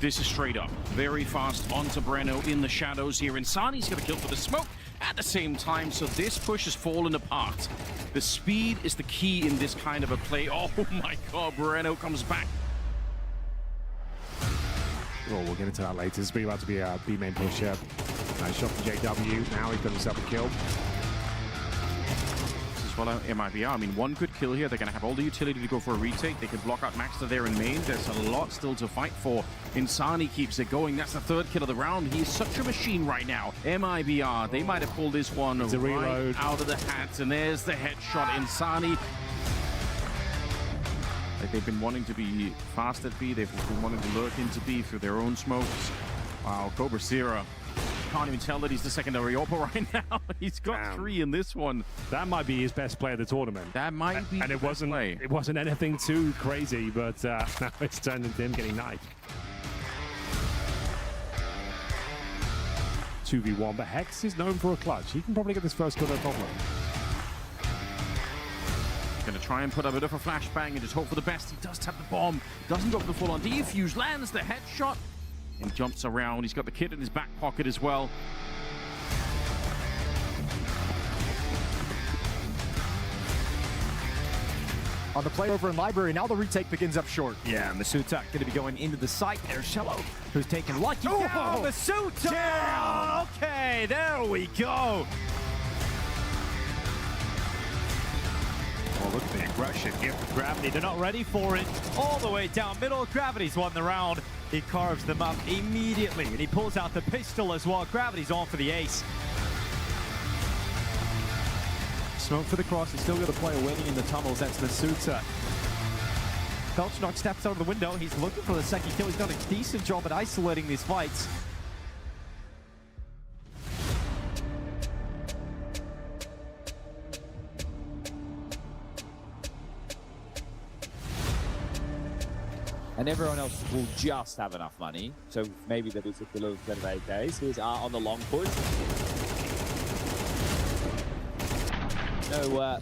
This is straight up. Very fast onto Breno in the shadows here. Insani's going to kill for the smoke at the same time, so this push has fallen apart. The speed is the key in this kind of a play. Oh my god, Breno comes back. Oh, we'll get into that later. This is about to be a B-main push here. Nice shot from JW. Now he's got himself a kill. Well, MIBR, I mean, one good kill here. They're going to have all the utility to go for a retake. They can block out Maxter there in main. There's a lot still to fight for. Insani keeps it going. That's the third kill of the round. He's such a machine right now. MIBR, they might have pulled this one right out of the hat. And there's the headshot. Insani. Like, they've been wanting to be fast at B. They've been wanting to lurk into B through their own smokes. Wow, Cobra Sierra. Can't even tell that he's the secondary AWP right now. He's got 3 in this one. That might be his best play of the tournament. That might be. And it wasn't anything too crazy, but now it's turned into him getting knifed. 2v1, but Hex is known for a clutch. He can probably get this first kill, no problem. Gonna try and put a bit of a flashbang and just hope for the best. He does tap the bomb. Doesn't go for the full-on defuse. Lands the headshot. And jumps around. He's got the kit in his back pocket as well. On the play over in Library, now the retake begins up short. Yeah, Masuta going to be going into the site. There's Shello, who's taking lucky down. Masuta! Yeah. Okay, there we go. Oh, look at the aggression here from Gravity. They're not ready for it. All the way down middle. Gravity's won the round. He carves them up immediately, and he pulls out the pistol as well. Gravity's on for the ace. Smoke for the cross. He's still got a player waiting in the tunnels. That's Masuta. Belchnok steps out of the window. He's looking for the second kill. He's done a decent job at isolating these fights. And everyone else will just have enough money. So maybe that is a little bit of 8 days. Here's Art on the long push. No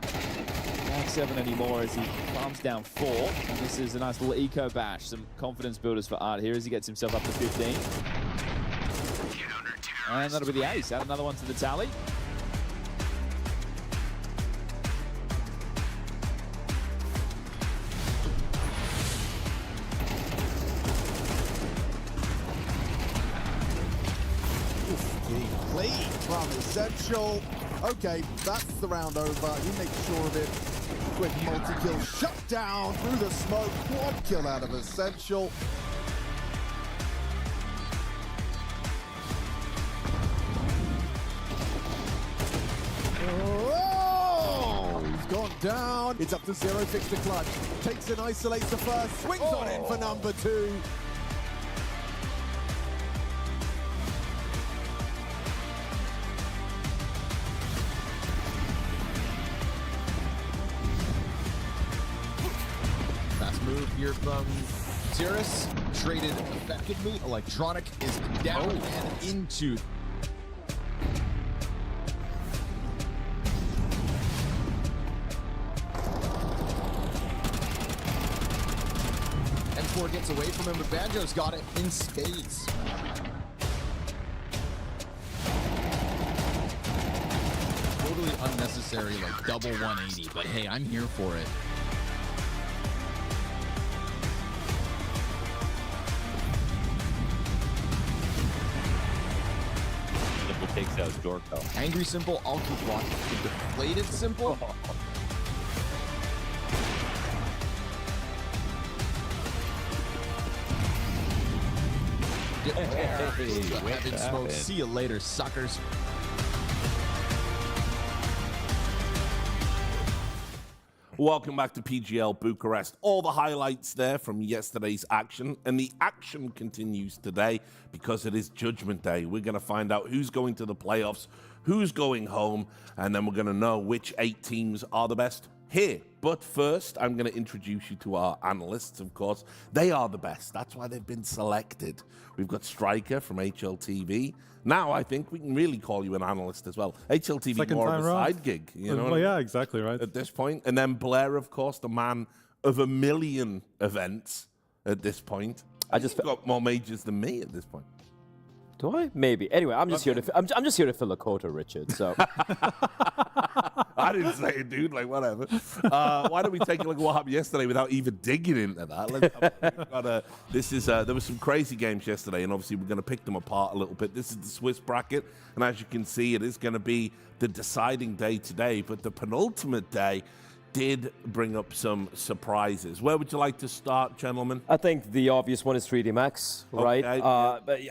Max 7 anymore as he farms down 4. And this is a nice little eco bash. Some confidence builders for Art here as he gets himself up to 15. And that'll be the ace. Add another one to the tally. From Essential. Okay, that's the round over. He makes sure of it. Quick multi-kill shut down through the smoke. Quad kill out of Essential. Oh! He's gone down. It's up to 0, fix the clutch. Takes and isolates the first. Swings on in for number 2. Move here from Cirrus, traded effectively. Electronic is down and into. M4 gets away from him, but Banjo's got it in spades. Totally unnecessary, like double 180, but hey, I'm here for it. Takes out Dorko. Angry Simple, I'll keep watching. Deflated Simple. Heaven smoke. See you later, suckers. Welcome back to PGL Bucharest. All the highlights there from yesterday's action, and the action continues today because it is Judgment Day. We're going to find out who's going to the playoffs, who's going home, and then we're going to know which 8 teams are the best here. But first, I'm going to introduce you to our analysts, of course. They are the best. That's why they've been selected. We've got Striker from HLTV. Now, I think we can really call you an analyst as well. HLTV more of a side gig. You know, well, yeah, exactly right. At this point. And then Blair, of course, the man of a million events at this point. I just You've got more majors than me at this point. do I? Maybe. Anyway, I'm just here to I'm just here to fill a quota, Richard. So I didn't say it, dude. Like, whatever. Why don't we take a look at what happened yesterday without even digging into that? There was some crazy games yesterday, and obviously we're going to pick them apart a little bit. This is the Swiss bracket, and as you can see, it is going to be the deciding day today, but the penultimate day did bring up some surprises. Where would you like to start, gentlemen? I think the obvious one is 3D Max, right? Okay, But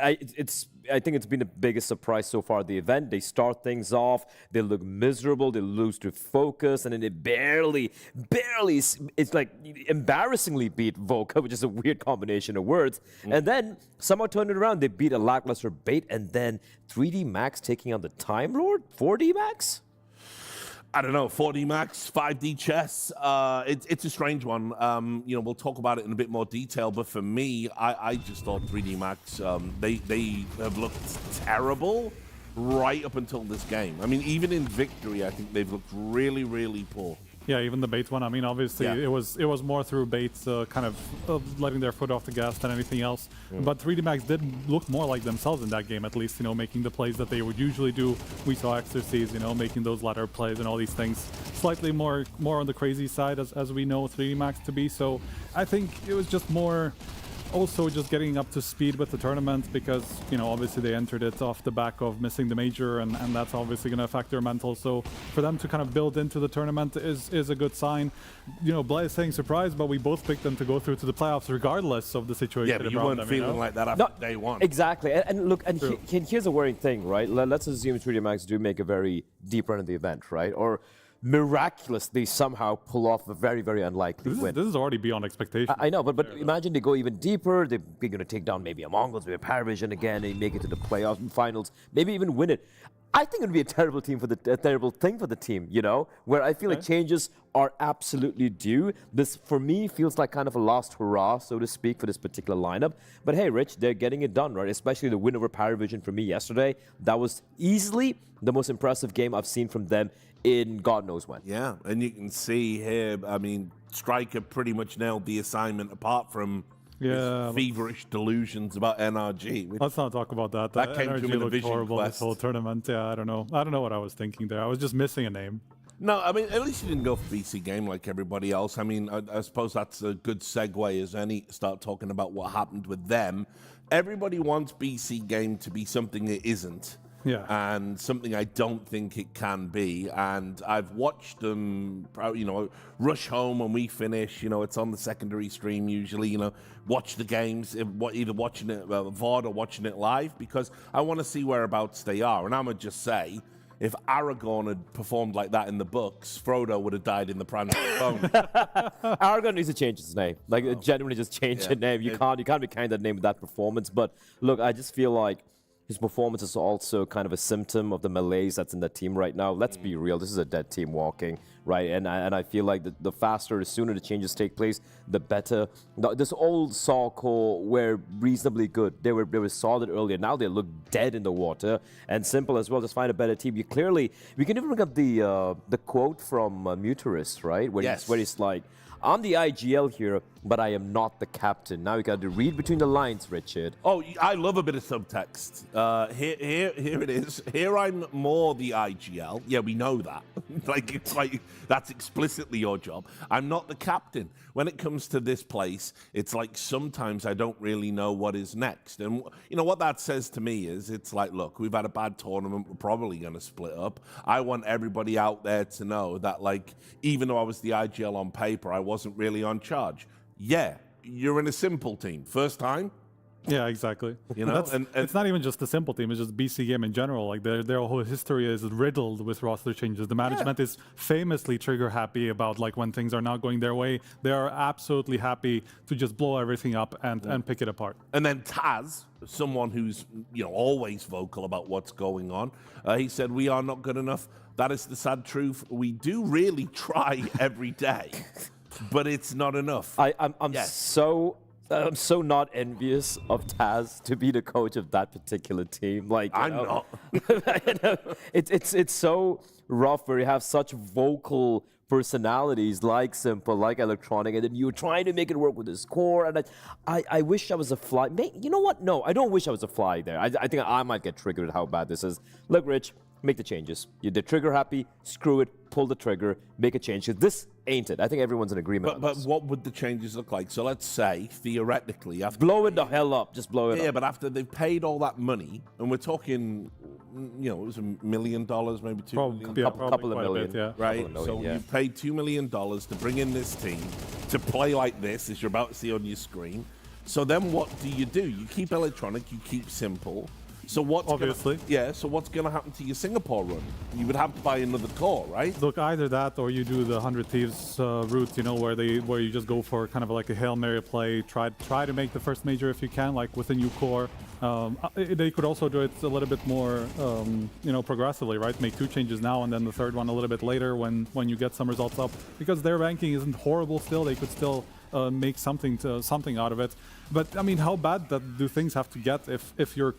I think it's been the biggest surprise so far of the event. They start things off, they look miserable, they lose to FOKUS, and then they barely, it's like embarrassingly beat Voca, which is a weird combination of words. And then somehow turned it around. They beat a lackluster Bait, and then 3D Max taking on the Time Lord? 4D Max? I don't know, 4D Max, 5D chess. It's a strange one. We'll talk about it in a bit more detail. But for me, I just thought 3D Max, they have looked terrible right up until this game. I mean, even in victory, I think they've looked really, really poor. Yeah, even the Bait one. I mean, obviously, Yeah. it was more through Bait's kind of letting their foot off the gas than anything else. But 3D Max did look more like themselves in that game, at least, making the plays that they would usually do. We saw Exorcies, making those ladder plays and all these things. Slightly more on the crazy side, as we know 3D Max to be. So I think it was just more also just getting up to speed with the tournament because, obviously they entered it off the back of missing the major and that's obviously going to affect their mental. So for them to kind of build into the tournament is a good sign. Blaze saying surprise, but we both picked them to go through to the playoffs regardless of the situation. Yeah, but you weren't feeling like that after day one. Exactly. And look, and here's a worrying thing, right? Let's assume 3D Max do make a very deep run in the event, right? Or miraculously somehow pull off a very, very unlikely win. This is already beyond expectation. I know, but imagine they go even deeper. They're going to take down maybe a MongolZ, maybe a PARIVISION again, and make it to the playoffs and finals, maybe even win it. I think it would be a terrible thing for the team, where I feel like changes are absolutely due. This, for me, feels like kind of a last hurrah, so to speak, for this particular lineup. But hey, Rich, they're getting it done, right? Especially the win over PARIVISION for me yesterday. That was easily the most impressive game I've seen from them in God knows when. Yeah, and you can see here, I mean, Striker pretty much nailed the assignment apart from his feverish delusions about NRG. Let's not talk about that. That came NRG to him in a looked vision horrible quest. this whole tournament. Yeah, I don't know what I was thinking there. I was just missing a name. No, I mean, at least you didn't go for BC.Game like everybody else. I mean, I suppose that's a good segue as any start talking about what happened with them. Everybody wants BC.Game to be something it isn't. Yeah. And something I don't think it can be. And I've watched them, rush home when we finish. It's on the secondary stream usually, watch the games, either watching it VOD or watching it live, because I want to see whereabouts they are. And I'm going to just say, if Aragorn had performed like that in the books, Frodo would have died in the Prancing Stone. Aragorn needs to change his name. Like, genuinely just change the name. You can't be kind that name with that performance. But look, I just feel like his performance is also kind of a symptom of the malaise that's in the team right now. Let's be real. This is a dead team walking, right? And I feel like the faster, the sooner the changes take place, the better. This old Saw core were reasonably good. They were solid earlier. Now they look dead in the water. And simple as well, just find a better team. We can even bring up the quote from Mutarist, right? Where he's like, I'm the IGL here, but I am not the captain. Now you got to read between the lines, Richard. Oh, I love a bit of subtext. Here it is. Here I'm more the IGL. Yeah, we know that. It's like that's explicitly your job. I'm not the captain. When it comes to this place, it's like sometimes I don't really know what is next. And what that says to me is it's like, look, we've had a bad tournament. We're probably going to split up. I want everybody out there to know that, even though I was the IGL on paper, I wasn't really on charge. Yeah, you're in a simple team. First time? Yeah, exactly. It's not even just the simple team, it's just BC.Game in general. Like their whole history is riddled with roster changes. The management is famously trigger happy about when things are not going their way. They are absolutely happy to just blow everything up and pick it apart. And then Taz, someone who's always vocal about what's going on, he said, "We are not good enough. That is the sad truth. We do really try every day, but it's not enough." I'm so not envious of Taz to be the coach of that particular team. I'm not. It's so rough where you have such vocal personalities like Simple, like Electronic, and then you're trying to make it work with this core. And I wish I was a fly. You know what? No, I don't wish I was a fly there. I think I might get triggered at how bad this is. Look, Rich, make the changes. You're the trigger happy, screw it, pull the trigger, make a change. 'Cause this ain't it. I think everyone's in agreement on But this. what would the changes look like? So let's say, theoretically, after Blow it the hell up. Just blow it up. yeah, but after they've paid all that money, and we're talking, it was $1 million, maybe $2 million. Yeah, Couple probably of quite a million. bit, yeah. Right, Couple of so million, yeah. you paid $2 million to bring in this team to play like this, as you're about to see on your screen. So then what do? You keep Electronic, you keep Simple. So what's Obviously. so what's going to happen to your Singapore run? You would have to buy another core, right? Look, either that or you do the 100 Thieves route, where you just go for kind of like a Hail Mary play, try to make the first major if you can, like with a new core. They could also do it a little bit more, progressively, right? Make 2 changes now and then the third one a little bit later when you get some results up. Because their ranking isn't horrible still, they could still make something out of it. But I mean, how bad do things have to get if you're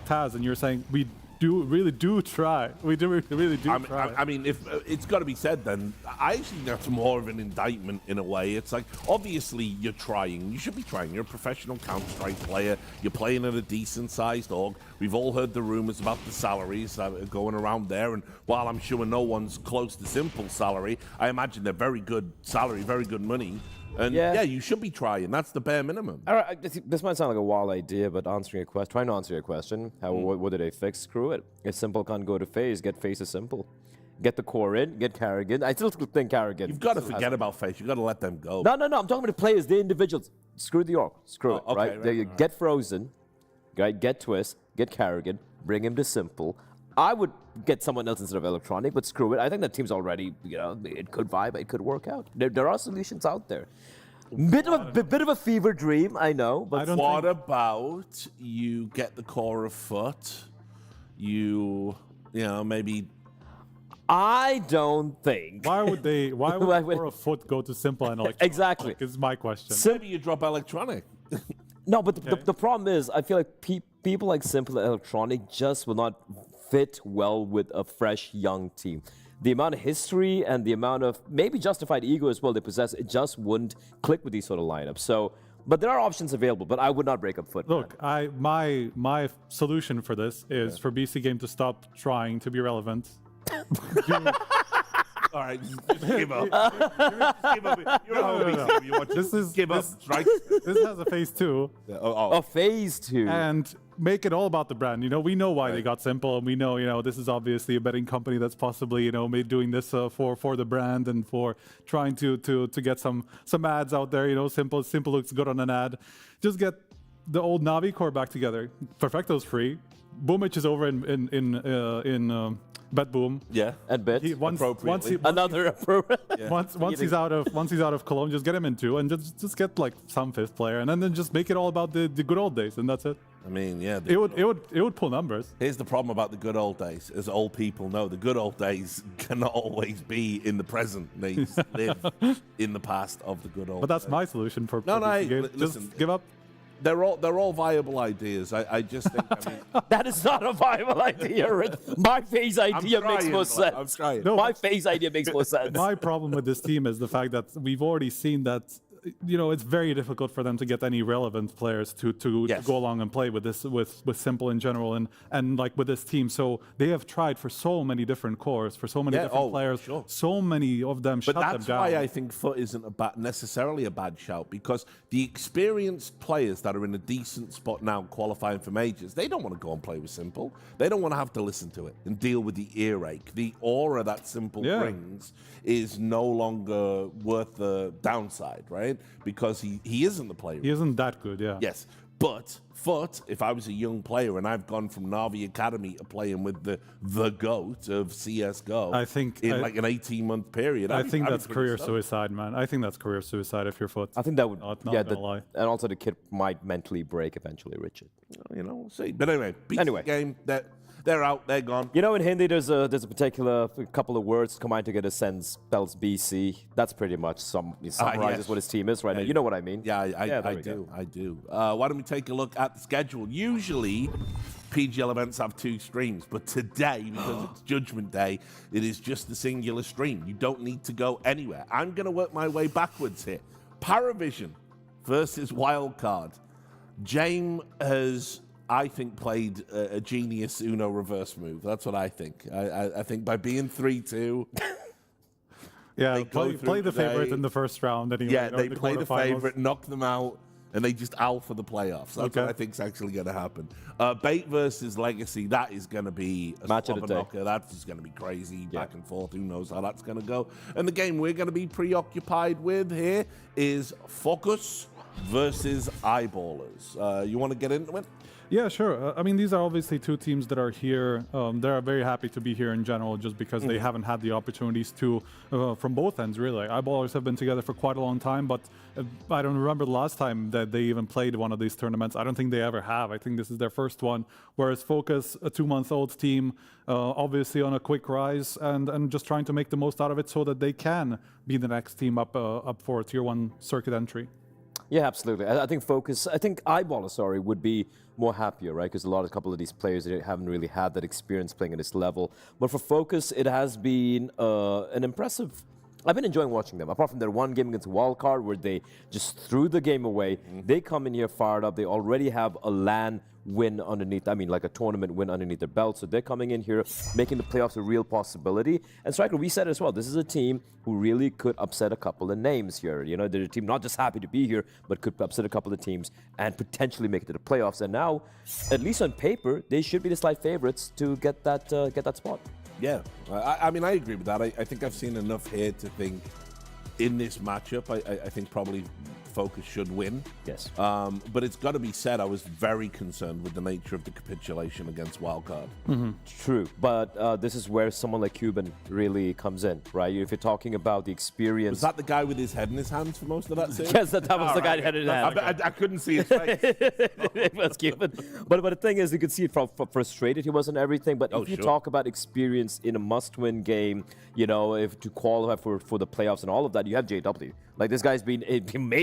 Taz and you're saying we really do try, we really do try. I mean, if it's got to be said, then I actually think that's more of an indictment in a way. It's like, obviously you're trying. You should be trying. You're a professional Counter-Strike player. You're playing at a decent-sized org. We've all heard the rumors about the salaries that are going around there. And while I'm sure no one's close to Simple salary, I imagine they're very good salary, very good money. And yeah, you should be trying. That's the bare minimum. All right, this might sound like a wild idea, but trying to answer your question, what do they fix? Screw it. If Simple can't go to FaZe, get FaZe as Simple. Get the core in, get Carrigan. I still think Carrigan. You've got to forget about FaZe. You've got to let them go. No. I'm talking about the players, the individuals. Screw the org. Screw it, okay, right? Get Frozen, right? Get Twist, get Carrigan, bring him to Simple. I would get someone else instead of Electronic, but screw it. I think the team's already, it could vibe, it could work out. There are solutions out there. Bit of a fever dream, I know. But what about you get the core of Foot? Maybe. I don't think. Why would for a Foot go to Simple and Electronic? Exactly. Is my question. Maybe you drop Electronic. No, but the problem is, I feel like people like Simple and Electronic just will not fit well with a fresh, young team. The amount of history and the amount of maybe justified ego as well they possess, it just wouldn't click with these sort of lineups. So, but there are options available, but I would not break up Foot. Look, my solution for this is for BC.Game to stop trying to be relevant. All right, just give up. Give up. You're No. You want to give up, right? This has a phase 2. A phase 2. And make it all about the brand. We know why they got Simple, and we know, this is obviously a betting company that's possibly, doing this for the brand and for trying to get some ads out there. Simple looks good on an ad. Just get the old Navi core back together. Perfecto's free. Boomich is over in Bet Boom. Yeah, and Bet. Once he's out of Cologne, just get him in 2 and just get like some 5th player, and then just make it all about the good old days, and that's it. I mean, yeah. It would pull numbers. Here's the problem about the good old days, as old people know. The good old days cannot always be in the present. They live in the past of the good old. But that's days. my solution for No, just listen, give up. They're all viable ideas. I just think. I mean, that is not a viable idea, Rich. My FaZe idea makes more sense. I'm trying. No, my FaZe idea makes more sense. My problem with this team is the fact that we've already seen that it's very difficult for them to get any relevant players to go along and play with this with Simple in general and like with this team. So they have tried for so many different cores, for so many different players. Sure. So many of them shut them down. But that's why I think Foot isn't necessarily a bad shout, because the experienced players that are in a decent spot now qualifying for majors, they don't want to go and play with Simple. They don't want to have to listen to it and deal with the earache. The aura that Simple brings is no longer worth the downside, right? Because he isn't the player. He isn't that good, yeah. Yes. But Foot, if I was a young player and I've gone from Navi Academy to playing with the GOAT of CSGO, I think in like an 18-month period, I think that's career suicide, man. I think that's career suicide if you're Foot. I think that would, not gonna lie. And also the kid might mentally break eventually, Richard. We'll see. But anyway, game that. They're out. They're gone. In Hindi, there's a particular couple of words combined together spells BC. That's pretty much summarizes what his team is right now. You know what I mean? Yeah, I do. I do. Why don't we take a look at the schedule? Usually, PGL events have 2 streams, but today, because it's Judgment Day, it is just a singular stream. You don't need to go anywhere. I'm going to work my way backwards here. PARIVISION versus Wildcard. James has, I think, played a genius Uno reverse move. That's what I think. I think by being 3-2... Yeah, play the favorite in the first round anyway. Yeah, they play the favorite, knock them out, and they just alpha the playoffs. That's what I think is actually going to happen. Bait versus Legacy, that is going to be a match of the knocker. That's just going to be crazy, back and forth. Who knows how that's going to go? And the game we're going to be preoccupied with here is FOKUS versus Eyeballers. You want to get into it? Yeah, sure. I mean, these are obviously 2 teams that are here. They're very happy to be here in general, just because they haven't had the opportunities to, from both ends, really. Eyeballers have been together for quite a long time, but I don't remember the last time that they even played one of these tournaments. I don't think they ever have. I think this is their first one. Whereas FOKUS, a 2-month-old team, obviously on a quick rise, and just trying to make the most out of it so that they can be the next team up for Tier 1 circuit entry. Yeah, absolutely. I think Eyeballers, would be more happier, right? Because a couple of these players haven't really had that experience playing at this level. But for FOKUS, it has been an impressive... I've been enjoying watching them. Apart from their one game against Wildcard, where they just threw the game away, they come in here fired up. They already have a LAN win underneath, like a tournament win underneath their belt. So they're coming in here, making the playoffs a real possibility. And Striker, we said it as well, this is a team who really could upset a couple of names here. You know, they're a team not just happy to be here, but could upset a couple of teams and potentially make it to the playoffs. And now, at least on paper, they should be the slight favorites to get that spot. Yeah, I mean, I agree with that. I think I've seen enough here to think in this matchup, I think probably FOKUS should win. Yes. But it's got to be said, I was very concerned with the nature of the capitulation against Wildcard. True, but this is where someone like Cuban really comes in, right? If you're talking about the experience... Was that the guy with his head in his hands for most of that series? Yes, that was the guy who had it in his hand. I couldn't see his face. It was Cuban. But the thing is, you could see it from frustrated he was and everything, but if you talk about experience in a must-win game, you know, if to qualify for the playoffs and all of that, you have JW. Like, this guy's been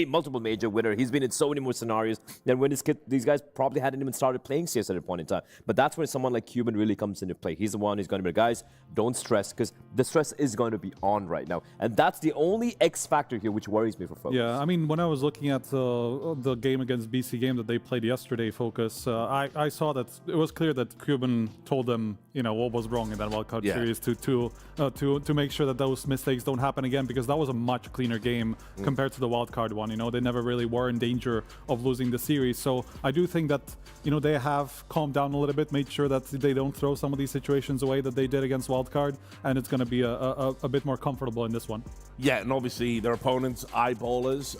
multiple major winner. He's been in so many more scenarios than when these guys probably hadn't even started playing CS at a point in time. But that's when someone like Cuban really comes into play. He's the one who's going to be, guys, don't stress, because the stress is going to be on right now. And that's the only X factor here which worries me for FOKUS. Yeah, I mean, when I was looking at the game against BC.Game that they played yesterday, FOKUS, I saw that it was clear that Cuban told them, you know, what was wrong in that wildcard series to make sure that those mistakes don't happen again, because that was a much cleaner game compared to the wildcard one. You know, they never really were in danger of losing the series. So I do think that, you know, they have calmed down a little bit, made sure that they don't throw some of these situations away that they did against wildcard, and it's going to be a bit more comfortable in this one. Yeah, and obviously their opponents, Eyeballers,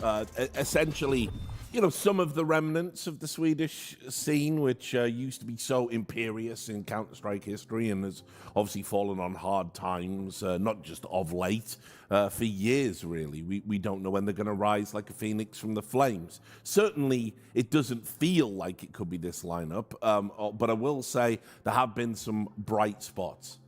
essentially, you know, some of the remnants of the Swedish scene, which used to be so imperious in Counter-Strike history and has obviously fallen on hard times, not just of late, for years, really. We don't know when they're going to rise like a phoenix from the flames. Certainly, it doesn't feel like it could be this lineup, but I will say there have been some bright spots.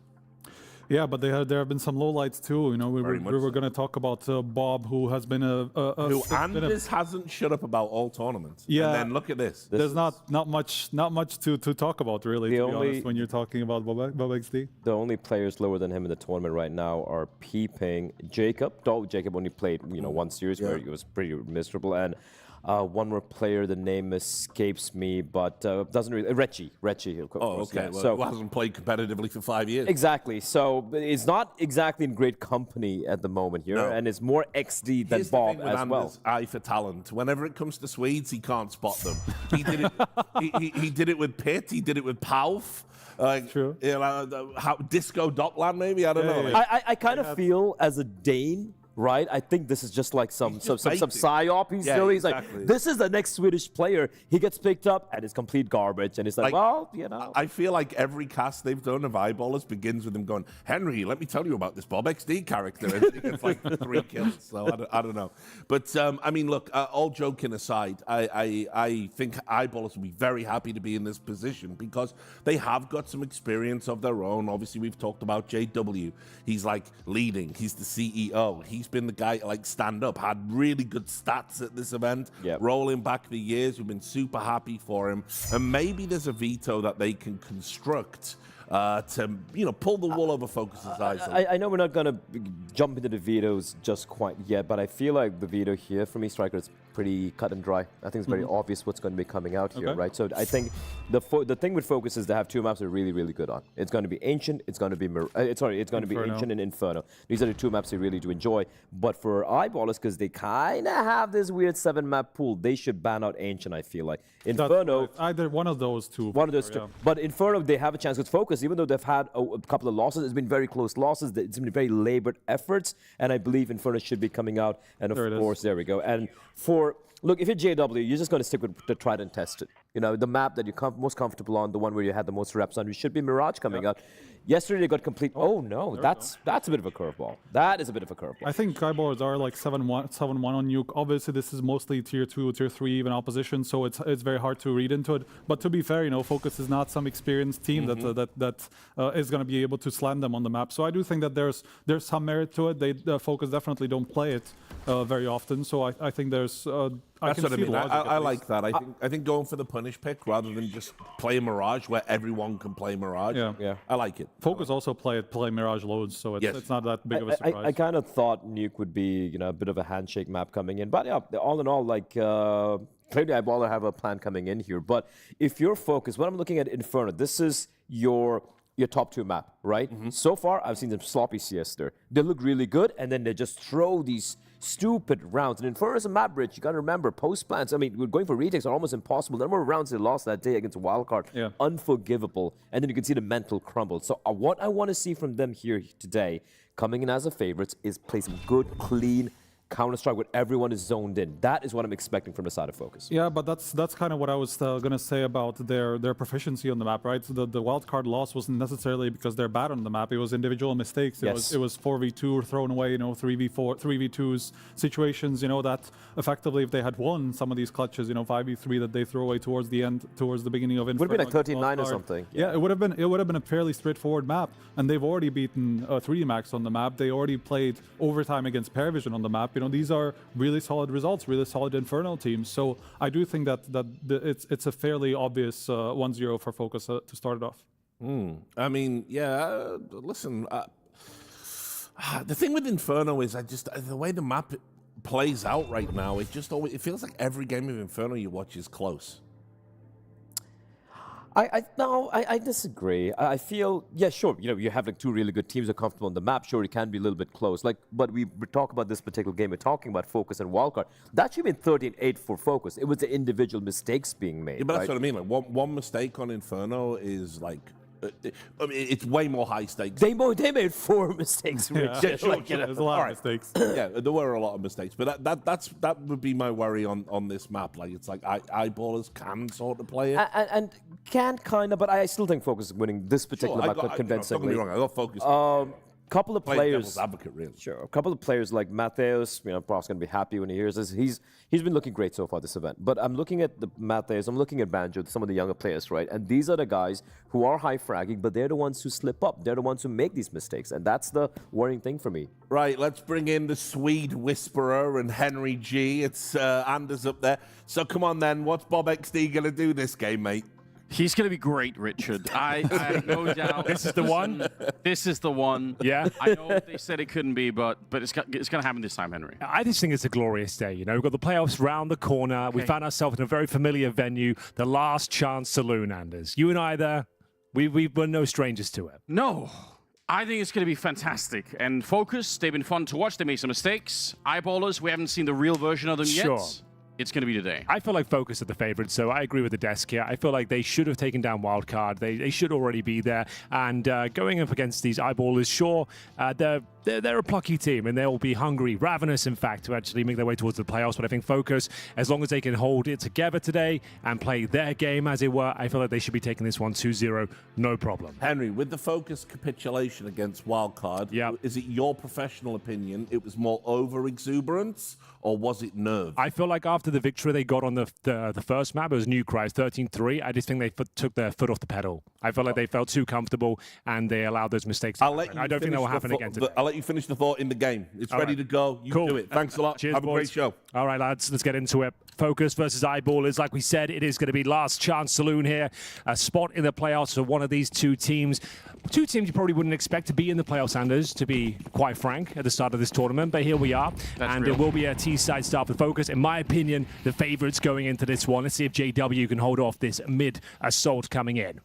Yeah, but there have been some lowlights too. You know, we were going to talk about Bob, who has been who Anders hasn't shut up about all tournaments. Yeah, and then look at this. There's not much to talk about, really. To be honest, when you're talking about Bob XD. The only players lower than him in the tournament right now are Peeping, Jacob. Though Jacob only played, you know, one series where he was pretty miserable, and one more player, the name escapes me, but doesn't really... Retchy, of course. Oh, okay. Well, who hasn't played competitively for 5 years. Exactly. So it's not exactly in great company at the moment here, and it's more XD than Bob as well. Eye for talent. Whenever it comes to Swedes, he can't spot them. He did it. he did it with Pitt. He did it with Pauf. True. You know, Disco Dockland, maybe. I don't know. I kind of feel as a Dane. Right, I think this is just like some psyop. He's exactly. Like, this is the next Swedish player. He gets picked up and it's complete garbage. And it's like, well, you know. I feel like every cast they've done of Eyeballers begins with him going, Henry, let me tell you about this Bob XD character. And he gets like 3 kills. So I don't know. But I mean, look, all joking aside, I think Eyeballers will be very happy to be in this position because they have got some experience of their own. Obviously, we've talked about JW. He's like leading. He's the CEO. he's been the guy to like stand up. Had really good stats at this event. Yep. Rolling back the years, we've been super happy for him. And maybe there's a veto that they can construct to, you know, pull the wool over FOKUS's eyes. I know we're not going to jump into the vetoes just quite yet, but I feel like the veto here for me, Striker, is pretty cut and dry. I think it's very obvious what's going to be coming out here, right? So I think the thing with FOKUS is they have two maps they're really, really good on. It's going to be Ancient, it's going to be it's going to be Ancient and Inferno. These are the two maps they really do enjoy. But for Eyeballers, because they kind of have this weird 7-map pool, they should ban out Ancient, I feel like. Inferno, either one of those two. one of those two. But Inferno, they have a chance with FOKUS, even though they've had a couple of losses. It's been very close losses. It's been very labored efforts, and I believe Inferno should be coming out. And of course, there we go. And look, if you're JW, you're just going to stick with the tried and tested. You know, the map that you're most comfortable on, the one where you had the most reps on. You should be Mirage coming out. Yesterday they got complete. Oh no, that's a bit of a curveball. That is a bit of a curveball. I think Eyeballers are like 7-1 on Nuke. Obviously, this is mostly tier 2, tier 3 even opposition, so it's very hard to read into it. But to be fair, you know, FOKUS is not some experienced team that is going to be able to slam them on the map. So I do think that there's some merit to it. They FOKUS definitely don't play it very often. So I think there's. That's what I mean. I like that. I think going for the punish pick rather than just play Mirage where everyone can play Mirage. Yeah. I like it. FOKUS also play Mirage loads, so it's not that big of a surprise. I kind of thought Nuke would be, you know, a bit of a handshake map coming in, but yeah, all in all, like clearly Eyeballer have a plan coming in here. But if you're FOKUS, when I'm looking at Inferno, this is your top 2 map, right? So far, I've seen them sloppy CS there. They look really good, and then they just throw these stupid rounds. And Inferno is a map bridge. You got to remember, post plants. I mean, we're going for retakes are almost impossible. The number of rounds they lost that day against Wildcard, unforgivable. And then you can see the mental crumble. So what I want to see from them here today, coming in as a favorites, is play some good, clean Counter-Strike where everyone is zoned in. That is what I'm expecting from the side of FOKUS. Yeah, but that's kind of what I was going to say about their proficiency on the map, right? So the wildcard loss wasn't necessarily because they're bad on the map. It was individual mistakes. It was 4v2 thrown away, you know, 3v4, 3v2s situations, you know, that effectively if they had won some of these clutches, you know, 5v3 that they threw away towards the end, towards the beginning of Inferno. Would have been like 13-9 or something. Yeah, it would have been a fairly straightforward map, and they've already beaten 3D Max on the map. They already played overtime against PARIVISION on the map. You know, these are really solid results, really solid Infernal teams. So I do think that it's a fairly obvious 1-0 for FOKUS to start it off. I mean, yeah. Listen, the thing with Inferno is the way the map plays out right now. It feels like every game of Inferno you watch is close. I disagree. I feel, yeah, sure, you know, you have like 2 really good teams that are comfortable on the map. Sure, it can be a little bit close. Like, but we talk about this particular game. We're talking about FOKUS and Wildcard. That should have been 13-8 for FOKUS. It was the individual mistakes being made. Yeah, but that's what I mean. Like one mistake on Inferno is like, I mean, it's way more high stakes. They made 4 mistakes. Yeah, sure. There's a lot of mistakes. Yeah, there were a lot of mistakes, but that would be my worry on this map. Like, it's like Eyeballers can sort of play it and can kind of, but I still think FOKUS is winning this particular map convincingly. Don't get me wrong, I got FOKUS. Couple of players, devil's advocate, really. Sure. A couple of players like Matthews, you know, Prof's going to be happy when he hears this. He's been looking great so far this event. But I'm looking at the Matthews, I'm looking at Banjo, some of the younger players, right? And these are the guys who are high fragging, but they're the ones who slip up. They're the ones who make these mistakes, and that's the worrying thing for me. Right, let's bring in the Swede Whisperer and Henry G. It's Anders up there. So come on then, what's Bob XD going to do this game, mate? He's going to be great, Richard. I have no doubt. This is the one? This is the one. Yeah. I know they said it couldn't be, but it's going to happen this time, Henry. I just think it's a glorious day. You know, we've got the playoffs round the corner. Okay. We found ourselves in a very familiar venue, the Last Chance Saloon, Anders. You and I there, we were no strangers to it. No. I think it's going to be fantastic. And FOKUS, they've been fun to watch. They made some mistakes. Eyeballers, we haven't seen the real version of them yet. It's going to be today. I feel like FOKUS are the favorites, so I agree with the desk here. I feel like they should have taken down Wildcard. They should already be there. And going up against these Eyeballers, sure, they're a plucky team, and they'll be hungry, ravenous, in fact, to actually make their way towards the playoffs. But I think FOKUS, as long as they can hold it together today and play their game, as it were, I feel like they should be taking this one 2-0, no problem. Henry, with the FOKUS capitulation against Wildcard, is it your professional opinion it was more over-exuberance, or was it nerve? I feel like after the victory they got on the first map, it was Nuke, 13-3, I just think they took their foot off the pedal. I felt like they felt too comfortable, and they allowed those mistakes to happen. I don't think that will happen again today. I'll let let you finish the thought in the game. It's ready to go. You Cool. do it. Thanks a lot. Cheers, Have a great boys. show. All right, lads, let's get into it. FOKUS versus Eyeballers. Like we said, it is going to be last chance saloon here. A spot in the playoffs for one of these two teams. Two teams you probably wouldn't expect to be in the playoffs, Anders, to be quite frank, at the start of this tournament. But here we are. And real. it will be a T-side start for FOKUS. In my opinion, the favorites going into this one. Let's see if JW can hold off this mid-assault coming in.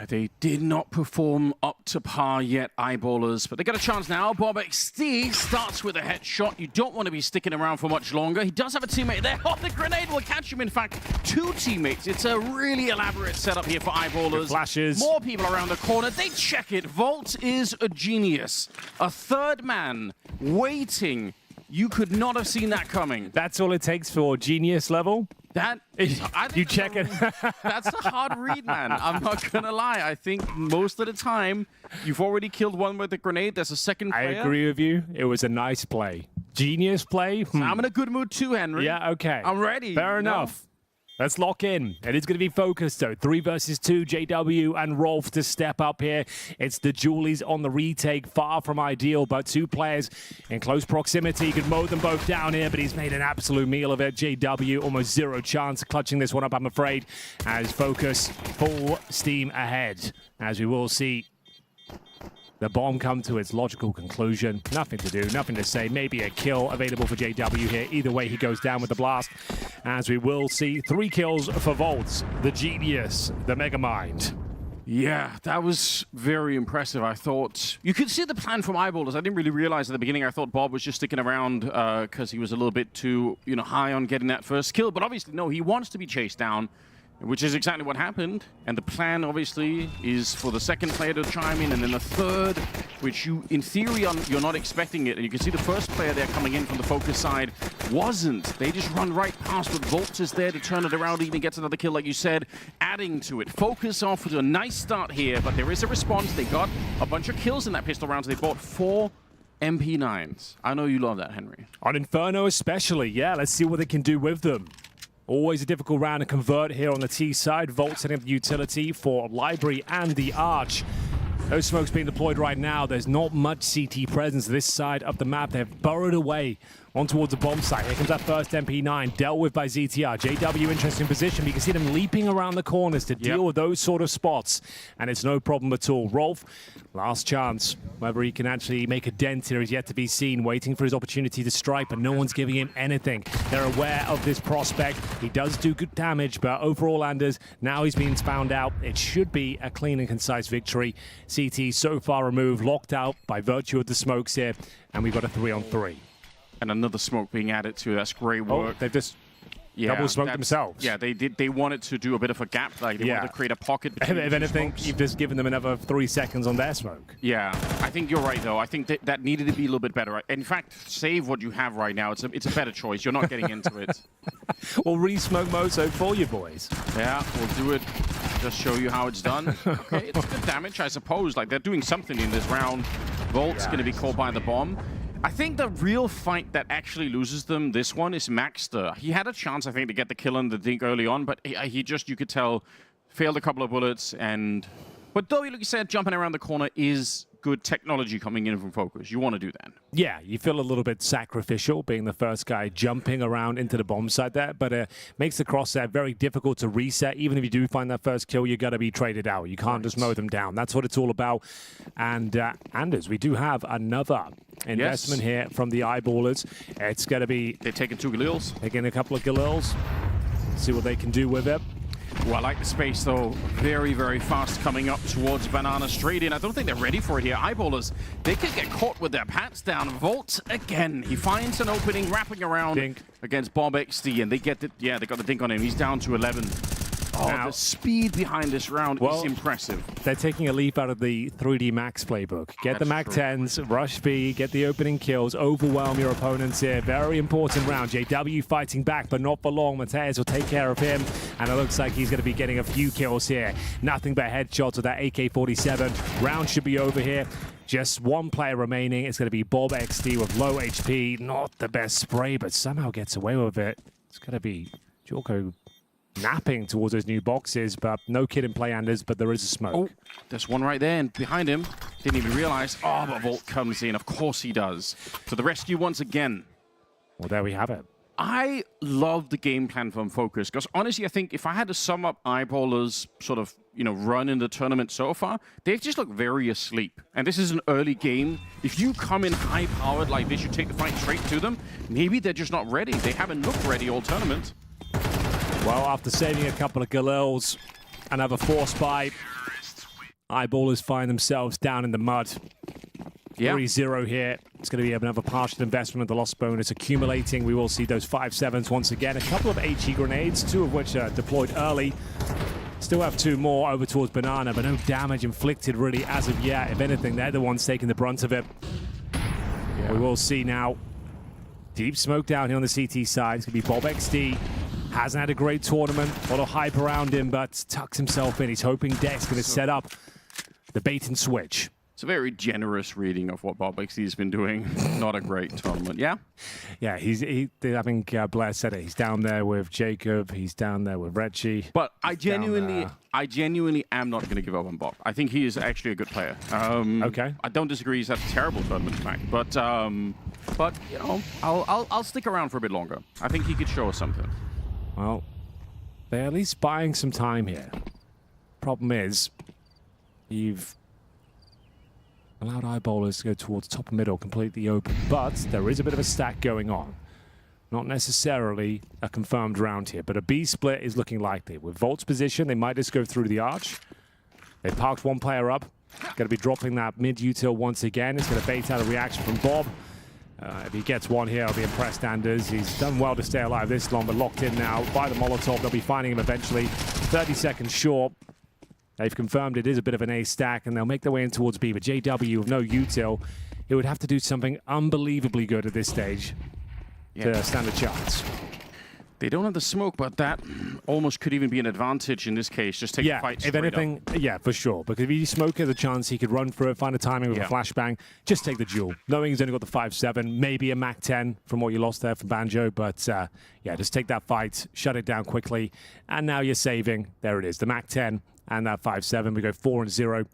They did not perform up to par yet, Eyeballers, but they get a chance now. BobXD starts with a headshot. You don't want to be sticking around for much longer. He does have a teammate there. Oh, the grenade will catch him. In fact, two teammates. It's a really elaborate setup here for Eyeballers. Good flashes. More people around the corner. They check it. Volt is a genius. A third man waiting. You could not have seen that coming. That's all it takes for genius level? That is, You check it. That's a hard read, man. I'm not going to lie. I think most of the time, you've already killed one with a grenade. There's a second I player. agree with you. It was a nice play. Genius play? I'm in a good mood too, Henry. Yeah, okay. I'm ready. Fair enough. Let's lock in. It is going to be FOKUS, though. 3 versus 2, JW and Rolf to step up here. It's the Julies on the retake. Far from ideal, but two players in close proximity. He could mow them both down here, but he's made an absolute meal of it. JW, almost zero chance clutching this one up, I'm afraid, as FOKUS full steam ahead. As we will see the bomb come to its logical conclusion. Nothing to do, nothing to say. Maybe a kill available for JW here. Either way, he goes down with the blast. As we will see 3 kills for Volts, the genius, the Megamind. Yeah, that was very impressive. I thought you could see the plan from Eyeballers. I didn't really realize at the beginning. I thought Bob was just sticking around because he was a little bit too, high on getting that first kill. But obviously, no, he wants to be chased down, which is exactly what happened. And the plan, obviously, is for the second player to chime in, and then the third, which you, in theory, you're not expecting it. And you can see the first player there coming in from the FOKUS side wasn't. They just run right past, but Volt is there to turn it around, even gets another kill, like you said, adding to it. FOKUS off with a nice start here, but there is a response. They got a bunch of kills in that pistol round, so they bought 4 MP9s. I know you love that, Henry. On Inferno especially, yeah, let's see what they can do with them. Always a difficult round to convert here on the T side. Volt setting up the utility for Library and the Arch. Those smokes being deployed right now. There's not much CT presence this side of the map. They've burrowed away on towards the bomb site. Here comes that first MP9, dealt with by ZTR. JW interesting position. You can see them leaping around the corners to deal with those sort of spots, and it's no problem at all. Rolf, last chance. Whether he can actually make a dent here is yet to be seen, waiting for his opportunity to strike, but no one's giving him anything. They're aware of this prospect. He does do good damage, but overall, Anders, now he's being found out. It should be a clean and concise victory. CT so far removed, locked out by virtue of the smokes here, and we've got a 3-on-3. And another smoke being added to. That's great work. They've just double smoked themselves. Yeah, they did. They wanted to do a bit of a gap. Like they wanted to create a pocket. If anything, you've just given them another 3 seconds on their smoke. Yeah, I think you're right, though. I think that needed to be a little bit better. In fact, save what you have right now. It's a better choice. You're not getting into it. We'll re-smoke Mozo for you, boys. Yeah, we'll do it. Just show you how it's done. Okay, it's good damage, I suppose. Like, they're doing something in this round. Volt's going to be caught by the bomb. I think the real fight that actually loses them this one is Maxter. He had a chance, I think, to get the kill on the dink early on, but he just, you could tell, failed a couple of bullets. But though, like you said, jumping around the corner is good technology coming in from FOKUS. You want to do that. Yeah, you feel a little bit sacrificial being the first guy jumping around into the bomb site there, but makes the crosshair very difficult to reset. Even if you do find that first kill, you got to be traded out. You can't just mow them down. That's what it's all about. And Anders, we do have another investment here from the Eyeballers. It's going to be... They're taking 2 Galils. Taking a couple of Galils. See what they can do with it. Well, I like the space, though. Very, very fast coming up towards Banana straight in. I don't think they're ready for it here. Eyeballers, they could get caught with their pants down. Volt again. He finds an opening, wrapping around against BobXD, and they get it. Yeah, they got the dink on him. He's down to 11. Oh, now, the speed behind this round is impressive. They're taking a leaf out of the 3D Max playbook. Get the Mac 10s, rush B, get the opening kills, overwhelm your opponents here. Very important round. JW fighting back, but not for long. Mateus will take care of him, and it looks like he's going to be getting a few kills here. Nothing but headshots with that AK-47. Round should be over here. Just one player remaining. It's going to be BobXD with low HP. Not the best spray, but somehow gets away with it. It's going to be Jorko napping towards those new boxes, but no kid in play, Anders, but there is a smoke. Oh, there's one right there, and behind him, didn't even realize. Oh, but Volt comes in. Of course he does. So the rescue once again. Well, there we have it. I love the game plan from FOKUS, because honestly, I think if I had to sum up Eyeballers' sort of, run in the tournament so far, they just look very asleep. And this is an early game. If you come in high-powered like this, you take the fight straight to them, maybe they're just not ready. They haven't looked ready all tournament. Well, after saving a couple of Galils and have a force buy, Eyeballers find themselves down in the mud. Yeah. 3-0 here. It's going to be another partial investment of the loss bonus accumulating. We will see those 5-7s once again. A couple of HE grenades, 2 of which are deployed early. Still have 2 more over towards Banana, but no damage inflicted really as of yet. If anything, they're the ones taking the brunt of it. Yeah. We will see now. Deep smoke down here on the CT side. It's going to be Bob XD. Hasn't had a great tournament. A lot of hype around him, but tucks himself in. He's hoping Deck's going to set up the bait and switch. It's a very generous reading of what Bob XD has been doing. Not a great tournament, yeah? Yeah, I think Blair said it. He's down there with Jacob. He's down there with Reggie. But I genuinely am not going to give up on Bob. I think he is actually a good player. Okay. I don't disagree. He's had a terrible tournament, in fact. But I'll stick around for a bit longer. I think he could show us something. Well, they're at least buying some time here. Problem is, you've allowed Eyeballers to go towards top and middle, completely open. But there is a bit of a stack going on. Not necessarily a confirmed round here, but a B split is looking likely. With Volt's position, they might just go through the arch. They parked one player up. Going to be dropping that mid-util once again. It's going to bait out a reaction from Bob. If he gets one here, I'll be impressed, Anders. He's done well to stay alive this long, but locked in now by the Molotov. They'll be finding him eventually. 30 seconds short. They've confirmed it is a bit of an A stack, and they'll make their way in towards B. But JW with no util, it would have to do something unbelievably good at this stage to stand a chance. They don't have the smoke, but that almost could even be an advantage in this case. Just take the fight straight if anything, up. Yeah, for sure. Because if you smoke, there's a chance he could run through it, find a timing with a flashbang, just take the duel. Knowing he's only got the 5-7, maybe a Mac 10 from what you lost there from Banjo. But yeah, just take that fight, shut it down quickly, and now you're saving. There it is, the Mac 10 and that 5-7. We go 4-0.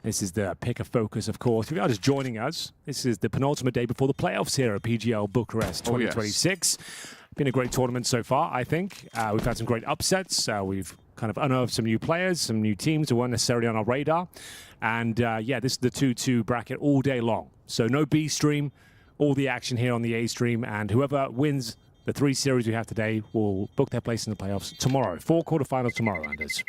This is the pick of FOKUS, of course. If you are just joining us, this is the penultimate day before the playoffs here at PGL Bucharest 2026. Been a great tournament so far, I think. We've had some great upsets. We've kind of unearthed some new players, some new teams who weren't necessarily on our radar. And yeah, this is the 2-2 bracket all day long. So no B stream, all the action here on the A stream. And whoever wins the 3 series we have today will book their place in the playoffs tomorrow. 4 quarterfinals tomorrow, Anders.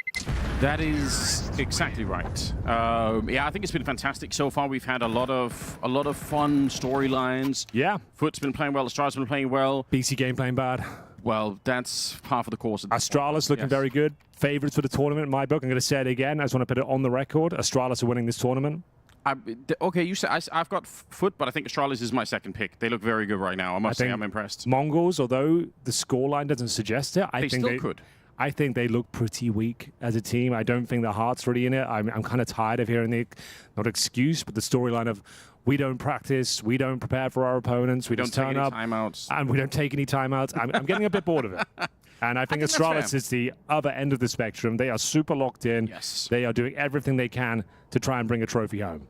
That is exactly right. Yeah, I think it's been fantastic so far. We've had a lot of fun storylines. Yeah. Foot's been playing well. Astralis been playing well. BC.Game playing bad. Well, that's half of the course. Astralis looking very good. Favorites for the tournament in my book. I'm going to say it again. I just want to put it on the record. Astralis are winning this tournament. Okay, you said I've got Foot, but I think Astralis is my second pick. They look very good right now. I must say I'm impressed. MongolZ, although the scoreline doesn't suggest it, I think they could. I think they look pretty weak as a team. I don't think their heart's really in it. I'm kind of tired of hearing the, not excuse, but the storyline of we don't practice, we don't prepare for our opponents, we don't turn up, timeouts. and we don't take any timeouts. I'm getting a bit bored of it. And I think Astralis is the other end of the spectrum. They are super locked in. Yes. They are doing everything they can to try and bring a trophy home.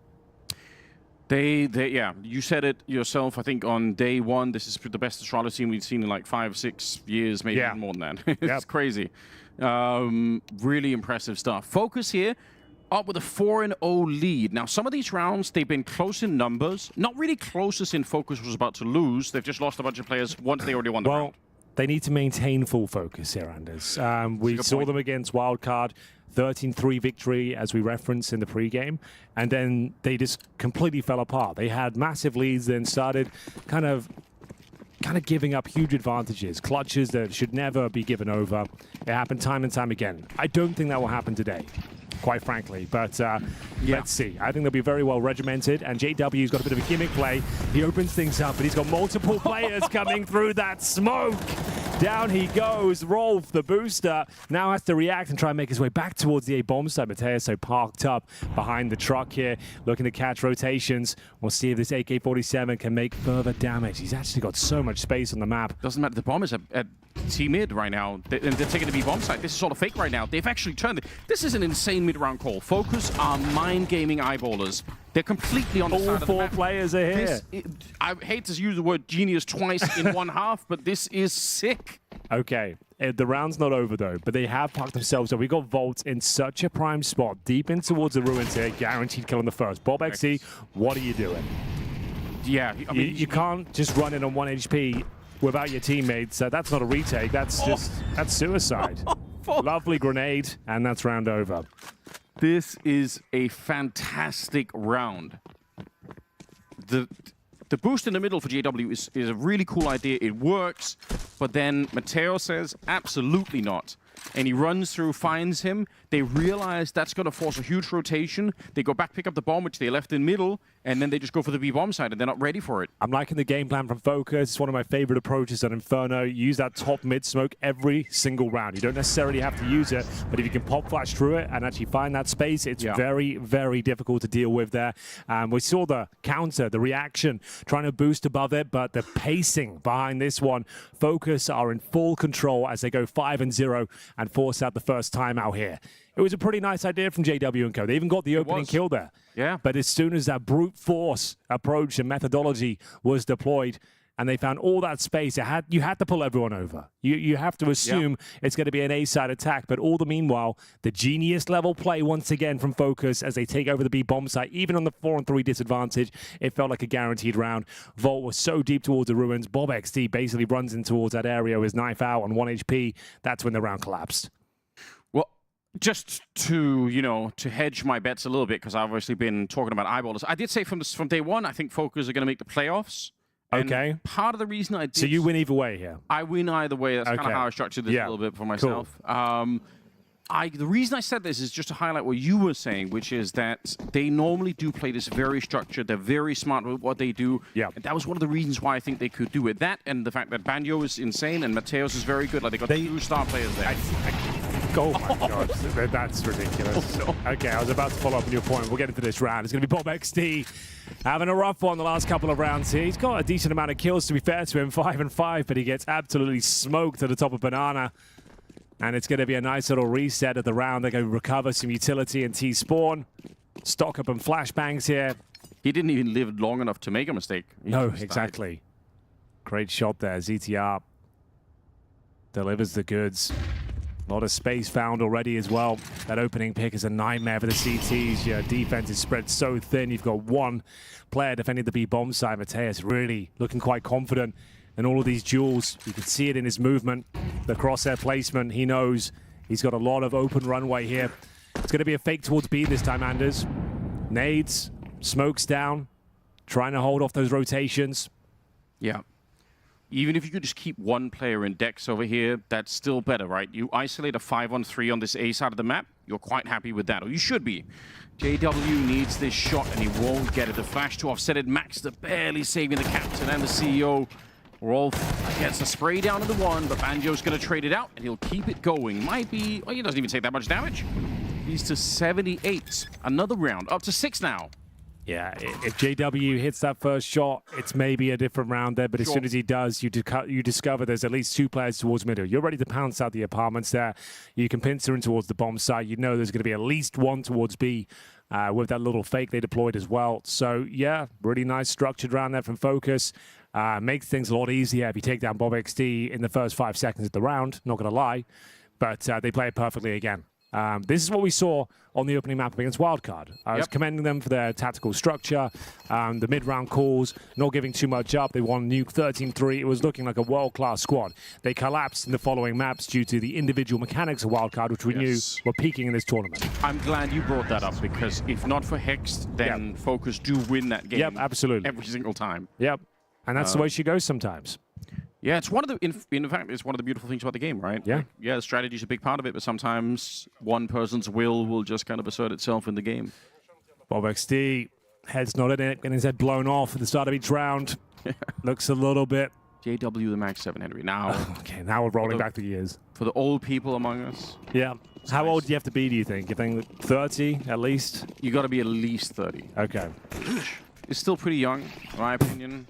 Yeah, you said it yourself. I think on day one, this is the best Astralis team we've seen in like 5-6 years, maybe even more than that. It's crazy. Really impressive stuff. FOKUS here, up with a 4-0 lead. Now, some of these rounds, they've been close in numbers. Not really closest in FOKUS was about to lose. They've just lost a bunch of players once they already won the round. They need to maintain full focus here, Anders. We saw them against Wildcard. 13-3 victory, as we referenced in the pregame, and then they just completely fell apart. They had massive leads, then started kind of giving up huge advantages, clutches that should never be given over. It happened time and time again. I don't think that will happen today, quite frankly, but let's see. I think they'll be very well regimented, and JW's got a bit of a gimmick play. He opens things up, but he's got multiple players coming through that smoke. Down he goes. Rolf, the booster, now has to react and try and make his way back towards the A bomb site. Mateus so parked up behind the truck here, looking to catch rotations. We'll see if this AK-47 can make further damage. He's actually got so much space on the map. Doesn't matter. The bomb is at T-mid right now. They're taking the B-bomb side. This is all a fake right now. They've actually turned it. This is an insane mid-round call. FOKUS are mind-gaming eyeballers. They're completely on the side of the map. All 4 players are here. I hate to use the word genius twice in one half, but this is sick. Okay, the round's not over though, but they have parked themselves up. We got Volt in such a prime spot, deep in towards the ruins here, guaranteed kill on the first. BobXD, what are you doing? Yeah, I mean, you can't just run in on 1 HP without your teammates. That's not a retake. That's just that's suicide. Lovely grenade, and that's round over. This is a fantastic round. The boost in the middle for JW is a really cool idea. It works, but then Mateo says, absolutely not. And he runs through, finds him. They realize that's going to force a huge rotation. They go back, pick up the bomb, which they left in middle, and then they just go for the B-bomb side, and they're not ready for it. I'm liking the game plan from FOKUS. It's one of my favorite approaches on Inferno. You use that top mid smoke every single round. You don't necessarily have to use it, but if you can pop flash through it and actually find that space, it's very, very difficult to deal with there. We saw the counter, the reaction, trying to boost above it, but the pacing behind this one, FOKUS are in full control as they go 5-0 and force out the first time out here. It was a pretty nice idea from JW and Co. They even got the opening kill there. Yeah. But as soon as that brute force approach and methodology was deployed and they found all that space, you had to pull everyone over. You have to assume it's going to be an A-side attack. But all the meanwhile, the genius level play once again from FOKUS as they take over the B-bomb site. Even on the 4-on-3 disadvantage, it felt like a guaranteed round. Volt was so deep towards the ruins. BobXD basically runs in towards that area with his knife out on 1 HP. That's when the round collapsed. Just to, to hedge my bets a little bit, because I've obviously been talking about eyeballers. I did say from day one, I think FOKUS are going to make the playoffs. Okay. And part of the reason I did... So you win either way here? I win either way. That's kind of how I structured this a little bit for myself. Cool. The reason I said this is just to highlight what you were saying, which is that they normally do play this very structured. They're very smart with what they do. Yeah. And that was one of the reasons why I think they could do it. That and the fact that Banjo is insane and Mateos is very good. Like, they got 2 star players there. Oh my god, that's ridiculous. Okay, I was about to follow up on your point. We'll get into this round. It's going to be BobXD having a rough one the last couple of rounds here. He's got a decent amount of kills, to be fair to him, 5-5, but he gets absolutely smoked at the top of Banana. And it's going to be a nice little reset of the round. They're going to recover some utility and T-spawn. Stock up and flashbangs here. He didn't even live long enough to make a mistake. No, exactly. Great shot there. ZTR delivers the goods. A lot of space found already as well. That opening pick is a nightmare for the CTs. Your defense is spread so thin. You've got one player defending the B-bomb side. Mateus really looking quite confident in all of these duels. You can see it in his movement, the crosshair placement. He knows he's got a lot of open runway here. It's going to be a fake towards B this time, Anders. Nades, smokes down, trying to hold off those rotations. Yeah. Even if you could just keep one player in Dex over here, that's still better, right? You isolate a 5-on-3 on this A side of the map, you're quite happy with that, or you should be. JW needs this shot, and he won't get it. The flash to offset it. Max barely saving the captain and the CEO. Rolf gets a spray down to the 1, but Banjo's going to trade it out, and he'll keep it going. Might be... Well, he doesn't even take that much damage. He's to 78. Another round. Up to 6 now. Yeah, if JW hits that first shot, it's maybe a different round there, but as soon as he does, you discover there's at least 2 players towards middle. You're ready to pounce out the apartments there. You can pincer in towards the bomb site. You know there's going to be at least 1 towards B with that little fake they deployed as well. So, yeah, really nice structured round there from FOKUS. Makes things a lot easier if you take down BobXD in the first 5 seconds of the round, not going to lie, but they play it perfectly again. This is what we saw on the opening map against Wildcard. I was commending them for their tactical structure, the mid-round calls, not giving too much up. They won Nuke 13-3. It was looking like a world-class squad. They collapsed in the following maps due to the individual mechanics of Wildcard, which we knew were peaking in this tournament. I'm glad you brought that up, because if not for Hex, then FOKUS do win that game. Yep, absolutely. Every single time. Yep, and that's the way she goes sometimes. Yeah, it's one of the. In fact, it's one of the beautiful things about the game, right? Yeah. Like, yeah, strategy is a big part of it, but sometimes one person's will just kind of assert itself in the game. BobXD, head's not in it, getting his head blown off at the start of each round. Looks a little bit. JW the Max 7 Henry. Now. Okay, now we're rolling back the years. For the old people among us. Yeah. How old do you have to be, do you think? You think 30 at least? You got to be at least 30. Okay. It's still pretty young, in my opinion.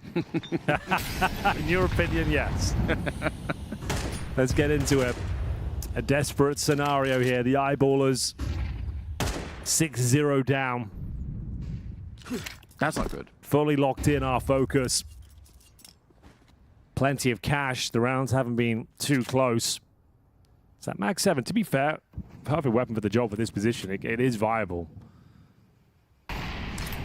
In your opinion, yes. Let's get into a desperate scenario here. The Eyeballers 6-0 down. That's not good. Fully locked in our focus. Plenty of cash. The rounds haven't been too close. It's that Mag 7. To be fair, perfect weapon for the job for this position. It is viable.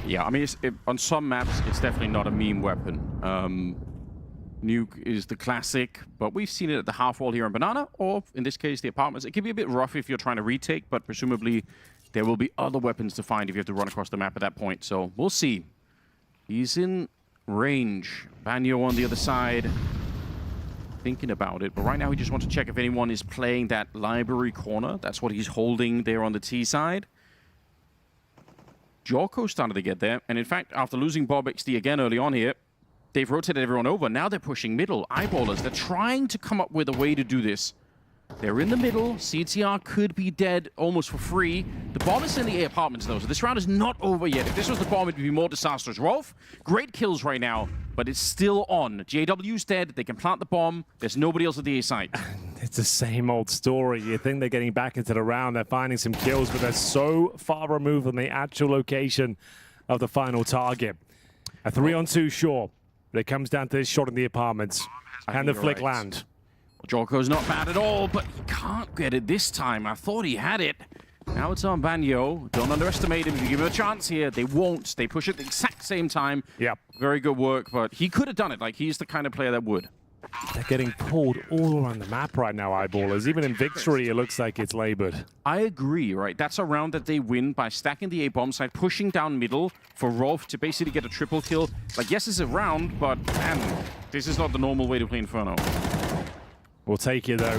Yeah, I mean, on some maps, it's definitely not a meme weapon. Nuke is the classic, but we've seen it at the half wall here in Banana, or in this case, the apartments. It can be a bit rough if you're trying to retake, but presumably there will be other weapons to find if you have to run across the map at that point. So we'll see. He's in range. Banyo on the other side, thinking about it. But right now, he just wants to check if anyone is playing that library corner. That's what he's holding there on the T side. Jorko started to get there, and in fact, after losing Bob XD again early on here, they've rotated everyone over. Now they're pushing middle. Eyeballers, they're trying to come up with a way to do this. They're in the middle. CTR could be dead almost for free. The bomb is in the A apartments, though, so this round is not over yet. If this was the bomb, it'd be more disastrous. Rolf, great kills right now, but it's still on. JW's dead. They can plant the bomb. There's nobody else at the A site. It's the same old story. You think they're getting back into the round. They're finding some kills, but they're so far removed from the actual location of the final target. A 3-on-2, sure. But it comes down to this shot in the apartments. Can the flick land? Jorko's not bad at all, but he can't get it this time. I thought he had it. Now it's on Banyo. Don't underestimate him. If you give him a chance here, they won't. They push it at the exact same time. Yep. Very good work, but he could have done it. Like, he's the kind of player that would. They're getting pulled all around the map right now, Eyeballers. Even in victory, it looks like it's labored. I agree, right? That's a round that they win by stacking the A bomb side, pushing down middle for Rolf to basically get a triple kill. Like, yes, it's a round, but man, this is not the normal way to play Inferno. We'll take it, though.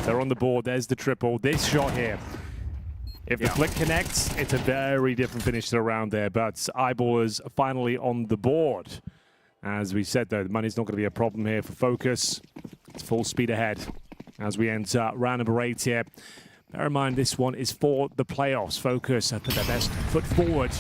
They're on the board. There's the triple. This shot here. If the flick connects, it's a very different finish to the round there. But Eyeballers finally on the board. As we said, though, the money's not going to be a problem here for FOKUS. It's full speed ahead as we enter round number 8 here. Bear in mind, this one is for the playoffs. FOKUS have put their best foot forward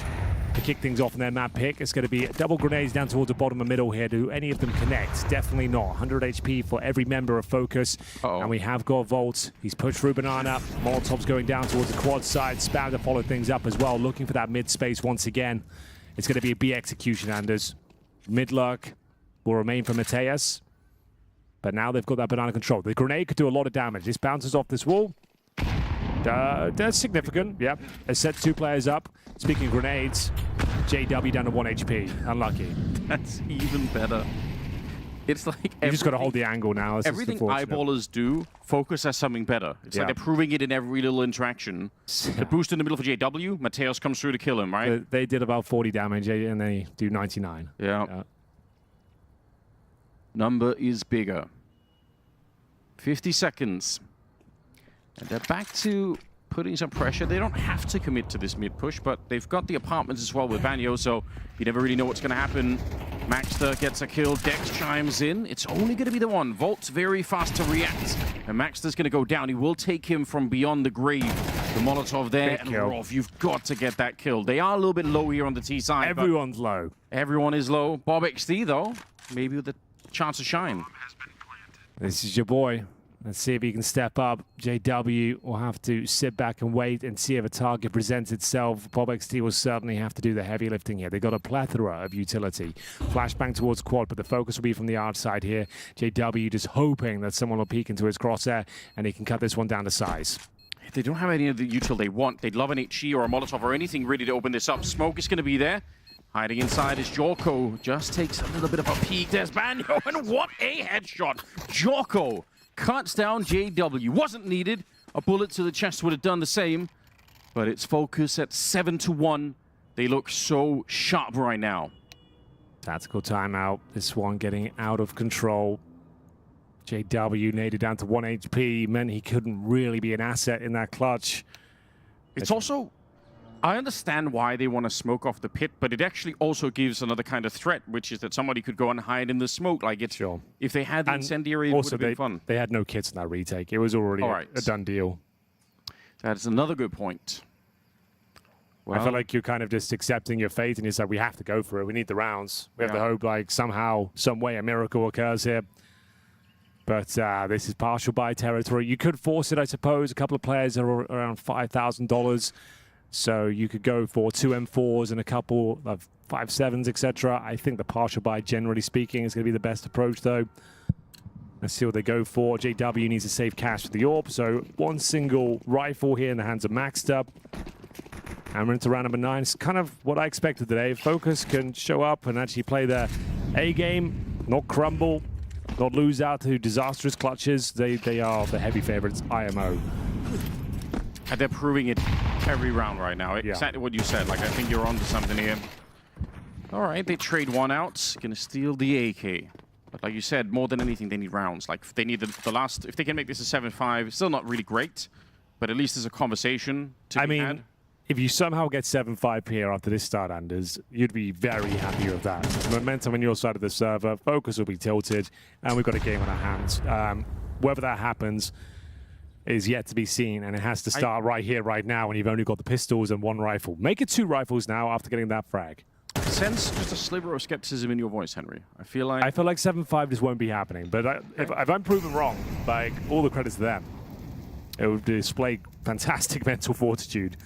to kick things off in their map pick. It's going to be double grenades down towards the bottom and middle here. Do any of them connect? Definitely not. 100 HP for every member of FOKUS. And we have got Volt. He's pushed through Banana. Molotov's going down towards the quad side. Spam to follow things up as well, looking for that mid space once again. It's going to be a B execution, Anders. Mid luck will remain for Mateus. But now they've got that Banana control. The grenade could do a lot of damage. This bounces off this wall. That's significant, yep. Has set 2 players up. Speaking of grenades, JW down to 1 HP. Unlucky. That's even better. It's like you just got to hold the angle now. This everything Eyeballers do, FOKUS has something better. It's like they're proving it in every little interaction. The boost in the middle for JW, Mateus comes through to kill him, right? They did about 40 damage, and they do 99. Yeah. Number is bigger. 50 seconds. And they're back to putting some pressure. They don't have to commit to this mid push, but they've got the apartments as well with Banyo, so you never really know what's going to happen. Maxter gets a kill. Dex chimes in. It's only going to be the one. Volt's very fast to react. And Maxter's going to go down. He will take him from beyond the grave. The Molotov there. And Rolf, you've got to get that kill. They are a little bit low here on the T side. Everyone's low. Everyone is low. Bob XD, though, maybe with a chance to shine. This is your boy. Let's see if he can step up. JW will have to sit back and wait and see if a target presents itself. Bob XT will certainly have to do the heavy lifting here. They've got a plethora of utility. Flashbang towards quad, but the focus will be from the art side here. JW just hoping that someone will peek into his crosshair and he can cut this one down to size. If they don't have any of the util they want, they'd love an HE or a Molotov or anything really to open this up. Smoke is going to be there. Hiding inside is Jorko. Just takes a little bit of a peek. There's Banyo, and what a headshot. Jorko cuts down JW. Wasn't needed. A bullet to the chest would have done the same. But it's FOKUS at 7-1. They look so sharp right now. Tactical timeout. This one getting out of control. JW naded down to 1 HP. Meant he couldn't really be an asset in that clutch. It's also... I understand why they want to smoke off the pit, but it actually also gives another kind of threat, which is that somebody could go and hide in the smoke. Like it's if they had the incendiary, it would have been fun. They had no kits in that retake. It was already a done deal. That's another good point. Well, I feel like you're kind of just accepting your fate, and you say, we have to go for it. We need the rounds. We have to hope, like, somehow, some way, a miracle occurs here. But this is partial buy territory. You could force it, I suppose. A couple of players are around $5,000. So you could go for 2 M4s and a couple of 5.7s, etc. I think the partial buy, generally speaking, is going to be the best approach, though. Let's see what they go for. JW needs to save cash for the AWP. So one single rifle here in the hands of Maxed Up. And we're into round number 9. It's kind of what I expected today. FOKUS can show up and actually play their A game, not crumble, not lose out to disastrous clutches. They are the heavy favorites, IMO. And they're proving it every round right now. Exactly what you said. Like, I think you're onto something here. All right, they trade one out. Gonna steal the AK. But like you said, more than anything, they need rounds. Like, they need the last... If they can make this a 7-5, still not really great. But at least there's a conversation to be had. If you somehow get 7-5 here after this start, Anders, you'd be very happy with that. Momentum on your side of the server, FOKUS will be tilted, and we've got a game on our hands. Whether that happens is yet to be seen, and it has to start right here, right now, when you've only got the pistols and one rifle. Make it 2 rifles now after getting that frag. I sense just a sliver of skepticism in your voice, Henry. I feel like 7-5 just won't be happening. But if I'm proven wrong, like, all the credit to them. It would display fantastic mental fortitude.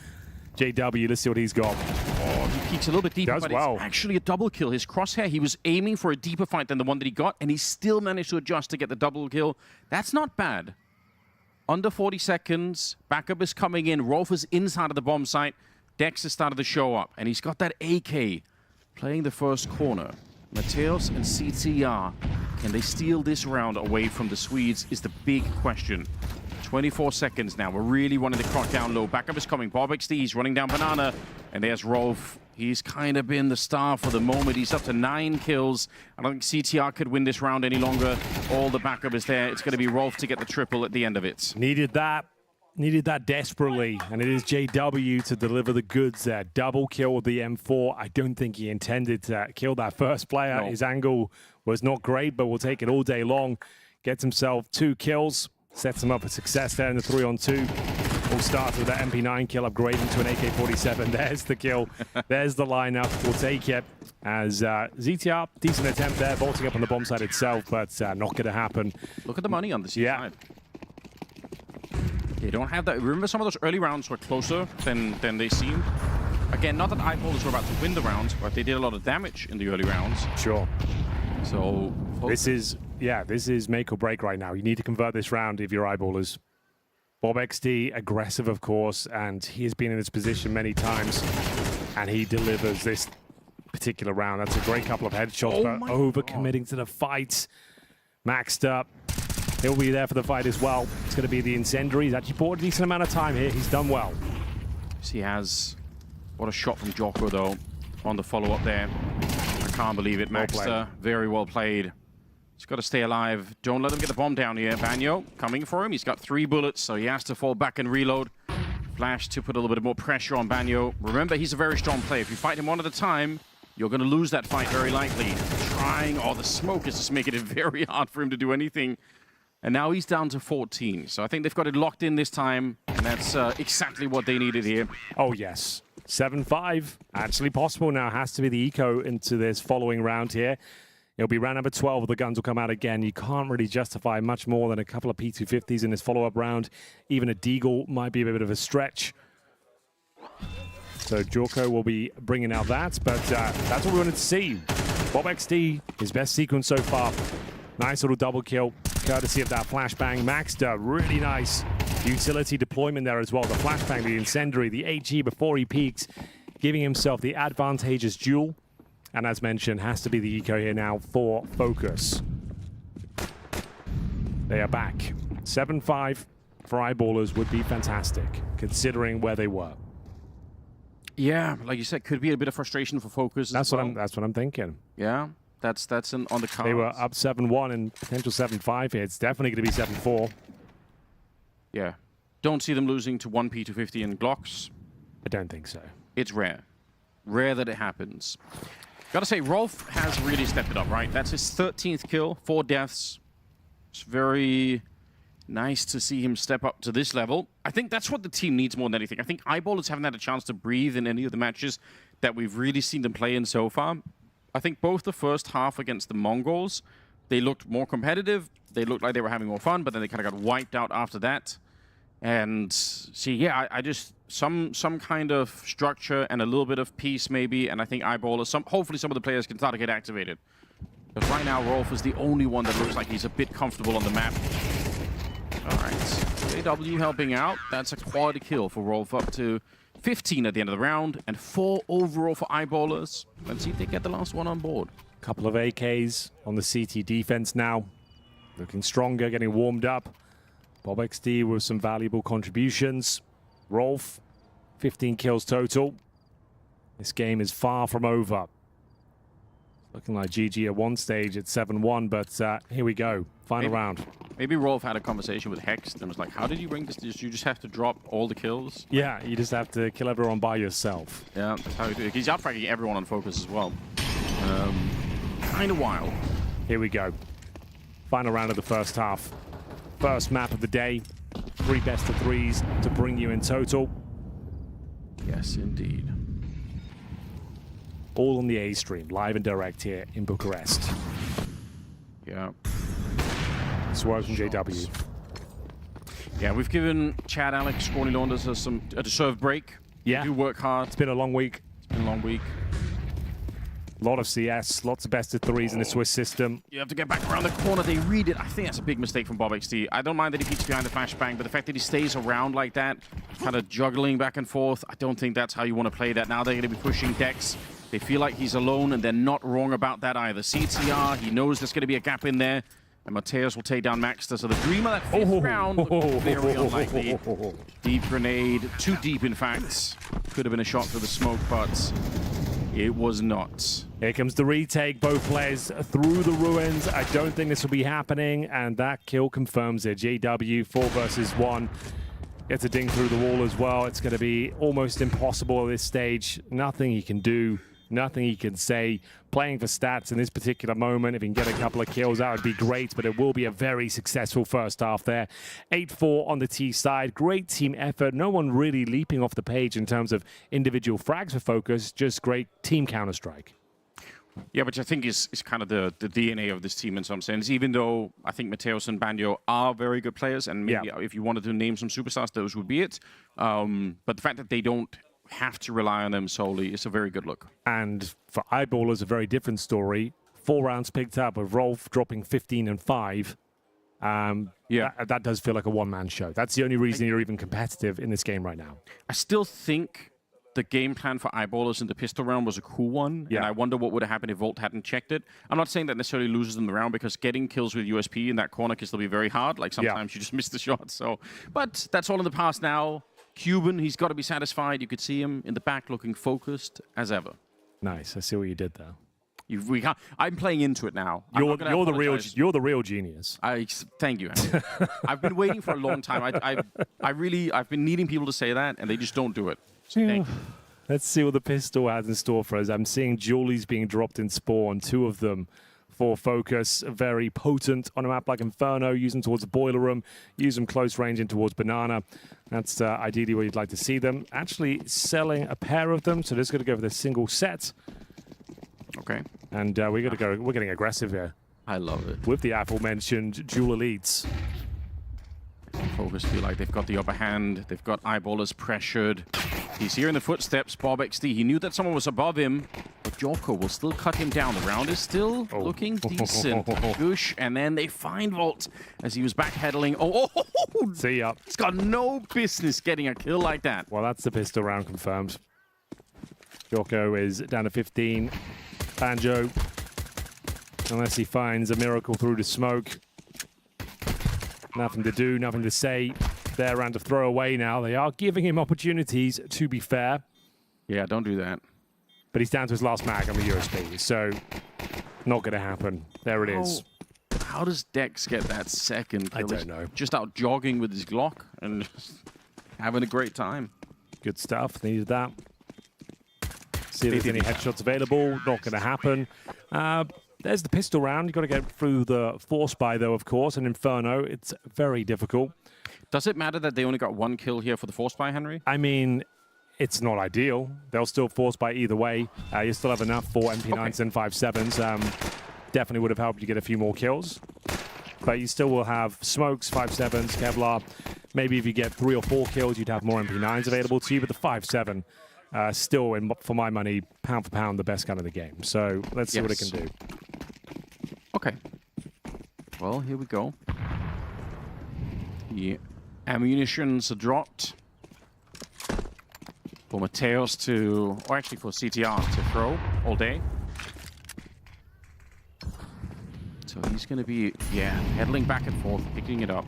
JW, let's see what he's got. Oh, he peeks a little bit deeper, but it's actually a double kill. His crosshair, he was aiming for a deeper fight than the one that he got, and he still managed to adjust to get the double kill. That's not bad. Under 40 seconds, backup is coming in. Rolf is inside of the bomb site. Dex has started to show up, and he's got that AK playing the first corner. Mateos and CTR, can they steal this round away from the Swedes is the big question. 24 seconds now. We're really wanting to clock down low. Backup is coming. BobXD, he's running down Banana. And there's Rolf. He's kind of been the star for the moment. He's up to 9 kills. I don't think CTR could win this round any longer. All the backup is there. It's going to be Rolf to get the triple at the end of it. Needed that desperately. And it is JW to deliver the goods there. Double kill with the M4. I don't think he intended to kill that first player. No. His angle was not great, but we'll take it all day long. Gets himself 2 kills. Sets him up for success there in the 3-on-2. All starts with that MP9 kill, upgrading to an AK-47. There's the kill. There's the lineup. We'll take it as ZTR, decent attempt there, bolting up on the bomb site itself, but not going to happen. Look at the money on the C side. They don't have that. Remember, some of those early rounds were closer than they seemed. Again, not that eyeballs were about to win the rounds, but they did a lot of damage in the early rounds. Sure. So this is make or break right now. You need to convert this round if you're eyeballers. BobXD, aggressive, of course, and he has been in this position many times, and he delivers this particular round. That's a great couple of headshots, but over-committing to the fight. Maxed up. He'll be there for the fight as well. It's going to be the incendiary. He's actually bought a decent amount of time here. He's done well. He has... What a shot from Jocko, though, on the follow-up there. Can't believe it, Maxter. Very well played. He's got to stay alive. Don't let him get the bomb down here. Banyo coming for him. He's got 3 bullets, so he has to fall back and reload. Flash to put a little bit more pressure on Banyo. Remember, he's a very strong player. If you fight him one at a time, you're going to lose that fight very likely. Trying, the smoke is just making it very hard for him to do anything. And now he's down to 14. So I think they've got it locked in this time, and that's exactly what they needed here. Oh, yes. 7-5, actually possible now. Has to be the eco into this following round here. It'll be round number 12. The guns will come out again. You can't really justify much more than a couple of P250s in this follow-up round. Even a Deagle might be a bit of a stretch. So Jorko will be bringing out that, but that's what we wanted to see. BobXD, his best sequence so far. Nice little double kill, courtesy of that flashbang. Maxter, really nice utility deployment there as well. The flashbang, the incendiary, the HE before he peaks, giving himself the advantageous duel. And as mentioned, has to be the eco here now for FOKUS. They are back. 7-5 for eyeballers would be fantastic, considering where they were. Yeah, like you said, could be a bit of frustration for FOKUS. That's what I'm thinking. Yeah, that's on the cards. They were up 7-1 and potential 7-5 here. It's definitely going to be 7-4. Yeah. Don't see them losing to 1 P250 and Glocks. I don't think so. It's rare. Rare that it happens. Gotta say, Rolf has really stepped it up, right? That's his 13th kill, 4 deaths. It's very nice to see him step up to this level. I think that's what the team needs more than anything. I think Eyeballers haven't had a chance to breathe in any of the matches that we've really seen them play in so far. I think both the first half against the Mongols They looked more competitive. They looked like they were having more fun, but then they kind of got wiped out after that. And see, yeah, I just some kind of structure and a little bit of peace maybe, and I think Eyeballers, hopefully some of the players can start to get activated. Because right now, Rolf is the only one that looks like he's a bit comfortable on the map. All right, JW helping out. That's a quality kill for Rolf, up to 15 at the end of the round, and 4 overall for Eyeballers. Let's see if they get the last one on board. Couple of AKs on the CT defense now. Looking stronger, getting warmed up. BobXD with some valuable contributions. Rolf, 15 kills total. This game is far from over. Looking like GG at one stage at 7-1, but here we go. Final round. Maybe Rolf had a conversation with Hex and was like, how did you bring this? You just have to drop all the kills? Yeah, you just have to kill everyone by yourself. Yeah, that's how you do it. He's outfragging everyone on FOKUS as well. Kind of wild. Here we go. Final round of the first half. First map of the day. 3 best of 3s to bring you in total. Yes, indeed. All on the A stream, live and direct here in Bucharest. Yeah. Swerve from JW. Yeah, we've given Chad, Alex, Scrawny Launders a deserved break. Yeah. They do work hard. It's been a long week. It's been a long week. A lot of CS, lots of best of 3s in the Swiss system. You have to get back around the corner. They read it. I think that's a big mistake from BobXD. I don't mind that he keeps behind the flashbang, but the fact that he stays around like that, kind of juggling back and forth, I don't think that's how you want to play that. Now they're going to be pushing Dex. They feel like he's alone, and they're not wrong about that either. CTR, he knows there's going to be a gap in there, and Mateus will take down Maxter. So the Dreamer, that 5th round, looked very unlikely. Deep grenade, too deep in fact. Could have been a shot for the smoke, but it was not. Here comes the retake. Both players through the ruins. I don't think this will be happening, and that kill confirms it. JW, 4 versus 1. Gets a ding through the wall as well. It's going to be almost impossible at this stage. Nothing he can do. Nothing he can say. Playing for stats in this particular moment. If he can get a couple of kills, that would be great, but it will be a very successful first half there. 8-4 on the T side. Great team effort. No one really leaping off the page in terms of individual frags for FOKUS. Just great team Counter-Strike. Yeah, which I think is kind of the DNA of this team in some sense, even though I think Mateus and Banjo are very good players, and maybe if you wanted to name some superstars, those would be it. But the fact that they don't have to rely on them solely is a very good look. And for Eyeballers, a very different story. 4 rounds picked up with Rolf dropping 15 and 5. That does feel like a one-man show. That's the only reason you're even competitive in this game right now. I still think the game plan for Eyeballers in the pistol round was a cool one, and I wonder what would have happened if Volt hadn't checked it. I'm not saying that necessarily loses them the round, because getting kills with USP in that corner can still be very hard. Like sometimes you just miss the shot. So, but that's all in the past now. Cuban, he's got to be satisfied. You could see him in the back looking focused as ever. Nice. I see what you did there. I'm playing into it now. You're the real genius. Thank you, Andy. I've been waiting for a long time. I've been needing people to say that, and they just don't do it. So thank you. Let's see what the pistol has in store for us. I'm seeing Julies being dropped in spawn, 2 of them for FOKUS. Very potent on a map like Inferno. Use them towards the boiler room. Use them close range in towards Banana. That's ideally where you'd like to see them. Actually selling a pair of them, so just going to go for the single set. Okay. And we're going to go. We're getting aggressive here. I love it. With the aforementioned dual elites. FOKUS feel like they've got the upper hand. They've got Eyeballers pressured. He's hearing the footsteps. BobXD. He knew that someone was above him, but Joko will still cut him down. The round is still looking decent. Goosh, and then they find Volt as he was backpedaling. See ya. He's got no business getting a kill like that. Well, that's the pistol round confirmed. Joko is down to 15. Banjo, unless he finds a miracle through the smoke. Nothing to do, nothing to say. Their round to throw away now. They are giving him opportunities, to be fair. Yeah, don't do that. But he's down to his last mag on the USB, so not going to happen. There it is. How does Dex get that second kill? I don't know. Just out jogging with his Glock and having a great time. Good stuff. Needed that. See if there's any headshots available. Not going to happen. There's the pistol round. You've got to get through the force buy, though, of course. And Inferno, it's very difficult. Does it matter that they only got 1 kill here for the force buy, Henry? I mean, it's not ideal. They'll still force buy either way. You still have enough for MP9s and 5.7s. definitely would have helped you get a few more kills. But you still will have smokes, 5.7s, Kevlar. Maybe if you get 3 or 4 kills, you'd have more MP9s available to you. But the 5.7, still, for my money, pound for pound, the best gun in the game. So let's see what it can do. Okay. Well, here we go. The ammunitions are dropped. For Mateos to, or actually for CTR to throw all day. So he's going to be, pedaling back and forth, picking it up.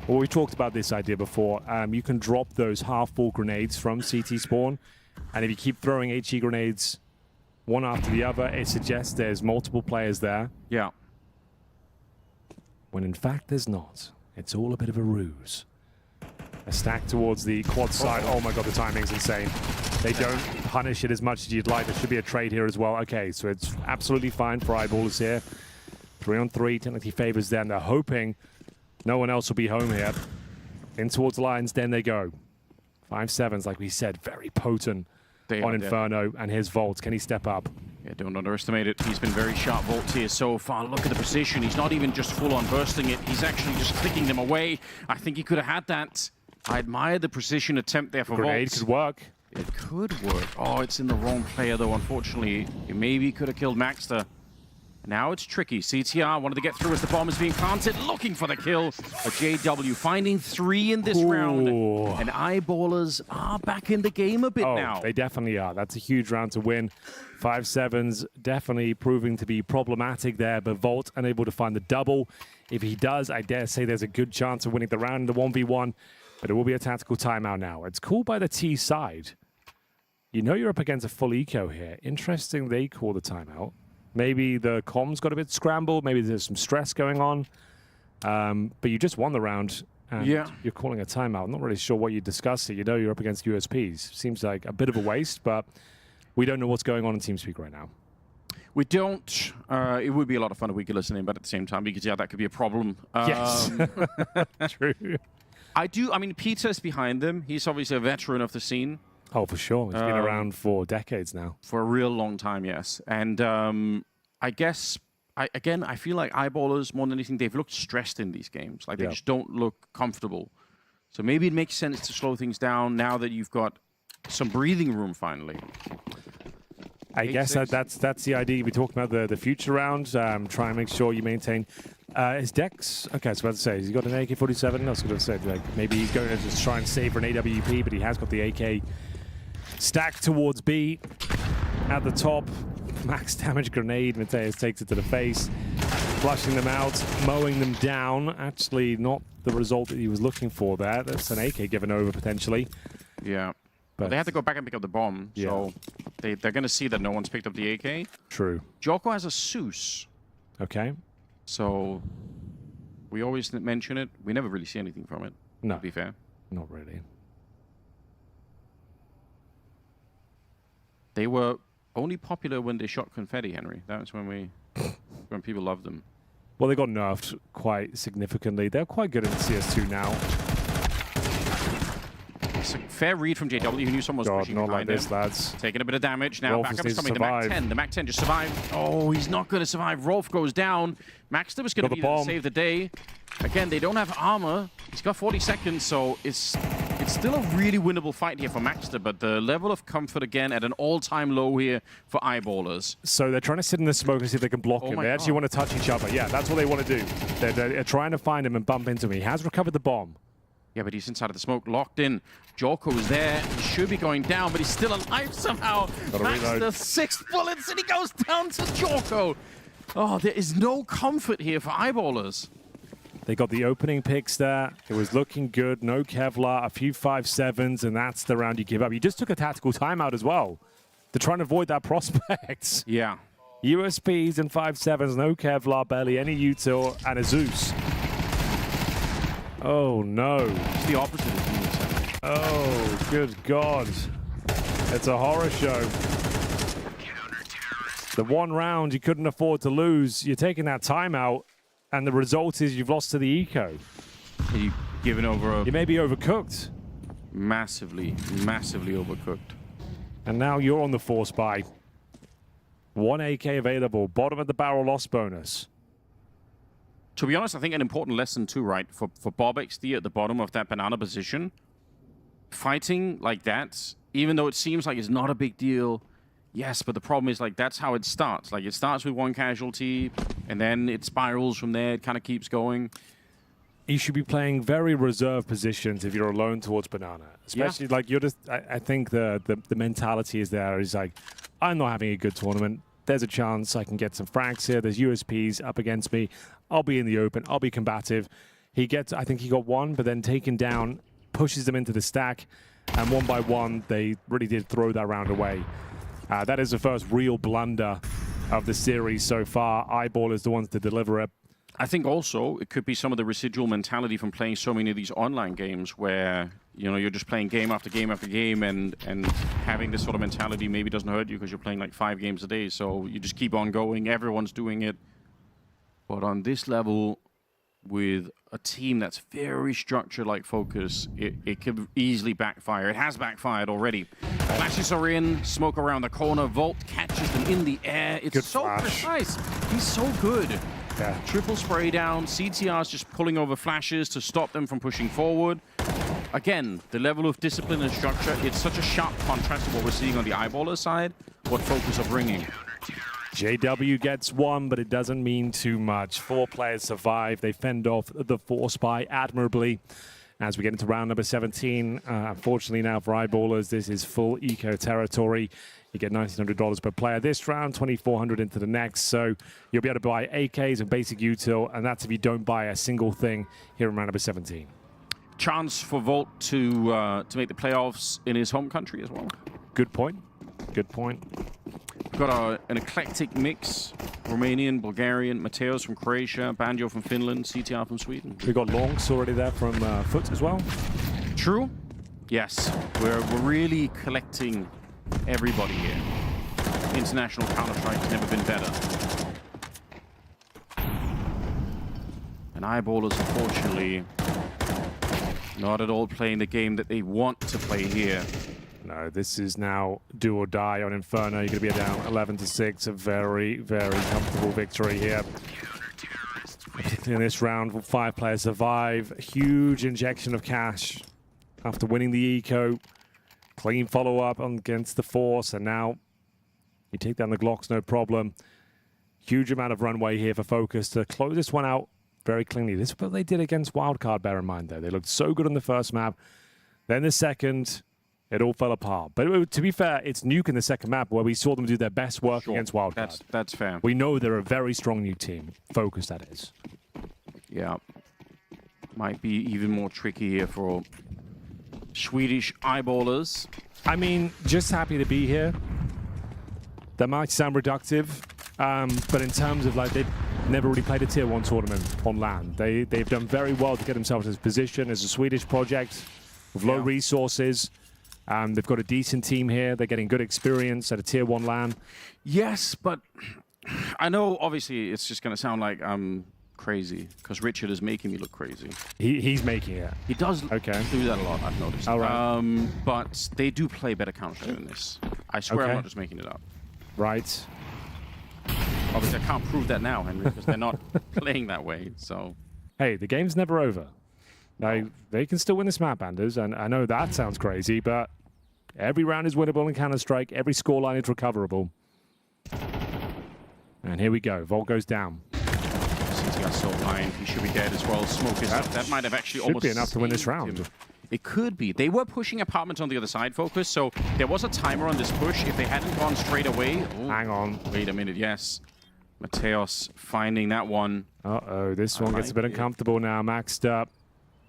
Well, we talked about this idea before. You can drop those half-full grenades from CT spawn, and if you keep throwing HE grenades one after the other, it suggests there's multiple players there. Yeah. When in fact there's not. It's all a bit of a ruse. A stack towards the quad side. Oh my god, the timing's insane. They don't punish it as much as you'd like. There should be a trade here as well. Okay, so it's absolutely fine for Eyeballers here. 3-on-3, technically favors them. They're hoping no one else will be home here. In towards the lines, then they go. 5.7s, like we said, very potent on Inferno. And here's Volt. Can he step up? Yeah, don't underestimate it. He's been very sharp Volt here so far. Look at the precision. He's not even just full on bursting it. He's actually just clicking them away. I think he could have had that. I admire the precision attempt there for Volt. Grenade could work. It could work. Oh, it's in the wrong player, though, unfortunately. He maybe could have killed Maxter. Now it's tricky. CTR wanted to get through as the bomb is being planted, looking for the kill. But JW finding 3 in this round. And Eyeballers are back in the game a bit now. They definitely are. That's a huge round to win. 5.7s definitely proving to be problematic there, but Volt unable to find the double. If he does, I dare say there's a good chance of winning the round in the 1v1. But it will be a tactical timeout now. It's called by the T side. You know you're up against a full eco here. Interesting they call the timeout. Maybe the comms got a bit scrambled. Maybe there's some stress going on. But you just won the round. And you're calling a timeout. I'm not really sure what you discussed here. You know you're up against USPs. Seems like a bit of a waste, but we don't know what's going on in TeamSpeak right now. We don't. It would be a lot of fun if we could listen in, but at the same time, you could see how that could be a problem. Yes. True. I mean, Peter's behind them. He's obviously a veteran of the scene. Oh, for sure. He's been around for decades now. For a real long time, yes. And I guess, I feel like Eyeballers, more than anything, they've looked stressed in these games. Like, they just don't look comfortable. So maybe it makes sense to slow things down now that you've got some breathing room, finally. I guess that's the idea. We talked about the future rounds. Try and make sure you maintain his decks. Okay, I was about to say, he's got an AK-47. I was going to say, like, maybe he's going to just try and save for an AWP, but he has got the AK stacked towards B at the top. Max damage grenade. Mateus takes it to the face, flushing them out, mowing them down. Actually, not the result that he was looking for there. That's an AK given over potentially. Yeah. But they have to go back and pick up the bomb, so they're going to see that no one's picked up the AK. True. Joko has a Zeus. Okay. So we always mention it. We never really see anything from it, to be fair. Not really. They were only popular when they shot confetti, Henry. That was when when people loved them. Well, they got nerfed quite significantly. They're quite good in CS2 now. It's a fair read from JW, who knew someone was pushing behind like this, him. lads. Taking a bit of damage. Now Rolf backup is coming. survive. The Mac 10 just survived. Oh, he's not going to survive. Rolf goes down. Maxter was going to be there to save the day. Again, they don't have armor. He's got 40 seconds, so it's still a really winnable fight here for Maxter, but the level of comfort again at an all-time low here for Eyeballers. So they're trying to sit in the smoke and see if they can block him. They actually want to touch each other. Yeah, that's what they want to do. They're trying to find him and bump into him. He has recovered the bomb. Yeah, but he's inside of the smoke, locked in. Joko is there. He should be going down, but he's still alive somehow. Maxter, 6 bullets, and he goes down to Joko. Oh, there is no comfort here for Eyeballers. They got the opening picks there. It was looking good. No Kevlar, a few 5.7s, and that's the round you give up. You just took a tactical timeout as well to try and avoid that prospect. Yeah. USPs and 5.7s, no Kevlar, barely any util, and a Zeus. Oh, no. It's the opposite of Zeus. Oh, good God. It's a horror show. The one round you couldn't afford to lose. You're taking that timeout. And the result is you've lost to the eco. You've given over. You may be overcooked. Massively, massively overcooked. And now you're on the force buy. 1 AK available. Bottom of the barrel loss bonus. To be honest, I think an important lesson too, right? For Bob XD at the bottom of that banana position, fighting like that, even though it seems like it's not a big deal, yes, but the problem is, like, that's how it starts. Like, it starts with 1 casualty, and then it spirals from there. It kind of keeps going. You should be playing very reserved positions if you're alone towards banana. Especially, like, you're just... I think the mentality is there is like, I'm not having a good tournament. There's a chance I can get some frags here. There's USPs up against me. I'll be in the open. I'll be combative. He gets... I think he got 1, but then taken down, pushes them into the stack, and 1 by 1, they really did throw that round away. That is the first real blunder of the series so far. Eyeball is the ones to deliver it. I think also it could be some of the residual mentality from playing so many of these online games where, you know, you're just playing game after game after game, and having this sort of mentality maybe doesn't hurt you because you're playing like 5 games a day. So you just keep on going. Everyone's doing it. But on this level, with a team that's very structured like FOKUS, it could easily backfire. It has backfired already. Flashes are in, smoke around the corner, Volt catches them in the air. It's good so flash. precise. He's so good. Yeah. Triple spray down. CTR's just pulling over flashes to stop them from pushing forward. Again, the level of discipline and structure, it's such a sharp contrast to what we're seeing on the eyeballer side, what FOKUS are bringing. JW gets 1, but it doesn't mean too much. 4 players survive. They fend off the Force Spy admirably. As we get into round number 17, unfortunately now for Eyeballers, this is full eco territory. You get $1,900 per player this round, $2,400 into the next. So you'll be able to buy AKs and basic util, and that's if you don't buy a single thing here in round number 17. Chance for Volt to make the playoffs in his home country as well. Good point. Good point. We've got an eclectic mix. Romanian, Bulgarian, Mateos from Croatia, Banjo from Finland, CTR from Sweden. We've got Longs already there from Foot as well. True. Yes. We're really collecting everybody here. International Counter-Strike's never been better. And Eyeballers, unfortunately, not at all playing the game that they want to play here. No, this is now do or die on Inferno. You're going to be down 11-6. A very, very comfortable victory here. In this round, 5 players survive. Huge injection of cash after winning the eco. Clean follow-up against the Force, and now you take down the Glocks, no problem. Huge amount of runway here for FOKUS to close this one out very cleanly. This is what they did against Wildcard, bear in mind, though. They looked so good on the first map. Then the second, it all fell apart. But to be fair, it's Nuke in the second map where we saw them do their best work against Wildcard. That's fair. We know they're a very strong new team. FOKUS, that is. Yeah. Might be even more tricky here for Swedish Eyeballers. I mean, just happy to be here. That might sound reductive, but in terms of, like, they've never really played a Tier 1 tournament on land. They've done very well to get themselves in this position as a Swedish project with low resources. They've got a decent team here. They're getting good experience at a Tier 1 LAN. Yes, but I know, obviously, it's just going to sound like I'm crazy because Richard is making me look crazy. He's making it. He does do that a lot, I've noticed. All right. But they do play better Counter-Strike than this. I swear I'm not just making it up. Right. Obviously, I can't prove that now, Henry, because they're not playing that way. So, hey, the game's never over. Now, they can still win this map, Anders, and I know that sounds crazy, but every round is winnable in Counter-Strike. Every scoreline is recoverable. And here we go. Volt goes down. CTR so blind. He should be dead as well. Smoke is up. That might have actually almost be enough to win this saved round. him. It could be. They were pushing apartments on the other side, FOKUS, so there was a timer on this push. If they hadn't gone straight away... Oh, hang on. Wait a minute, yes. Mateos finding that one. Uh-oh, this one gets a bit uncomfortable now. Maxed up.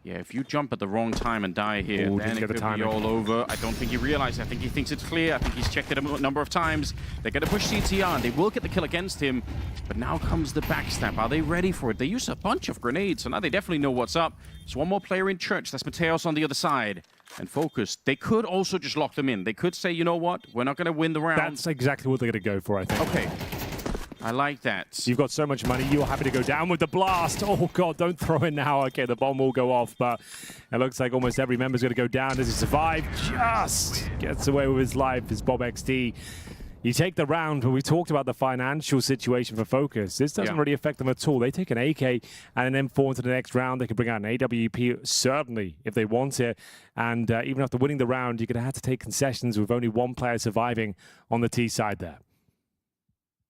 Yeah, if you jump at the wrong time and die here, then it could be all over. I don't think he realized. I think he thinks it's clear. I think he's checked it a number of times. They're going to push CTR, and they will get the kill against him. But now comes the backstab. Are they ready for it? They use a bunch of grenades, so now they definitely know what's up. There's one more player in church. That's Mateos on the other side. And FOKUS. They could also just lock them in. They could say, you know what? We're not going to win the round. That's exactly what they're going to go for, I think. Okay. I like that. You've got so much money. You're happy to go down with the blast. Oh, God, don't throw it now. Okay, the bomb will go off, but it looks like almost every member's going to go down. Does he survive? Just gets away with his life as Bob XD You take the round, but we talked about the financial situation for FOKUS. This doesn't really affect them at all. They take an AK and an M4 into the next round. They can bring out an AWP, certainly, if they want it. And even after winning the round, you're going to have to take concessions with only one player surviving on the T side there.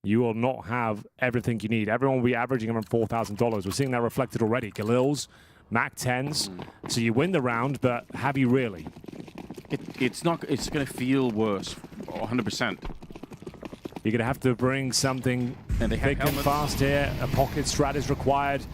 You will not have everything you need. Everyone will be averaging around $4,000. We're seeing that reflected already. Galil's, Mac 10s. So you win the round, but have you really? It's not. It's going to feel worse, 100%. You're going to have to bring something thick and fast here. A pocket strat is required.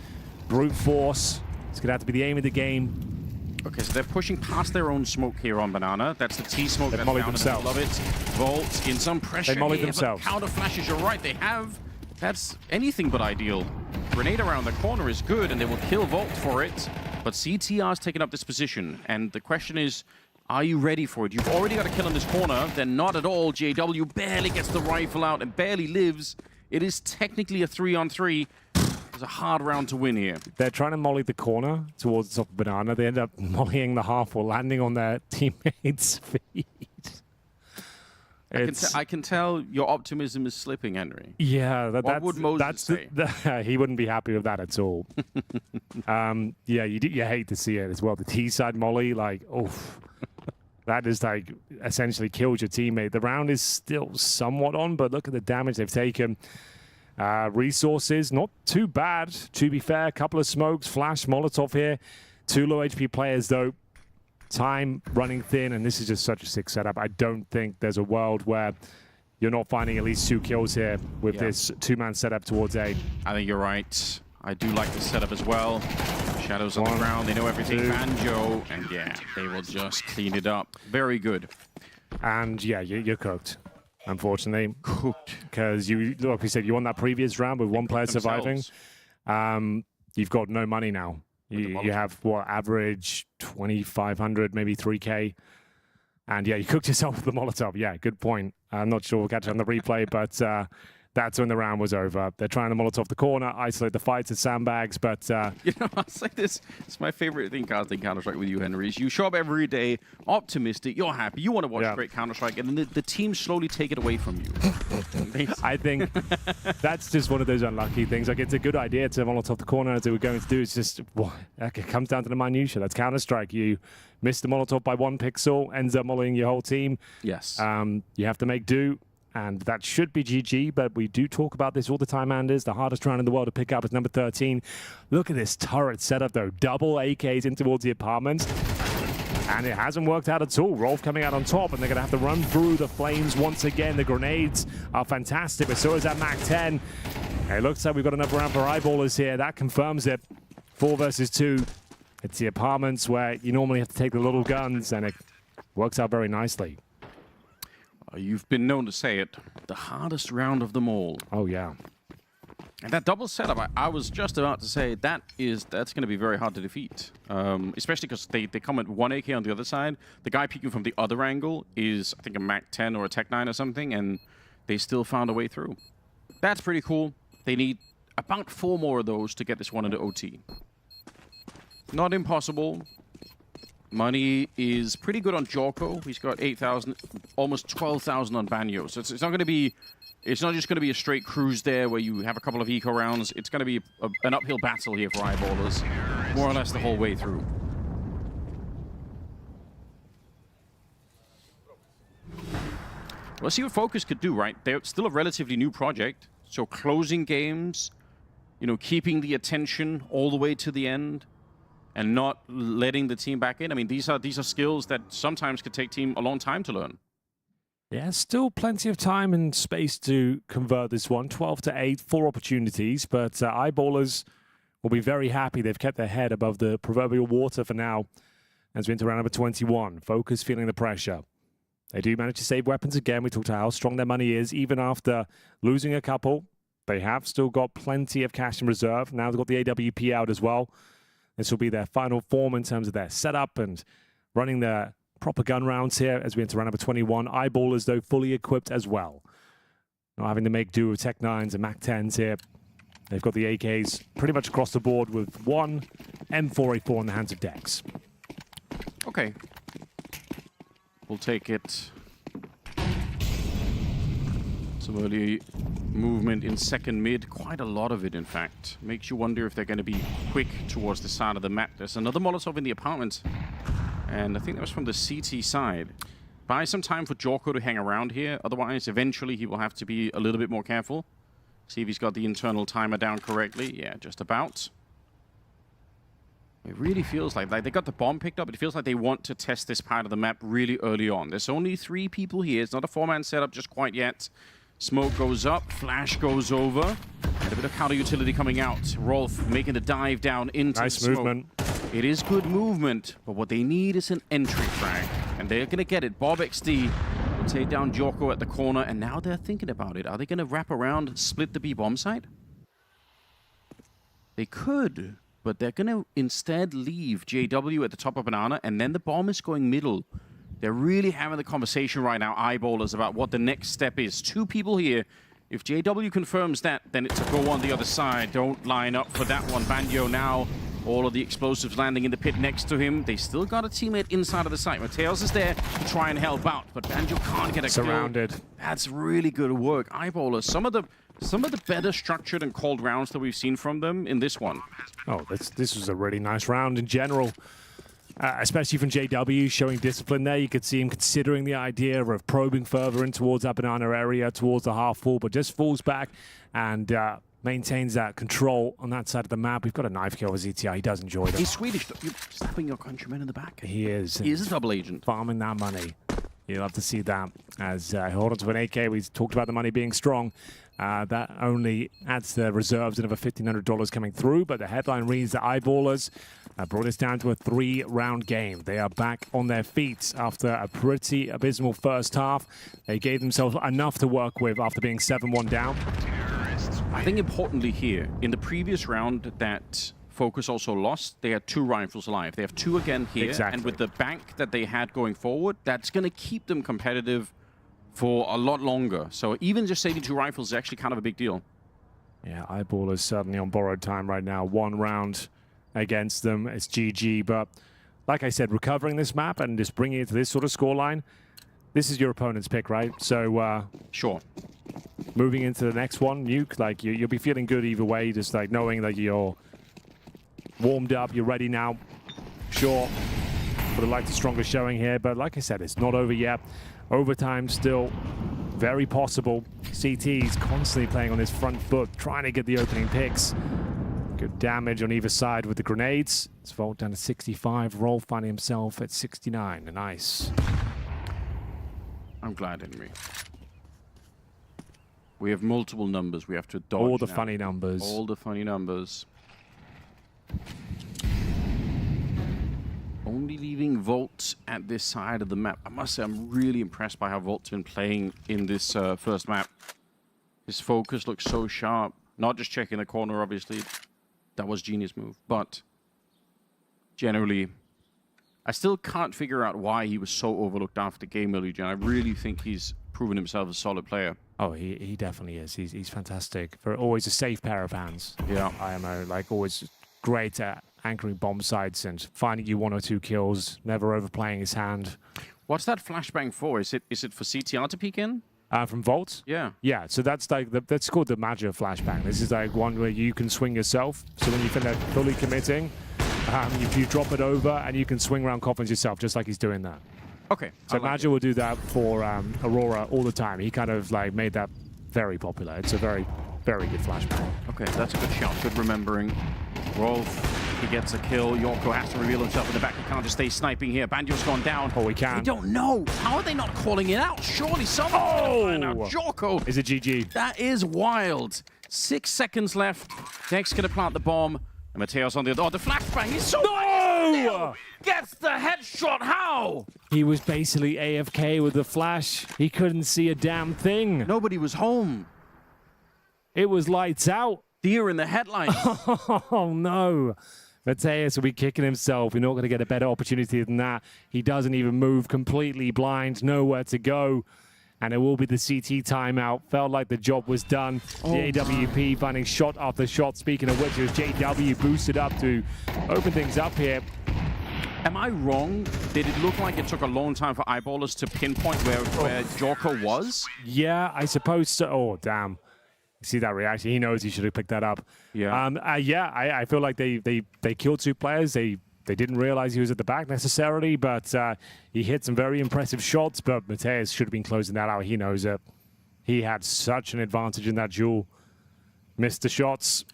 Brute force. It's going to have to be the aim of the game. Okay, so they're pushing past their own smoke here on Banana. That's the T smoke. They molly themselves. Love it. Volt in some pressure. They molly here, themselves. But counter flashes, you're right. They have. That's anything but ideal. Grenade around the corner is good, and they will kill Volt for it. But CTR's taken up this position, and the question is, are you ready for it? You've already got a kill in this corner. They're not at all. JW barely gets the rifle out and barely lives. It is technically a 3-on-3. It's a hard round to win here. They're trying to molly the corner towards the top of Banana. They end up mollying the half or landing on their teammates' feet. I can tell your optimism is slipping, Henry. Yeah, what would MongolZ say? He wouldn't be happy with that at all. Yeah, you hate to see it as well. The T side molly, like, oof. That is like essentially killed your teammate. The round is still somewhat on, but look at the damage they've taken. Resources, not too bad, to be fair. A couple of smokes, flash, Molotov here. 2 low HP players, though. Time running thin, and this is just such a sick setup. I don't think there's a world where you're not finding at least 2 kills here with this 2-man setup towards A. I think you're right. I do like this setup as well. Shadows on the ground, they know everything. Banjo, and yeah, they will just clean it up. Very good. And yeah, you're cooked, unfortunately. Cooked. Because like we said, you won that previous round with one player surviving. You've got no money now. You have, what, average 2,500, maybe 3K. And yeah, you cooked yourself with the Molotov. Yeah, good point. I'm not sure we'll catch it on the replay, but that's when the round was over. They're trying to Molotov the corner, isolate the fights at sandbags, but... You know, I'll say this. It's my favorite thing casting Counter-Strike with you, Henry. Is you show up every day, optimistic, you're happy, you want to watch great Counter-Strike, and then the team slowly take it away from you. I think that's just one of those unlucky things. Like, it's a good idea to Molotov the corner, as they were going to do. It's just, it comes down to the minutia. That's Counter-Strike. You miss the Molotov by 1 pixel, ends up mollying your whole team. Yes. You have to make do. And that should be GG, but we do talk about this all the time, Anders. The hardest round in the world to pick up is number 13. Look at this turret setup, though. Double AKs in towards the apartment. And it hasn't worked out at all. Rolf coming out on top, and they're going to have to run through the flames once again. The grenades are fantastic, but so is that Mac 10. It looks like we've got another round for eyeballers here. That confirms it. 4 versus 2. It's the apartments where you normally have to take the little guns, and it works out very nicely. You've been known to say it, the hardest round of them all. Oh, yeah. And that double setup, I was just about to say, that's going to be very hard to defeat. Especially because they come at 1 AK on the other side. The guy peeking from the other angle is, I think, a Mac 10 or a Tech 9 or something, and they still found a way through. That's pretty cool. They need about 4 more of those to get this one into OT. Not impossible. Money is pretty good on Jorko. He's got 8,000, almost 12,000 on Banyo. So it's not going to be, it's not just going to be a straight cruise there where you have a couple of eco rounds. It's going to be an uphill battle here for eyeballers, more or less the whole way through. Let's see what FOKUS could do, right? They're still a relatively new project, so closing games, you know, keeping the attention all the way to the end, and not letting the team back in. I mean, these are skills that sometimes could take team a long time to learn. Yeah, still plenty of time and space to convert this one. 12-8, 4 opportunities, but eyeballers will be very happy. They've kept their head above the proverbial water for now as we enter round number 21. FOKUS feeling the pressure. They do manage to save weapons again. We talked about how strong their money is, even after losing a couple. They have still got plenty of cash in reserve. Now they've got the AWP out as well. This will be their final form in terms of their setup and running their proper gun rounds here as we enter round number 21. Eyeballers, though, fully equipped as well. Not having to make do with Tech 9s and Mac 10s here. They've got the AKs pretty much across the board with 1 M4A4 in the hands of Dex. Okay. We'll take it. Some early movement in second mid, quite a lot of it in fact. Makes you wonder if they're going to be quick towards the side of the map. There's another Molotov in the apartment, and I think that was from the CT side. Buy some time for Jorko to hang around here, otherwise eventually he will have to be a little bit more careful. See if he's got the internal timer down correctly. Yeah, just about. It really feels like they got the bomb picked up, but it feels like they want to test this part of the map really early on. There's only 3 people here. It's not a 4-man setup just quite yet. Smoke goes up, flash goes over, and a bit of counter utility coming out. Rolf making the dive down into the smoke. Movement. It is good movement, but what they need is an entry frag, and they're going to get it. Bob XD will take down Jorko at the corner, and now they're thinking about it. Are they going to wrap around and split the B bomb site? They could, but they're going to instead leave JW at the top of Banana, and then the bomb is going middle. They're really having the conversation right now, eyeballers, about what the next step is. 2 people here. If JW confirms that, then it's a go on the other side. Don't line up for that one. Banjo now, all of the explosives landing in the pit next to him. They still got a teammate inside of the site. Mateos is there to try and help out, but Banjo can't get a Surrounded. kill. That's really good work. Eyeballers, some of the better structured and called rounds that we've seen from them in this one. Oh, this was a really nice round in general. Especially from JW, showing discipline there. You could see him considering the idea of probing further in towards that banana area, towards the half full, but just falls back and maintains that control on that side of the map. We've got a knife kill with ZTI. He does enjoy that. He's Swedish. You're stabbing your countrymen in the back. He is. He is a double agent. Farming that money. You'll have to see that. As hold on to an AK, we talked about the money being strong. That only adds the reserves, another $1,500 coming through, but the headline reads that Eyeballers brought us down to a 3-round game. They are back on their feet after a pretty abysmal first half. They gave themselves enough to work with after being 7-1 down. I think importantly here, in the previous round that FOKUS also lost, they had 2 rifles alive. They have 2 again here, exactly. And with the bank that they had going forward, that's going to keep them competitive for a lot longer. So even just saving 2 rifles is actually kind of a big deal. Yeah, Eyeballers certainly on borrowed time right now. 1 round against them. It's GG, but like I said, recovering this map and just bringing it to this sort of scoreline, this is your opponent's pick, right? So, sure. Moving into the next one, Nuke, like you'll be feeling good either way, just like knowing that you're warmed up, you're ready now. Sure, would have liked a stronger showing here, but like I said, it's not over yet. Overtime still very possible. CT's constantly playing on his front foot, trying to get the opening picks. Good damage on either side with the grenades. It's Volt down to 65. Roll finding himself at 69. Nice. I'm glad, Henry. We have multiple numbers we have to dodge. All the now. funny numbers. All the funny numbers. Only leaving Volt at this side of the map. I must say, I'm really impressed by how Volt's been playing in this first map. His focus looks so sharp. Not just checking the corner, obviously. That was genius move. But generally, I still can't figure out why he was so overlooked after game early, Jen. I really think he's proven himself a solid player. Oh, he definitely is. He's fantastic. For always a safe pair of hands. Yeah. IMO, like always great at anchoring bomb sites and finding you 1 or 2 kills, never overplaying his hand. What's that flashbang for? Is it for CTR to peek in? From Volt? Yeah. Yeah, so that's like that's called the Magic flashbang. This is like one where you can swing yourself. So when you finish fully committing, you drop it over and you can swing around coffins yourself, just like he's doing that. Okay. So Magic will do that for Aurora all the time. He kind of like made that very popular. It's a very, very good flashbang. Okay, that's a good shot. Good remembering. Rolf, he gets a kill. Yorko has to reveal himself in the back. He can't just stay sniping here. Banjo's gone down. Oh, he can. We don't know. How are they not calling it out? Surely someone's going to find out. Jorko. Is it GG? That is wild. 6 seconds left. Dex going to plant the bomb. And Mateos on the other. Oh, the flashbang. He's so No! Gets the headshot. How? He was basically AFK with the flash. He couldn't see a damn thing. Nobody was home. It was lights out. Deer in the headlights. Oh, no. Mateus will be kicking himself. We're not going to get a better opportunity than that. He doesn't even move, completely blind, nowhere to go. And it will be the CT timeout. Felt like the job was done. The AWP finding shot after shot. Speaking of which, it was JW boosted up to open things up here. Am I wrong? Did it look like it took a long time for Eyeballers to pinpoint where Jorko was? Yeah, I suppose so. Oh, damn. You see that reaction? He knows he should have picked that up. Yeah. Yeah, I feel like they killed 2 players. They didn't realize he was at the back necessarily, but he hit some very impressive shots, but Mateus should have been closing that out. He knows it. He had such an advantage in that duel. Missed the shots.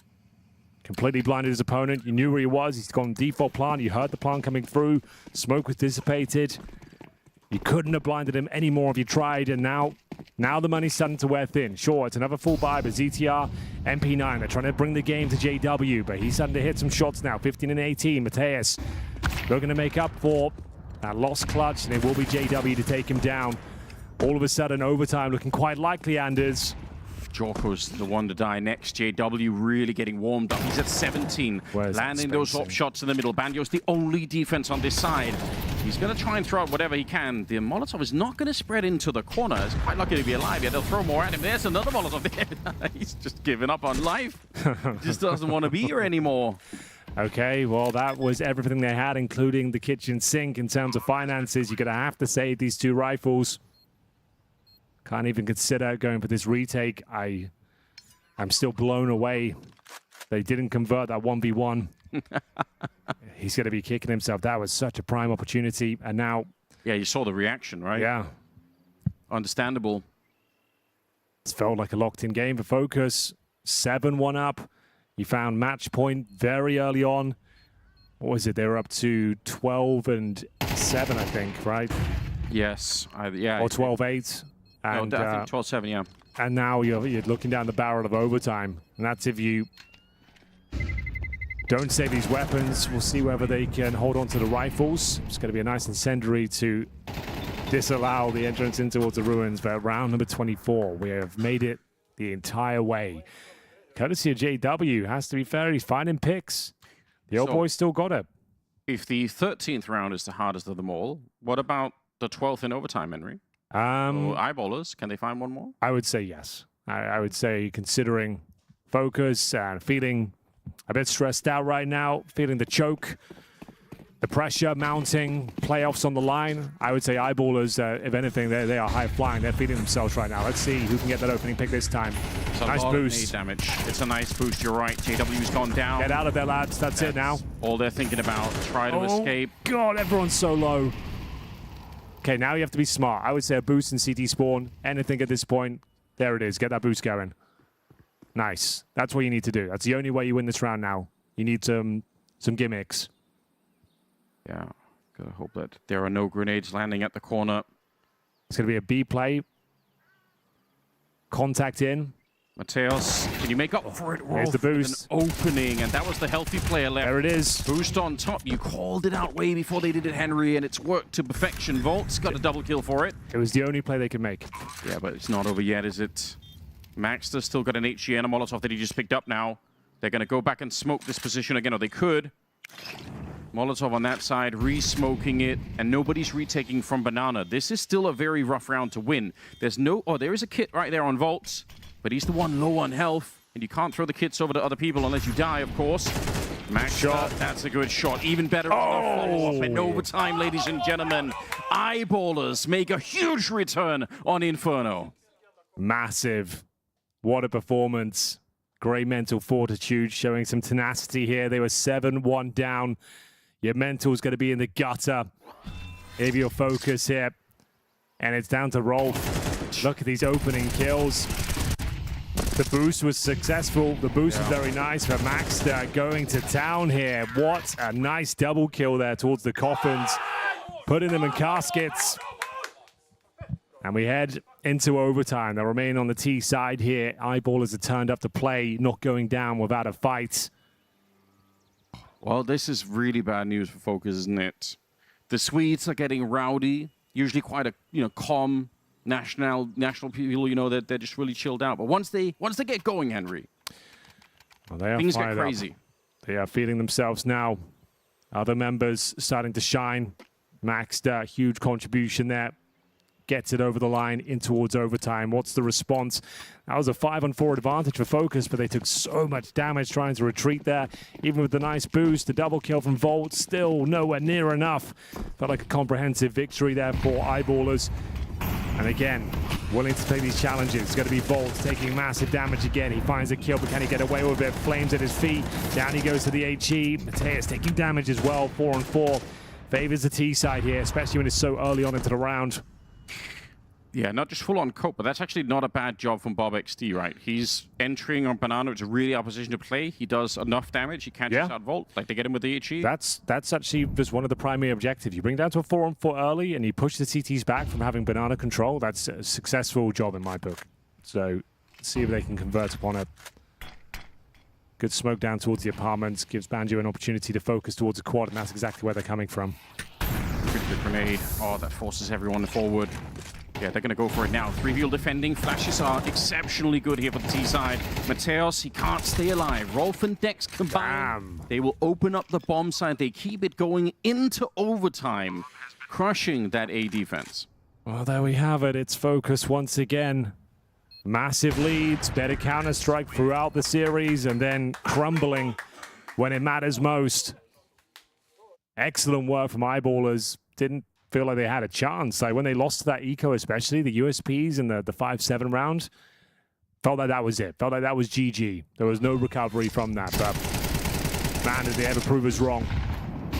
Completely blinded his opponent. You knew where he was. He's gone default plant. You heard the plant coming through. Smoke was dissipated. You couldn't have blinded him anymore if you tried, and now the money's starting to wear thin. Sure, it's another full buy, but ZTR, MP9, they're trying to bring the game to JW, but he's starting to hit some shots now. 15 and 18. Mateus looking to make up for that lost clutch, and it will be JW to take him down. All of a sudden, overtime looking quite likely, Anders. Jorko's the one to die next. JW really getting warmed up. He's at 17, landing those op shots in the middle. Banjo's the only defense on this side. He's going to try and throw out whatever he can. The Molotov is not going to spread into the corner. It's quite lucky to be alive. Yeah, they'll throw more at him. There's another Molotov there. He's just giving up on life. Just doesn't want to be here anymore. Okay, well, that was everything they had, including the kitchen sink in terms of finances. You're going to have to save these 2 rifles. Can't even consider going for this retake. I'm still blown away. They didn't convert that 1v1. He's going to be kicking himself. That was such a prime opportunity. And now... Yeah, you saw the reaction, right? Yeah. Understandable. It's felt like a locked-in game for FOKUS. 7-1 up. You found match point very early on. What was it? They were up to 12 and 7, I think, right? Yes. Yeah. Or 12-8. And, no, I think 12-7, yeah. And now you're looking down the barrel of overtime. And that's if you don't save these weapons. We'll see whether they can hold on to the rifles. It's going to be a nice incendiary to disallow the entrance in towards the ruins. But round number 24, we have made it the entire way. Courtesy of JW, has to be fair. He's finding picks. The old boy still got it. If the 13th round is the hardest of them all, what about the 12th in overtime, Henry? Eyeballers, can they find one more? I would say yes. I would say, considering FOKUS and feeling a bit stressed out right now, feeling the choke, the pressure mounting, playoffs on the line, I would say Eyeballers, if anything, they are high flying. They're feeding themselves right now. Let's see who can get that opening pick this time. It's a nice lot boost. Of damage. It's a nice boost. You're right. JW's gone down. Get out of there, lads. That's it now. All they're thinking about. Try to escape. God, everyone's so low. Okay, now you have to be smart. I would say a boost in CT spawn. Anything at this point. There it is. Get that boost going. Nice. That's what you need to do. That's the only way you win this round now. You need some gimmicks. Yeah. Gotta hope that there are no grenades landing at the corner. It's going to be a B play. Contact in. Mateus, can you make up for it? Here's the boost. An opening, and that was the healthy player left. There it is. Boost on top. You called it out way before they did it, Henry, and it's worked to perfection. Volt's got a double kill for it. It was the only play they could make. Yeah, but it's not over yet, is it? Maxter's still got an HG and a Molotov that he just picked up now. They're going to go back and smoke this position again, or they could. Molotov on that side, re-smoking it, and nobody's retaking from Banana. This is still a very rough round to win. There's no... Oh, there is a kit right there on Volts, but he's the one low on health, and you can't throw the kits over to other people unless you die, of course. Max shot. That's a good shot. Even better on the follow-up in overtime, ladies and gentlemen. Eyeballers make a huge return on Inferno. Massive. What a performance. Great mental fortitude, showing some tenacity here. They were 7-1 down. Your mental's going to be in the gutter if you're FOKUS here. And it's down to Rolf. Look at these opening kills. The boost was successful. The boost was very nice for Maxter going to town here. What a nice double kill there towards the coffins. Putting them in caskets. And we head into overtime. They'll remain on the T side here. Eyeballers are turned up to play, not going down without a fight. Well, this is really bad news for FOKUS, isn't it? The Swedes are getting rowdy. Usually quite a calm national people. They're just really chilled out. But once they get going, Henry, well, things get crazy. They are feeling themselves now. Other members starting to shine. Maxter, huge contribution there. gets it over the line in towards overtime. What's the response? That was a 5-on-4 advantage for FOKUS, but they took so much damage trying to retreat there. Even with the nice boost, the double kill from Volt, still nowhere near enough. Felt like a comprehensive victory there for Eyeballers. And again, willing to take these challenges. It's going to be Volt taking massive damage again. He finds a kill, but can he get away with it? Flames at his feet. Down he goes to the HE. Mateus taking damage as well, 4-on-4. Favors the T side here, especially when it's so early on into the round. Yeah, not just full-on cope, but that's actually not a bad job from BobXD, right? He's entering on Banana. It's really our position to play. He does enough damage. He catches out Volt. Like, they get him with the HE. That's actually just one of the primary objectives. You bring down to a 4-on-4 early, and you push the CTs back from having Banana control. That's a successful job in my book. So, let's see if they can convert upon it. Good smoke down towards the apartments. Gives Banjo an opportunity to focus towards the quad, and that's exactly where they're coming from. Good grenade. Oh, that forces everyone forward. Yeah, they're going to go for it now. 3-wheel defending. Flashes are exceptionally good here for the T side. Mateos, he can't stay alive. Rolf and Dex combined. They will open up the bomb side. They keep it going into overtime, crushing that A defense. Well, there we have it. It's FOKUS once again. Massive leads, better counter-strike throughout the series, and then crumbling when it matters most. Excellent work from Eyeballers. Didn't feel like they had a chance. Like when they lost to that eco, especially the USPs in the 5-7 round, felt like that was it. Felt like that was GG. There was no recovery from that. But man, did they ever prove us wrong.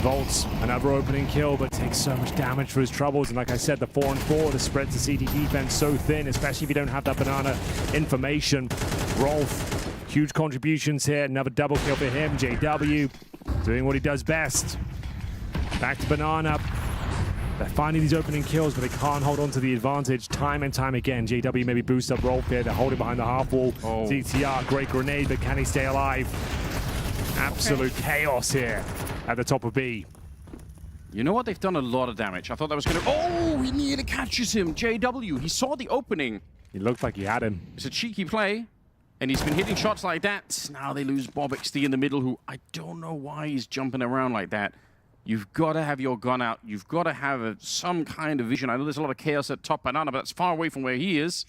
Volts, another opening kill, but takes so much damage for his troubles. And like I said, the 4-on-4, the spread to CT defense so thin, especially if you don't have that Banana information. Rolf, huge contributions here. Another double kill for him. JW doing what he does best. Back to Banana. They're finding these opening kills, but they can't hold on to the advantage time and time again. JW maybe boost up Rolf here. They're holding behind the half wall. CTR, great grenade, but can he stay alive? Absolute chaos here at the top of B. You know what? They've done a lot of damage. I thought that was going to... Oh, he nearly catches him. JW, he saw the opening. He looked like he had him. It's a cheeky play, and he's been hitting shots like that. Now they lose BobXD in the middle, who I don't know why he's jumping around like that. You've got to have your gun out. You've got to have some kind of vision. I know there's a lot of chaos at top Banana, but that's far away from where he is.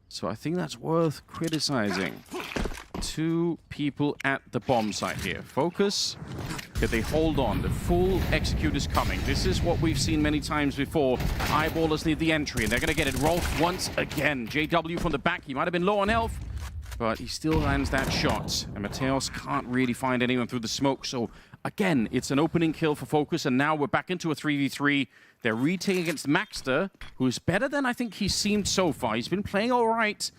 So I think that's worth criticizing. 2 people at the bomb site here. FOKUS, could they hold on? The full execute is coming. This is what we've seen many times before. Eyeballers need the entry, and they're going to get it. Rolf once again. JW from the back. He might have been low on health, but he still lands that shot. And Mateos can't really find anyone through the smoke, so again, it's an opening kill for FOKUS, and now we're back into a 3v3. They're retaking against Maxter, who's better than I think he's seemed so far. He's been playing all right,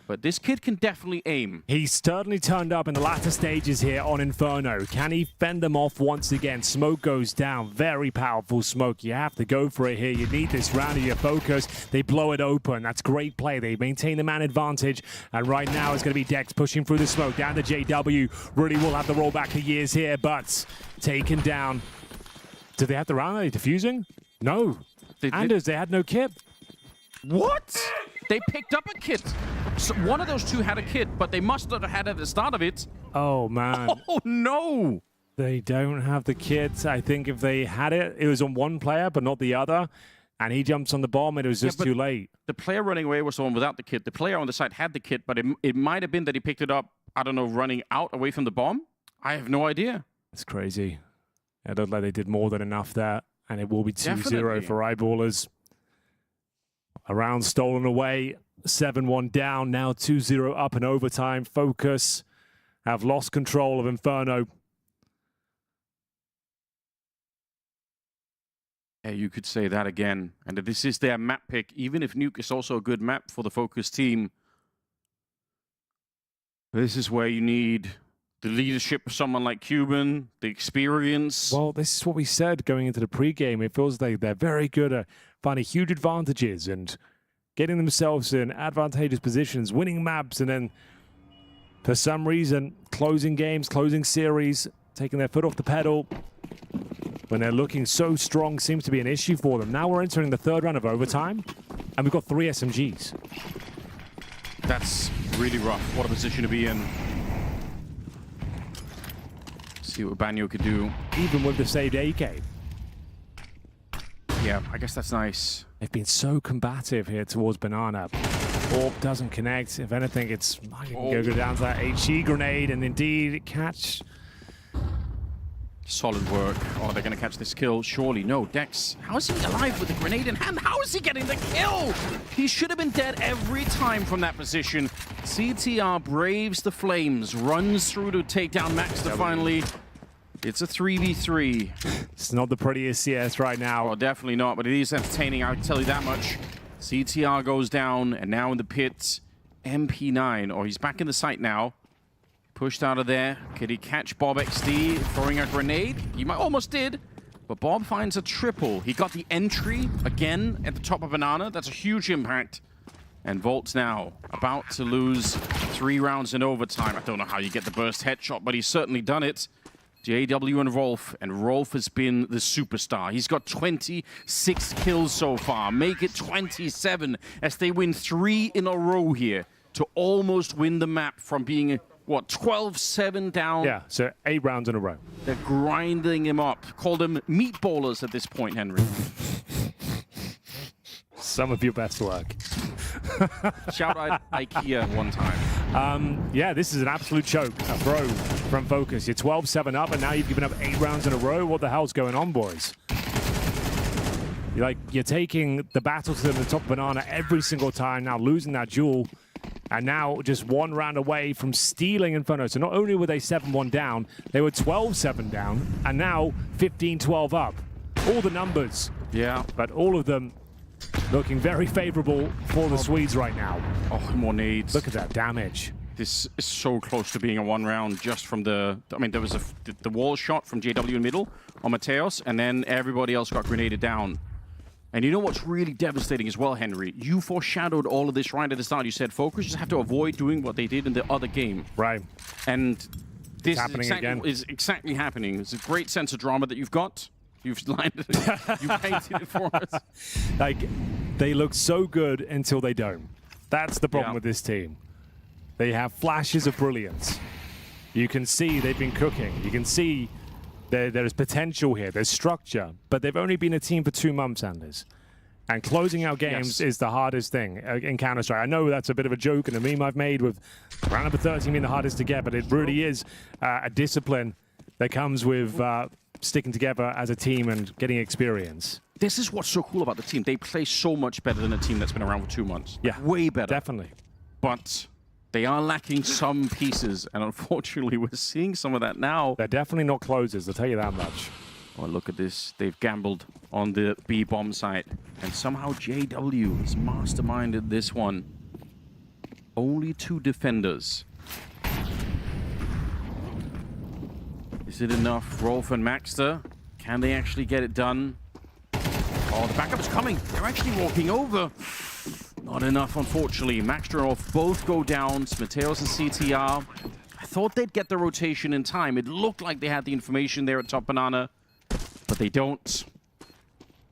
but this kid can definitely aim. He's certainly turned up in the latter stages here on Inferno. Can he fend them off once again? Smoke goes down. Very powerful smoke. You have to go for it here. You need this round of your FOKUS. They blow it open. That's great play. They maintain the man advantage. And right now it's going to be Dex pushing through the smoke. Down to JW. Really will have the rollback for years here, but taken down. Do they have the round? Are they defusing? No. Anders, they had no kit. What? They picked up a kit. So one of those 2 had a kit, but they must not have had it at the start of it. Oh, man. Oh, no. They don't have the kit. I think if they had it, it was on one player, but not the other. And he jumps on the bomb, and it was just too late. The player running away was the one without the kit. The player on the side had the kit, but it might have been that he picked it up, I don't know, running out away from the bomb. I have no idea. It's crazy. It looked like they did more than enough there, and it will be 2-0 for Eyeballers. A round stolen away, 7-1 down, now 2-0 up in overtime. FOKUS have lost control of Inferno. Yeah, you could say that again. And this is their map pick, even if Nuke is also a good map for the FOKUS team. This is where you need the leadership of someone like Cuban, the experience. Well, this is what we said going into the pregame. It feels like they're very good at finding huge advantages and getting themselves in advantageous positions, winning maps, and then for some reason, closing games, closing series, taking their foot off the pedal. When they're looking so strong seems to be an issue for them. Now we're entering the 3rd round of overtime, and we've got 3 SMGs. That's really rough. What a position to be in. See what Banyo could do. Even with the saved AK. Yeah, I guess that's nice. They've been so combative here towards Banana. Orb doesn't connect. If anything, it's might even go down to that HE grenade, and indeed catch. Solid work. Oh, they're going to catch this kill. Surely. No, Dex. How is he alive with the grenade in hand? How is he getting the kill? He should have been dead every time from that position. CTR braves the flames, runs through to take down Max to finally. It's a 3v3. It's not the prettiest CS right now. Oh, definitely not, but it is entertaining, I can tell you that much. CTR goes down, and now in the pits, MP9. Oh, he's back in the site now. Pushed out of there. Could he catch Bob XD throwing a grenade? He almost did, but Bob finds a triple. He got the entry again at the top of Banana. That's a huge impact. And Volt's now about to lose 3 rounds in overtime. I don't know how you get the burst headshot, but he's certainly done it. JW and Rolf has been the superstar. He's got 26 kills so far. Make it 27 as they win 3 in a row here to almost win the map from being, what, 12-7 down? Yeah, so 8 rounds in a row. They're grinding him up. Call them meatballers at this point, Henry. Some of your best work. Shout out IKEA one time. Yeah, this is an absolute choke. A throw from FOKUS. You're 12-7 up, and now you've given up 8 rounds in a row. What the hell's going on, boys? You're taking the battle to the top of Banana every single time, now losing that duel, and now just 1 round away from stealing Inferno. So not only were they 7-1 down, they were 12-7 down, and now 15-12 up. All the numbers. Yeah. But all of them looking very favorable for the Swedes right now. Oh, more nades. Look at that damage. This is so close to being a 1 round just from the... I mean, there was the wall shot from JW in middle on Mateos, and then everybody else got grenaded down. And you know what's really devastating as well, Henry? You foreshadowed all of this right at the start. You said FOKUS just have to avoid doing what they did in the other game. Right. And this is exactly happening. It's a great sense of drama that you've got. You've lined it. You painted it for us. Like, they look so good until they don't. That's the problem with this team. They have flashes of brilliance. You can see they've been cooking. You can see there's potential here. There's structure. But they've only been a team for 2 months, Anders. And closing out games is the hardest thing in Counter-Strike. I know that's a bit of a joke and a meme I've made with round number 13 being the hardest to get, but it really is a discipline that comes with sticking together as a team and getting experience. This is what's so cool about the team. They play so much better than a team that's been around for 2 months. Yeah. Way better. Definitely. But they are lacking some pieces, and unfortunately, we're seeing some of that now. They're definitely not closers, I'll tell you that much. Oh, look at this. They've gambled on the B bomb site, and somehow JW has masterminded this one. Only 2 defenders. Is it enough? Rolf and Maxter, can they actually get it done? Oh, the backup is coming. They're actually walking over. Not enough, unfortunately. Maxter and Rolf both go down. Mateos and CTR. I thought they'd get the rotation in time. It looked like they had the information there at top Banana, but they don't.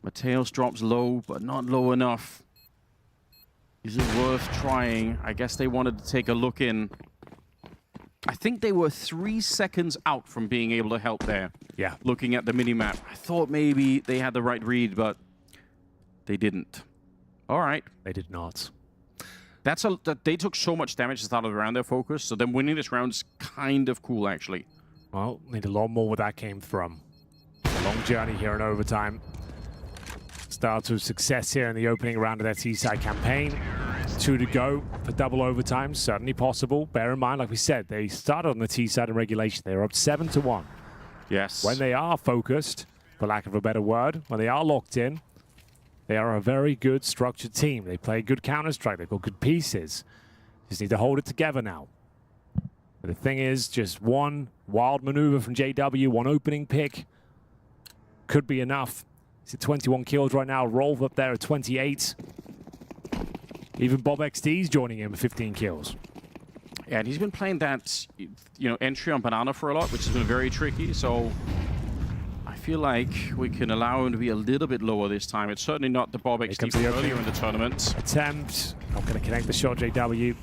Mateos drops low, but not low enough. Is it worth trying? I guess they wanted to take a look in. I think they were 3 seconds out from being able to help there. Yeah. Looking at the minimap. I thought maybe they had the right read, but they didn't. All right. They did not. They took so much damage at the start of the round, their FOKUS, so them winning this round is kind of cool, actually. Well, need a lot more where that came from. A long journey here in overtime. Start of success here in the opening round of their T-side campaign. 2 to go for double overtime, certainly possible. Bear in mind, like we said, they started on the T-side in regulation. They were up 7-1. Yes. When they are focused, for lack of a better word, when they are locked in, they are a very good structured team. They play good Counter-Strike. They've got good pieces. Just need to hold it together now. But the thing is, just one wild maneuver from JW, one opening pick could be enough. He's at 21 kills right now. Rolf up there at 28. Even Bob XD's joining him with 15 kills. Yeah, and he's been playing that, entry on Banana for a lot, which has been very tricky. So I feel like we can allow him to be a little bit lower this time. It's certainly not the Bob XD from earlier in the tournament. Attempt. Not going to connect the shot, JW.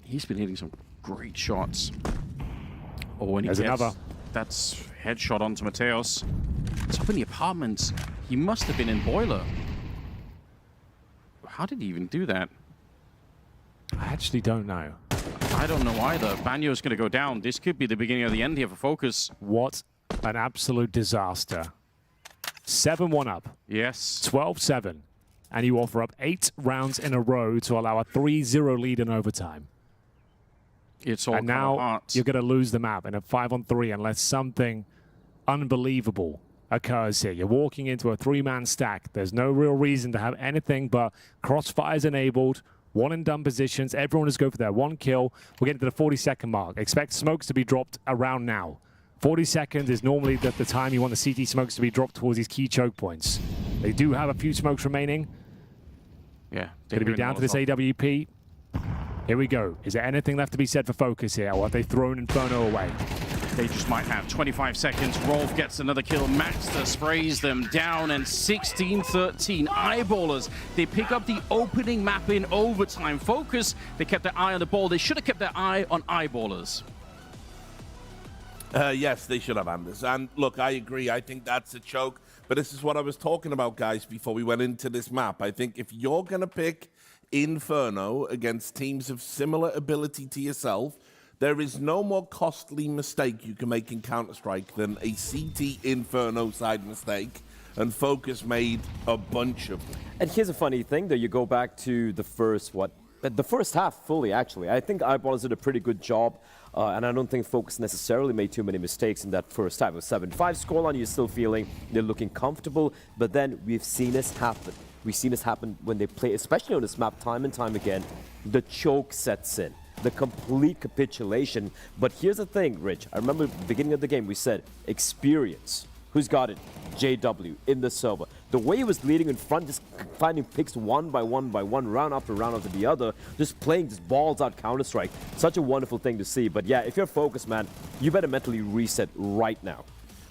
He's been hitting some great shots. Oh, and he There's gets another. That's headshot onto Mateos. It's up in the apartments. He must have been in Boiler. How did he even do that? I actually don't know. I don't know either. Banyo's going to go down. This could be the beginning of the end here for FOKUS. What an absolute disaster. 7-1 up. Yes. 12-7. And you offer up 8 rounds in a row to allow a 3-0 lead in overtime. It's all and now hard. you're going to lose the map in a 5-on-3 unless something unbelievable occurs here. You're walking into a 3-man stack. There's no real reason to have anything but crossfires enabled, one and done positions. Everyone is go for their 1 kill. We're getting to the 40-second mark. Expect smokes to be dropped around now. 40 seconds is normally the time you want the CT smokes to be dropped towards these key choke points. They do have a few smokes remaining. Yeah. Going to be down to this AWP. Here we go. Is there anything left to be said for FOKUS here, or have they thrown Inferno away? They just might have 25 seconds. Rolf gets another kill. Maxter sprays them down, and 16-13. Eyeballers, they pick up the opening map in overtime. FOKUS, they kept their eye on the ball. They should have kept their eye on Eyeballers. Yes, they should have, Anders. And look, I agree. I think that's a choke. But this is what I was talking about, guys, before we went into this map. I think if you're going to pick Inferno against teams of similar ability to yourself, there is no more costly mistake you can make in Counter-Strike than a CT Inferno side mistake. And FOKUS made a bunch of them. And here's a funny thing, though. You go back to the first half fully, actually. I think Eyeballers did a pretty good job. And I don't think FOKUS necessarily made too many mistakes in that first half. It was 7-5 scoreline. You're still feeling they're looking comfortable. But then we've seen this happen. We've seen this happen when they play, especially on this map, time and time again. The choke sets in. The complete capitulation. But here's the thing, Rich. I remember at the beginning of the game, we said experience. Who's got it? JW in the server. The way he was leading in front, just finding picks one by one, round after the other, just playing just balls out Counter-Strike. Such a wonderful thing to see. But yeah, if you're FOKUS, man, you better mentally reset right now.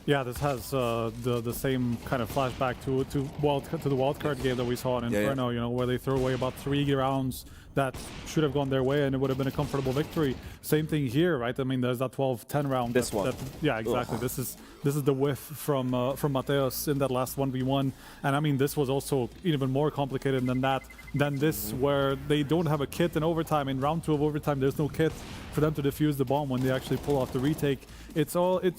Yeah, this has the same kind of flashback to the wildcard game that we saw in Inferno, you know, where they throw away about 3 rounds that should have gone their way and it would have been a comfortable victory. Same thing here, right? I mean, there's that 12-10 round. This one. Yeah, exactly. Ugh. This is the whiff from Mateos in that last 1v1. And I mean, this was also even more complicated than that. Than this, where they don't have a kit in overtime. In round 2 of overtime, there's no kit for them to defuse the bomb when they actually pull off the retake. It's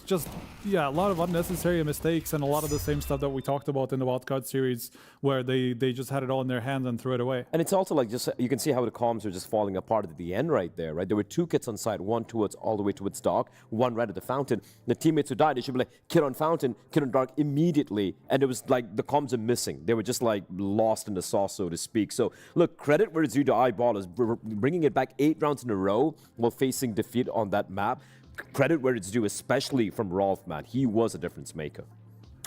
just, yeah, a lot of unnecessary mistakes and a lot of the same stuff that we talked about in the wildcard series, where they just had it all in their hands and threw it away. And it's also like, just you can see how the comms are just falling apart at the end right there, right? There were 2 kits on site, one towards all the way towards Dark, one right at the fountain. The teammates who died, they should be like, kid on fountain, kid on Dark immediately. And it was like the comms are missing. They were just like lost in the sauce, so to speak. So look, credit where it's due to Eyeballers, bringing it back 8 rounds in a row while facing defeat on that map. Credit where it's due, especially from Rolf, man. He was a difference maker.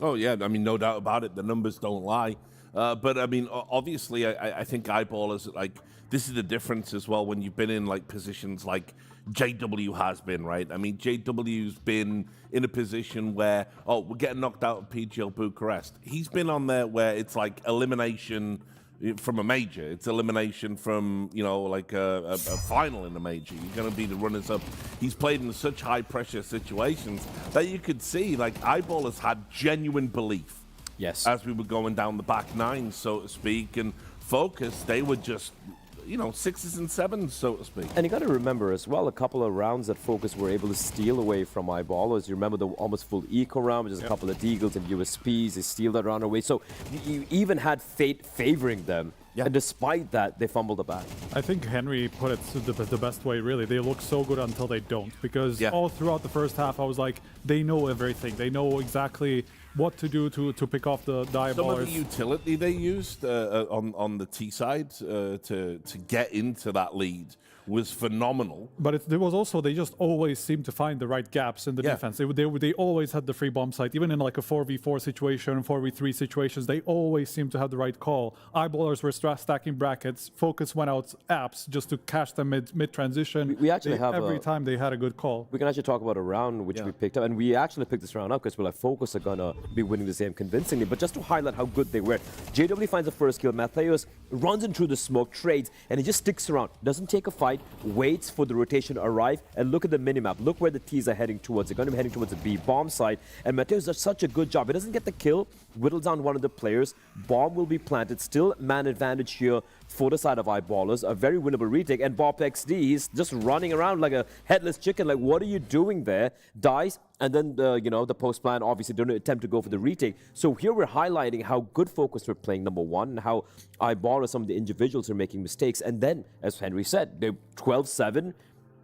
Oh, yeah. I mean, no doubt about it. The numbers don't lie. But, I mean, obviously, I think Eyeballers, like, this is the difference as well when you've been in, like, positions like JW has been, right? I mean, JW's been in a position where, oh, we're getting knocked out of PGL Bucharest. He's been on there where it's like elimination from a major. It's elimination from, you know, like a final in a major. You're going to be the runners-up. He's played in such high-pressure situations that you could see, like, Eyeballers had genuine belief. Yes. As we were going down the back nine, so to speak, and FOKUS, they were just, you know, 6s and 7s, so to speak. And you got to remember as well, a couple of rounds that FOKUS were able to steal away from Eyeballers. You remember the almost full eco round, which is a couple of deagles and USPs. They steal that round away. So you even had fate favoring them. Yeah. And despite that, they fumbled the bag. I think Henry put it the best way, really. They look so good until they don't. Because all throughout the first half, I was like, they know everything. They know exactly what to do to pick off the Eyeballers. Some of the utility they used on the T side to get into that lead was phenomenal. But there was also, they just always seemed to find the right gaps in the defense. They always had the free bomb site. Even in like a 4v4 situation, 4v3 situations, they always seemed to have the right call. Eyeballers were stacking brackets. FOKUS went out apps just to catch them mid-transition. We actually have every time they had a good call. We can actually talk about a round which we picked up. And we actually picked this round up because we're like, FOKUS are going to be winning this game convincingly. But just to highlight how good they were, JW finds the first kill. Mateos runs in through the smoke, trades, and he just sticks around. Doesn't take a fight. side, waits for the rotation to arrive, and look at the minimap. Look where the T's are heading towards. They're going to be heading towards the B bomb side, and Mateus does such a good job. He doesn't get the kill, whittles down one of the players. Bomb will be planted. Still man advantage here for the side of Eyeballers. A very winnable retake, and Bob XD, he's just running around like a headless chicken. Like, what are you doing there? Dies, and then the post plan obviously don't attempt to go for the retake. So here we're highlighting how good FOKUS were playing, number one, and how Eyeballers, some of the individuals are making mistakes. And then, as Henry said, they're 12-7.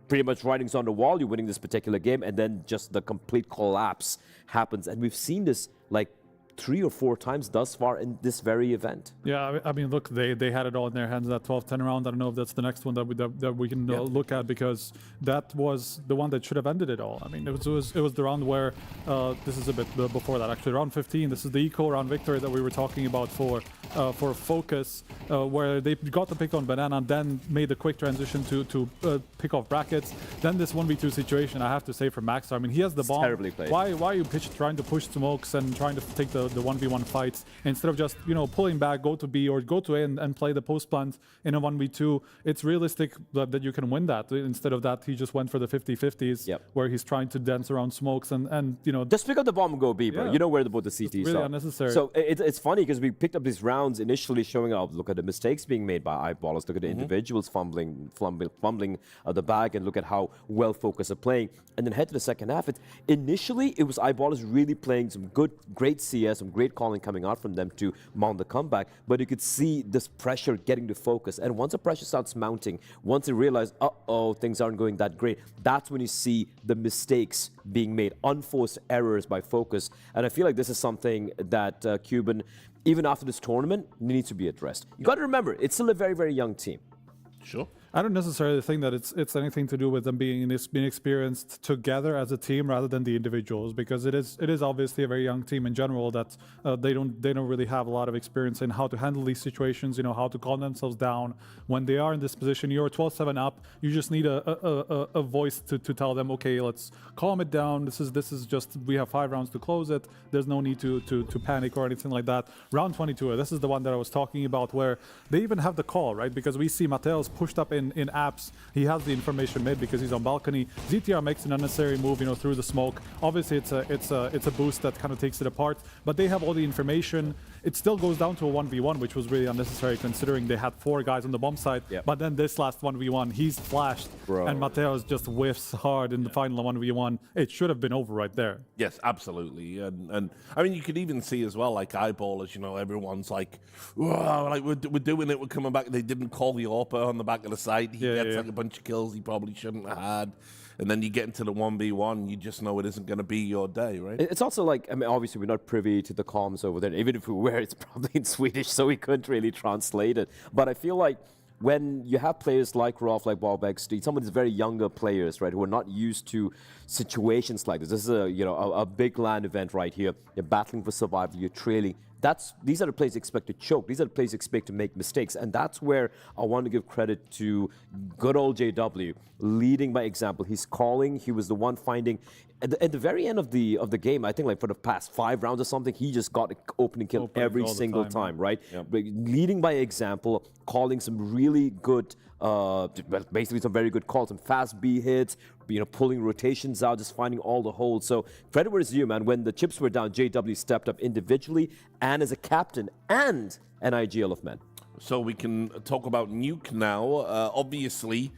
Pretty much writing's on the wall. You're winning this particular game, and then just the complete collapse happens. And we've seen this like 3 or 4 times thus far in this very event. Yeah, I mean, look, they had it all in their hands in that 12-10 round. I don't know if that's the next one that we can look at, because that was the one that should have ended it all. I mean, it was the round where this is a bit before that, actually, round 15. This is the eco round victory that we were talking about for FOKUS, where they got the pick on Banana and then made the quick transition to pick off brackets. Then this 1v2 situation, I have to say, for Max, I mean, he has the bomb. Terribly played. Why are you trying to push smokes and trying to take the 1v1 fights instead of just, pulling back, go to B or go to A and play the post plant in a 1v2? It's realistic that you can win that. Instead of that, he just went for the 50-50s, where he's trying to dance around smokes and just pick up the bomb and go B, bro. Yeah. You know where both the CTs really are. Unnecessary. So it's funny because we picked up these rounds initially showing up. Look at the mistakes being made by Eyeballers. Look at the individuals fumbling the bag, and look at how well FOKUS are playing. And then head to the second half. Initially, it was Eyeballers really playing some great CS, some great calling coming out from them to mount the comeback. But you could see this pressure getting to FOKUS. And once the pressure starts mounting, once they realize, uh-oh, things aren't going that great, that's when you see the mistakes being made, unforced errors by FOKUS. And I feel like this is something that Cuban, even after this tournament, needs to be addressed. You got to remember, it's still a very, very young team. Sure. I don't necessarily think that it's anything to do with them being experienced together as a team rather than the individuals, because it is obviously a very young team in general that they don't really have a lot of experience in how to handle these situations, how to calm themselves down when they are in this position. You're 12-7 up. You just need a voice to tell them, okay, let's calm it down. This is just, we have 5 rounds to close it. There's no need to panic or anything like that. Round 22, this is the one that I was talking about, where they even have the call, right? Because we see Mateus pushed up in apps. He has the information mid because he's on balcony. ZTR makes an unnecessary move, through the smoke. Obviously, it's a boost that kind of takes it apart, but they have all the information. It still goes down to a 1v1, which was really unnecessary considering they had 4 guys on the bomb side. Yep. But then this last 1v1, he's flashed, and Mateus just whiffs hard in the final 1v1. It should have been over right there. Yes, absolutely. And I mean, you could even see as well, like Eyeballers, everyone's like, whoa, like we're doing it, we're coming back. They didn't call the AWPer on the back of the side. He gets like a bunch of kills he probably shouldn't have had. And then you get into the 1v1, you just know it isn't going to be your day, right? It's also like, I mean, obviously we're not privy to the comms over there. Even if we were, it's probably in Swedish, so we couldn't really translate it. But I feel like when you have players like Rolf, like Bob XD, some of these very younger players, right, who are not used to situations like this. This is a big LAN event right here. You're battling for survival, you're trailing. These are the players expect to choke. These are the players expect to make mistakes. And that's where I want to give credit to good old JW, leading by example. He's calling. He was the one finding. At the very end of the game, I think like for the past 5 rounds or something, he just got an opening kill every single time, right? Yep. Leading by example, calling some really good, basically some very good calls, some fast B hits, pulling rotations out, just finding all the holes. So credit where it's due, man. When the chips were down, JW stepped up individually and as a captain and an IGL of men. So we can talk about Nuke now. Obviously,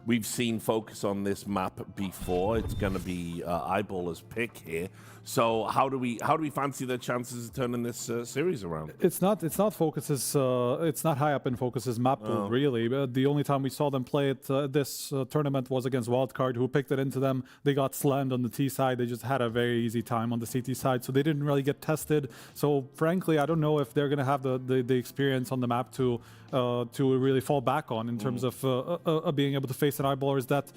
we've seen FOKUS on this map before. It's going to be Eyeballers' pick here. So how do we fancy their chances of turning this series around? It's not FOKUS's. It's not high up in FOKUS's map pool, really. The only time we saw them play it this tournament was against Wildcard, who picked it into them. They got slammed on the T side. They just had a very easy time on the CT side, so they didn't really get tested. So frankly, I don't know if they're going to have the experience on the map to really fall back on in terms of being able to face an Eyeballers that.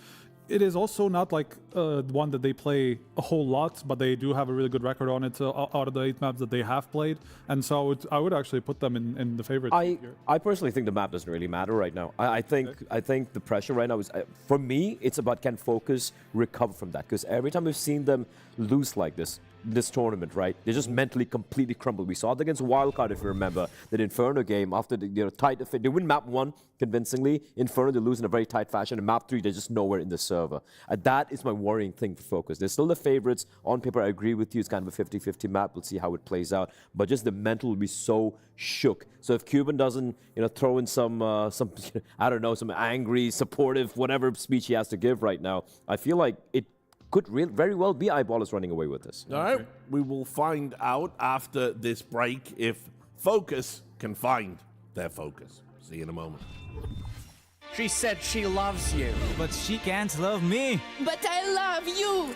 It is also not like one that they play a whole lot, but they do have a really good record on it out of the 8 maps that they have played. And so I would actually put them in the favorite. I personally think the map doesn't really matter right now. I think the pressure right now is, for me, it's about can FOKUS recover from that. Because every time we've seen them lose like this, this tournament, right? They just mentally completely crumbled. We saw it against Wildcard, if you remember, that Inferno game after the tight. They win map 1 convincingly. Inferno, they lose in a very tight fashion. And map 3, they're just nowhere in the server. That is my worrying thing for FOKUS. They're still the favorites. On paper, I agree with you. It's kind of a 50-50 map. We'll see how it plays out. But just the mental will be so shook. So if Cuban doesn't, throw in some I don't know, some angry, supportive, whatever speech he has to give right now, I feel like it could very well be Eyeballers running away with this. All right, we will find out after this break if FOKUS can find their focus. See you in a moment. She said she loves you. But she can't love me. But I love you.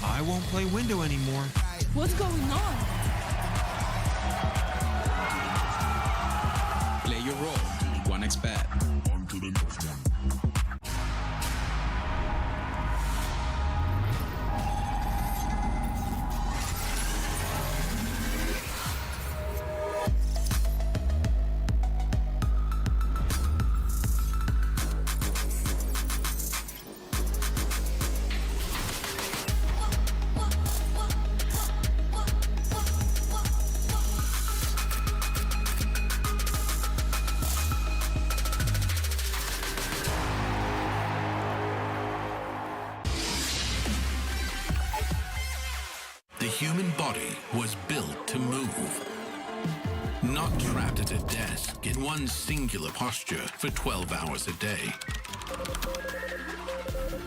I won't play window anymore. What's going on? Play your role. 1xBet. On to the next one. The human body was built to move, not trapped at a desk in one singular posture for 12 hours a day.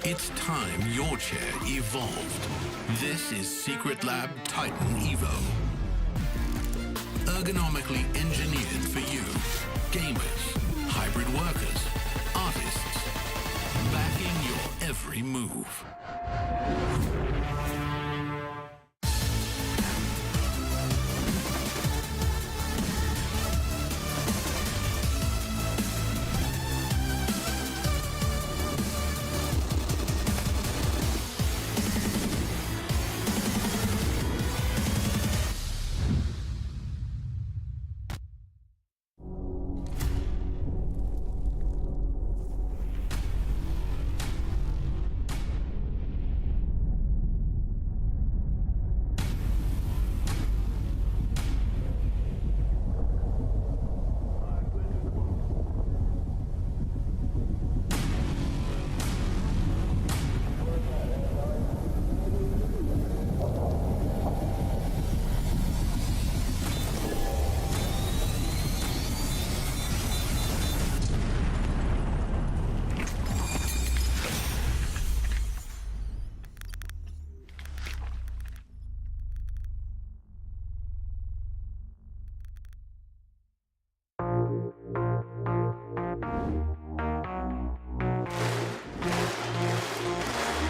It's time your chair evolved. This is Secret Lab Titan Evo. Ergonomically engineered for you, gamers, hybrid workers, artists, backing your every move.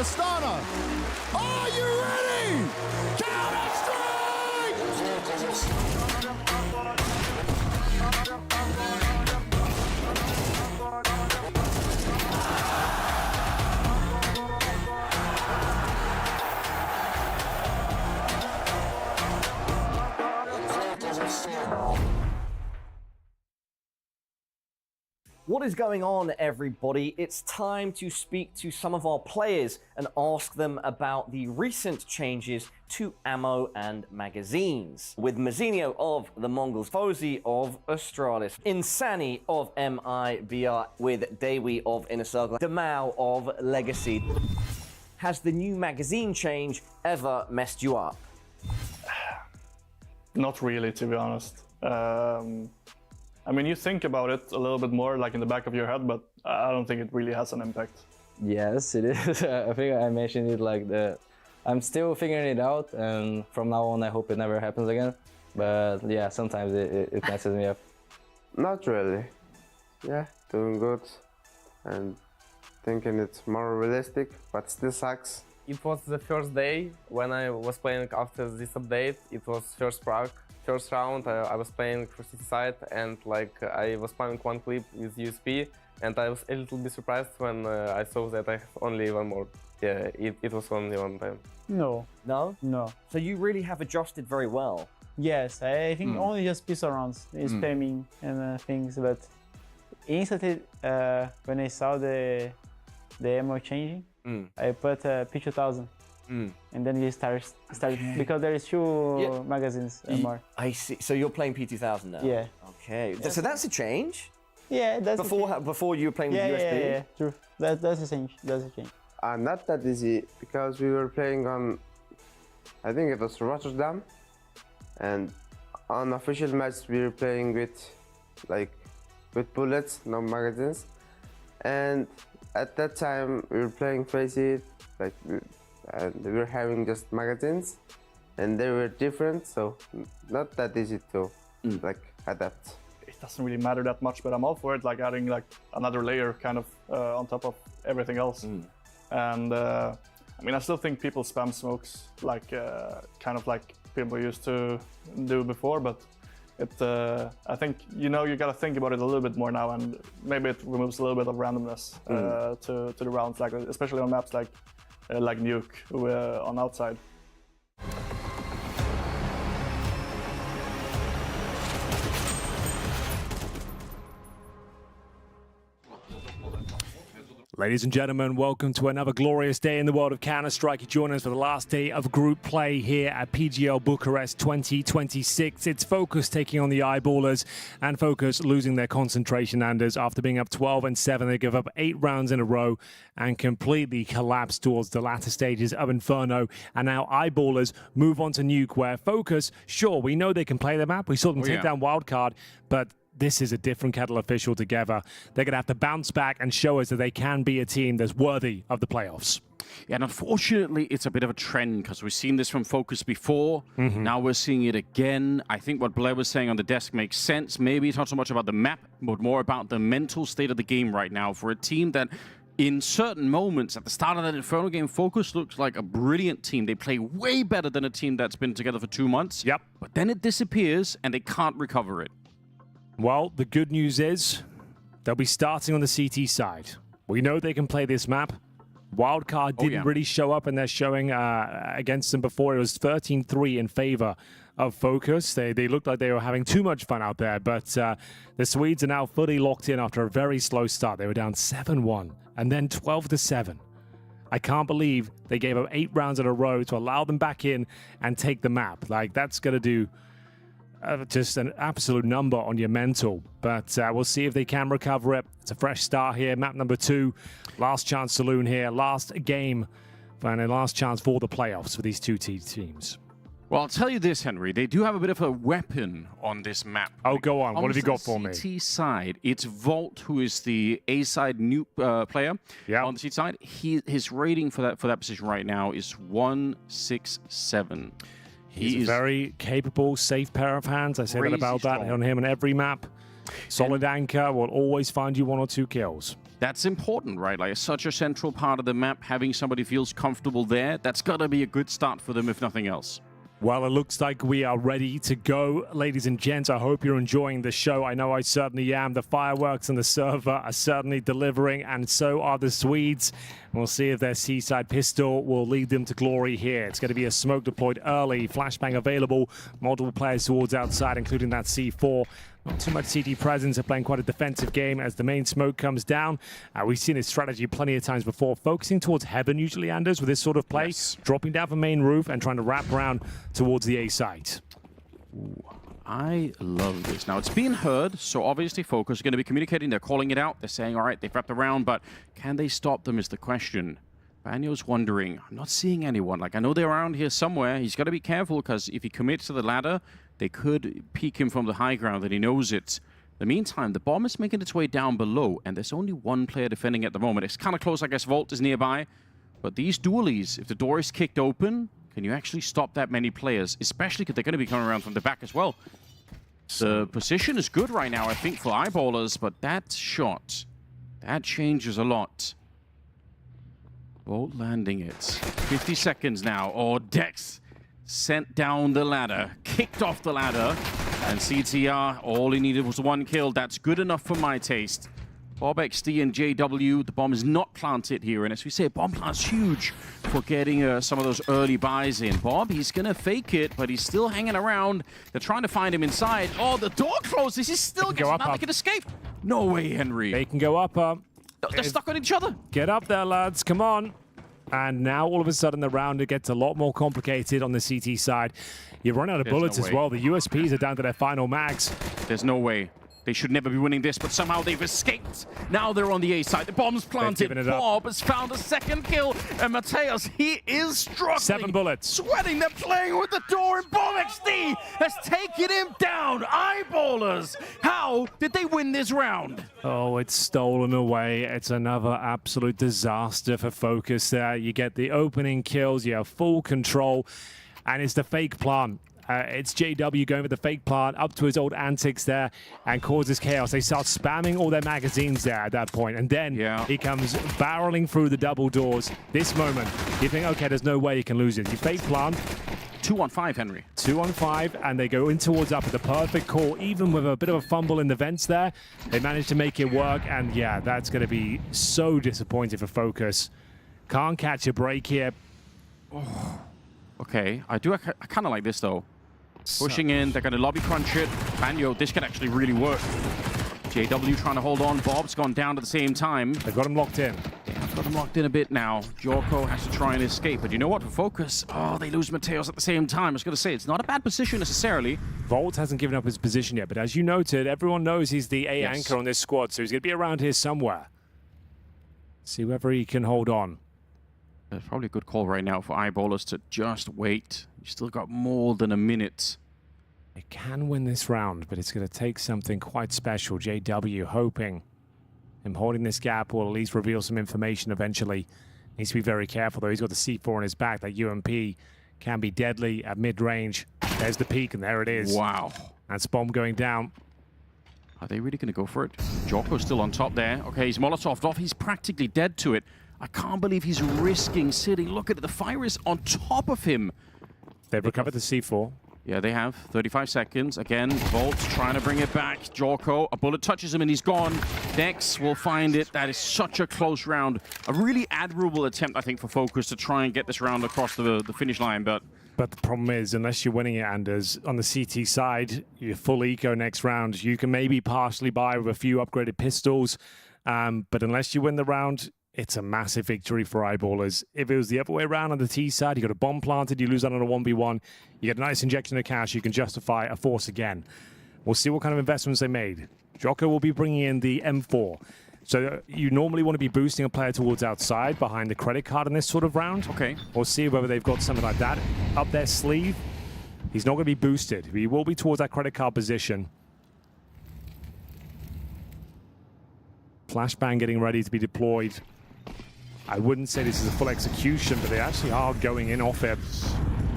Astana, are you ready? Counter-Strike! What is going on, everybody? It's time to speak to some of our players and ask them about the recent changes to ammo and magazines. With Mazzinho of the MongolZ, FOZE of Astralis, Insani of MIBR, with Dewi of Inner Circle, Demao of Legacy. Has the new magazine change ever messed you up? Not really, to be honest. I mean, you think about it a little bit more, like in the back of your head, but I don't think it really has an impact. Yes, it is. I think I mentioned it like that. I'm still figuring it out, and from now on, I hope it never happens again. But yeah, sometimes it messes me up. Not really. Yeah, doing good, and thinking it's more realistic, but still sucks. It was the first day when I was playing after this update. It was first round. I was playing for City side, and like I was spamming one clip with USP, and I was a little bit surprised when I saw that I have only one more. Yeah, it was only one time. No. No? No. So you really have adjusted very well. Yes, I think only just pistol rounds, spamming and things, but instantly when I saw the ammo changing, I put P2000. And then you start because there is two magazines more. I see. So you're playing P2000 now? Yeah. Okay. Yeah. So that's a change? Yeah, that's before you were playing with USB? Yeah, true. That's a change. That's a change. Not that easy, because we were playing on, I think it was Rotterdam, and on official match we were playing with bullets, no magazines, and at that time we were playing FaZe, and we were having just magazines, and they were different, so not that easy to adapt. It doesn't really matter that much, but I'm all for it, adding another layer kind of on top of everything else. And I mean, I still think people spam smokes kind of like people used to do before, but I think you gotta think about it a little bit more now, and maybe it removes a little bit of randomness to the rounds, especially on maps like Nuke on outside. Ladies and gentlemen, welcome to another glorious day in the world of Counter-Strike. You join us for the last day of group play here at PGL Bucharest 2026. It's FOKUS taking on the Eyeballers, and FOKUS losing their concentration, Anders. After being up 12-7, they give up 8 rounds in a row and completely collapse towards the latter stages of Inferno. And now Eyeballers move on to Nuke, where FOKUS, sure, we know they can play the map. We saw them take down Wildcard, but this is a different kettle of fish altogether. They're going to have to bounce back and show us that they can be a team that's worthy of the playoffs. Yeah, and unfortunately, it's a bit of a trend because we've seen this from FOKUS before. Now we're seeing it again. I think what Blair was saying on the desk makes sense. Maybe it's not so much about the map, but more about the mental state of the game right now for a team that in certain moments at the start of that Inferno game, FOKUS looks like a brilliant team. They play way better than a team that's been together for 2 months. Yep. But then it disappears and they can't recover it. Well, the good news is they'll be starting on the CT side. We know they can play this map. Wildcard didn't really show up in their showing against them before. It was 13-3 in favor of FOKUS. They looked like they were having too much fun out there, but the Swedes are now fully locked in after a very slow start. They were down 7-1 and then 12-7. I can't believe they gave up 8 rounds in a row to allow them back in and take the map. That's going to do just an absolute number on your mental, but we'll see if they can recover it. It's a fresh start here. Map number 2, last chance saloon here, last game and a last chance for the playoffs for these two teams. Well, I'll tell you this, Henry. They do have a bit of a weapon on this map. Oh, go on. What have you got for me? On the CT side, it's Volt, who is the A-side Nuke player. Yeah. On the CT side, his rating for that position right now is 167. He's a very capable, safe pair of hands. I say that about that on him on every map. Solid anchor will always find you 1 or 2 kills. That's important, right? Such a central part of the map, having somebody feels comfortable there, that's got to be a good start for them, if nothing else. Well, it looks like we are ready to go. Ladies and gents, I hope you're enjoying the show. I know I certainly am. The fireworks on the server are certainly delivering, and so are the Swedes. We'll see if their Seaside pistol will lead them to glory here. It's going to be a smoke deployed early, flashbang available, multiple players towards outside, including that C4. Not too much CT presence. They're playing quite a defensive game as the main smoke comes down. We've seen this strategy plenty of times before, focusing towards heaven usually, Anders, with this sort of play. Yes. Dropping down from main roof and trying to wrap around towards the A site. Ooh, I love this. Now, it's being heard, so obviously FOKUS are going to be communicating. They're calling it out. They're saying, all right, they've wrapped around, but can they stop them is the question. Banyo's wondering, I'm not seeing anyone. I know they're around here somewhere. He's got to be careful because if he commits to the ladder, they could peek him from the high ground and he knows it. In the meantime, the bomb is making its way down below, and there's only one player defending at the moment. It's kind of close, I guess. Volt is nearby. But these dualies, if the door is kicked open, can you actually stop that many players? Especially because they're going to be coming around from the back as well. The position is good right now, I think, for Eyeballers, but that shot, that changes a lot. Volt landing it. 50 seconds now. Oh, Dex sent down the ladder, kicked off the ladder, and CTR, all he needed was 1 kill. That's good enough for my taste. Bob XD and JW, the bomb is not planted here. And as we say, bomb plant's huge for getting some of those early buys in. Bob, he's going to fake it, but he's still hanging around. They're trying to find him inside. Oh, the door closes. He's still getting out. They can escape. No way, Henry. They can go up. They're stuck on each other. Get up there, lads. Come on. And now, all of a sudden, the round gets a lot more complicated on the CT side. You run out of bullets as well. The USPs are down to their final mags. There's no way. They should never be winning this, but somehow they've escaped. Now they're on the A side. The bomb's planted. Bob has found a second kill. And Mateus, he is struggling. 7 bullets. Sweating. They're playing with the door. And Bob XD has taken him down. Eyeballers. How did they win this round? Oh, it's stolen away. It's another absolute disaster for FOKUS there. You get the opening kills. You have full control. And it's the fake plant. It's JW going with the fake plant up to his old antics there and causes chaos. They start spamming all their magazines there at that point. And then he comes barreling through the double doors. This moment, you think, okay, there's no way he can lose it. You fake plant. 2-on-5, Henry. 2-on-5, and they go in towards up at the perfect call. Even with a bit of a fumble in the vents there, they managed to make it work. And yeah, that's going to be so disappointing for FOKUS. Can't catch a break here. Oh. Okay, I kind of like this, though. Pushing in, they're going to lobby crunch it. Banyo, this can actually really work. JW trying to hold on. Bob's gone down at the same time. They've got him locked in. They've got him locked in a bit now. Jorko has to try and escape. But you know what? For FOKUS, oh, they lose Mateus at the same time. I was going to say, it's not a bad position necessarily. Volt hasn't given up his position yet. But as you noted, everyone knows he's the A anchor on this squad. So he's going to be around here somewhere. See whether he can hold on. It's probably a good call right now for Eyeballers to just wait. You still got more than a minute. They can win this round, but it's going to take something quite special. JW hoping him holding this gap will at least reveal some information eventually. Needs to be very careful, though. He's got the C4 on his back. That UMP can be deadly at mid-range. There's the peak, and there it is. Wow. That's bomb going down. Are they really going to go for it? Jorko's still on top there. Okay, he's Molotoved off. He's practically dead to it. I can't believe he's risking sitting. Look at it. The fire is on top of him. They've recovered the C4. Yeah, they have. 35 seconds. Again, Volt trying to bring it back. Jorko, a bullet touches him and he's gone. Dex will find it. That is such a close round. A really admirable attempt, I think, for FOKUS to try and get this round across the finish line. But the problem is, unless you're winning it, Anders, on the CT side, you're full eco next round. You can maybe partially buy with a few upgraded pistols. But unless you win the round, it's a massive victory for Eyeballers. If it was the other way around on the T side, you got a bomb planted, you lose that on a 1v1, you get a nice injection of cash, you can justify a force again. We'll see what kind of investments they made. Jocko will be bringing in the M4. So you normally want to be boosting a player towards outside behind the credit card in this sort of round. Okay. We'll see whether they've got something like that up their sleeve. He's not going to be boosted. He will be towards that credit card position. Flashbang getting ready to be deployed. I wouldn't say this is a full execution, but they actually are going in off it.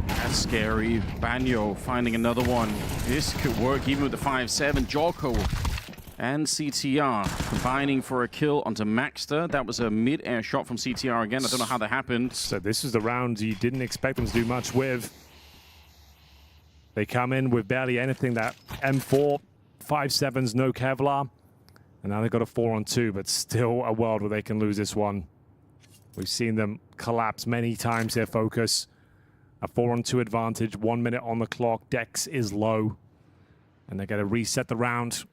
That's scary. Banyo finding another one. This could work even with the 5-7. Jorko and CTR combining for a kill onto Maxter. That was a mid-air shot from CTR again. I don't know how that happened. So this is the round you didn't expect them to do much with. They come in with barely anything. That M4, 5-7s, no Kevlar. And now they've got a 4-on-2, but still a world where they can lose this one. We've seen them collapse many times here, FOKUS. A 4-on-2 advantage, 1 minute on the clock. Dex is low. And they're going to reset the round.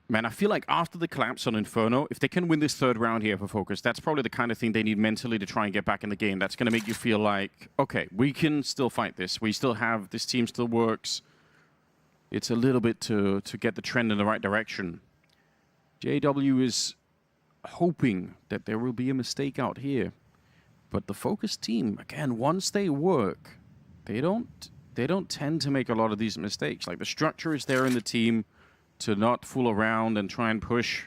Man, I feel like after the collapse on Inferno, if they can win this third round here for FOKUS, that's probably the kind of thing they need mentally to try and get back in the game. That's going to make you feel like, okay, we can still fight this. We still have, this team still works. It's a little bit to get the trend in the right direction. JW is hoping that there will be a mistake out here. But the FOKUS team, again, once they work, they don't tend to make a lot of these mistakes. Like, the structure is there in the team to not fool around and try and push.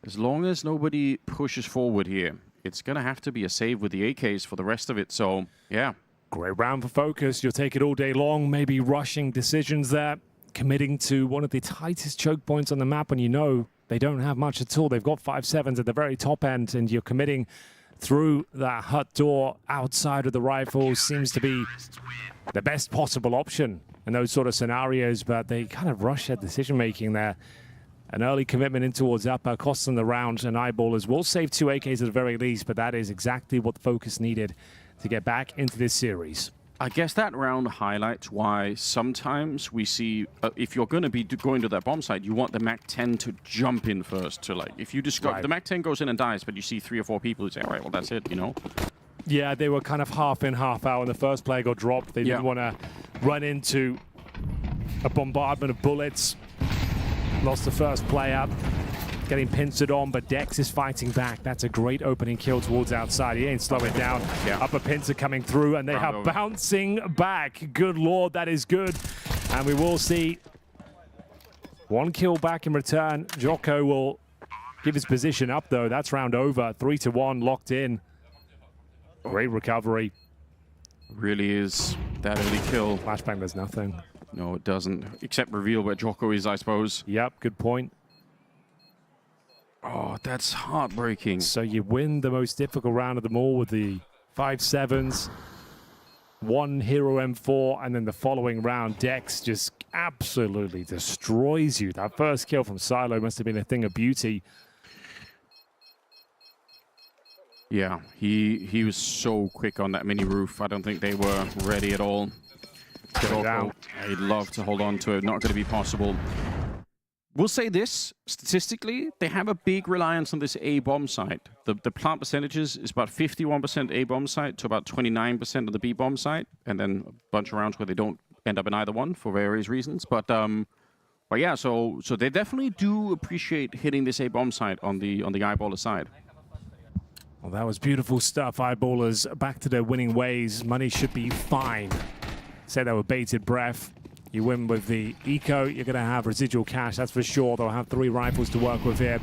As long as nobody pushes forward here, it's going to have to be a save with the AKs for the rest of it. So, yeah. Great round for FOKUS. You'll take it all day long, maybe rushing decisions there, committing to one of the tightest choke points on the map when you know they don't have much at all. They've got 5-7s at the very top end, and you're committing through that hut door outside of the rifle seems to be the best possible option in those sort of scenarios, but they kind of rush their decision-making there. An early commitment in towards upper, costs them the round, and Eyeballers will save 2 AKs at the very least, but that is exactly what the FOKUS needed to get back into this series. I guess that round highlights why sometimes we see, if you're going to be going to that bomb site, you want the MAC-10 to jump in first. To like, if you discover the MAC-10 goes in and dies, but you see 3 or 4 people, you say, all right, well, that's it, you know? Yeah, they were kind of half in, half out. When the first player got dropped, they didn't want to run into a bombardment of bullets. Lost the first player, getting pincered on, but Dex is fighting back. That's a great opening kill towards outside. He ain't slowing down. Upper pincer coming through, and they are bouncing back. Good Lord, that is good. And we will see 1 kill back in return. Jocko will give his position up, though. That's round over. 3-1, locked in. Great recovery. Really is that early kill. Flashbang does nothing. No, it doesn't. Except reveal where Jocko is, I suppose. Yep, good point. Oh, that's heartbreaking. So you win the most difficult round of them all with the 5-7s. 1 hero M4, and then the following round, Dex just absolutely destroys you. That first kill from Silo must have been a thing of beauty. Yeah, he was so quick on that mini roof. I don't think they were ready at all. Jocko, I'd love to hold on to it. Not going to be possible. We'll say this, statistically, they have a big reliance on this A-bomb site. The plant percentages is about 51% A-bomb site to about 29% of the B-bomb site, and then a bunch of rounds where they don't end up in either one for various reasons. But yeah, so they definitely do appreciate hitting this A-bomb site on the Eyeballer side. Well, that was beautiful stuff. Eyeballers back to their winning ways. Money should be fine. Say that with bated breath. You win with the eco, you're going to have residual cash, that's for sure. They'll have 3 rifles to work with here.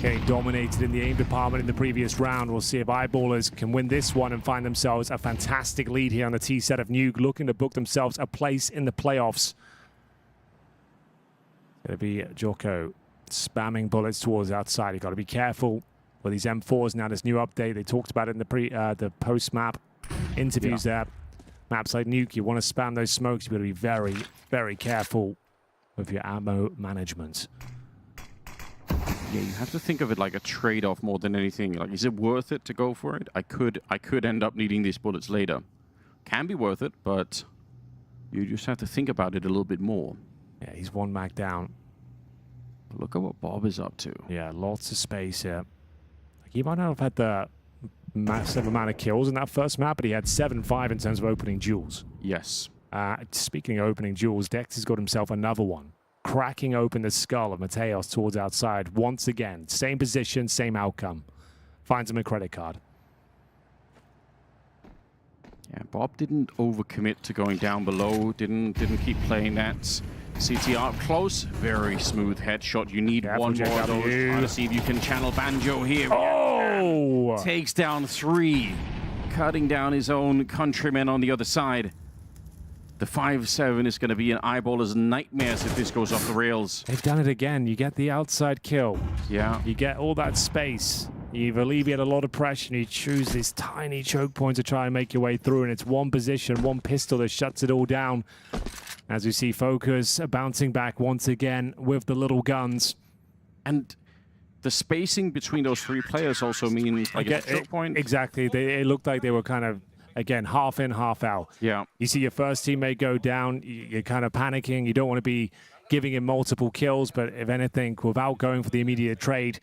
Getting dominated in the aim department in the previous round. We'll see if Eyeballers can win this one and find themselves a fantastic lead here on the T set of Nuke, looking to book themselves a place in the playoffs. It's going to be Jocko spamming bullets towards outside. You've got to be careful with these M4s now. This new update, they talked about it in the post-map interviews there. Maps like Nuke, you want to spam those smokes. You've got to be very, very careful with your ammo management. Yeah, you have to think of it like a trade-off more than anything. Like, is it worth it to go for it? I could end up needing these bullets later. Can be worth it, but you just have to think about it a little bit more. Yeah, he's 1 mag down. Look at what Bob is up to. Yeah, lots of space here. He might not have had the massive amount of kills in that first map, but he had 7-5 in terms of opening duels. Yes. Speaking of opening duels, Dex has got himself another one. Cracking open the skull of Mateos towards outside once again. Same position, same outcome. Finds him a credit card. Yeah, Bob didn't overcommit to going down below. Didn't keep playing that. CTR up close. Very smooth headshot. You need one more of those. Try to see if you can channel Banjo here. Oh! Takes down 3. Cutting down his own countrymen on the other side. The 5-7 is going to be an Eyeballer's nightmares if this goes off the rails. They've done it again. You get the outside kill. Yeah. You get all that space. You've alleviated a lot of pressure, and you choose this tiny choke point to try and make your way through, and it's one position, one pistol that shuts it all down. As we see FOKUS bouncing back once again with the little guns. And the spacing between those 3 players also means like a choke point. Exactly. It looked like they were kind of, again, half in, half out. Yeah. You see your first teammate go down, you're kind of panicking. You don't want to be giving him multiple kills, but if anything, without going for the immediate trade,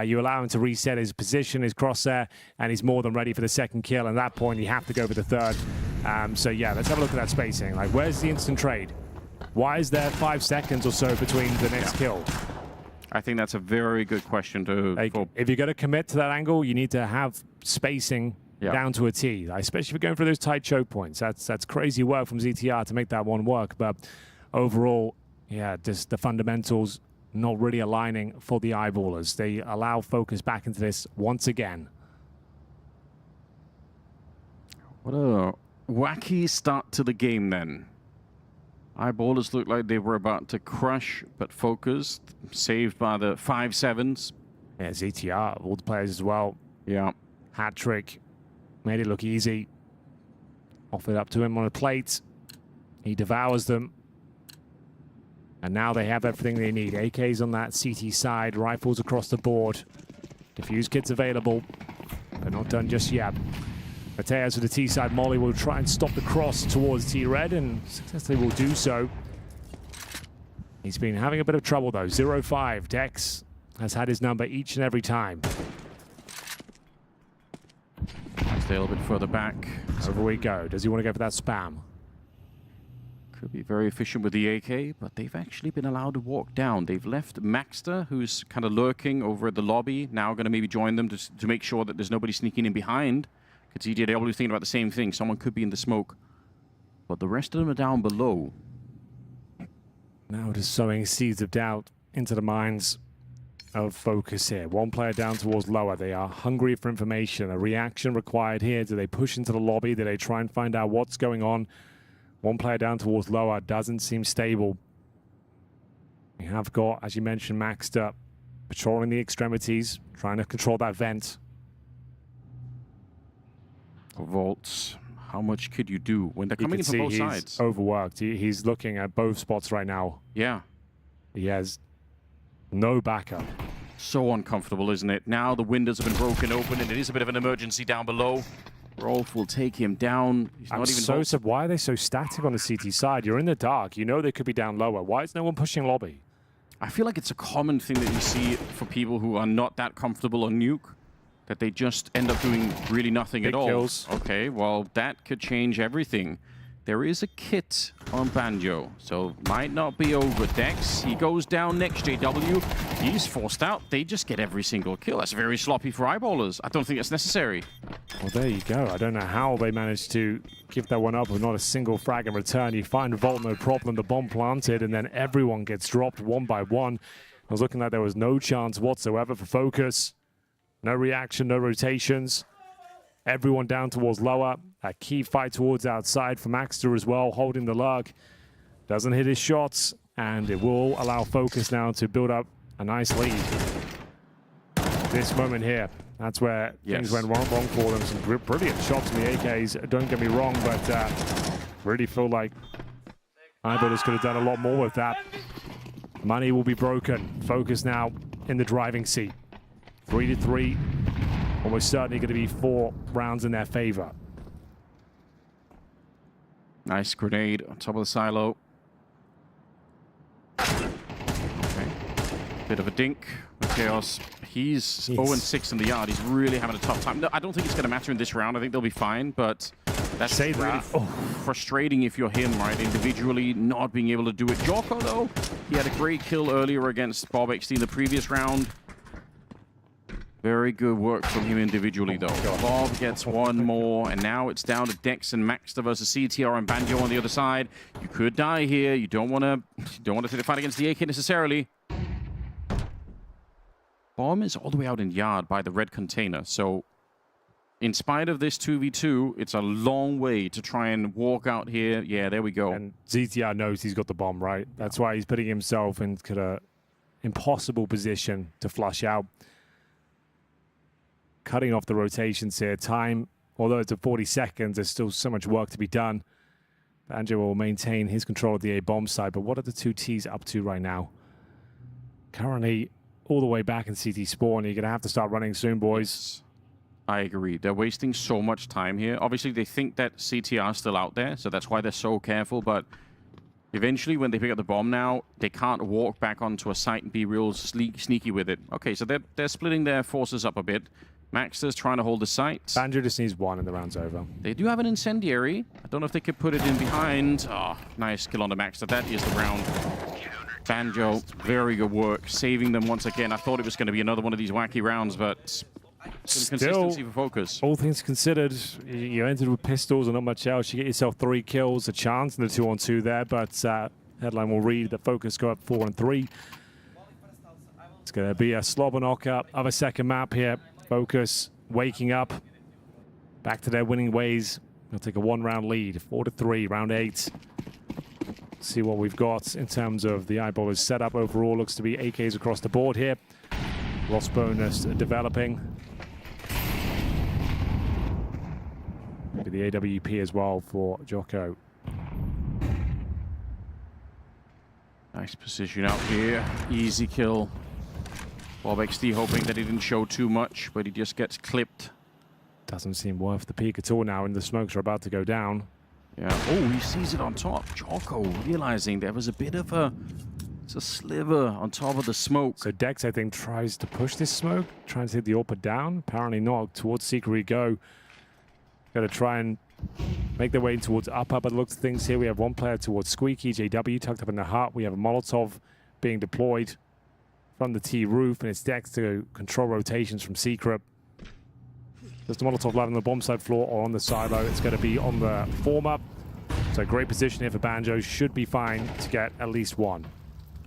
you allow him to reset his position, his crosshair, and he's more than ready for the second kill. And at that point, you have to go for the third. So yeah, let's have a look at that spacing. Like, where's the instant trade? Why is there 5 seconds or so between the next kill? I think that's a very good question to... If you're going to commit to that angle, you need to have spacing down to a T, especially if you're going for those tight choke points. That's crazy work from ZTR to make that one work. But overall, yeah, just the fundamentals not really aligning for the Eyeballers. They allow FOKUS back into this once again. What a wacky start to the game then. Eyeballers looked like they were about to crush, but FOKUS saved by the 5-7s. Yeah, ZTR, all the players as well. Yeah. Hat trick. Made it look easy. Offered up to him on a plate. He devours them. And now they have everything they need. AKs on that CT side, rifles across the board. Diffuse kits available. They're not done just yet. Mateus with the T side. Molly will try and stop the cross towards T-Red, and successfully will do so. He's been having a bit of trouble though. 0-5. Dex has had his number each and every time. Stay a little bit further back. Over we go. Does he want to go for that spam? Could be very efficient with the AK, but they've actually been allowed to walk down. They've left Maxter, who's kind of lurking over at the lobby, now going to maybe join them to make sure that there's nobody sneaking in behind. Because EDW was thinking about the same thing. Someone could be in the smoke. But the rest of them are down below. Now just sowing seeds of doubt into the minds of FOKUS here. One player down towards lower. They are hungry for information. A reaction required here. Do they push into the lobby? Do they try and find out what's going on? One player down towards lower doesn't seem stable. We have got, as you mentioned, Maxter patrolling the extremities, trying to control that vent. Vaults. How much could you do when they're coming in from both sides? Overworked. He's looking at both spots right now. Yeah. He has no backup. So uncomfortable, isn't it? Now the windows have been broken open, and it is a bit of an emergency down below. Rolf will take him down. He's not even so why are they so static on the CT side? You're in the dark. You know they could be down lower. Why is no one pushing lobby? I feel like it's a common thing that you see for people who are not that comfortable on Nuke, that they just end up doing really nothing at all. Kills. Okay, well, that could change everything. There is a kit on Banjo, so might not be over. Dex, he goes down next. JW, he's forced out. They just get every single kill. That's very sloppy for eyeballers. I don't think that's necessary. Well, there you go. I don't know how they managed to give that one up with not a single frag in return. You find Vault, no problem. The bomb planted, and then everyone gets dropped one by one. I was looking like there was no chance whatsoever for FOKUS. No reaction, no rotations. Everyone down towards lower. A key fight towards outside for Maxter as well, holding the lurk. Doesn't hit his shots, and it will allow FOKUS now to build up a nice lead. This moment here, that's where things went wrong for them. Some brilliant shots from the AKs, don't get me wrong, but really feel like eyeballers could have done a lot more with that. Money will be broken. FOKUS now in the driving seat. 3-3. Almost certainly going to be 4 rounds in their favor. Nice grenade on top of the silo. Okay. Bit of a dink with Chaos. He's 0-6 in the yard. He's really having a tough time. No, I don't think it's going to matter in this round. I think they'll be fine, but that's really frustrating if you're him, right? Individually, not being able to do it. Joko, though, he had a great kill earlier against Bob XD in the previous round. Very good work from him individually, though. Bob gets one more, and now it's down to Dex and Maxter versus CTR and Banjo on the other side. You could die here. You don't want to take the fight against the AK necessarily. Bomb is all the way out in yard by the red container, so in spite of this 2v2, it's a long way to try and walk out here. Yeah, there we go. And ZTR knows he's got the bomb, right? That's why he's putting himself in an impossible position to flush out. Cutting off the rotations here. Time, although it's at 40 seconds, there's still so much work to be done. Banjo will maintain his control of the A-bomb side, but what are the two Ts up to right now? Currently, all the way back in CT spawn. You're going to have to start running soon, boys. I agree. They're wasting so much time here. Obviously, they think that CTR is still out there, so that's why they're so careful, but eventually, when they pick up the bomb now, they can't walk back onto a site and be real sneaky with it. Okay, so they're splitting their forces up a bit. Maxter's trying to hold the site. Banjo just needs one and the round's over. They do have an incendiary. I don't know if they could put it in behind. Oh, nice kill on the Maxter. That is the round. Banjo, very good work. Saving them once again. I thought it was going to be another one of these wacky rounds, but still, consistency for FOKUS. All things considered, you entered with pistols and not much else. You get yourself 3 kills, a chance in the 2-on-2 there, but headline will read that FOKUS go up 4-3. It's going to be a slobber knocker of a second map here. FOKUS waking up, back to their winning ways. They'll take a 1-round lead, 4-3, round 8. See what we've got in terms of the eyeballers setup overall. Looks to be AKs across the board here. Loss bonus developing. Maybe the AWP as well for Joko. Nice position out here. Easy kill. BobXD hoping that he didn't show too much, but he just gets clipped. Doesn't seem worth the peak at all now, and the smokes are about to go down. Yeah. Oh, he sees it on top. Jocko realizing there was a bit of a sliver on top of the smoke. So Dex, I think, tries to push this smoke, trying to hit the AWP Down. Apparently not. Towards Secret we go. Got to try and make their way towards upper, but looks at things here. We have one player towards Squeaky, JW tucked up in the hut. We have a Molotov being deployed from the T roof, and it's Dex to control rotations from Secret. There's the Molotov live on the bomb side floor or on the silo. It's going to be on the former. So great position here for Banjo. Should be fine to get at least one.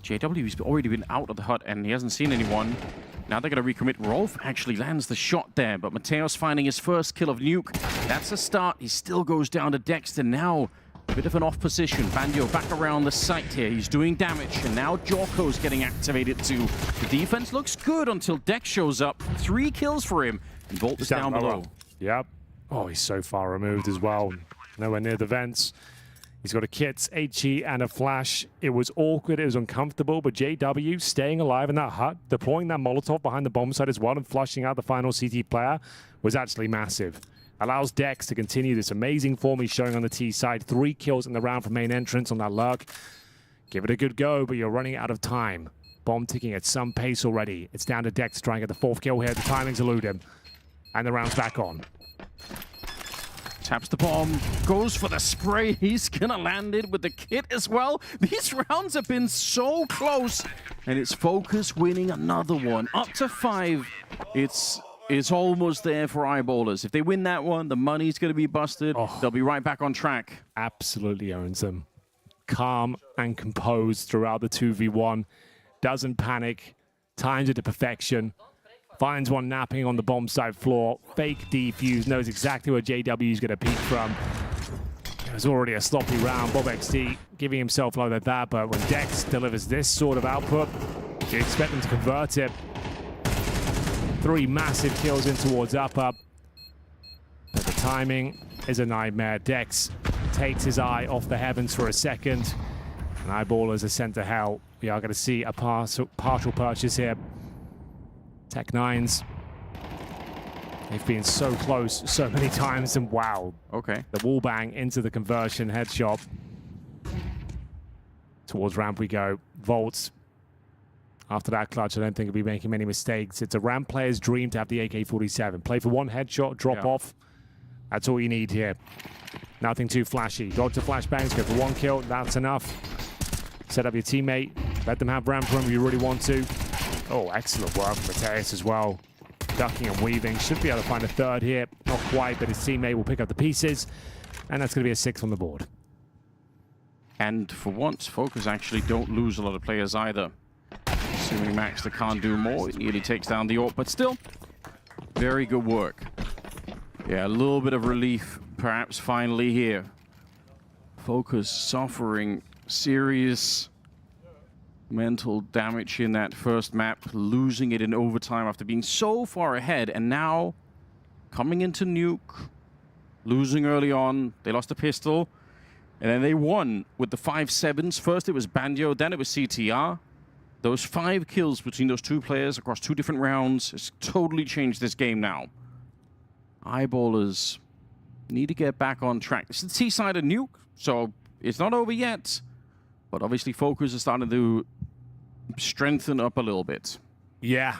JW's already been out of the hut and he hasn't seen anyone. Now they're going to recommit. Rolf actually lands the shot there, but Mateos finding his first kill of Nuke. That's a start. He still goes down to Dexter now. A bit of an off position. Banjo back around the site here. He's doing damage, and now Jocko's getting activated too. The defense looks good until Dex shows up. 3 kills for him. And Volt is down below. Yep. Oh, he's so far removed as well. Nowhere near the vents. He's got a kit, HE, and a flash. It was awkward, it was uncomfortable, but JW staying alive in that hut, deploying that Molotov behind the bomb site as well and flushing out the final CT player was actually massive. Allows Dex to continue this amazing form he's showing on the T side. 3 kills in the round from main entrance on that lurk. Give it a good go, but you're running out of time. Bomb ticking at some pace already. It's down to Dex trying to get the 4th kill here. The timing's elude him. And the round's back on. Taps the bomb, goes for the spray. He's gonna land it with the kit as well. These rounds have been so close. And it's FOKUS winning another one. Up to 5. It's almost there for Eyeballers. If they win that one, the money's gonna be busted. They'll be right back on track. Absolutely owns them. Calm and composed throughout the 2v1. Doesn't panic. Times it to perfection. Finds one napping on the bomb site floor. Fake defuse. Knows exactly where JW is going to peek from. It was already a sloppy round. BobXD giving himself like that. But when Dex delivers this sort of output, you expect them to convert it. 3 massive kills in towards upper. But the timing is a nightmare. Dex takes his eye off the heavens for a second. And Eyeballers are sent to hell. We are going to see a partial purchase here. Tech9s. They've been so close so many times, and wow. Okay. The wall bang into the conversion headshot. Towards ramp we go. Volt. After that clutch, I don't think he'll be making many mistakes. It's a ramp player's dream to have the AK-47. Play for 1 headshot, drop off. That's all you need here. Nothing too flashy. Dodge the flashbangs, go for 1 kill. That's enough. Set up your teammate. Let them have ramp room if you really want to. Oh, excellent work from Mateus as well. Ducking and weaving. Should be able to find a 3rd here. Not quite, but his teammate will pick up the pieces. And that's going to be a 6th on the board. And for once, FOKUS actually don't lose a lot of players either. Assuming Maxter can't do more, it nearly takes down the AWP, but still, very good work. Yeah, a little bit of relief, perhaps, finally here. FOKUS suffering serious mental damage in that first map, losing it in overtime after being so far ahead, and now coming into Nuke, losing early on. They lost a pistol, and then they won with the 5-7s. First it was Banjo, then it was CTR. Those 5 kills between those 2 players across 2 different rounds has totally changed this game now. Eyeballers need to get back on track. It's the T side of Nuke, so it's not over yet. But obviously FOKUS is starting to strengthen up a little bit. Yeah.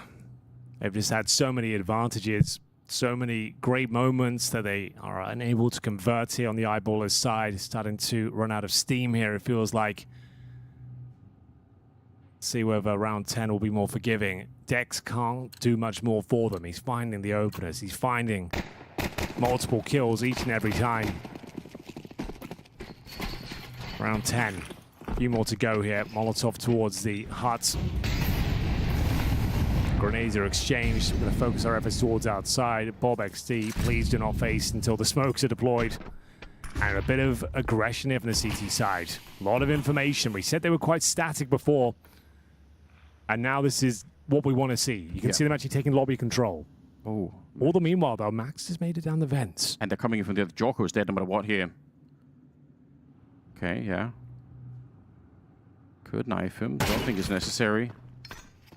They've just had so many advantages, so many great moments that they are unable to convert here on the Eyeballers side. It's starting to run out of steam here, it feels like. See whether round 10 will be more forgiving. Dex can't do much more for them. He's finding the openers. He's finding multiple kills each and every time. Round 10. A few more to go here. Molotov towards the hut. Grenades are exchanged. We're going to focus our efforts towards outside. BobXD, please do not face until the smokes are deployed. And a bit of aggression here from the CT side. A lot of information. We said they were quite static before. And now this is what we want to see. You can see them actually taking lobby control. Oh. All the meanwhile, though, Max has made it down the vents. And they're coming in from the other. Jocko's dead no matter what here. Okay, yeah. Could knife him. Don't think it's necessary.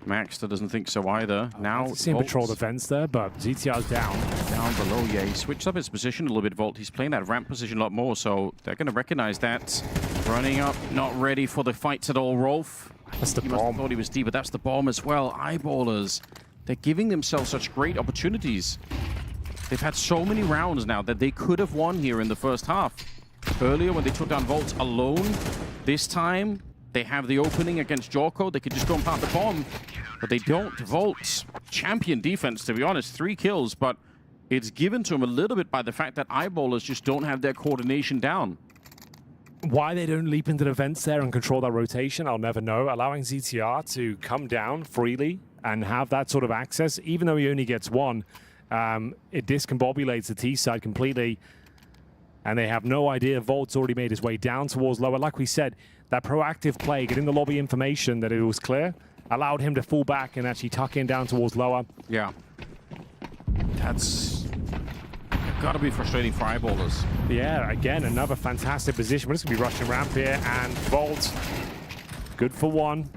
Maxter doesn't think so either. Now, Seen patrol the fence there, but ZTR's down. Down below, yeah. He switched up his position a little bit, Volt. He's playing that ramp position a lot more, so they're going to recognize that. Running up, not ready for the fights at all, Rolf. That's the bomb. Must have thought he was deep, but that's the bomb as well. Eyeballers. They're giving themselves such great opportunities. They've had so many rounds now that they could have won here in the first half. Earlier, when they took down Volt alone, this time, they have the opening against Jorko. They could just go and plant the bomb, but they don't. Volt's champion defense, to be honest. 3 kills, but it's given to him a little bit by the fact that Eyeballers just don't have their coordination down. Why they don't leap into the fence there and control that rotation, I'll never know. Allowing ZTR to come down freely and have that sort of access, even though he only gets 1, it discombobulates the T side completely. And they have no idea. Volt's already made his way down towards lower. Like we said, that proactive play, getting the lobby information that it was clear, allowed him to fall back and actually tuck in down towards lower. Yeah. That's got to be frustrating for Eyeballers. Yeah, again, another fantastic position. We're just going to be rushing ramp here, and Volt, good for 1.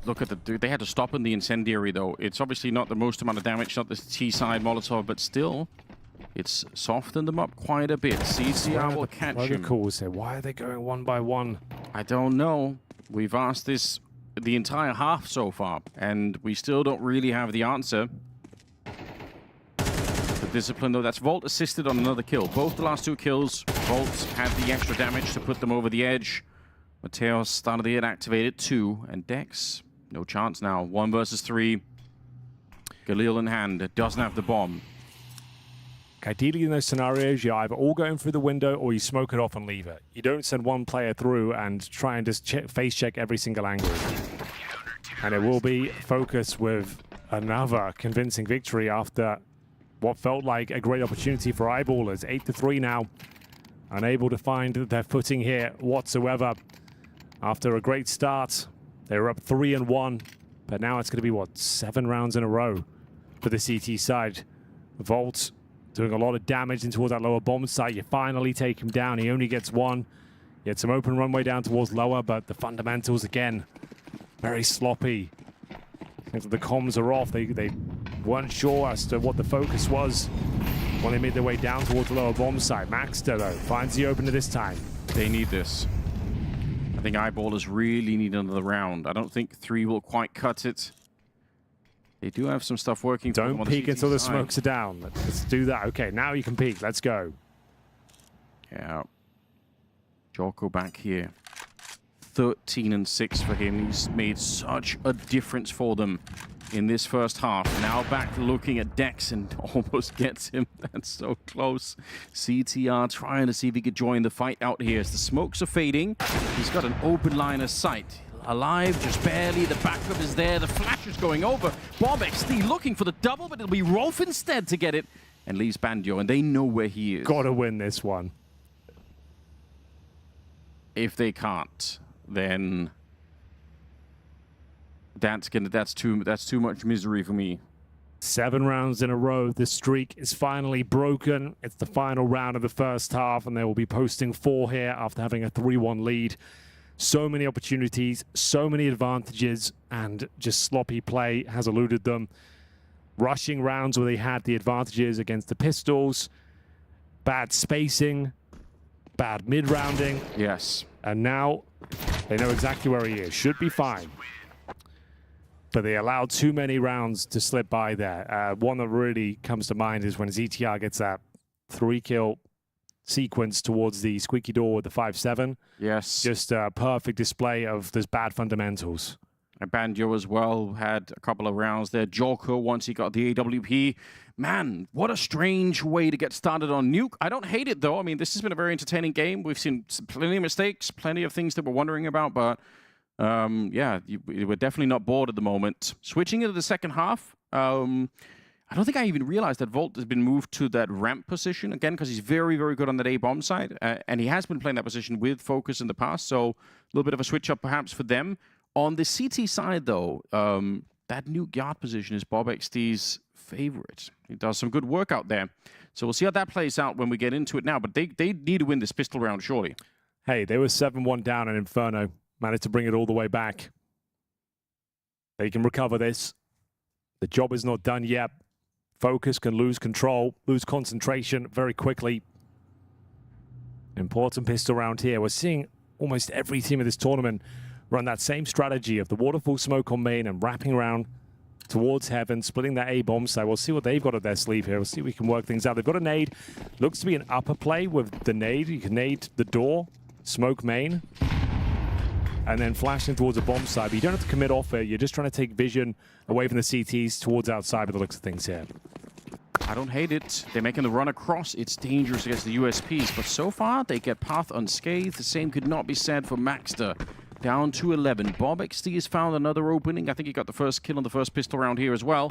Look at the dude. They had to stop in the incendiary, though. It's obviously not the most amount of damage, not the T-side Molotov, but still, it's softened them up quite a bit. CCR will catch him. Why are they going 1 by 1? I don't know. We've asked this the entire half so far, and we still don't really have the answer. The discipline, though, that's Volt assisted on another kill. Both the last 2 kills, Volt had the extra damage to put them over the edge. Mateos started the hit, activated 2, and Dex, no chance now. 1 versus 3. Galil in hand, doesn't have the bomb. Ideally, in those scenarios, you either all going through the window or you smoke it off and leave it. You don't send one player through and try and just face check every single angle. And it will be FOKUS with another convincing victory after what felt like a great opportunity for Eyeballers. 8-3 now. Unable to find their footing here whatsoever. After a great start, they were up 3-1. But now it's going to be, what, 7 rounds in a row for the CT side. Volt doing a lot of damage in towards that lower bomb site. You finally take him down. He only gets 1. You had some open runway down towards lower, but the fundamentals, again, very sloppy. If the comms are off, they weren't sure as to what the focus was when they made their way down towards the lower bomb site. Maxter, though, finds the opener this time. They need this. I think Eyeballers really need another round. I don't think 3 will quite cut it. They do have some stuff working. Don't peek until the smokes are down. Let's do that. Okay, now you can peek. Let's go. Yeah. Jorko back here. 13-6 for him. He's made such a difference for them in this first half. Now back looking at Dex and almost gets him. That's so close. CTR trying to see if he could join the fight out here as the smokes are fading. He's got an open line of sight. Alive, just barely. The backup is there. The flash is going over. Bob XD looking for the double, but it'll be Rolf instead to get it. And leaves Bandio, and they know where he is. Gotta win this one. If they can't, then that's too much misery for me. 7 rounds in a row. The streak is finally broken. It's the final round of the first half, and they will be posting 4 here after having a 3-1 lead. So many opportunities, so many advantages, and just sloppy play has eluded them. Rushing rounds where they had the advantages against the Pistols. Bad spacing. Bad mid-rounding. Yes. And now they know exactly where he is. Should be fine. But they allowed too many rounds to slip by there. One that really comes to mind is when ZTR gets that 3-kill sequence towards the squeaky door with the 5-7. Yes. Just a perfect display of those bad fundamentals. And Banjo as well had a couple of rounds there. Jorko, once he got the AWP. Man, what a strange way to get started on Nuke. I don't hate it, though. I mean, this has been a very entertaining game. We've seen plenty of mistakes, plenty of things that we're wondering about, but yeah, we're definitely not bored at the moment. Switching into the second half, I don't think I even realized that Volt has been moved to that ramp position, again, because he's very, very good on that A-bomb side, and he has been playing that position with FOKUS in the past, so a little bit of a switch-up perhaps for them. On the CT side, though, that Nuke yard position is Bob XD's favorite. He does some good work out there. So we'll see how that plays out when we get into it now, but they need to win this pistol round, surely. Hey, they were 7-1 down in Inferno. managed to bring it all the way back. They can recover this. The job is not done yet. FOKUS can lose control, lose concentration very quickly. Important pistol round here. We're seeing almost every team of this tournament run that same strategy of the waterfall smoke on main and wrapping around towards heaven, splitting that A bomb side. We'll see what they've got up their sleeve here. We'll see if we can work things out. They've got a nade. Looks to be an upper play with the nade. You can nade the door, smoke main, and then flash in towards a bomb side. But you don't have to commit off it. You're just trying to take vision away from the CTs towards outside by the looks of things here. I don't hate it. They're making the run across. It's dangerous against the USPs, but so far they get path unscathed. The same could not be said for Maxter. Down to 11. BobXT has found another opening. I think he got the first kill on the first pistol round here as well.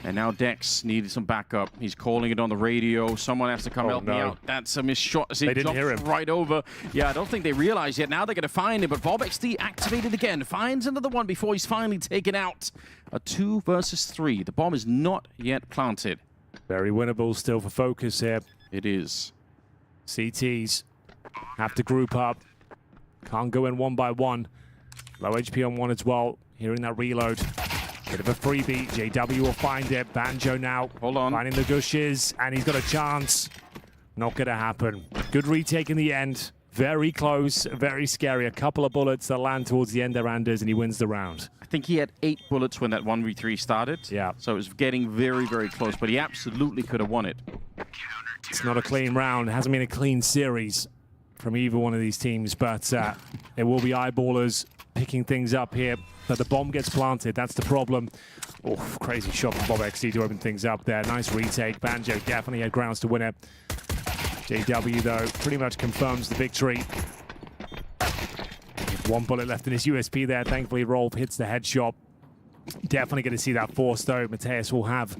And now Dex needed some backup. He's calling it on the radio. Someone has to come help me out. That's a missed shot. As they didn't hear him. Right over. Yeah, I don't think they realize yet. Now they're going to find him, but BobXT activated again. Finds another one before he's finally taken out. A 2 versus 3. The bomb is not yet planted. Very winnable still for FOKUS here. It is. CTs have to group up. Can't go in one by one. Low HP on one as well. Hearing that reload. Bit of a freebie. JW will find it. Banjo now. Hold on. Finding the gushes. And he's got a chance. Not going to happen. Good retake in the end. Very close. Very scary. A couple of bullets that land towards the end there, Anders, and he wins the round. I think he had 8 bullets when that 1v3 started. Yeah. So it was getting very, very close, but he absolutely could have won it. It's not a clean round. It hasn't been a clean series from either one of these teams, but it will be eyeballers picking things up here. But the bomb gets planted. That's the problem. Oh, crazy shot from BobXT to open things up there. Nice retake. Banjo definitely had grounds to win it. JW, though, pretty much confirms the victory. One bullet left in his USP there. Thankfully, Rolf hits the headshot. Definitely going to see that force, though. Mateus will have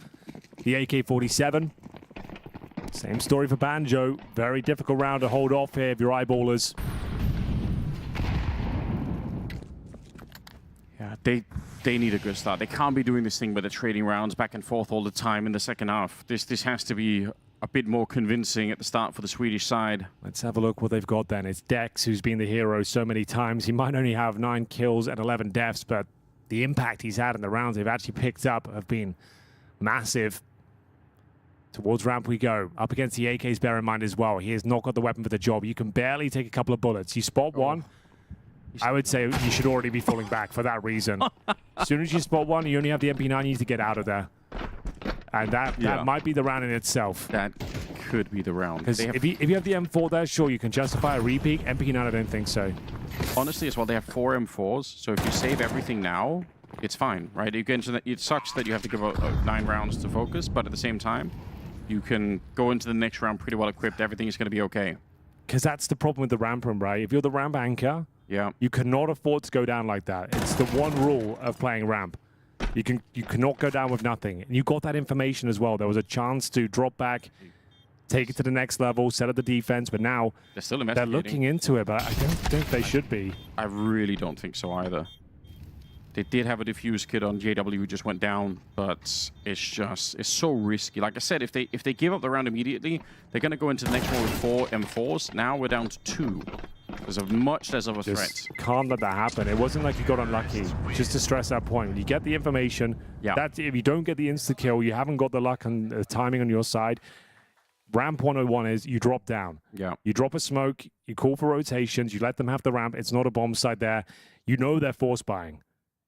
the AK-47. Same story for Banjo. Very difficult round to hold off here if you're eyeballers. Yeah, they need a good start. They can't be doing this thing where they're trading rounds back and forth all the time in the second half. This has to be a bit more convincing at the start for the Swedish side. Let's have a look what they've got then. It's Dex, who's been the hero so many times. He might only have 9 kills and 11 deaths, but the impact he's had in the rounds they've actually picked up have been massive. Towards ramp we go. Up against the AKs, bear in mind as well. He has not got the weapon for the job. You can barely take a couple of bullets. You spot one, I would say you should already be falling back for that reason. As soon as you spot one, you only have the MP9, you need to get out of there. And that might be the round in itself. That could be the round. Because if you have the M4 there, sure, you can justify a repeat. MP9, I don't think so. Honestly, as well, they have 4 M4s, so if you save everything now, it's fine, right? You get into that, it sucks that you have to give out 9 rounds to FOKUS, but at the same time, you can go into the next round pretty well equipped. Everything is going to be okay. Because that's the problem with the ramp room, right? If you're the ramp anchor, you cannot afford to go down like that. It's the one rule of playing ramp. You cannot go down with nothing. And you got that information as well. There was a chance to drop back, take it to the next level, set up the defense, but now they're still they're looking into it, but I don't think they should be. I really don't think so either. They did have a defuse kit on JW who just went down, but it's so risky. Like I said, if they give up the round immediately, they're going to go into the next one with 4 M4s. Now we're down to 2. There's a much less of a threat. Can't let that happen. It wasn't like you got unlucky. Just to stress that point, when you get the information, that if you don't get the insta kill, you haven't got the luck and the timing on your side. Ramp 101 is you drop down. You drop a smoke, you call for rotations, you let them have the ramp. It's not a bomb site there. You know they're force buying.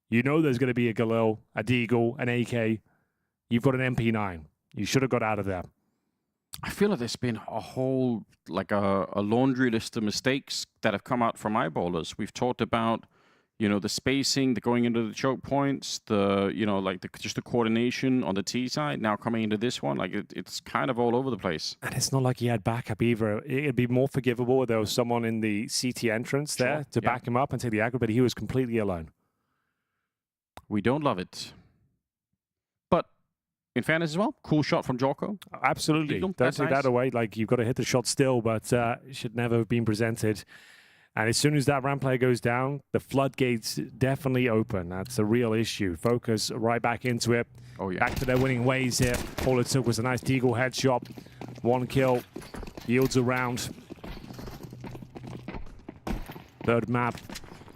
You know there's going to be a Galil, a Deagle, an AK. You've got an MP9. You should have got out of there. I feel like there's been a whole, like a laundry list of mistakes that have come out from eyeballers. We've talked about, the spacing, the going into the choke points, just the coordination on the T side. Now coming into this one, it's kind of all over the place. And it's not like he had backup either. It'd be more forgivable if there was someone in the CT entrance there to back him up and take the aggro, but he was completely alone. We don't love it. But in fairness as well, cool shot from Jorko. Absolutely. Don't take that away. Like, you've got to hit the shot still, but it should never have been presented. And as soon as that ramp player goes down, the floodgates definitely open. That's a real issue. FOKUS right back into it. Back to their winning ways here. All it took was a nice Deagle headshot. 1 kill. Yields a round. Third map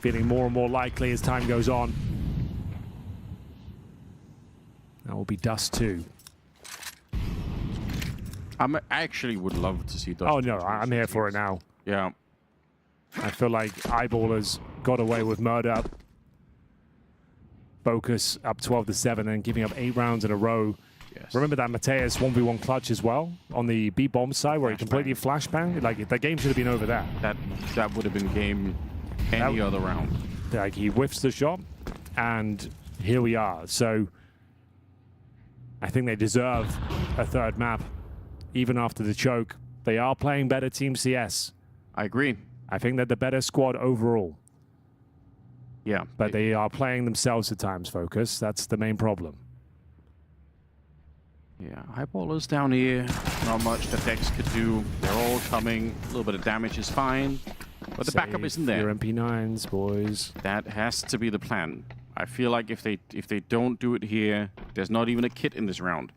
feeling more and more likely as time goes on. That will be Dust 2. I actually would love to see Dust. Oh, no, I'm here for it now. Yeah. I feel like Eyeballers got away with murder. FOKUS up 12-7 and giving up 8 rounds in a row. Yes. Remember that Mateus 1v1 clutch as well on the B-bomb side where he completely flashbanged? Like, the game should have been over there. That would have been game any other round. Like, he whiffs the shot, and here we are. So, I think they deserve a third map, even after the choke. They are playing better Team CS. I agree. I think they're the better squad overall. Yeah. But they are playing themselves at times, FOKUS. That's the main problem. Yeah, Eyeballers down here. Not much that Dex could do. They're all coming. A little bit of damage is fine. But the backup isn't there. Your MP9s, boys. That has to be the plan. I feel like if they don't do it here, there's not even a kit in this round.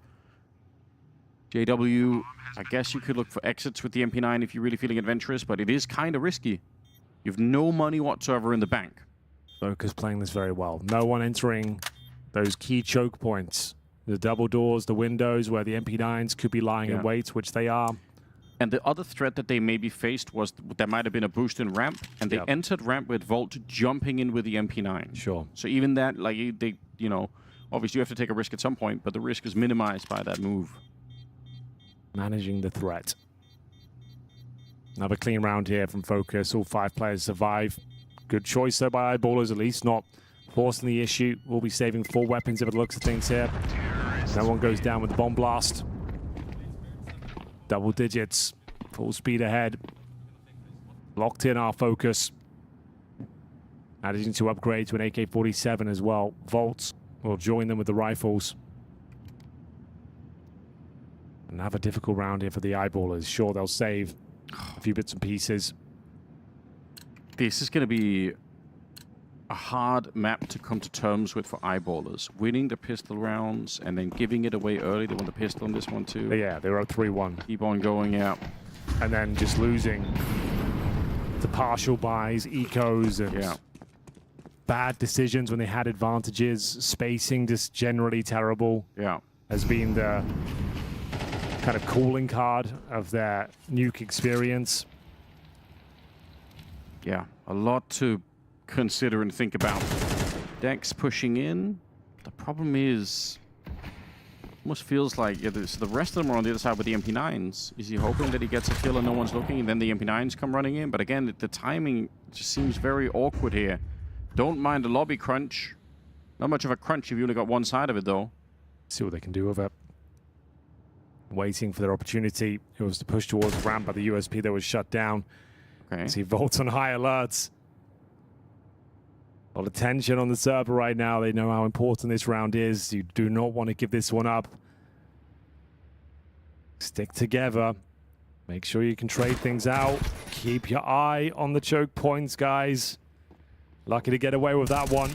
JW, I guess you could look for exits with the MP9 if you're really feeling adventurous, but it is kind of risky. You have no money whatsoever in the bank. FOKUS playing this very well. No one entering those key choke points. The double doors, the windows where the MP9s could be lying in wait, which they are. And the other threat that they maybe faced was there might have been a boost in ramp, and they entered ramp with Volt jumping in with the MP9. Sure. So even that, like, they, you know, obviously you have to take a risk at some point, but the risk is minimized by that move. Managing the threat. Another clean round here from FOKUS. All 5 players survive. Good choice, though, by Eyeballers, at least not forcing the issue. We'll be saving 4 weapons if it looks at things here. No one goes down with the bomb blast. Double digits. Full speed ahead. Locked in our FOKUS. Managing to upgrade to an AK-47 as well. Volt will join them with the rifles. Another difficult round here for the Eyeballers. Sure, they'll save a few bits and pieces. This is going to be a hard map to come to terms with for Eyeballers. Winning the pistol rounds and then giving it away early. They won the pistol on this one too. But yeah, they were up 3-1. Keep on going, yeah. And then just losing to partial buys, ecos, and bad decisions when they had advantages. Spacing just generally terrible. Yeah. Has been the kind of calling card of their Nuke experience. Yeah, a lot to consider and think about. Dex pushing in. The problem is, almost feels like the rest of them are on the other side with the MP9s. Is he hoping that he gets a kill and no one's looking, and then the MP9s come running in? But again, the timing just seems very awkward here. Don't mind the lobby crunch. Not much of a crunch if you only got one side of it, though. See what they can do with it. Waiting for their opportunity. It was to push towards ramp, but the USP that was shut down. Okay. See Volt's on high alerts. A lot of tension on the server right now. They know how important this round is. You do not want to give this one up. Stick together. Make sure you can trade things out. Keep your eye on the choke points, guys. Lucky to get away with that one.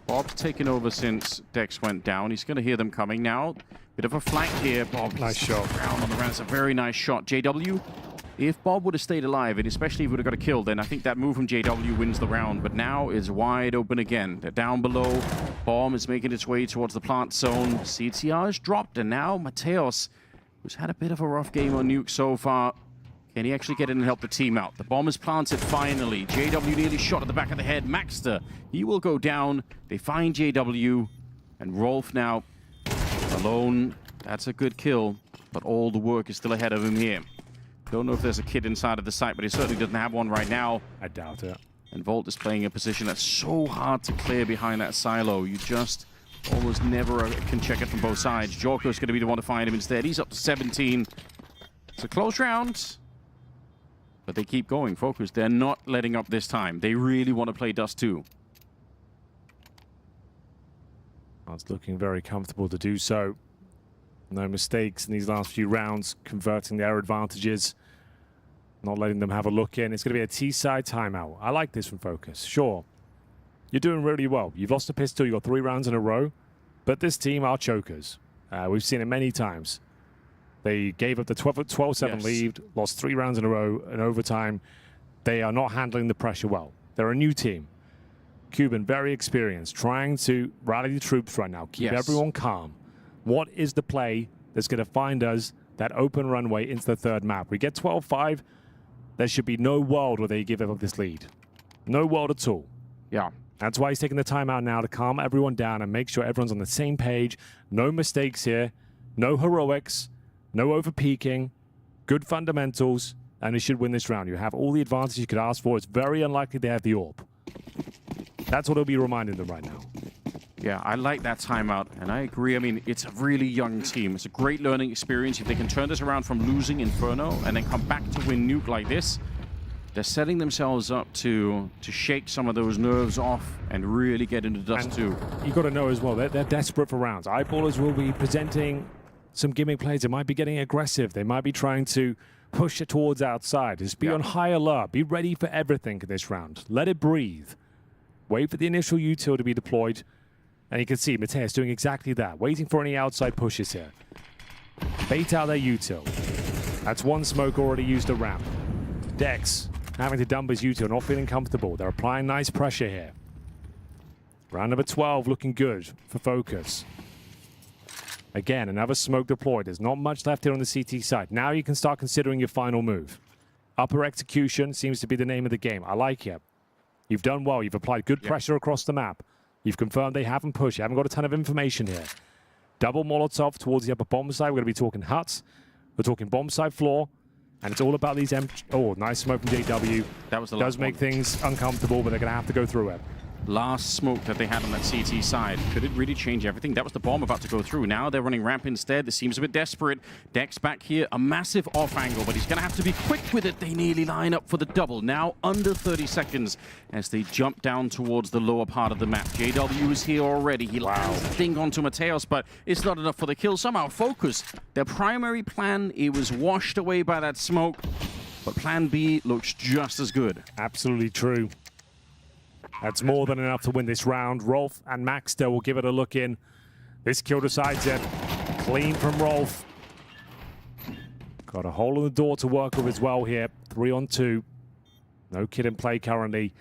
Bob's taken over since Dex went down. He's going to hear them coming now. Bit of a flank here. Bob, nice shot. Round on the round. It's a very nice shot. JW, if Bob would have stayed alive, and especially if he would have got a kill, then I think that move from JW wins the round. But now is wide open again. They're down below. Bomb is making its way towards the plant zone. CTR is dropped, and now Mateos, who's had a bit of a rough game on Nuke so far, can he actually get in and help the team out? The bomb is planted finally. JW nearly shot at the back of the head. Maxter, he will go down. They find JW, and Rolf now alone. That's a good kill, but all the work is still ahead of him here. Don't know if there's a kid inside of the site, but he certainly doesn't have one right now. I doubt it. And Volt is playing a position that's so hard to clear behind that silo. You just almost never can check it from both sides. Jorko's going to be the one to find him instead. He's up to 17. It's a close round, but they keep going. FOKUS, they're not letting up this time. They really want to play Dust 2. It's looking very comfortable to do so. No mistakes in these last few rounds, converting their advantages, not letting them have a look in. It's going to be a T-side timeout. I like this from FOKUS. Sure, you're doing really well. You've lost a pistol, you got 3 rounds in a row, but this team are chokers. We've seen it many times. They gave up the 12-7 lead, lost 3 rounds in a row in overtime. They are not handling the pressure well. They're a new team. Cuban, very experienced, trying to rally the troops right now, keep everyone calm. What is the play that's going to find us that open runway into the third map? We get 12-5. There should be no world where they give up this lead. No world at all. Yeah. That's why he's taking the time out now to calm everyone down and make sure everyone's on the same page. No mistakes here. No heroics. No over-peaking. Good fundamentals. And he should win this round. You have all the advantages you could ask for. It's very unlikely they have the AWP. That's what he'll be reminding them right now. Yeah, I like that timeout, and I agree. I mean, it's a really young team. It's a great learning experience. If they can turn this around from losing Inferno and then come back to win Nuke like this, they're setting themselves up to shake some of those nerves off and really get into dust too. You got to know as well, they're desperate for rounds. Eyeballers will be presenting some gimmick plays. They might be getting aggressive. They might be trying to push it towards outside. Just be on high alert. Be ready for everything in this round. Let it breathe. Wait for the initial util to be deployed. And you can see Mateus doing exactly that. Waiting for any outside pushes here. Bait out their util. That's one smoke already used a ramp. Dex having to dump his util, not feeling comfortable. They're applying nice pressure here. Round number 12 looking good for FOKUS. Again, another smoke deployed. There's not much left here on the CT side. Now you can start considering your final move. Upper execution seems to be the name of the game. I like it. You've done well. You've applied good pressure across the map. You've confirmed they haven't pushed. You haven't got a ton of information here. Double Molotov towards the upper bomb side. We're going to be talking huts. We're talking bomb side floor. And it's all about these Oh, nice smoke from JW. That was the Does last make one. things uncomfortable, but they're going to have to go through it. Last smoke that they had on that CT side. Could it really change everything? That was the bomb about to go through. Now they're running ramp instead. This seems a bit desperate. Dex back here, a massive off angle, but he's going to have to be quick with it. They nearly line up for the double. Now under 30 seconds as they jump down towards the lower part of the map. JW is here already. He lands the thing onto Mateus, but it's not enough for the kill. Somehow FOKUS, their primary plan, it was washed away by that smoke, but plan B looks just as good. Absolutely true. That's more than enough to win this round. Rolf and Maxter will give it a look in. This kill decides it. Clean from Rolf. Got a hole in the door to work with as well here. 3 on 2. No kid in play currently.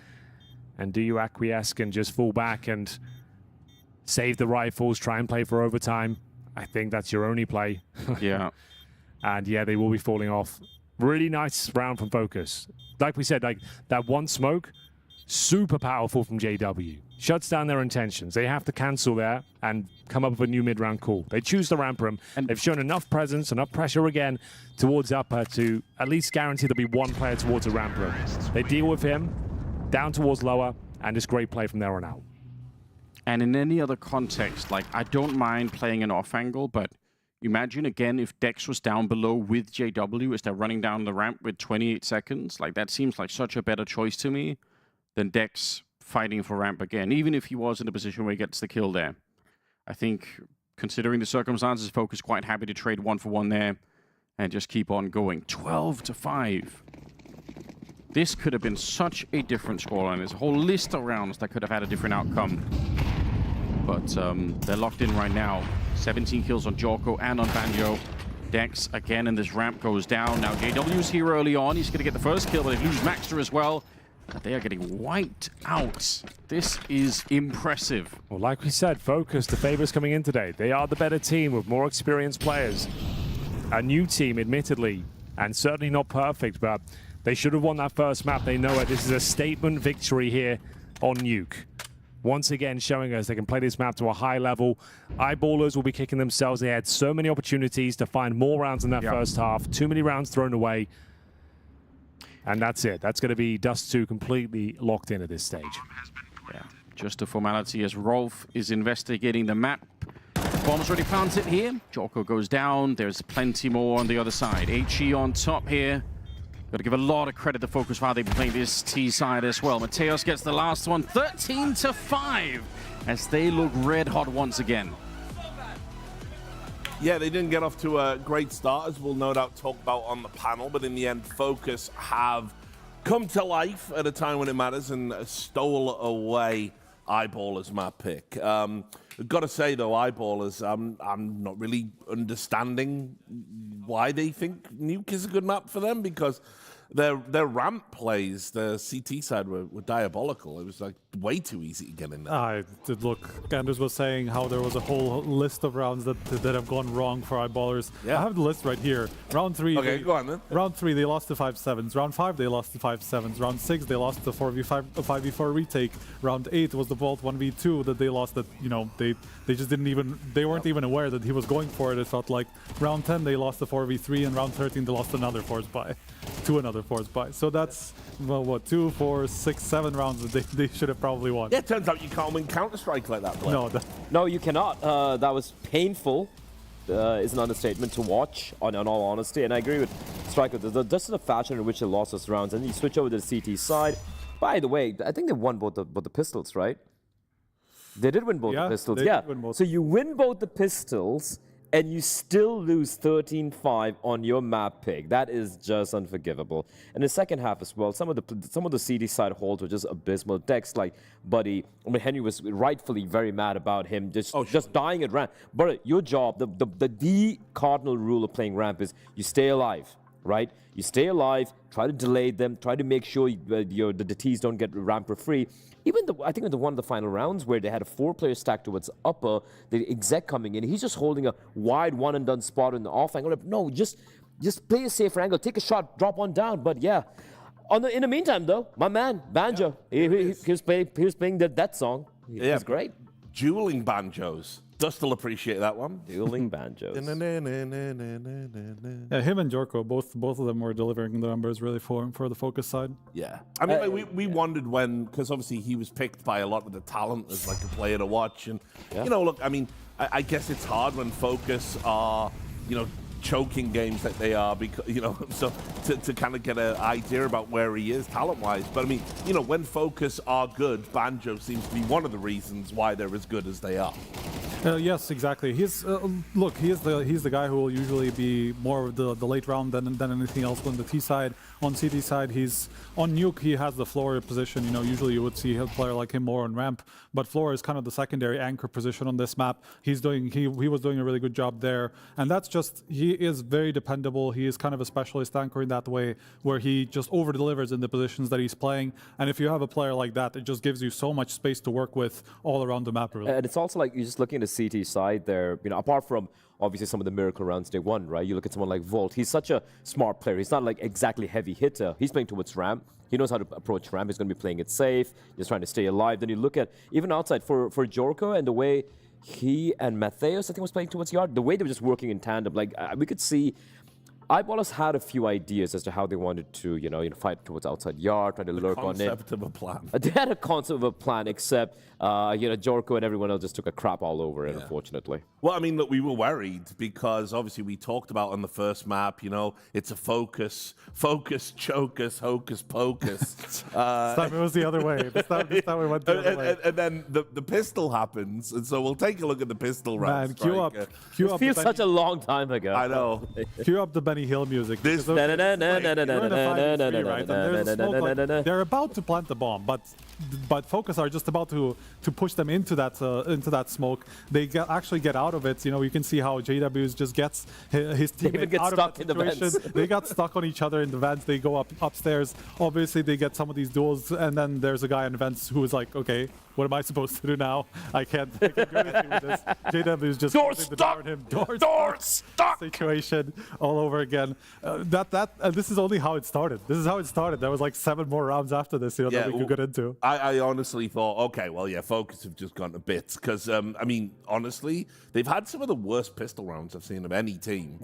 And do you acquiesce and just fall back and save the rifles, try and play for overtime? I think that's your only play. Yeah. And yeah, they will be falling off. Really nice round from FOKUS. Like we said, like that one smoke, super powerful from JW. Shuts down their intentions. They have to cancel there and come up with a new mid-round call. They choose the ramp room, and they've shown enough presence, enough pressure again towards upper to at least guarantee there'll be one player towards a ramp room. They deal with him, down towards lower, and just great play from there on out. And in any other context, like, I don't mind playing an off angle, but imagine again if Dex was down below with JW as they're running down the ramp with 28 seconds. Like, that seems like such a better choice to me than Dex fighting for ramp again, even if he was in a position where he gets the kill there. I think, considering the circumstances, FOKUS quite happy to trade 1-for-1 there and just keep on going. 12-5. This could have been such a different scoreline. There's a whole list of rounds that could have had a different outcome. But they're locked in right now. 17 kills on Jorko and on Banjo. Dex again, and this ramp goes down. Now JW's here early on. He's going to get the first kill, but they lose Maxter as well. But they are getting wiped out. This is impressive. Well, like we said, FOKUS, the favorites coming in today. They are the better team with more experienced players. A new team, admittedly, and certainly not perfect, but they should have won that first map. They know it. This is a statement victory here on Nuke. Once again, showing us they can play this map to a high level. Eyeballers will be kicking themselves. They had so many opportunities to find more rounds in that first half. Too many rounds thrown away. And that's it. That's going to be Dust 2 completely locked in at this stage. Yeah, just a formality as Rolf is investigating the map. Bomb's already planted here. Jorko goes down. There's plenty more on the other side. HE on top here. Got to give a lot of credit to FOKUS while they play this T side as well. Mateus gets the last one, 13-5, as they look red hot once again. Yeah, they didn't get off to a great start, as we'll no doubt talk about on the panel, but in the end, FOKUS have come to life at a time when it matters and stole away Eyeballers' map pick. I've got to say, though, Eyeballers, I'm not really understanding why they think Nuke is a good map for them, because their ramp plays, the CT side were diabolical. It was like way too easy to get in there. Look, Anders was saying how there was a whole list of rounds that have gone wrong for eyeballers. Yeah. I have the list right here. Round 3. Okay, go on then. Round 3, they lost to 5-7s. Round 5, they lost to 5-7s. Round 6, they lost to 5v4 retake. Round 8 was the Vault 1v2 that they lost. That they just didn't even, they weren't even aware that he was going for it. It felt like round 10 they lost the 4v3, and round 13 they lost another force buy to another force buy. So that's, well, what, 2, 4, 6, 7 rounds that they should have probably won. Yeah, it turns out you can't win Counter-Strike like that, Blair. No, you cannot. That was painful, is an understatement to watch, in all honesty. And I agree with Striker. This is the fashion in which they lost those rounds. And you switch over to the CT side. By the way, I think they won both the pistols, right? They did win both the pistols, yeah. So you win both the pistols, and you still lose 13-5 on your map pick. That is just unforgivable. And the second half as well, some of the CD side holds were just abysmal. Dex, like Buddy, I mean, Henry was rightfully very mad about him just dying at ramp. But your job, the cardinal rule of playing ramp is you stay alive, right? You stay alive, try to delay them, try to make sure the DTs don't get ramp for free. Even I think in one of the final rounds where they had a 4-player stack towards upper, the exec coming in, he's just holding a wide one-and-done spot in the off angle. No, just play a safer angle, take a shot, drop one down. But yeah, in the meantime though, my man Banjo, he was playing that song. It was great. Dueling banjos. Dust will appreciate that one. Dueling banjos. Yeah, him and Jorko, both of them were delivering the numbers really for the FOKUS side. Yeah. I mean, like, we wondered when, because obviously he was picked by a lot of the talent as like a player to watch. And, you know, look, I mean, I guess it's hard when FOKUS are, you know, choking games that they are, because, you know, so to kind of get an idea about where he is talent-wise. But I mean, you know, when FOKUS are good, Banjo seems to be one of the reasons why they're as good as they are. Yes, exactly. He's look, he's the guy who will usually be more of the late round than anything else on the T side. On CT side, he's on Nuke. He has the floor position. You know, usually you would see a player like him more on ramp, but floor is kind of the secondary anchor position on this map. He was doing a really good job there, and that's just, he is very dependable. He is kind of a specialist anchor in that way, where he just over delivers in the positions that he's playing. And if you have a player like that, it just gives you so much space to work with all around the map. Really. And it's also like you're just looking at the CT side there, you know, apart from obviously some of the miracle rounds they won, right? You look at someone like Volt, he's such a smart player. He's not like exactly heavy hitter. He's playing towards ramp. He knows how to approach ramp. He's going to be playing it safe. He's trying to stay alive. Then you look at even outside for Jorko and the way he and Mattheus, I think, was playing towards yard, the way they were just working in tandem. Like we could see Eyeballers had a few ideas as to how they wanted to, you know, fight towards outside yard, try to lurk on it. Concept of a plan. They had a concept of a plan, except, you know, Jorko and everyone else just took a crap all over it, unfortunately. Well, I mean, look, we were worried because obviously we talked about on the first map, you know, it's a focus, chocus, hocus pocus. This time it was the other way. This time we went the other way. And then the pistol happens, and so we'll take a look at the pistol round. Man, queue up. It feels such a long time ago. I know. Cue up the Benny Hill music. This they're about to plant the bomb, but FOKUS are just about to push them into that smoke. They actually get out of it. You know, you can see how JW just gets his teammate out of that situation. They got stuck on each other in the vents. They go upstairs. Obviously, they get some of these duels, and then there's a guy in the vents who is like, okay, what am I supposed to do now? I can't do anything with this. JW is just door stuck situation all over again. This is only how it started. This is how it started. There was like 7 more rounds after this, you know, that we could get into. I honestly thought, okay, well, yeah, FOKUS have just gone to bits because, I mean, honestly, they've had some of the worst pistol rounds I've seen of any team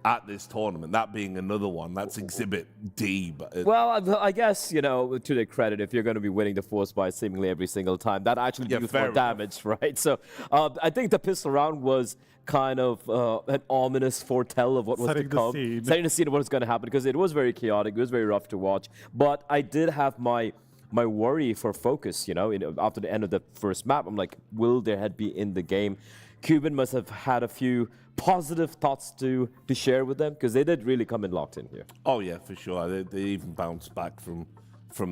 at this tournament, that being another one. That's Exhibit D. Well, I guess, you know, to their credit, if you're going to be winning the force by seemingly every single time, that actually deals more damage, right? So I think the pistol round was kind of an ominous foretell of what was to come. Setting the scene of what was going to happen, because it was very chaotic. It was very rough to watch. But I did have my worry for FOKUS, you know, after the end of the first map. I'm like, will their head be in the game? Cuban must have had a few positive thoughts to share with them, because they did really come in locked in here. Oh, yeah, for sure. They even bounced back from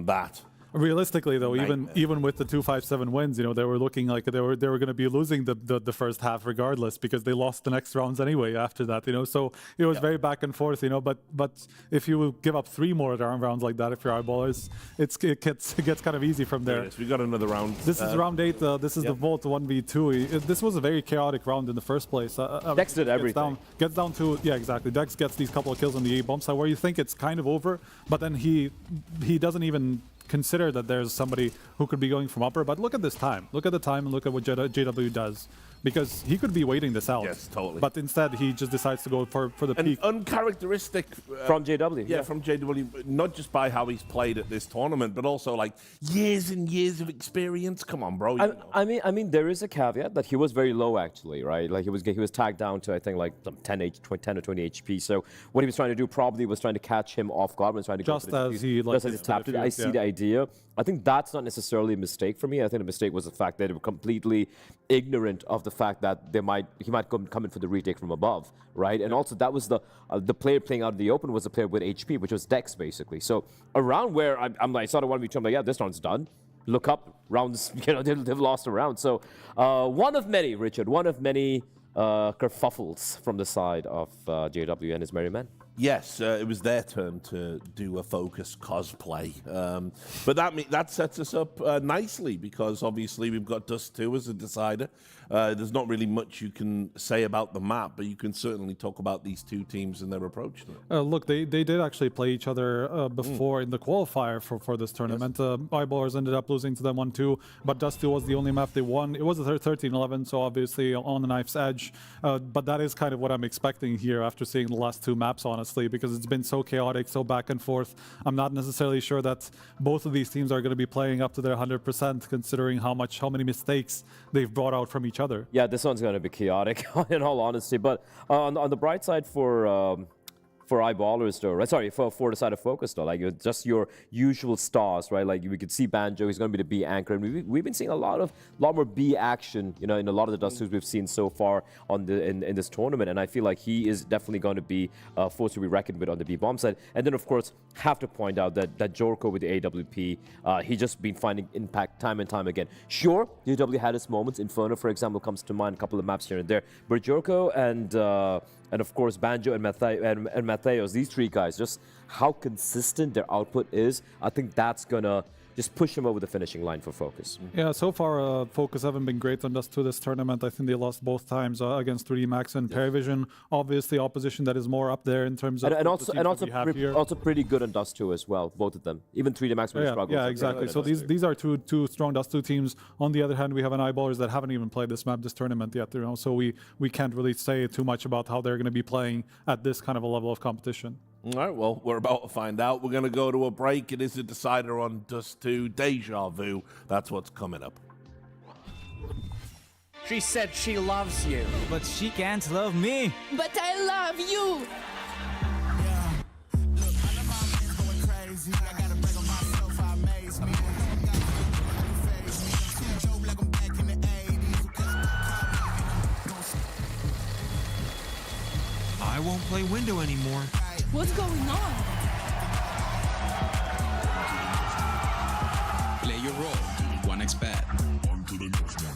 that. Realistically, though, even with the 2-5-7 wins, they were looking like they were going to be losing the first half regardless, because they lost the next rounds anyway after that. So it was very back and forth. But if you give up 3 more rounds like that, if you're eyeballers, it gets kind of easy from there. Yes, we got another round. This is round 8. This is the Volt 1v2. This was a very chaotic round in the first place. Dex did everything. Gets down to exactly. Dex gets these couple of kills on the A bomb side where you think it's kind of over, but then he doesn't even consider that there's somebody who could be going from upper. But look at this time. Look at the time and look at what JW does. Because he could be waiting this out. Yes, totally. But instead, he just decides to go for the peak. Uncharacteristic. From JW. Yeah, from JW. Not just by how he's played at this tournament, but also like years and years of experience. Come on, bro. I mean, there is a caveat that he was very low, actually, right? Like he was tagged down to, I think, like 10 or 20 HP. So what he was trying to do probably was trying to catch him off guard when trying to just go as he tapped it. I see the idea. I think that's not necessarily a mistake for me. I think the mistake was the fact that they were completely ignorant of the fact that he might come in for the retake from above, right? And also that was the player playing out in the open was a player with HP, which was Dex basically. So around where I'm like, sort of 1v2, I'm like, yeah, this round's done. Look up, rounds, they've lost a round. So one of many, Richard, one of many kerfuffles from the side of JW and his merry men. Yes, it was their turn to do a FOKUS cosplay. But that sets us up nicely, because obviously we've got Dust 2 as a decider. There's not really much you can say about the map, but you can certainly talk about these two teams and their approach to it. Look, they did actually play each other before in the qualifier for this tournament. Yes. Eyeballers ended up losing to them 1-2, but Dust 2 was the only map they won. It was a 13-11, so obviously on the knife's edge. But that is kind of what I'm expecting here after seeing the last 2 maps, honestly. Because it's been so chaotic, so back and forth. I'm not necessarily sure that both of these teams are going to be playing up to their 100%, considering how many mistakes they've brought out from each other. Yeah, this one's going to be chaotic, in all honesty. But on the bright side for eyeballers, though, right? Sorry, for the side of FOKUS, though, like just your usual stars, right? Like we could see Banjo, he's going to be the B anchor, and we've been seeing a lot more B action, in a lot of the Dust 2s we've seen so far in this tournament, and I feel like he is definitely going to be a force to be reckoned with on the B bomb side. And then, of course, have to point out that Jorko with the AWP, he's just been finding impact time and time again. Sure, JW had his moments. Inferno, for example, comes to mind, a couple of maps here and there, but Jorko and of course Banjo and Mattheos, these 3 guys, just how consistent their output is, I think that's gonna just push them over the finishing line for FOKUS. Yeah, so far FOKUS haven't been great on Dust 2 this tournament. I think they lost both times against 3D Max and PARIVISION. Obviously, opposition that is more up there in terms of also pretty good on Dust 2 as well, both of them. Even 3D Max really struggles. Yeah, exactly. So these are two strong Dust 2 teams. On the other hand, we have an eyeballers that haven't even played this map, this tournament yet. So we can't really say too much about how they're going to be playing at this kind of a level of competition. All right, well, we're about to find out. We're going to go to a break. It is a decider on Dust 2, Deja Vu. That's what's coming up. She said she loves you. But she can't love me. But I love you. I won't play window anymore. What's going on? Play your role. 1xBet. On to the next one.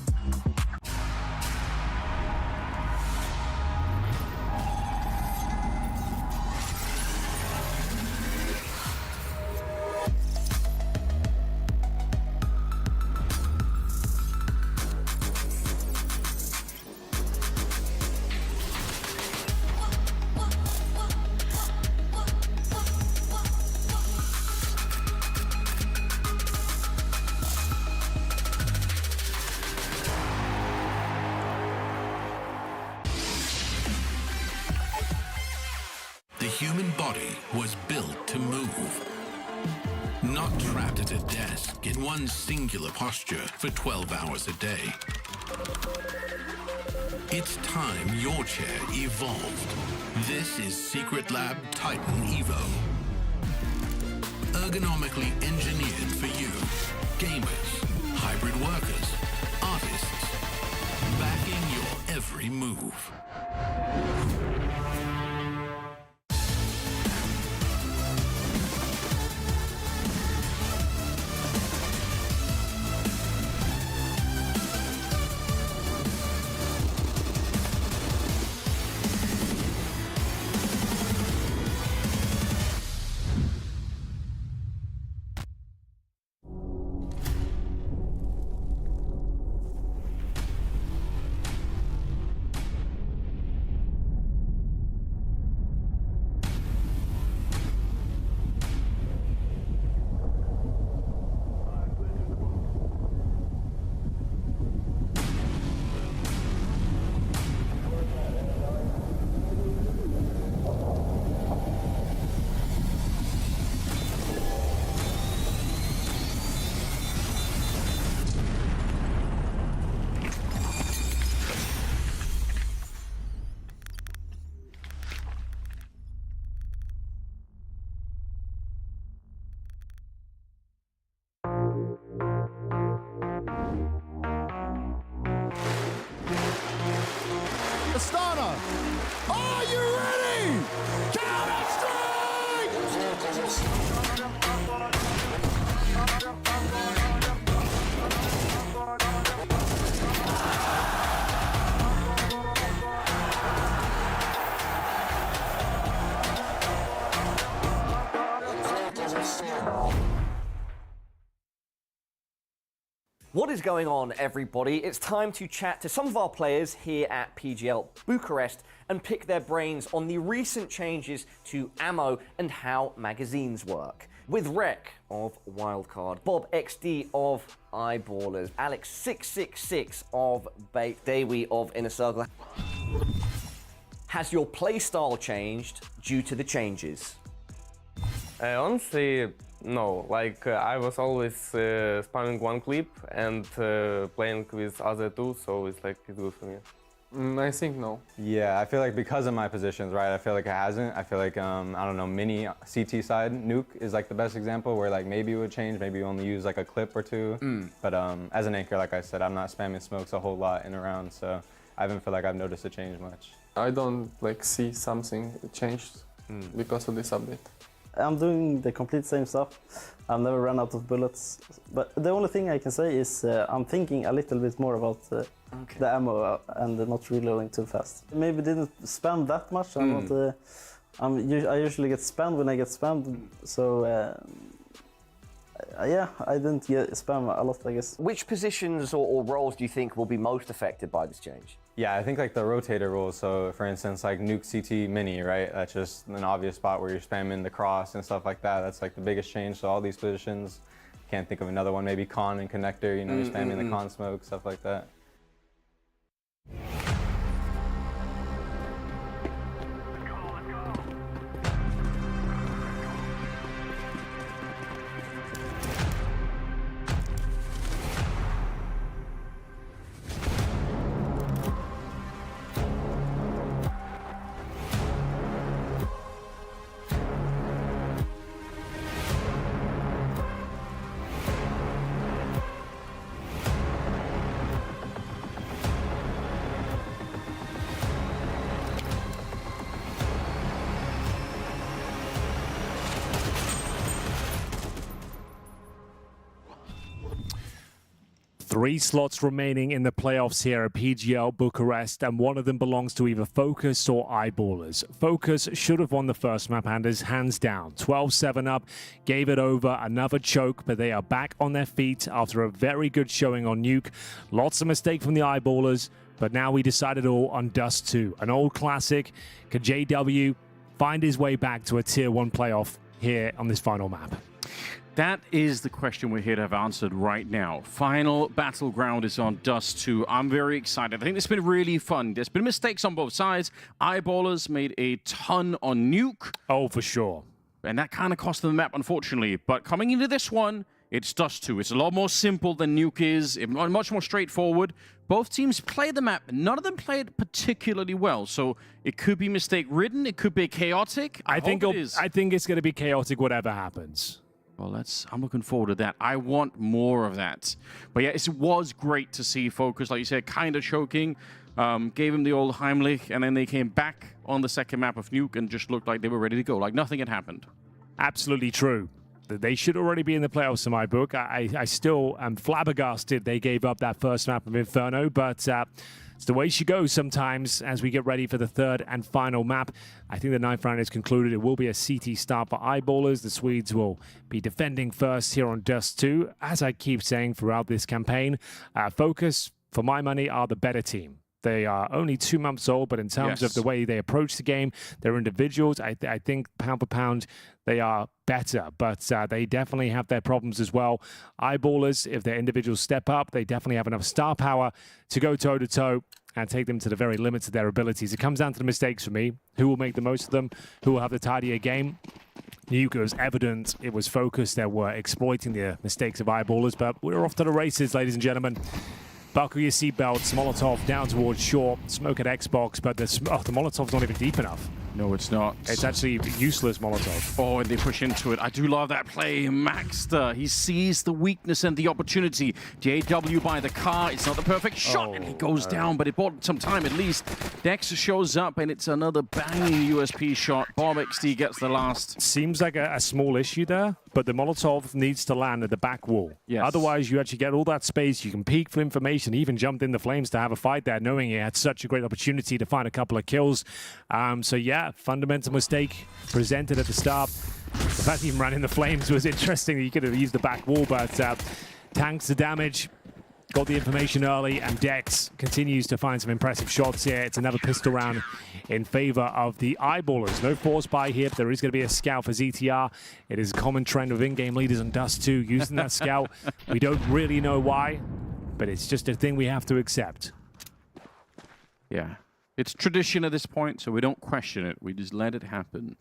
The human body was built to move, not trapped at a desk in one singular posture for 12 hours a day. It's time your chair evolved. This is Secret Lab Titan Evo. Ergonomically engineered for you, gamers, hybrid workers, artists, backing your every move. What is going on, everybody? It's time to chat to some of our players here at PGL Bucharest and pick their brains on the recent changes to ammo and how magazines work. With Rek of Wildcard, Bob XD of Eyeballers, Alex666 of Bait, Dawy of Inner Circle. Has your playstyle changed due to the changes? Honestly, no. Like, I was always spamming one clip and playing with other two, so it's like, it's good for me. I think no. Yeah, I feel like because of my positions, right, I feel like it hasn't. I feel like, I don't know, mini CT side, Nuke is like the best example where like maybe it would change, maybe you only use like a clip or two. But as an anchor, like I said, I'm not spamming smokes a whole lot in a round, so I haven't feel like I've noticed a change much. I don't like see something changed because of this update. I'm doing the complete same stuff. I've never run out of bullets. But the only thing I can say is I'm thinking a little bit more about the ammo and not reloading too fast. Maybe didn't spam that much. I'm not. I usually get spammed when I get spammed. So yeah, I didn't get spam a lot, I guess. Which positions or roles do you think will be most affected by this change? Yeah, I think like the rotator rule. So for instance, like Nuke CT Mini, right? That's just an obvious spot where you're spamming the cross and stuff like that. That's like the biggest change. So all these positions, can't think of another one. Maybe con and connector, you know, you're spamming the con smoke, stuff like that. Three slots remaining in the playoffs here at PGL Bucharest, and one of them belongs to either FOKUS or Eyeballers. FOKUS should have won the first map and is hands down. 12-7 up, gave it over, another choke, but they are back on their feet after a very good showing on Nuke. Lots of mistake from the Eyeballers, but now we decided all on Dust 2. An old classic. Could JW find his way back to a Tier 1 playoff here on this final map? That is the question we're here to have answered right now. Final battleground is on Dust 2. I'm very excited. I think it's been really fun. There's been mistakes on both sides. Eyeballers made a ton on Nuke. Oh, for sure. And that kind of cost them the map, unfortunately. But coming into this one, it's Dust 2. It's a lot more simple than Nuke is. It's much more straightforward. Both teams play the map. None of them played particularly well. So it could be mistake-ridden. It could be chaotic. I think it's going to be chaotic whatever happens. Well, I'm looking forward to that. I want more of that. But yeah, it was great to see FOKUS, like you said, kind of choking. Gave him the old Heimlich, and then they came back on the second map of Nuke and just looked like they were ready to go, like nothing had happened. Absolutely true. They should already be in the playoffs in my book. I still am flabbergasted they gave up that first map of Inferno, but it's the way she goes sometimes as we get ready for the third and final map. I think the ninth round is concluded. It will be a CT start for Eyeballers. The Swedes will be defending first here on Dust 2. As I keep saying throughout this campaign, FOKUS, for my money, are the better team. They are only 2 months old, but in terms of the way they approach the game, they're individuals. I think pound for pound, they are better, but they definitely have their problems as well. Eyeballers, if their individuals step up, they definitely have enough star power to go toe-to-toe and take them to the very limits of their abilities. It comes down to the mistakes for me. Who will make the most of them? Who will have the tidier game? Nuke was evident. It was FOKUS that were exploiting the mistakes of Eyeballers, but we're off to the races, ladies and gentlemen. Buckle your seatbelts. Molotov down towards short. Smoke at Xbox, but the Molotov's not even deep enough. No, it's not. It's actually useless Molotov. Oh, and they push into it. I do love that play. Maxter, he sees the weakness and the opportunity. JW by the car. It's not the perfect shot, and he goes down, but it bought some time at least. Dex shows up, and it's another banging USP shot. BobXD gets the last. Seems like a small issue there, but the Molotov needs to land at the back wall. Yes. Otherwise, you actually get all that space. You can peek for information. He even jumped in the flames to have a fight there, knowing he had such a great opportunity to find a couple of kills. So yeah, fundamental mistake presented at the start. The fact he even ran in the flames was interesting. He could have used the back wall, but tanks the damage. Got the information early, and Dex continues to find some impressive shots here. It's another pistol round in favor of the Eyeballers. No force buy here, but there is going to be a scout for ZTR. It is a common trend of in-game leaders on Dust 2 using that scout. We don't really know why, but it's just a thing we have to accept. Yeah, it's tradition at this point, so we don't question it. We just let it happen.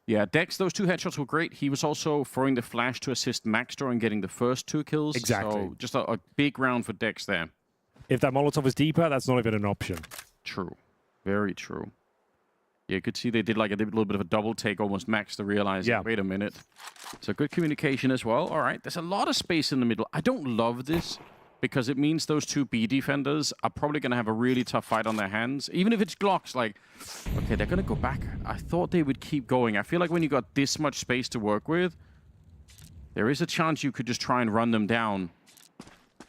Yeah, Dex, those 2 headshots were great. He was also throwing the flash to assist Maxter and getting the first 2 kills. Exactly. So just a big round for Dex there. If that Molotov is deeper, that's not even an option. True. Very true. Yeah, you could see they did like a little bit of a double take, almost Maxter realizing, wait a minute. So good communication as well. All right, there's a lot of space in the middle. I don't love this, because it means those 2 B defenders are probably going to have a really tough fight on their hands. Even if it's Glocks, like, okay, they're going to go back. I thought they would keep going. I feel like when you got this much space to work with, there is a chance you could just try and run them down.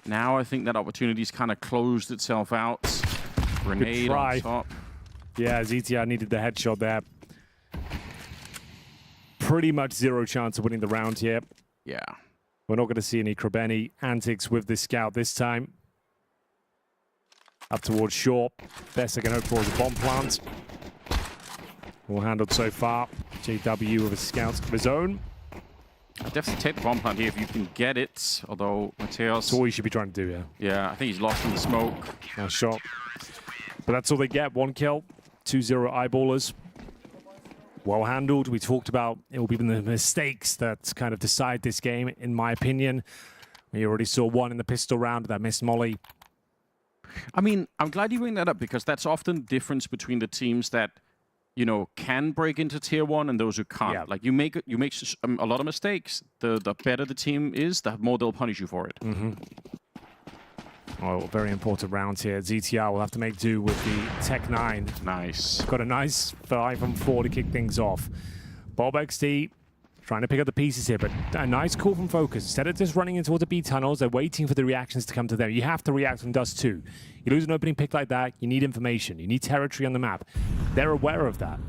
Now I think that opportunity's kind of closed itself out. Grenade on top. Yeah, ZTR needed the headshot there. Pretty much 0 chance of winning the round here. Yeah. We're not going to see any Krabeni antics with this scout this time. Up towards short. Best I can hope for is a bomb plant. All handled so far. JW with a scout of his own. I'd definitely take the bomb plant here if you can get it. Although Mateos... That's all you should be trying to do, yeah. Yeah, I think he's lost in the smoke. Nice shot. But that's all they get. 1 kill. 2-0 Eyeballers. Well handled. We talked about it will be the mistakes that kind of decide this game, in my opinion. We already saw 1 in the pistol round that missed Molly. I mean, I'm glad you bring that up, because that's often the difference between the teams that, you know, can break into tier 1 and those who can't. Yeah. Like you make a lot of mistakes. The better the team is, the more they'll punish you for it. Mm-hmm. Oh, very important round here. ZTR will have to make do with the Tech 9. Nice. Got a nice 5-on-4 to kick things off. BobXD trying to pick up the pieces here, but a nice call from FOKUS. Instead of just running in towards the B tunnels, they're waiting for the reactions to come to them. You have to react from Dust 2. You lose an opening pick like that, you need information. You need territory on the map. They're aware of that.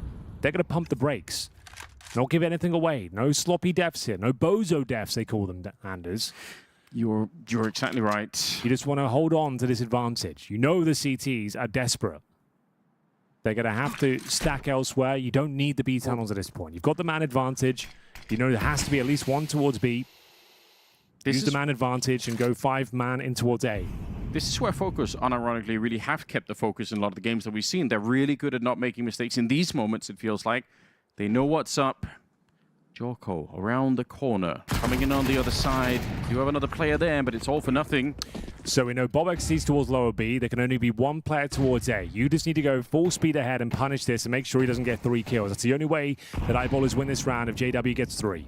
They're going to pump the brakes. Not give anything away. No sloppy deaths here. No bozo deaths, they call them, Anders. You're exactly right. You just want to hold on to this advantage. You know the CTs are desperate. They're going to have to stack elsewhere. You don't need the B tunnels at this point. You've got the man advantage. You know there has to be at least 1 towards B. Use the man advantage and go 5-man in towards A. This is where FOKUS, unironically, really have kept the focus in a lot of the games that we've seen. They're really good at not making mistakes. In these moments, it feels like they know what's up. Joko around the corner, coming in on the other side. You have another player there, but it's all for nothing. So we know BobXD's towards lower B. There can only be 1 player towards A. You just need to go full speed ahead and punish this and make sure he doesn't get 3 kills. That's the only way that Eyeballers win this round if JW gets 3.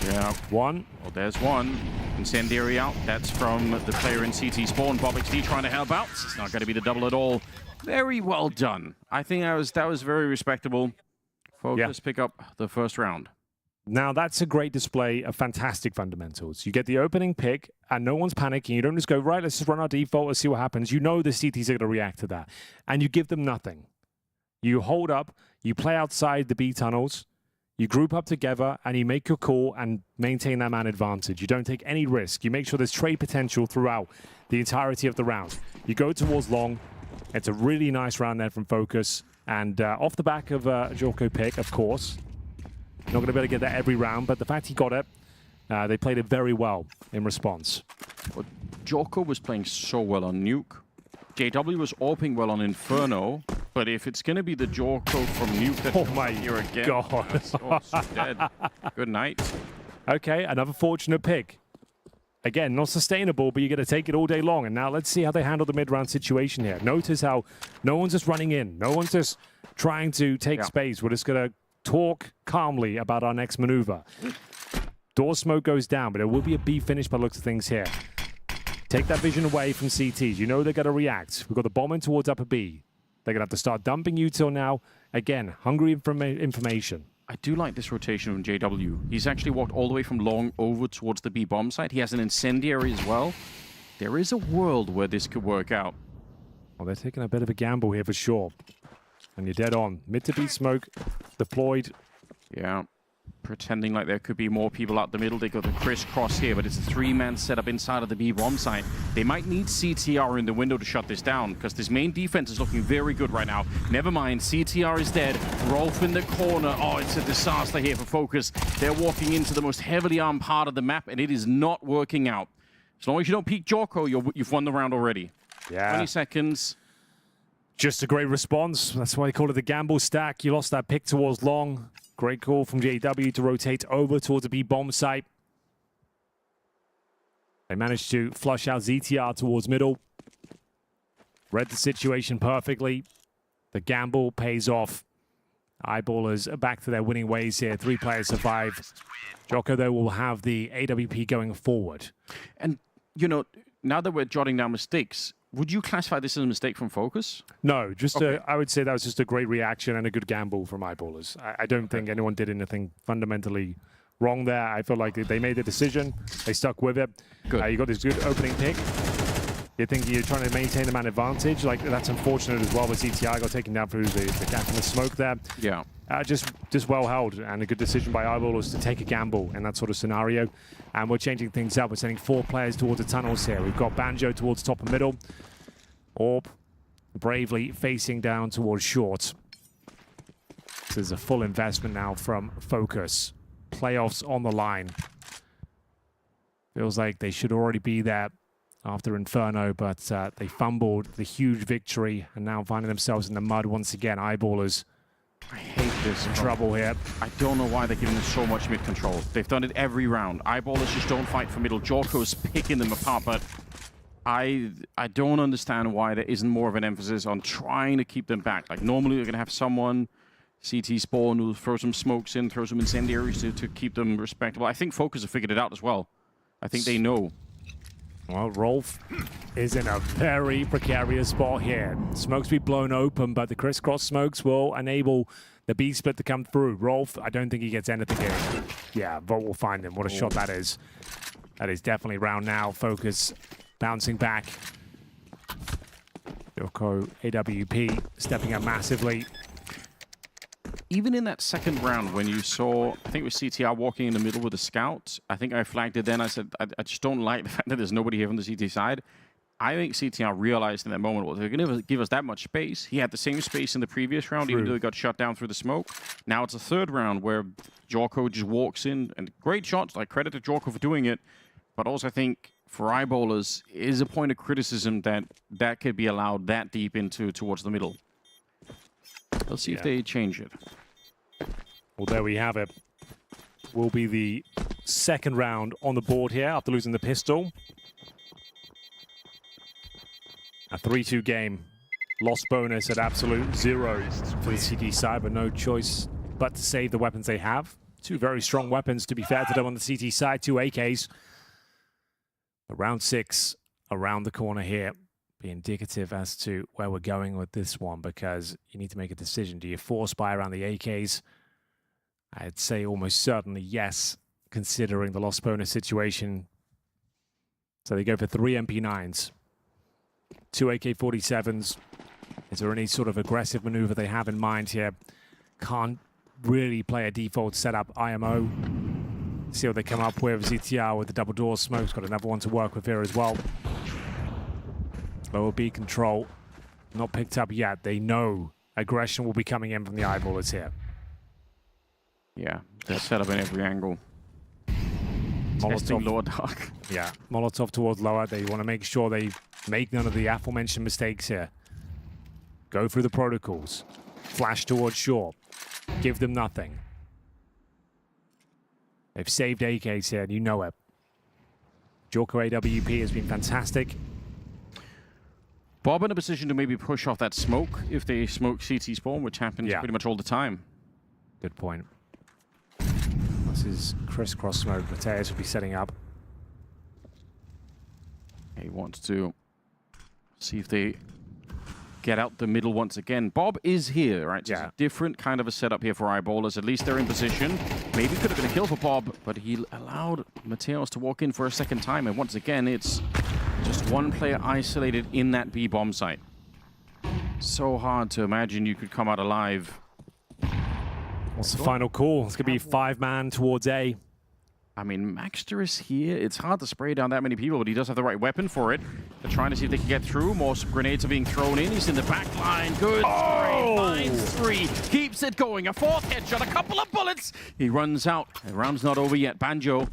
Yeah. 1. Well, there's 1. Incendiary out. That's from the player in CT spawn. BobXD trying to help out. It's not going to be the double at all. Very well done. I think that was very respectable. FOKUS pick up the first round. Now, that's a great display of fantastic fundamentals. You get the opening pick, and no one's panicking. You don't just go, right, let's just run our default, let's see what happens. You know the CTs are going to react to that. And you give them nothing. You hold up, you play outside the B tunnels, you group up together, and you make your call and maintain that man advantage. You don't take any risk. You make sure there's trade potential throughout the entirety of the round. You go towards long. It's a really nice round there from FOKUS. And off the back of a Joko pick, of course. Not going to be able to get that every round, but the fact he got it, they played it very well in response. Well, Joko was playing so well on Nuke. JW was AWPing well on Inferno, but if it's going to be the Joko from Nuke that's here again, God. it's also dead. Good night. Okay, another fortunate pick. again, not sustainable, but you're going to take it all day long. And now let's see how they handle the mid-round situation here. Notice how no one's just running in. No one's just trying to take space. We're just going to talk calmly about our next maneuver. Door smoke goes down, but there will be a B finish by the looks of things here. Take that vision away from CTs. You know they're going to react. We've got the bomb in towards upper B. They're going to have to start dumping util now. Again, hungry information. I do like this rotation from JW. He's actually walked all the way from long over towards the B bomb site. He has an incendiary as well. There is a world where this could work out. Well, they're taking a bit of a gamble here for sure. And you're dead on. Mid to B smoke deployed. Yeah. Pretending like there could be more people out the middle. They got the crisscross here, but it's a three-man setup inside of the B bomb site. They might need CTR in the window to shut this down because this main defense is looking very good right now. Never mind, CTR is dead. Rolf in the corner. Oh, it's a disaster here for FOKUS. They're walking into the most heavily armed part of the map, and it is not working out. As long as you don't peek Jorko, you've won the round already. Yeah. 20 seconds. Just a great response. That's why they call it the gamble stack. You lost that pick towards long. Great call from JW to rotate over towards the B bomb site. They managed to flush out ZTR towards middle. Read the situation perfectly. The gamble pays off. Eyeballers are back to their winning ways here. 3 players survive. Jocko, though, will have the AWP going forward. And, you know, now that we're jotting down mistakes, would you classify this as a mistake from FOKUS? No, just I would say that was just a great reaction and a good gamble from Eyeballers. I don't think anyone did anything fundamentally wrong there. I feel like they made the decision. They stuck with it. Good. You got this good opening pick. You think you're trying to maintain the man advantage. Like, that's unfortunate as well with CTI got taken down through the gap in the smoke there. Yeah. Just well held and a good decision by Eyeballers to take a gamble in that sort of scenario. And we're changing things up. We're sending 4 players towards the tunnels here. We've got Banjo towards top and middle. Orb bravely facing down towards short. This is a full investment now from FOKUS. Playoffs on the line. Feels like they should already be there after Inferno, but they fumbled the huge victory and now finding themselves in the mud once again. Eyeballers. I hate this. In trouble here. I don't know why they're giving us so much mid control. They've done it every round. Eyeballers just don't fight for middle. Jorko's picking them apart, but I don't understand why there isn't more of an emphasis on trying to keep them back. Like, normally you're going to have someone CT spawn who'll throw some smokes in, throw some incendiaries to keep them respectable. I think FOKUS have figured it out as well. I think they know. Well, Rolf is in a very precarious spot here. Smokes be blown open, but the crisscross smokes will enable the B split to come through. Rolf, I don't think he gets anything here. Yeah, Volt will find him. What a shot that is. That is definitely round now. FOKUS bouncing back. Yoko AWP stepping up massively. Even in that second round, when you saw, I think it was CTR walking in the middle with a scout, I think I flagged it then. I said, I just don't like the fact that there's nobody here from the CT side. I think CTR realized in that moment, well, they're going to give us that much space. He had the same space in the previous round, even though he got shut down through the smoke. Now it's a third round where Jorko just walks in, and great shots, like credit to Jorko for doing it. But also I think for Eyeballers is a point of criticism that that could be allowed that deep into towards the middle. Let's see if they change it. Well, there we have it. Will be the second round on the board here after losing the pistol. A 3-2 game. Lost bonus at absolute 0 for the CT side, but no choice but to save the weapons they have. 2 very strong weapons, to be fair to them on the CT side. 2 AKs. But round 6 around the corner here. Be indicative as to where we're going with this one, because you need to make a decision. Do you force buy around the AKs? I'd say almost certainly yes, considering the lost bonus situation. So they go for 3 MP9s, 2 AK-47s. Is there any sort of aggressive maneuver they have in mind here? Can't really play a default setup IMO. See what they come up with. ZTR with the double door smokes. Got another one to work with here as well. Lower B control. Not picked up yet. They know aggression will be coming in from the Eyeballers here. Yeah, they're set up in every angle. Testing lower dark. Yeah, Molotov towards lower. They want to make sure they make none of the aforementioned mistakes here. Go through the protocols. Flash towards shore. Give them nothing. They've saved AKs here, and you know it. Jorko AWP has been fantastic. Bob in a position to maybe push off that smoke if they smoke CT spawn, which happens pretty much all the time. Good point. This is crisscross smoke. Mateus will be setting up. He wants to see if they get out the middle once again. Bob is here, right? So it's a different kind of a setup here for Eyeballers. At least they're in position. Maybe could have been a kill for Bob, but he allowed Mateus to walk in for a second time. And once again, it's just one player isolated in that B bomb site. So hard to imagine you could come out alive. What's the final call? It's going to be 5-man towards A. I mean, Maxter is here. It's hard to spray down that many people, but he does have the right weapon for it. They're trying to see if they can get through. More grenades are being thrown in. He's in the back line. Good spray. Finds 3. Keeps it going. A 4th headshot. A couple of bullets. He runs out. The round's not over yet. Banjo.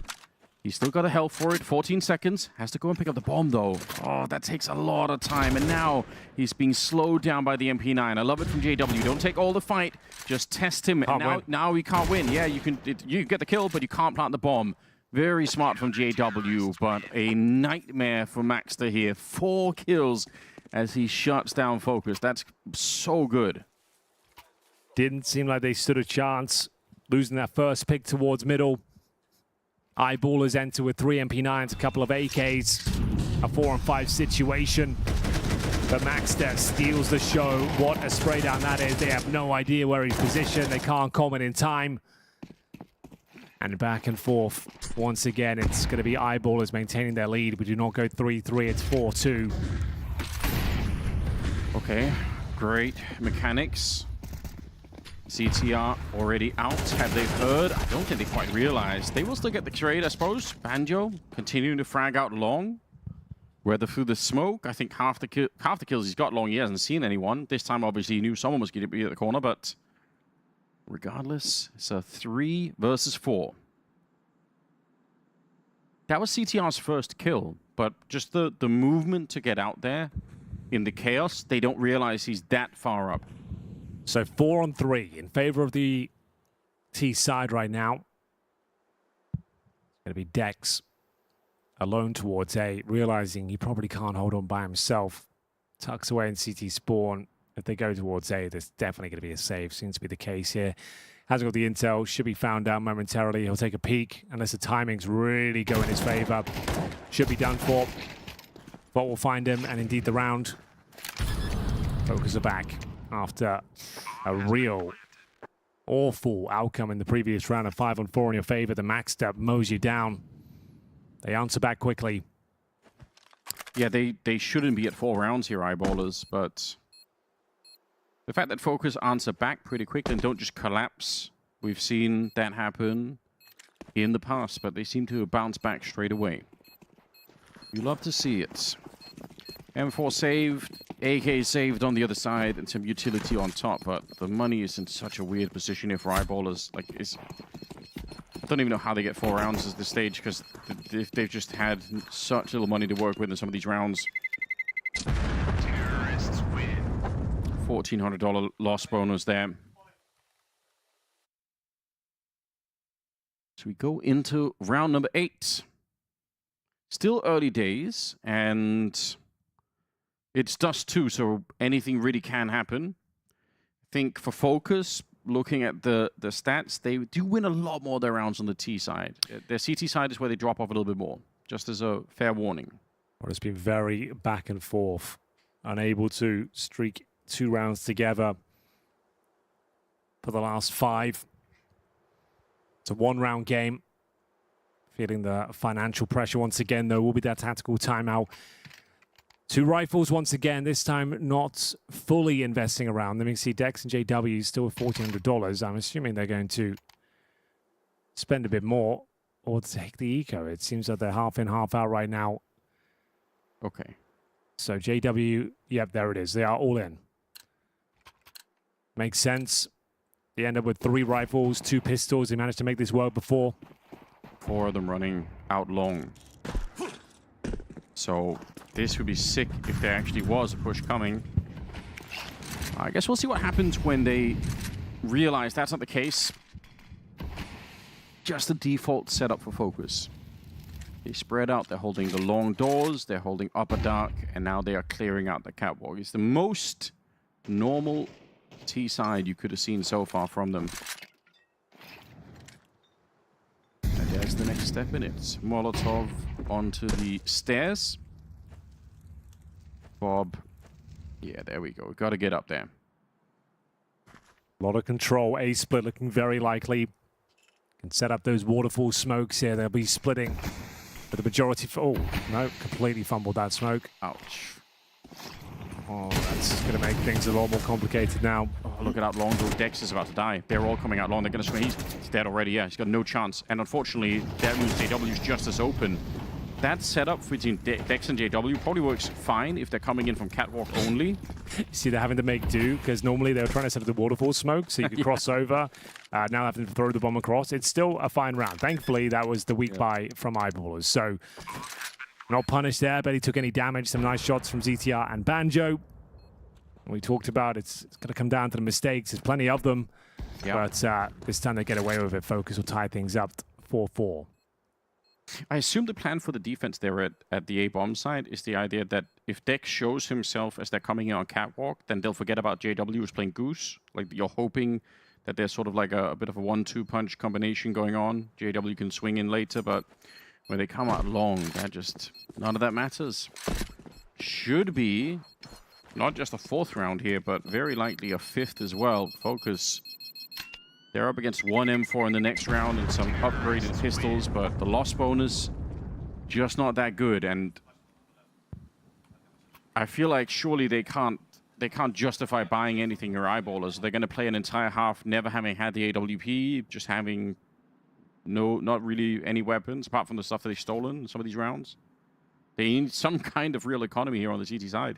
He's still got a health for it. 14 seconds. Has to go and pick up the bomb, though. Oh, that takes a lot of time. And now he's being slowed down by the MP9. I love it from JW. Don't take all the fight. Just test him. And now he can't win. Yeah, you can you get the kill, but you can't plant the bomb. Very smart from JW, but a nightmare for Maxter here. 4 kills as he shuts down FOKUS. That's so good. Didn't seem like they stood a chance. Losing that first pick towards middle. Eyeballers enter with 3 MP9s, a couple of AKs, a 4-on-5 situation. But Maxter steals the show. What a spray down that is. They have no idea where he's positioned. They can't comment in time. And back and forth. Once again, it's going to be Eyeballers maintaining their lead. We do not go 3-3, it's 4-2. Okay, great mechanics. CTR already out. Have they heard? I don't think they quite realized. They will still get the trade, I suppose. Banjo continuing to frag out long. Whether through the smoke, I think half the kills he's got long, he hasn't seen anyone. This time, obviously, he knew someone was going to be at the corner, but regardless, it's a 3 versus 4. That was CTR's first kill, but just the movement to get out there in the chaos, they don't realize he's that far up. So 4-on-3 in favor of the T side right now. It's going to be Dex alone towards A, realizing he probably can't hold on by himself. Tucks away in CT spawn. If they go towards A, there's definitely going to be a save. Seems to be the case here. Hasn't got the intel. Should be found out momentarily. He'll take a peek unless the timings really go in his favor. Should be done for. But we'll find him, and indeed the round. FOKUS are back after a real awful outcome in the previous round of 5-on-4 in your favor. The Maxter mows you down. They answer back quickly. Yeah, they shouldn't be at 4 rounds here, Eyeballers, but the fact that FOKUS answer back pretty quickly and don't just collapse, we've seen that happen in the past, but they seem to bounce back straight away. You love to see it. M4 saved, AK saved on the other side, and some utility on top, but the money is in such a weird position here for Eyeballers. Like, I don't even know how they get 4 rounds at this stage, because they've just had such little money to work with in some of these rounds. Terrorists win. $1,400 loss bonus there. So we go into round number 8. Still early days, and it's Dust 2, so anything really can happen. I think for FOKUS, looking at the stats, they do win a lot more of their rounds on the T side. Their CT side is where they drop off a little bit more, just as a fair warning. Well, it's been very back and forth. Unable to streak 2 rounds together for the last 5. It's a 1-round game. Feeling the financial pressure once again, though, will be that tactical timeout. 2 rifles once again, this time not fully investing around them. You can see Dex and JW still with $1,400. I'm assuming they're going to spend a bit more or take the eco. It seems that they're half in, half out right now. Okay. So JW, yep, there it is. They are all in. Makes sense. They end up with 3 rifles, 2 pistols. They managed to make this work before. 4 of them running out long. So this would be sick if there actually was a push coming. I guess we'll see what happens when they realize that's not the case. Just the default setup for FOKUS. They spread out, they're holding the long doors, they're holding upper dark, and now they are clearing out the catwalk. It's the most normal T side you could have seen so far from them. And there's the next step in it. Molotov onto the stairs. Bob. Yeah, there we go. We've got to get up there. A lot of control. A split looking very likely. Can set up those waterfall smokes here. They'll be splitting. But the majority... Oh, no. Completely fumbled that smoke. Ouch. Oh, that's going to make things a lot more complicated now. Oh, look at that long. Dex is about to die. They're all coming out long. They're going to swing. He's dead already. Yeah, he's got no chance. And unfortunately, that means JW's just as open. That setup between Dex and JW probably works fine if they're coming in from catwalk only. See, they're having to make do, because normally they were trying to set up the waterfall smoke so you could cross over. Now having to throw the bomb across. It's still a fine round. Thankfully, that was the weak buy from Eyeballers. So, not punished there. Barely took any damage. Some nice shots from ZTR and Banjo. We talked about it's going to come down to the mistakes. There's plenty of them. But this time they get away with it. FOKUS will tie things up 4-4. I assume the plan for the defense there at the A-bomb side is the idea that if Dex shows himself as they're coming in on catwalk, then they'll forget about JW who's playing Goose. Like, you're hoping that there's sort of like a bit of a 1-2 punch combination going on. JW can swing in later, but when they come out long, that just... none of that matters. Should be not just a 4th round here, but very likely a 5th as well. FOKUS... they're up against one M4 in the next round and some upgraded pistols, but the loss bonus, just not that good. And I feel like surely they can't justify buying anything or Eyeballers. They're going to play an entire half never having had the AWP, just having not really any weapons, apart from the stuff that they've stolen in some of these rounds. They need some kind of real economy here on the CT side.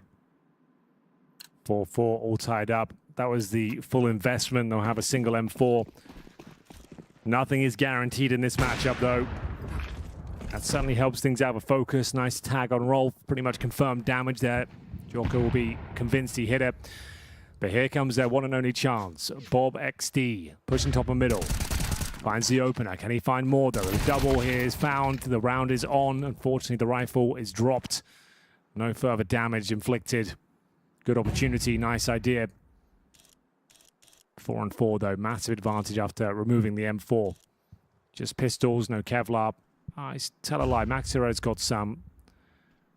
4-4 all tied up. That was the full investment. They'll have a single M4. Nothing is guaranteed in this matchup, though. That certainly helps things out with FOKUS. Nice tag on roll. Pretty much confirmed damage there. Joko will be convinced he hit it. But here comes their one and only chance. Bob XD pushing top of middle. Finds the opener. Can he find more, though? The double here is found. The round is on. Unfortunately, the rifle is dropped. No further damage inflicted. Good opportunity. Nice idea. 4-4 though, massive advantage after removing the M4. Just pistols, no Kevlar. Tell a lie, Maxiro's got some.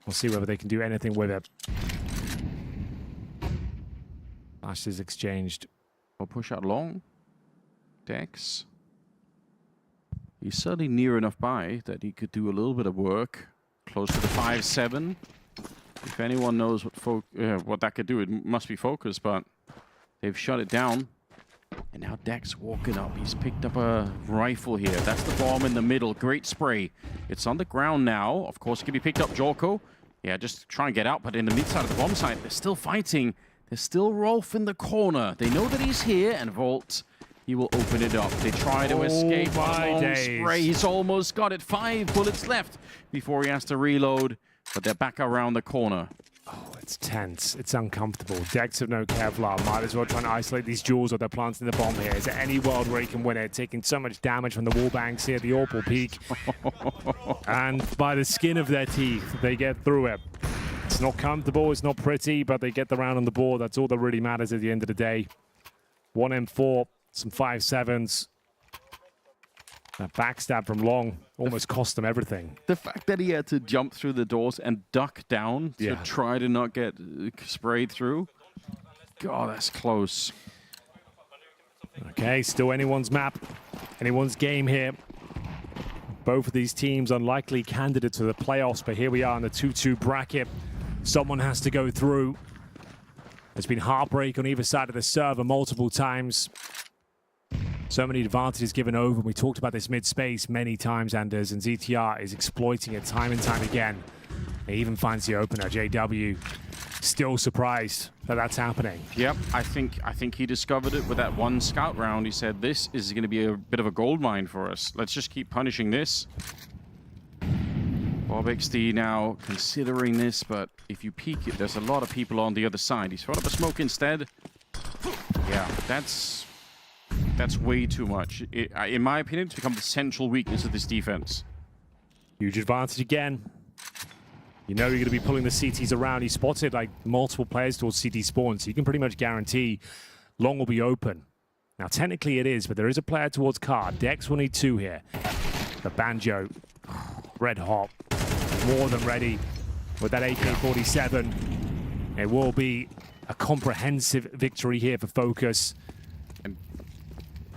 We'll see whether they can do anything with it. Flashes exchanged. We'll push out long. Dex. He's certainly near enough by that he could do a little bit of work. Close to the 5-7. If anyone knows what that could do, it must be FOKUS, but they've shut it down. And now Dex walking up. He's picked up a rifle here. That's the bomb in the middle. Great spray. It's on the ground now. Of course, it can be picked up. Joko. Yeah, just try and get out. But in the mid side of the bomb site, they're still fighting. There's still Rolf in the corner. They know that he's here. And Volt, he will open it up. They try to escape. Long spray. He's almost got it. 5 bullets left before he has to reload. But they're back around the corner. Oh, it's tense. It's uncomfortable. Dex have no Kevlar. Might as well try and isolate these jewels or they're planting the bomb here. Is there any world where he can win it? Taking so much damage from the wall banks here, the Orpal peak. And by the skin of their teeth, they get through it. It's not comfortable, it's not pretty, but they get the round on the board. That's all that really matters at the end of the day. 1 M4, some 5-7s. That backstab from Long almost cost them everything. The fact that he had to jump through the doors and duck down to try to not get sprayed through. God, that's close. Okay, still anyone's map, anyone's game here. Both of these teams unlikely candidates for the playoffs, but here we are in the 2-2 bracket. Someone has to go through. There's been heartbreak on either side of the server multiple times. So many advantages given over. We talked about this mid-space many times, Anders, and ZTR is exploiting it time and time again. He even finds the opener. JW still surprised that that's happening. Yep, I think he discovered it with that one scout round. He said, this is going to be a bit of a gold mine for us. Let's just keep punishing this. Bob XD now considering this, but if you peek it, there's a lot of people on the other side. He's thrown up a smoke instead. Yeah, that's way too much. In my opinion, it's become the central weakness of this defense. Huge advantage again. You know you're going to be pulling the CTs around. He spotted like multiple players towards CT spawn, so you can pretty much guarantee long will be open. Now, technically it is, but there is a player towards card. Dex will need 2 here. The Banjo, red hot, more than ready with that AK-47. It will be a comprehensive victory here for FOKUS. And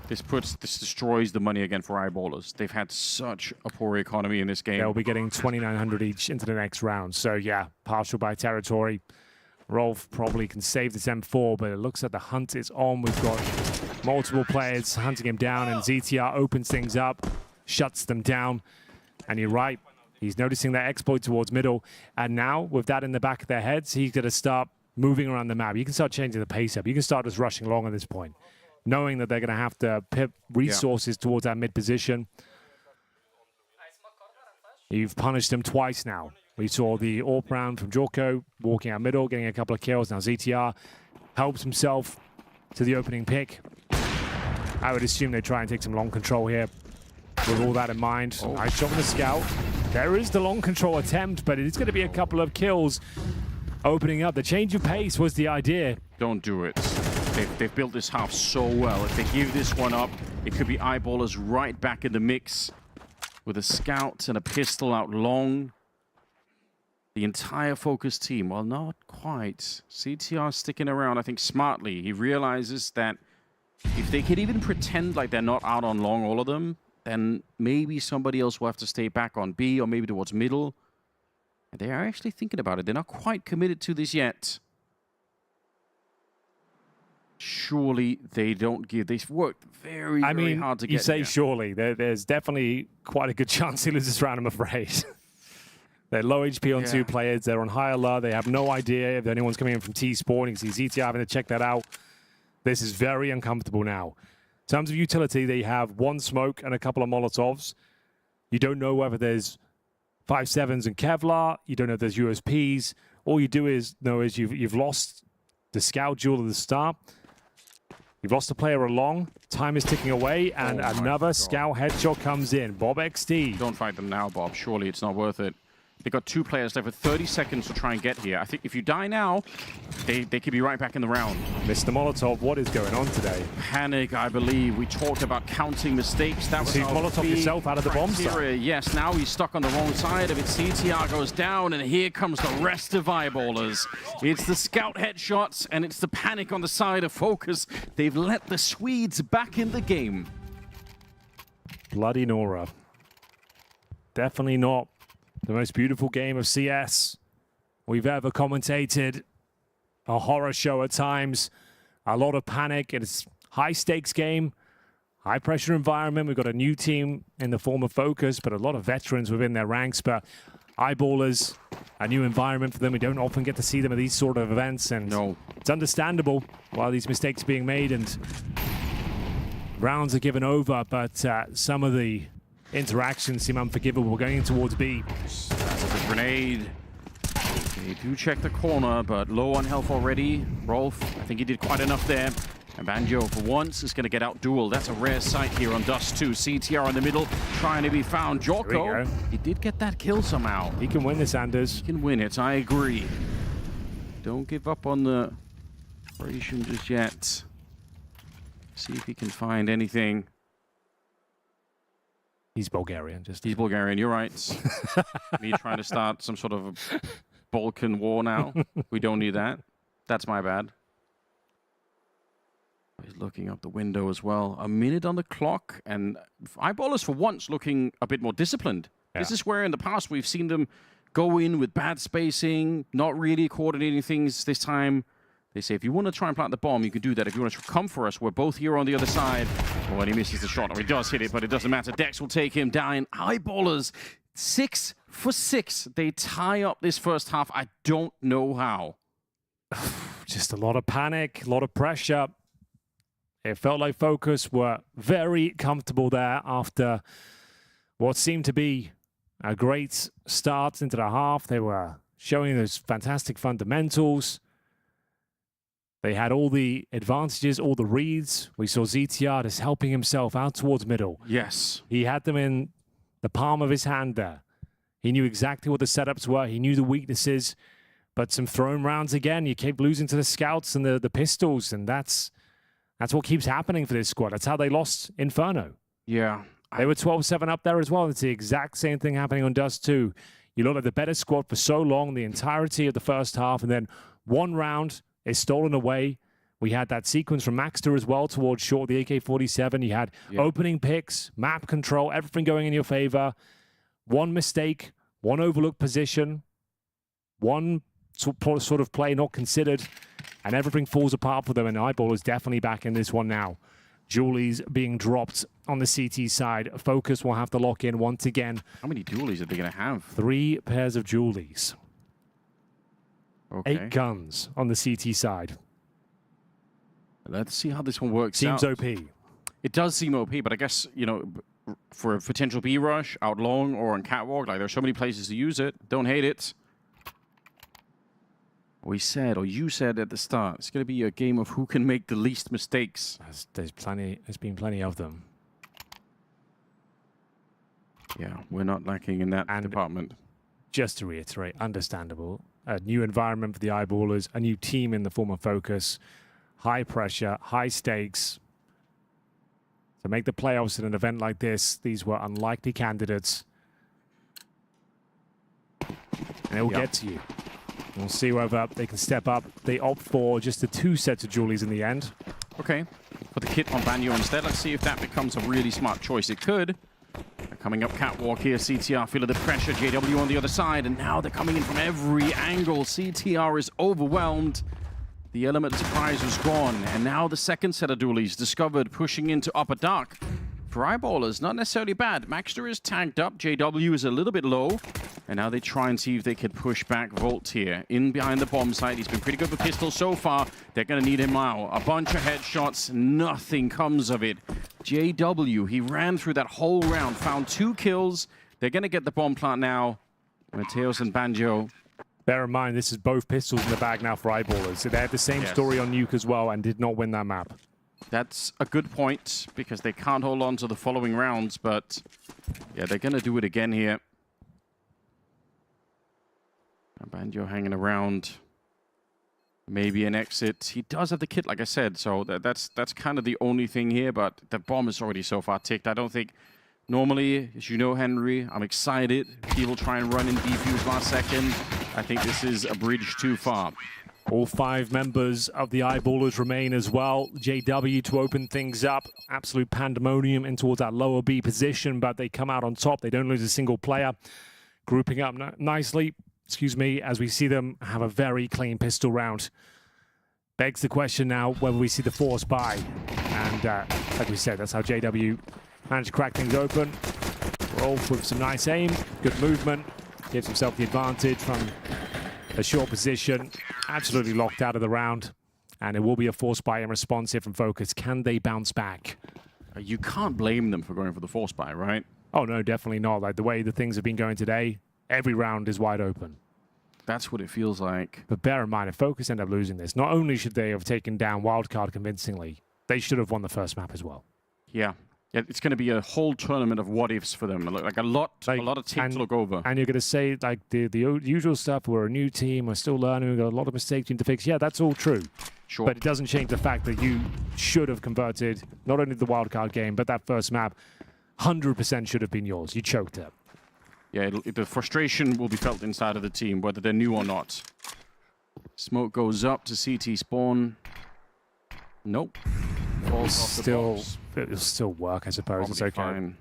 this destroys the money again for Eyeballers. They've had such a poor economy in this game. They'll be getting 2,900 each into the next round. So yeah, partial by territory. Rolf probably can save this M4, but it looks like the hunt is on. We've got multiple players hunting him down, and ZTR opens things up, shuts them down. And you're right, he's noticing that exploit towards middle. And now, with that in the back of their heads, he's going to start moving around the map. You can start changing the pace up. You can start just rushing along at this point, knowing that they're going to have to pip resources towards that mid position. You've punished them twice now. We saw the AWP round from Jorko walking out middle, getting a couple of kills. Now ZTR helps himself to the opening pick. I would assume they try and take some long control here with all that in mind. Nice shot from the scout. There is the long control attempt, but it is going to be a couple of kills opening up. The change of pace was the idea. Don't do it. They've built this half so well. If they give this one up, it could be Eyeballers right back in the mix with a scout and a pistol out long. The entire FOKUS team, well, not quite. CTR sticking around, I think, smartly. He realizes that if they could even pretend like they're not out on long, all of them, then maybe somebody else will have to stay back on B or maybe towards middle. And they are actually thinking about it. They're not quite committed to this yet. Surely they don't give. They've worked very hard to get you say here. Surely. There's definitely quite a good chance he loses this round, I'm afraid. They're low HP on 2 players. They're on high alert. They have no idea if anyone's coming in from T-Spawn. You can see ZTR having to check that out. This is very uncomfortable now. In terms of utility, they have 1 smoke and a couple of Molotovs. You don't know whether there's 5.7s and Kevlar. You don't know if there's USPs. All you do know is you've lost the scout duel at the start. You've lost a player along. Time is ticking away, and another scout headshot comes in. Bob XD. Don't fight them now, Bob. Surely it's not worth it. They've got 2 players left with 30 seconds to try and get here. I think if you die now, they could be right back in the round. Mr. Molotov, what is going on today? Panic, I believe. We talked about counting mistakes. That was Molotov yourself out of the bomb site. Yes, now he's stuck on the wrong side of it. CTR goes down, and here comes the rest of Eyeballers. It's the scout headshots, and it's the panic on the side of FOKUS. They've let the Swedes back in the game. Bloody Nora. Definitely not the most beautiful game of CS we've ever commentated. A horror show at times. A lot of panic. It's high-stakes game. High-pressure environment. We've got a new team in the form of FOKUS, but a lot of veterans within their ranks. But Eyeballers, a new environment for them. We don't often get to see them at these sort of events. And it's understandable why these mistakes are being made and rounds are given over. But some of the interactions seem unforgivable. Going in towards B. That's a good grenade. They do check the corner, but low on health already. Rolf, I think he did quite enough there. And Banjo, for once, is going to get out-dueled. That's a rare sight here on Dust 2. CTR in the middle, trying to be found. Jorko, he did get that kill somehow. He can win this, Anders. He can win it, I agree. Don't give up on the operation just yet. See if he can find anything. He's Bulgarian. He's Bulgarian, you're right. Me trying to start some sort of a Balkan war now. We don't need that. That's my bad. He's looking up the window as well. A minute on the clock, and Eyeballers for once looking a bit more disciplined. Yeah. This is where in the past we've seen them go in with bad spacing, not really coordinating things. This time they say, if you want to try and plant the bomb, you can do that. If you want to come for us, we're both here on the other side. Oh, and he misses the shot. Or he does hit it, but it doesn't matter. Dex will take him down. Eyeballers, 6 for 6. They tie up this first half. I don't know how. Just a lot of panic, a lot of pressure. It felt like FOKUS were very comfortable there after what seemed to be a great start into the half. They were showing those fantastic fundamentals. They had all the advantages, all the reads. We saw ZTR just helping himself out towards middle. Yes. He had them in the palm of his hand there. He knew exactly what the setups were. He knew the weaknesses. But some thrown rounds again. You keep losing to the scouts and the pistols, and that's what keeps happening for this squad. That's how they lost Inferno. Yeah. They were 12-7 up there as well. It's the exact same thing happening on Dust 2. You look like the better squad for so long, the entirety of the first half, and then one round is stolen away. We had that sequence from Maxter as well towards short, the AK-47. You had opening picks, map control, everything going in your favor. One mistake, one overlooked position, one sort of play not considered, and everything falls apart for them, and Eyeball is definitely back in this one now. Julies being dropped on the CT side. FOKUS will have to lock in once again. How many Julies are they going to have? 3 pairs of Julies. Okay. 8 guns on the CT side. Let's see how this one works Seems out. OP. It does seem OP, but I guess, you know, for a potential B rush out long or on catwalk, like there's so many places to use it. Don't hate it. We said, or you said at the start, it's going to be a game of who can make the least mistakes. There's been plenty of them. Yeah, we're not lacking in that department. Just to reiterate, understandable. A new environment for the Eyeballers, a new team in the form of FOKUS. High pressure, high stakes. To make the playoffs at an event like this, these were unlikely candidates. And it will get to you. We'll see whether they can step up. They opt for just the 2 sets of Julies in the end. Okay. Put the kit on Banyo instead. Let's see if that becomes a really smart choice. It could. They're coming up catwalk here. CTR feeling the pressure. JW on the other side. And now they're coming in from every angle. CTR is overwhelmed. The element of surprise was gone. And now the second set of Julies discovered pushing into upper dark. For Eyeballers, not necessarily bad. Maxter is tagged up. JW is a little bit low. And now they try and see if they can push back Volt here. In behind the bomb site. He's been pretty good with pistols so far. They're going to need him now. A bunch of headshots. Nothing comes of it. JW, he ran through that whole round. Found 2 kills. They're going to get the bomb plant now. Mateos and Banjo. Bear in mind, this is both pistols in the bag now for Eyeballers. So they had the same story on Nuke as well and did not win that map. That's a good point, because they can't hold on to the following rounds, but yeah, they're going to do it again here. Banjo hanging around. Maybe an exit. He does have the kit, like I said, so that's kind of the only thing here, but the bomb is already so far ticked. I don't think... Normally, as you know, Henry, I'm excited. People try and run in defuse last second. I think this is a bridge too far. All 5 members of the Eyeballers remain as well. JW to open things up. Absolute pandemonium in towards that lower B position, but they come out on top. They don't lose a single player. Grouping up nicely, as we see them have a very clean pistol round. Begs the question now whether we see the force buy. And like we said, that's how JW managed to crack things open. Rolf with some nice aim, good movement. Gives himself the advantage from a short position. Absolutely locked out of the round. And it will be a force buy in response here from FOKUS. Can they bounce back? You can't blame them for going for the force buy, right? Oh, no, definitely not. Like the way the things have been going today, every round is wide open. That's what it feels like. But bear in mind, if FOKUS end up losing this, not only should they have taken down Wildcard convincingly, they should have won the first map as well. Yeah. It's going to be a whole tournament of what-ifs for them. Like a lot of tape to look over. And you're going to say, like, the usual stuff, we're a new team, we're still learning, we've got a lot of mistakes to fix. Yeah, that's all true. Sure. But it doesn't change the fact that you should have converted not only the wildcard game, but that first map, 100% should have been yours. You choked it. Yeah, the frustration will be felt inside of the team, whether they're new or not. Smoke goes up to CT spawn. Nope. Falls off the box. It'll still work, I suppose. It's okay. Fine.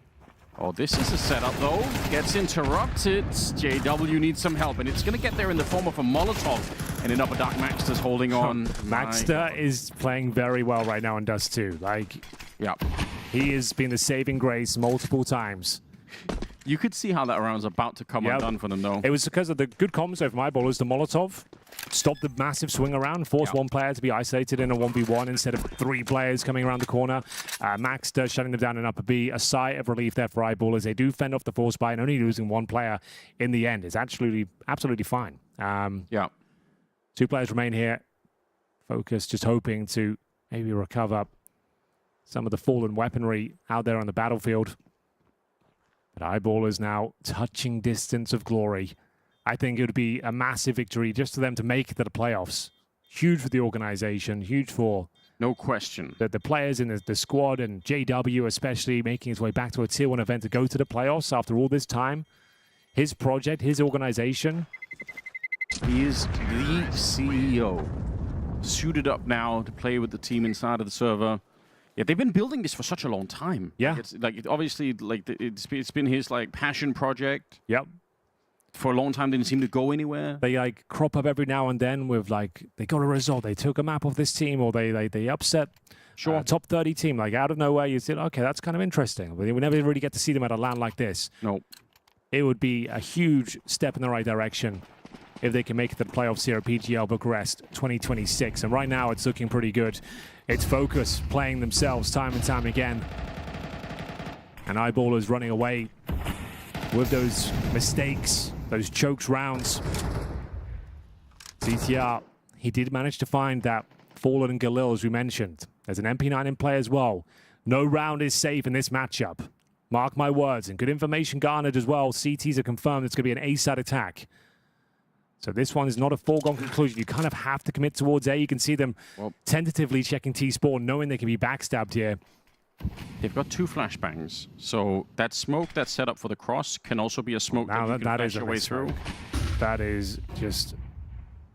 Oh, this is a setup, though. Gets interrupted. JW needs some help, and it's going to get there in the form of a Molotov. And in upper dark, Maxter's holding on. Maxter is playing very well right now in Dust 2. Like, yeah, he has been the saving grace multiple times. You could see how that round's about to come undone for them, though. It was because of the good comms over my ballers. The Molotov stopped the massive swing around, forced one player to be isolated in a 1v1 instead of 3 players coming around the corner. Maxter shutting them down in upper B. A sigh of relief there for Eyeballers. They do fend off the force buy and only losing 1 player in the end. It's absolutely fine. Yeah. 2 players remain here. FOKUS just hoping to maybe recover some of the fallen weaponry out there on the battlefield. But Eyeballers now touching distance of glory. I think it would be a massive victory just for them to make it to the playoffs. Huge for the organization, huge for... No question. The players in the squad, and JW especially making his way back to a Tier 1 event to go to the playoffs after all this time. His project, his organization. He is the CEO. Suited up now to play with the team inside of the server. Yeah, they've been building this for such a long time. Yeah. Obviously, it's been his, passion project. Yep. For a long time, didn't seem to go anywhere. They, crop up every now and then with, they got a result. They took a map of this team, or they upset top 30 team. Out of nowhere, you said, okay, that's kind of interesting. But we never really get to see them at a LAN like this. No. It would be a huge step in the right direction if they can make it to the playoffs here at PGL Bucharest 2026. And right now, it's looking pretty good. It's FOKUS playing themselves time and time again. And Eyeballers running away with those mistakes, those choked rounds. CTR, he did manage to find that Fallen and Galil, as we mentioned. There's an MP9 in play as well. No round is safe in this matchup. Mark my words, and good information garnered as well. CTs have confirmed it's going to be an A-side attack. So this one is not a foregone conclusion. You kind of have to commit towards A. You can see them tentatively checking T-spawn, knowing they can be backstabbed here. They've got 2 flashbangs. So that smoke that's set up for the cross can also be a smoke that you can flash your way through. That is just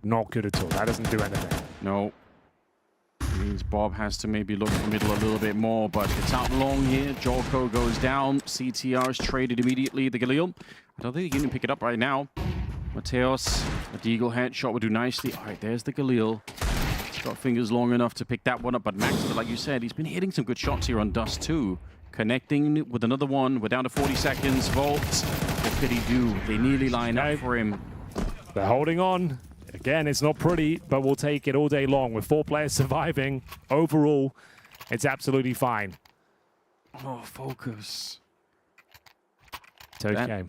not good at all. That doesn't do anything. No. Means Bob has to maybe look in the middle a little bit more, but it's out long here. Jorko goes down. CTR is traded immediately. The Galil, I don't think he can even pick it up right now. Mateos, a Deagle headshot would do nicely. All right, there's the Galil. Got fingers long enough to pick that one up, but Max, like you said, he's been hitting some good shots here on Dust too. Connecting with another one. We're down to 40 seconds. Volt, what could he do? They nearly line up for him. They're holding on. Again, it's not pretty, but we'll take it all day long. With 4 players surviving, overall, it's absolutely fine. Oh, FOKUS. It's okay.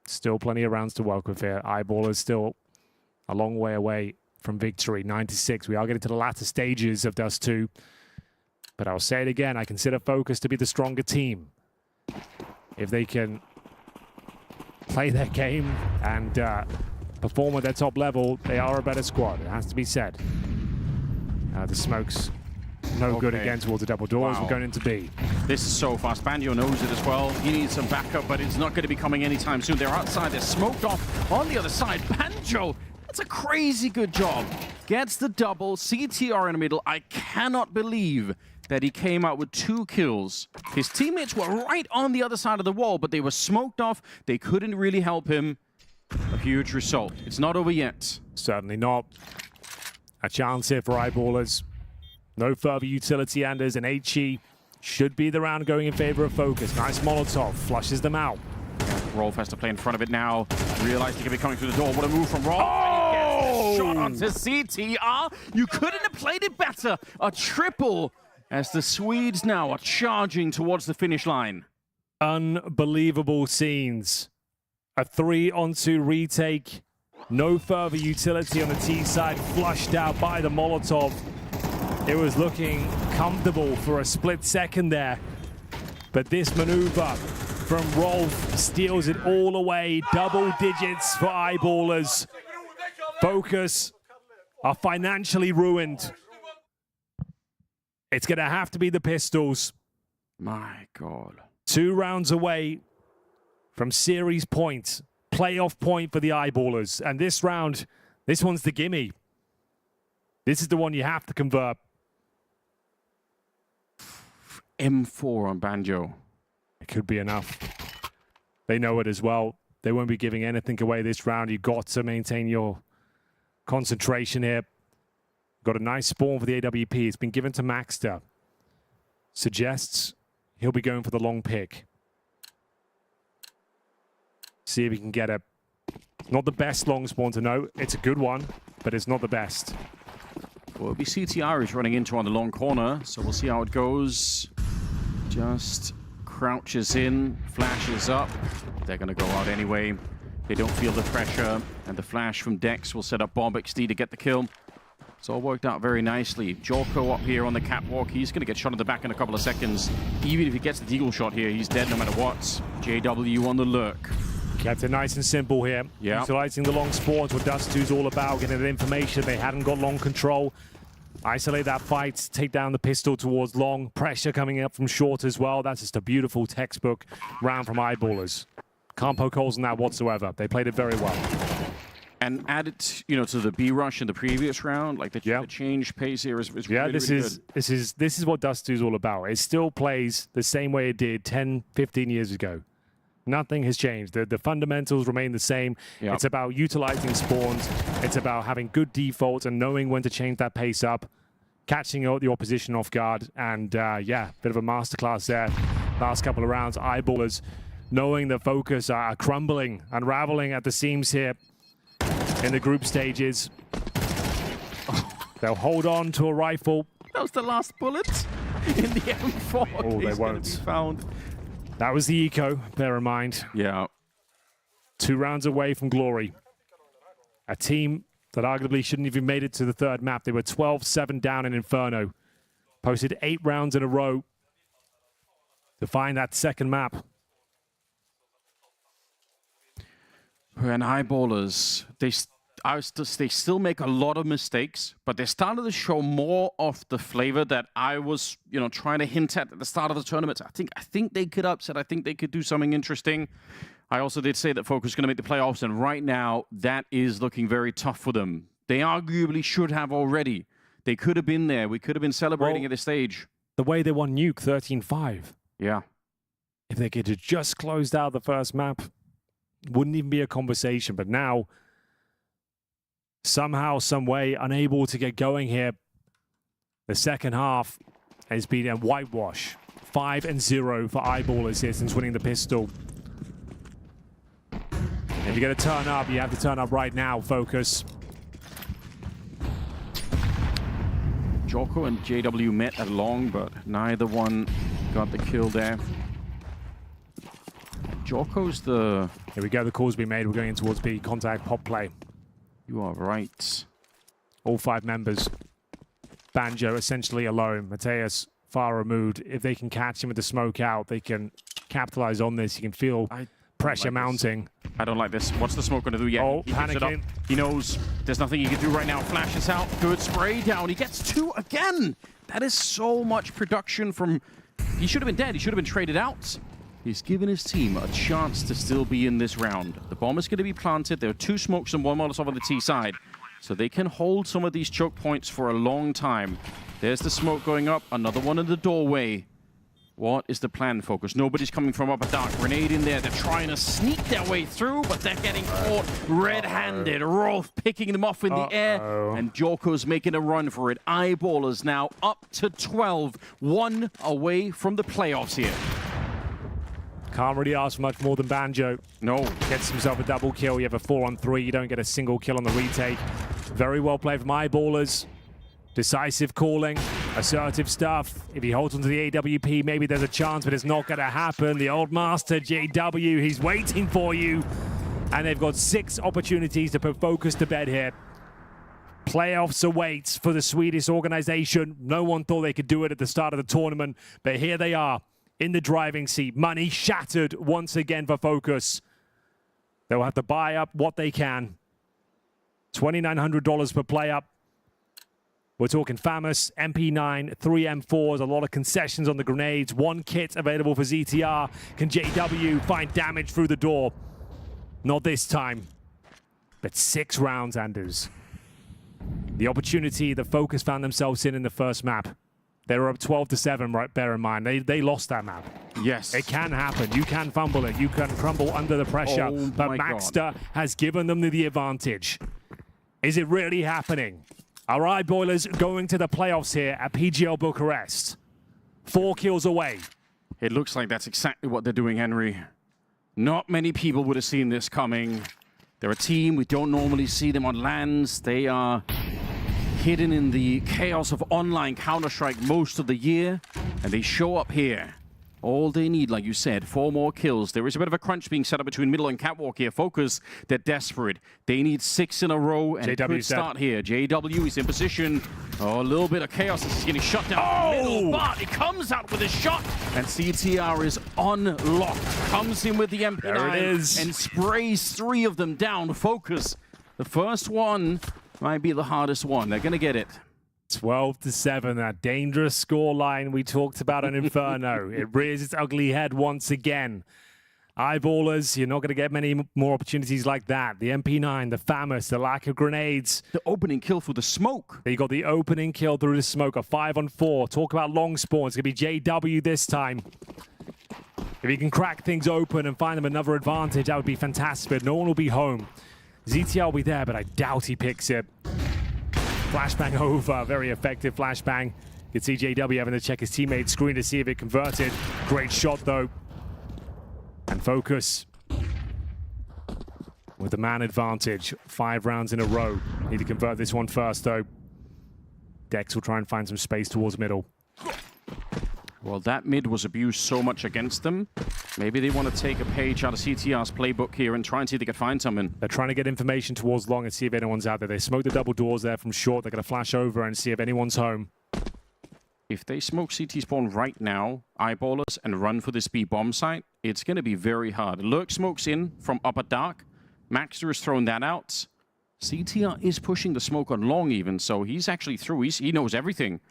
Still plenty of rounds to work with here. Eyeballers still a long way away from victory. 9-6. We are getting to the latter stages of Dust 2. But I'll say it again. I consider FOKUS to be the stronger team. If they can play their game and perform at their top level, they are a better squad. It has to be said. The smoke's no good again towards the double doors. Wow. We're going into B. This is so fast. Banjo knows it as well. He needs some backup, but it's not going to be coming anytime soon. They're outside. They're smoked off on the other side. Banjo, that's a crazy good job. Gets the double. CTR in the middle. I cannot believe that he came out with 2 kills. His teammates were right on the other side of the wall, but they were smoked off. They couldn't really help him. A huge result. It's not over yet. Certainly not. A chance here for Eyeballers. No further utility, Anders, and HE should be the round going in favor of FOKUS. Nice Molotov, flushes them out. Rolf has to play in front of it now. Realized he could be coming through the door. What a move from Rolf. Oh! Shot onto CTR. You couldn't have played it better. A triple as the Swedes now are charging towards the finish line. Unbelievable scenes. A 3-on-2 retake. No further utility on the T side, flushed out by the Molotov. It was looking comfortable for a split second there. But this maneuver from Rolf steals it all away. Double digits for Eyeballers. FOKUS are financially ruined. It's going to have to be the pistols. My God. 2 rounds away from series point. Playoff point for the Eyeballers. And this round, this one's the gimme. This is the one you have to convert. M4 on Banjo. It could be enough. They know it as well. They won't be giving anything away this round. You've got to maintain your concentration here. Got a nice spawn for the AWP. It's been given to Maxter. Suggests he'll be going for the long pick. See if he can get it. Not the best long spawn to know. It's a good one, but it's not the best. Well, it'll be CTR is running into on the long corner, so we'll see how it goes. Just crouches in, flashes up. They're going to go out anyway. They don't feel the pressure, and the flash from Dex will set up Bomb XD to get the kill. It's all worked out very nicely. Jorko up here on the catwalk. He's going to get shot in the back in a couple of seconds. Even if he gets the deagle shot here, he's dead no matter what. JW on the lurk. Kept it nice and simple here. Yeah. Utilizing the long spawns, what Dust2's all about, getting the information. They hadn't got long control. Isolate that fight, take down the pistol towards long. Pressure coming up from short as well. That's just a beautiful textbook round from Eyeballers. Can't poke holes in that whatsoever. They played it very well. And added, you know, to the B rush in the previous round, like the change pace here is really, this really is good. this is what Dust2's all about. It still plays the same way it did 10, 15 years ago. Nothing has changed. The fundamentals remain the same. Yep. It's about utilizing spawns. It's about having good defaults and knowing when to change that pace up, catching the opposition off guard, and yeah, bit of a masterclass there. Last couple of rounds, Eyeballers knowing the FOKUS are crumbling, unraveling at the seams here in the group stages. They'll hold on to a rifle. That was the last bullet in the M4. Oh, they won't. Be found. That was the eco, bear in mind. Yeah. 2 rounds away from glory. A team that arguably shouldn't even made it to the third map. They were 12-7 down in Inferno. Posted 8 rounds in a row to find that second map. And Eyeballers, they still make a lot of mistakes, but they started to show more of the flavor that I was, you know, trying to hint at the start of the tournament. I think they could upset. I think they could do something interesting. I also did say that FOKUS is going to make the playoffs, and right now that is looking very tough for them. They arguably should have already. They could have been there. We could have been celebrating at this stage. The way they won Nuke 13-5. Yeah. If they could have just closed out the first map, wouldn't even be a conversation. But now, somehow, some way, unable to get going here. The second half has been a whitewash. 5-0 for Eyeballers here since winning the pistol. If you're going to turn up, you have to turn up right now, FOKUS. Jorko and JW met at long, but neither one got the kill there. Jorko's the... Here we go, the call's been made. We're going in towards B. Contact, pop play. You are right. All 5 members. Banjo essentially alone. Mateus far removed. If they can catch him with the smoke out, they can capitalize on this. You can feel pressure mounting. I don't like this. What's the smoke going to do yet? Oh, he picks it up. panicking. He knows there's nothing he can do right now. Flashes out. Good spray down. He gets 2 again. That is so much production from... He should have been dead. He should have been traded out. He's given his team a chance to still be in this round. The bomb is going to be planted. There are 2 smokes and 1 Molotov on the T side. So they can hold some of these choke points for a long time. There's the smoke going up. Another one in the doorway. What is the plan, FOKUS? Nobody's coming from up a dark. Grenade in there. They're trying to sneak their way through, but they're getting caught red-handed. Rolf picking them off in the air, and Jorko's making a run for it. Eyeballers now up to 12. 1 away from the playoffs here. Can't really ask for much more than Banjo. No. Gets himself a double kill. You have a 4-on-3. You don't get a single kill on the retake. Very well played from Eyeballers. Decisive calling, assertive stuff. If he holds onto the AWP, maybe there's a chance, but it's not going to happen. The old master, JW, he's waiting for you. And they've got 6 opportunities to put FOKUS to bed here. Playoffs awaits for the Swedish organization. No one thought they could do it at the start of the tournament, but here they are in the driving seat. Money shattered once again for FOKUS. They'll have to buy up what they can. $2,900 per play up. We're talking FAMAS, MP9, 3 M4s, a lot of concessions on the grenades, 1 kit available for ZTR. Can JW find damage through the door? Not this time, but 6 rounds, Anders. The opportunity that FOKUS found themselves in the first map. They were up 12-7, right? Bear in mind, they lost that map. Yes. It can happen. You can fumble it. You can crumble under the pressure. Oh, but my Maxter has given them the advantage. Is it really happening? Our Eyeballers going to the playoffs here at PGL Bucharest. 4 kills away. It looks like that's exactly what they're doing, Henry. Not many people would have seen this coming. They're a team. We don't normally see them on lands. They are hidden in the chaos of online Counter-Strike most of the year, and they show up here. All they need, like you said, 4 more kills. There is a bit of a crunch being set up between middle and catwalk here. FOKUS, they're desperate. They need 6 in a row and could start here. JW is in position. Oh, a little bit of chaos. This is getting shut down in the middle, but he comes out with a shot. And CTR is unlocked. Comes in with the MP9 there it is. And sprays 3 of them down. FOKUS, the first one might be the hardest one. They're going to get it. 12-7, that dangerous scoreline we talked about on Inferno. It rears its ugly head once again. Eyeballers, you're not going to get many more opportunities like that. The MP9, the FAMUS, the lack of grenades. The opening kill through the smoke. You got the opening kill through the smoke, a 5-on-4. Talk about long spawns. It's going to be JW this time. If he can crack things open and find them another advantage, that would be fantastic, but no one will be home. ZTL will be there, but I doubt he picks it. Flashbang over, very effective flashbang. You can see JW having to check his teammate's screen to see if it converted. Great shot though. And FOKUS with the man advantage. 5 rounds in a row. Need to convert this one first though. Dex will try and find some space towards middle. Well, that mid was abused so much against them. Maybe they want to take a page out of CTR's playbook here and try and see if they can find something. They're trying to get information towards long and see if anyone's out there. They smoke the double doors there from short. They're going to flash over and see if anyone's home. If they smoke CT spawn right now, eyeballers, and run for this B bomb site, it's going to be very hard. Lurk smokes in from upper dark. Maxter has thrown that out. CTR is pushing the smoke on long even, so he's actually through. He knows everything.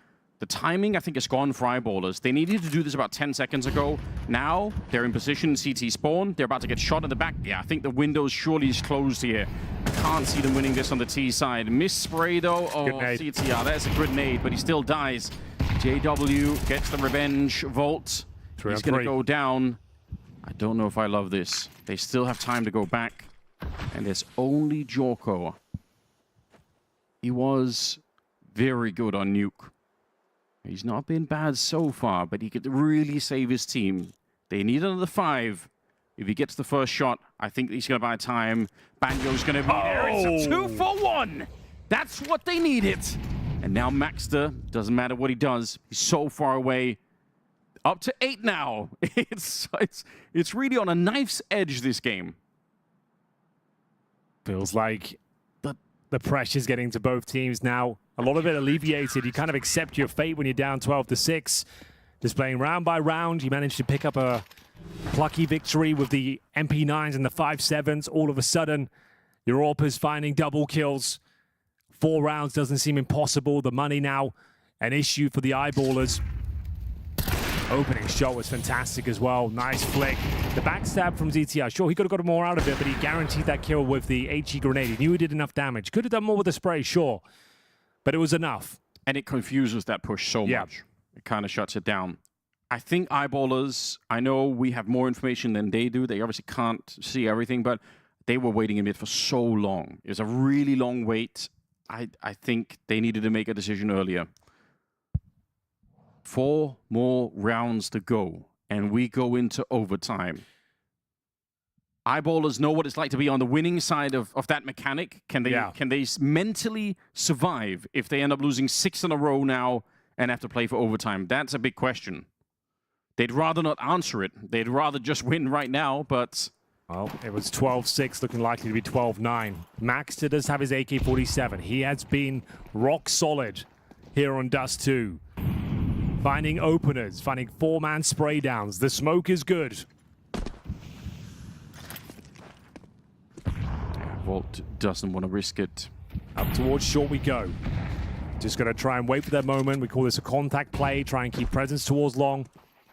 The timing, I think, is gone for eyeballers. They needed to do this about 10 seconds ago. Now, they're in position, CT spawn. They're about to get shot in the back. Yeah, I think the window surely is closed here. I can't see them winning this on the T side. Miss spray, though. Oh, CTR, there's a grenade, but he still dies. JW gets the revenge. Volt, he's going to go down. I don't know if I love this. They still have time to go back. And there's only Jorko. He was very good on Nuke. He's not been bad so far, but he could really save his team. They need another 5. If he gets the first shot, I think he's going to buy time. Banjo's going to be there. It's a 2 for 1. That's what they needed. And now Maxter, doesn't matter what he does, he's so far away. Up to 8 now. It's really on a knife's edge, this game. Feels like the pressure's getting to both teams now. A lot of it alleviated. You kind of accept your fate when you're down 12-6. Just playing round by round, you managed to pick up a plucky victory with the MP9s and the 5.7s. All of a sudden, your AWPers finding double kills. 4 rounds doesn't seem impossible. The money now an issue for the eyeballers. Opening shot was fantastic as well. Nice flick. The backstab from ZTR. Sure, he could have got more out of it, but he guaranteed that kill with the HE grenade. He knew he did enough damage. Could have done more with the spray, sure. But it was enough. And it confuses that push so much. It kind of shuts it down. I think eyeballers, I know we have more information than they do. They obviously can't see everything, but they were waiting in mid for so long. It was a really long wait. I think they needed to make a decision earlier. 4 more rounds to go, and we go into overtime. Eyeballers know what it's like to be on the winning side of that mechanic. Can they mentally survive if they end up losing 6 in a row now and have to play for overtime? That's a big question. They'd rather not answer it. They'd rather just win right now, but... Well, it was 12-6, looking likely to be 12-9. Maxter does have his AK-47. He has been rock solid here on Dust 2. Finding openers, finding 4-man spray downs. The smoke is good. Volt doesn't want to risk it. Up towards short we go. Just going to try and wait for their moment. We call this a contact play. Try and keep presence towards long.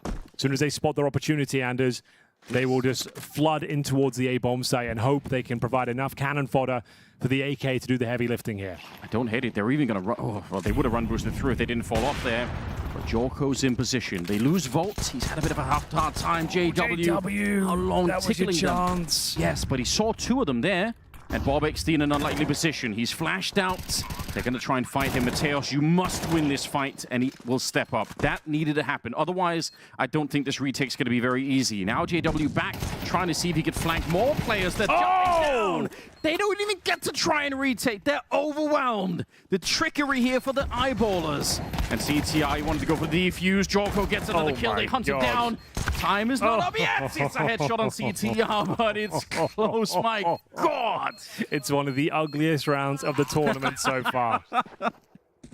As soon as they spot their opportunity, Anders, they will just flood in towards the A-bomb site and hope they can provide enough cannon fodder for the AK to do the heavy lifting here. I don't hate it. They're even going to run. Oh, well, they would have run boosted through if they didn't fall off there. But Jorko's in position. They lose Volt. He's had a bit of a hard time. JW. How long that was your tickling chance. them? Yes, but he saw 2 of them there. And Bob XD in an unlikely position. He's flashed out. They're going to try and fight him. Mateos, you must win this fight, and he will step up. That needed to happen. Otherwise, I don't think this retake's going to be very easy. Now JW back, trying to see if he could flank more players. They're jumping down. They don't even get to try and retake. They're overwhelmed. The trickery here for the eyeballers. And CTI wanted to go for the defuse. Jorko gets another kill. They hunt it down. Time is not up yet. It's a headshot on CTR, but it's close. My God. It's one of the ugliest rounds of the tournament so far.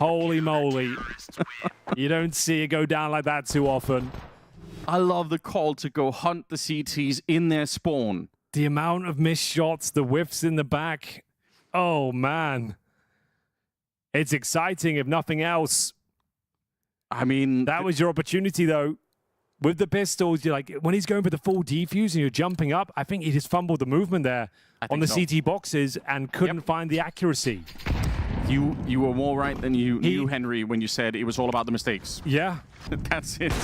Holy moly. You don't see it go down like that too often. I love the call to go hunt the CTs in their spawn. The amount of missed shots, the whiffs in the back. Oh, man. It's exciting, if nothing else. I mean... That was your opportunity, though. With the pistols, you're like, when he's going for the full defuse and you're jumping up, I think he just fumbled the movement there on the CT boxes and couldn't find the accuracy. You were more right than you knew, Henry, when you said it was all about the mistakes. Yeah. That's it.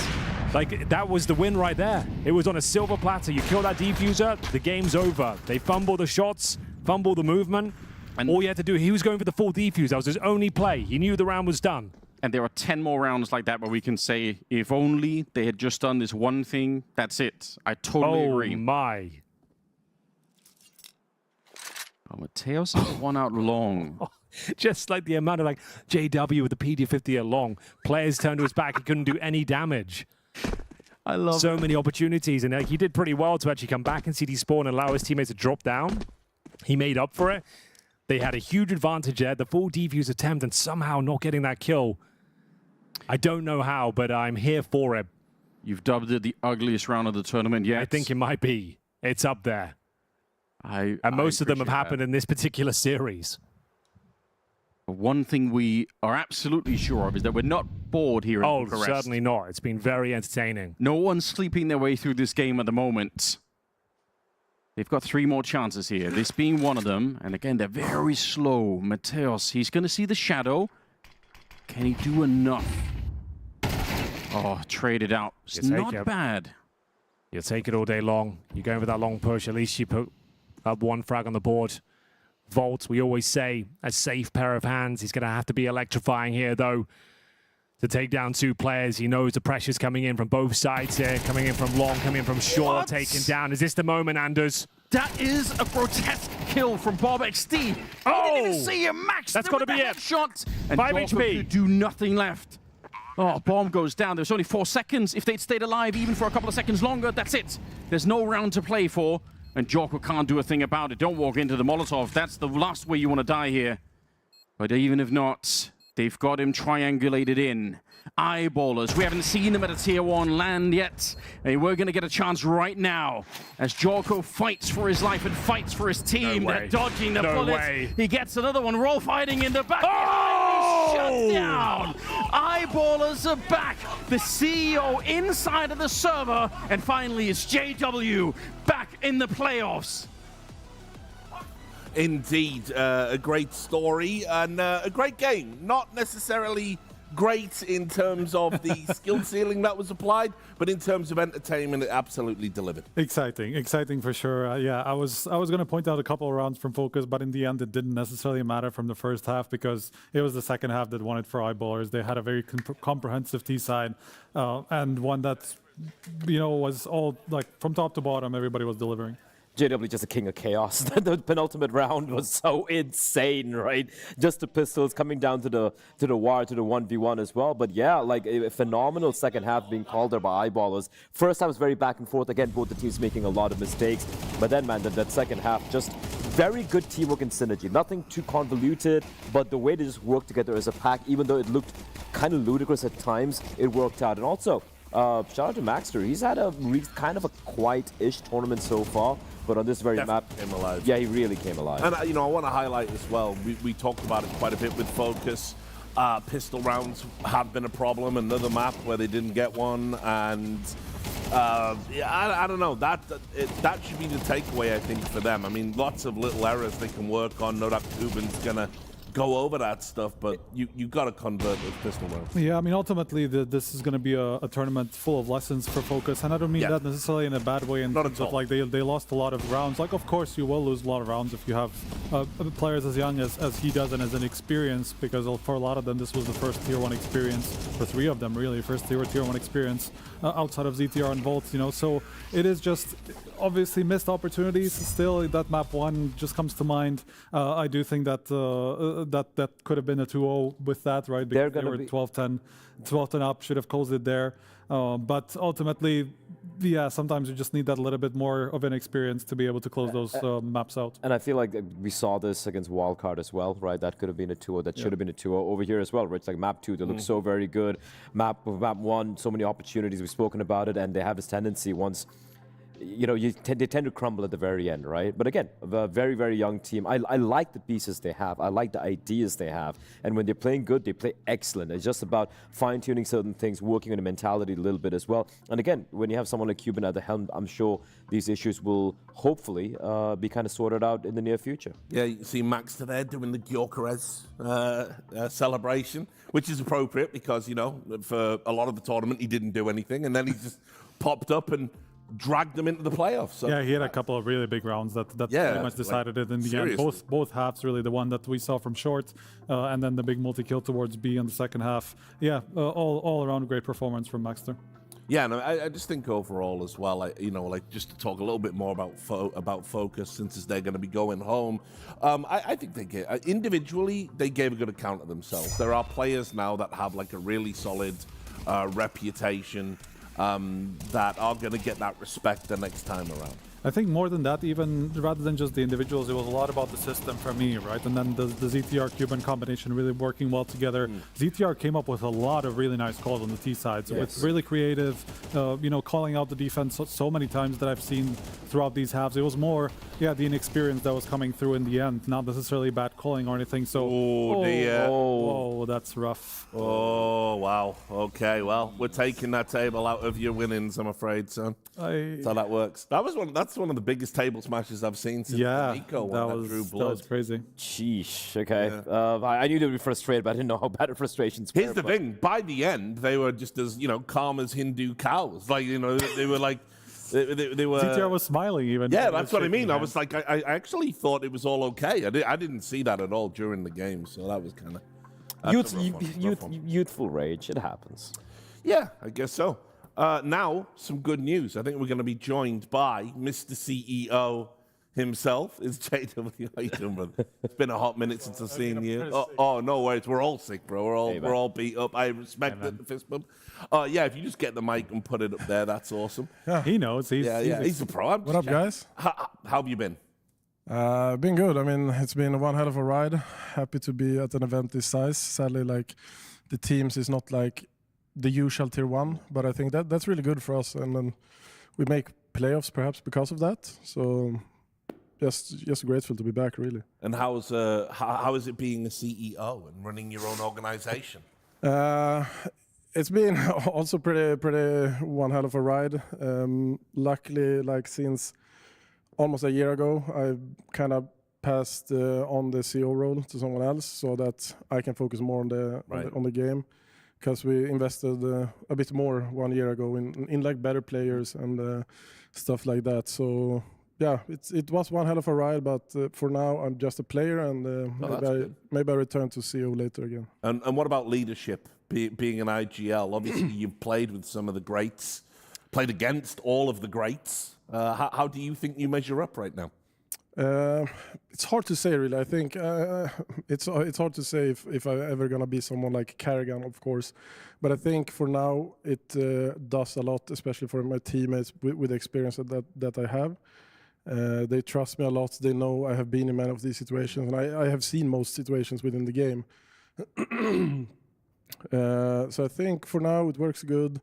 Like, that was the win right there. It was on a silver platter. You kill that defuser, the game's over. They fumble the shots, fumble the movement. And all you had to do, he was going for the full defuse. That was his only play. He knew the round was done. And there are 10 more rounds like that where we can say, if only they had just done this one thing, that's it. I totally agree. Oh, my. Oh, Mateos has one out long. Just like the amount of like JW with the PD50 along. Players turned to his back. He couldn't do any damage. I love so many opportunities. And he did pretty well to actually come back and CD spawn and allow his teammates to drop down. He made up for it. They had a huge advantage there. The full defuse attempt and somehow not getting that kill. I don't know how, but I'm here for it. You've dubbed it the ugliest round of the tournament yet. I think it might be. It's up there. And most of them have happened in this particular series. One thing we are absolutely sure of is that we're not bored here in Bucharest. Certainly not. It's been very entertaining. No one's sleeping their way through this game at the moment. They've got 3 more chances here, this being one of them. And again, they're very slow. Mateos, he's going to see the shadow. Can he do enough? Oh, traded out. It's not bad. You'll take it all day long. You're going for that long push. At least you put up 1 frag on the board. Volt, we always say, a safe pair of hands. He's going to have to be electrifying here, though, to take down 2 players. He knows the pressure's coming in from both sides here, coming in from long, coming in from short, taken down. Is this the moment, Anders? That is a grotesque kill from Bob XD. Oh! He didn't even see him, Max. That's got to be it. Shot. And 5 Dorco HP. could do nothing left. Oh, bomb goes down. There's only 4 seconds. If they'd stayed alive even for a couple of seconds longer, that's it. There's no round to play for. And Jorko can't do a thing about it. Don't walk into the Molotov. That's the last way you want to die here. But even if not, they've got him triangulated in. Eyeballers. We haven't seen them at a tier 1 land yet. And we're going to get a chance right now as Jorko fights for his life and fights for his team. They're dodging the bullets. He gets another one. Roll fighting in the back. Oh! Shut down. Eyeballers are back. The CEO inside of the server. And finally, it's JW back in the playoffs. Indeed, a great story and a great game. Not necessarily great in terms of the skill ceiling that was applied, but in terms of entertainment, it absolutely delivered. Exciting for sure. Yeah, I was going to point out a couple of rounds from FOKUS, but in the end, it didn't necessarily matter from the first half because it was the second half that won it for eyeballers. They had a very comprehensive T side and one that was all like from top to bottom. Everybody was delivering. JW just a king of chaos. The penultimate round was so insane, right? Just the pistols coming down to the wire, to the 1v1 as well. But yeah, like a phenomenal second half being called there by eyeballers. First half was very back and forth. Again, both the teams making a lot of mistakes. But then, man, that second half, just very good teamwork and synergy. Nothing too convoluted, but the way they just worked together as a pack, even though it looked kind of ludicrous at times, it worked out. And also, shout out to Maxter. He's had a kind of a quiet-ish tournament so far. But on this very map, came alive. Yeah, he really came alive. And I want to highlight as well, we talked about it quite a bit with FOKUS. Pistol rounds have been a problem. Another map where they didn't get one, and I don't know. That should be the takeaway, I think, for them. I mean, lots of little errors they can work on. No doubt Kuben's gonna go over that stuff, but you got to convert those pistol rounds. Yeah, I mean, ultimately, this is going to be a tournament full of lessons for FOKUS, and I don't mean that necessarily in a bad way. In terms of, like, they lost a lot of rounds. Like, of course, you will lose a lot of rounds if you have players as young as he does and as an experience, because for a lot of them, this was the first Tier 1 experience, for 3 of them, really, first Tier 1 experience outside of ZTR and Volt, you know. So it is just obviously missed opportunities. Still, that map 1 just comes to mind. I do think that that could have been a 2-0 with that, right? Because they were 12-10 up, should have closed it there. But ultimately, yeah, sometimes you just need that little bit more of an experience to be able to close those maps out. And I feel like we saw this against Wildcard as well, right? That could have been a 2-0. That should have been a 2-0 over here as well, right? It's like map 2, they look so very good. Map 1, so many opportunities. We've spoken about it, and they have this tendency once, you know, they tend to crumble at the very end, right? But again, a very, very young team. I like the pieces they have. I like the ideas they have. And when they're playing good, they play excellent. It's just about fine-tuning certain things, working on the mentality a little bit as well. And again, when you have someone like Cuban at the helm, I'm sure these issues will hopefully be kind of sorted out in the near future. Yeah, you see Max there doing the Gyökeres celebration, which is appropriate because, you know, for a lot of the tournament, he didn't do anything. And then he just popped up and dragged them into the playoffs. So. Yeah, he had a couple of really big rounds that pretty much decided it in the end. Both halves, really, the one that we saw from short, and then the big multi-kill towards B in the second half. Yeah, all around great performance from Maxter. Yeah, no, I just think overall as well, you know, like just to talk a little bit more about FOKUS, since they're going to be going home. I think they individually they gave a good account of themselves. There are players now that have like a really solid reputation. That are going to get that respect the next time around. I think more than that, even rather than just the individuals, it was a lot about the system for me, right? And then the ZTR Cuban combination really working well together. ZTR came up with a lot of really nice calls on the T side. So it's really creative, you know, calling out the defense so many times that I've seen throughout these halves. It was more, the inexperience that was coming through in the end, not necessarily bad calling or anything. So, oh, that's rough. Oh, wow. Okay, well, we're taking that table out of your winnings, I'm afraid, son. That's how that works. That's one of the biggest table smashes I've seen since the Nico one that drew blood. That was crazy. Sheesh, okay. Yeah. I knew they'd be frustrated, but I didn't know how bad the frustrations were. Here's the thing. By the end, they were just as, you know, calm as Hindu cows. Like, you know, they were like... They were... ZTR was smiling even. Yeah, that's what I mean. I was like, I actually thought it was all okay. I didn't see that at all during the game, so that was kind of... Youthful rage, it happens. Yeah, I guess so. Now, some good news. I think we're going to be joined by Mr. CEO himself. Is JW. How you doing, brother? It's been a hot minute since I've seen you. Oh, no worries. We're all sick, bro. We're all beat up. I respect the fist bump. Yeah, if you just get the mic and put it up there, that's awesome. Yeah, he knows. He's a pro. What up, guys? How have you been? Been good. I mean, it's been one hell of a ride. Happy to be at an event this size. Sadly, like, the teams is not like the usual Tier 1, but I think that's really good for us, and then we make playoffs perhaps because of that. So just grateful to be back, really. And how is it being a CEO and running your own organization? It's been also pretty one hell of a ride. Luckily, like since almost a year ago, I kind of passed on the CEO role to someone else so that I can focus more on the game. Because we invested a bit more 1 year ago in like better players and stuff like that. So yeah, it was one hell of a ride, but for now I'm just a player, and maybe I return to CEO later again. And what about leadership? Being an IGL, obviously you've played with some of the greats, played against all of the greats. How do you think you measure up right now? It's hard to say, really. I think it's hard to say if I'm ever gonna be someone like Kerrigan, of course. But I think for now it does a lot, especially for my teammates with the experience that I have. They trust me a lot. They know I have been in many of these situations, and I have seen most situations within the game. So I think for now it works good.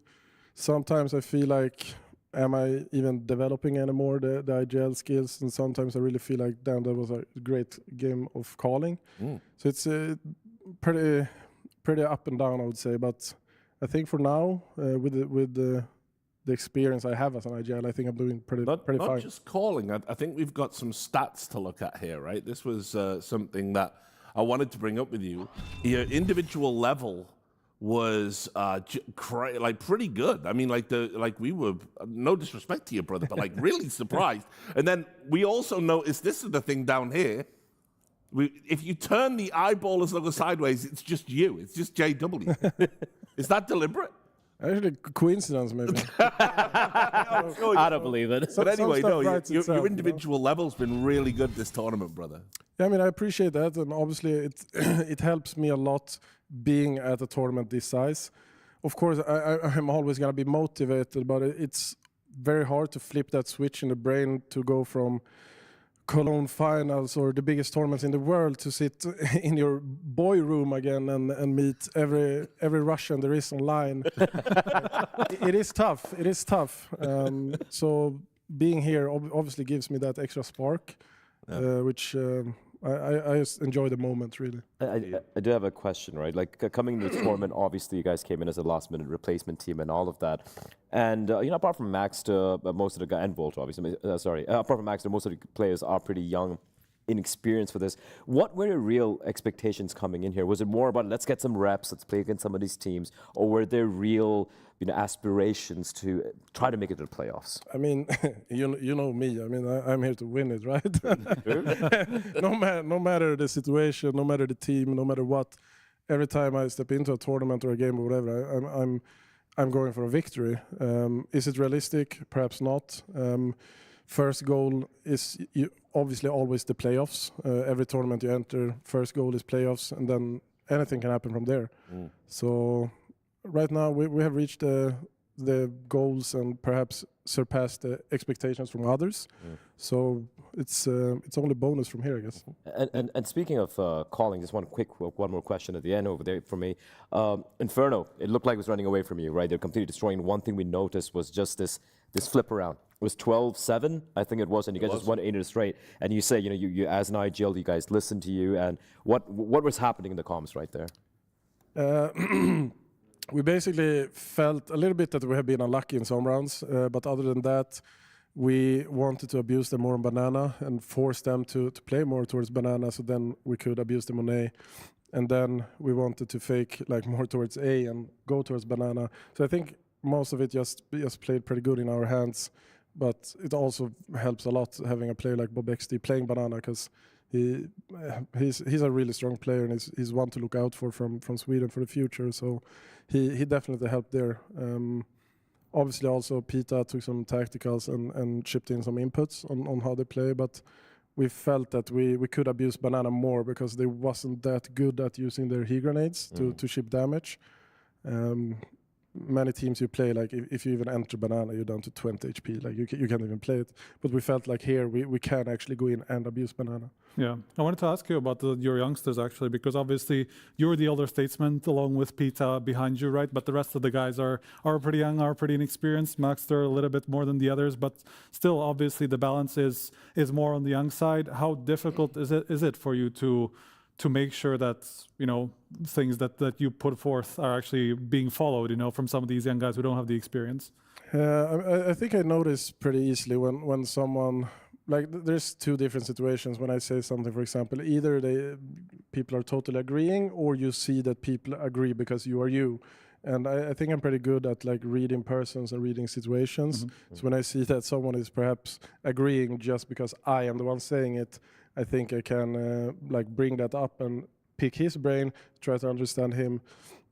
Sometimes I feel like, am I even developing anymore the IGL skills? And sometimes I really feel like, damn, that was a great game of calling. So it's pretty up and down, I would say. But I think for now, with the experience I have as an IGL, I think I'm doing pretty fine. Not just calling. I think we've got some stats to look at here, right? This was something that I wanted to bring up with you. Your individual level was like pretty good. I mean, we were, no disrespect to your brother, but like really surprised. And then we also noticed, this is the thing down here. If you turn the eyeballers logo sideways, it's just you. It's just JW. Is that deliberate? Actually, coincidence maybe. I don't believe it. But anyway, no, your individual level's been really good this tournament, brother. Yeah, I mean, I appreciate that, and obviously it helps me a lot being at a tournament this size. Of course, I'm always gonna be motivated, but it's very hard to flip that switch in the brain to go from Cologne finals or the biggest tournaments in the world to sit in your boy room again and meet every Russian there is online. It is tough. It is tough. So being here obviously gives me that extra spark, which I just enjoy the moment, really. I do have a question, right? Like coming to this tournament, obviously you guys came in as a last-minute replacement team and all of that. And apart from Maxter, most of the guys, and Volta, obviously, apart from Maxter, most of the players are pretty young, inexperienced for this. What were your real expectations coming in here? Was it more about let's get some reps, let's play against some of these teams, or were there real aspirations to try to make it to the playoffs? I mean, you know me. I mean, I'm here to win it, right? No matter the situation, no matter the team, no matter what. Every time I step into a tournament or a game or whatever, I'm going for a victory. Is it realistic? Perhaps not. First goal is obviously always the playoffs. Every tournament you enter, first goal is playoffs, and then anything can happen from there. So right now we have reached the goals and perhaps surpassed the expectations from others. So it's only bonus from here, I guess. And speaking of calling, just one more question at the end over there for me. Inferno, it looked like it was running away from you, right? They're completely destroying. One thing we noticed was just this flip around. It was 12-7, I think it was, and you guys just won 8 in a straight. And you say, you as an IGL, you guys listened to you, and what was happening in the comms right there? We basically felt a little bit that we have been unlucky in some rounds, but other than that, we wanted to abuse them more on Banana and force them to play more towards Banana, so then we could abuse them on A. And then we wanted to fake more towards A and go towards Banana. So I think most of it just played pretty good in our hands, but it also helps a lot having a player like Bob XD playing Banana, because he's a really strong player and he's one to look out for from Sweden for the future. So he definitely helped there. Obviously also Pita took some tacticals and chipped in some inputs on how they play, but we felt that we could abuse Banana more because they wasn't that good at using their heat grenades to ship damage. Many teams you play, if you even enter Banana, you're down to 20 HP. You can't even play it. But we felt like here we can actually go in and abuse Banana. Yeah, I wanted to ask you about your youngsters actually, because obviously you're the elder statesman along with Pita behind you, right? But the rest of the guys are pretty young, are pretty inexperienced. Maxter a little bit more than the others, but still, obviously the balance is more on the young side. How difficult is it for you to make sure that things that you put forth are actually being followed, from some of these young guys who don't have the experience? I think I notice pretty easily when someone, there's two different situations when I say something. For example, either people are totally agreeing, or you see that people agree because you are you. And I think I'm pretty good at reading persons and reading situations. So when I see that someone is perhaps agreeing just because I am the one saying it, I think I can bring that up and pick his brain, try to understand him.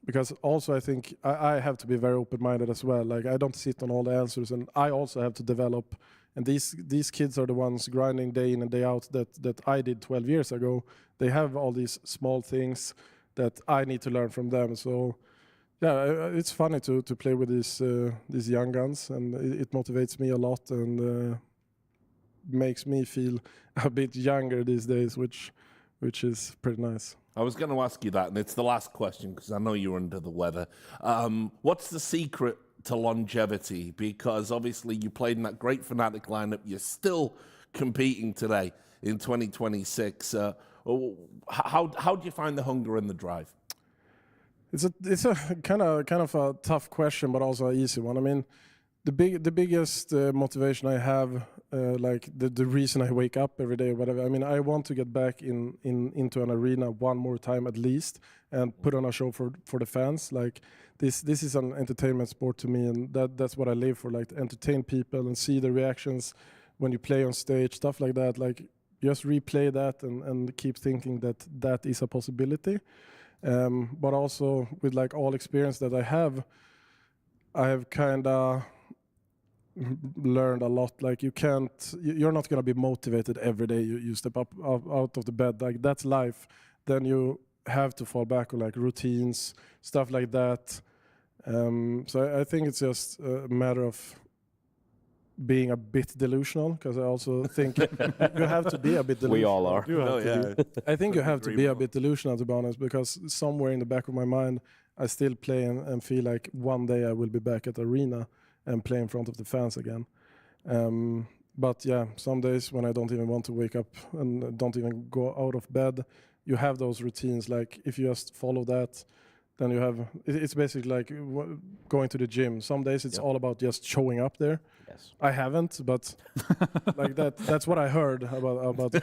Because also I think I have to be very open-minded as well. I don't sit on all the answers, and I also have to develop. And these kids are the ones grinding day in and day out that I did 12 years ago. They have all these small things that I need to learn from them. So yeah, it's funny to play with these young guns, and it motivates me a lot and makes me feel a bit younger these days, which is pretty nice. I was going to ask you that, and it's the last question because I know you're under the weather. What's the secret to longevity? Because obviously you played in that great Fnatic lineup. You're still competing today in 2026. How do you find the hunger and the drive? It's a kind of a tough question, but also an easy one. I mean, the biggest motivation I have, like the reason I wake up every day, or whatever. I mean, I want to get back into an arena one more time at least, and put on a show for the fans. Like this is an entertainment sport to me, and that's what I live for. Like to entertain people and see the reactions when you play on stage, stuff like that. Like just replay that and keep thinking that is a possibility. But also with like all experience that I have kind of learned a lot. Like you're not going to be motivated every day you step up out of the bed. Like that's life. Then you have to fall back on like routines, stuff like that. So I think it's just a matter of being a bit delusional, because I also think you have to be a bit delusional. We all are. I think you have to be a bit delusional, to be honest, because somewhere in the back of my mind, I still play and feel like one day I will be back at the arena and play in front of the fans again. But yeah, some days when I don't even want to wake up and don't even go out of bed, you have those routines. Like if you just follow that, then you have, it's basically like going to the gym. Some days it's all about just showing up there. Yes. I haven't, but like that's what I heard about so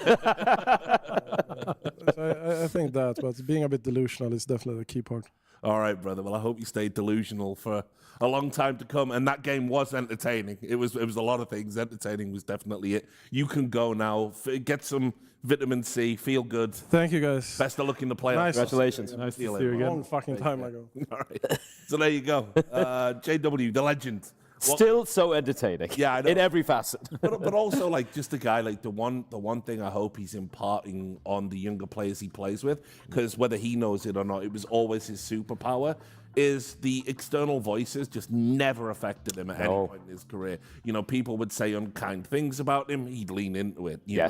I think that, but being a bit delusional is definitely a key part. All right, brother. Well, I hope you stay delusional for a long time to come. And that game was entertaining. It was a lot of things. Entertaining was definitely it. You can go now. Get some vitamin C. Feel good. Thank you, guys. Best of luck in the playoffs. Nice. Congratulations. Nice to see you again. Long fucking time ago. All right. So there you go. JW, the legend. Still so entertaining. Yeah, I know. In every facet. but also like just a guy, like the one thing I hope he's imparting on the younger players he plays with, because whether he knows it or not, it was always his superpower, is the external voices just never affected him at any point in his career. You know, people would say unkind things about him, he'd lean into it. You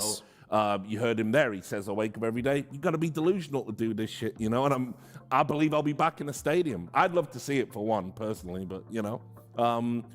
know? You heard him there. He says, I wake up every day. You got to be delusional to do this shit, you know? And I believe I'll be back in a stadium. I'd love to see it for one, personally, but, you know.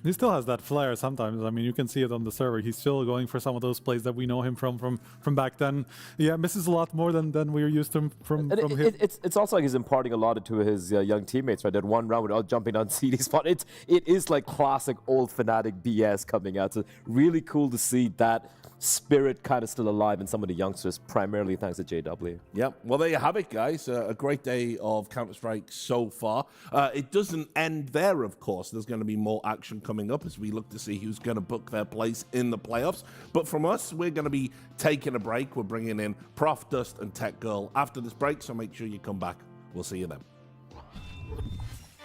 He still has that flair sometimes. I mean, you can see it on the server. He's still going for some of those plays that we know him from back then. Yeah, misses a lot more than we're used to from him. It's also like he's imparting a lot to his young teammates, right? That one round without jumping on CD spot. It is like classic old Fnatic BS coming out. So really cool to see that spirit kind of still alive in some of the youngsters, primarily thanks to JW. Yep. Well, there you have it, guys. A great day of Counter-Strike so far. It doesn't end there, of course. There's going to be more action coming up as we look to see who's going to book their place in the playoffs. But from us, we're going to be taking a break. We're bringing in Prof, Dust, and Tech Girl after this break, so make sure you come back. We'll see you then.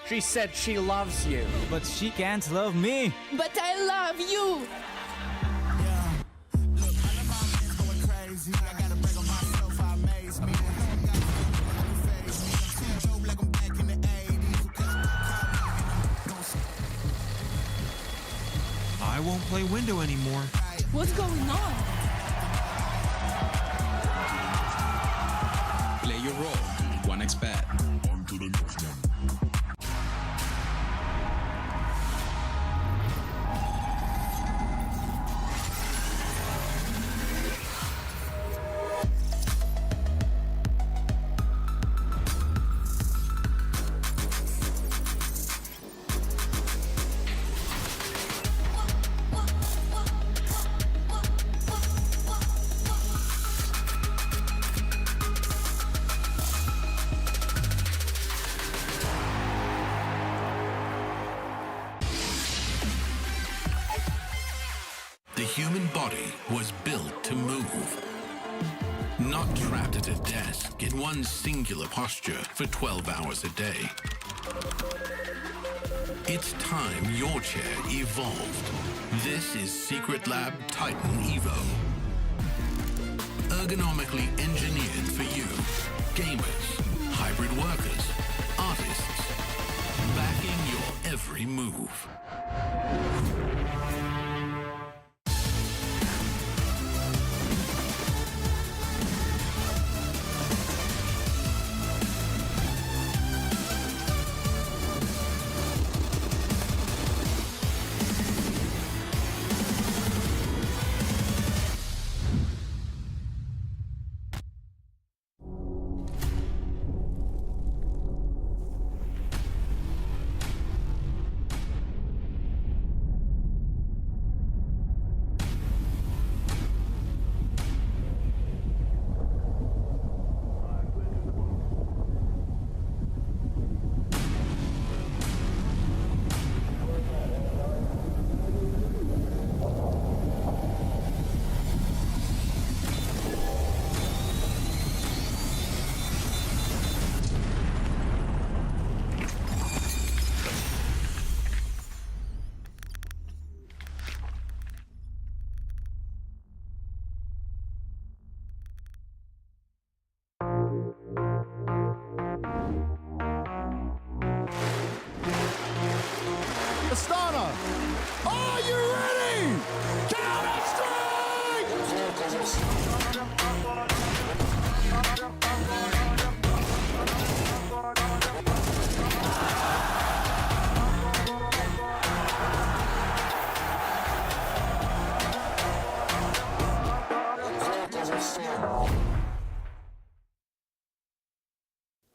She said she loves you. But she can't love me. But I love you. I won't play window anymore. What's going on? Play your role. 1xBet. On to the next one. The human body was built to move. Not trapped at a desk in one singular posture for 12 hours a day. It's time your chair evolved. This is Secret Lab Titan Evo. Ergonomically engineered for you. Gamers, hybrid workers, artists. Backing your every move.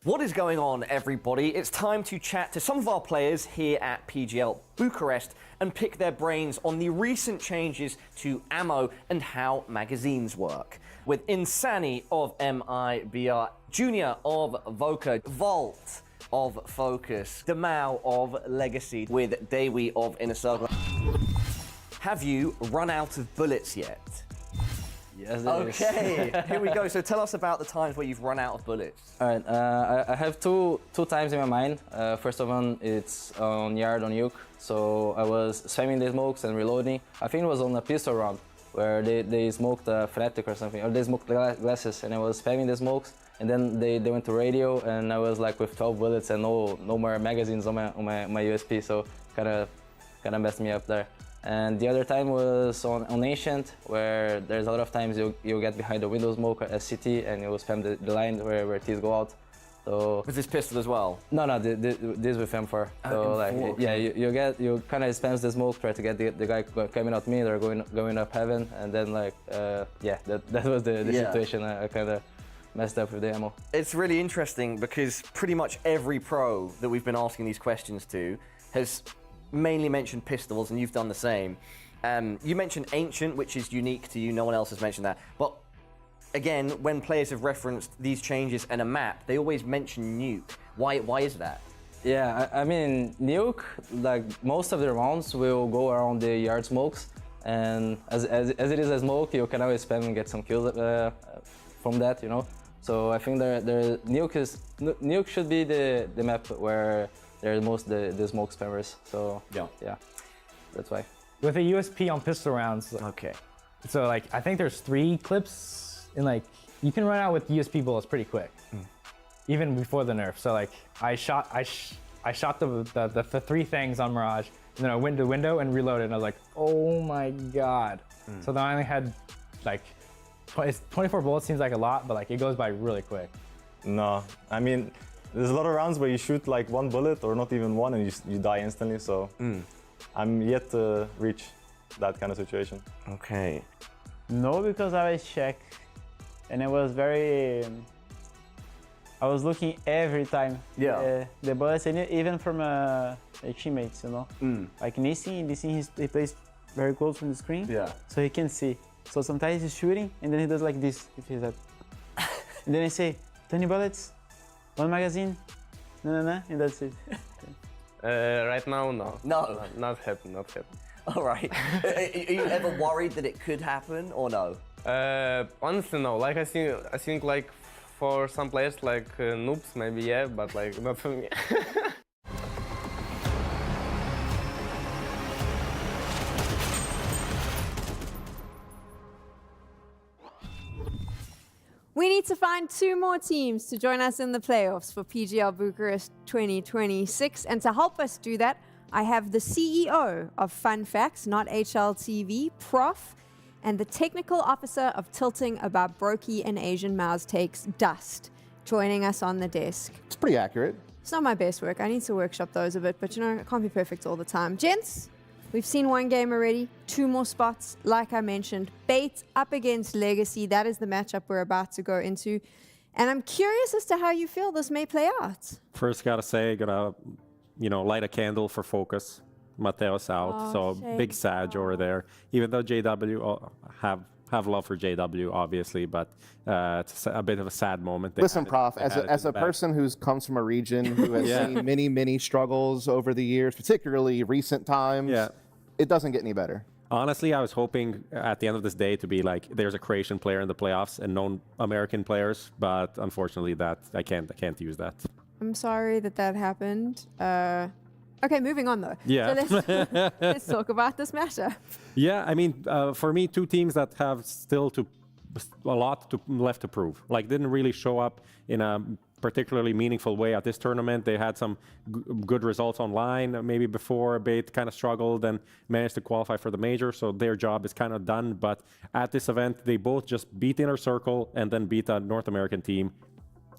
What is going on, everybody? It's time to chat to some of our players here at PGL Bucharest and pick their brains on the recent changes to ammo and how magazines work. With Insani of MIBR, Junior of Voca, Vault of FOKUS, Demau of Legacy, with Dewi of Inner Circle. Have you run out of bullets yet? Yes, okay, here we go. So tell us about the times where you've run out of bullets. All right, I have two times in my mind. First of all, it's on Yard on Nuke. So I was spamming the smokes and reloading. I think it was on a pistol round where they smoked a Fnatic or something, or they smoked glasses, and I was spamming the smokes. And then they went to radio, and I was like with 12 bullets and no more magazines on my USP. So kind of messed me up there. And the other time was on Ancient, where there's a lot of times you get behind the window smoke as CT and you spam the line where T's go out. So with this pistol as well? No, this with M4. So like, yeah, you kind of spams the smoke, try to get the guy coming out mid or going up heaven, and then like yeah, that was the situation. I kind of messed up with the ammo. It's really interesting because pretty much every pro that we've been asking these questions to has mainly mentioned pistols, and you've done the same. You mentioned Ancient, which is unique to you. No one else has mentioned that. But again, when players have referenced these changes and a map, they always mention Nuke. Why is that? Yeah, I mean, Nuke, like most of the rounds will go around the yard smokes, and as it is a smoke, you can always spam and get some kills from that, you know. So I think Nuke should be the map where there's most the smoke spammers. So yeah, that's why. With a USP on pistol rounds. Okay. So like I think there's 3 clips, and like you can run out with USP bullets pretty quick, even before the nerf. So like I shot the 3 things on Mirage, and then I went to window and reloaded, and I was like, oh my god. So then I only had like 24 bullets. Seems like a lot, but like it goes by really quick. No, I mean, there's a lot of rounds where you shoot like 1 bullet or not even one, and you die instantly. So I'm yet to reach that kind of situation. Okay. No, because I was check, and it was very. I was looking every time. Yeah. The bullets, and even from teammates, you know. Like Nissin, he plays very close from the screen. Yeah. So he can see. So sometimes he's shooting, and then he does like this with his head. And then I say, 20 bullets, 1 magazine, and that's it. Right now, no. No. Not happen, not happen. All right. Are you ever worried that it could happen, or no? Honestly, no. Like I think like for some players like noobs, maybe yeah, but like not for me. We need to find 2 more teams to join us in the playoffs for PGL Bucharest 2026. And to help us do that, I have the CEO of Fun Facts, not HLTV, Prof, and the technical officer of Tilting About Brokey and Asian Mouse Takes, Dust, joining us on the desk. It's pretty accurate. It's not my best work. I need to workshop those a bit, but you know, it can't be perfect all the time. Gents, we've seen 1 game already, 2 more spots, like I mentioned. Bait up against Legacy, that is the matchup we're about to go into. And I'm curious as to how you feel this may play out. First, gotta say, light a candle for FOKUS. Mateo's out, so big Sag over there. Even though JW have love for JW, obviously, but it's a bit of a sad moment. Listen, Prof, as a person who comes from a region who has seen many struggles over the years, particularly recent times, it doesn't get any better. Honestly, I was hoping at the end of this day to be like, there's a Croatian player in the playoffs and known American players, but unfortunately, that I can't use that. I'm sorry that happened. Okay, moving on though. Yeah. So let's talk about this matchup. Yeah, I mean, for me, 2 teams that have still a lot left to prove. Like, didn't really show up in a particularly meaningful way at this tournament. They had some good results online, maybe before Bait kind of struggled and managed to qualify for the major, so their job is kind of done. But at this event, they both just beat Inner Circle and then beat a North American team.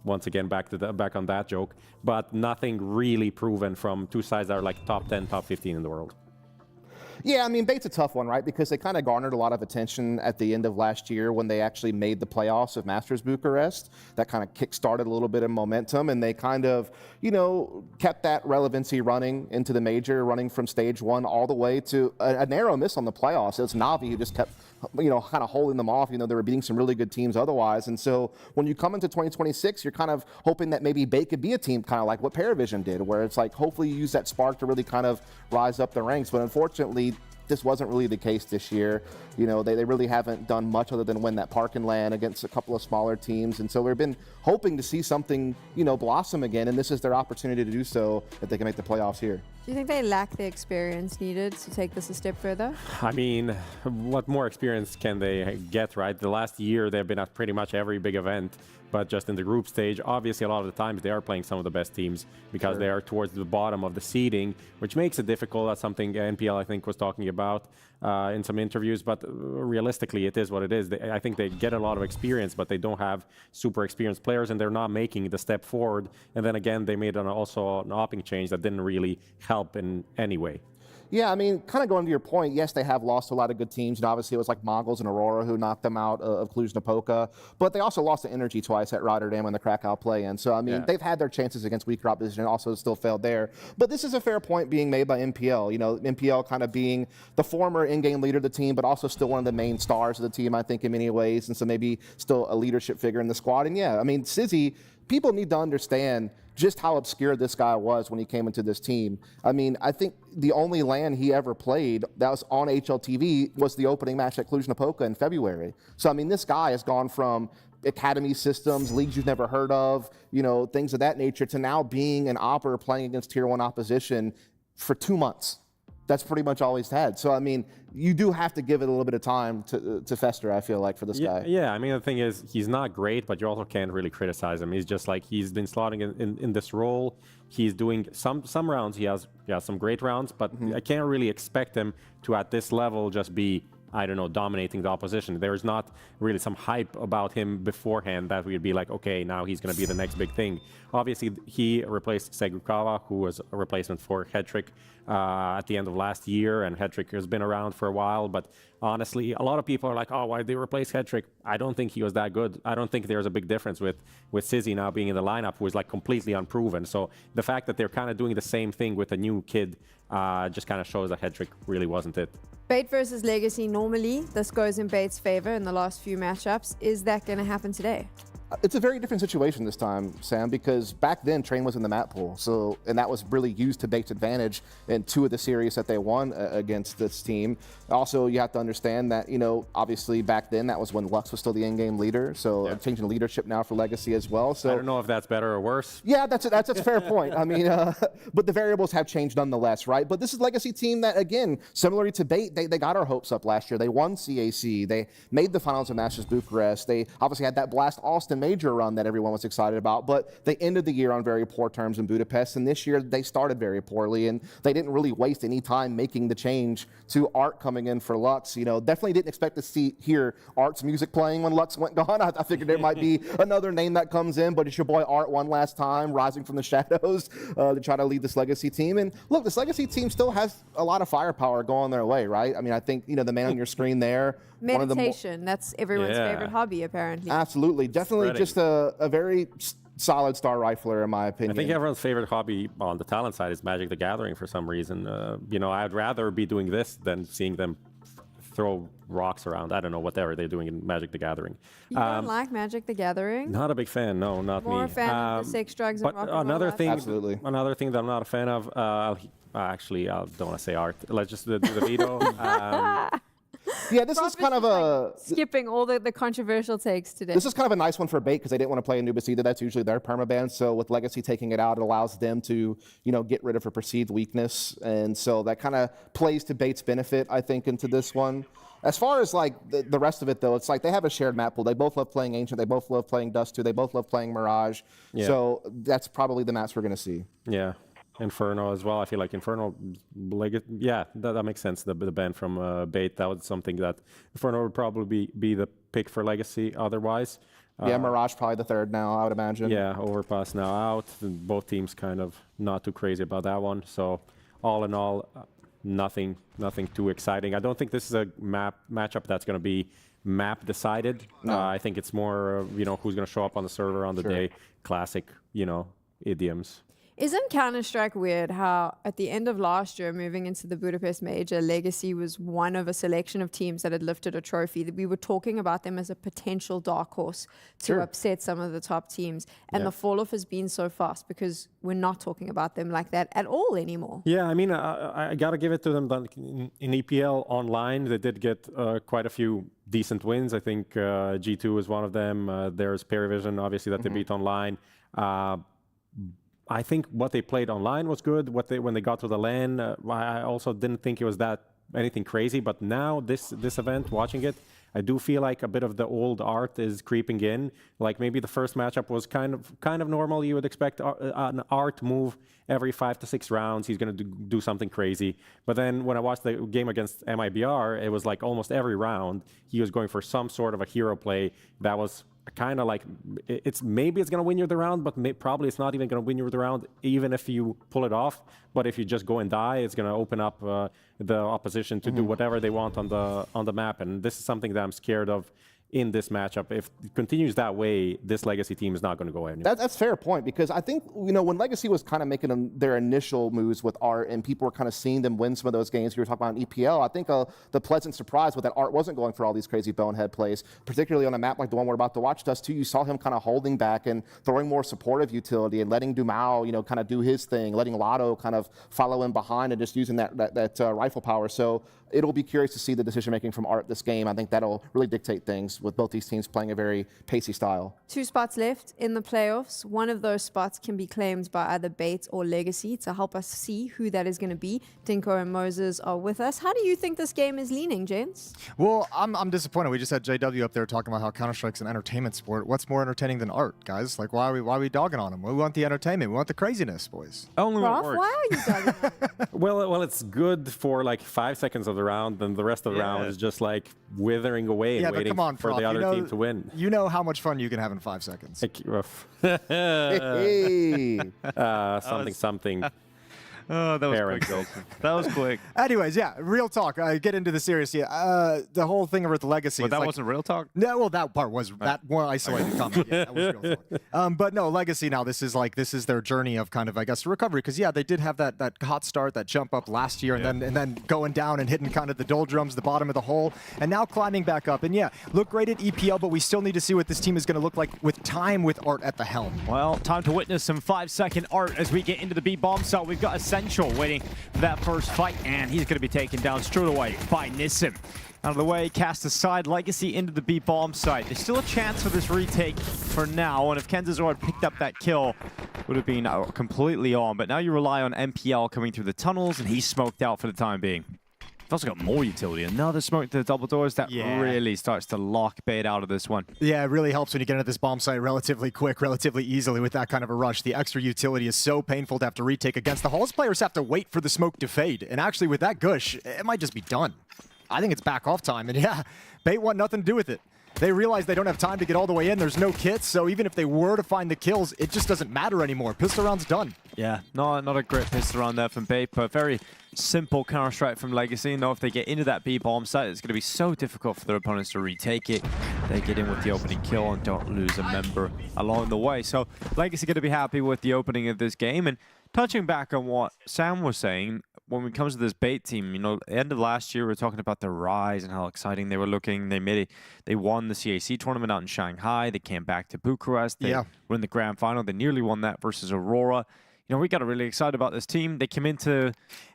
Once again, back on that joke, but nothing really proven from two sides that are like top 10, top 15 in the world. Yeah, I mean, Bait's a tough one, right? Because they kind of garnered a lot of attention at the end of last year when they actually made the playoffs of Masters Bucharest. That kind of kick-started a little bit of momentum, and they kind of, you know, kept that relevancy running into the major, running from stage one all the way to a narrow miss on the playoffs. It was Navi who just kept, you know, kind of holding them off. You know, they were beating some really good teams otherwise. And so when you come into 2026, you're kind of hoping that maybe Bait could be a team kind of like what PARIVISION did, where it's like hopefully you use that spark to really kind of rise up the ranks. But unfortunately, this wasn't really the case this year. You know, they really haven't done much other than win that park and land against a couple of smaller teams. And so we've been hoping to see something, you know, blossom again. And this is their opportunity to do so if they can make the playoffs here. Do you think they lack the experience needed to take this a step further? I mean, what more experience can they get, right? The last year, they've been at pretty much every big event, but just in the group stage. Obviously, a lot of the times they are playing some of the best teams because they are towards the bottom of the seeding, which makes it difficult. That's something NPL, I think, was talking about in some interviews, but realistically, it is what it is. I think they get a lot of experience, but they don't have super experienced players, and they're not making the step forward. And then again, they made also an opping change that didn't really help in any way. Yeah, I mean, kind of going to your point, yes, they have lost a lot of good teams, and obviously it was like MongolZ and Aurora who knocked them out of Cluj-Napoca, but they also lost to Energy twice at Rotterdam in the Krakow play-in. So, I mean, they've had their chances against weaker opposition and also still failed there. But this is a fair point being made by MPL. You know, MPL kind of being the former in-game leader of the team, but also still one of the main stars of the team, I think, in many ways, and so maybe still a leadership figure in the squad. And yeah, I mean, Sizzy, people need to understand just how obscure this guy was when he came into this team. I mean, I think the only LAN he ever played that was on HLTV was the opening match at Cluj-Napoca in February. So, I mean, this guy has gone from academy systems, leagues you've never heard of, you know, things of that nature, to now being an opper playing against Tier 1 opposition for 2 months. That's pretty much all he's had. So, I mean, you do have to give it a little bit of time to fester, I feel like, for this guy. Yeah, I mean, the thing is, he's not great, but you also can't really criticize him. He's just like, he's been slotting in this role. He's doing some rounds. He has some great rounds, but I can't really expect him to, at this level, just be, I don't know, dominating the opposition. There's not really some hype about him beforehand that we'd be like, okay, now he's going to be the next big thing. Obviously, he replaced Segukawa, who was a replacement for Hedrick at the end of last year, and Hedrick has been around for a while, but honestly, a lot of people are like, oh, why did they replace Hedrick? I don't think he was that good. I don't think there's a big difference with Sizzy now being in the lineup, who is like completely unproven. So the fact that they're kind of doing the same thing with a new kid just kind of shows that Hedrick really wasn't it. Bait versus Legacy, normally this goes in Bait's favor in the last few matchups. Is that going to happen today? It's a very different situation this time, Sam, because back then Train was in the map pool, so, and that was really used to Bait's advantage in 2 of the series that they won against this team. Also, you have to understand that, you know, obviously back then that was when Lux was still the in-game leader, so changing leadership now for Legacy as well. So I don't know if that's better or worse. Yeah, that's a fair point. I mean, but the variables have changed nonetheless, right? But this is a Legacy team that, again, similarly to Bait, they got our hopes up last year. They won CAC. They made the finals of Masters Bucharest. They obviously had that Blast Austin major run that everyone was excited about, but they ended the year on very poor terms in Budapest, and this year they started very poorly, and they didn't really waste any time making the change to Art coming in for Lux. You know, definitely didn't expect to hear Art's music playing when Lux went gone. I figured there might be another name that comes in, but it's your boy Art one last time, rising from the shadows to try to lead this Legacy team. And look, this Legacy team still has a lot of firepower going their way, right? I mean, I think, you know, the man on your screen there, Meditation, that's everyone's favorite hobby, apparently. Absolutely. Definitely just a very solid star rifler, in my opinion. I think everyone's favorite hobby on the talent side is Magic the Gathering for some reason. You know, I'd rather be doing this than seeing them throw rocks around. I don't know, whatever they're doing in Magic the Gathering. You don't like Magic the Gathering? Not a big fan, no, not me. More a fan of the sex, drugs, and rock and roll. Another thing, absolutely. Another thing that I'm not a fan of, actually, I don't want to say Art. Let's just do the veto. Yeah, this is kind of a... skipping all the controversial takes today. This is kind of a nice one for Bait because they didn't want to play Anubis either. That's usually their permaban. So with Legacy taking it out, it allows them to, get rid of a perceived weakness. And so that kind of plays to Bait's benefit, I think, into this one. As far as like the rest of it, though, it's like they have a shared map pool. They both love playing Ancient. They both love playing Dust 2. They both love playing Mirage. Yeah. So that's probably the maps we're going to see. Yeah. Inferno as well. I feel like Inferno, that makes sense. The ban from Bait, that was something that Inferno would probably be the pick for Legacy otherwise. Yeah, Mirage probably the third now, I would imagine. Yeah, Overpass now out. Both teams kind of not too crazy about that one. So all in all, nothing too exciting. I don't think this is a matchup that's going to be map decided. No. I think it's more, who's going to show up on the server on the day. Classic, idioms. Isn't Counter-Strike weird how at the end of last year, moving into the Budapest Major, Legacy was one of a selection of teams that had lifted a trophy, that we were talking about them as a potential dark horse to upset some of the top teams. And the fall-off has been so fast because we're not talking about them like that at all anymore. Yeah, I mean, I got to give it to them. In EPL Online, they did get quite a few decent wins. I think G2 was one of them. There's PARIVISION, obviously, that they beat online. I think what they played online was good. When they got to the LAN, I also didn't think it was that anything crazy. But now this event, watching it, I do feel like a bit of the old art is creeping in. Like maybe the first matchup was kind of normal. You would expect an art move every 5 to 6 rounds. He's going to do something crazy. But then when I watched the game against MIBR, it was like almost every round he was going for some sort of a hero play that was kind of like maybe it's going to win you the round, but probably it's not even going to win you the round, even if you pull it off. But if you just go and die, it's going to open up the opposition to do whatever they want on the map. And this is something that I'm scared of in this matchup. If it continues that way, this Legacy team is not going to go anywhere. That's a fair point, because I think, when Legacy was kind of making their initial moves with Art and people were kind of seeing them win some of those games, you were talking about in EPL, I think the pleasant surprise was that Art wasn't going for all these crazy bonehead plays, particularly on a map like the one we're about to watch, Dust 2. You saw him kind of holding back and throwing more supportive utility and letting Dumao, kind of do his thing, letting Lotto kind of follow in behind and just using that rifle power. So it'll be curious to see the decision-making from Art this game. I think that'll really dictate things with both these teams playing a very pacey style. 2 spots left in the playoffs. One of those spots can be claimed by either Bait or Legacy. To help us see who that is going to be, Dinko and Moses are with us. How do you think this game is leaning, gents? Well, I'm disappointed. We just had JW up there talking about how Counter-Strike's an entertainment sport. What's more entertaining than Art, guys? Like, why are we dogging on him? We want the entertainment. We want the craziness, boys. Only Prof, why are you dogging on him? Well, it's good for like 5 seconds of the round, and the rest of the round is just like withering away and waiting for the other team to win. You know how much fun you can have in 5 seconds. Something. Oh, that was quick, Joseph. That was quick. Anyways, yeah, real talk. Get into the serious. Yeah, the whole thing with the Legacy. But that wasn't real talk? No, well, that part was that more isolated comment. Yeah, that was real talk. But no, Legacy now, this is their journey of kind of, I guess, recovery. Because, yeah, they did have that hot start, that jump up last year, and then going down and hitting kind of the doldrums, the bottom of the hole, and now climbing back up. And, yeah, look great at EPL, but we still need to see what this team is going to look like with time with Art at the helm. Well, time to witness some 5-second Art as we get into the B-bomb site. We've got Essential waiting for that first fight, and he's going to be taken down straight away by Nissim. Out of the way, cast aside, Legacy into the B-bomb site. There's still a chance for this retake for now, and if Kenzazor had picked up that kill, would have been completely on. But now you rely on MPL coming through the tunnels, and he's smoked out for the time being. I've also got more utility. Another smoke to the double doors. That really starts to lock Bait out of this one. Yeah, it really helps when you get into this bomb site relatively quick, relatively easily with that kind of a rush. The extra utility is so painful to have to retake against. The Halls players have to wait for the smoke to fade. And actually, with that gush, it might just be done. I think it's back off time. And yeah, Bait want nothing to do with it. They realize they don't have time to get all the way in. There's no kits, so even if they were to find the kills, it just doesn't matter anymore. Pistol round's done. Yeah, not a great pistol round there from Bait, but very simple Counter-Strike from Legacy. Now, if they get into that B-bomb site, it's going to be so difficult for their opponents to retake it. They get in with the opening kill and don't lose a member along the way. So Legacy going to be happy with the opening of this game. And touching back on what Sam was saying, when it comes to this Bait team, end of last year, we were talking about their rise and how exciting they were looking. They won the CAC tournament out in Shanghai. They came back to Bucharest. They were in the grand final. They nearly won that versus Aurora. you know, we got really excited about this team. They came into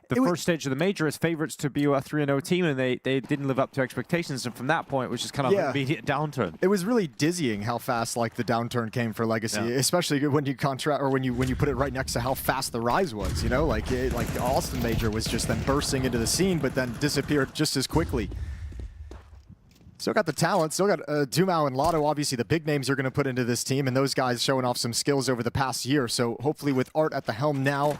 the first stage of the major as favorites to be a 3-0 team, and they didn't live up to expectations. And from that point, it was just kind of an immediate downturn. It was really dizzying how fast like the downturn came for Legacy, especially when you contrast or when you put it right next to how fast the rise was. You know, like the Austin major was just then bursting into the scene, but then disappeared just as quickly. Still got the talent, still got Dumao and Lotto, obviously the big names you're going to put into this team, and those guys showing off some skills over the past year. So hopefully with Art at the helm now,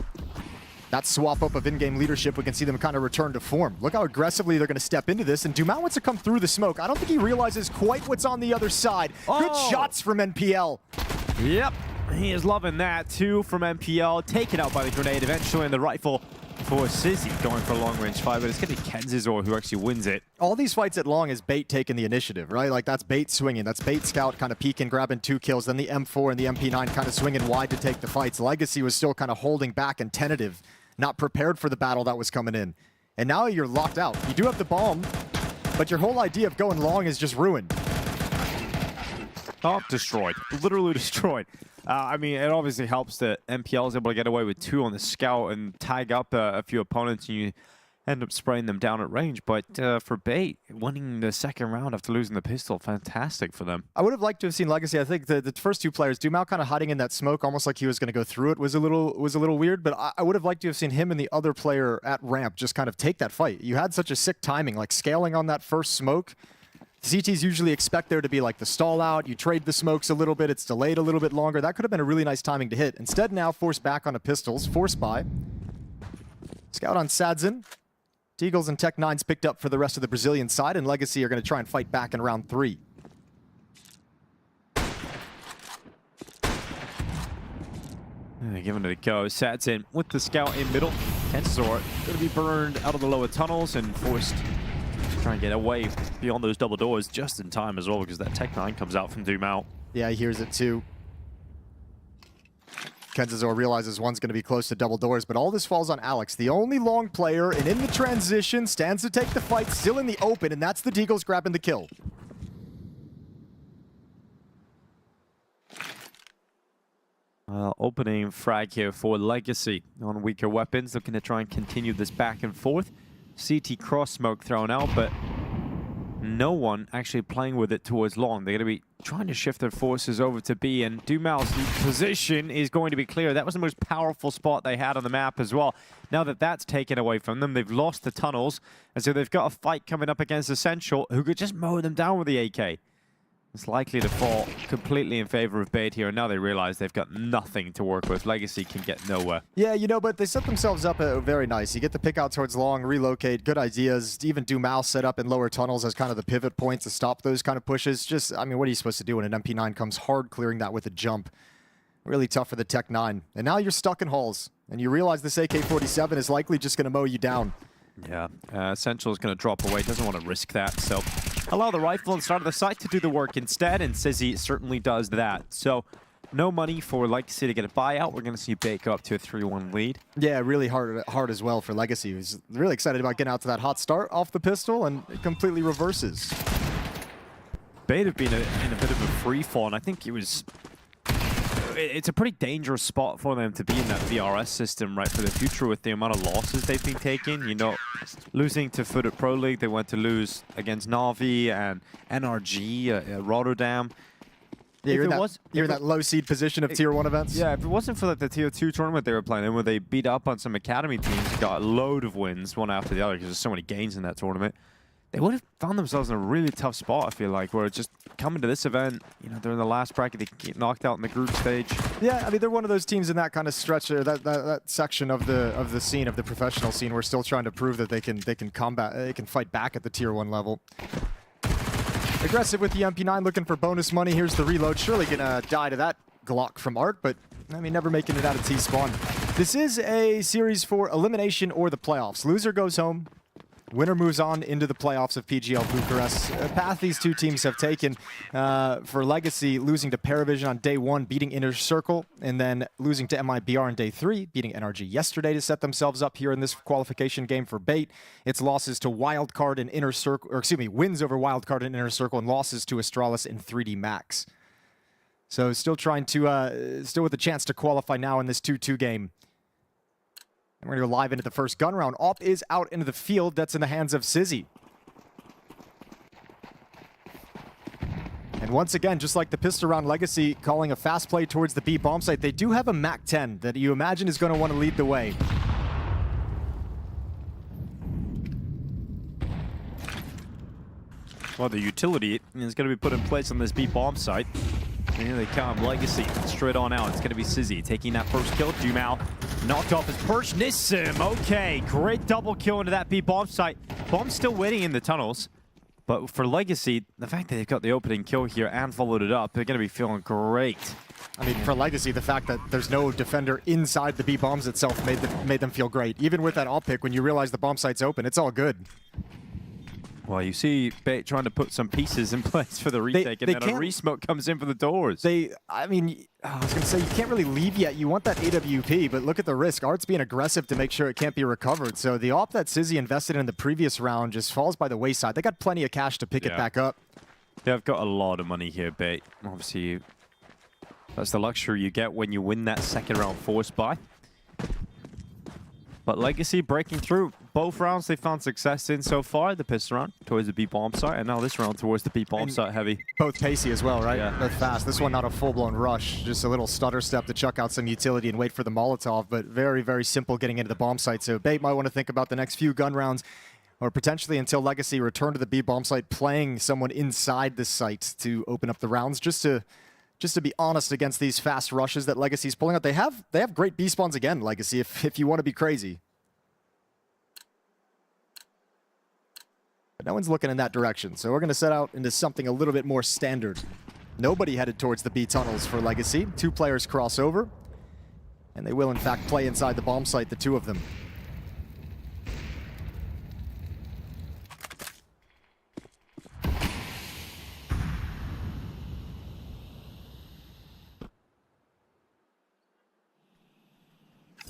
that swap up of in-game leadership, we can see them kind of return to form. Look how aggressively they're going to step into this, and Dumao wants to come through the smoke. I don't think he realizes quite what's on the other side. Good shots from NPL. Yep, he is loving that too from NPL. Taken out by the grenade eventually, and the rifle for Sizzy going for a long-range fight, but it's going to be MongolZ who actually wins it. All these fights at long is Bait taking the initiative, right? Like, that's Bait swinging. That's Bait Scout kind of peeking, grabbing 2 kills. Then the M4 and the MP9 kind of swinging wide to take the fights. Legacy was still kind of holding back and tentative, not prepared for the battle that was coming in. And now you're locked out. You do have the bomb, but your whole idea of going long is just ruined. Oh, destroyed. Literally destroyed. I mean, it obviously helps that MPL is able to get away with 2 on the scout and tag up a few opponents, and you end up spraying them down at range. But for Bait, winning the second round after losing the pistol, fantastic for them. I would have liked to have seen Legacy. I think the first 2 players, Dumao kind of hiding in that smoke, almost like he was going to go through it, was a little weird. But I would have liked to have seen him and the other player at ramp just kind of take that fight. You had such a sick timing, like scaling on that first smoke. CTs usually expect there to be like the stall out, you trade the smokes a little bit, it's delayed a little bit longer. That could have been a really nice timing to hit. Instead now forced back on a pistols, forced by. Scout on Sadzin. Deagles and Tech-9's picked up for the rest of the Brazilian side, and Legacy are going to try and fight back in round 3. Giving it a go. Sadzin with the scout in middle. MongolZ going to be burned out of the lower tunnels and forced try and get away beyond those double doors just in time as well, because that Tech-9 comes out from Dumao. Yeah, he hears it too. MongolZ realizes one's going to be close to double doors, but all this falls on Alex, the only long player, and in the transition, stands to take the fight, still in the open, and that's the Deagles grabbing the kill. Opening frag here for Legacy on weaker weapons, looking to try and continue this back and forth. CT cross smoke thrown out, but no one actually playing with it towards long. They're going to be trying to shift their forces over to B, and Dumao's position is going to be clear. That was the most powerful spot they had on the map as well. Now that that's taken away from them, they've lost the tunnels, and so they've got a fight coming up against Essential, who could just mow them down with the AK. It's likely to fall completely in favor of Bait here, and now they realize they've got nothing to work with. Legacy can get nowhere. Yeah, you know, but they set themselves up very nice. You get the pick out towards long, relocate, good ideas. Even Dumao set up in lower tunnels as kind of the pivot point to stop those kind of pushes. Just, I mean, what are you supposed to do when an MP9 comes hard clearing that with a jump? Really tough for the Tech-9. And now you're stuck in halls, and you realize this AK-47 is likely just going to mow you down. Yeah, Essential is going to drop away, doesn't want to risk that, so allow the rifle and start of the site to do the work instead, and Sizzy certainly does that. So no money for Legacy to get a buyout. We're going to see Bait go up to a 3-1 lead. Yeah, really hard as well for Legacy, who's really excited about getting out to that hot start off the pistol, and it completely reverses. Bait have been in a bit of a free fall, and I think it's a pretty dangerous spot for them to be in that VRS system right for the future with the amount of losses they've been taking. You know, losing to FUT at Pro League, they went to lose against Navi and NRG at Rotterdam. Yeah, you're in that low seed position of Tier 1 events. Yeah, if it wasn't for the Tier 2 tournament they were playing in, where they beat up on some academy teams, got a load of wins one after the other because there's so many gains in that tournament, they would have found themselves in a really tough spot, I feel like, where just coming to this event, you know, they're in the last bracket, they get knocked out in the group stage. Yeah, I mean, they're one of those teams in that kind of stretch, that section of the scene, of the professional scene. We're still trying to prove that they can fight back at the Tier 1 level. Aggressive with the MP9, looking for bonus money. Here's the reload. Surely gonna die to that Glock from Art, but I mean, never making it out of T-spawn. This is a series for elimination or the playoffs. Loser goes home. Winner moves on into the playoffs of PGL Bucharest. A path these two teams have taken for Legacy, losing to PARIVISION on day 1, beating Inner Circle, and then losing to MIBR on day 3, beating NRG yesterday to set themselves up here in this qualification game for Bait. It's losses to Wildcard and Inner Circle, or excuse me, wins over Wildcard and Inner Circle, and losses to Astralis in 3D Max. So still trying to, still with a chance to qualify now in this 2-2 game. And we're going to go live into the first gun round. Op is out into the field. That's in the hands of Sizzy. And once again, just like the pistol round, Legacy calling a fast play towards the B bomb site. They do have a MAC-10 that you imagine is going to want to lead the way. Well, the utility is going to be put in place on this B bomb site. And here they come, Legacy straight on out. It's going to be Sizzy taking that first kill. Dumao knocked off his perch. Nissim, okay, great double kill into that B bomb site. Bomb's still waiting in the tunnels. But for Legacy, the fact that they've got the opening kill here and followed it up, they're going to be feeling great. I mean, for Legacy, the fact that there's no defender inside the B bombs itself made them feel great. Even with that op pick, when you realize the bomb site's open, it's all good. Well, you see Bait trying to put some pieces in place for the retake, and then a re-smoke comes in for the doors. I mean, I was going to say, you can't really leave yet. You want that AWP, but look at the risk. Art's being aggressive to make sure it can't be recovered. So the op that Sizzy invested in the previous round just falls by the wayside. They got plenty of cash to pick it back up. Yeah, I've got a lot of money here, Bait. Obviously, that's the luxury you get when you win that second round force buy. But Legacy breaking through. Both rounds they found success in so far. The pistol round towards the B bomb site, and now this round towards the B bomb site heavy. Both pacey as well, right? Yeah. Both fast. This one not a full-blown rush, just a little stutter step to chuck out some utility and wait for the Molotov, but very, very simple getting into the bomb site. So Bait might want to think about the next few gun rounds, or potentially until Legacy return to the B bomb site, playing someone inside the site to open up the rounds, just to be honest against these fast rushes that Legacy's pulling out. They have great B spawns again, Legacy, if you want to be crazy. But no one's looking in that direction, so we're going to set out into something a little bit more standard. Nobody headed towards the B tunnels for Legacy. 2 players cross over, and they will in fact play inside the bomb site, the 2 of them.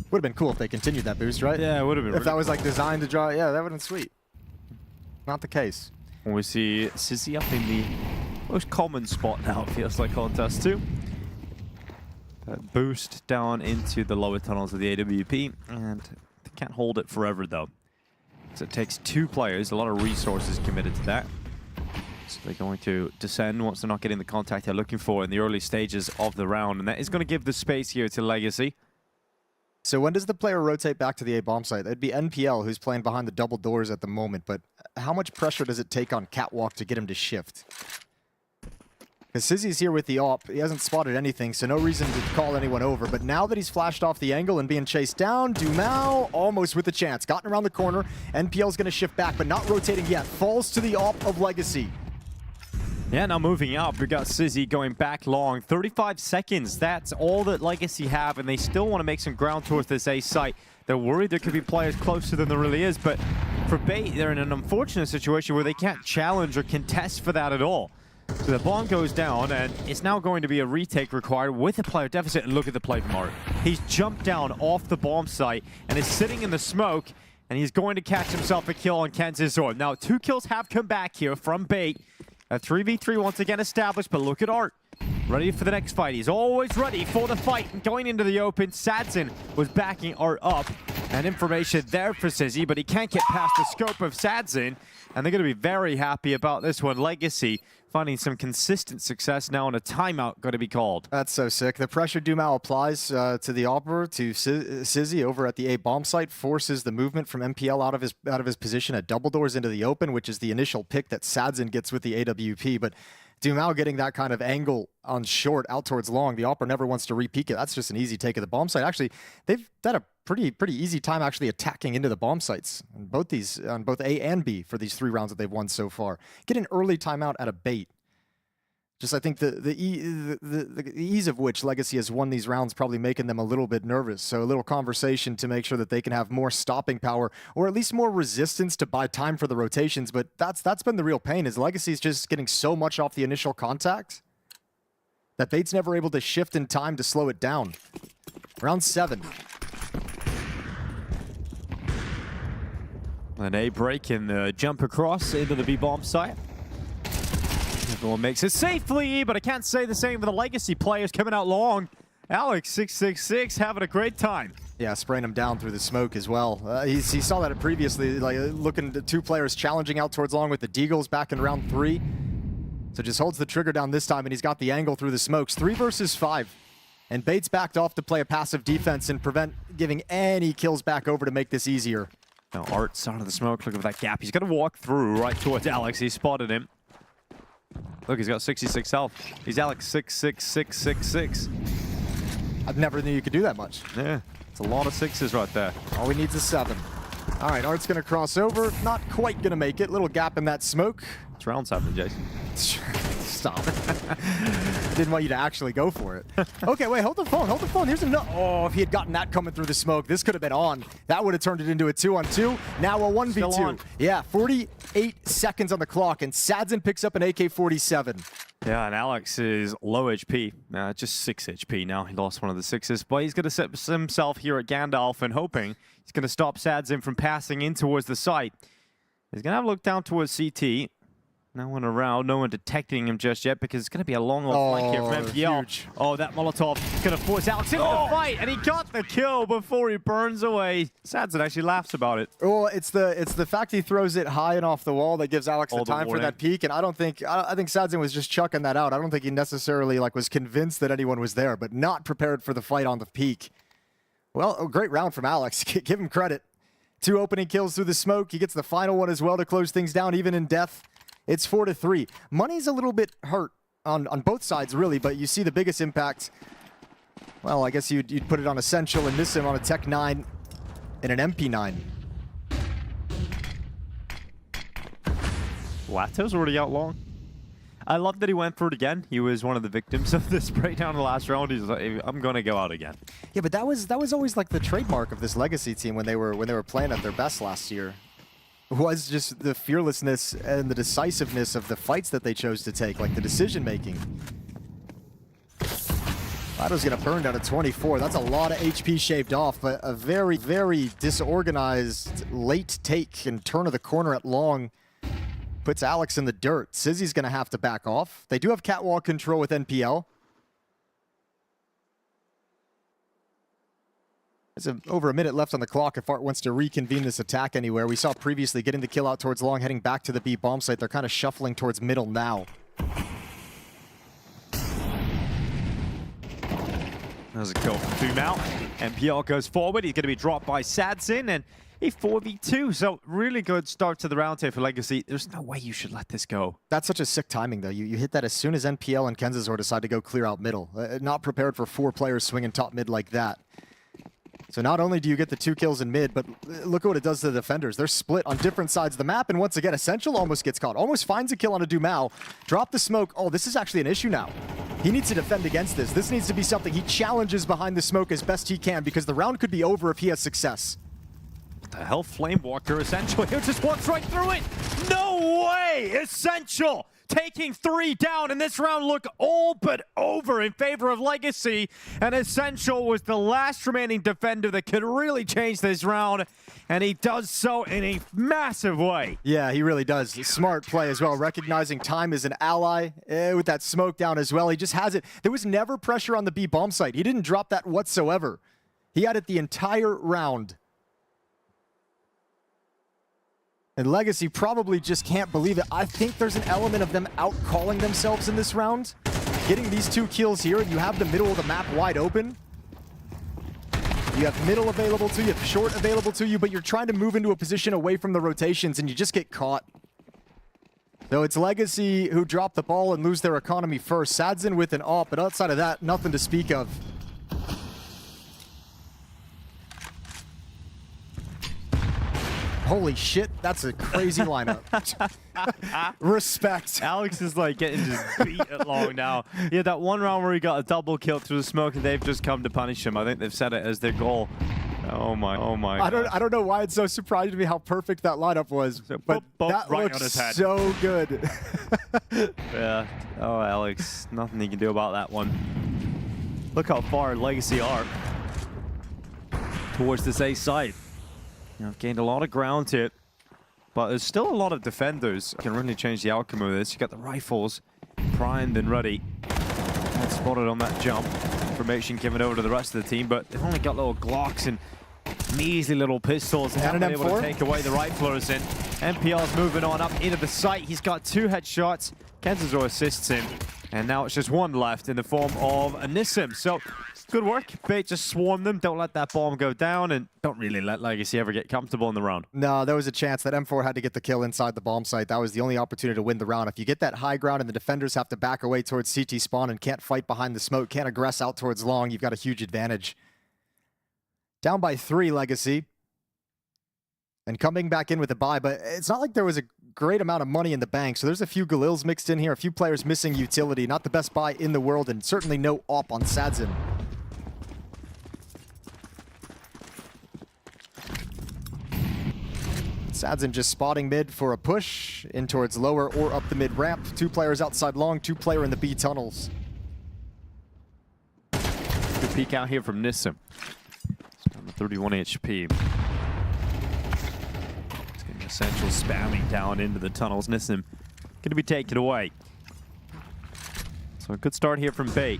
Would have been cool if they continued that boost, right? Yeah, it would have been. If that was like designed to draw, yeah, that would have been sweet. Not the case. We see Sizzy up in the most common spot now, it feels like, on Test 2. That boost down into the lower tunnels of the AWP, and they can't hold it forever, though. So it takes 2 players, a lot of resources committed to that. So they're going to descend once they're not getting the contact they're looking for in the early stages of the round, and that is going to give the space here to Legacy. So when does the player rotate back to the A bomb site? It'd be NPL who's playing behind the double doors at the moment, but how much pressure does it take on Catwalk to get him to shift? Because Sizzy's here with the op, he hasn't spotted anything, so no reason to call anyone over, but now that he's flashed off the angle and being chased down, Dumao almost with a chance. Gotten around the corner, NPL's gonna shift back, but not rotating yet. Falls to the op of Legacy. Yeah, now moving up, we got Sizzy going back long. 35 seconds, that's all that Legacy have, and they still want to make some ground towards this A site. They're worried there could be players closer than there really is, but for Bait, they're in an unfortunate situation where they can't challenge or contest for that at all. So the bomb goes down, and it's now going to be a retake required with a player deficit, and look at the play from Art. He's jumped down off the bomb site and is sitting in the smoke, and he's going to catch himself a kill on Kenz's Orb. Now, 2 kills have come back here from Bait. A 3v3 once again established, but look at Art. Ready for the next fight. He's always ready for the fight. And going into the open, Sadson was backing Art up. And information there for Sizzy, but he can't get past the scope of Sadson. And they're going to be very happy about this one. Legacy finding some consistent success now, and a timeout going to be called. That's so sick. The pressure Dumao applies to the Opera, to Sizzy over at the A bomb site, forces the movement from MPL out of his position at double doors into the open, which is the initial pick that Sadson gets with the AWP. But Dumao getting that kind of angle on short out towards long, the Opera never wants to re-peek it. That's just an easy take of the bomb site. Actually, they've had a pretty easy time actually attacking into the bomb sites on both A and B for these 3 rounds that they've won so far. Get an early timeout at a Bait. Just I think the ease of which Legacy has won these rounds probably making them a little bit nervous. So a little conversation to make sure that they can have more stopping power, or at least more resistance to buy time for the rotations. But that's been the real pain, is Legacy's just getting so much off the initial contact that Bait's never able to shift in time to slow it down. Round 7. An A break and the jump across into the B bomb site. Everyone makes it safely, but I can't say the same for the Legacy players coming out long. Alex 666 having a great time. Yeah, spraying him down through the smoke as well. He saw that previously, like looking at 2 players challenging out towards long with the Deagles back in round 3. So just holds the trigger down this time, and he's got the angle through the smokes. 3 versus 5. And Bates backed off to play a passive defense and prevent giving any kills back over to make this easier. Now Art's out of the smoke, look at that gap. He's gonna walk through right towards Alex. He spotted him. Look, he's got 66 health. He's Alex 66666. I've never knew you could do that much. Yeah, it's a lot of 6s right there. All he needs is 7. All right, Art's gonna cross over. Not quite gonna make it. Little gap in that smoke. It's round 7, Jason. Stop. Didn't want you to actually go for it. Okay, wait, hold the phone, hold the phone. Here's another. Oh, if he had gotten that coming through the smoke, this could have been on. That would have turned it into a 2-on-2. Now a 1v2. Yeah, 48 seconds on the clock, and Sadzin picks up an AK-47. Yeah, and Alex is low HP, just 6 HP now. He lost one of the 6s, but he's going to set himself here at Gandalf and hoping he's going to stop Sadzin from passing in towards the site. He's going to have a look down towards CT. No one around, no one detecting him just yet because it's going to be a long old flank here from MPL. Huge. Oh, that Molotov is going to force Alex into the fight, and he got the kill before he burns away. Sadzin actually laughs about it. Well, it's the fact he throws it high and off the wall that gives Alex the time for that peek, and I think Sadzin was just chucking that out. I don't think he necessarily was convinced that anyone was there, but not prepared for the fight on the peak. Well, a great round from Alex. Give him credit. 2 opening kills through the smoke. He gets the final one as well to close things down, even in death. It's 4-3. Money's a little bit hurt on both sides, really, but you see the biggest impact. Well, I guess you'd put it on Essential and miss him on a Tech 9 and an MP9. Lato's already out long. I love that he went for it again. He was one of the victims of this breakdown in the last round. He's like, I'm going to go out again. Yeah, but that was always like the trademark of this Legacy team when they were playing at their best last year. Was just the fearlessness and the decisiveness of the fights that they chose to take, like the decision-making. Lato's going to burn down to 24. That's a lot of HP shaved off, but a very, very disorganized late take and turn of the corner at long puts Alex in the dirt. Sizzy's going to have to back off. They do have catwalk control with NPL. There's over a minute left on the clock if Art wants to reconvene this attack anywhere. We saw previously getting the kill out towards long, heading back to the B bomb site. They're kind of shuffling towards middle now. There's a kill from Dumau. MPL goes forward. He's going to be dropped by Sadzin, and a 4v2. So really good start to the round here for Legacy. There's no way you should let this go. That's such a sick timing, though. You hit that as soon as NPL and Kenzazor decide to go clear out middle. Not prepared for 4 players swinging top mid like that. So not only do you get the 2 kills in mid, but look at what it does to the defenders. They're split on different sides of the map, and once again, Essential almost gets caught. Almost finds a kill on a Dumau. Drop the smoke. Oh, this is actually an issue now. He needs to defend against this. This needs to be something he challenges behind the smoke as best he can, because the round could be over if he has success. What the hell? Flamewalker Essential here just walks right through it. No way! Essential taking 3 down, and this round looked all but over in favor of Legacy, and Essential was the last remaining defender that could really change this round, and he does so in a massive way. Yeah, he really does. Smart play as well, recognizing time as an ally with that smoke down as well. He just has it. There was never pressure on the B bomb site. He didn't drop that whatsoever. He had it the entire round. And Legacy probably just can't believe it. I think there's an element of them out-calling themselves in this round. Getting these 2 kills here, and you have the middle of the map wide open. You have middle available to you, you have short available to you, but you're trying to move into a position away from the rotations, and you just get caught. So it's Legacy who drop the ball and lose their economy first. Sadzin with an AWP, but outside of that, nothing to speak of. Holy shit, that's a crazy lineup. Respect. Alex is like getting just beat at long now. He had that one round where he got a double kill through the smoke, and they've just come to punish him. I think they've set it as their goal. Oh my God. I don't know why it's so surprising to me how perfect that lineup was, but that right looks on his head. so good. Yeah. Oh, Alex, nothing you can do about that one. Look how far Legacy are towards this A site. You know, I've gained a lot of ground here, but there's still a lot of defenders. Can really change the outcome of this. You got the rifles. primed and ready. Had spotted on that jump. Information given over to the rest of the team, but they've only got little Glocks and measly little pistols. They haven't been able to take away the riflers, and MPL's moving on up into the site. He's got 2 headshots. Kenzazor assists him, and now it's just 1 left in the form of Nissim. So good work. Bait just swarm them. Don't let that bomb go down, and don't really let Legacy ever get comfortable in the round. No, there was a chance that M4 had to get the kill inside the bomb site. That was the only opportunity to win the round. If you get that high ground and the defenders have to back away towards CT spawn and can't fight behind the smoke, can't aggress out towards long, you've got a huge advantage. Down by 3, Legacy. And coming back in with a buy, but it's not like there was a great amount of money in the bank, so there's a few Galils mixed in here, a few players missing utility. Not the best buy in the world, and certainly no op on Sadzin. Sadzin just spotting mid for a push in towards lower or up the mid ramp. 2 players outside long, 2 player in the B tunnels. Good peek out here from Nissim. It's down to 31 HP. It's getting Essential spamming down into the tunnels. Nissim going to be taken away. So a good start here from Bait.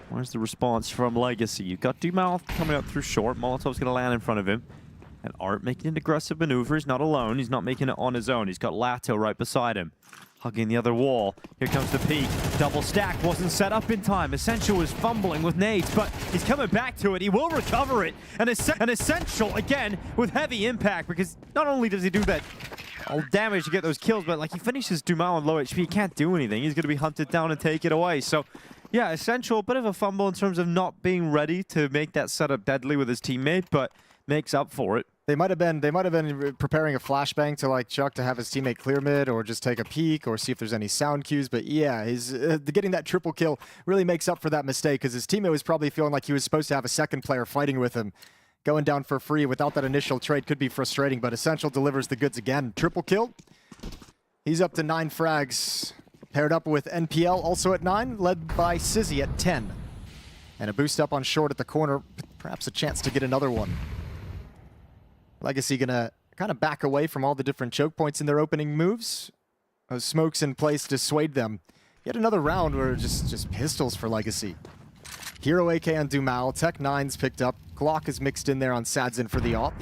Where's the response from Legacy? You've got Dumouth coming up through short. Molotov's going to land in front of him. And Art making an aggressive maneuver. He's not alone. He's not making it on his own. He's got Lato right beside him. Hugging the other wall. Here comes the peek. Double stack wasn't set up in time. Essential is fumbling with nades, but he's coming back to it. He will recover it. And Essential, again, with heavy impact, because not only does he do that all damage to get those kills, but like he finishes Dumouth on low HP. He can't do anything. He's going to be hunted down and take it away. So, yeah, Essential, a bit of a fumble in terms of not being ready to make that setup deadly with his teammate, but makes up for it. They might have been preparing a flashbang to like Chuck to have his teammate clear mid or just take a peek or see if there's any sound cues. But yeah, he's getting that triple kill really makes up for that mistake, because his teammate was probably feeling like he was supposed to have a second player fighting with him. Going down for free without that initial trade could be frustrating, but Essential delivers the goods again. Triple kill. He's up to 9 frags. Paired up with NPL also at 9, led by Sizzy at 10. And a boost up on short at the corner, perhaps a chance to get another one. Legacy gonna kind of back away from all the different choke points in their opening moves. Smokes in place to dissuade them. Yet another round where just pistols for Legacy. Hero AK on Dumouth, Tech 9's picked up. Glock is mixed in there on Sadzin for the op.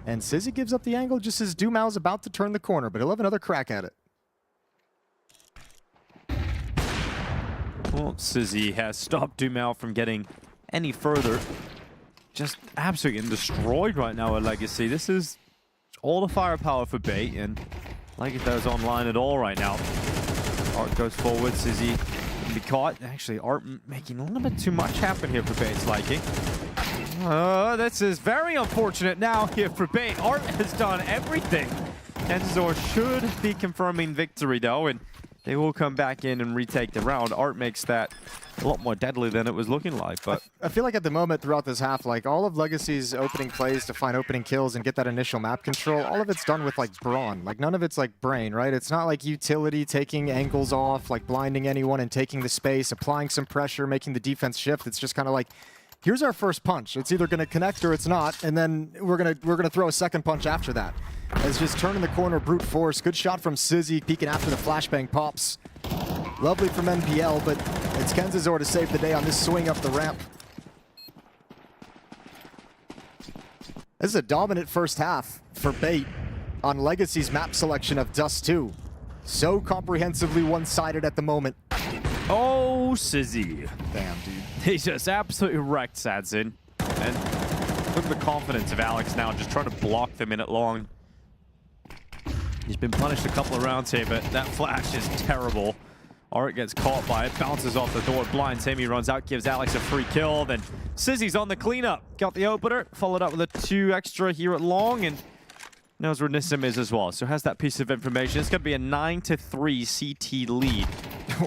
And Sizzy gives up the angle just as Dumouth's about to turn the corner, but he'll have another crack at it. Well, Sizzy has stopped Dumouth from getting any further. Just absolutely getting destroyed right now at Legacy. This is all the firepower for Bait, and Legacy is online at all right now. Art goes forward, Sizzy can be caught. Actually, Art making a little bit too much happen here for Bait's liking. This is very unfortunate now here for Bait. Art has done everything. Kenzazor should be confirming victory though, and they will come back in and retake the round. Art makes that a lot more deadly than it was looking like. But I feel like at the moment throughout this half, like all of Legacy's opening plays to find opening kills and get that initial map control, all of it's done with like brawn. Like none of it's like brain, right? It's not like utility taking angles off, like blinding anyone and taking the space, applying some pressure, making the defense shift. It's just kind of like, here's our first punch. It's either going to connect or it's not, and then we're gonna throw a second punch after that. It's just turning the corner, brute force. Good shot from Sizzy, peeking after the flashbang pops. Lovely from NPL, but it's Kenzazor to save the day on this swing up the ramp. This is a dominant first half for Bait on Legacy's map selection of Dust 2. So comprehensively one-sided at the moment. oh, Sizzy. Damn, dude. He just absolutely wrecked Sadzin. And look at the confidence of Alex now, just trying to block the minute long. He's been punished a couple of rounds here, but that flash is terrible. Art gets caught by it, bounces off the door, blinds him, he runs out, gives Alex a free kill, then Sizzy's on the cleanup. Got the opener, followed up with a 2 extra here at long, and knows where Nissim is as well, so has that piece of information. It's going to be a 9-3 CT lead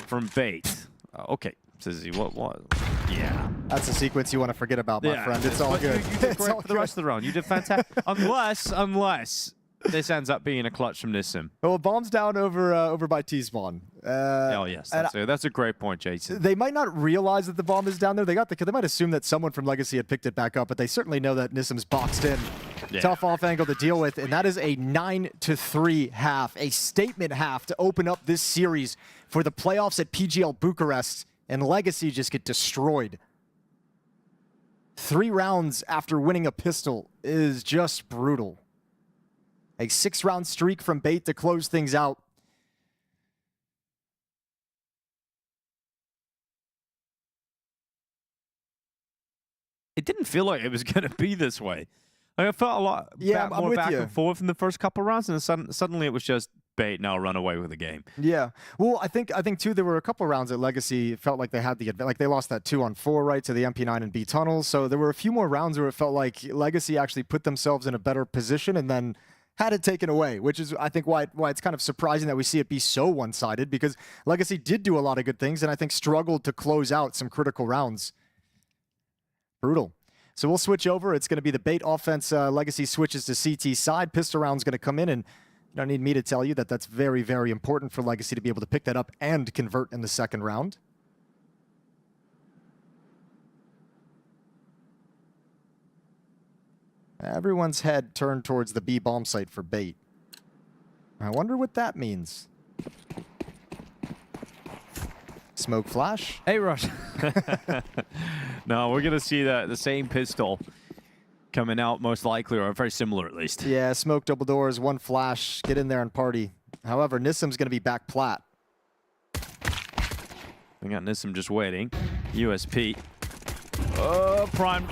from Bait. Okay, Sizzy, what? Yeah. That's a sequence you want to forget about, my friend. It's all good. You did great for the rest of the round. You did fantastic. unless this ends up being a clutch from Nissim. Well, bomb's down over by T-spawn. Oh yes, that's a great point, Jason. They might not realize that the bomb is down there. They might assume that someone from Legacy had picked it back up, but they certainly know that Nissim's boxed in. Tough off angle to deal with, and that is a 9-3 half, a statement half to open up this series for the playoffs at PGL Bucharest, and Legacy just get destroyed. 3 rounds after winning a pistol is just brutal. A 6-round streak from Bait to close things out. It didn't feel like it was going to be this way. Like, I felt a lot more back and forth in the first couple rounds, and suddenly it was just Bait now run away with the game. Yeah. Well, I think too there were a couple rounds that Legacy felt like they had the advantage. Like they lost that 2-on-4 right to the MP9 and B tunnels. So there were a few more rounds where it felt like Legacy actually put themselves in a better position and then had it taken away, which is I think why it's kind of surprising that we see it be so one-sided, because Legacy did do a lot of good things and I think struggled to close out some critical rounds. Brutal. So we'll switch over. It's going to be the Bait offense. Legacy switches to CT side. Pistol round's going to come in, and you don't need me to tell you that that's very, very important for Legacy to be able to pick that up and convert in the second round. Everyone's head turned towards the B bomb site for Bait. I wonder what that means. Smoke flash. Hey, Rush. No, we're going to see the same pistol coming out most likely, or very similar at least. Yeah, smoke double doors, 1 flash. Get in there and party. However, Nissim's going to be back plat. We got Nissim just waiting. USP. Prime.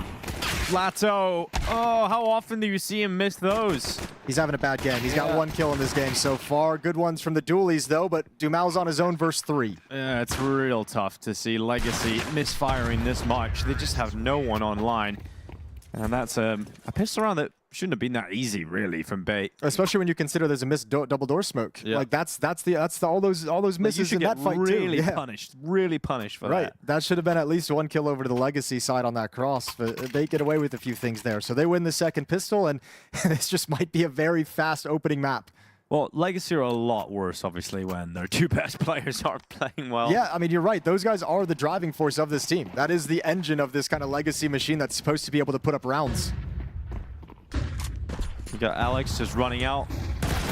Lato. Oh, how often do you see him miss those? He's having a bad game. He's got 1 kill in this game so far. Good ones from the dualies, though, but Dumal's on his own verse 3. Yeah, it's real tough to see Legacy misfiring this much. They just have no one online. And that's a pistol round that shouldn't have been that easy, really, from Bait. Especially when you consider there's a missed double door smoke. Yeah. Like that's all those misses in that fight really too. Really punished for that. Right. That should have been at least 1 kill over to the Legacy side on that cross. But they get away with a few things there. So they win the second pistol, and this just might be a very fast opening map. Well, Legacy are a lot worse, obviously, when their 2 best players aren't playing well. Yeah, I mean, you're right. Those guys are the driving force of this team. That is the engine of this kind of Legacy machine that's supposed to be able to put up rounds. We got Alex just running out,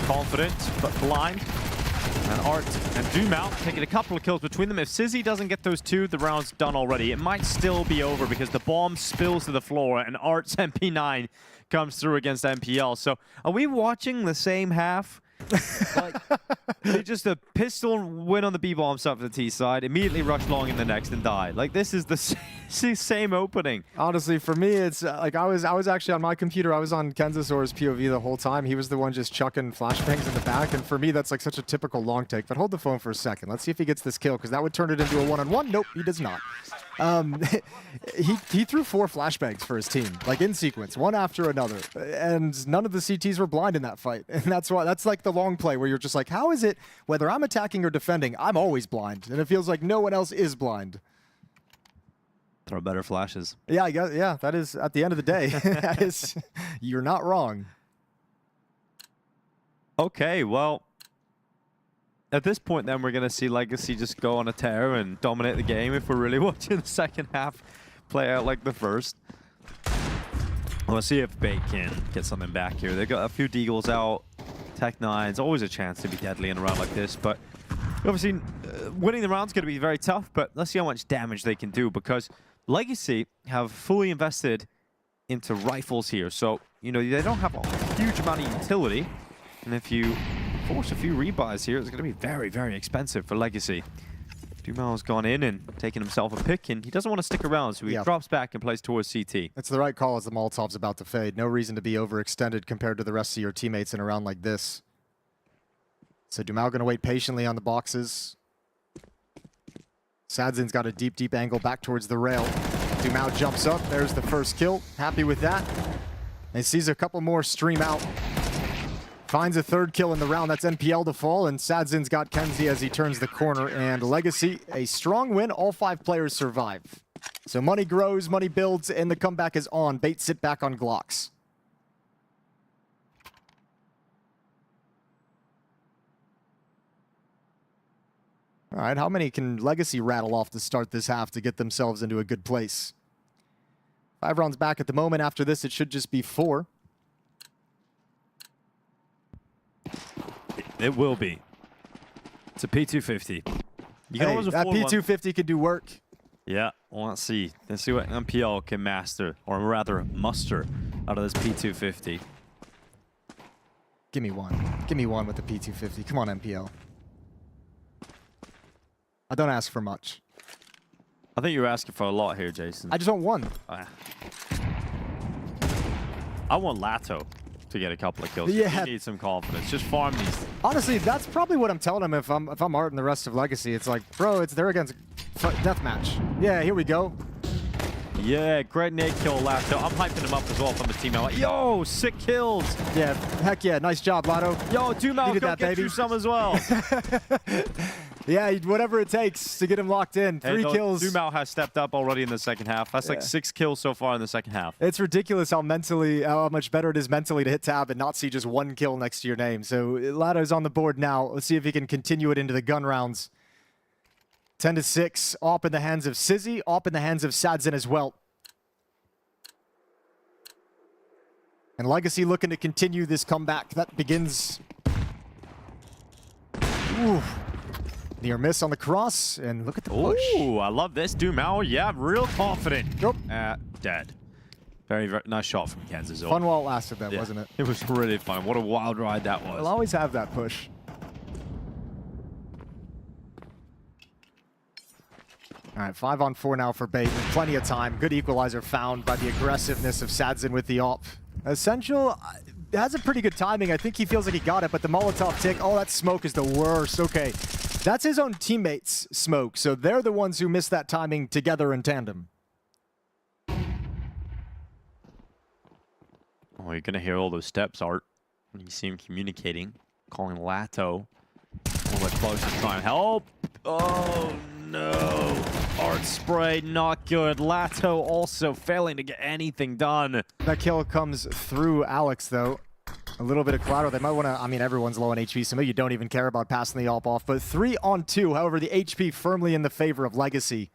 confident, but blind. And Art and Dumal taking a couple of kills between them. If Sizzy doesn't get those 2, the round's done already. It might still be over because the bomb spills to the floor and Art's MP9 comes through against MPL. So are we watching the same half? Like, they just a pistol win on the B-bomb side for the T side, immediately rush long in the next and die. Like, this is the same opening. Honestly, for me, it's like I was actually on my computer. I was on Kenzasaur's POV the whole time. He was the one just chucking flashbangs in the back, and for me, that's like such a typical long take. But hold the phone for a second. Let's see if he gets this kill, because that would turn it into a one-on-one. Nope, he does not. He threw 4 flashbangs for his team, like in sequence, one after another, and none of the CTs were blind in that fight. And that's like the long play where you're just like, how is it, whether I'm attacking or defending, I'm always blind, and it feels like no one else is blind. Throw better flashes. Yeah, I guess, yeah, that is, at the end of the day, that is, you're not wrong. Okay, well, at this point, then, we're going to see Legacy just go on a tear and dominate the game if we're really watching the second half play out like the first. We'll see if Bait can get something back here. They've got a few Deagles out. Tech-9's always a chance to be deadly in a round like this, but obviously winning the round's going to be very tough, but let's see how much damage they can do, because Legacy have fully invested into rifles here. So, you know, they don't have a huge amount of utility, and if you force a few rebuys here, it's going to be very, very expensive for Legacy. Dumal's gone in and taken himself a pick, and he doesn't want to stick around, so he drops back and plays towards CT. It's the right call as the Molotov's about to fade. No reason to be overextended compared to the rest of your teammates in a round like this. So Dumal going to wait patiently on the boxes. Sadzin's got a deep, deep angle back towards the rail. Dumal jumps up. There's the first kill. Happy with that. And sees a couple more stream out. Finds a 3rd kill in the round. That's NPL to fall, and Sadzin's got Kenzie as he turns the corner. And Legacy, a strong win. All 5 players survive. So money grows, money builds, and the comeback is on. Bait sit back on Glocks. All right, how many can Legacy rattle off to start this half to get themselves into a good place? 5 rounds back at the moment. After this, it should just be 4. It will be. It's a P250. You can Hey, always that afford one. P250 could do work. Yeah, well, let's see. Let's see what MPL can master, or rather muster, out of this P250. Give me one. Give me one with the P250. Come on, MPL. I don't ask for much. I think you're asking for a lot here, Jason. I just want one. I want Lato to get a couple of kills. Yeah. He needs some confidence. Just farm these. Honestly, that's probably what I'm telling him if I'm Art and the rest of Legacy. It's like, bro, they're against deathmatch. Yeah, here we go. Yeah, great nade kill, Lato. I'm hyping him up as well from the team. I'm like, yo, sick kills. Yeah, heck yeah, nice job, Lato. Yo, Dumal, Needed go that, get baby. you some as well. Yeah, whatever it takes to get him locked in. Hey, 3 kills. Dumal has stepped up already in the second half. That's like 6 kills so far in the second half. It's ridiculous how much better it is mentally to hit tab and not see just 1 kill next to your name. So Lato's on the board now. Let's see if he can continue it into the gun rounds. 10-6, op in the hands of Sizzy, op in the hands of Sadzin as well. And Legacy looking to continue this comeback that begins. Ooh. Near miss on the cross, and look at the push. Ooh, I love this. Dumal, yeah, real confident. Nope. Dead. Very, very nice shot from Kansas. Fun while it lasted, then, wasn't it? It was really fun. What a wild ride that was. We'll always have that push. All right, 5-on-4 now for Bait. With plenty of time. Good equalizer found by the aggressiveness of Sadzin with the op. Essential has a pretty good timing. I think he feels like he got it, but the Molotov tick, oh, that smoke is the worst. Okay, that's his own teammates' smoke, so they're the ones who missed that timing together in tandem. Oh, you're going to hear all those steps, Art. When you see him communicating, calling Lato. A little bit closer to try and help. Oh, no. Art spray, not good. Lato also failing to get anything done. That kill comes through Alex, though. A little bit of collateral. They might want to, I mean, everyone's low on HP, so maybe you don't even care about passing the op off. But 3-on-2, however, the HP firmly in the favor of Legacy.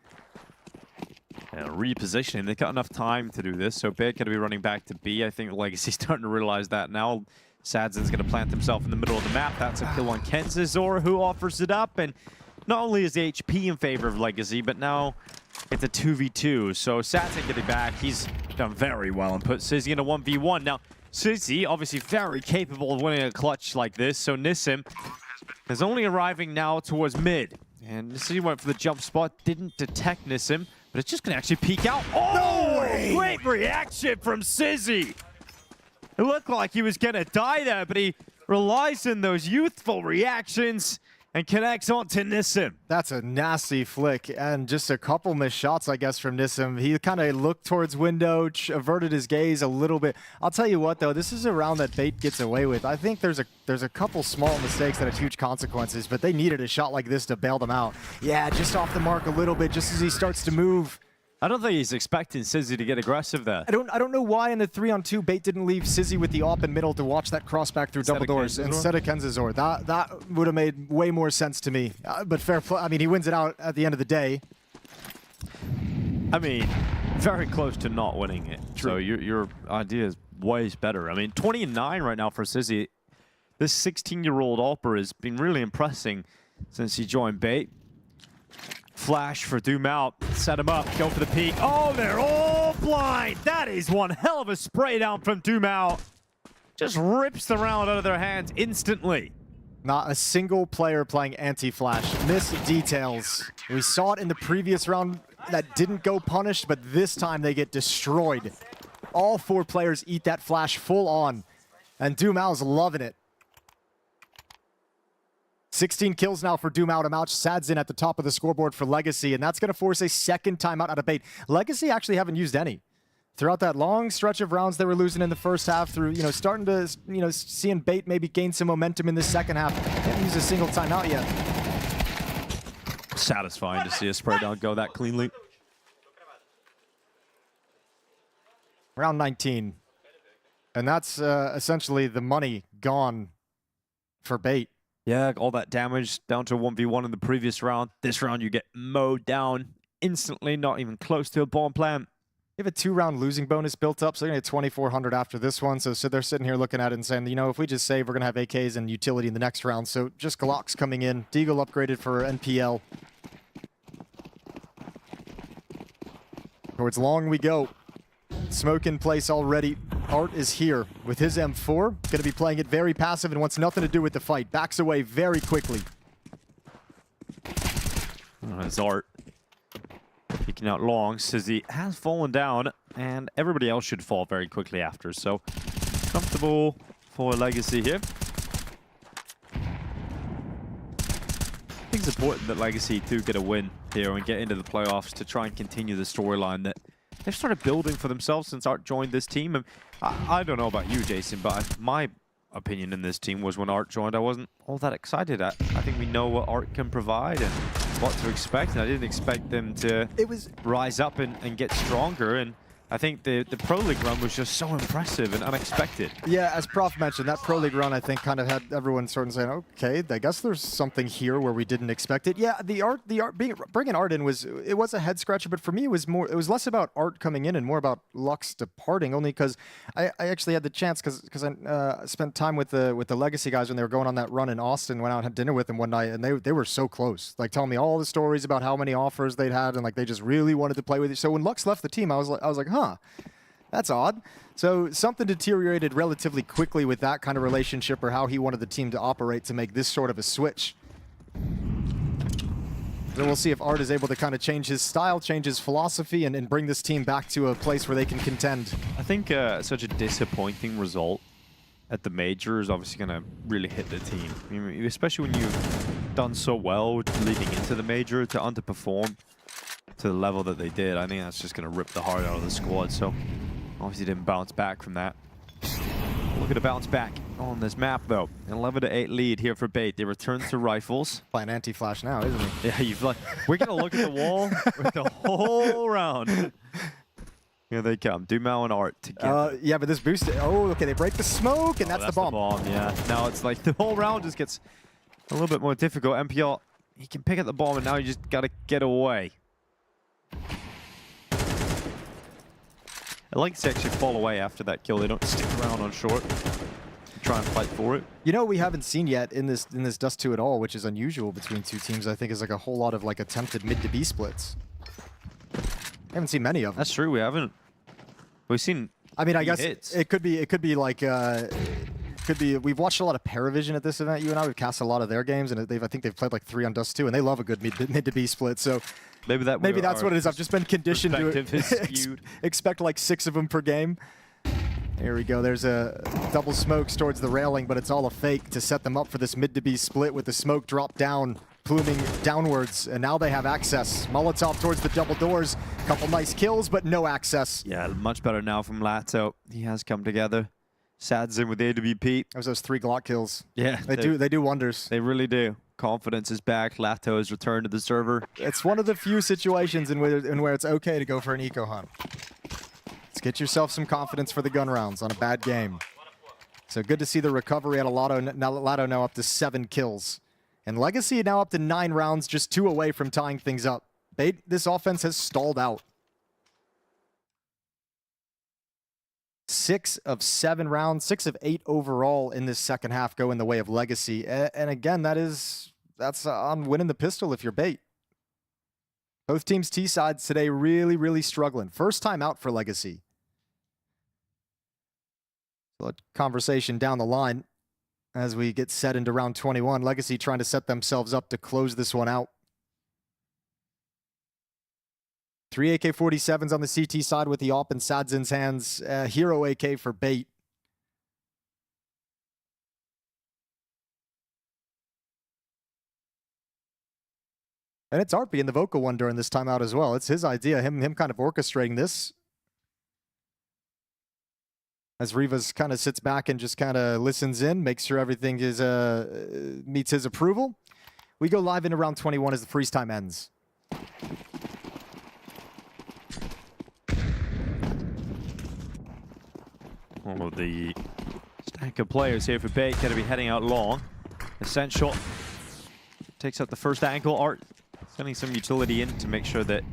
And repositioning. They've got enough time to do this, so Bait going to be running back to B. I think Legacy's starting to realize that now. Sadzin's going to plant himself in the middle of the map. That's a kill on Kenzazor, who offers it up. And not only is the HP in favor of Legacy, but now it's a 2v2. So Sadzin getting back. He's done very well and put Sizzy in a 1v1. Now, Sizzy, obviously very capable of winning a clutch like this. So Nissim is only arriving now towards mid. And Sizzy went for the jump spot, didn't detect Nissim, but it's just going to actually peek out. Oh, no, great reaction from Sizzy. It looked like he was going to die there, but he relies on those youthful reactions and connects onto Nissim. That's a nasty flick, and just a couple missed shots, I guess, from Nissim. He kind of looked towards window, averted his gaze a little bit. I'll tell you what, though, this is a round that Bait gets away with. I think there's a couple small mistakes that have huge consequences, but they needed a shot like this to bail them out. Yeah, just off the mark a little bit, just as he starts to move. I don't think he's expecting Sizzy to get aggressive there. I don't know why in the 3-on-2 Bait didn't leave Sizzy with the op in middle to watch that crossback through double doors instead of Kenzazor. That would have made way more sense to me. But fair play. I mean, he wins it out at the end of the day. I mean, very close to not winning it. True. So your idea is way better. I mean, 20-9 right now for Sizzy. This 16-year-old Alper has been really impressing since he joined Bait. Flash for Dumal, set him up, go for the peek. Oh, they're all blind. That is one hell of a spray down from Dumal. Just rips the round out of their hands instantly. Not a single player playing anti-flash. Missed details. We saw it in the previous round that didn't go punished, but this time they get destroyed. All 4 players eat that flash full on, and Dumal's loving it. 16 kills now for Dumal to match Sadzin at the top of the scoreboard for Legacy, and that's going to force a second timeout out of Bait. Legacy actually haven't used any. Throughout that long stretch of rounds they were losing in the first half through, starting to, seeing Bait maybe gain some momentum in the second half. Can't use a single timeout yet. Satisfying to see a spray down go that cleanly. Round 19. And that's essentially the money gone for Bait. Yeah, all that damage down to 1v1 in the previous round. This round you get mowed down instantly, not even close to a bomb plant. You have a 2-round losing bonus built up, so they're going to get 2,400 after this one. So they're sitting here looking at it and saying, you know, if we just save, we're going to have AKs and utility in the next round. So just Glocks coming in. Deagle upgraded for NPL. Towards long we go. Smoke in place already. Art is here with his M4. Going to be playing it very passive and wants nothing to do with the fight. Backs away very quickly. It's Art. Peeking out long, Sizzy has fallen down, and everybody else should fall very quickly after. So, comfortable for Legacy here. I think it's important that Legacy do get a win here and get into the playoffs to try and continue the storyline that they've started building for themselves since Art joined this team. And I don't know about you, Jason, but my opinion in this team was when Art joined, I wasn't all that excited. I think we know what Art can provide and what to expect, and I didn't expect them to rise up and get stronger. And I think the Pro League run was just so impressive and unexpected. Yeah, as Prof mentioned, that Pro League run, I think, kind of had everyone sort of saying, okay, I guess there's something here where we didn't expect it. Yeah, bringing Art in was a head scratcher, but for me, it was less about Art coming in and more about Lux departing, only because I actually had the chance, because I spent time with the Legacy guys when they were going on that run in Austin, went out and had dinner with them one night, and they were so close, like telling me all the stories about how many offers they'd had, and like they just really wanted to play with you. So when Lux left the team, I was like, huh. That's odd. So something deteriorated relatively quickly with that kind of relationship, or how he wanted the team to operate to make this sort of a switch. So we'll see if Art is able to kind of change his style, change his philosophy, and bring this team back to a place where they can contend. I think such a disappointing result at the major is obviously going to really hit the team. I mean, especially when you've done so well leading into the major, to underperform to the level that they did. I think that's just going to rip the heart out of the squad. So obviously didn't bounce back from that. Look at a bounce back on this map though. An 11-8 lead here for Bait. They return to rifles. Playing anti-flash now, isn't he? Yeah, you've like, we're going to look at the wall with the whole round. Here they come. Dumao and Art together. Yeah, but this boost. Oh, okay, they break the smoke, and that's the bomb. Yeah, now it's like the whole round just gets a little bit more difficult. MPL, he can pick up the bomb, and now you just got to get away. I like to actually fall away after that kill. They don't stick around on short. Try and fight for it. You know, we haven't seen yet in this Dust 2 at all, which is unusual between two teams. I think is like a whole lot of like attempted mid to B splits. I haven't seen many of them. That's true. We haven't. We've seen. I mean, I guess hits. it could be like. We've watched a lot of PARIVISION at this event. You and I, we've cast a lot of their games, and I think they've played like 3 on Dust 2, and they love a good mid to B split. So maybe that's what it is. I've just been conditioned to expect like 6 of them per game. Here we go. There's a double smokes towards the railing, but it's all a fake to set them up for this mid to B split with the smoke drop down, pluming downwards, and now they have access. Molotov towards the double doors. Couple nice kills, but no access. Yeah, much better now from Lato. He has come together. Sad's in with the AWP. That was those 3 Glock kills. Yeah, they do wonders. They really do. Confidence is back. Lato has returned to the server. It's one of the few situations in where it's okay to go for an eco hunt. Let's get yourself some confidence for the gun rounds on a bad game. So good to see the recovery at Lato now up to 7 kills. And Legacy now up to 9 rounds, just 2 away from tying things up. Bait, this offense has stalled out. 6 of 7 rounds, 6 of 8 overall in this second half go in the way of Legacy. And again, that's on winning the pistol if you're Bait. Both teams' T sides today really, really struggling. First time out for Legacy. So a conversation down the line as we get set into round 21. Legacy trying to set themselves up to close this one out. 3 AK-47s on the CT side with the AWP in Sadzin's hands. Hero AK for Bait. And it's Art being the vocal one during this timeout as well. It's his idea, him kind of orchestrating this. As Rivas kind of sits back and just kind of listens in, makes sure everything is meets his approval. We go live into round 21 as the freeze time ends. All of the stack of players here for Bait going to be heading out long. Essential takes out the first angle. Art sending some utility in to make sure that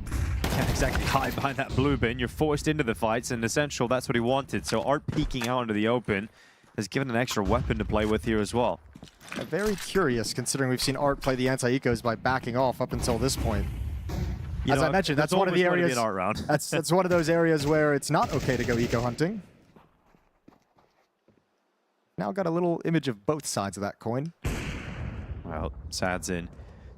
can't exactly hide behind that blue bin. You're forced into the fights, and Essential, that's what he wanted. So Art peeking out into the open has given an extra weapon to play with here as well. Very curious, considering we've seen Art play the anti-ecos by backing off up until this point. As I mentioned, that's one of the areas. Art round. that's one of those areas where it's not okay to go eco hunting. Now got a little image of both sides of that coin. Well, Sad's in.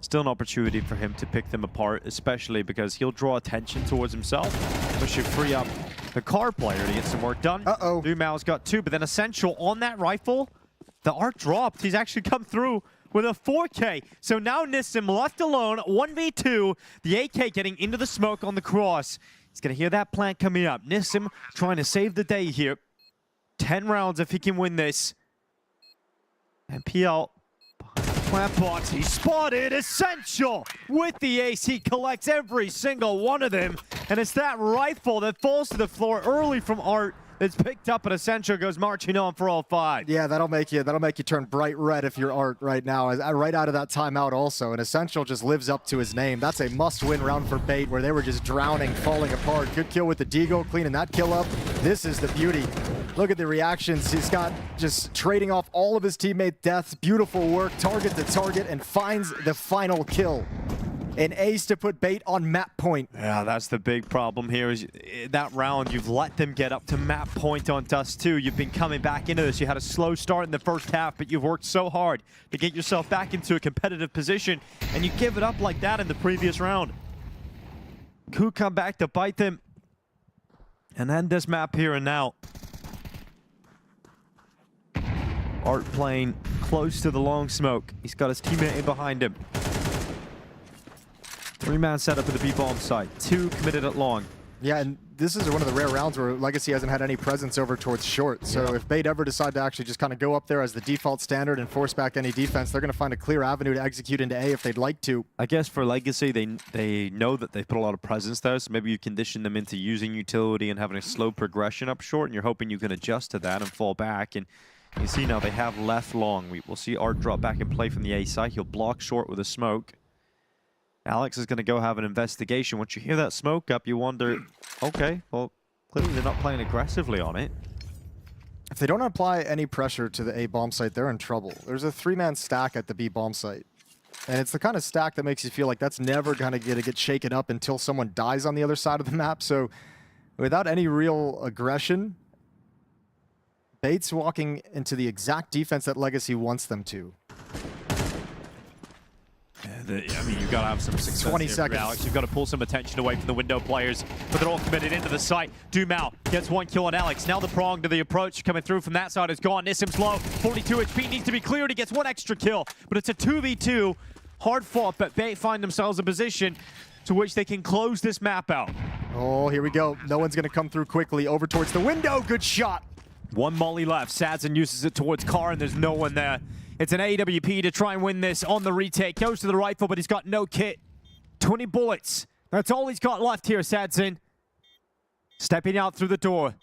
Still an opportunity for him to pick them apart, especially because he'll draw attention towards himself, which should free up the car player to get some work done. Uh-oh. Lumao's got 2, but then Essential on that rifle. The Art dropped. He's actually come through with a 4K. So now Nissim left alone, 1v2. The AK getting into the smoke on the cross. He's going to hear that plant coming up. Nissim trying to save the day here. 10 rounds if he can win this. And PL plant box, he spotted Essential with the ace. He collects every single one of them. And it's that rifle that falls to the floor early from Art. It's picked up, and Essential goes marching on for all 5. Yeah, that'll make you turn bright red if you're Art right now. Right out of that timeout also, and Essential just lives up to his name. That's a must-win round for Bait, where they were just drowning, falling apart. Good kill with the Deagle, cleaning that kill up. This is the beauty. Look at the reactions. He's got just trading off all of his teammate deaths. Beautiful work, target to target, and finds the final kill. An ace to put Bait on map point. Yeah, that's the big problem here is that round, you've let them get up to map point on Dust 2. You've been coming back into this. You had a slow start in the first half, but you've worked so hard to get yourself back into a competitive position, and you give it up like that in the previous round. Could come back to bite them. And then this map here and now. Art playing close to the long smoke. He's got his teammate in behind him. 3-man setup at the B-bomb site. 2 committed at long. Yeah, and this is one of the rare rounds where Legacy hasn't had any presence over towards short. So if Bait ever decide to actually just kind of go up there as the default standard and force back any defense, they're going to find a clear avenue to execute into A if they'd like to. I guess for Legacy, they know that they've put a lot of presence there, so maybe you condition them into using utility and having a slow progression up short, and you're hoping you can adjust to that and fall back. And you see now they have left long. We'll see Art drop back and play from the A side. He'll block short with a smoke. Alex is going to go have an investigation. Once you hear that smoke up, you wonder, okay, well, clearly they're not playing aggressively on it. If they don't apply any pressure to the A bomb site, they're in trouble. There's a 3-man stack at the B bomb site. And it's the kind of stack that makes you feel like that's never going to get shaken up until someone dies on the other side of the map. So without any real aggression, Bait's walking into the exact defense that Legacy wants them to. I mean, you've got to have some success 20 here, seconds. Alex. You've got to pull some attention away from the window players, but they're all committed into the site. Dumao gets 1 kill on Alex. Now the prong to the approach coming through from that side is gone. Nissim's low. 42 HP needs to be cleared. He gets 1 extra kill, but it's a 2v2. Hard fought, but Bait find themselves in position to which they can close this map out. Oh, here we go. No one's going to come through quickly. Over towards the window. Good shot. 1 molly left. Sadson uses it towards Car, and there's no one there. It's an AWP to try and win this on the retake. Goes to the rifle, but he's got no kit. 20 bullets. That's all he's got left here, Sadson. Stepping out through the door.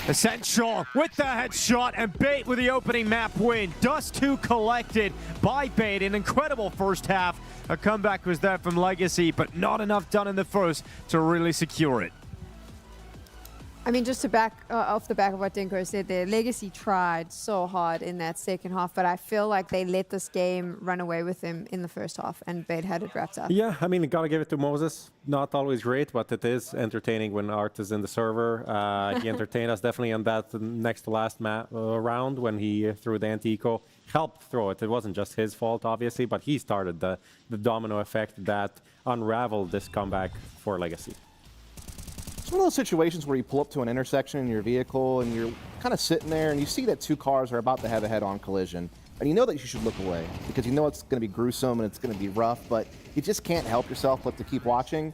Essential with the headshot, and Bait with the opening map win. Dust 2 collected by Bait. An incredible first half. A comeback was there from Legacy, but not enough done in the first to really secure it. I mean, just to back off the back of what Dinko said there, Legacy tried so hard in that second half, but I feel like they let this game run away with them in the first half, and Bait had it wrapped up. Yeah, I mean, you gotta give it to Moses. Not always great, but it is entertaining when Art is in the server. He entertained us definitely on that next to last round when he threw the anti-eco. Helped throw it. It wasn't just his fault, obviously, but he started the domino effect that unraveled this comeback for Legacy. It's one of those situations where you pull up to an intersection in your vehicle and you're kind of sitting there and you see that 2 cars are about to have a head-on collision. And you know that you should look away because you know it's going to be gruesome and it's going to be rough, but you just can't help yourself but to keep watching.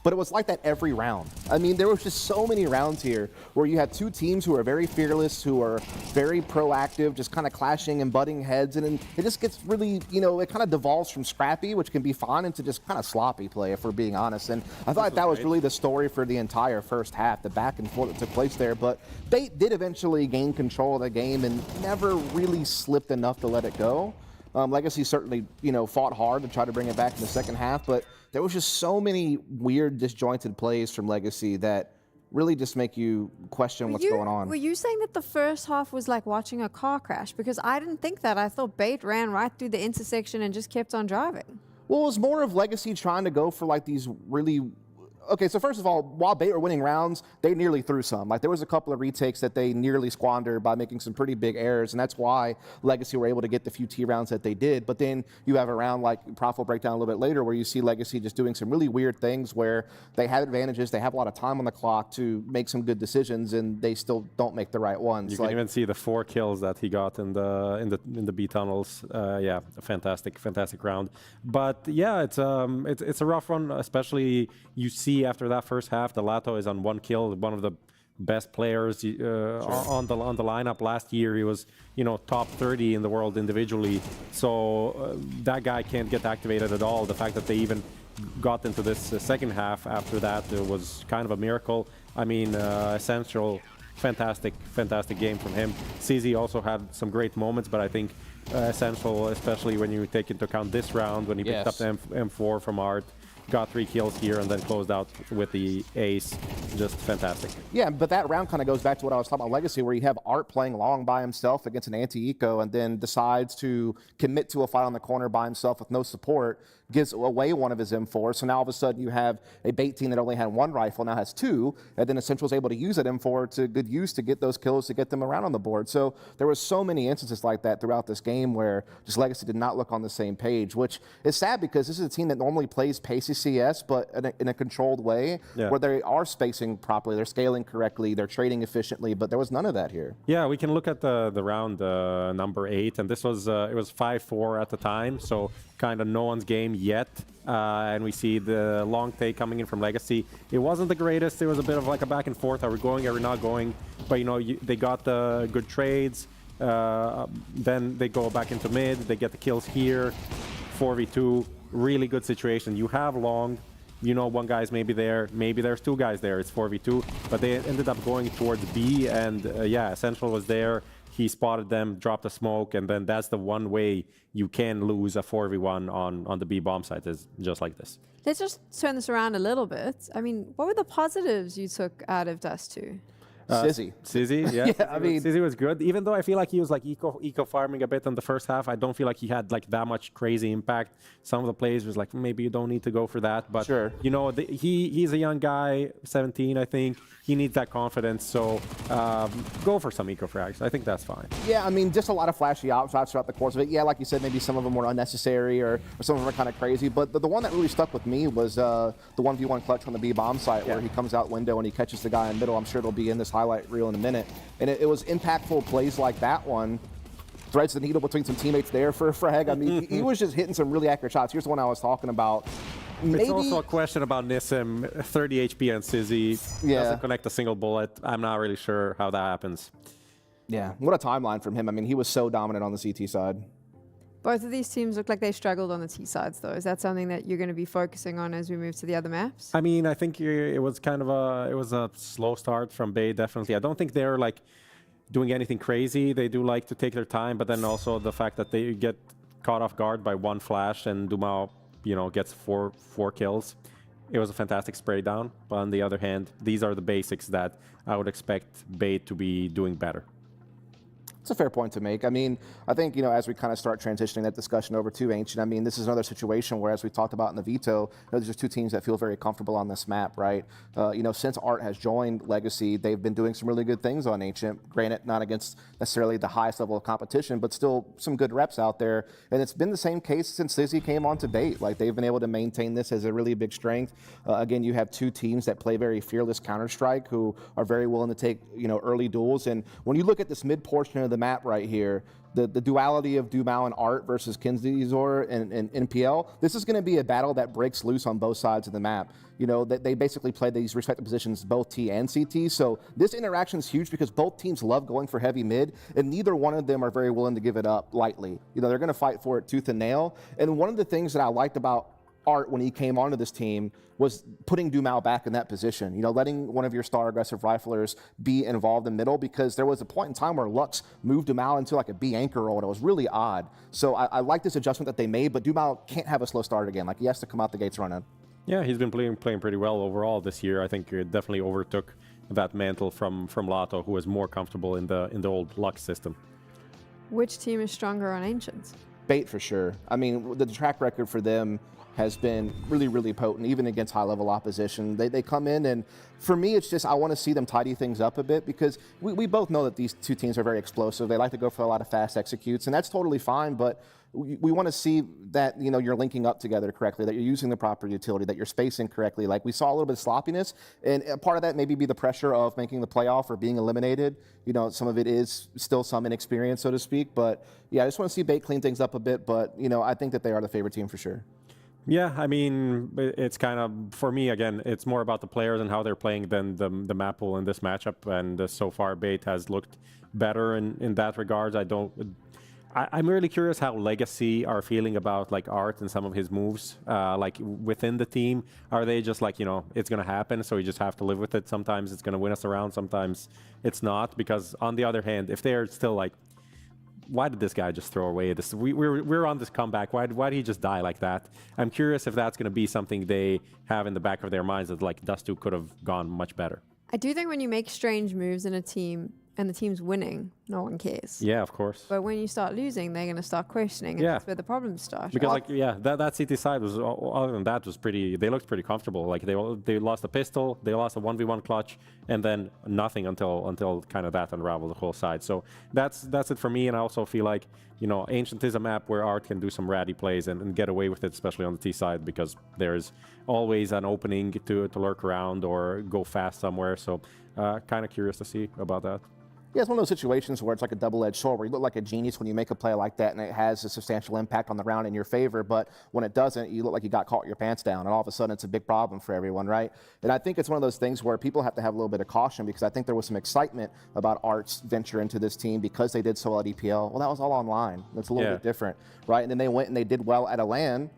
But it was like that every round. I mean, there was just so many rounds here where you had 2 teams who are very fearless, who are very proactive, just kind of clashing and butting heads. And it just gets really, you know, it kind of devolves from scrappy, which can be fun, into just kind of sloppy play, if we're being honest. And I thought that was really the story for the entire first half, the back and forth that took place there. But Bait did eventually gain control of the game and never really slipped enough to let it go. Legacy certainly, fought hard to try to bring it back in the second half, but there was just so many weird, disjointed plays from Legacy that really just make you question what's going on. Were you saying that the first half was like watching a car crash? Because I didn't think that. I thought Bait ran right through the intersection and just kept on driving. Well, it was more of Legacy trying to go for like these really... Okay, so first of all, while Bait were winning rounds, they nearly threw some. Like, there was a couple of retakes that they nearly squandered by making some pretty big errors, and that's why Legacy were able to get the few T rounds that they did. But then you have a round like Prof will break down a little bit later where you see Legacy just doing some really weird things where they have advantages, they have a lot of time on the clock to make some good decisions, and they still don't make the right ones. You can even see the 4 kills that he got in the B tunnels. Yeah, a fantastic round. But yeah, it's a rough one, especially you see after that first half, the Lato is on 1 kill, one of the best players on the lineup. Last year, he was top 30 in the world individually. So that guy can't get activated at all. The fact that they even got into this second half after that was kind of a miracle. I mean, Essential, fantastic game from him. CZ also had some great moments, but I think Essential, especially when you take into account this round, when he picked up the M4 from Art, got 3 kills here and then closed out with the ace. Just fantastic. Yeah, but that round kind of goes back to what I was talking about Legacy, where you have Art playing long by himself against an anti-eco and then decides to commit to a fight on the corner by himself with no support, gives away one of his M4s. So now all of a sudden you have a Bait team that only had 1 rifle, now has 2, and then Essential's able to use that M4 to good use to get those kills, to get them around on the board. So there was so many instances like that throughout this game where just Legacy did not look on the same page, which is sad because this is a team that normally plays pacey CS, but in a controlled way, where they are spacing properly, they're scaling correctly, they're trading efficiently, but there was none of that here. Yeah, we can look at the round number 8, and this was it was 5-4 at the time, so kind of no one's game yet. And we see the long take coming in from Legacy. It wasn't the greatest. It was a bit of like a back and forth. Are we going? Are we not going? But they got the good trades. Then they go back into mid. They get the kills here. 4v2. Really good situation. You have long. One guy's maybe there. Maybe there's 2 guys there. It's 4v2. But they ended up going towards B. And yeah, Essential was there. He spotted them, dropped a smoke, and then that's the one way you can lose a 4v1 on the B bomb site, is just like this. Let's just turn this around a little bit. I mean, what were the positives you took out of Dust 2? Sizzy, yeah. I mean, Sizzy was good. Even though I feel like he was like eco farming a bit in the first half, I don't feel like he had like that much crazy impact. Some of the plays was like, maybe you don't need to go for that. But he's a young guy, 17, I think. He needs that confidence. So go for some eco frags. I think that's fine. Yeah, I mean, just a lot of flashy shots throughout the course of it. Yeah, like you said, maybe some of them were unnecessary or some of them are kind of crazy. But the one that really stuck with me was the 1v1 clutch on the B bomb site where he comes out window and he catches the guy in the middle. I'm sure it'll be in this highlight reel in a minute. And it was impactful plays like that one. Threads the needle between some teammates there for a frag. I mean, he was just hitting some really accurate shots. Here's the one I was talking about. It's also a question about Nissim, 30 HP and Sizzy. Doesn't connect a single bullet. I'm not really sure how that happens. Yeah, what a timeline from him. I mean, he was so dominant on the CT side. Both of these teams look like they struggled on the T sides, though. Is that something that you're going to be focusing on as we move to the other maps? I mean, I think it was kind of a slow start from Bay, definitely. I don't think they're like doing anything crazy. They do like to take their time, but then also the fact that they get caught off guard by 1 flash and Dumao, gets four kills. It was a fantastic spray down. But on the other hand, these are the basics that I would expect Bay to be doing better. It's a fair point to make. I mean, I think, as we kind of start transitioning that discussion over to Ancient, I mean, this is another situation where, as we talked about in the veto, there's just 2 teams that feel very comfortable on this map, right? Since Art has joined Legacy, they've been doing some really good things on Ancient. Granted, not against necessarily the highest level of competition, but still some good reps out there. And it's been the same case since Sizzy came on to Bait. Like, they've been able to maintain this as a really big strength. Again, you have 2 teams that play very fearless Counter-Strike who are very willing to take, early duels. And when you look at this mid portion of the map right here, the duality of Dumao and Art versus Kinzor and NPL, this is going to be a battle that breaks loose on both sides of the map. They basically play these respective positions, both T and CT. So this interaction is huge because both teams love going for heavy mid, and neither one of them are very willing to give it up lightly. They're going to fight for it tooth and nail. And one of the things that I liked about Art, when he came onto this team, was putting Dumao back in that position. You know, letting one of your star aggressive riflers be involved in middle, because there was a point in time where Lux moved Dumao into like a B anchor role, and it was really odd. So I like this adjustment that they made, but Dumao can't have a slow start again. Like, he has to come out the gates running. Yeah, he's been playing pretty well overall this year. I think he definitely overtook that mantle from Lato, who was more comfortable in the old Lux system. Which team is stronger on Ancients? Bait for sure. I mean, the track record for them has been really, really potent, even against high-level opposition. They come in, and for me, it's just I want to see them tidy things up a bit, because we both know that these two teams are very explosive. They like to go for a lot of fast executes, and that's totally fine, but we want to see that, you know, you're linking up together correctly, that you're using the proper utility, that you're spacing correctly. Like, we saw a little bit of sloppiness, and part of that maybe be the pressure of making the playoff or being eliminated. You know, some of it is still some inexperience, so to speak, but yeah, I just want to see Bait clean things up a bit, but, you know, I think that they are the favorite team for sure. Yeah, I mean, it's kind of, for me, again, it's more about the players and how they're playing than the map pool in this matchup. And so far, Bait has looked better in that regards. I'm really curious how Legacy are feeling about like Art and some of his moves, like within the team. Are they just like, you know, it's going to happen, so you just have to live with it? Sometimes it's going to win us around, sometimes it's not. Because on the other hand, if they're still like, why did this guy just throw away this? We're on this comeback. Why did he just die like that? I'm curious if that's going to be something they have in the back of their minds, that like Dust2 could have gone much better. I do think when you make strange moves in a team and the team's winning, no one cares. Yeah, of course. But when you start losing, they're going to start questioning, and that's where the problems start. Because like, yeah, that CT side was, other than that, was pretty, they looked pretty comfortable. Like they lost a pistol, they lost a 1v1 clutch, and then nothing until kind of that unraveled the whole side. So that's it for me. And I also feel like, you know, Ancient is a map where Art can do some ratty plays and get away with it, especially on the T side, because there's always an opening to lurk around or go fast somewhere. So kind of curious to see about that. Yeah, it's one of those situations where it's like a double-edged sword, where you look like a genius when you make a play like that and it has a substantial impact on the round in your favor, but when it doesn't, you look like you got caught with your pants down, and all of a sudden it's a big problem for everyone, right? And I think it's one of those things where people have to have a little bit of caution, because I think there was some excitement about Art's venture into this team because they did so well at EPL. Well, that was all online. That's a little bit different, right? And then they went and they did well at a LAN,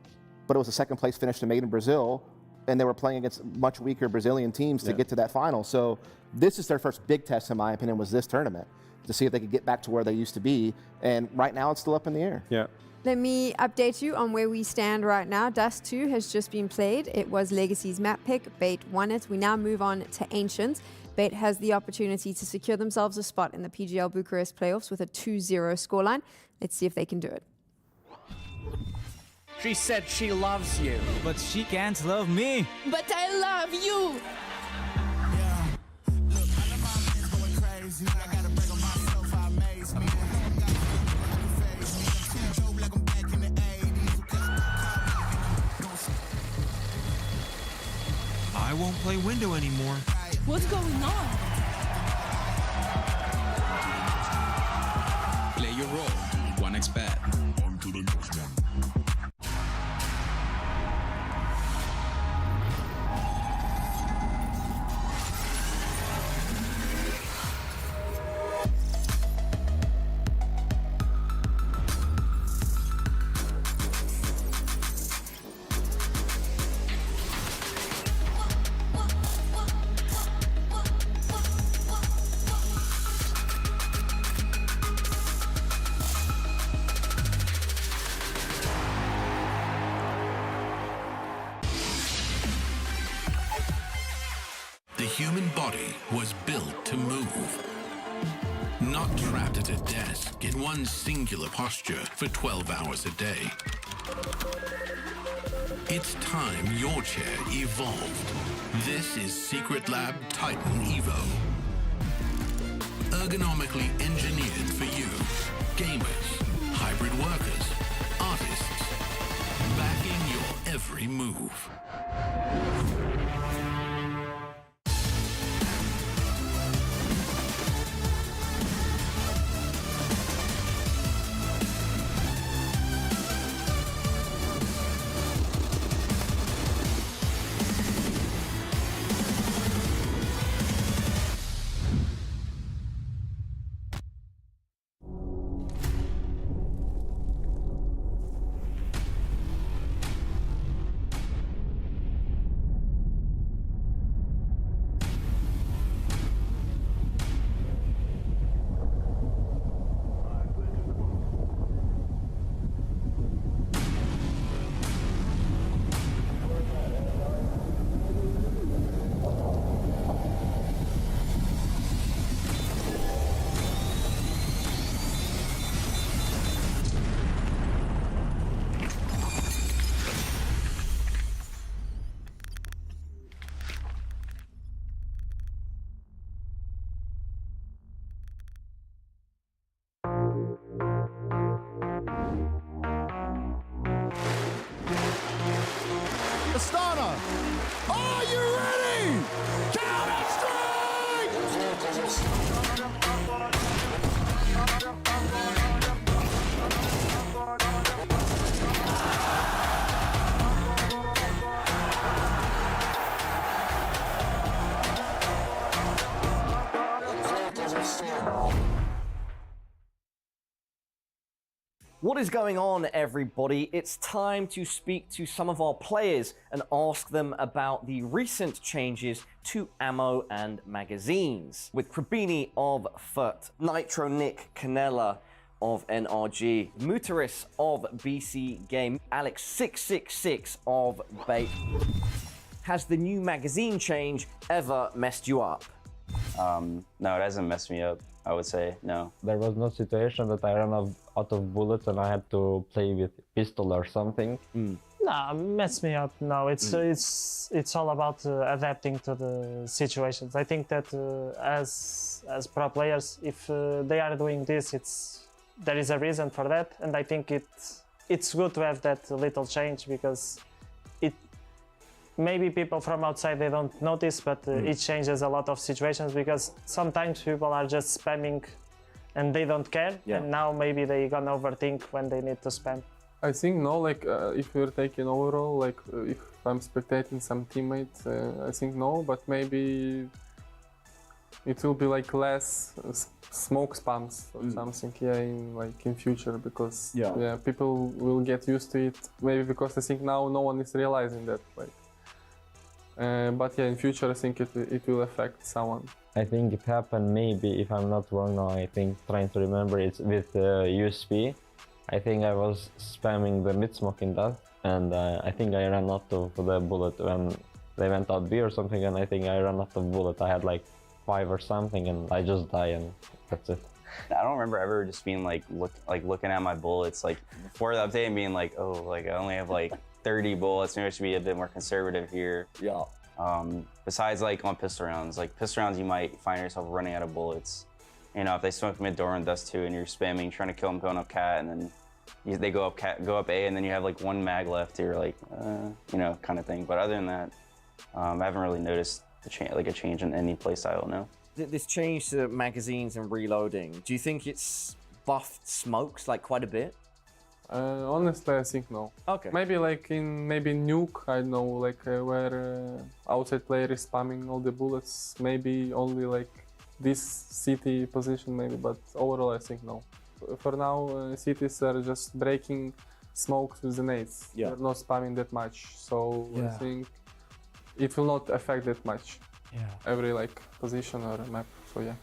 but it was a second-place finish to Made in Brazil, and they were playing against much weaker Brazilian teams to get to that final. So this is their first big test, in my opinion, was this tournament, to see if they could get back to where they used to be. And right now it's still up in the air. Yeah. Let me update you on where we stand right now. Dust 2 has just been played. It was Legacy's map pick. Bait won it. We now move on to Ancients. Bait has the opportunity to secure themselves a spot in the PGL Bucharest playoffs with a 2-0 scoreline. Let's see if they can do it. She said she loves you. But she can't love me. But I love you. I won't play window anymore. What's going on? Play your role. 1xBet. On to the next one. The human body was built to move, not trapped at a desk in one singular posture for 12 hours a day. It's time your chair evolved. This is Secret Lab Titan Evo. Ergonomically engineered for you, gamers, hybrid workers, artists, backing your every move. What is going on, everybody? It's time to speak to some of our players and ask them about the recent changes to ammo and magazines. With Krabini of FUT, Nitro Nick Canella of NRG, Mutaris of BC.Game, Alex666 of Bait. Has the new magazine change ever messed you up? No, it hasn't messed me up, I would say, no. There was no situation that I ran out of bullets and I had to play with pistol or something. Nah, mess me up. No, it's all about adapting to the situations. I think that as pro players, if they are doing this, there is a reason for that, and I think it's good to have that little change because maybe people from outside they don't notice, but it changes a lot of situations because sometimes people are just spamming and they don't care, and now maybe they gonna overthink when they need to spam. I think no, like if you're taking overall, like if I'm spectating some teammates, I think no, but maybe it will be like less smoke spams or something, in future, because people will get used to it. Maybe because I think now no one is realizing that, but in future I think it will affect someone. I think it happened maybe, if I'm not wrong now, I think, trying to remember, it's with USP. I think I was spamming the mid smoke in that, and I think I ran out of the bullet when they went out B or something, and I think I ran out of bullet. I had like 5 or something, and I just died, and that's it. I don't remember ever just being looking at my bullets like before the update and being like, oh, like I only have like 30 bullets. Maybe I should be a bit more conservative here. Yeah. Besides like on pistol rounds, you might find yourself running out of bullets. You know, if they smoke mid door and dust 2 and you're spamming, trying to kill them going up cat, and then they go up A, and then you have like 1 mag left, you're like, you know, kind of thing. But other than that, I haven't really noticed a change in any playstyle, no. This change to magazines and reloading, do you think it's buffed smokes like quite a bit? Honestly, I think no. Okay. Maybe like in Nuke, I don't know, like where outside player is spamming all the bullets. Maybe only like this city position, maybe, but overall I think no. For now, cities are just breaking smokes with the nades. Yeah. They're not spamming that much, so I think it will not affect that much. Yeah. Every like position or map. So yeah.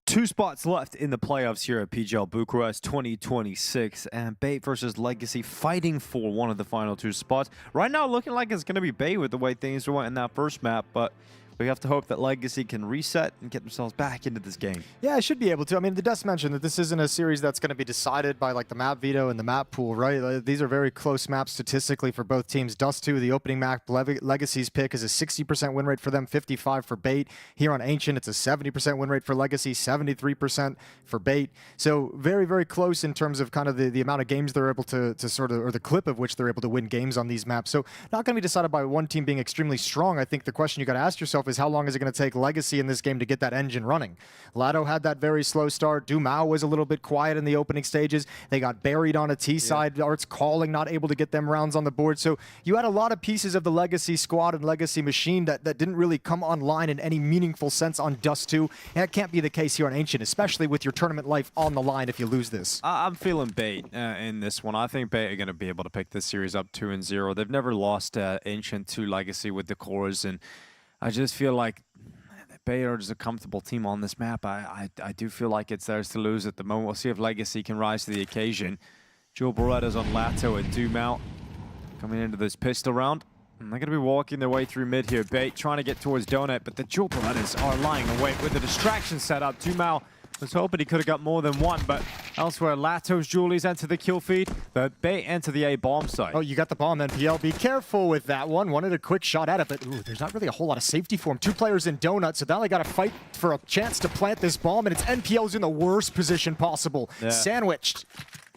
Two spots left in the playoffs here at PGL Bucharest 2026, and Bait versus Legacy fighting for one of the final 2 spots. Right now, looking like it's going to be Bait with the way things went in that first map, but we have to hope that Legacy can reset and get themselves back into this game. Yeah, I should be able to. I mean, the Dust mentioned that this isn't a series that's going to be decided by like the map veto and the map pool, right? These are very close maps statistically for both teams. Dust 2, the opening map, Legacy's pick is a 60% win rate for them, 55 for Bait. Here on Ancient, it's a 70% win rate for Legacy, 73% for Bait. So very, very close in terms of kind of the amount of games they're able to sort of, or the clip of which they're able to win games on these maps. So not going to be decided by one team being extremely strong. I think the question you got to ask yourself is how long is it going to take Legacy in this game to get that engine running? Lado had that very slow start. Dumao was a little bit quiet in the opening stages. They got buried on a T side. Arts calling, not able to get them rounds on the board. So you had a lot of pieces of the Legacy squad and Legacy machine that didn't really come online in any meaningful sense on Dust 2. And that can't be the case here on Ancient, especially with your tournament life on the line if you lose this. I'm feeling Bait in this one. I think Bait are going to be able to pick this series up 2-0. They've never lost Ancient to Legacy with the cores, and I just feel like Bait are just a comfortable team on this map. I do feel like it's theirs to lose at the moment. We'll see if Legacy can rise to the occasion. Dual Berettas on Lato and Dumao coming into this pistol round. And they're going to be walking their way through mid here. Bait trying to get towards Donut, but the Dual Berettas are lying away with the distraction set up. Dumao was hoping he could have got more than one, but elsewhere, Lato's Julies enter the kill feed, but Bait enter the A bomb site. Oh, you got the bomb, NPL. Be careful with that one. Wanted a quick shot at it, but ooh, there's not really a whole lot of safety for him. 2 players in Donut, so now they got to fight for a chance to plant this bomb, and it's NPL's in the worst position possible. Yeah. Sandwiched.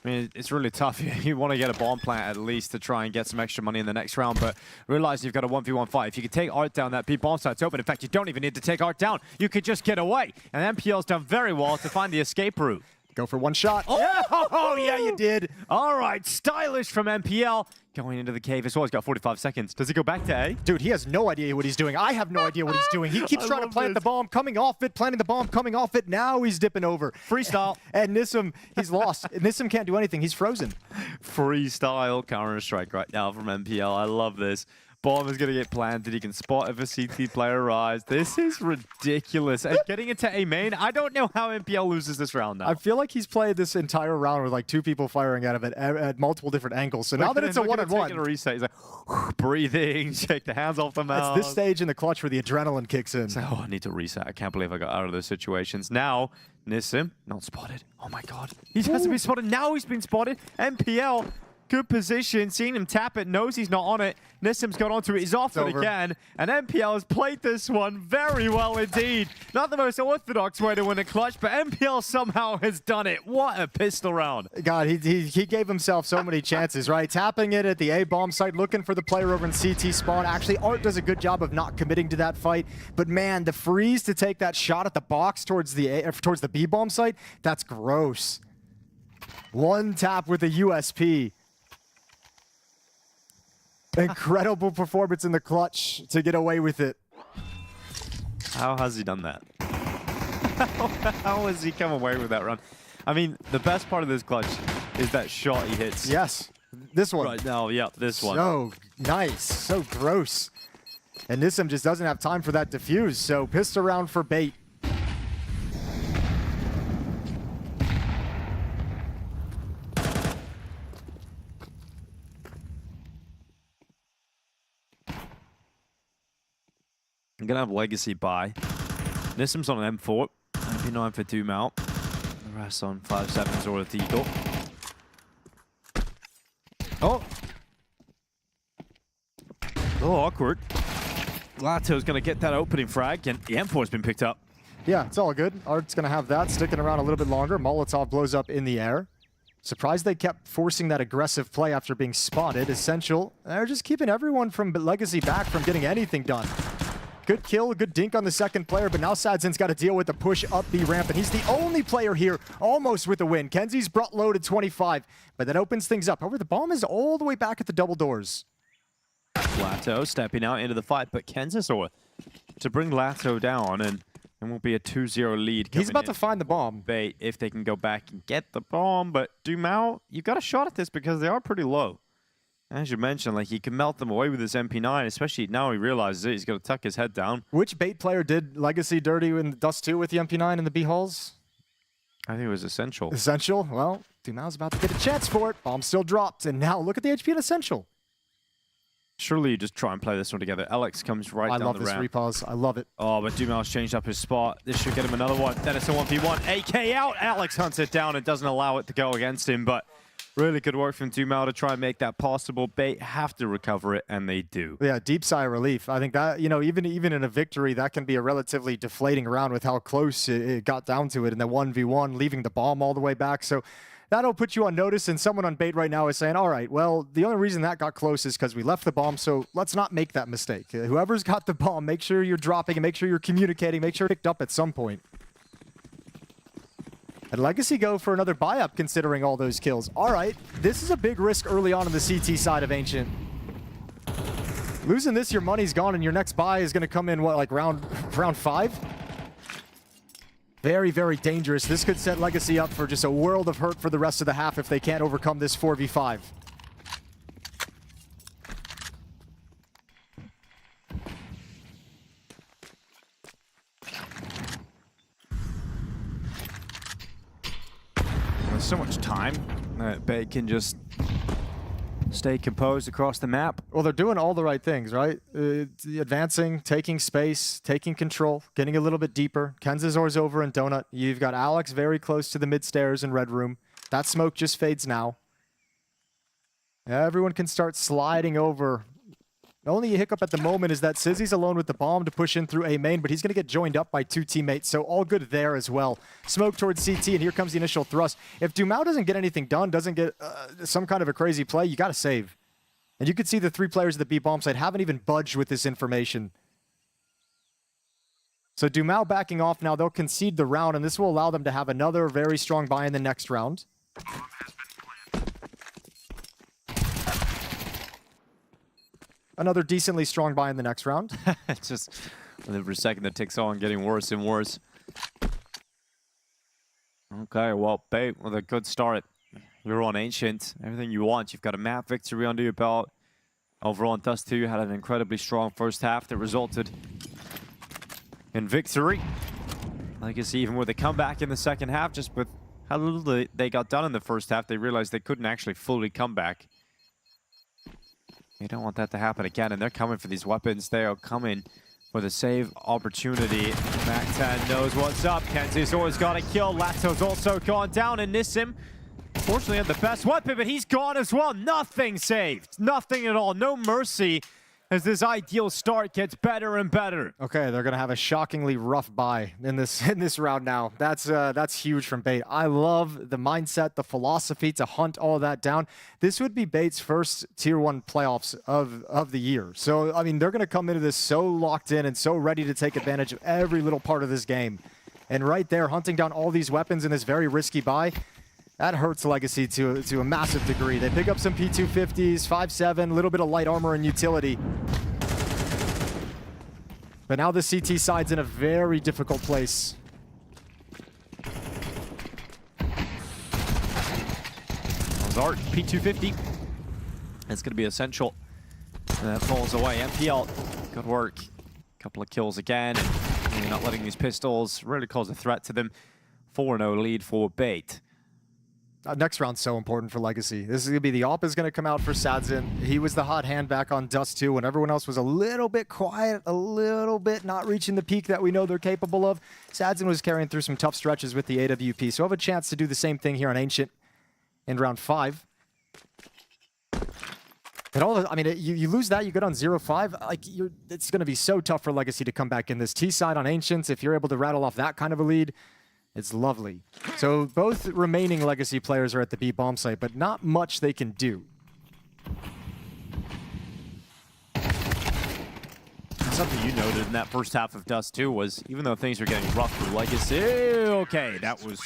I mean, it's really tough. You want to get a bomb plant at least to try and get some extra money in the next round, but realize you've got a 1v1 fight. If you can take Art down, that B bomb site's open. In fact, you don't even need to take Art down. You could just get away. And MPL's done very well to find the escape route. Go for one shot. Oh, yeah, you did. All right, stylish from MPL. Going into the cave as well. He's got 45 seconds. Does he go back to A? Dude, he has no idea what he's doing. I have no idea what he's doing. He keeps trying to plant the bomb, coming off it, planting the bomb, coming off it. Now he's dipping over. Freestyle. And Nissim, he's lost. Nissim can't do anything. He's frozen. Freestyle Counter-Strike right now from MPL. I love this. Bomb is going to get planted. He can spot if a CT player arrives. This is ridiculous. And getting into A main, I don't know how MPL loses this round now. I feel like he's played this entire round with like 2 people firing out of it at multiple different angles. So now that it's a one-on-one. Taking a reset, he's like, breathing, shake the hands off the mouth. It's this stage in the clutch where the adrenaline kicks in. So, I need to reset. I can't believe I got out of those situations. Now, Nissim, not spotted. Oh my god. He hasn't been spotted. Now he's been spotted. MPL. Good position, seeing him tap it, knows he's not on it. Nissim's got onto it, he's off it again. And MPL has played this one very well indeed. Not the most orthodox way to win a clutch, but MPL somehow has done it. What a pistol round. God, he gave himself so many chances, right? Tapping it at the A bomb site, looking for the player over in CT spawn. Actually, Art does a good job of not committing to that fight. But man, the freeze to take that shot at the box towards the B bomb site, that's gross. One tap with a USP. Incredible performance in the clutch to get away with it. How has he done that? How has he come away with that run? I mean, the best part of this clutch is that shot he hits. Yes, this one. Right now, yeah, this one. So nice, so gross. And Nissim just doesn't have time for that defuse, so pissed around for bait. I'm going to have Legacy buy. Nissim's on an M4. MP9 for 2 mount. The rest on 5.7s or a Deagle. Oh! Oh, awkward. Lato's going to get that opening frag, and the M4's been picked up. Yeah, it's all good. Art's going to have that sticking around a little bit longer. Molotov blows up in the air. Surprised they kept forcing that aggressive play after being spotted. Essential. They're just keeping everyone from Legacy back from getting anything done. Good kill, good dink on the second player, but now Sadzin's got to deal with the push up B ramp, and he's the only player here almost with a win. Kenzie's brought low to 25, but that opens things up. However, the bomb is all the way back at the double doors. Lato stepping out into the fight, but Kenzasaur to bring Lato down, and it won't be a 2-0 lead. He's about to find the bomb. Bait if they can go back and get the bomb, but Dumao, you've got a shot at this because they are pretty low. As you mentioned, like, he can melt them away with his MP9, especially now he realizes it. He's got to tuck his head down. Which bait player did Legacy dirty in Dust 2 with the MP9 in the B halls? I think it was Essential. Essential? Well, Dumao's about to get a chance for it. Bomb still dropped, and now look at the HP at Essential. Surely you just try and play this one together. Alex comes right down the ramp. I love this repause. I love it. Oh, but Dumao's changed up his spot. This should get him another one. Then it's a 1v1. AK out. Alex hunts it down and doesn't allow it to go against him, but really good work from Dumao to try and make that possible. Bait have to recover it, and they do. Yeah, deep sigh of relief. I think that, you know, even in a victory, that can be a relatively deflating round with how close it got down to it in the 1v1, leaving the bomb all the way back. So that'll put you on notice, and someone on bait right now is saying, all right, well, the only reason that got close is because we left the bomb, so let's not make that mistake. Whoever's got the bomb, make sure you're dropping and make sure you're communicating, make sure it's picked up at some point. And Legacy go for another buy-up considering all those kills. All right, this is a big risk early on the CT side of Ancient. Losing this, your money's gone, and your next buy is going to come in, what, like round 5? Very, very dangerous. This could set Legacy up for just a world of hurt for the rest of the half if they can't overcome this 4v5. There's so much time that Bait can just stay composed across the map. Well, they're doing all the right things, right? Advancing, taking space, taking control, getting a little bit deeper. Kenzazor's over in Donut. You've got Alex very close to the mid stairs in Red Room. That smoke just fades now. Everyone can start sliding over. The only hiccup at the moment is that Sizzy's alone with the bomb to push in through A main, but he's going to get joined up by 2 teammates, so all good there as well. Smoke towards CT, and here comes the initial thrust. If Dumao doesn't get anything done, doesn't get some kind of a crazy play, you got to save. And you can see the 3 players at the B bomb site haven't even budged with this information. So Dumao backing off now. They'll concede the round, and this will allow them to have another very strong buy in the next round. Another decently strong buy in the next round. It's just every second that ticks on, getting worse and worse. Okay, well, Bait with a good start. You're on Ancient. Everything you want. You've got a map victory under your belt. Overall, on Dust 2, had an incredibly strong first half that resulted in victory. Legacy, even with a comeback in the second half, just with how little they got done in the first half, they realized they couldn't actually fully come back. You don't want that to happen again, and they're coming for these weapons. They are coming for the save opportunity. Mac-10 knows what's up. Kenzie's always got a kill. Lato's also gone down, and Nissim, fortunately, had the best weapon, but he's gone as well. Nothing saved. Nothing at all. No mercy as this ideal start gets better and better. Okay, they're gonna have a shockingly rough buy in this round now. That's huge from Bait. I love the mindset, the philosophy to hunt all that down. This would be Bait's first Tier 1 playoffs of the year. So, I mean, they're gonna come into this so locked in and so ready to take advantage of every little part of this game. And right there, hunting down all these weapons in this very risky buy, that hurts Legacy to a massive degree. They pick up some P250s, 5.7, a little bit of light armor and utility. But now the CT side's in a very difficult place. Art, P250. It's going to be essential. And that falls away. MPL, good work. Couple of kills again. And really not letting these pistols really cause a threat to them. 4-0 lead for Bait. Next round's so important for Legacy. This is going to be the AWP is going to come out for Sadzin. He was the hot hand back on Dust 2 when everyone else was a little bit quiet, a little bit not reaching the peak that we know they're capable of. Sadzin was carrying through some tough stretches with the AWP, so have a chance to do the same thing here on Ancient in round 5. And all, I mean, you lose that, you go down 0-5. Like, it's going to be so tough for Legacy to come back in this T side on Ancients. If you're able to rattle off that kind of a lead, it's lovely. So both remaining Legacy players are at the B bomb site, but not much they can do. Something you noted in that first half of Dust 2 was, even though things were getting rough for Legacy, okay, that was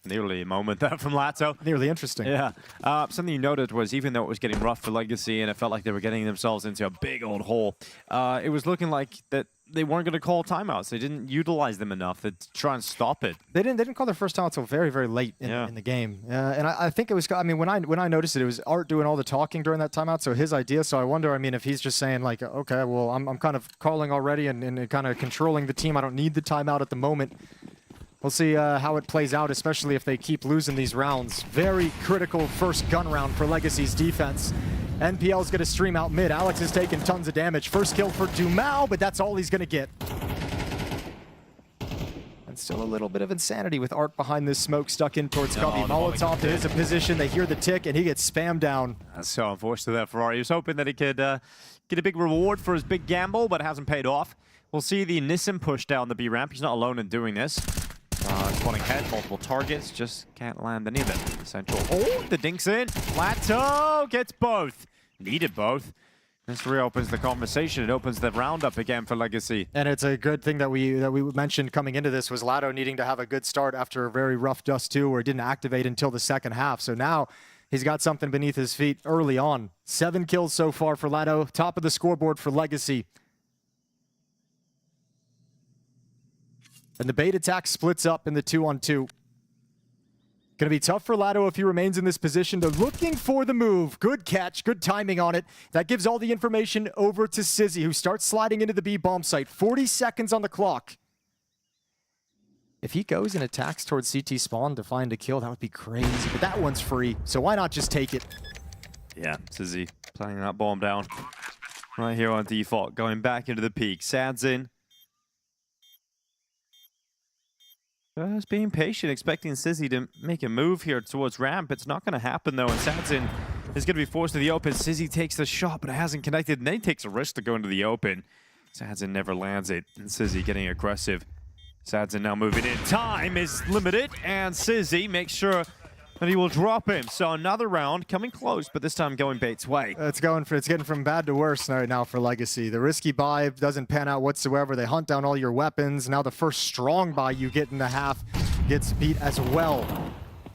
nearly a moment there from Lato. Nearly interesting. Yeah. Something you noted was, even though it was getting rough for Legacy and it felt like they were getting themselves into a big old hole, it was looking like that they weren't going to call timeouts. They didn't utilize them enough to try and stop it. They didn't call their first timeout until very, very late in the game. And I think it was, I mean, when I noticed it was Art doing all the talking during that timeout, so his idea. So I wonder, I mean, if he's just saying like, okay, well, I'm kind of calling already and kind of controlling the team. I don't need the timeout at the moment. We'll see how it plays out, especially if they keep losing these rounds. Very critical first gun round for Legacy's defense. NPL's going to stream out mid. Alex has taken tons of damage. First kill for Dumao, but that's all he's going to get. And still a little bit of insanity with Art behind this smoke stuck in towards Cubby. Molotov to his position. They hear the tick, and he gets spammed down. That's so unfortunate there for Art. He was hoping that he could get a big reward for his big gamble, but it hasn't paid off. We'll see the Nissim push down the B ramp. He's not alone in doing this. Spawning head, multiple targets, just can't land any of them. Essential. Oh, the dinks in. Lato gets both. Needed both. This reopens the conversation. It opens the round up again for Legacy. And it's a good thing that we mentioned coming into this was Lato needing to have a good start after a very rough Dust 2 where it didn't activate until the second half. So now he's got something beneath his feet early on. 7 kills so far for Lato. Top of the scoreboard for Legacy. And the Bait attack splits up in the 2-on-2. Gonna be tough for Lato if he remains in this position. They're looking for the move. Good catch, good timing on it. That gives all the information over to Sizzy, who starts sliding into the B bomb site. 40 seconds on the clock. If he goes and attacks towards CT spawn to find a kill, that would be crazy. But that one's free, so why not just take it? Yeah, Sizzy planting that bomb down. Right here on default, going back into the peak. Sad's in. Just being patient, expecting Sizzy to make a move here towards ramp. It's not going to happen, though, and Sadzin is going to be forced to the open. Sizzy takes the shot, but it hasn't connected, and then he takes a risk to go into the open. Sadzin never lands it, and Sizzy getting aggressive. Sadzin now moving in. Time is limited, and Sizzy makes sure And he will drop him. So another round coming close, but this time going Bait's way. It's getting from bad to worse right now for Legacy. The risky buy doesn't pan out whatsoever. They hunt down all your weapons. Now the first strong buy you get in the half gets beat as well,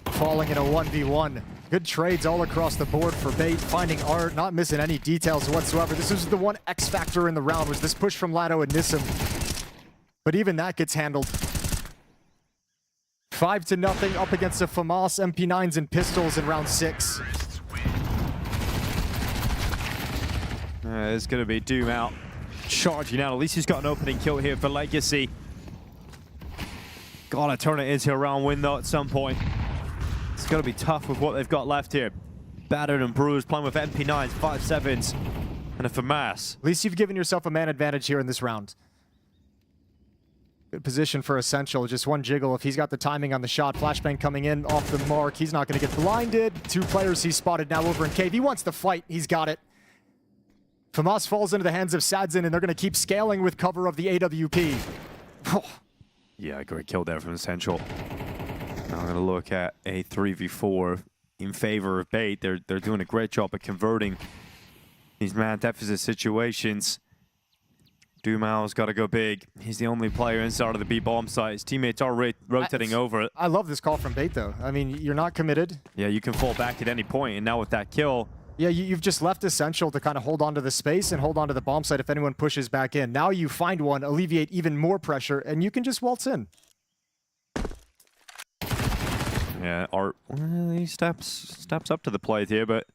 falling in a 1v1. Good trades all across the board for Bait, finding art, not missing any details whatsoever. This was the one X factor in the round, was this push from Lado and Nissim. But even that gets handled. 5-0 up against the FAMAS MP9s and pistols in round 6. There's going to be Doom out, charging out. At least he's got an opening kill here for Legacy. Gotta turn it into a round win though at some point. It's going to be tough with what they've got left here. Battered and bruised, playing with MP9s, 5.7s, and a FAMAS. At least you've given yourself a man advantage here in this round. Good position for Essential, just one jiggle. If he's got the timing on the shot, flashbang coming in off the mark, he's not going to get blinded. 2 players he's spotted now over in cave. He wants to fight, he's got it. FAMAS falls into the hands of Sadzin, and they're going to keep scaling with cover of the AWP. Yeah, great kill there from Essential. Now I'm going to look at a 3v4 in favor of Bait. They're doing a great job at converting these man deficit situations. Dumal's got to go big. He's the only player inside of the B bomb site. His teammates are rotating over it. I love this call from Bait, though. I mean, you're not committed. Yeah, you can fall back at any point, and now with that kill... Yeah, you've just left Essential to kind of hold on to the space and hold on to the bomb site if anyone pushes back in. Now you find one, alleviate even more pressure, and you can just waltz in. Yeah, Art, well, he steps up to the plate here, but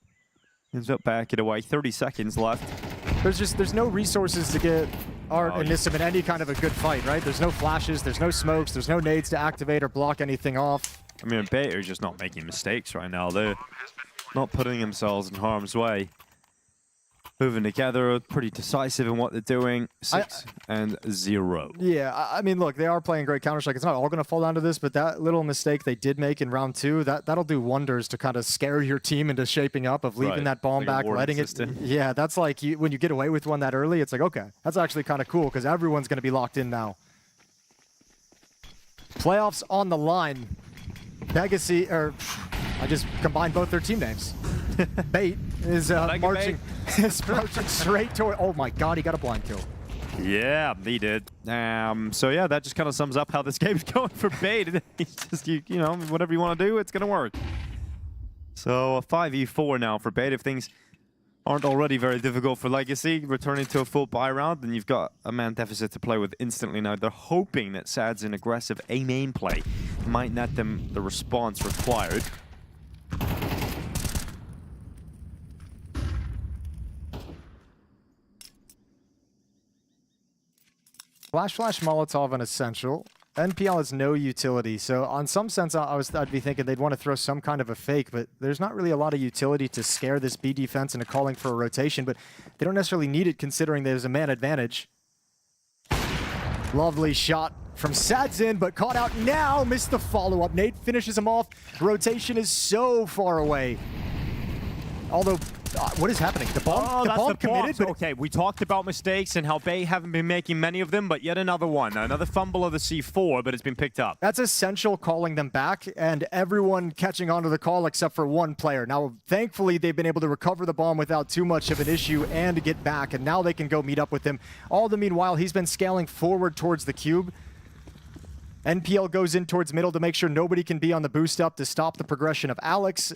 ends up backing away. 30 seconds left. There's no resources to get Art and Nissim in any kind of a good fight, right? There's no flashes, there's no smokes, there's no nades to activate or block anything off. I mean, Bait are just not making mistakes right now. They're not putting themselves in harm's way. Moving together, pretty decisive in what they're doing. 6-0. Yeah, I mean, look, they are playing great Counter-Strike. It's not all going to fall down to this, but that little mistake they did make in round 2, that'll do wonders to kind of scare your team into shaping up, of leaving that bomb back, letting it. Yeah, that's like when you get away with one that early, it's like, okay, that's actually kind of cool because everyone's going to be locked in now. Playoffs on the line. Legacy, or I just combined both their team names. Bait is marching straight toward. Oh my God, he got a blind kill. Yeah, he did. So yeah, that just kind of sums up how this game's going for Bait. It's just you know, whatever you want to do, it's gonna work. So a 5v4 now for Bait. If things aren't already very difficult for Legacy, returning to a full buy round, then you've got a man deficit to play with instantly now. They're hoping that Sad's an aggressive A-main play might net them the response required. Flash Molotov and Essential. NPL has no utility, so on some sense I'd be thinking they'd want to throw some kind of a fake, but there's not really a lot of utility to scare this B defense into calling for a rotation, but they don't necessarily need it considering there's a man advantage. Lovely shot from Sadzin, but caught out now, missed the follow-up. Nate finishes him off. Rotation is so far away. Although, what is happening? The bomb committed? But okay, we talked about mistakes and how Bait haven't been making many of them, but yet another one. Another fumble of the C4, but it's been picked up. That's Essential calling them back, and everyone catching onto the call except for one player. Now, thankfully, they've been able to recover the bomb without too much of an issue and get back, and now they can go meet up with him. All the meanwhile, he's been scaling forward towards the cube. NPL goes in towards middle to make sure nobody can be on the boost up to stop the progression of Alex.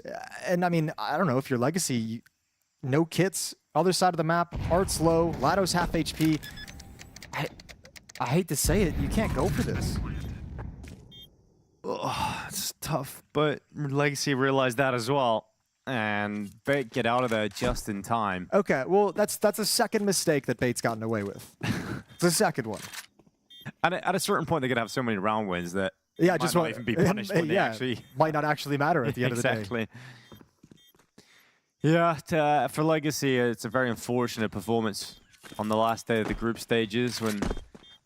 And I mean, I don't know if you're Legacy, no kits, other side of the map, Art's low, Lado's half HP. I hate to say it, you can't go for this. Oh, it's tough, but Legacy realized that as well. And Bait get out of there just in time. Okay, well, that's a second mistake that Bait's gotten away with. It's the second one. And at a certain point, they're going to have so many round wins that might not even be punished when they actually... might not actually matter at the end of the day. Exactly. Yeah, for Legacy, it's a very unfortunate performance on the last day of the group stages when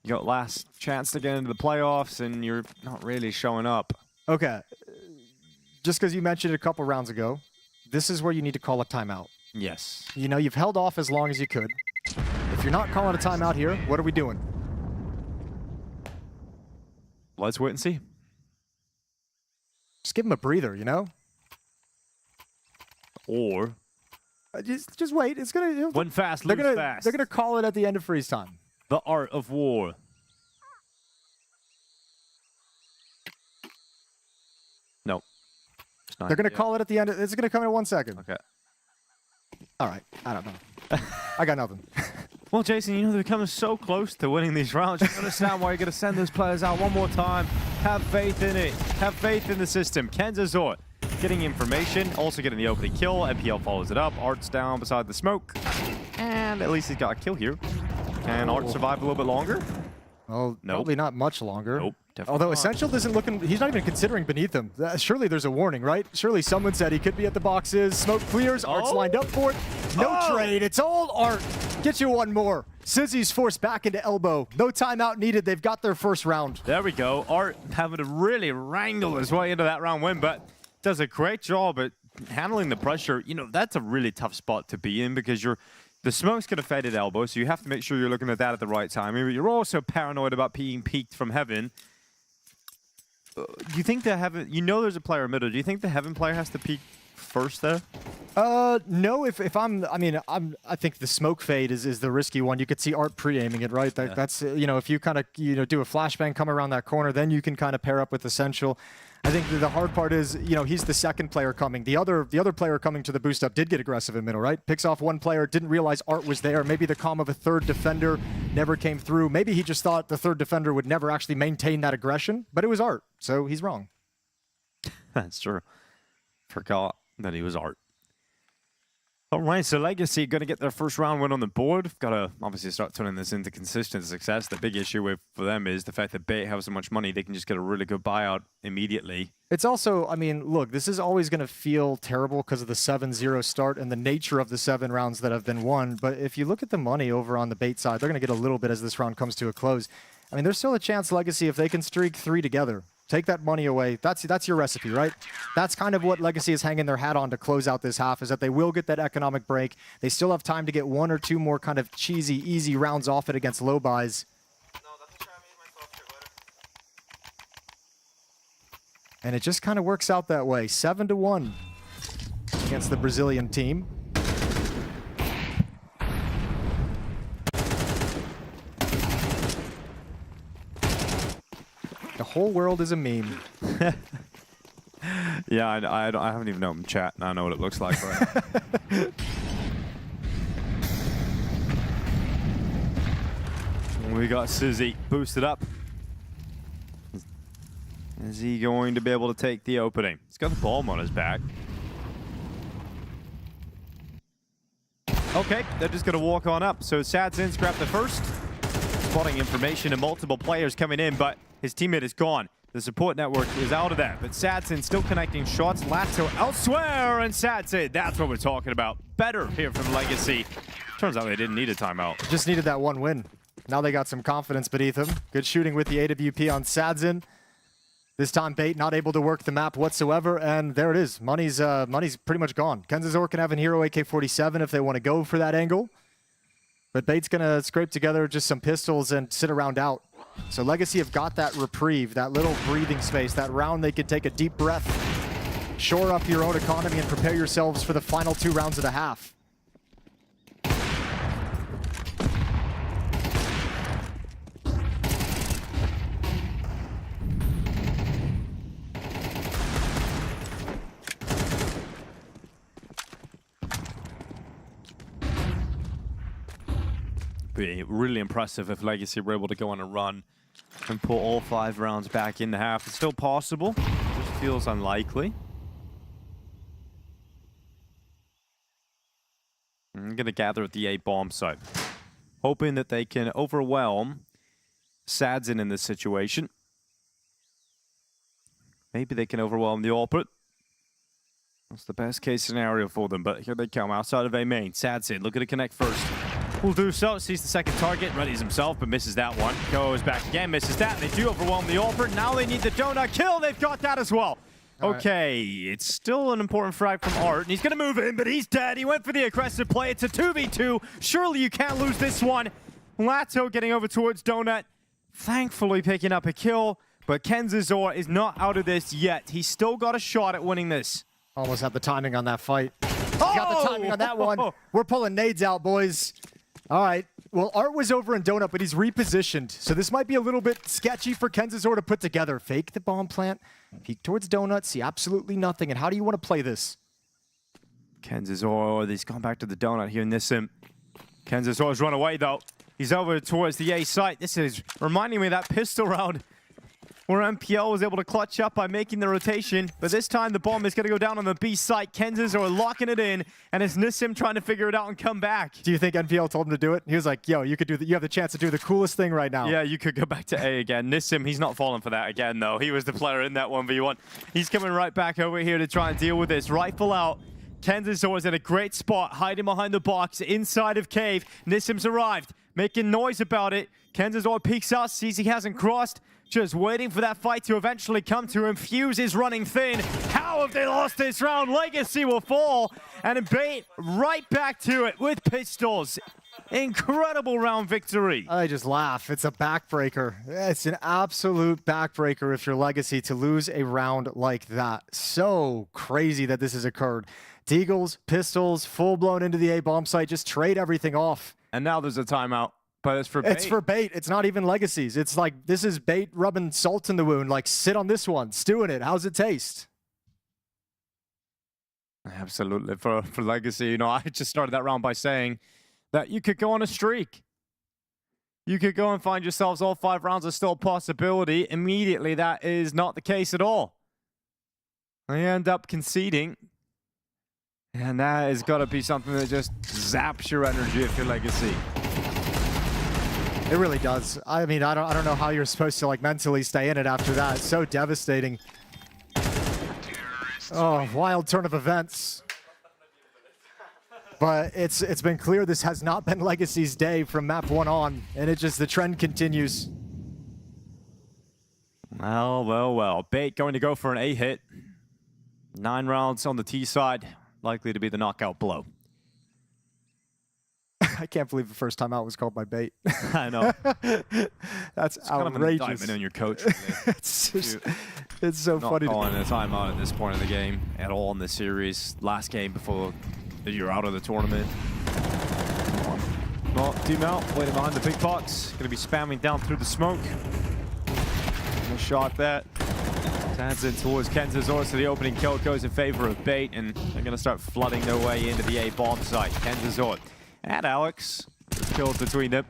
you got last chance to get into the playoffs and you're not really showing up. Okay. Just because you mentioned it a couple rounds ago, this is where you need to call a timeout. Yes. You know, you've held off as long as you could. If you're not calling a timeout here, what are we doing? Let's wait and see. Just give him a breather, you know? Or just wait. It's gonna win fast, lose fast. They're gonna call it at the end of freeze time. The art of war. No. They're gonna call it at the end. It's gonna come in 1 second. Okay. All right. I don't know. I got nothing. Well, Jason, you know they're coming so close to winning these rounds. You understand why you're going to send those players out one more time. Have faith in it. Have faith in the system. MongolZ getting information, also getting the opening kill. MPL follows it up. Art's down beside the smoke. And at least he's got a kill here. Can Art survive a little bit longer? Well, probably not much longer. Nope. Although not. Essential isn't looking, he's not even considering beneath him. Surely there's a warning, right? Surely someone said he could be at the boxes. Smoke clears, Art's lined up for it. No trade, it's all Art. Get you one more. Sizzy's forced back into elbow. No timeout needed, they've got their first round. There we go. Art having to really wrangle his way into that round win, but does a great job at handling the pressure. You know, that's a really tough spot to be in because the smoke's going to fade at elbow, so you have to make sure you're looking at that at the right time. You're also paranoid about being peeked from heaven. Do you think the Heaven... You know there's a player middle. Do you think the Heaven player has to peek first there? No, if I'm... I mean, I think the smoke fade is the risky one. You could see Art pre-aiming it, right? That's, you know, if you kind of, you know, do a flashbang, come around that corner, then you can kind of pair up with Essential. I think the hard part is, you know, he's the second player coming. The other player coming to the boost up did get aggressive in middle, right? Picks off one player, didn't realize Art was there. Maybe the comm of a third defender never came through. Maybe he just thought the third defender would never actually maintain that aggression, but it was Art, so he's wrong. That's true. Forgot that he was Art. All right, so Legacy going to get their first round win on the board. Got to obviously start turning this into consistent success. The big issue for them is the fact that Bait have so much money, they can just get a really good buyout immediately. It's also, I mean, look, this is always going to feel terrible because of the 7-0 start and the nature of the 7 rounds that have been won. But if you look at the money over on the Bait side, they're going to get a little bit as this round comes to a close. I mean, there's still a chance Legacy, if they can streak 3 together, take that money away. That's your recipe, right? That's kind of what Legacy is hanging their hat on to close out this half, is that they will get that economic break. They still have time to get 1 or 2 more kind of cheesy, easy rounds off it against low buys. And it just kind of works out that way. 7-1 against the Brazilian team. The whole world is a meme. Yeah, I haven't even known chat, and I know what it looks like. Right? We got Sizzy boosted up. Is he going to be able to take the opening? He's got the bomb on his back. Okay, they're just going to walk on up. So Sadzin's grabbed the first. Spotting information and multiple players coming in, but his teammate is gone. The support network is out of that, but Sadzin still connecting shots. Lato elsewhere, and Sadzin, that's what we're talking about. Better here from Legacy. Turns out they didn't need a timeout. Just needed that one win. Now they got some confidence beneath them. Good shooting with the AWP on Sadzin. This time Bait not able to work the map whatsoever, and there it is. Money's pretty much gone. MongolZ can have an hero AK-47 if they want to go for that angle. But Bait's gonna scrape together just some pistols and sit around out. So Legacy have got that reprieve, that little breathing space, that round they could take a deep breath, shore up your own economy, and prepare yourselves for the final 2 rounds of the half. Be really impressive if Legacy were able to go on a run and pull all 5 rounds back in the half. It's still possible, just feels unlikely. I'm going to gather at the A bomb site, hoping that they can overwhelm Sadzin in this situation. Maybe they can overwhelm the AWP. That's the best case scenario for them, but here they come outside of A main. Sadzin looking to connect first. Will do so, sees the second target, readies himself, but misses that one. Goes back again, misses that. They do overwhelm the AWP. Now they need the donut kill. They've got that as well. Okay, it's still an important frag from Art, and he's going to move in, but he's dead. He went for the aggressive play. It's a 2v2. Surely you can't lose this one. Lato getting over towards Donut, thankfully picking up a kill, but MongolZ is not out of this yet. He's still got a shot at winning this. Almost had the timing on that fight. He's got the timing on that one. We're pulling nades out, boys. All right. Well, Art was over in Donut, but he's repositioned. So this might be a little bit sketchy for MongolZ to put together. Fake the bomb plant, peek towards Donut, see absolutely nothing. And how do you want to play this? MongolZ, he's gone back to the Donut here in this sim. MongolZ's run away, though. He's over towards the A site. This is reminding me of that pistol round where MPL was able to clutch up by making the rotation. But this time, the bomb is going to go down on the B site. MongolZ locking it in, and it's Nissim trying to figure it out and come back. Do you think MPL told him to do it? He was like, yo, you have the chance to do the coolest thing right now. Yeah, you could go back to A again. Nissim, he's not falling for that again, though. He was the player in that 1v1. He's coming right back over here to try and deal with this. Rifle out. MongolZ is in a great spot, hiding behind the box inside of cave. Nissim's arrived, making noise about it. MongolZ peeks out, sees he hasn't crossed. Just waiting for that fight to eventually come to him. Fuse is running thin. How have they lost this round? Legacy will fall. And Bait right back to it with pistols. Incredible round victory. I just laugh. It's a backbreaker. It's an absolute backbreaker if you're Legacy to lose a round like that. So crazy that this has occurred. Deagles, pistols, full-blown into the A bomb site. Just trade everything off. And now there's a timeout. But it's for Bait. It's for Bait. It's not even Legacy's. It's like, this is Bait rubbing salt in the wound. Like, sit on this one. Stew in it. How's it taste? Absolutely. For Legacy, you know, I just started that round by saying that you could go on a streak. You could go and find yourselves all 5 rounds are still a possibility. Immediately, that is not the case at all. They end up conceding. And that has got to be something that just zaps your energy if you're Legacy. It really does. I mean, I don't know how you're supposed to like mentally stay in it after that. It's so devastating. Oh, wild turn of events. But it's been clear this has not been Legacy's day from map 1 on, and the trend continues. Well. Bait going to go for an A hit. 9 rounds on the T side, likely to be the knockout blow. I can't believe the first time out was called by Bait. I know. That's it's outrageous. Kind of an indictment on your coach. Really. it's so funny. Not calling a timeout at this point in the game at all in this series. Last game before you're out of the tournament. Well, team out, waiting behind the big box. Going to be spamming down through the smoke. No shot that. Stands in towards MongolZ, so the opening kill goes in favor of Bait, and they're going to start flooding their way into the A bomb site. MongolZ and Alex, killed between them.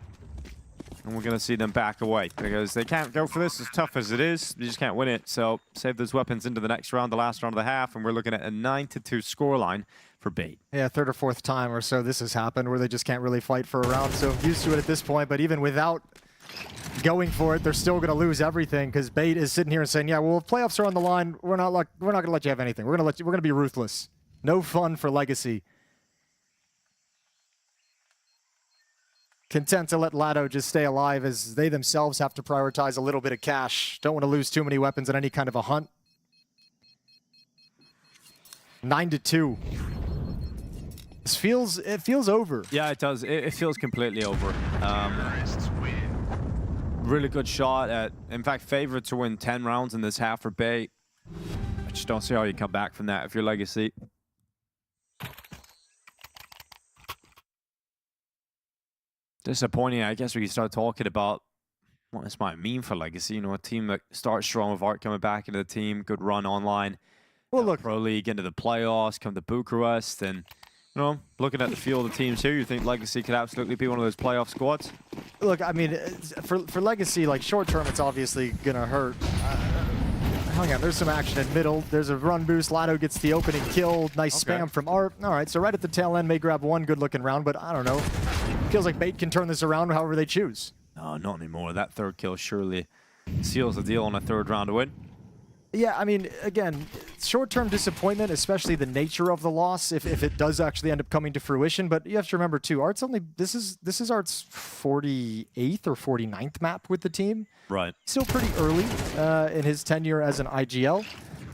And we're going to see them back away because they can't go for this as tough as it is. They just can't win it. So save those weapons into the next round, the last round of the half, and we're looking at a 9-2 scoreline for Bait. Yeah, 3rd or 4th time or so this has happened where they just can't really fight for a round. So used to it at this point, but even without going for it, they're still going to lose everything because Bait is sitting here and saying, yeah, well, if playoffs are on the line, we're not going to let you have anything. We're going to be ruthless. No fun for Legacy. Content to let Lado just stay alive as they themselves have to prioritize a little bit of cash. Don't want to lose too many weapons in any kind of a hunt. 9-2. It feels over. Yeah, it does. It feels completely over. Really good shot. In fact, favorite to win 10 rounds in this half for Bait. I just don't see how you come back from that if you're Legacy. Disappointing, I guess, when you start talking about what this might mean for Legacy. You know, a team that starts strong with Art coming back into the team, good run online. Well, look, Pro League into the playoffs, come to Bucharest, and you know, looking at the field of teams here, you think Legacy could absolutely be one of those playoff squads? Look, I mean, for Legacy, like short term, it's obviously gonna hurt. Hang on, there's some action in middle. There's a run boost. Lado gets the opening kill. Nice spam from Art. All right, so right at the tail end, may grab one good-looking round, but I don't know. Feels like Bait can turn this around however they choose. No, not anymore. That 3rd kill surely seals the deal on a 3rd round to win. Yeah, I mean, again, short-term disappointment, especially the nature of the loss, if it does actually end up coming to fruition. But you have to remember too, Art's only this is Art's 48th or 49th map with the team. Right. Still pretty early in his tenure as an IGL.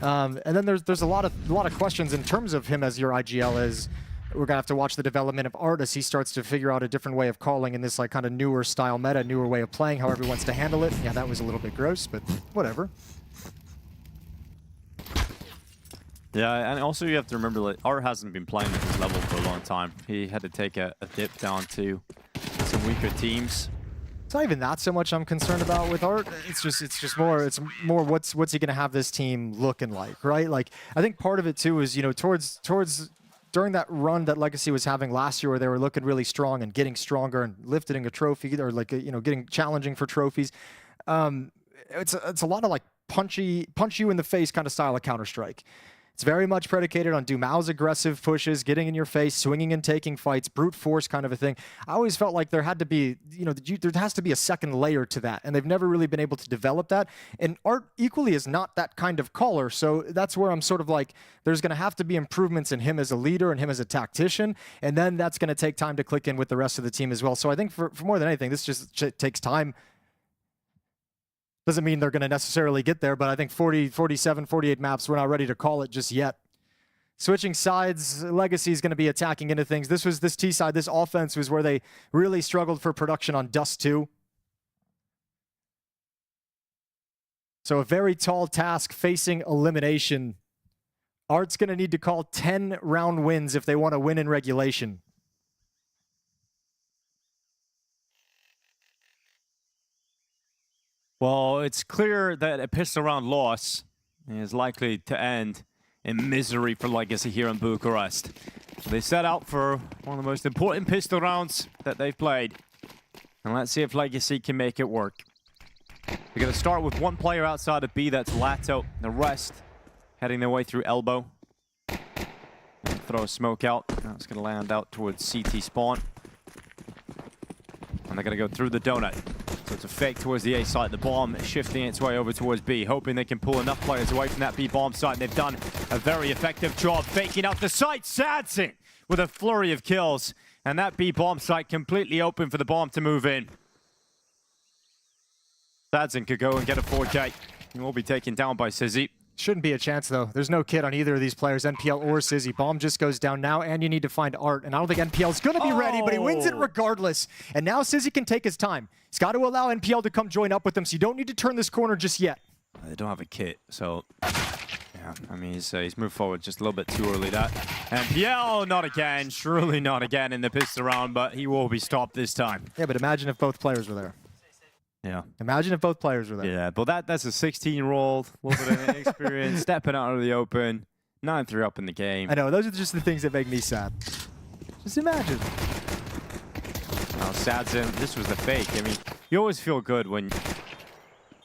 And then there's a lot of questions in terms of him as your IGL. As we're gonna have to watch the development of Art as he starts to figure out a different way of calling in this like kind of newer style meta, newer way of playing, however he wants to handle it. Yeah, that was a little bit gross, but whatever. Yeah, and also you have to remember that Art hasn't been playing at this level for a long time. He had to take a dip down to some weaker teams. It's not even that so much I'm concerned about with Art. It's just more what's he gonna have this team looking like, right? Like I think part of it too is, you know, towards during that run that Legacy was having last year where they were looking really strong and getting stronger and lifting a trophy or like you know, getting challenging for trophies. It's a lot of like punch you in the face kind of style of Counter-Strike. It's very much predicated on Dumao's aggressive pushes, getting in your face, swinging and taking fights, brute force kind of a thing. I always felt like there had to be, you know, there has to be a second layer to that, and they've never really been able to develop that. And Art equally is not that kind of caller, so that's where I'm sort of like, there's going to have to be improvements in him as a leader and him as a tactician, and then that's going to take time to click in with the rest of the team as well. So I think for more than anything, this just takes time. Doesn't mean they're going to necessarily get there, but I think 40, 47, 48 maps, we're not ready to call it just yet. Switching sides, Legacy is going to be attacking into things. This T side, this offense was where they really struggled for production on Dust 2. So a very tall task facing elimination. Art's going to need to call 10 round wins if they want to win in regulation. Well, it's clear that a pistol round loss is likely to end in misery for Legacy here in Bucharest. They set out for one of the most important pistol rounds that they've played. And let's see if Legacy can make it work. We're going to start with one player outside of B, that's Lato. The rest heading their way through Elbow. And throw a smoke out. Now it's going to land out towards CT spawn. And they're going to go through the donut. So it's a fake towards the A site. The bomb shifting its way over towards B, hoping they can pull enough players away from that B bomb site. And they've done a very effective job faking out the site. Sadson with a flurry of kills. And that B bomb site completely open for the bomb to move in. Sadson could go and get a 4K. He will be taken down by Sizzy. Shouldn't be a chance, though. There's no kit on either of these players, NPL or Sizzy. Bomb just goes down now, and you need to find Art. And I don't think NPL's going to be ready, but he wins it regardless. And now Sizzy can take his time. He's got to allow NPL to come join up with him, so you don't need to turn this corner just yet. They don't have a kit, so... yeah, I mean, he's moved forward just a little bit too early, that. NPL, not again. Surely not again in the pistol round, but he will be stopped this time. Yeah, but imagine if both players were there. Yeah. Imagine if both players were there. Yeah, but that's a 16-year-old, a little bit of inexperience, stepping out of the open, 9-3 up in the game. I know, those are just the things that make me sad. Just imagine. Now, Sadson, this was the fake. I mean, you always feel good when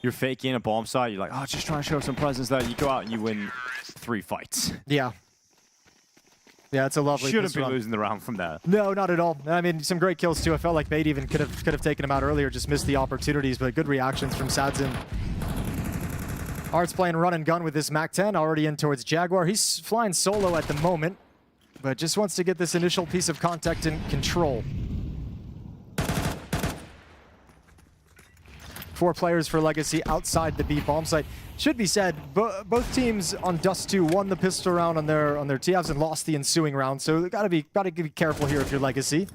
you're faking a bomb site. You're like, oh, just trying to show some presence there. You go out and you win 3 fights. Yeah. Yeah, it's a lovely. Shouldn't be losing the round from that. No, not at all. I mean, some great kills too. I felt like Bait even could have taken him out earlier, just missed the opportunities, but good reactions from Sadson. Art's playing run and gun with this MAC-10, already in towards Jaguar. He's flying solo at the moment, but just wants to get this initial piece of contact in control. 4 players for Legacy outside the B bomb site. Should be said, both teams on Dust 2 won the pistol round on their TFs and lost the ensuing round, so gotta be careful here if you're Legacy.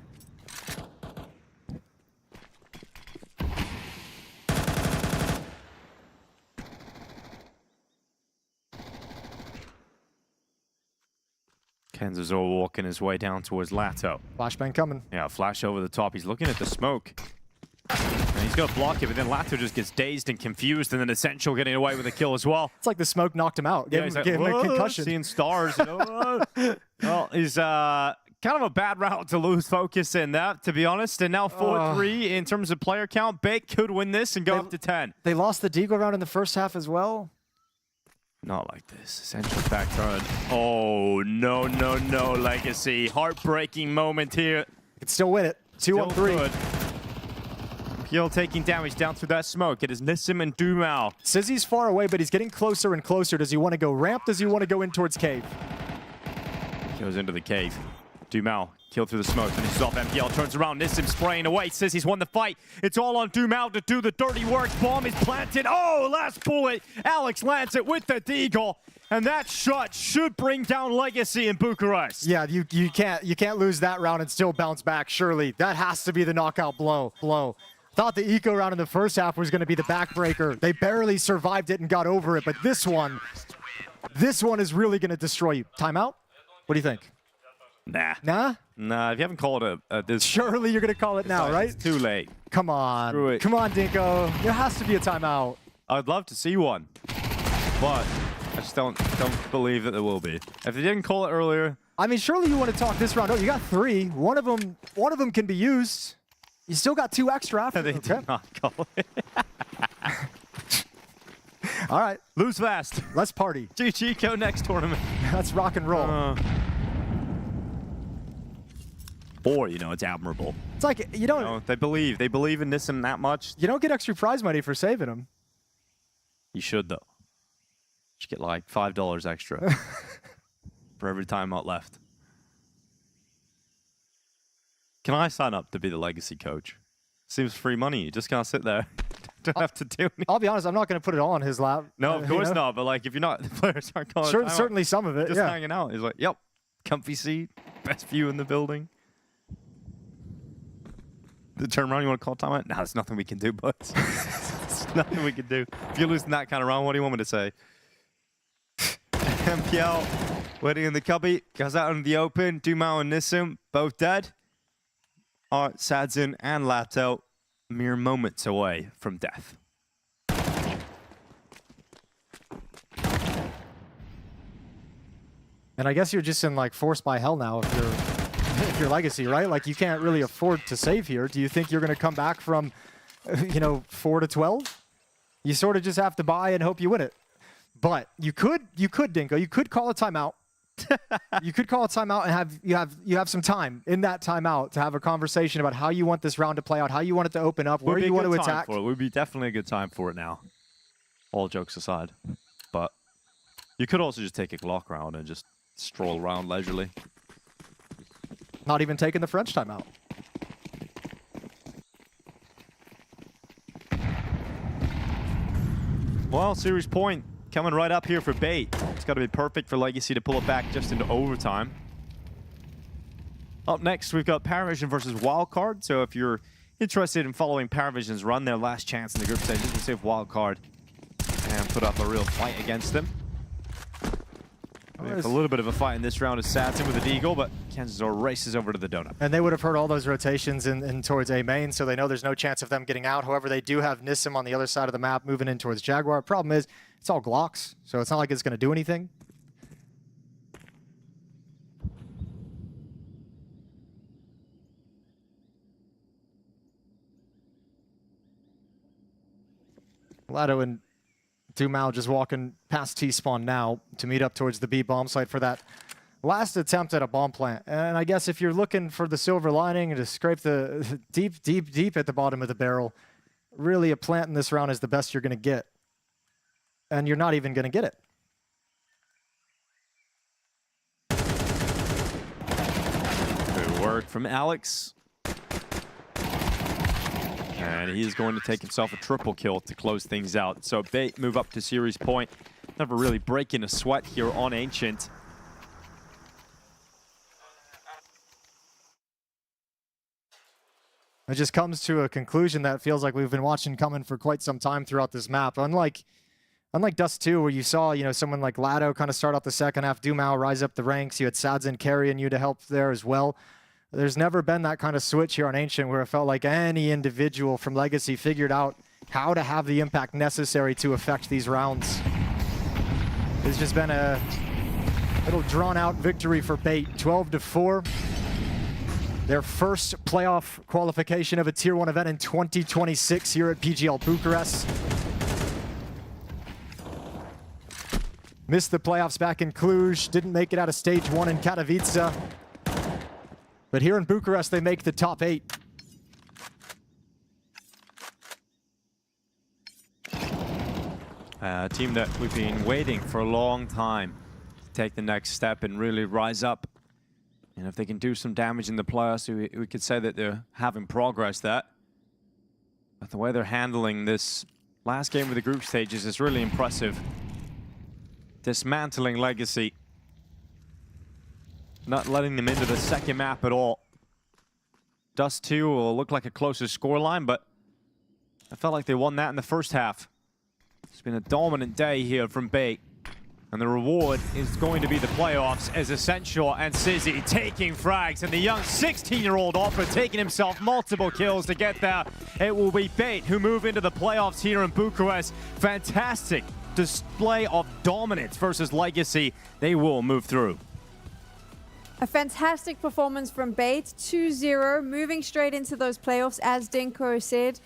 Kenzazor walking his way down towards Lato. Flashbang coming. Yeah, flash over the top. He's looking at the smoke. And he's going to block it, but then Lato just gets dazed and confused, and then Essential getting away with a kill as well. It's like the smoke knocked him out. Gave him a concussion. Seeing stars. You know? Well, he's kind of a bad route to lose focus in that, to be honest. And now 4-3 in terms of player count. Bait could win this and go up to 10. They lost the Deagle round in the first half as well. Not like this. Essential back turn. Oh, no, no, no, Legacy. Heartbreaking moment here. Could still win it. 2-1-3. PGL taking damage down through that smoke. It is Nissim and Dumao. Sizzy's far away, but he's getting closer and closer. Does he want to go ramp? Does he want to go in towards cave? Goes into the cave. Dumao killed through the smoke. Finishes off. MPL turns around. Nissim spraying away. Sizzy's won the fight. It's all on Dumao to do the dirty work. Bomb is planted. Oh, last bullet. Alex lands it with the deagle. And that shot should bring down Legacy in Bucharest. Yeah, you can't lose that round and still bounce back, surely. That has to be the knockout blow. Thought the eco round in the first half was going to be the backbreaker. They barely survived it and got over it, but this one, This one is really going to destroy you. Timeout? What do you think? Nah. Nah? Nah, if you haven't called it this... Surely you're going to call it now, right? It's too late. Come on. Screw it. Come on, Dinko. There has to be a timeout. I'd love to see one, but I just don't believe that there will be. If they didn't call it earlier... I mean, surely you want to talk this round. Oh, you got 3. One of them can be used. You still got 2 extra after. They did not call it. All right. Lose fast. Let's party. GG, go next tournament. Let's rock and roll. Or, you know, it's admirable. It's like, you don't... You know, they believe in Nissim that much. You don't get extra prize money for saving them. You should, though. You should get like $5 extra for every timeout left. Can I sign up to be the legacy coach? Seems free money. You just can't sit there. Don't have to do anything. I'll be honest, I'm not going to put it all on his lap. No, of course not. But like, if you're not, the players aren't calling Sure, certainly some of it, just yeah. hanging out. He's like, yep, comfy seat, best view in the building. The turn around, you want to call timeout? No, there's nothing we can do, bud. There's nothing we can do. If you're losing that kind of round, what do you want me to say? MPL waiting in the cubby, goes out in the open. Dumao and Nissim both dead. Art, Sadzin, and Lato mere moments away from death. And I guess you're just in like forced by hell now if you're legacy, right? Like you can't really afford to save here. Do you think you're going to come back from, you know, 4 to 12? You sort of just have to buy and hope you win it. But you could, Dinko. You could call a timeout. You could call a timeout and you have some time in that timeout to have a conversation about how you want this round to play out, how you want it to open up, where you want to attack. It would be definitely a good time for it now. All jokes aside, but you could also just take a Glock round and just stroll around leisurely. Not even taking the French timeout. Well, series point coming right up here for Bait. It's got to be perfect for Legacy to pull it back just into overtime. Up next, we've got PARIVISION versus Wildcard. So if you're interested in following PARIVISION's run, their last chance in the group stage, you can see if Wildcard and put up a real fight against them. A little bit of a fight in this round is Satin with a deagle, but Kenzor races over to the donut. And they would have heard all those rotations in towards A main, so they know there's no chance of them getting out. However, they do have Nissim on the other side of the map moving in towards Jaguar. Problem is, it's all Glocks, so it's not like it's going to do anything. Lado and Dumao just walking past T-spawn now to meet up towards the B bomb site for that last attempt at a bomb plant. And I guess if you're looking for the silver lining and to scrape the deep at the bottom of the barrel, really a plant in this round is the best you're going to get. And you're not even going to get it. Good work from Alex. And he's going to take himself a triple kill to close things out. So Bait move up to series point. Never really breaking a sweat here on Ancient. It just comes to a conclusion that feels like we've been watching coming for quite some time throughout this map. Unlike Dust 2, where you saw, you know, someone like Lado kind of start out the second half, Dumao rise up the ranks. You had Sadzin carrying you to help there as well. There's never been that kind of switch here on Ancient where it felt like any individual from Legacy figured out how to have the impact necessary to affect these rounds. It's just been a little drawn-out victory for Bait, 12-4. Their first playoff qualification of a Tier 1 event in 2026 here at PGL Bucharest. Missed the playoffs back in Cluj, didn't make it out of Stage 1 in Katowice. But here in Bucharest, they make the top 8. A team that we've been waiting for a long time to take the next step and really rise up. And if they can do some damage in the playoffs, we could say that they're having progress there. But the way they're handling this last game of the group stages is really impressive. Dismantling Legacy. Not letting them into the second map at all. Dust 2 will look like a closer scoreline, but I felt like they won that in the first half. It's been a dominant day here from Bait. And the reward is going to be the playoffs as Essential and Sizzy taking frags. And the young 16-year-old Opera taking himself multiple kills to get there. It will be Bait who move into the playoffs here in Bucharest. Fantastic display of dominance versus Legacy. They will move through. A fantastic performance from Bait, 2-0, moving straight into those playoffs, as Denko said.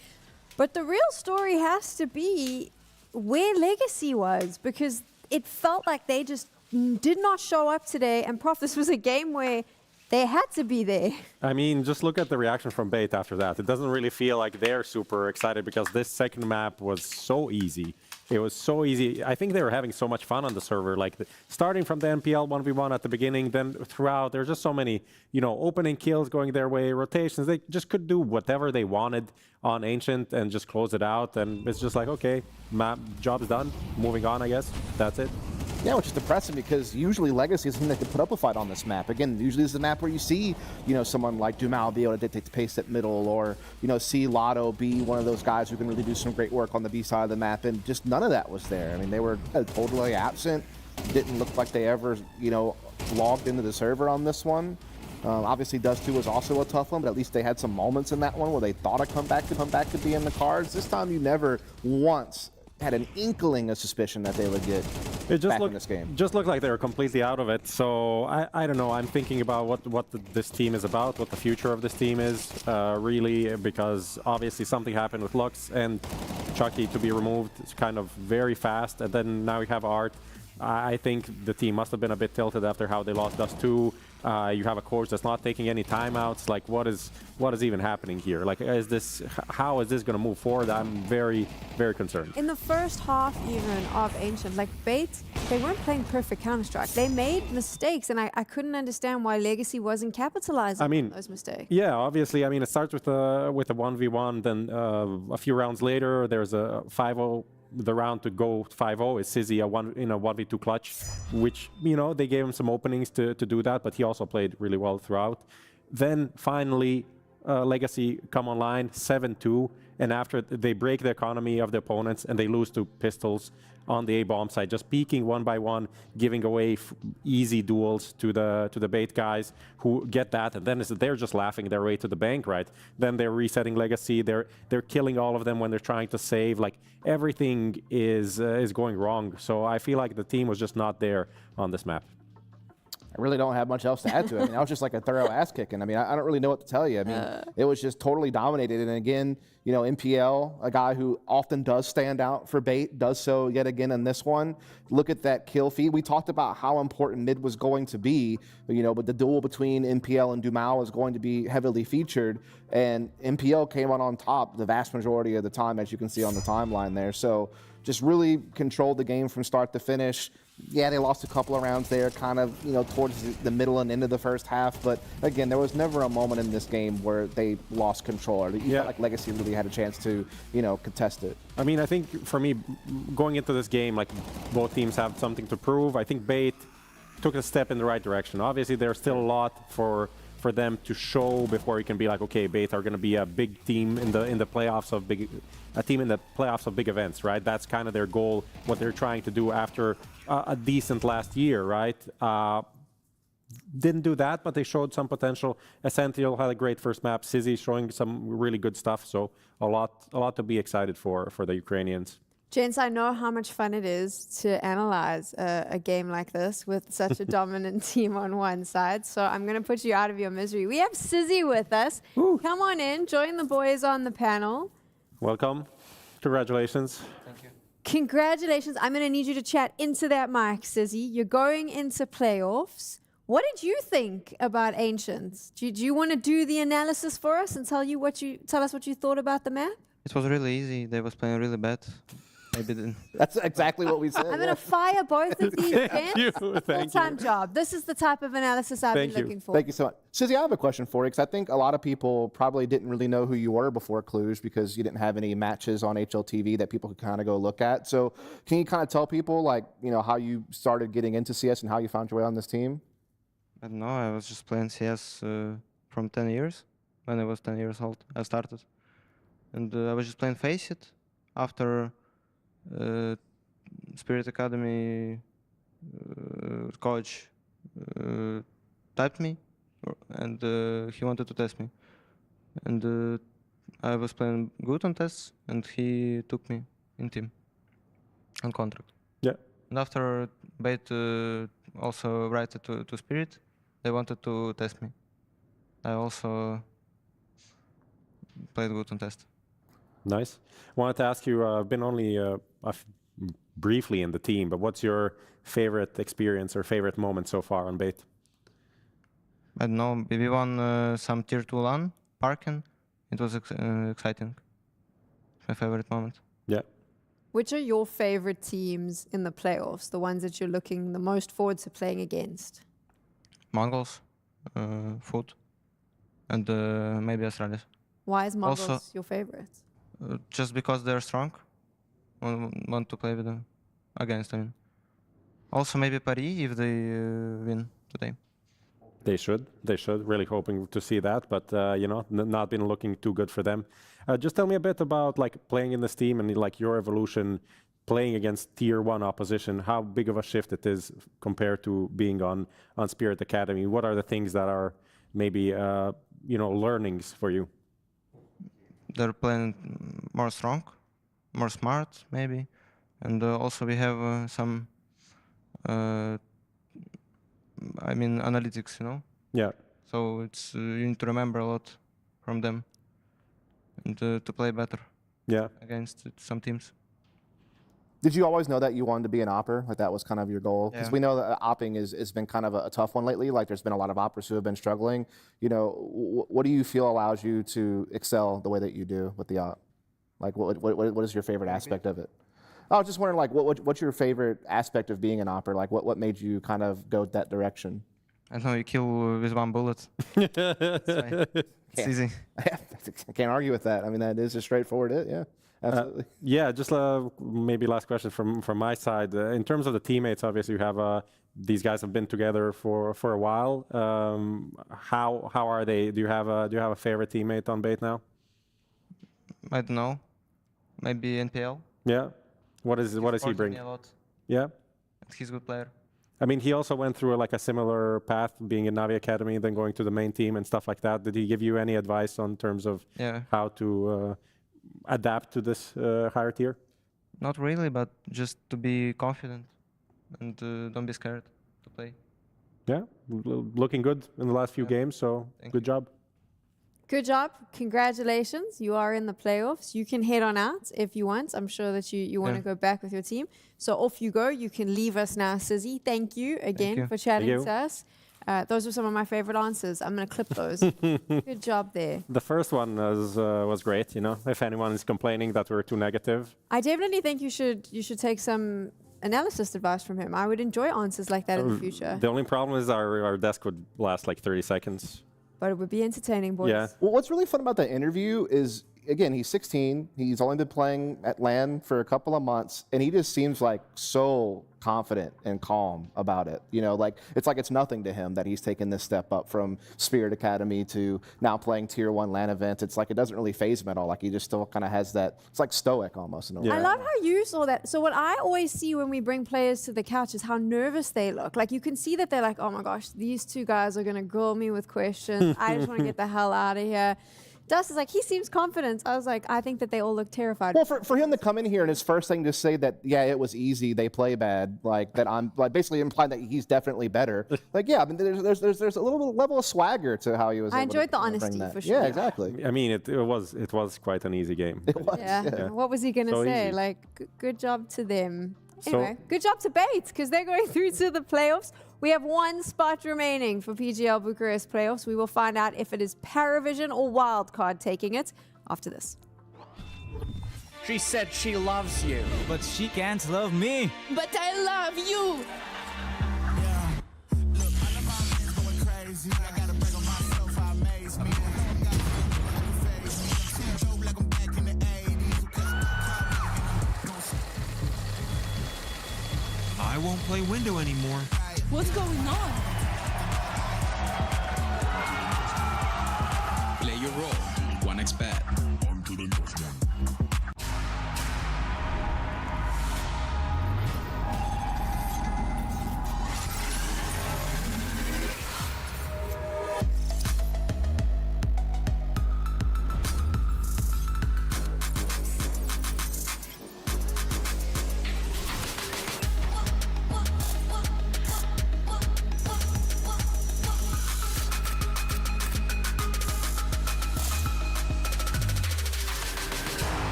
But the real story has to be where Legacy was, because it felt like they just did not show up today. And Prof, this was a game where they had to be there. I mean, just look at the reaction from Bait after that. It doesn't really feel like they're super excited because this second map was so easy. It was so easy. I think they were having so much fun on the server, like starting from the NPL 1v1 at the beginning, then throughout, there's just so many, you know, opening kills going their way, rotations. They just could do whatever they wanted on Ancient and just close it out. And it's just like, okay, map job's done. Moving on, I guess. That's it. Yeah, which is depressing because usually Legacy is something that can put up a fight on this map. Again, usually this is a map where you see, you know, someone like Dumao be able to dictate the pace at middle, or, you know, see Lotto be one of those guys who can really do some great work on the B side of the map, and just none of that was there. I mean, they were totally absent. Didn't look like they ever, you know, logged into the server on this one. Obviously, Dust 2 was also a tough one, but at least they had some moments in that one where they thought a comeback could be in the cards. This time, you never once had an inkling of suspicion that they would get back in this game. Just looked like they were completely out of it. So I don't know. I'm thinking about what this team is about, what the future of this team is, really, because obviously something happened with Lux and Chucky to be removed. It's kind of very fast, and then now we have Art. I think the team must have been a bit tilted after how they lost Dust 2. You have a coach that's not taking any timeouts. Like, what is even happening here? Like, how is this going to move forward? I'm very, very concerned. In the first half even of Ancient, like Bait, they weren't playing perfect Counter-Strike. They made mistakes, and I couldn't understand why Legacy wasn't capitalizing on those mistakes. Yeah, obviously. I mean, it starts with a 1v1, then a few rounds later, there's a 5-0. The round to go 5-0 is Sizzy in a 1v2 clutch, which, you know, they gave him some openings to do that, but he also played really well throughout. Then finally, Legacy come online, 7-2, and after they break the economy of the opponents and they lose to Pistols on the A-bomb side, just peeking one by one, giving away easy duels to the Bait guys who get that, and then they're just laughing their way to the bank, right? Then they're resetting Legacy, they're killing all of them when they're trying to save. Like, everything is going wrong. So I feel like the team was just not there on this map. I really don't have much else to add to it. I mean, that was just like a thorough ass kicking. I mean, I don't really know what to tell you. I mean, it was just totally dominated. And again, you know, MPL, a guy who often does stand out for Bait, does so yet again in this one. Look at that kill feed. We talked about how important mid was going to be, you know, but the duel between MPL and Dumao is going to be heavily featured. And MPL came on top the vast majority of the time, as you can see on the timeline there. So just really controlled the game from start to finish. Yeah, they lost a couple of rounds there, kind of, you know, towards the middle and end of the first half. But again, there was never a moment in this game where they lost control, or you felt like Legacy really had a chance to, you know, contest it. I mean, I think for me, going into this game, like, both teams have something to prove. I think Bait took a step in the right direction. Obviously, there's still a lot for them to show before you can be like, okay, Bait are going to be a big team in the playoffs of big events, right? That's kind of their goal, what they're trying to do after a decent last year, right? Didn't do that, but they showed some potential. Essential had a great first map. Sizzy showing some really good stuff. So a lot to be excited for the Ukrainians. Gents, I know how much fun it is to analyze a game like this with such a dominant team on one side. So I'm going to put you out of your misery. We have Sizzy with us. Ooh. Come on in, join the boys on the panel. Welcome. Congratulations. Thank you. Congratulations. I'm going to need you to chat into that mic, Sizzy. You're going into playoffs. What did you think about Ancients? Do you want to do the analysis for us and tell us what you thought about the map? It was really easy. They was playing really bad. Maybe that's exactly what we said. I'm going to fire both of these gents. Full-time job. This is the type of analysis I've been looking for. Thank you so much. Sizzy, I have a question for you, because I think a lot of people probably didn't really know who you were before Cluj, because you didn't have any matches on HLTV that people could kind of go look at. So can you kind of tell people, like, you know, how you started getting into CS and how you found your way on this team? I don't know. I was just playing CS from 10 years. When I was 10 years old, I started. And I was just playing FaZe after Spirit Academy coach typed me, and he wanted to test me. And I was playing good on tests, and he took me in team on contract. Yeah. And after Bait also wrote it to Spirit, they wanted to test me. I also played good on test. Nice. Wanted to ask you, I've been only briefly in the team, but what's your favorite experience or favorite moment so far on Bait? I don't know, we won some tier 2 LAN, Parkin. It was exciting. My favorite moment. Yeah. Which are your favorite teams in the playoffs? The ones that you're looking the most forward to playing against? MongolZ, Food, and maybe Astralis. Why is MongolZ Also, your favorite? Just because they're strong. Want to play with them against them. Also maybe Paris if they win today. They should. Really hoping to see that, but you know, not been looking too good for them. Just tell me a bit about like playing in this team and like your evolution, playing against tier 1 opposition. How big of a shift it is compared to being on Spirit Academy? What are the things that are maybe you know, learnings for you? They're playing more strong, more smart maybe, and also we have some. I mean, analytics, you know? Yeah. So it's you need to remember a lot from them and to play better. Yeah. Against some teams. Did you always know that you wanted to be an opper? Like that was kind of your goal? Because we know that opping has been kind of a tough one lately. Like there's been a lot of oppers who have been struggling. You know, what do you feel allows you to excel the way that you do with the op? Like what is your favorite aspect of it? I was just wondering, like, what's your favorite aspect of being an opper? Like, what made you kind of go that direction? I don't know, you kill with one bullet. It's easy. I can't argue with that. I mean, that is a straightforward it, yeah. Absolutely. Yeah, just maybe last question from my side. In terms of the teammates, obviously you have these guys have been together for a while. How are they? Do you have a favorite teammate on Bait now? I don't know. Maybe NPL. Yeah. What does he bring? Me a lot. Yeah. He's a good player. I mean, he also went through like a similar path, being in Navi Academy, then going to the main team and stuff like that. Did he give you any advice on terms of how to adapt to this higher tier? Not really, but just to be confident and don't be scared to play. Yeah, looking good in the last few games, so good job. Good job. Congratulations. You are in the playoffs. You can head on out if you want. I'm sure that you want to go back with your team. So off you go. You can leave us now, Sizzy. Thank you again for chatting to us. Those were some of my favorite answers. I'm going to clip those. Good job there. The first one was great. You know, if anyone is complaining that we're too negative. I definitely think you should take some analysis advice from him. I would enjoy answers like that in the future. The only problem is our desk would last like 30 seconds. But it would be entertaining, boys. Yeah. Well, what's really fun about that interview is, again, he's 16. He's only been playing at LAN for a couple of months, and he just seems like so confident and calm about it. You know, like it's nothing to him that he's taken this step up from Spirit Academy to now playing Tier 1 LAN events. It's like it doesn't really faze him at all. Like he just still kind of has that. It's like stoic almost in a way. I love how you saw that. So what I always see when we bring players to the couch is how nervous they look. Like you can see that they're like, oh my gosh, these two guys are going to grill me with questions. I just want to get the hell out of here. Dust is like, he seems confident. I was like, I think that they all look terrified. Well, for him to come in here and his first thing to say that, yeah, it was easy, they play bad, like that I'm like basically implying that he's definitely better. Like, yeah, I mean, there's a little level of swagger to how he was. I able enjoyed to the bring honesty that. for sure. Yeah, exactly. I mean, it was quite an easy game. It was. Yeah. What was he going to So say? easy. Like, good job to them. Anyway, good job to Bait because they're going through to the playoffs. We have one spot remaining for PGL Bucharest playoffs. We will find out if it is PARIVISION or Wildcard taking it after this. She said she loves you. But she can't love me. But I love you. I won't play window anymore. What's going on? Play your role. 1xBet. On to the next one.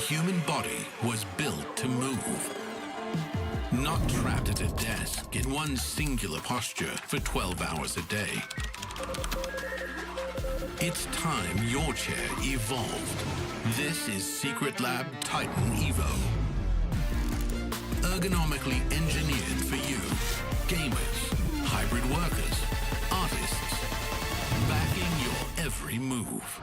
human body was built to move. Not trapped at a desk in one singular posture for 12 hours a day. It's time your chair evolved. This is Secret Lab Titan Evo. Ergonomically engineered for you, gamers, hybrid workers, artists, backing your every move.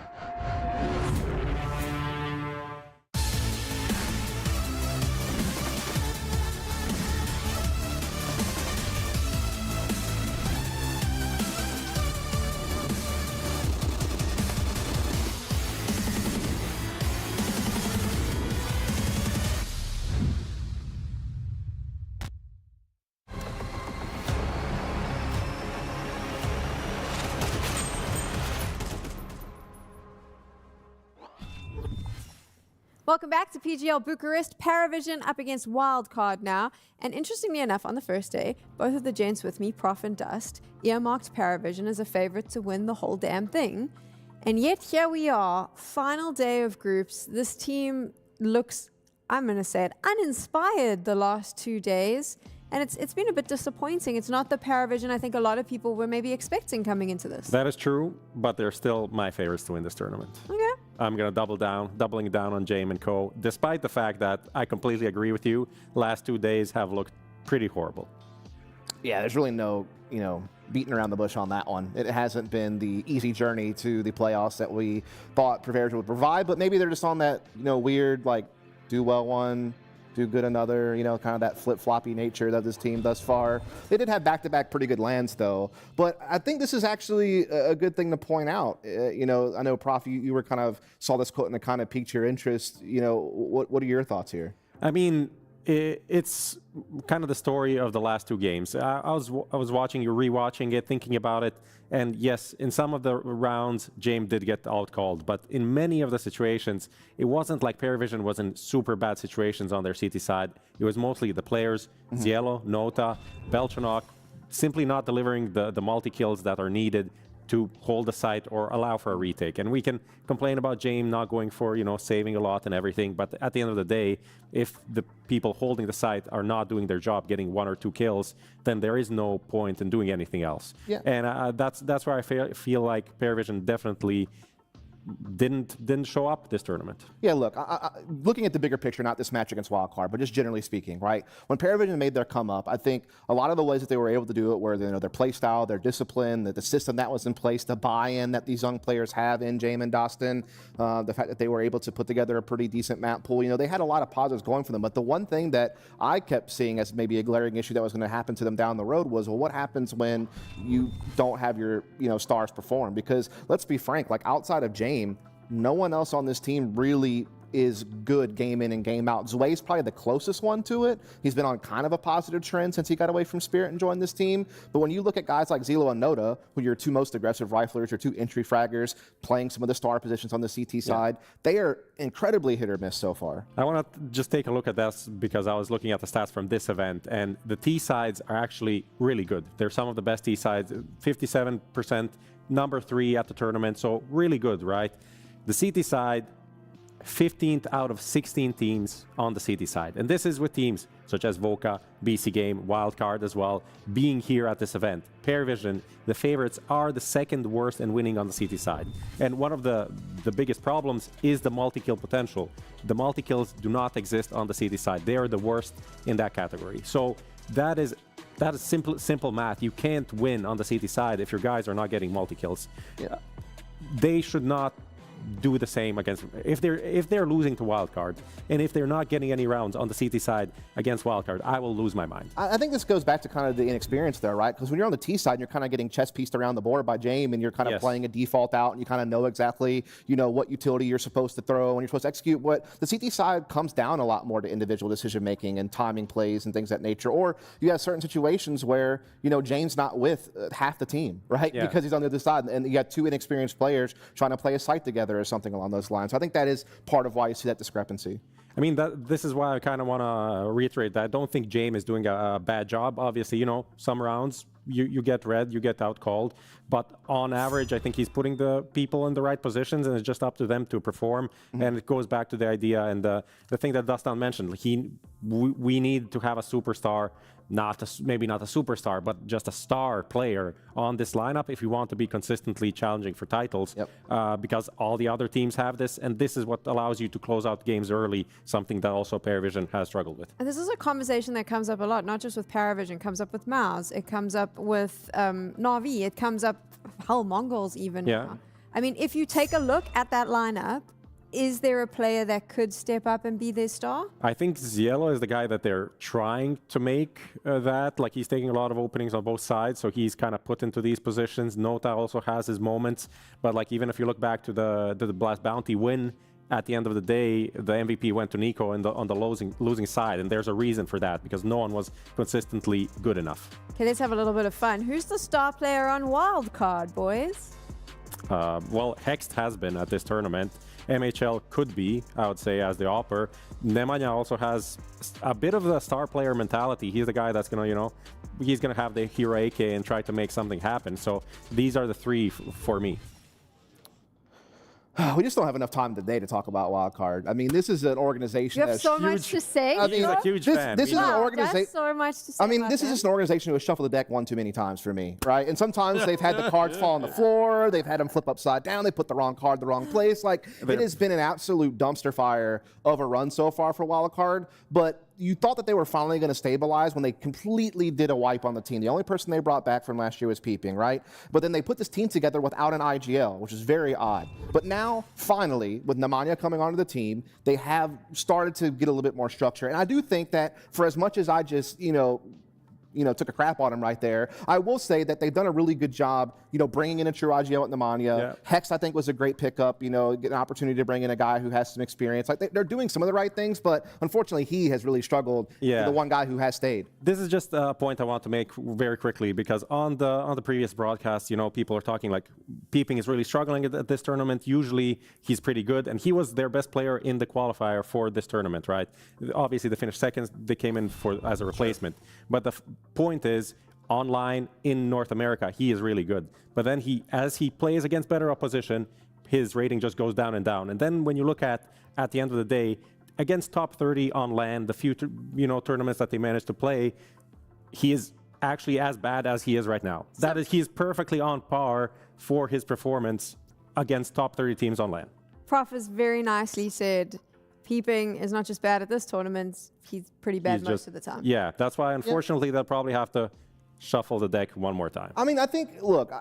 Welcome back to PGL Bucharest. PARIVISION up against Wildcard now. And interestingly enough, on the first day, both of the gents with me, Prof and Dust, earmarked PARIVISION as a favorite to win the whole damn thing. And yet here we are, final day of groups. This team looks, I'm going to say it, uninspired the last 2 days. And it's been a bit disappointing. It's not the PARIVISION I think a lot of people were maybe expecting coming into this. That is true, but they're still my favorites to win this tournament. Okay. I'm going to doubling down on Jame and Co. Despite the fact that I completely agree with you, last 2 days have looked pretty horrible. Yeah, there's really no, beating around the bush on that one. It hasn't been the easy journey to the playoffs that we thought PARIVISION would provide, but maybe they're just on that, weird, do well one, do good another, kind of that flip-floppy nature of this team thus far. They did have back-to-back pretty good lands, though. But I think this is actually a good thing to point out. I know, Prof, you were kind of saw this quote and it kind of piqued your interest. What are your thoughts here? I mean, it's kind of the story of the last 2 games. I was watching you, rewatching it, thinking about it, and yes, in some of the rounds, Jame did get out-called, but in many of the situations, it wasn't like PARIVISION was in super bad situations on their CT side. It was mostly the players, Zielo, Nota, Beltranok, simply not delivering the multi-kills that are needed to hold the site or allow for a retake. And we can complain about Jame not going for, saving a lot and everything, but at the end of the day, if the people holding the site are not doing their job, getting 1 or 2 kills, then there is no point in doing anything else. Yeah. And that's where I feel like PARIVISION definitely didn't show up this tournament. Yeah, look, looking at the bigger picture, not this match against Wildcard, but just generally speaking, right? When PARIVISION made their come up, I think a lot of the ways that they were able to do it were, their play style, their discipline, the system that was in place, the buy-in that these young players have in Jame and Dostin, the fact that they were able to put together a pretty decent map pool. They had a lot of positives going for them. But the one thing that I kept seeing as maybe a glaring issue that was going to happen to them down the road was, well, what happens when you don't have your, stars perform? Because let's be frank, outside of Jame, no one else on this team really is good game in and game out. Zway's probably the closest one to it. He's been on kind of a positive trend since he got away from Spirit and joined this team. But when you look at guys like Zielo and Nota, who are your 2 most aggressive riflers, your 2 entry fraggers, playing some of the star positions on the CT side, they are incredibly hit or miss so far. I want to just take a look at this because I was looking at the stats from this event, and the T sides are actually really good. They're some of the best T sides, 57%, number 3 at the tournament, so really good, right? The CT side, 15th out of 16 teams on the CT side. And this is with teams such as Voca, BC.Game, Wildcard as well, being here at this event. PARIVISION, the favorites, are the 2nd worst in winning on the CT side. And one of the biggest problems is the multi-kill potential. The multi-kills do not exist on the CT side. They are the worst in that category. So that is simple math. You can't win on the CT side if your guys are not getting multi-kills. Yeah. They should not do the same against if they're losing to Wildcard, and if they're not getting any rounds on the CT side against Wildcard, I will lose my mind. I think this goes back to kind of the inexperience there, right? Because when you're on the T side, you're kind of getting chess pieced around the board by Jame, and you're kind of playing a default out, and you kind of know exactly, what utility you're supposed to throw and you're supposed to execute. But the CT side comes down a lot more to individual decision making and timing plays and things of that nature. Or you have certain situations where Jame's not with half the team, right? Yeah. Because he's on the other side, and you got 2 inexperienced players trying to play a site together or something along those lines. So I think that is part of why you see that discrepancy. I mean, this is why I kind of want to reiterate that I don't think Jame is doing a bad job. Obviously, some rounds you get red, you get out called. But on average, I think he's putting the people in the right positions, and it's just up to them to perform. And it goes back to the idea and the thing that Dustin mentioned. We need to have a superstar, maybe not a superstar, but just a star player on this lineup if we want to be consistently challenging for titles. Because all the other teams have this, and this is what allows you to close out games early, something that also PARIVISION has struggled with. And this is a conversation that comes up a lot, not just with PARIVISION. It comes up with MongolZ. It comes up with Na'Vi. It comes up, hell, MongolZ even. Yeah. I mean, if you take a look at that lineup, is there a player that could step up and be their star? I think Zielo is the guy that they're trying to make that. Like, he's taking a lot of openings on both sides, so he's kind of put into these positions. Nota also has his moments, but like even if you look back to the Blast Bounty win, at the end of the day, the MVP went to Nico on the losing side, and there's a reason for that, because no one was consistently good enough. Okay, let's have a little bit of fun. Who's the star player on Wildcard, boys? Well, Hext has been at this tournament. MHL could be, I would say, as the upper. Nemanja also has a bit of the star player mentality. He's the guy that's going to, he's going to have the hero AK and try to make something happen. So these are the three for me. We just don't have enough time today to talk about Wildcard. I mean, this is an organization You have that's so huge. much to say. I mean, He's a huge fan. This is an organization. That's so much to say. I mean, about this is that. just an organization who has shuffled the deck one too many times for me, right? And sometimes they've had the cards fall on the floor, they've had them flip upside down, they put the wrong card the wrong place. Like, it has been an absolute dumpster fire of a run so far for Wildcard. But you thought that they were finally going to stabilize when they completely did a wipe on the team. The only person they brought back from last year was Peeping, right? But then they put this team together without an IGL, which is very odd. But now, finally, with Nemanja coming onto the team, they have started to get a little bit more structure. And I do think that for as much as I just, took a crap on him right there, I will say that they've done a really good job, bringing in a true IGL at Nemanja. Yeah. Hex, I think, was a great pickup, get an opportunity to bring in a guy who has some experience. Like, they're doing some of the right things, but unfortunately, he has really struggled. Yeah. The one guy who has stayed. This is just a point I want to make very quickly, because on the previous broadcast, people are talking like Peeping is really struggling at this tournament. Usually he's pretty good, and he was their best player in the qualifier for this tournament, right? Obviously, they finished second. They came in as a replacement. But the point is, online in North America, he is really good. But then as he plays against better opposition, his rating just goes down and down. And then when you look at the end of the day, against top 30 on LAN, the few tournaments that they managed to play, he is actually as bad as he is right now. He is perfectly on par for his performance against top 30 teams on LAN. Prof has very nicely said, Peeping is not just bad at this tournament, he's pretty bad most of the time. Yeah, that's why, unfortunately, they'll probably have to shuffle the deck one more time. I mean, I think, look,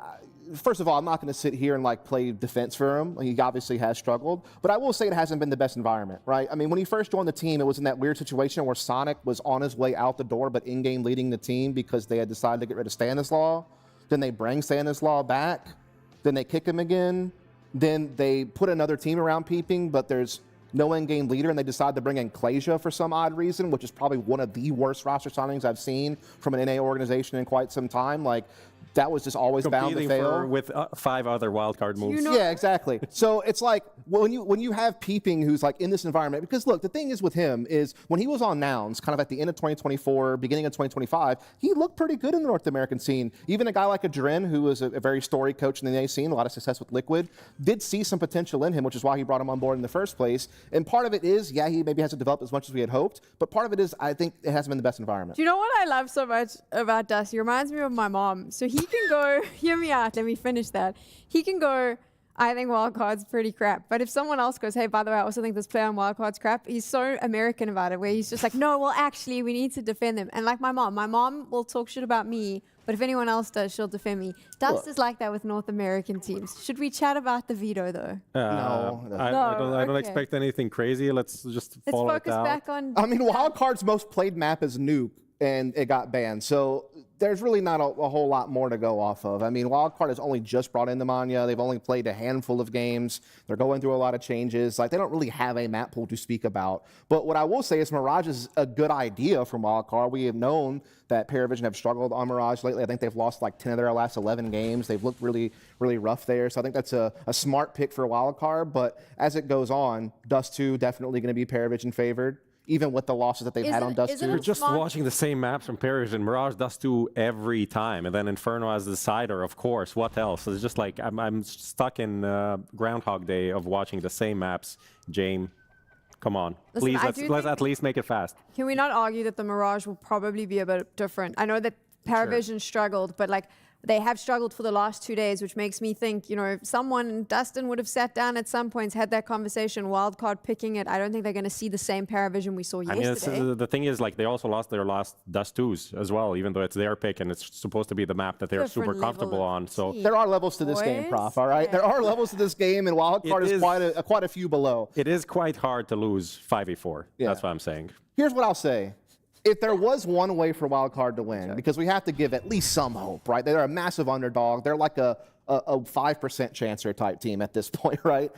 first of all, I'm not going to sit here and play defense for him. He obviously has struggled, but I will say it hasn't been the best environment, right? I mean, when he first joined the team, it was in that weird situation where Sonic was on his way out the door, but in-game leading the team because they had decided to get rid of Stanislaw. Then they bring Stanislaw back. Then they kick him again. Then they put another team around Peeping, but there's no in-game leader, and they decide to bring in Klasia for some odd reason, which is probably one of the worst roster signings I've seen from an NA organization in quite some time. Like, that was just always bound to fail. With 5 other wildcard moves. Yeah, exactly. So it's like when you have Peeping who's in this environment, because look, the thing is with him is when he was on Nouns, kind of at the end of 2024, beginning of 2025, he looked pretty good in the North American scene. Even a guy like Adren, who was a very storied coach in the NA scene, a lot of success with Liquid, did see some potential in him, which is why he brought him on board in the first place. And part of it is, he maybe hasn't developed as much as we had hoped, but part of it is I think it hasn't been the best environment. Do you know what I love so much about Dusty? He reminds me of my mom. So he can go, hear me out, let me finish that. He can go, I think Wildcard's pretty crap. But if someone else goes, hey, by the way, I also think this player on Wildcard's crap, he's so American about it, where he's just like, no, well, actually, we need to defend them. And like my mom will talk shit about me, but if anyone else does, she'll defend me. Dust is like that with North American teams. Should we chat about the veto, though? No. I don't expect anything crazy. Let's follow it focus out. back on... I mean, Wildcard's most played map is Nuke, and it got banned. So there's really not a whole lot more to go off of. I mean, Wildcard has only just brought in Nemanja. They've only played a handful of games. They're going through a lot of changes. They don't really have a map pool to speak about. But what I will say is Mirage is a good idea from Wildcard. We have known that PARIVISION have struggled on Mirage lately. I think they've lost 10 of their last 11 games. They've looked really, really rough there. So I think that's a smart pick for Wildcard. But as it goes on, Dust 2 definitely going to be PARIVISION favored. even with the losses that they've had on Dust 2. You're just watching the same maps from PARIVISION. Mirage Dust 2 every time, and then Inferno as the decider, of course. What else? It's just like I'm stuck in Groundhog Day of watching the same maps. Jame, come on. Listen, please, let's at least make it fast. Can we not argue that the Mirage will probably be a bit different? I know that PARIVISION struggled, but like they have struggled for the last 2 days, which makes me think, you know, someone, Dustin would have sat down at some points, had that conversation, Wildcard picking it. I don't think they're going to see the same PARIVISION we saw yesterday. I mean, the thing is, like, they also lost their last Dust 2s as well, even though it's their pick and it's supposed to be the map that they're super comfortable on. So there are levels to this game, Prof, all right? There are levels to this game, and Wildcard is quite a few below. It is quite hard to lose 5v4. Yeah. That's what I'm saying. Here's what I'll say. If there was one way for Wildcard to win, because we have to give at least some hope, right? They're a massive underdog. They're like a 5% chancer type team at this point, right?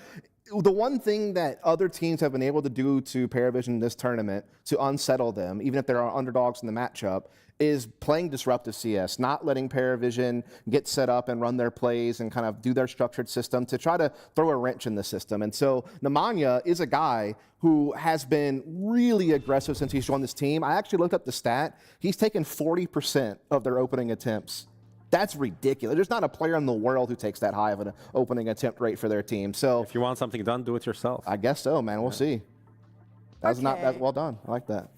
The one thing that other teams have been able to do to PARIVISION in this tournament to unsettle them, even if there are underdogs in the matchup, is playing disruptive CS, not letting PARIVISION get set up and run their plays and kind of do their structured system to try to throw a wrench in the system. And so Nemanja is a guy who has been really aggressive since he's joined this team. I actually looked up the stat. He's taken 40% of their opening attempts. That's ridiculous. There's not a player in the world who takes that high of an opening attempt rate for their team. So if you want something done, do it yourself. I guess so, man. We'll see. That was not that well done. I like that.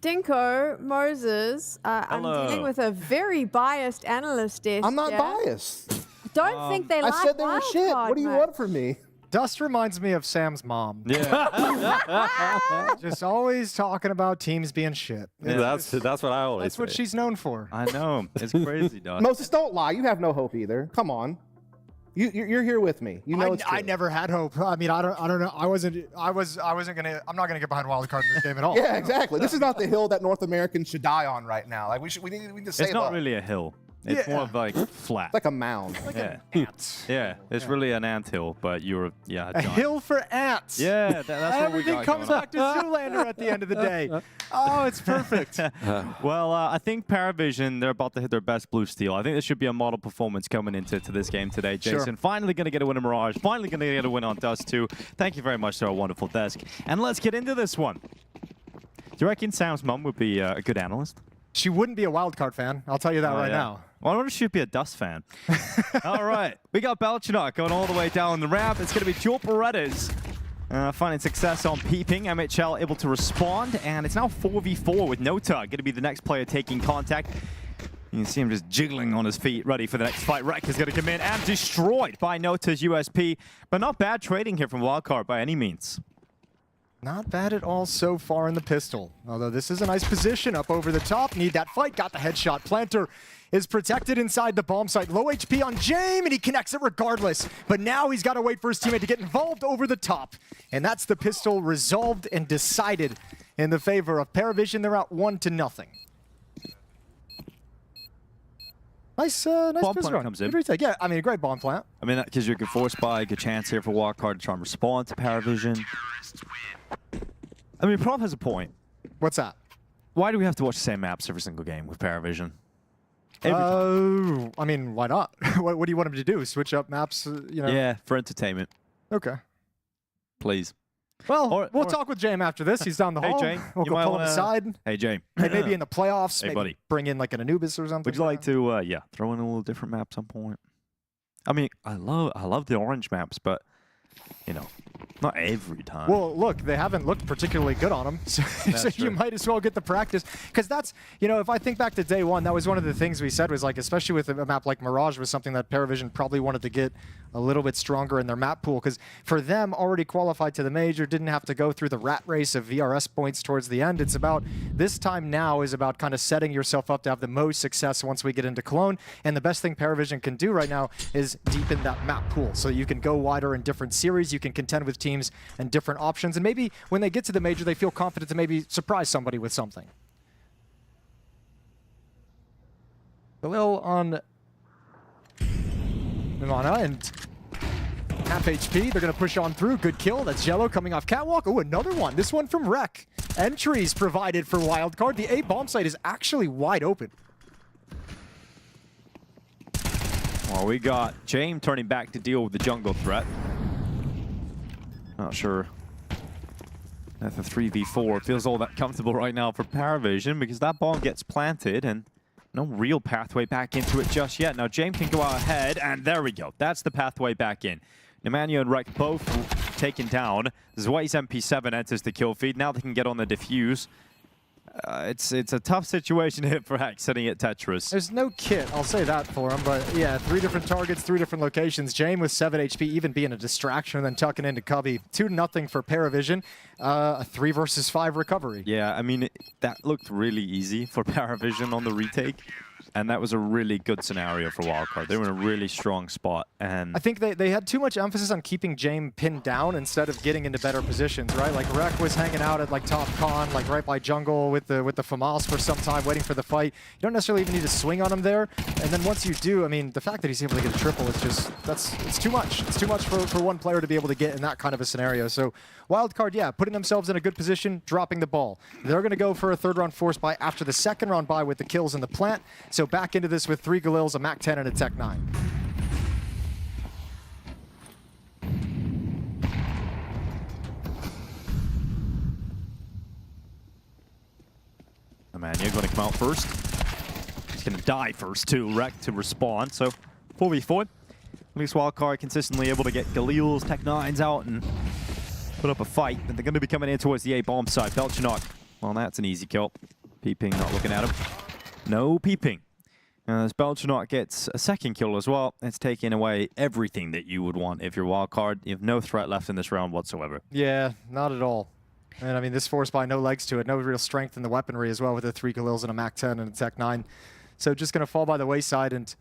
Dinko, Moses, I'm dealing with a very biased analyst desk. I'm not biased. Don't think they like I said they were shit. What do you want from me? Dust reminds me of Sam's mom. Yeah. Just always talking about teams being shit. Yeah, that's what I always That's what she's known for. I know. It's crazy, Dust. Moses, don't lie. You have no hope either. Come on. You're here with me. You know it's true. I never had hope. I mean, I don't know. I'm not gonna get behind Wildcard in this game at all. Yeah, exactly. This is not the hill that North Americans should die on right now. Like we need to say it's not really a hill. It's more of like flat. It's like a mound. Like an ant. Yeah, it's really an ant hill, but you're a hill for ants. Yeah, that's what we got. Everything comes back to Zoolander at the end of the day. Oh, it's perfect. Well, I think PARIVISION, they're about to hit their best blue steel. I think this should be a model performance coming into this game today. Jason, Sure. finally going to get a win in Mirage. Finally going to get a win on Dust 2. Thank you very much to our wonderful desk. And let's get into this one. Do you reckon Sam's mum would be a good analyst? She wouldn't be a Wildcard fan. I'll tell you that now. Well, I wonder if she'd be a Dust fan. All right. We got Belchinok going all the way down the ramp. It's going to be Joel Paredes finding success on peeping. MHL able to respond. And it's now 4v4 with Nota going to be the next player taking contact. You can see him just jiggling on his feet, ready for the next fight. Rek is going to come in and destroyed by Nota's USP. But not bad trading here from Wildcard by any means. Not bad at all so far in the pistol. Although this is a nice position up over the top. Need that fight. Got the headshot. Planter is protected inside the bomb site. Low HP on Jame, and he connects it regardless. But now he's got to wait for his teammate to get involved over the top. And that's the pistol resolved and decided in the favor of PARIVISION. They're out 1-0. Nice bomb pistol plant run. comes in. Good retake. Yeah, I mean, a great bomb plant. I mean, because you're a good force buy, good chance here for Wildcard to try and respond to PARIVISION. I mean, Prof has a point. What's that? Why do we have to watch the same maps every single game with PARIVISION? I mean, why not? What do you want him to do? Switch up maps? You know? Yeah, for entertainment. Okay. Please. Well, we'll talk with Jame after this. He's down the hall. Hey, Jame. We'll go pull him aside. Hey, Jame. Hey, maybe in the playoffs. Hey, maybe buddy. Bring in like an Anubis or something. Would you like to, throw in a little different map at some point? I mean, I love the orange maps, but, you know, not every time. Well, look, they haven't looked particularly good on them, so you might as well get the practice. Because that's, you know, if I think back to day one, that was one of the things we said was like, especially with a map like Mirage, was something that PARIVISION probably wanted to get a little bit stronger in their map pool. Because for them, already qualified to the major, didn't have to go through the rat race of VRS points towards the end. It's about, this time now is about kind of setting yourself up to have the most success once we get into Cologne. And the best thing PARIVISION can do right now is deepen that map pool. So you can go wider in different series, you can contend with teams and different options, and maybe when they get to the major, they feel confident to maybe surprise somebody with something. Khalil on Mimana and half HP. They're going to push on through. Good kill. That's Jello coming off catwalk. Oh, another one. This one from Rek. Entries provided for Wildcard. The A bomb site is actually wide open. Well, we got Jame turning back to deal with the jungle threat. Not sure That's a 3v4. Feels all that comfortable right now for PARIVISION because that bomb gets planted and no real pathway back into it just yet. Now, James can go out ahead, and there we go. That's the pathway back in. Nemanja and Rek both taken down. Zway's MP7 enters the kill feed. Now they can get on the defuse. It's a tough situation here for Hex sitting at Tetris. There's no kit, I'll say that for him, but yeah, 3 different targets, 3 different locations. Jame with 7 HP, even being a distraction and then tucking into Cubby. 2-0 for PARIVISION, a 3 versus 5 recovery. Yeah, I mean, that looked really easy for PARIVISION on the retake. And that was a really good scenario for Wildcard. They were in a really strong spot. And I think they had too much emphasis on keeping Jame pinned down instead of getting into better positions, right? Like Rek was hanging out at like top con, like right by jungle with the FAMAS for some time, waiting for the fight. You don't necessarily even need to swing on him there. And then once you do, I mean, the fact that he's able to get a triple is just, it's too much. It's too much for one player to be able to get in that kind of a scenario. So Wildcard, yeah, putting themselves in a good position, dropping the ball. They're going to go for a 3rd round force buy after the 2nd round buy with the kills in the plant. So back into this with 3 Galils, a Mac 10, and a Tech 9. Nemanja going to come out first. He's going to die first too. Rek to respond. So 4v4. At least Wildcard consistently able to get Galil's Tech 9s out and put up a fight. But they're going to be coming in towards the A bomb side. Belchanok, well, that's an easy kill. Peeping, not looking at him. No peeping. As Belchanok gets a 2nd kill as well, it's taking away everything that you would want if you're Wildcard. You have no threat left in this round whatsoever. Yeah, not at all. And I mean, this force by no legs to it, no real strength in the weaponry as well with the 3 Galils and a Mac 10 and a Tech 9. So just going to fall by the wayside. And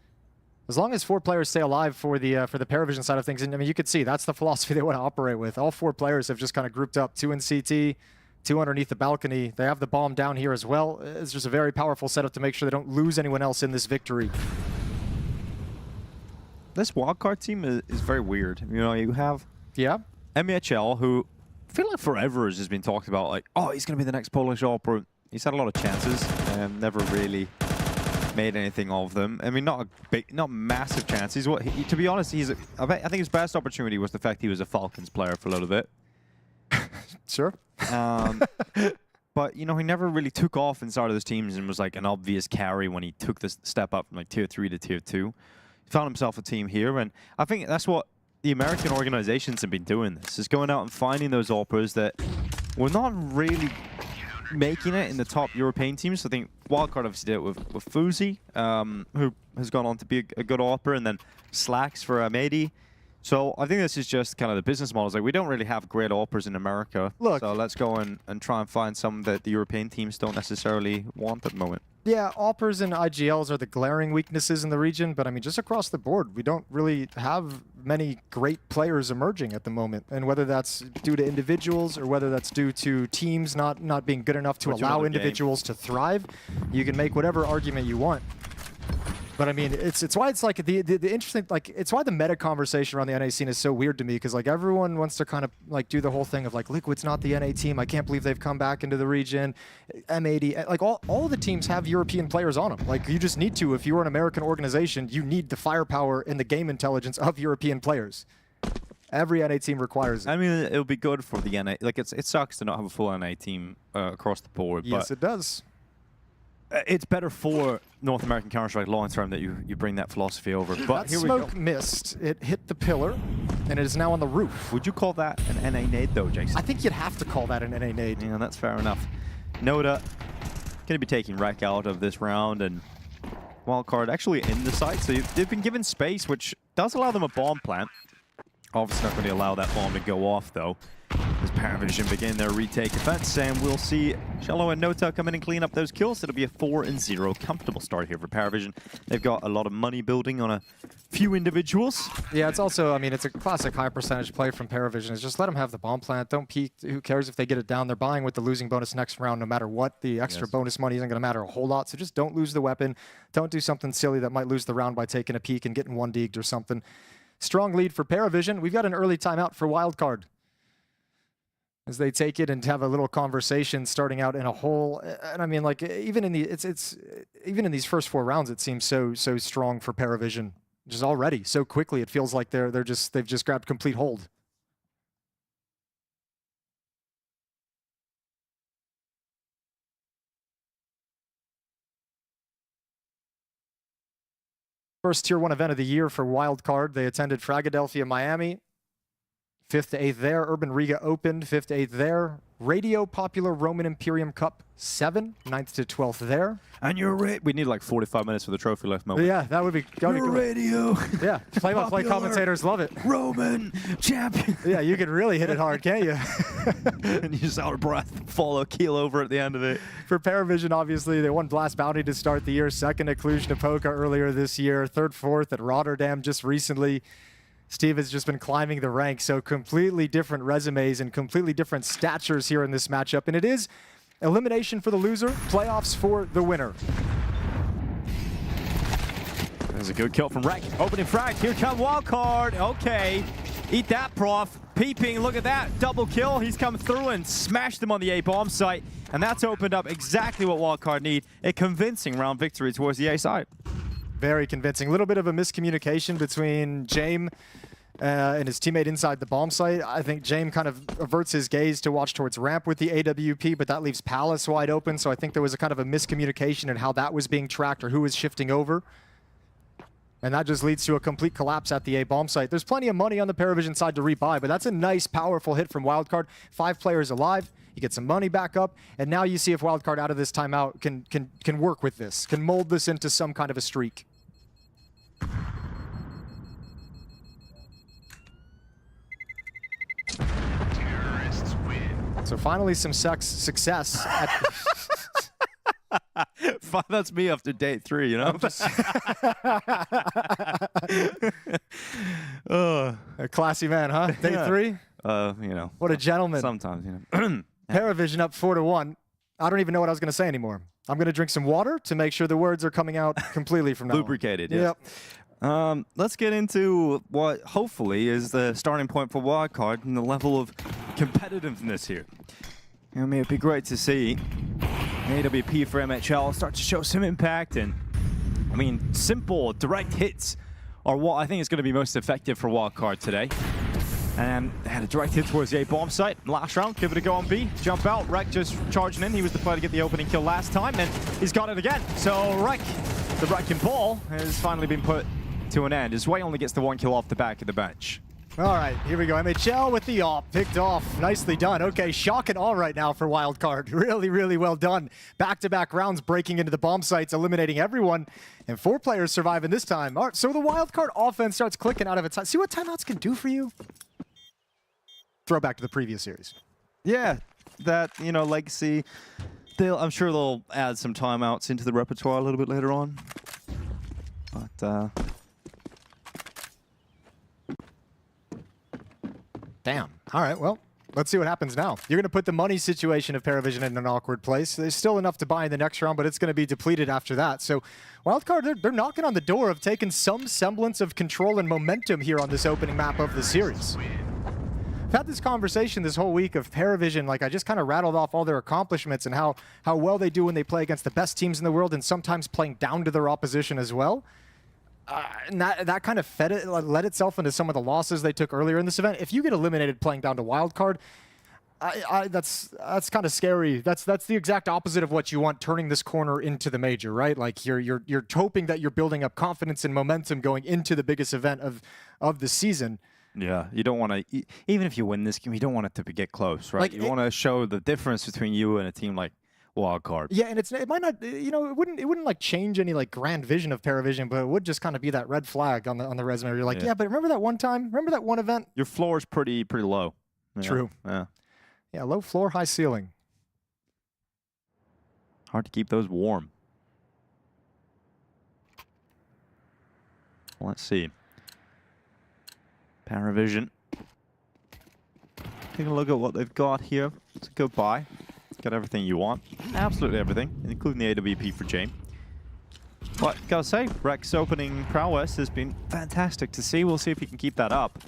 as long as 4 players stay alive for the PARIVISION side of things, and I mean, you could see that's the philosophy they want to operate with. All 4 players have just kind of grouped up, 2 in CT, 2 underneath the balcony. They have the bomb down here as well. It's just a very powerful setup to make sure they don't lose anyone else in this victory. This Wildcard team is very weird. You know, you have MHL, who I feel like forever has just been talked about, like, oh, he's going to be the next Polish Opera. He's had a lot of chances and never really made anything of them. I mean, not massive chances. To be honest, I think his best opportunity was the fact he was a Falcons player for a little bit. Sure. But, you know, he never really took off inside of those teams and was like an obvious carry when he took this step up from like tier 3 to tier 2. He found himself a team here, and I think that's what the American organizations have been doing. This is going out and finding those operas that were not really making it in the top European teams. So I think Wildcard obviously did it with Fuzi, who has gone on to be a good opera, and then Slacks for Amedi. So I think this is just kind of the business models. Like, we don't really have great operas in America. Look, so let's go and try and find some that the European teams don't necessarily want at the moment. Yeah, operas and IGLs are the glaring weaknesses in the region, but I mean, just across the board, we don't really have many great players emerging at the moment. And whether that's due to individuals or whether that's due to teams not being good enough to allow individuals to thrive, you can make whatever argument you want. But I mean, it's why it's like the interesting, like, it's why the meta conversation around the NA scene is so weird to me, because like everyone wants to kind of like do the whole thing of like, Liquid's not the NA team, I can't believe they've come back into the region, M80, like all the teams have European players on them. Like, you just need to, if you're an American organization, you need the firepower and the game intelligence of European players. Every NA team requires it. I mean, it'll be good for the NA. Like, it sucks to not have a full NA team across the board. Yes, but it does. It's better for North American Counter-Strike long term that you bring that philosophy over. But that here smoke we go. missed. It hit the pillar, and it is now on the roof. Would you call that an NA nade, though, Jason? I think you'd have to call that an NA nade. Yeah, that's fair enough. Noda going to be taking Rek out of this round, and Wildcard actually in the site. So they've been given space, which does allow them a bomb plant. Obviously not going to allow that bomb to go off, though, as PARIVISION begin their retake offense, and we'll see Shallow and Nota come in and clean up those kills. It'll be a 4-0 comfortable start here for PARIVISION. They've got a lot of money building on a few individuals. Yeah, it's also, I mean, it's a classic high percentage play from PARIVISION. Is just let them have the bomb plant. Don't peek. Who cares if they get it down? They're buying with the losing bonus next round no matter what. The extra bonus money isn't going to matter a whole lot, so just don't lose the weapon. Don't do something silly that might lose the round by taking a peek and getting one deeged or something. Strong lead for PARIVISION. We've got an early timeout for Wildcard, as they take it and have a little conversation starting out in a hole. And I mean, like, even in even in these first 4 rounds, it seems so strong for PARIVISION. Just already so quickly, it feels like they've just grabbed complete hold. First Tier 1 event of the year for Wildcard. They attended Fragadelphia, Miami. 5th to 8th there. Urban Riga opened 5th to 8th there. Radio Popular Roman Imperium Cup 7, 9th to 12th there. And you're we need like 45 minutes for the trophy left moment. Yeah, that would be good. Radio. Yeah, play-by-play commentators love it. Roman champion. Yeah, you can really hit it hard, can't you? And you just out of breath, follow keel over at the end of it. For PARIVISION, obviously, they won Blast Bounty to start the year, 2nd at Cluj-Napoca earlier this year, 3rd, 4th at Rotterdam just recently. Steve has just been climbing the ranks, so completely different resumes and completely different statures here in this matchup. And it is elimination for the loser, playoffs for the winner. There's a good kill from Rek. Opening frag. Here come Wildcard. Okay. Eat that, Prof. Peeping. Look at that. Double kill. He's come through and smashed them on the A bomb site. And that's opened up exactly what Wildcard need. A convincing round victory towards the A side. Very convincing. A little bit of a miscommunication between Jame and his teammate inside the bomb site. I think Jame kind of averts his gaze to watch towards ramp with the AWP, but that leaves Palace wide open. So I think there was a kind of a miscommunication in how that was being tracked or who was shifting over. And that just leads to a complete collapse at the A bomb site. There's plenty of money on the PARIVISION side to rebuy, but that's a nice, powerful hit from Wildcard. 5 players alive. You get some money back up, and now you see if Wildcard out of this timeout can work with this, can mold this into some kind of a streak. Terrorists win. So finally some success at That's me after day 3, you know? A classy man, huh? Day 3? You know. What a gentleman. Sometimes, you know. PARIVISION up 4-1. I don't even know what I was going to say anymore. I'm going to drink some water to make sure the words are coming out completely from now Lubricated, on. yes. Yep. Let's get into what hopefully is the starting point for Wildcard and the level of competitiveness here. I mean, it'd be great to see AWP for MHL start to show some impact, and I mean, simple, direct hits are what I think is going to be most effective for Wildcard today. And they had a direct hit towards the A bomb site. Last round, give it a go on B. Jump out, Rek just charging in. He was the player to get the opening kill last time, and he's got it again. So Rek, the wrecking ball, has finally been put to an end. His way only gets the 1 kill off the back of the bench. All right, here we go. MHL with the AWP, picked off. Nicely done. Okay, shock and all right now for Wildcard. Really, really well done. Back-to-back rounds breaking into the bomb sites, eliminating everyone, and 4 players surviving this time. All right, so the Wildcard offense starts clicking out of its... See what timeouts can do for you? Throwback to the previous series. Yeah, that, you know, Legacy, I'm sure they'll add some timeouts into the repertoire a little bit later on. But, Damn. All right, well, let's see what happens now. You're going to put the money situation of PARIVISION in an awkward place. There's still enough to buy in the next round, but it's going to be depleted after that. So Wildcard, they're knocking on the door of taking some semblance of control and momentum here on this opening map of the series. I've had this conversation this whole week of PARIVISION, like I just kind of rattled off all their accomplishments and how well they do when they play against the best teams in the world and sometimes playing down to their opposition as well. And that kind of led itself into some of the losses they took earlier in this event. If you get eliminated playing down to Wildcard, that's kind of scary. That's the exact opposite of what you want, turning this corner into the major, right? Like you're hoping that you're building up confidence and momentum going into the biggest event of the season. Yeah, you don't want to, even if you win this game, you don't want it to get close, right? Like you want to show the difference between you and a team like Wildcard. Yeah, and it might not, you know, it wouldn't like change any like grand vision of PARIVISION, but it would just kind of be that red flag on the resume. Where you're like, yeah, but remember that one time? Remember that one event? Your floor is pretty low. Yeah. True. Yeah, low floor, high ceiling. Hard to keep those warm. Well, let's see. PARIVISION. Take a look at what they've got here. It's a good buy. Got everything you want. Absolutely everything, including the AWP for Jame. But gotta say, Rek's opening prowess has been fantastic to see. We'll see if he can keep that up.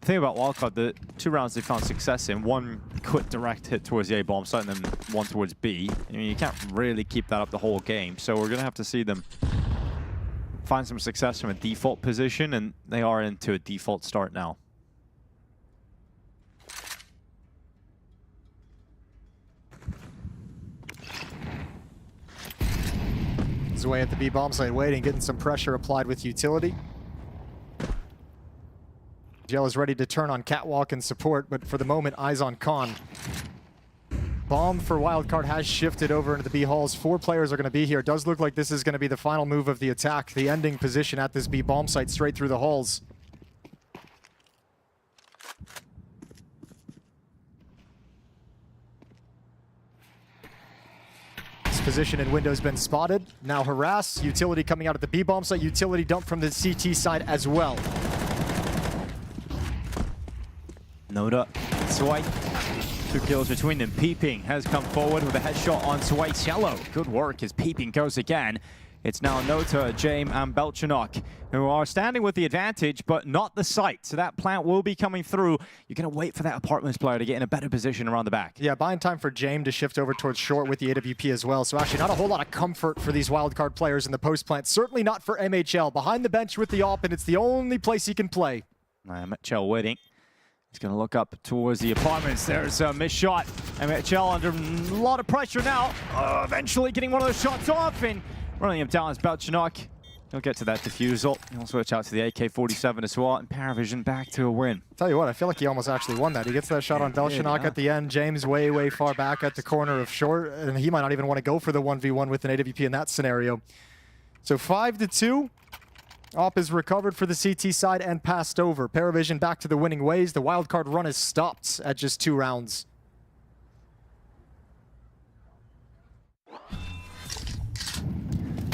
The thing about Wildcard, the 2 rounds they found success in, one quick direct hit towards the A bomb site and then one towards B. I mean, you can't really keep that up the whole game, so we're gonna have to see them find some success from a default position, and they are into a default start now. Con's way at the B bomb site, waiting, getting some pressure applied with utility. PGL is ready to turn on Catwalk and support, but for the moment, eyes on Con. Bomb for Wildcard has shifted over into the B halls. 4 players are going to be here. It does look like this is going to be the final move of the attack, the ending position at this B bomb site straight through the halls. This position in window has been spotted. Now harass. Utility coming out at the B bomb site. Utility dump from the CT side as well. Noda, Swipe. 2 kills between them. Peeping has come forward with a headshot on Swicello. Good work as Peeping goes again. It's now Nota, Jame, and Belchanok who are standing with the advantage, but not the site. So that plant will be coming through. You're going to wait for that apartments player to get in a better position around the back. Yeah, buying time for Jame to shift over towards short with the AWP as well. So actually not a whole lot of comfort for these wildcard players in the post plant. Certainly not for MHL. Behind the bench with the AWP, and it's the only place he can play. MHL waiting. He's going to look up towards the apartments. There's a missed shot. MHL under a lot of pressure now. Eventually getting one of those shots off and running him down is Belchanok. He'll get to that defusal. He'll switch out to the AK-47 as well, and PARIVISION back to a win. Tell you what, I feel like he almost actually won that. He gets that shot on Belchanok at the end. James way, way far back at the corner of short, and he might not even want to go for the 1v1 with an AWP in that scenario. So 5-2. AWP is recovered for the CT side and passed over. PARIVISION back to the winning ways. The wildcard run is stopped at just 2 rounds.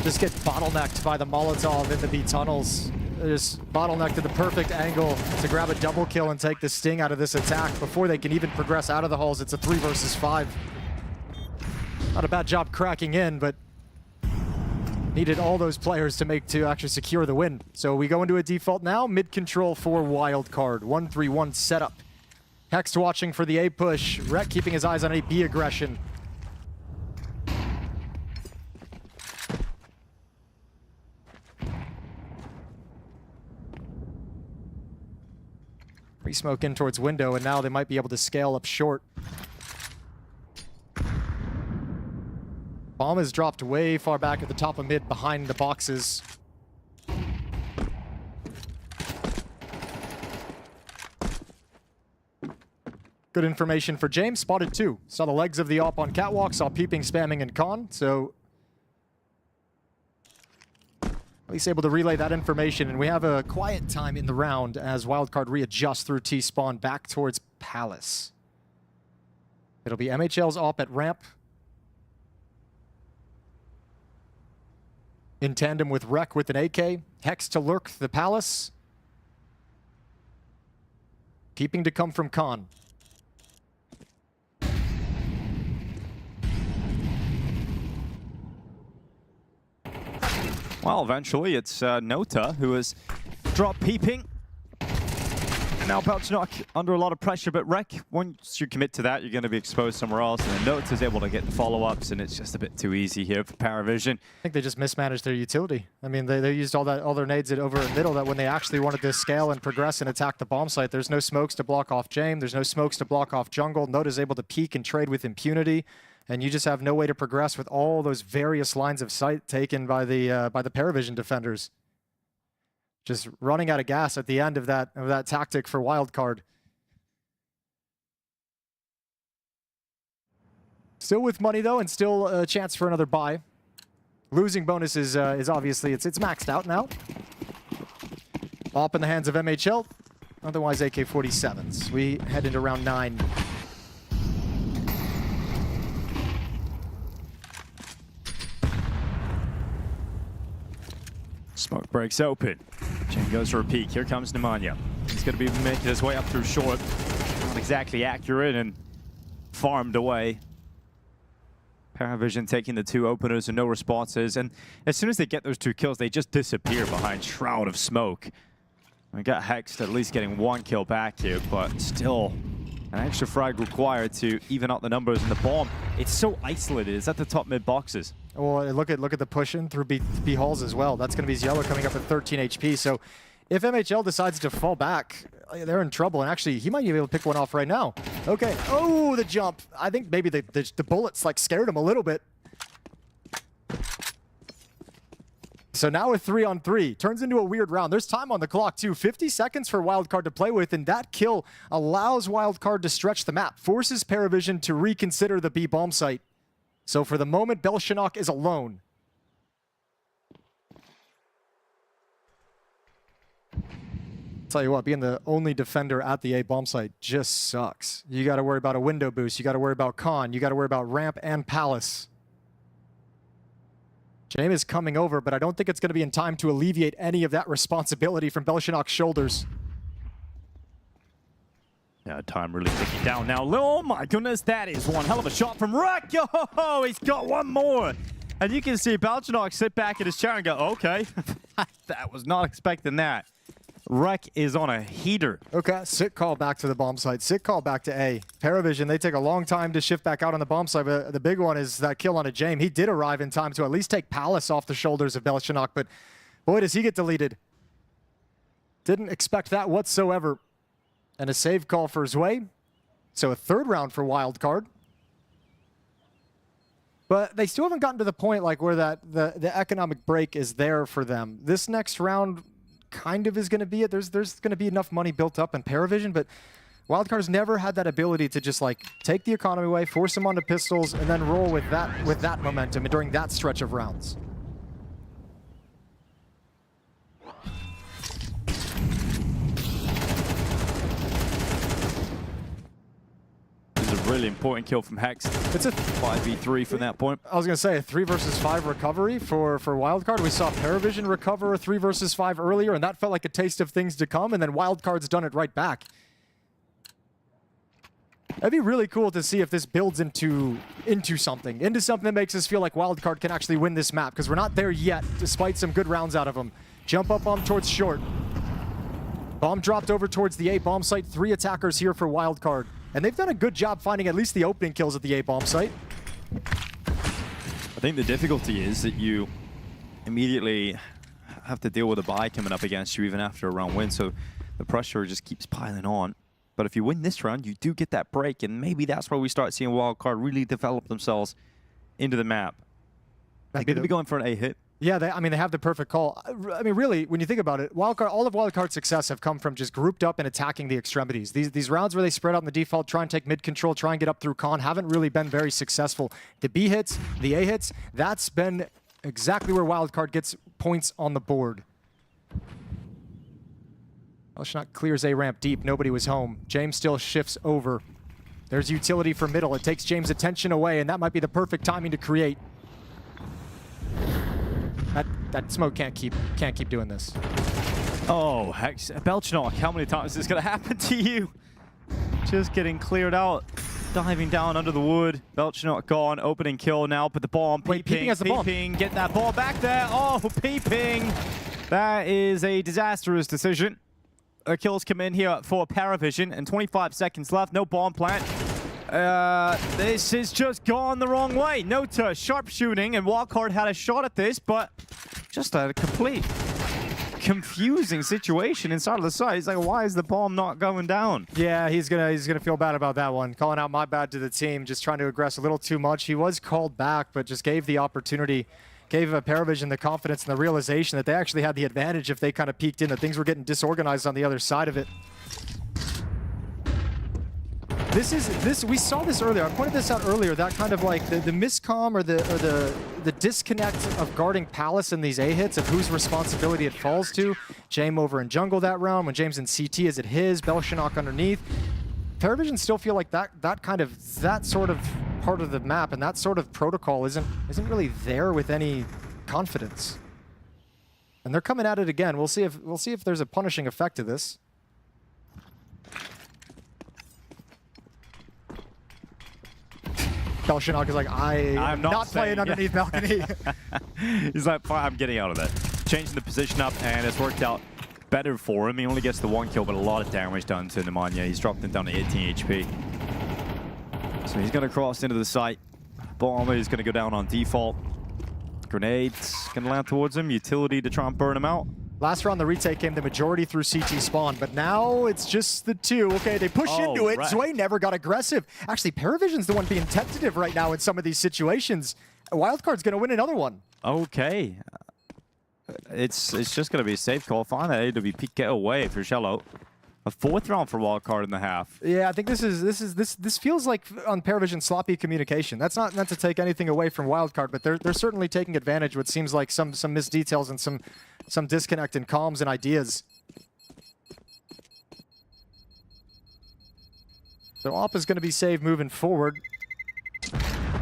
Just get bottlenecked by the Molotov in the B tunnels. Just bottlenecked at the perfect angle to grab a double kill and take the sting out of this attack before they can even progress out of the halls. It's a 3 versus 5. Not a bad job cracking in, but needed all those players to actually secure the win. So we go into a default now. Mid control for Wildcard. 1-3-1 setup. Hex watching for the A push. Rhett keeping his eyes on a B aggression. Pre-smoke in towards window, and now they might be able to scale up short. Bomb is dropped way far back at the top of mid behind the boxes. Good information for James. Spotted 2. Saw the legs of the AWP on Catwalk. Saw Peeping, spamming, and Con. So at least able to relay that information. And we have a quiet time in the round as Wildcard readjusts through T-spawn back towards Palace. It'll be MHL's AWP at ramp, in tandem with Rek with an AK. Hex to lurk the Palace. Keeping to come from Con. Well, eventually it's Nota who has dropped Peeping. And now Belchanok under a lot of pressure, but Rek, once you commit to that, you're going to be exposed somewhere else. And then Nota's able to get the follow-ups, and it's just a bit too easy here for PARIVISION. I think they just mismanaged their utility. I mean, they used all their nades over in middle, that when they actually wanted to scale and progress and attack the bomb site, there's no smokes to block off Jame, there's no smokes to block off jungle. Nota's able to peek and trade with impunity, and you just have no way to progress with all those various lines of sight taken by the PARIVISION defenders. Just running out of gas at the end of that tactic for Wildcard. Still with money though, and still a chance for another buy. Losing bonus is obviously it's maxed out now. AWP in the hands of MHL. Otherwise AK-47s. We head into round 9. Smoke breaks open. Jane goes for a peek. Here comes Nemanja. He's going to be making his way up through short. Not exactly accurate and farmed away. PARIVISION taking the 2 openers and no responses. And as soon as they get those 2 kills, they just disappear behind Shroud of Smoke. We got Hexed at least getting 1 kill back here, but still an extra frag required to even out the numbers. And the bomb, it's so isolated. It's at the top mid boxes. Well, look at the pushing through B halls as well. That's going to be Ziello coming up at 13 HP. So if MHL decides to fall back, they're in trouble. And actually, he might be able to pick one off right now. Okay. Oh, the jump. I think maybe the bullets like scared him a little bit. So now a 3-on-3 turns into a weird round. There's time on the clock too. 50 seconds for Wildcard to play with, and that kill allows Wildcard to stretch the map, forces PARIVISION to reconsider the B bomb site. So for the moment, Belshanock is alone. Tell you what, being the only defender at the A bomb site just sucks. You got to worry about a window boost. You got to worry about Khan. You got to worry about ramp and palace. James is coming over, but I don't think it's going to be in time to alleviate any of that responsibility from Belshanock's shoulders. Yeah, time really ticking down now. Oh my goodness, that is one hell of a shot from Wreck. Oh, he's got one more. And you can see Belshanock sit back in his chair and go, okay, that was not expecting that. Wreck is on a heater. Okay, sit call back to the bomb site. Sit call back to A. PARIVISION, they take a long time to shift back out on the bomb site, but the big one is that kill on a James. He did arrive in time to at least take Palace off the shoulders of Belshanock, but boy, does he get deleted. Didn't expect that whatsoever. And a save call for Zwei. So a third round for Wildcard. But they still haven't gotten to the point like where the economic break is there for them. This next round kind of is going to be it. There's going to be enough money built up in PARIVISION, but Wildcard's never had that ability to just like take the economy away, force them onto pistols, and then roll with that momentum during that stretch of rounds. This is a really important kill from Hex. It's a 5v3 from that point. I was going to say a 3 versus 5 recovery for Wildcard. We saw PARIVISION recover a 3 versus 5 earlier, and that felt like a taste of things to come, and then Wildcard's done it right back. That'd be really cool to see if this builds into something that makes us feel like Wildcard can actually win this map, because we're not there yet, despite some good rounds out of them. Jump up bomb towards short. Bomb dropped over towards the A bomb site. 3 attackers here for Wildcard. And they've done a good job finding at least the opening kills at the A bomb site. I think the difficulty is that you immediately have to deal with a buy coming up against you even after a round win, so the pressure just keeps piling on. But if you win this round, you do get that break, and maybe that's where we start seeing Wildcard really develop themselves into the map. They're going to be going for an A hit. Yeah, they have the perfect call. I mean, really, when you think about it, Wildcard, all of Wildcard's success have come from just grouped up and attacking the extremities. These rounds where they spread out in the default, try and take mid control, try and get up through Khan, haven't really been very successful. The B hits, the A hits, that's been exactly where Wildcard gets points on the board. Belshanock clears A ramp deep. Nobody was home. James still shifts over. There's utility for middle. It takes James' attention away, and that might be the perfect timing to create. That smoke can't keep doing this. Oh, Hex, Belshanock, how many times is this gonna happen to you? Just getting cleared out, diving down under the wood. Belshanock gone, opening kill now, but the bomb, Peeping has the bomb. Get that ball back there. Oh, peeping. That is a disastrous decision. The kills come in here for PARIVISION, and 25 seconds left, no bomb plant. This is just gone the wrong way. Nota sharpshooting, and Wildcard had a shot at this, but just a complete confusing situation inside of the site. He's like, why is the bomb not going down? Yeah, he's gonna feel bad about that one. Calling out my bad to the team, just trying to aggress a little too much. He was called back, but just gave the opportunity, gave PARIVISION the confidence and the realization that they actually had the advantage if they kind of peeked in, that things were getting disorganized on the other side of it. We saw this earlier. I pointed this out earlier. That kind of like the miscomm or the disconnect of guarding Palace in these A hits, of whose responsibility it falls to. James over in jungle that round. When James in CT, is it his? Belshanock underneath. PARIVISION still feel like that sort of part of the map and that sort of protocol isn't really there with any confidence. And they're coming at it again. We'll see if there's a punishing effect to this. Belshanock is like, I'm not playing underneath balcony. He's like, fine, I'm getting out of that. Changing the position up, and it's worked out better for him. He only gets the 1 kill, but a lot of damage done to Nemanja. He's dropped him down to 18 HP. So he's going to cross into the site. Bomb is going to go down on default. Grenades going to land towards him. Utility to try and burn him out. Last round, the retake came the majority through CT spawn, but now it's just the 2. Okay, they push into it. Right. Zwei never got aggressive. Actually, PARIVISION's the one being tentative right now in some of these situations. Wildcard's going to win another one. Okay. it's just going to be a safe call. Find that AWP get away for Shello. A 4th round for Wildcard in the half. Yeah, I think this feels like on PARIVISION sloppy communication. That's not meant to take anything away from Wildcard, but they're certainly taking advantage of what seems like some missed details and some disconnect in comms and ideas. So Op is going to be saved moving forward.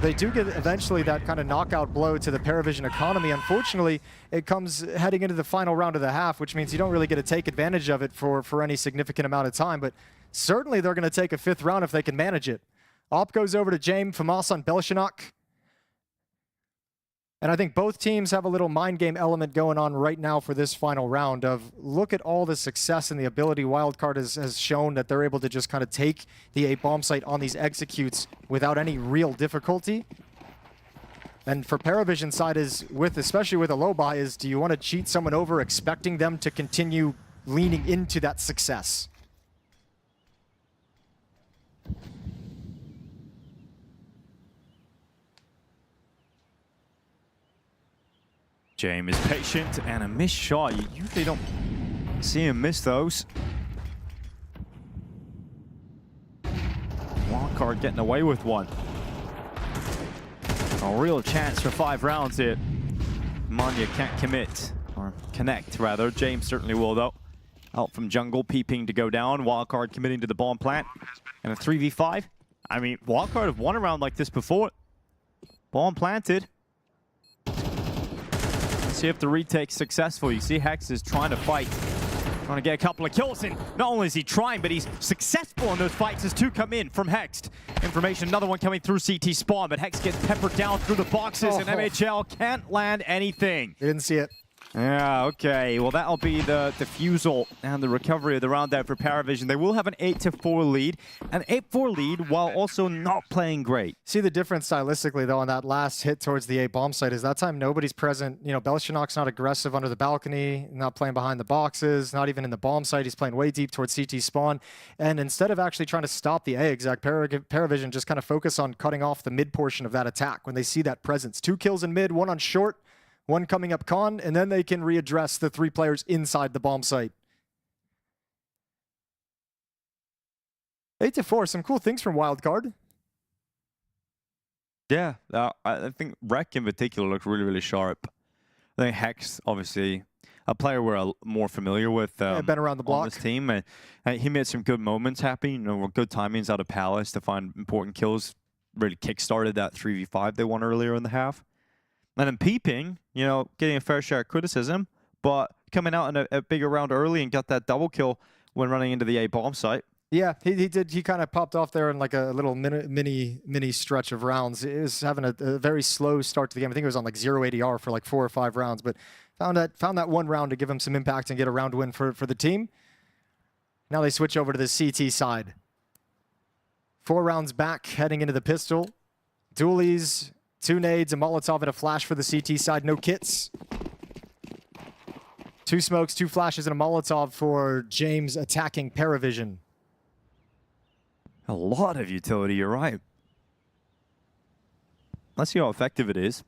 They do get eventually that kind of knockout blow to the PARIVISION economy. Unfortunately, it comes heading into the final round of the half, which means you don't really get to take advantage of it for any significant amount of time. But certainly they're going to take a 5th round if they can manage it. Op goes over to James, Famas on Belshunok. And I think both teams have a little mind game element going on right now for this final round of look at all the success and the ability Wildcard has shown that they're able to just kind of take the A bomb site on these executes without any real difficulty. And for PARIVISION side is especially with a low buy is do you want to cheat someone over expecting them to continue leaning into that success? James is patient and a missed shot. You usually don't see him miss those. Wildcard getting away with one. A real chance for 5 rounds here. Manya can't commit, or connect rather. James certainly will though. Out from jungle, peeping to go down. Wildcard committing to the bomb plant. And a 3v5. I mean, Wildcard have won a round like this before. Bomb planted. See if the retake's successful. You see Hex is trying to fight, trying to get a couple of kills, and not only is he trying, but he's successful in those fights as 2 come in from Hex. Information, another one coming through CT spawn, but Hex gets peppered down through the boxes, and MHL can't land anything. They didn't see it. Yeah, okay. Well, that'll be the defusal and the recovery of the round out for PARIVISION. They will have an 8-4 lead. An 8-4 lead while also not playing great. See the difference stylistically, though, on that last hit towards the A bomb site is that time nobody's present. You know, Belshunok's not aggressive under the balcony, not playing behind the boxes, not even in the bomb site. He's playing way deep towards CT spawn. And instead of actually trying to stop the A exec, PARIVISION just kind of focus on cutting off the mid portion of that attack when they see that presence. 2 kills in mid, 1 on short. 1 coming up con, and then they can readdress the 3 players inside the bomb site. 8-4, some cool things from Wildcard. Yeah, I think Rec in particular looked really, really sharp. I think Hex, obviously, a player we're more familiar with. Been around the block. On this team, and he made some good moments happen. You know, good timings out of Palace to find important kills. Really kickstarted that 3v5 they won earlier in the half. And then peeping, you know, getting a fair share of criticism, but coming out in a bigger round early and got that double kill when running into the A bomb site. Yeah, he did. He kind of popped off there in like a little mini stretch of rounds. It was having a very slow start to the game. I think it was on like 0 ADR for like 4 or 5 rounds, but found that 1 round to give him some impact and get a round win for the team. Now they switch over to the CT side. 4 rounds back, heading into the pistol. Dualies. 2 nades, a Molotov, and a flash for the CT side. No kits. 2 smokes, 2 flashes, and a Molotov for James attacking PARIVISION. A lot of utility, you're right. Let's see how effective it is.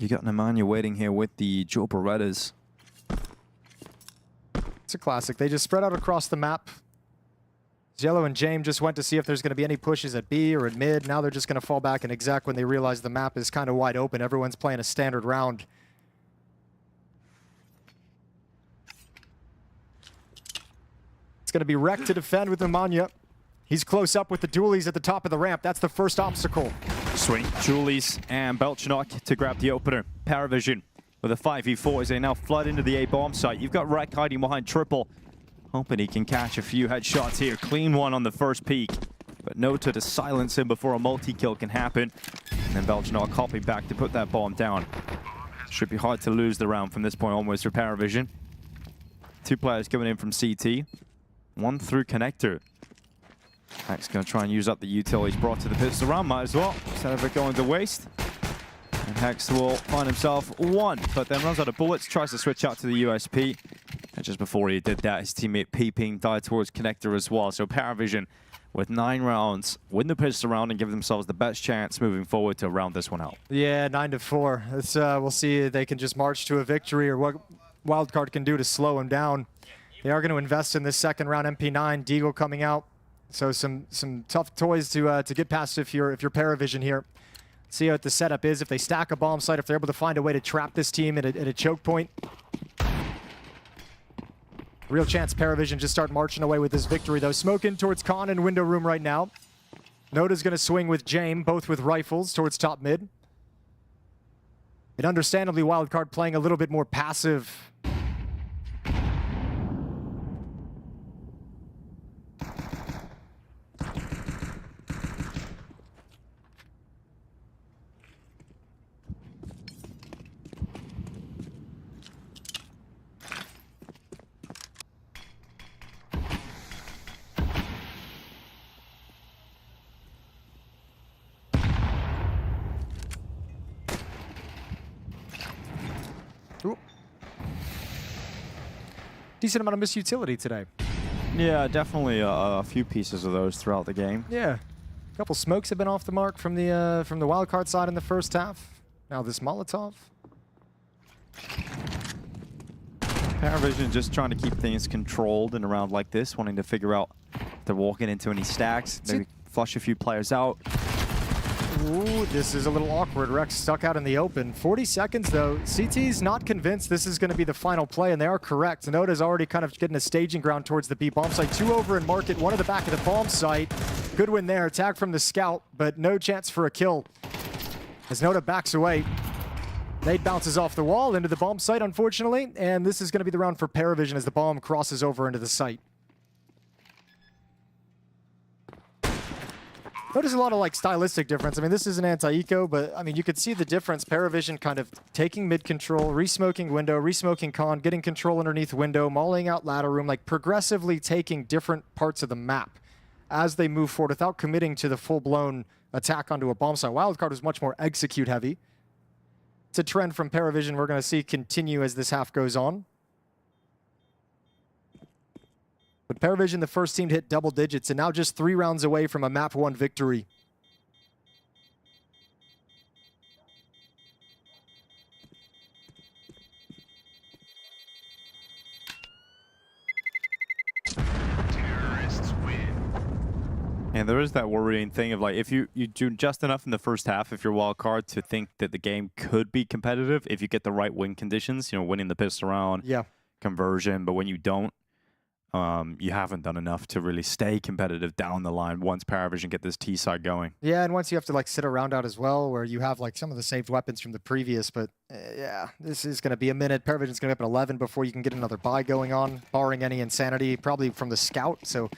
You got Nemanja waiting here with the Joe Berettas. It's a classic. They just spread out across the map. Yellow and James just went to see if there's going to be any pushes at B or at mid. Now they're just going to fall back in exec when they realize the map is kind of wide open. Everyone's playing a standard round. It's going to be Rec to defend with Nemanja. He's close up with the dualies at the top of the ramp. That's the first obstacle. Swing, Julies and Belchunok to grab the opener. PARIVISION with a 5v4 as they now flood into the A bomb site. You've got Rec hiding behind triple. Hoping he can catch a few headshots here. Clean one on the first peek. But Nota to silence him before a multi-kill can happen. And then Belchunok hopping back to put that bomb down. Should be hard to lose the round from this point onwards for PARIVISION. 2 players coming in from CT. 1 through connector. Hex going to try and use up the utilities brought to the pistol round. Might as well, instead of it going to waste. And Hex will find himself 1, but then runs out of bullets, tries to switch out to the USP. And just before he did that, his teammate peeping died towards connector as well. So PARIVISION with 9 rounds, win the pistol round and give themselves the best chance moving forward to round this one out. Yeah, 9-4. It's, we'll see if they can just march to a victory or what Wildcard can do to slow them down. They are going to invest in this second round. MP9, Deagle coming out. So some tough toys to get past if you're PARIVISION here. See what the setup is. If they stack a bomb site, if they're able to find a way to trap this team at a choke point. Real chance PARIVISION just start marching away with this victory, though. Smoking towards Khan in window room right now. Noda's going to swing with Jame, both with rifles towards top mid. And understandably, Wildcard playing a little bit more passive. Decent amount of misutility today. Yeah, definitely a few pieces of those throughout the game. Yeah. A couple smokes have been off the mark from the Wildcard side in the first half. Now this Molotov. PARIVISION just trying to keep things controlled in a round like this, wanting to figure out if they're walking into any stacks, maybe flush a few players out. Ooh, this is a little awkward. Rex stuck out in the open. 40 seconds, though. CT's not convinced this is going to be the final play, and they are correct. Noda's already kind of getting a staging ground towards the B bomb site. 2 over in market, 1 at the back of the bomb site. Good win there. Tag from the scout, but no chance for a kill. As Noda backs away. Nade bounces off the wall into the bomb site, unfortunately, and this is going to be the round for PARIVISION as the bomb crosses over into the site. Notice a lot of like stylistic difference. I mean, this is an anti-eco, but I mean, you could see the difference. PARIVISION kind of taking mid control, re-smoking window, re-smoking con, getting control underneath window, mauling out ladder room, like progressively taking different parts of the map as they move forward without committing to the full-blown attack onto a bomb site. Wildcard was much more execute heavy. It's a trend from PARIVISION we're going to see continue as this half goes on. But PARIVISION, the first team to hit double digits, and now just 3 rounds away from a map 1 victory. And there is that worrying thing of like, if you do just enough in the first half, if you're Wildcard, to think that the game could be competitive if you get the right win conditions, you know, winning the pistol round, conversion, but when you don't, you haven't done enough to really stay competitive down the line once PARIVISION get this T side going. Yeah, and once you have to like sit a round out as well, where you have like some of the saved weapons from the previous, but yeah, this is going to be a minute. PARIVISION's going to be up at 11 before you can get another buy going on, barring any insanity, probably from the scout. So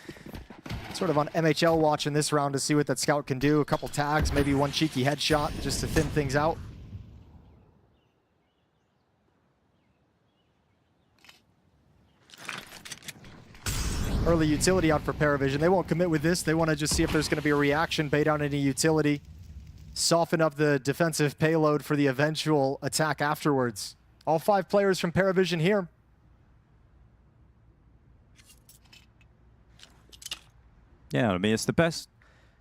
sort of on MHL watch in this round to see what that scout can do. A couple tags, maybe 1 cheeky headshot just to thin things out. Early utility out for PARIVISION. They won't commit with this. They want to just see if there's going to be a reaction, bait on any utility, soften up the defensive payload for the eventual attack afterwards. All 5 players from PARIVISION here. Yeah, I mean, it's the best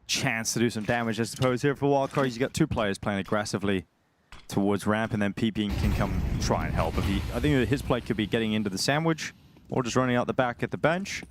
chance to do some damage, I suppose, here for Wildcard. You got 2 players playing aggressively towards ramp, and then PP can come try and help. I think his play could be getting into the sandwich or just running out the back at the bench.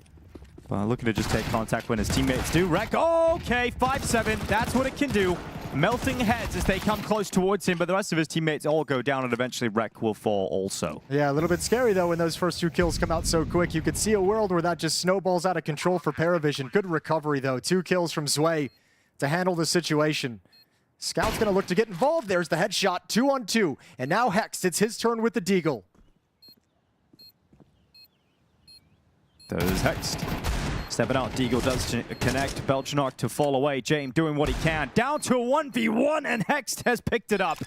Looking to just take contact when his teammates do. Wreck, okay, 5-7, that's what it can do. Melting heads as they come close towards him, but the rest of his teammates all go down, and eventually Wreck will fall also. Yeah, a little bit scary, though, when those first 2 kills come out so quick. You could see a world where that just snowballs out of control for PARIVISION. Good recovery, though. 2 kills from Zway to handle the situation. Scout's going to look to get involved. There's the headshot, 2 on 2. And now Hex, it's his turn with the Deagle. There's Hexed. Stepping out, Deagle does connect. Belchanok to fall away. Jame doing what he can. Down to a 1v1, and Hexed has picked it up.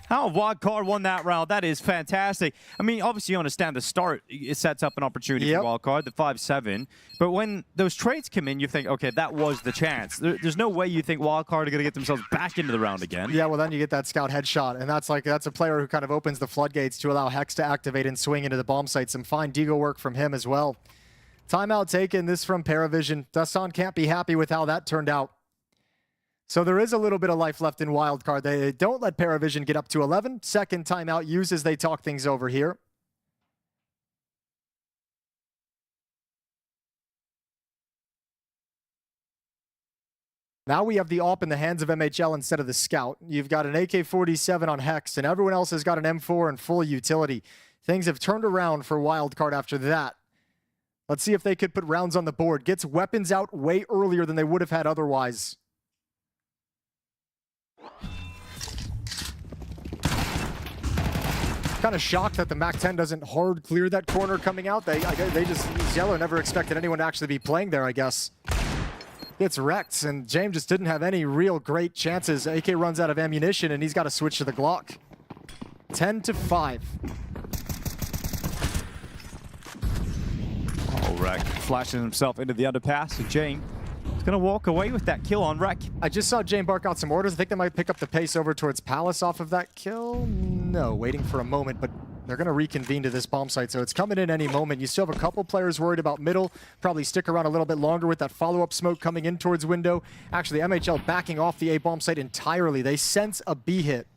How Wildcard won that round. That is fantastic. I mean, obviously you understand the start. It sets up an opportunity for Wildcard, the 5-7. But when those trades come in, you think, okay, that was the chance. There's no way you think Wildcard are going to get themselves back into the round again. Yeah, well, then you get that scout headshot, and that's a player who kind of opens the floodgates to allow Hex to activate and swing into the bomb site. Some fine Deagle work from him as well. Timeout taken, this from PARIVISION. Dasan can't be happy with how that turned out. So there is a little bit of life left in Wildcard. They don't let PARIVISION get up to 11. Second timeout used as they talk things over here. Now we have the AWP in the hands of MHL instead of the Scout. You've got an AK-47 on Hex, and everyone else has got an M4 and full utility. Things have turned around for Wildcard after that. Let's see if they could put rounds on the board. Gets weapons out way earlier than they would have had otherwise. Kind of shocked that the MAC-10 doesn't hard clear that corner coming out. They just, Yellow never expected anyone to actually be playing there, I guess. Gets wrecked, and James just didn't have any real great chances. AK runs out of ammunition, and he's got to switch to the Glock. 10-5. Oh, Wreck flashing himself into the underpass, and Jane is going to walk away with that kill on Wreck. I just saw Jane bark out some orders. I think they might pick up the pace over towards Palace off of that kill. No, waiting for a moment, but they're going to reconvene to this bomb site, so it's coming in any moment. You still have a couple players worried about middle. Probably stick around a little bit longer with that follow-up smoke coming in towards window. Actually, MHL backing off the A bomb site entirely. They sense a B hit.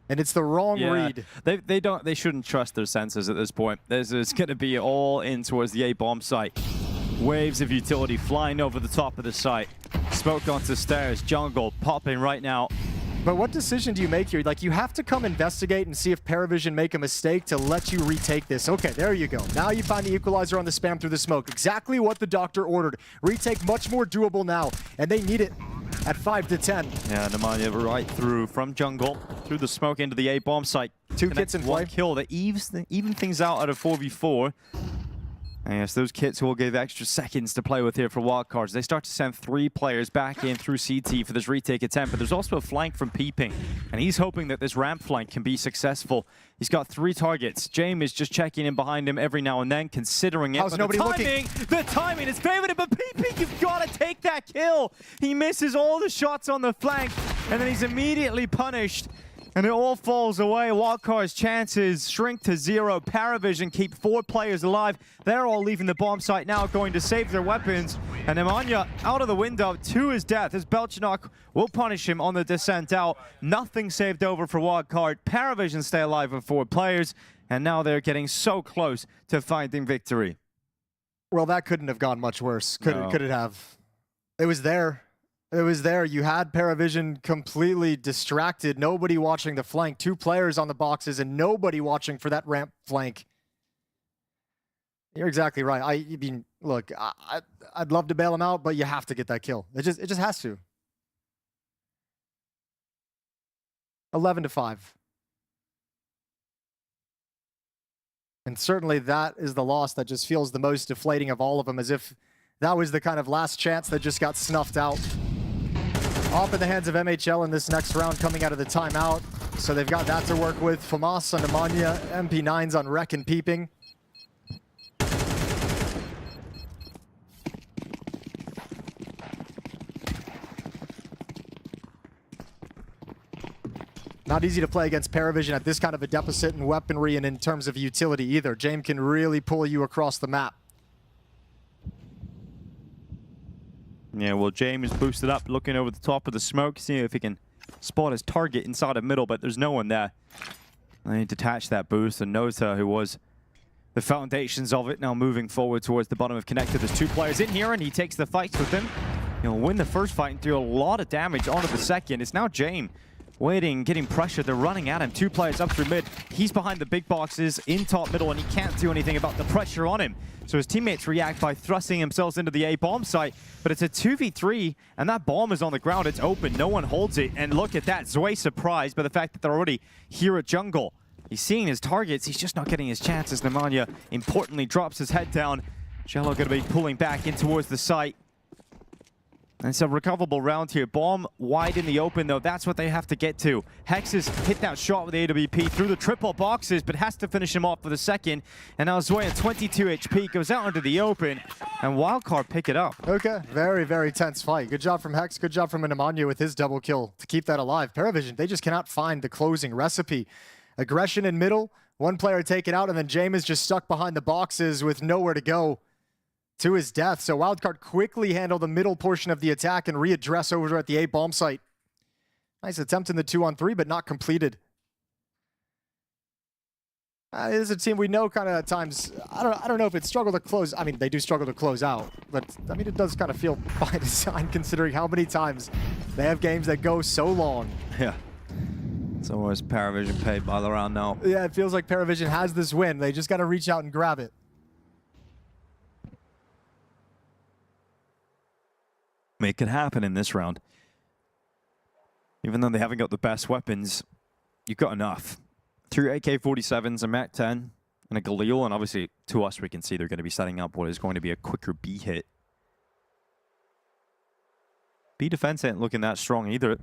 And it's the wrong read. They shouldn't trust their senses at this point. This is going to be all in towards the A bomb site. Waves of utility flying over the top of the site. Smoke onto stairs. Jungle popping right now. But what decision do you make here? Like, you have to come investigate and see if PARIVISION make a mistake to let you retake this. Okay, there you go. Now you find the equalizer on the spam through the smoke. Exactly what the doctor ordered. Retake much more doable now, and they need it at 5-10. Yeah, Nemanja right through from jungle, through the smoke into the A bomb site. Two kits in play. One kill that even things out at a 4v4. And yes, those kits will give extra seconds to play with here for Wildcards. They start to send 3 players back in through CT for this retake attempt, but there's also a flank from Peeping, and he's hoping that this ramp flank can be successful. He's got 3 targets. James is just checking in behind him every now and then, considering it. How's nobody looking? The timing is favored, but Peeping, you've got to take that kill. He misses all the shots on the flank, and then he's immediately punished. And it all falls away. Wildcard's chances shrink to 0. PARIVISION keep 4 players alive. They're all leaving the bomb site now, going to save their weapons. And Nemanja out of the window to his death as Belchinok will punish him on the descent out. Nothing saved over for Wildcard. PARIVISION stay alive with 4 players. And now they're getting so close to finding victory. Well, that couldn't have gone much worse. Could it have? It was there. It was there. You had PARIVISION completely distracted. Nobody watching the flank. 2 players on the boxes and nobody watching for that ramp flank. You're exactly right. I mean, look, I'd love to bail him out, but you have to get that kill. It just has to. 11-5. And certainly that is the loss that just feels the most deflating of all of them, as if that was the kind of last chance that just got snuffed out. Off in the hands of MHL in this next round coming out of the timeout. So they've got that to work with. FAMAS on Nemanja, MP9s on Rek and Peeping. Not easy to play against PARIVISION at this kind of a deficit in weaponry and in terms of utility either. James can really pull you across the map. Yeah, well, James is boosted up, looking over the top of the smoke, seeing if he can spot his target inside of middle, but there's no one there. They need to detach that boost, and Nota, who was the foundations of it, now moving forward towards the bottom of connector. There's 2 players in here, and he takes the fights with them. He'll win the first fight and do a lot of damage onto the second. It's now James waiting, getting pressured. They're running at him. 2 players up through mid. He's behind the big boxes in top middle, and he can't do anything about the pressure on him. So his teammates react by thrusting themselves into the A bomb site, but it's a 2v3, and that bomb is on the ground. It's open. No one holds it, and look at that. Zwei surprised by the fact that they're already here at jungle. He's seeing his targets. He's just not getting his chances. Nemanja importantly drops his head down. Jello going to be pulling back in towards the site. And it's a recoverable round here. Bomb wide in the open, though. That's what they have to get to. Hex has hit that shot with the AWP through the triple boxes, but has to finish him off for the second. And now Zwei at 22 HP goes out into the open, and Wildcard pick it up. Okay, very, very tense fight. Good job from Hex. Good job from Nemanja with his double kill to keep that alive. PARIVISION, they just cannot find the closing recipe. Aggression in middle, One player taken out, and then James is just stuck behind the boxes with nowhere to go to his death. So Wildcard quickly handle the middle portion of the attack and readdress over at the A bomb site. Nice attempt in the 2-on-3, but not completed. It is a team we know kind of at times, I don't know if it struggled to close. I mean, they do struggle to close out, but I mean, it does kind of feel by design considering how many times they have games that go so long. Yeah. It's almost PARIVISION paid by the round now. Yeah, it feels like PARIVISION has this win. They just got to reach out and grab it. Make it happen in this round. Even though they haven't got the best weapons, you've got enough. 3 AK-47s, a MAC-10, and a Galil, and obviously to us we can see they're going to be setting up what is going to be a quicker B hit. B defense ain't looking that strong either.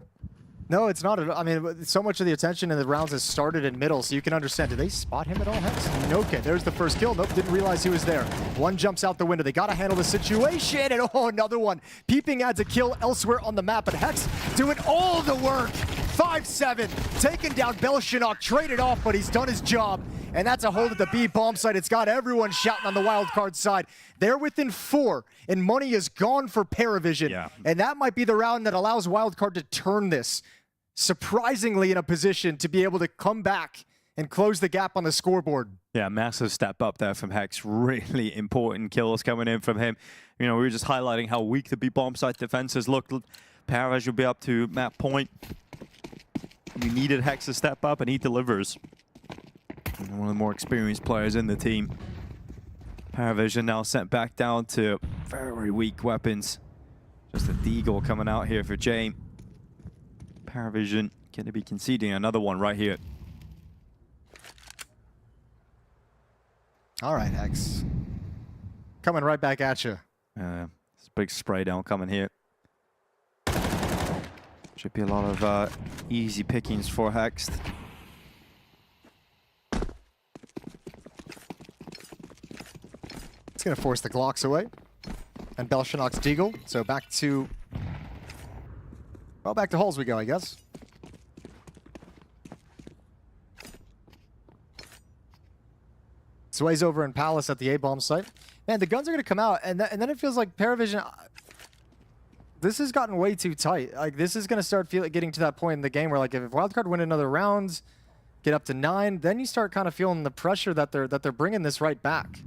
No, it's not. I mean, so much of the attention in the rounds has started in middle, so you can understand. Did they spot him at all? Hex? Okay, there's the first kill. Nope, didn't realize he was there. One jumps out the window. They got to handle the situation, and oh, another one. Peeping adds a kill elsewhere on the map, but Hex doing all the work. 5-7, taking down Belshinock, traded off, but he's done his job. And that's a hold at the B bomb site. It's got everyone shouting on the wildcard side. They're within 4, and money is gone for PARIVISION. Yeah. And that might be the round that allows wildcard to turn this. Surprisingly in a position to be able to come back and close the gap on the scoreboard. Yeah, massive step up there from Hex. Really important kills coming in from him. You know, we were just highlighting how weak the B bomb site defenses looked. PARIVISION will be up to map point. We needed Hex to step up, and he delivers. One of the more experienced players in the team. PARIVISION now sent back down to very weak weapons. Just a Deagle coming out here for Jame. PARIVISION going to be conceding another one right here. All right, Hex. Coming right back at you. It's a big spray down coming here. Should be a lot of easy pickings for Hex. It's going to force the Glocks away. And Belshinock's Deagle. So back to... Well, back to Halls we go, I guess. Sway's over in Palace at the A-bomb site. Man, the guns are going to come out, and then it feels like PARIVISION... This has gotten way too tight. Like, this is going to start getting to that point in the game where, like, if Wildcard win another round, get up to 9, then you start kind of feeling the pressure that they're bringing this right back.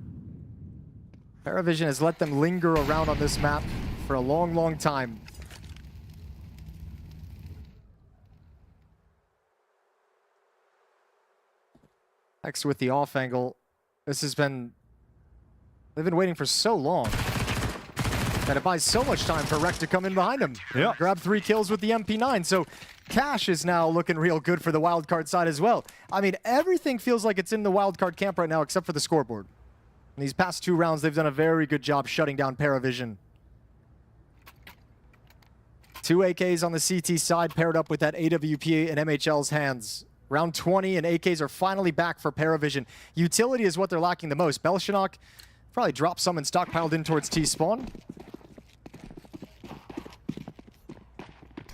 PARIVISION has let them linger around on this map for a long, long time. Next with the off angle. This has been... They've been waiting for so long that it buys so much time for Rec to come in behind him. Yeah. Grab 3 kills with the MP9. So Cash is now looking real good for the wildcard side as well. I mean, everything feels like it's in the wildcard camp right now except for the scoreboard. In these past 2 rounds, they've done a very good job shutting down PARIVISION. 2 AKs on the CT side paired up with that AWP in MHL's hands. Round 20 and AKs are finally back for PARIVISION. Utility is what they're lacking the most. Belshinock probably dropped some and stockpiled in towards T-spawn.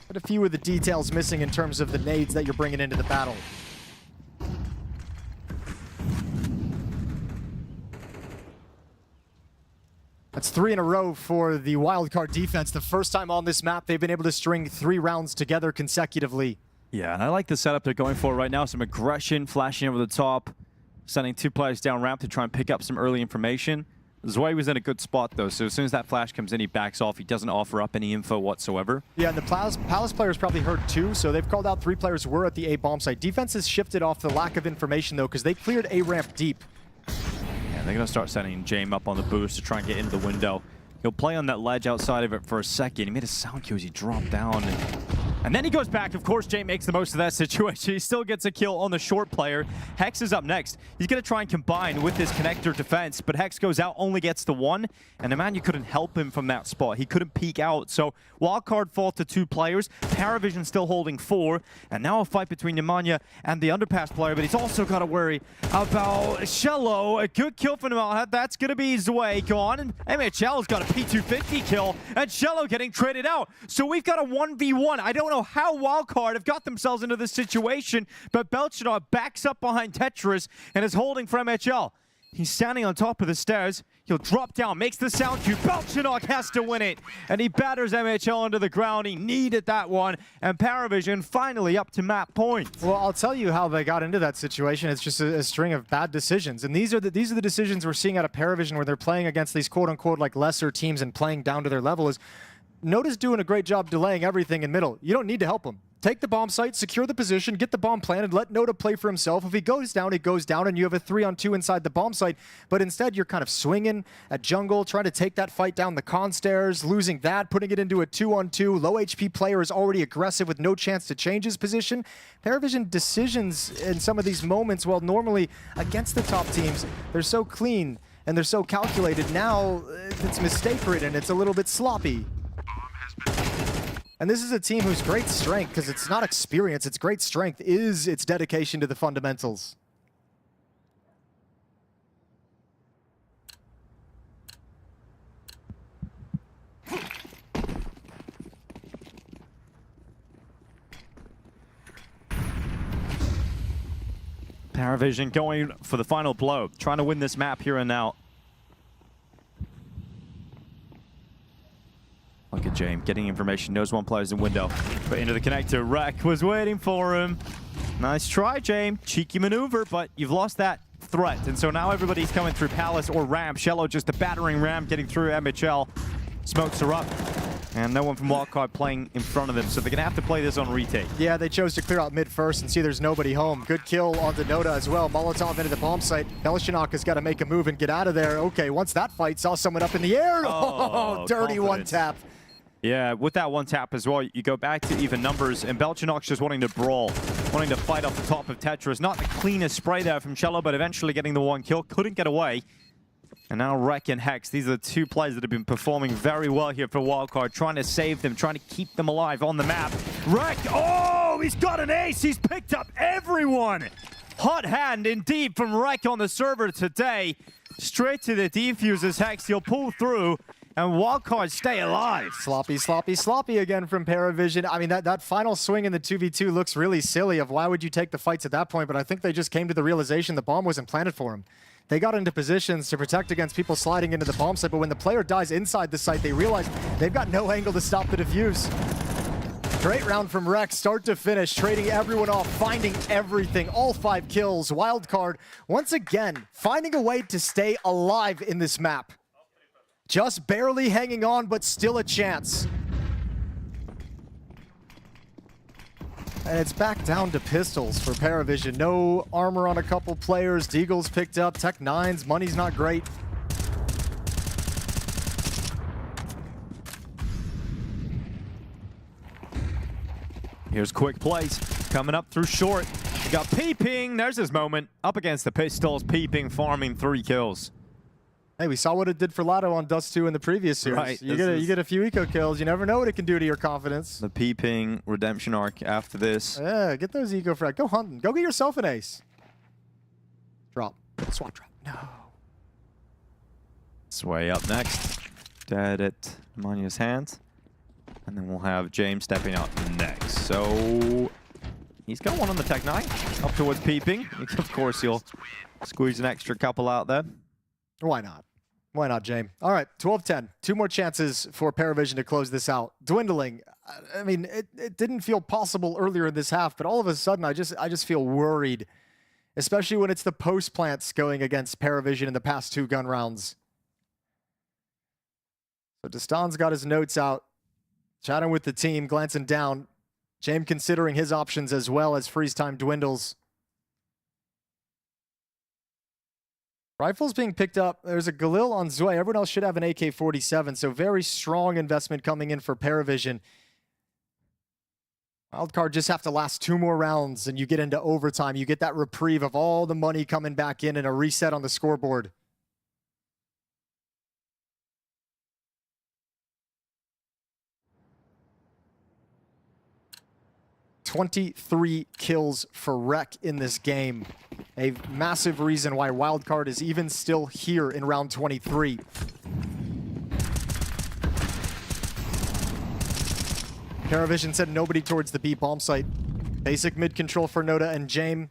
But a few of the details missing in terms of the nades that you're bringing into the battle. That's 3 in a row for the wildcard defense. The first time on this map, they've been able to string 3 rounds together consecutively. Yeah, and I like the setup they're going for right now. Some aggression, flashing over the top, sending 2 players down ramp to try and pick up some early information. Zwei was in a good spot, though, so as soon as that flash comes in, he backs off. He doesn't offer up any info whatsoever. Yeah, and the Palace players probably heard too, so they've called out 3 players who were at the A bomb site. Defense has shifted off the lack of information, though, because they cleared A ramp deep. Yeah, they're going to start sending Jame up on the boost to try and get into the window. He'll play on that ledge outside of it for a second. He made a sound cue as he dropped down. And then he goes back. Of course, Jay makes the most of that situation. He still gets a kill on the short player. Hex is up next. He's going to try and combine with this connector defense, but Hex goes out, only gets the 1. And Nemanja couldn't help him from that spot. He couldn't peek out. So wildcard fall to 2 players. PARIVISION still holding 4. And now a fight between Nemanja and the underpass player, but he's also got to worry about Shello. A good kill for Nemanja. That's going to be Zwei gone. And MHL's got a P250 kill, and Shello getting traded out. So we've got a 1v1. I don't know know how Wildcard have got themselves into this situation, but Belchinok backs up behind Tetris and is holding for MHL. He's standing on top of the stairs. He'll drop down, makes the sound cue. Belchinok has to win it, and he batters MHL into the ground. He needed that one, and PARIVISION finally up to map point. Well, I'll tell you how they got into that situation. It's just a string of bad decisions, and these are the decisions we're seeing out of PARIVISION where they're playing against these quote-unquote like lesser teams and playing down to their level. Is Noda's doing a great job delaying everything in middle. You don't need to help him. Take the bomb site, secure the position, get the bomb planted, let Noda play for himself. If he goes down, and you have a 3-on-2 inside the bomb site. But instead, you're kind of swinging at jungle, trying to take that fight down the con stairs, losing that, putting it into a 2-on-2. Low HP player is already aggressive with no chance to change his position. PARIVISION decisions in some of these moments, well, normally against the top teams, they're so clean and they're so calculated. Now, it's mistake-ridden, it's a little bit sloppy. And this is a team whose great strength, because it's not experience, its great strength is its dedication to the fundamentals. PARIVISION going for the final blow, trying to win this map here and now. Look at James getting information, knows one player's in window. But into the connector, Rek was waiting for him. Nice try, James. Cheeky maneuver, but you've lost that threat. And so now everybody's coming through Palace or Ramp. Shello just a battering Ram getting through MHL. Smokes are up. And no one from Wildcard playing in front of them, so they're going to have to play this on retake. Yeah, they chose to clear out mid first and see there's nobody home. Good kill onto Noda as well. Molotov into the bomb site. Belchinok has got to make a move and get out of there. Okay, once that fight, saw someone up in the air. Oh, dirty confidence. One tap. Yeah, with that one tap as well, you go back to even numbers, and Belchinok's just wanting to brawl, wanting to fight off the top of Tetris. Not the cleanest spray there from Cello, but eventually getting the one kill. Couldn't get away. And now Rek and Hex, these are the two players that have been performing very well here for Wildcard, trying to save them, trying to keep them alive on the map. Rek, oh, he's got an ace. He's picked up everyone. Hot hand indeed from Rek on the server today. Straight to the defusers. Hex, he'll pull through. And Wildcard stay alive. Sloppy, sloppy, sloppy again from PARIVISION. I mean, that final swing in the 2v2 looks really silly of why would you take the fights at that point, but I think they just came to the realization the bomb wasn't planted for him. They got into positions to protect against people sliding into the bomb site, but when the player dies inside the site, they realize they've got no angle to stop the defuse. Great round from Rex, start to finish, trading everyone off, finding everything, all 5 kills. Wildcard, once again, finding a way to stay alive in this map. Just barely hanging on, but still a chance. And it's back down to pistols for PARIVISION. No armor on a couple players. Deagle's picked up. Tech 9s. Money's not great. Here's quick plays. Coming up through short. You got Peeping. There's his moment. Up against the pistols. Peeping farming 3 kills. Hey, we saw what it did for Lotto on Dust 2 in the previous series. Right, you get a few eco kills. You never know what it can do to your confidence. The Peeping redemption arc after this. Yeah, get those eco frag. Go hunting. Go get yourself an ace. Drop. Swap drop. No. Sway up next. Dead at Mania's hands. And then we'll have James stepping up next. So he's got one on the Tech 9. Up towards Peeping. Of course, he'll squeeze an extra couple out there. Why not? Why not, James? All right, 12-10. 2 more chances for PARIVISION to close this out. Dwindling. I mean, it didn't feel possible earlier in this half, but all of a sudden, I just feel worried, especially when it's the post plants going against PARIVISION in the past 2 gun rounds. So Destan's got his notes out, chatting with the team, glancing down. James considering his options as well as freeze time dwindles. Rifles being picked up. There's a Galil on Zwei. Everyone else should have an AK-47, so very strong investment coming in for PARIVISION. Wildcard just have to last 2 more rounds, and you get into overtime. You get that reprieve of all the money coming back in and a reset on the scoreboard. $23 kills for Rek in this game. A massive reason why Wildcard is even still here in round 23. PARIVISION said nobody towards the B bomb site. Basic mid control for Noda and Jame.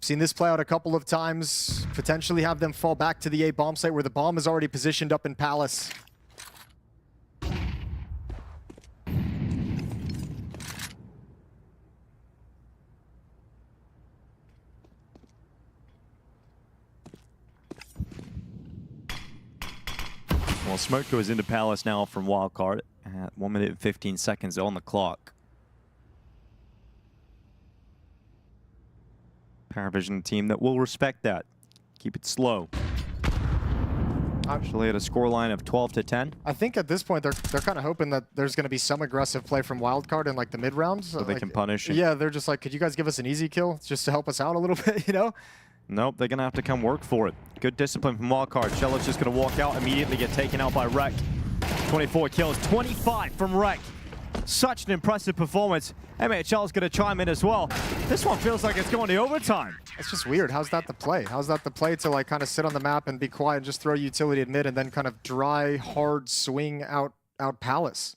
Seen this play out a couple of times. Potentially have them fall back to the A bomb site where the bomb is already positioned up in Palace. Well, smoke goes into Palace now from Wildcard at 1 minute and 15 seconds on the clock. PARIVISION team that will respect that. Keep it slow. Actually at a scoreline of 12-10. I think at this point they're kind of hoping that there's going to be some aggressive play from Wildcard in like the mid round. So they can punish it. Yeah, they're just like, could you guys give us an easy kill just to help us out a little bit, you know? Nope, they're going to have to come work for it. Good discipline from Wildcard. Shello's just going to walk out, immediately get taken out by Rek. 24 kills, 25 from Rek. Such an impressive performance. MHL's going to chime in as well. This one feels like it's going to overtime. It's just weird. How's that the play? How's that the play to like kind of sit on the map and be quiet and just throw utility at mid and then kind of dry, hard swing out Palace?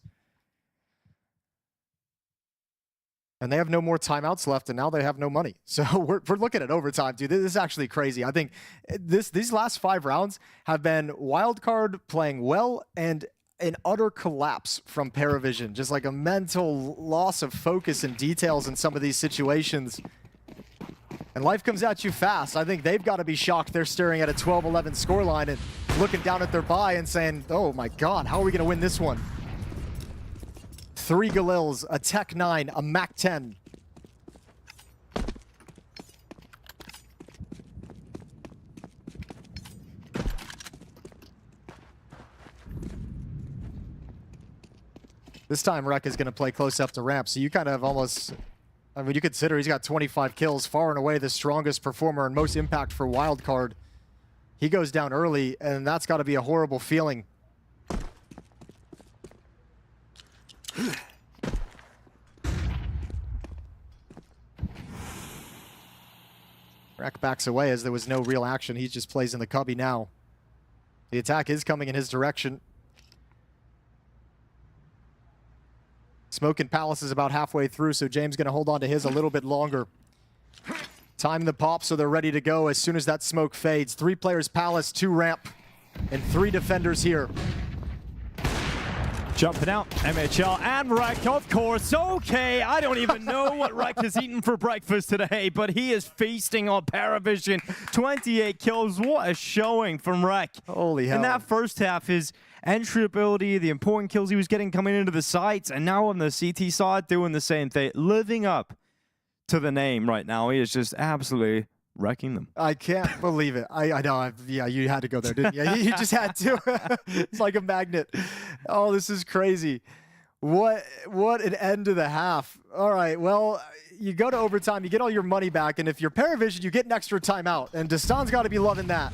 And they have no more timeouts left, and now they have no money. So we're looking at overtime, dude. This is actually crazy. I think these last 5 rounds have been Wildcard playing well and an utter collapse from PARIVISION. Just like a mental loss of focus and details in some of these situations. And life comes at you fast. I think they've got to be shocked. They're staring at a 12-11 scoreline and looking down at their bye and saying, oh my God, how are we going to win this one? 3 Galils, a Tech 9, a Mac 10. This time Rek is going to play close up to ramp, so you kind of almost, I mean, you consider he's got 25 kills, far and away the strongest performer and most impact for Wildcard. He goes down early, and that's got to be a horrible feeling. Rek backs away as there was no real action. He just plays in the cubby now. The attack is coming in his direction. Smoke in Palace is about halfway through, so James going to hold on to his a little bit longer. Time the pop so they're ready to go as soon as that smoke fades. 3 players Palace, 2 ramp, and 3 defenders here. Jumping out, MHL and Rek, of course. Okay, I don't even know what Rek has eaten for breakfast today, but he is feasting on PARIVISION. 28 kills, what a showing from Rek. Holy hell. In that first half, his entry ability, the important kills he was getting coming into the sites, and now on the CT side doing the same thing, living up to the name right now. He is just absolutely wrecking them. I can't believe it. I know. Yeah, you had to go there, didn't you? You just had to. It's like a magnet. Oh, this is crazy. What an end to the half. All right, well, you go to overtime, you get all your money back, and if you're PARIVISION, you get an extra timeout, and Destan's got to be loving that.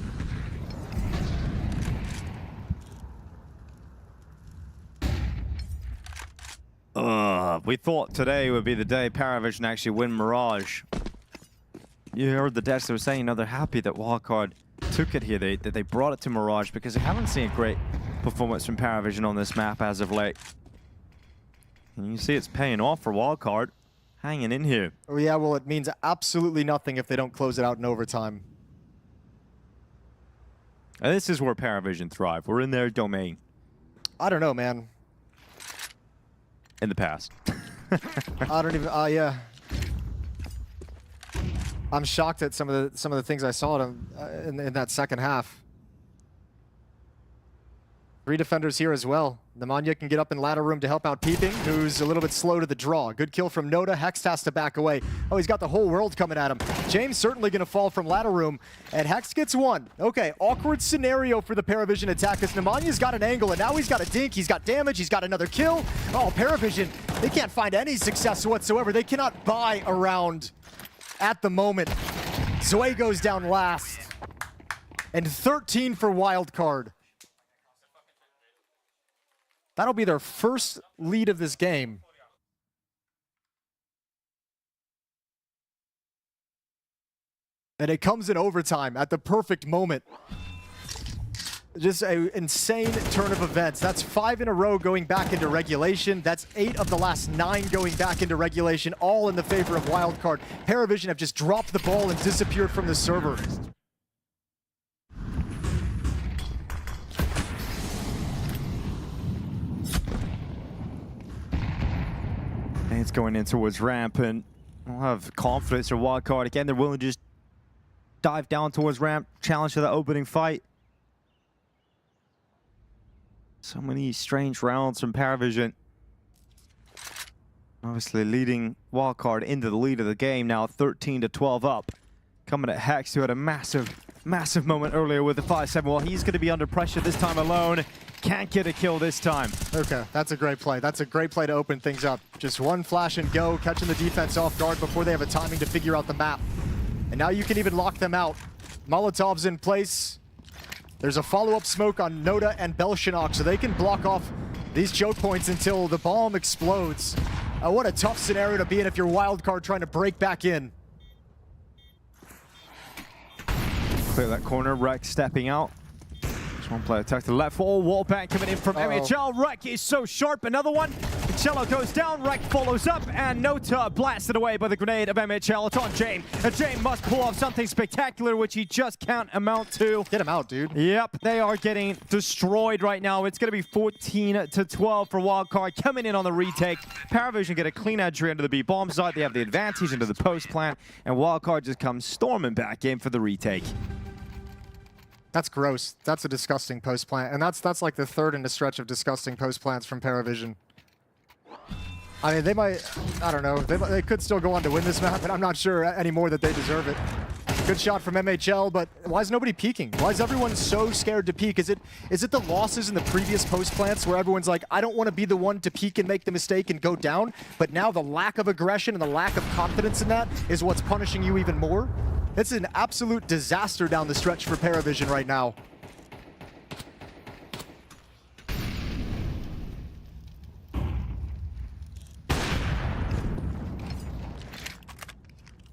We thought today would be the day PARIVISION actually win Mirage. You heard the devs, they were saying, you know, they're happy that Wildcard took it here, that they brought it to Mirage, because they haven't seen a great performance from PARIVISION on this map as of late. And you see it's paying off for Wildcard, hanging in here. Oh yeah, well, it means absolutely nothing if they don't close it out in overtime. And this is where PARIVISION thrive. We're in their domain. I don't know, man. In the past. I don't even, yeah. I'm shocked at some of the things I saw in that second half. 3 defenders here as well. Nemanja can get up in ladder room to help out Peeping, who's a little bit slow to the draw. Good kill from Noda. Hex has to back away. Oh, he's got the whole world coming at him. James certainly going to fall from ladder room, and Hex gets 1. Okay, awkward scenario for the PARIVISION attack, because Nemanja's got an angle, and now he's got a dink. He's got damage. He's got another kill. Oh, PARIVISION, they can't find any success whatsoever. They cannot buy around at the moment. Zoe goes down last. And 13 for Wildcard. That'll be their first lead of this game. And it comes in overtime at the perfect moment. Just an insane turn of events. That's 5 in a row going back into regulation. That's 8 of the last 9 going back into regulation, all in the favor of Wildcard. PARIVISION have just dropped the ball and disappeared from the server. And it's going in towards ramp, and I'll have confidence for Wildcard. Again, they're willing to just dive down towards ramp, challenge for the opening fight. So many strange rounds from PARIVISION. Obviously leading Wildcard into the lead of the game now, 13-12 up. Coming at Hex, who had a massive moment earlier with the 5-7. Well, he's going to be under pressure this time alone. Can't get a kill this time. Okay, that's a great play. That's a great play to open things up. Just one flash and go, catching the defense off guard before they have a timing to figure out the map. And now you can even lock them out. Molotov's in place. There's a follow-up smoke on Noda and Belshinock, so they can block off these choke points until the bomb explodes. What a tough scenario to be in if you're Wildcard trying to break back in. Clear that corner, Rex stepping out. Just one player tucked to the left. Wall bang coming in from MHL. Rex is so sharp, another one. Cello goes down, Rex follows up, and Nota blasted away by the grenade of MHL. It's on Jame, and Jame must pull off something spectacular, which he just can't amount to. Get him out, dude. Yep, they are getting destroyed right now. It's going to be 14-12 for Wildcard coming in on the retake. PARIVISION get a clean entry into the B bomb site. They have the advantage into the post plant, and Wildcard just comes storming back in for the retake. That's gross. That's a disgusting post plant, and that's like the third in a stretch of disgusting post plants from PARIVISION. I mean, they might, I don't know, they could still go on to win this map, but I'm not sure anymore that they deserve it. Good shot from MHL, but why is nobody peeking? Why is everyone so scared to peek? Is it the losses in the previous post plants where everyone's like, I don't want to be the one to peek and make the mistake and go down, but now the lack of aggression and the lack of confidence in that is what's punishing you even more? It's an absolute disaster down the stretch for PARIVISION right now.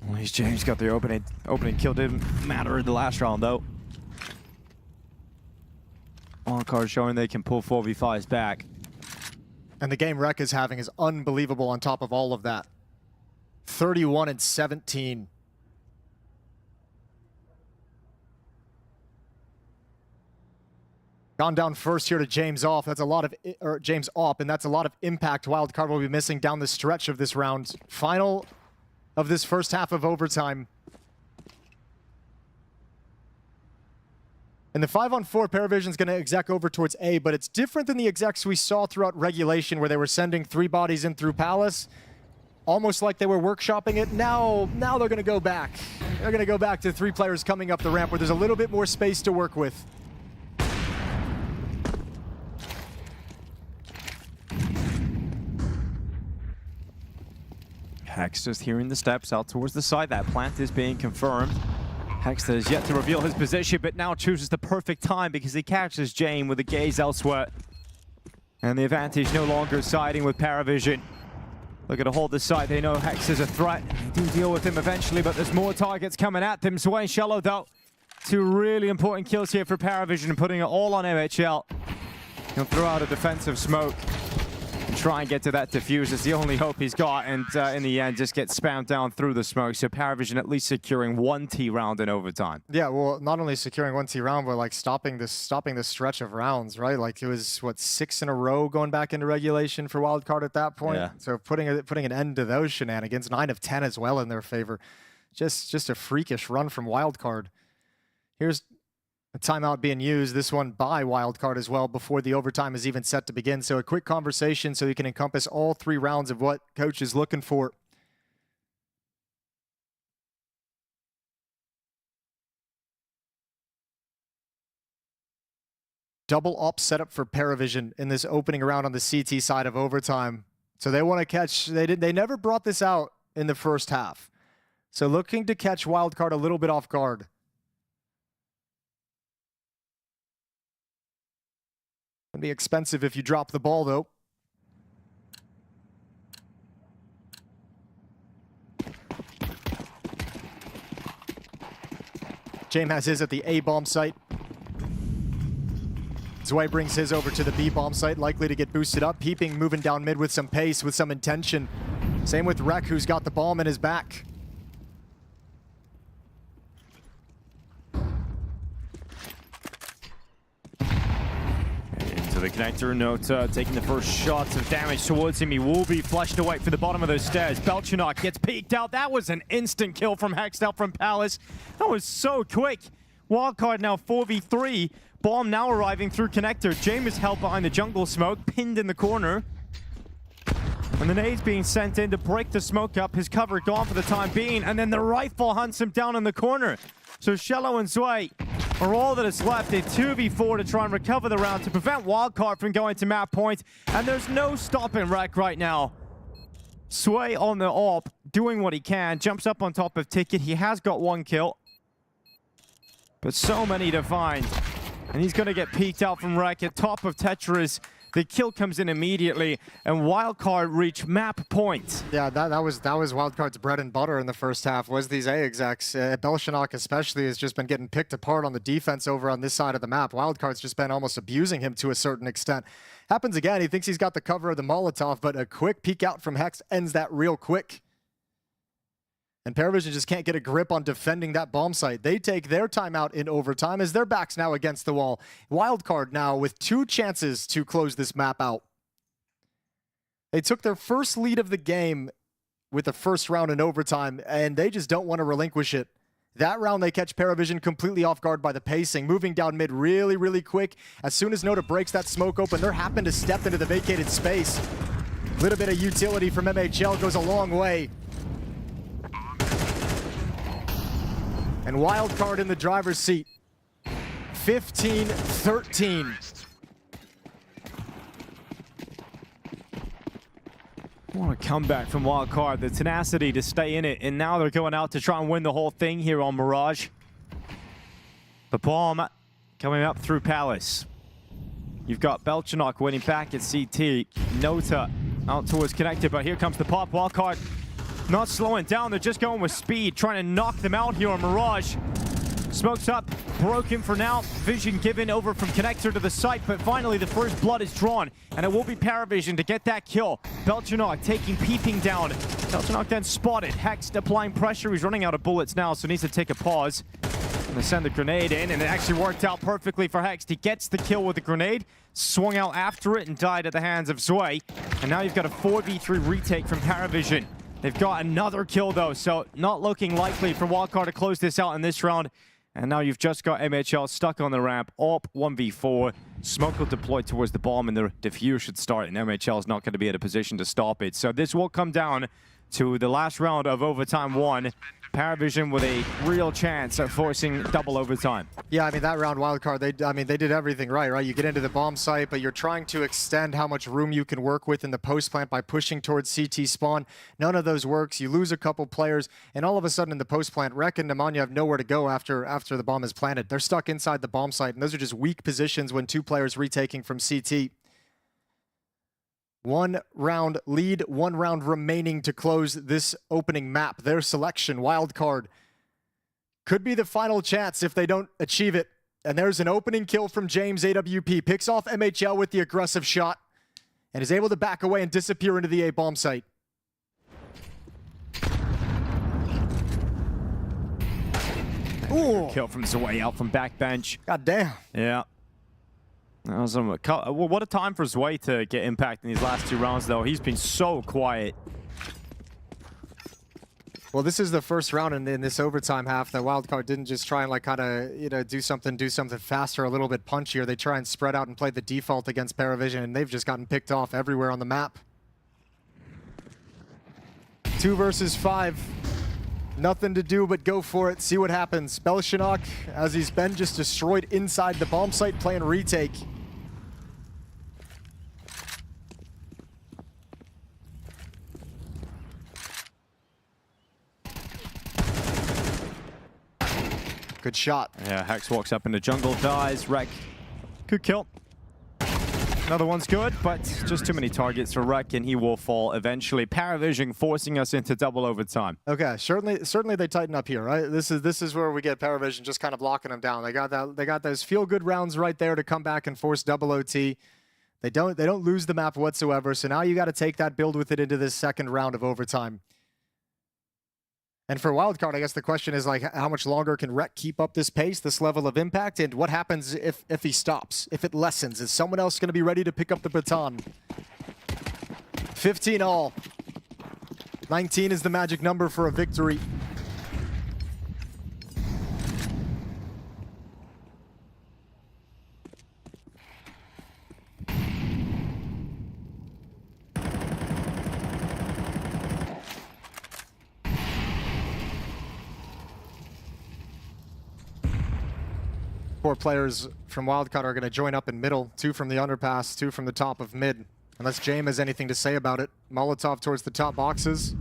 Well, James got the opening kill. Didn't matter in the last round, though. Wildcard showing they can pull 4v5s back. And the game Rek is having is unbelievable on top of all of that. 31-17. Gone down first here to James off. That's a lot of, or James Opp, and that's a lot of impact Wildcard will be missing down the stretch of this round. Final of this first half of overtime. And the 5-on-4, PARIVISION's going to exec over towards A, but it's different than the execs we saw throughout regulation where they were sending 3 bodies in through Palace, almost like they were workshopping it. Now they're going to go back. They're going to go back to 3 players coming up the ramp where there's a little bit more space to work with. Hex just hearing the steps out towards the side. That plant is being confirmed. Hex has yet to reveal his position, but now chooses the perfect time because he catches Jame with a gaze elsewhere. And the advantage no longer siding with PARIVISION. Looking to hold the side. They know Hex is a threat. They do deal with him eventually, but there's more targets coming at them. Sway Shallow, though. 2 really important kills here for PARIVISION, putting it all on MHL. He'll throw out a defensive smoke and try and get to that defuse. It's the only hope he's got, and in the end, just gets spammed down through the smoke. So PARIVISION at least securing 1 T round in overtime. Yeah, well, not only securing 1 T round, but like stopping this stretch of rounds, right? Like it was what, 6 in a row going back into regulation for Wildcard at that point. Yeah. So putting an end to those shenanigans, 9 of 10 as well in their favor. Just a freakish run from Wildcard. Here's a timeout being used, this one by Wildcard as well, before the overtime is even set to begin. So a quick conversation so you can encompass all 3 rounds of what coach is looking for. Double up setup for PARIVISION in this opening round on the CT side of overtime. So they want to catch, they never brought this out in the first half. So looking to catch Wildcard a little bit off guard. Can be expensive if you drop the ball, though. Jame has his at the A-bomb site. Zwei brings his over to the B bomb site, likely to get boosted up. Peeping moving down mid with some pace, with some intention. Same with Rek, who's got the bomb in his back. Into the connector, Nota taking the first shots of damage towards him. He will be flushed away for the bottom of those stairs. Belchanok gets peeked out. That was an instant kill from Hex out from Palace. That was so quick. Wildcard now 4v3. Bomb now arriving through connector. James is held behind the jungle smoke, pinned in the corner. And the nade's being sent in to break the smoke up. His cover gone for the time being. And then the rifle hunts him down in the corner. So Shello and Zwei are all that is left. A 2v4 to try and recover the round to prevent Wildcard from going to map point. And there's no stopping Rek right now. Zwei on the AWP, doing what he can. Jumps up on top of Ticket. He has got 1 kill. But so many to find. And he's going to get peeked out from Rek at top of Tetris. The kill comes in immediately, and Wildcard reach map point. Yeah, that was Wildcard's bread and butter in the first half, was these A execs. Belchanok especially has just been getting picked apart on the defense over on this side of the map. Wildcard's just been almost abusing him to a certain extent. Happens again, he thinks he's got the cover of the Molotov, but a quick peek out from Hex ends that real quick. And PARIVISION just can't get a grip on defending that bomb site. They take their time out in overtime as their back's now against the wall. Wildcard now with 2 chances to close this map out. They took their first lead of the game with the first round in overtime, and they just don't want to relinquish it. That round, they catch PARIVISION completely off guard by the pacing, moving down mid really, really quick. As soon as Nota breaks that smoke open, they're happen to step into the vacated space. A little bit of utility from MHL goes a long way. And Wildcard in the driver's seat. 15-13. What a comeback from Wildcard. The tenacity to stay in it. And now they're going out to try and win the whole thing here on Mirage. The bomb coming up through Palace. You've got Belchanok winning back at CT. Nota out towards connected, but here comes the pop. Wildcard not slowing down, they're just going with speed, trying to knock them out here on Mirage. Smokes up, broken for now. Vision given over from connector to the site, but finally the first blood is drawn, and it will be PARIVISION to get that kill. Belchanok taking peeping down. Belchanok then spotted. Hex applying pressure. He's running out of bullets now, so needs to take a pause. And they send the grenade in, and it actually worked out perfectly for Hex. He gets the kill with the grenade, swung out after it, and died at the hands of Zwei. And now you've got a 4v3 retake from PARIVISION. They've got another kill though, so not looking likely for Wildcard to close this out in this round. And now you've just got MHL stuck on the ramp, up 1v4. Smoke will deploy towards the bomb and the defuse should start, and MHL is not going to be in a position to stop it. So this will come down to the last round of overtime 1. PARIVISION with a real chance of forcing double overtime. Yeah, I mean, that round Wildcard, they did everything right? You get into the bomb site, but you're trying to extend how much room you can work with in the post plant by pushing towards CT spawn. None of those works. You lose a couple players, and all of a sudden in the post plant, Rek and Nemanja have nowhere to go after the bomb is planted. They're stuck inside the bomb site, and those are just weak positions when 2 players retaking from CT. 1 round lead, 1 round remaining to close this opening map. Their selection, Wildcard, could be the final chance if they don't achieve it. And there's an opening kill from James. AWP picks off MHL with the aggressive shot and is able to back away and disappear into the A bomb site. Ooh. Kill from Zwei out from backbench. God damn. Yeah. That was what a time for Zwei to get impact in these last 2 rounds, though. He's been so quiet. Well, this is the first round in this overtime half that Wildcard didn't just try and do something faster, a little bit punchier. They try and spread out and play the default against PARIVISION, and they've just gotten picked off everywhere on the map. 2 versus 5. Nothing to do but go for it, see what happens. Belchanok, as he's been just destroyed inside the bomb site, playing retake. Good shot. Yeah, Hex walks up in the jungle, dies. Rek, good kill. Another one's good, but just too many targets for Rek, and he will fall eventually. PARIVISION forcing us into double overtime. Okay, certainly they tighten up here, right? This is where we get PARIVISION just kind of locking them down. They got those feel-good rounds right there to come back and force double OT. They don't lose the map whatsoever, so now you got to take that, build with it into this second round of overtime. And for Wildcard, I guess the question is, like, how much longer can Rek keep up this pace, this level of impact, and what happens if he stops, if it lessens? Is someone else going to be ready to pick up the baton? 15 all. 19 is the magic number for a victory. Four players from Wildcard are going to join up in middle. 2 from the underpass, 2 from the top of mid. Unless Jame has anything to say about it. Molotov towards the top boxes.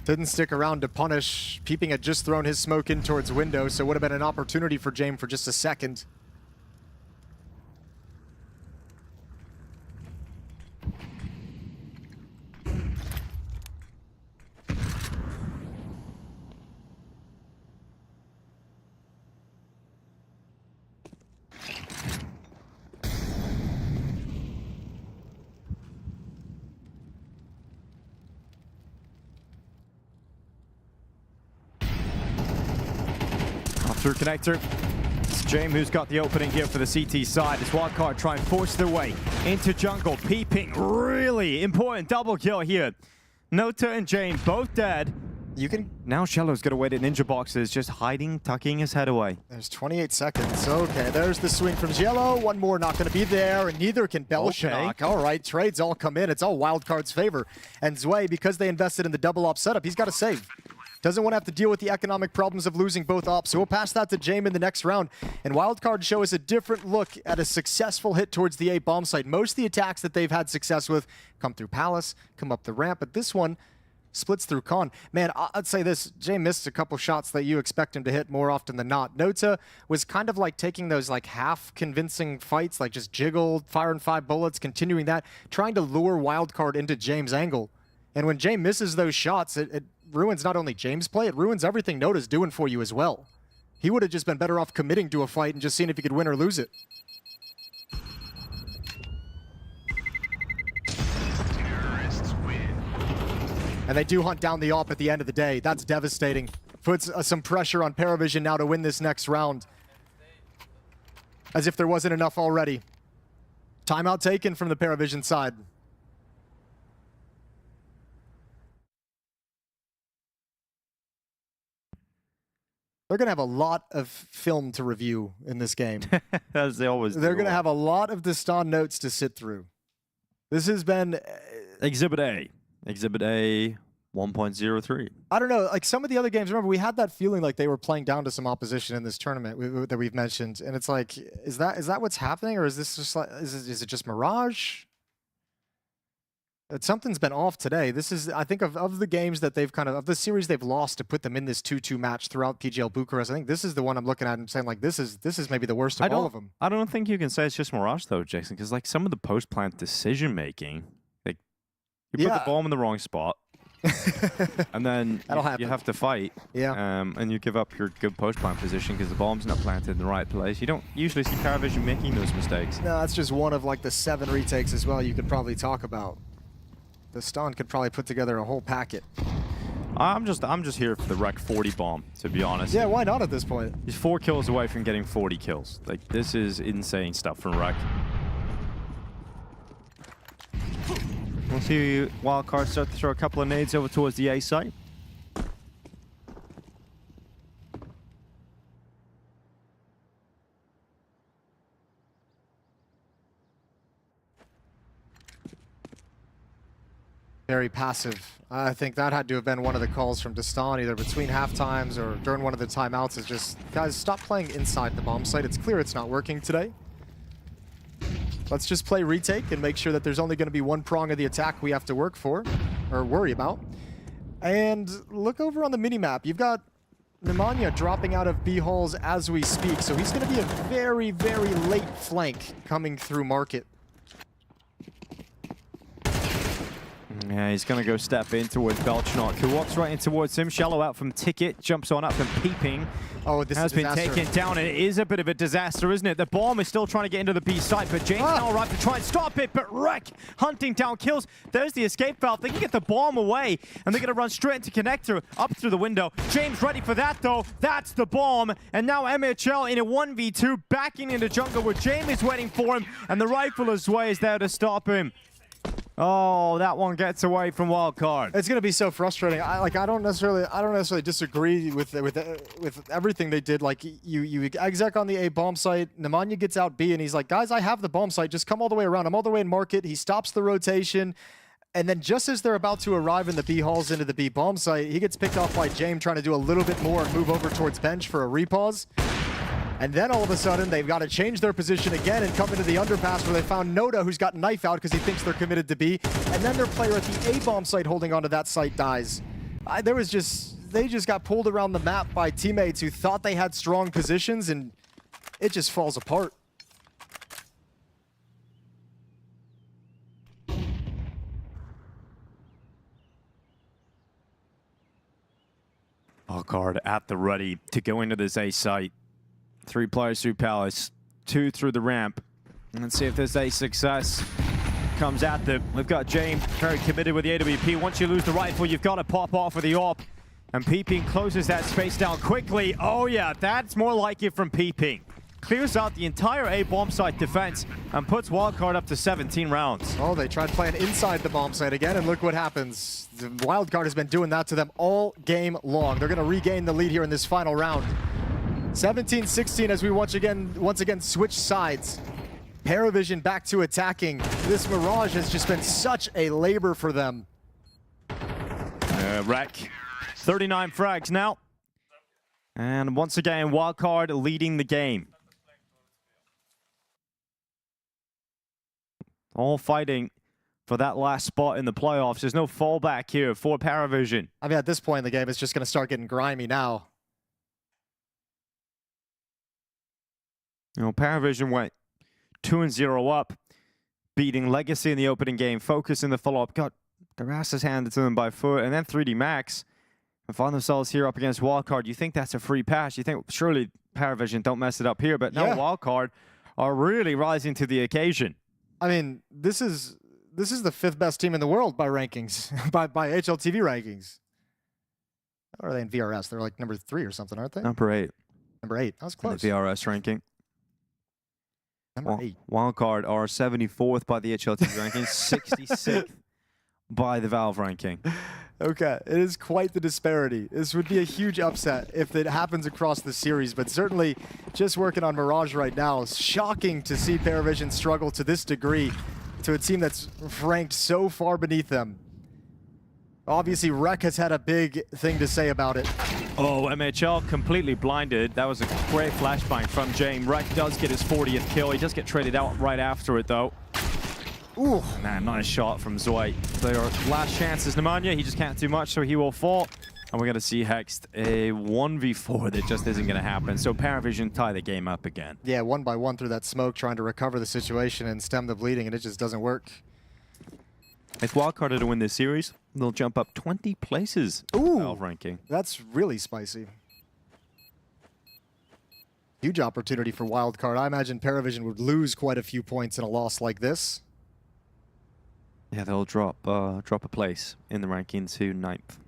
Didn't stick around to punish. Peeping had just thrown his smoke in towards window, so would have been an opportunity for Jame for just a second. Through connector. It's Jame who's got the opening here for the CT side. As Wildcard try and force their way into jungle. Peeping, really important double kill here. Nota and Jame both dead. You can... Now Shellow's got to wait at Ninja Boxes, just hiding, tucking his head away. There's 28 seconds. Okay, there's the swing from Jello. One more not going to be there, and neither can Belshak. All right, trades all come in. It's all Wildcard's favor. And Zwei, because they invested in the double op setup, he's got to save. Doesn't want to have to deal with the economic problems of losing both ops. So we'll pass that to Jame in the next round. And Wildcard show us a different look at a successful hit towards the A bomb site. Most of the attacks that they've had success with come through Palace, come up the ramp, but this one splits through Con. Man, I'd say this, Jame missed a couple shots that you expect him to hit more often than not. Nota was kind of like taking those like half convincing fights, like just jiggled, firing 5 bullets, continuing that, trying to lure Wildcard into Jame's angle. And when Jame misses those shots, it ruins not only Jame's play, it ruins everything Nota's doing for you as well. He would have just been better off committing to a fight and just seeing if he could win or lose it. Terrorists win. And they do hunt down the op at the end of the day. That's devastating. Puts some pressure on PARIVISION now to win this next round. As if there wasn't enough already. Timeout taken from the PARIVISION side. They're going to have a lot of film to review in this game. As they always do. They're going to have a lot of Destan notes to sit through. This has been... Exhibit A. Exhibit A 1.03. I don't know, like some of the other games, remember, we had that feeling like they were playing down to some opposition in this tournament that we've mentioned. And it's like, is that what's happening? Or is this just like, is it just Mirage? Something's been off today. This is, I think, of the games that they've of the series they've lost to put them in this 2-2 match throughout PGL Bucharest. I think this is the one I'm looking at and saying, like, this is maybe the worst of all of them. I don't think you can say it's just Mirage, though, Jason, because, like, some of the post-plant decision-making, like, you put the bomb in the wrong spot, and then you have to fight, and you give up your good post-plant position because the bomb's not planted in the right place. You don't usually see PARIVISION making those mistakes. No, that's just one of, like, the 7 retakes as well you could probably talk about. The Stun could probably put together a whole packet. I'm just here for the Rek 40 bomb, to be honest. Yeah, why not at this point? He's 4 kills away from getting 40 kills. Like, this is insane stuff from Rek. We'll see Wildcard start to throw a couple of nades over towards the A site. Very passive. I think that had to have been one of the calls from Destan, either between half times or during one of the timeouts, is just, guys, stop playing inside the bomb site. It's clear it's not working today. Let's just play retake and make sure that there's only going to be one prong of the attack we have to work for, or worry about. And look over on the minimap. You've got Nemanja dropping out of B halls as we speak, so he's going to be a very, very late flank coming through market. Yeah, he's going to go step in towards Belchnok, who walks right in towards him. Shallow out from Ticket, jumps on up from Peeping. Oh, this has is a been disaster. taken down, and it is a bit of a disaster, isn't it? The bomb is still trying to get into the B site, but James now right to try and stop it, but Wreck hunting down kills. There's the escape valve. They can get the bomb away, and they're going to run straight into connector up through the window. James ready for that, though. That's the bomb, and now MHL in a 1v2, backing into jungle where James is waiting for him, and the Rifler's way is there to stop him. Oh, that one gets away from Wildcard. It's going to be so frustrating. I don't necessarily disagree with everything they did. Like you exec on the A bomb site, Nemanja gets out B, and he's like, guys, I have the bomb site. Just come all the way around. I'm all the way in market. He stops the rotation, and then just as they're about to arrive in the B halls into the B bomb site, he gets picked off by James trying to do a little bit more and move over towards bench for a repause. And then all of a sudden, they've got to change their position again and come into the underpass where they found Noda, who's got knife out because he thinks they're committed to B. And then their player at the A-bomb site holding onto that site dies. They just got pulled around the map by teammates who thought they had strong positions, and it just falls apart. Wildcard at the ready to go into this A site. 3 players through Palace, 2 through the ramp. Let's see if this A success comes at them. We've got James very committed with the AWP. Once you lose the rifle, you've got to pop off with the AWP. And Peeping closes that space down quickly. Oh yeah, that's more like it from Peeping. Clears out the entire A bomb site defense and puts Wildcard up to 17 rounds. Oh, they tried playing inside the bomb site again, and look what happens. The Wildcard has been doing that to them all game long. They're going to regain the lead here in this final round. 17-16 as we once again switch sides. PARIVISION back to attacking. This Mirage has just been such a labor for them. Wreck. 39 frags now. And once again, Wildcard leading the game. All fighting for that last spot in the playoffs. There's no fallback here for PARIVISION. I mean, at this point in the game, it's just going to start getting grimy now. You know, PARIVISION went 2-0 up, beating Legacy in the opening game, FOKUS in the follow-up, got their asses handed to them by Foot, and then 3D Max, and find themselves here up against Wildcard. You think that's a free pass? You think, surely PARIVISION don't mess it up here, but now Wildcard are really rising to the occasion. I mean, this is the 5th best team in the world by rankings, by HLTV rankings. Or are they in VRS? They're like number 3 or something, aren't they? Number 8. Number 8. That was close. The VRS ranking. Number 8. Wildcard are 74th by the HLTV ranking, 66th by the Valve ranking. Okay, it is quite the disparity. This would be a huge upset if it happens across the series, but certainly just working on Mirage right now, it's shocking to see PARIVISION struggle to this degree to a team that's ranked so far beneath them. Obviously, Rec has had a big thing to say about it. Oh, MHL completely blinded. That was a great flashbang from James. Rec does get his 40th kill. He does get traded out right after it, though. Ooh. Man, nice shot from Zoe. Their last chance is Nemanja. He just can't do much, so he will fall. And we're going to see Hext a 1v4 that just isn't going to happen. So PARIVISION tie the game up again. Yeah, 1 by 1 through that smoke, trying to recover the situation and stem the bleeding, and it just doesn't work. If Wildcard are to win this series, they'll jump up 20 places in the Valve ranking. That's really spicy. Huge opportunity for Wildcard. I imagine PARIVISION would lose quite a few points in a loss like this. Yeah, they'll drop a place in the ranking to 9th.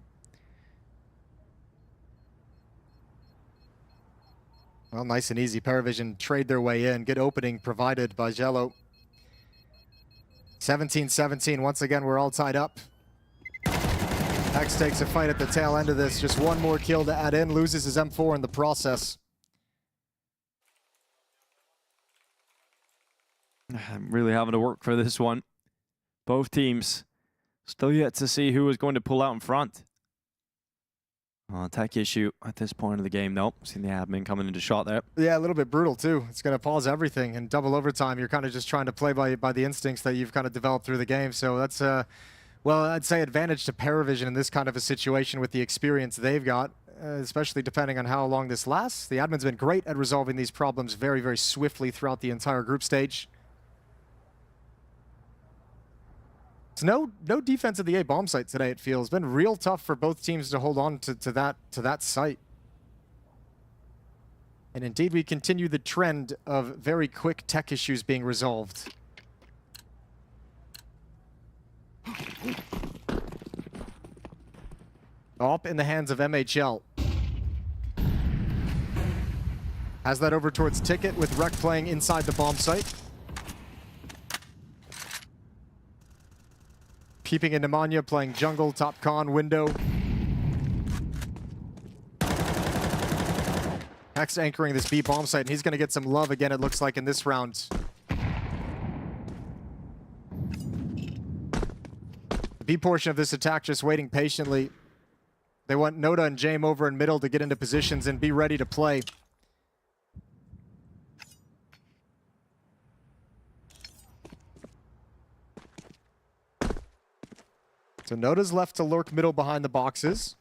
Well, nice and easy. PARIVISION trade their way in. Good opening provided by Jello. 17-17. Once again, we're all tied up. X takes a fight at the tail end of this. Just one more kill to add in. Loses his M4 in the process. I'm really having to work for this one. Both teams still yet to see who is going to pull out in front. Tech issue at this point of the game, though. Seen the admin coming into shot there. Yeah, a little bit brutal, too. It's going to pause everything. In double overtime, you're kind of just trying to play by the instincts that you've kind of developed through the game. So that's, well, I'd say advantage to PARIVISION in this kind of a situation with the experience they've got. especially depending on how long this lasts. The admin's been great at resolving these problems very, very swiftly throughout the entire group stage. It's no defense at the A bomb site today, it feels. It's been real tough for both teams to hold on to that site. And indeed, we continue the trend of very quick tech issues being resolved. Up in the hands of MHL. Has that over towards Ticket with Rec playing inside the bomb site. Peeping into Manya, playing jungle, top con, window. Hex anchoring this B bomb site, and he's going to get some love again, it looks like, in this round. The B portion of this attack just waiting patiently. They want Noda and Jame over in middle to get into positions and be ready to play. So Noda's left to lurk middle behind the boxes.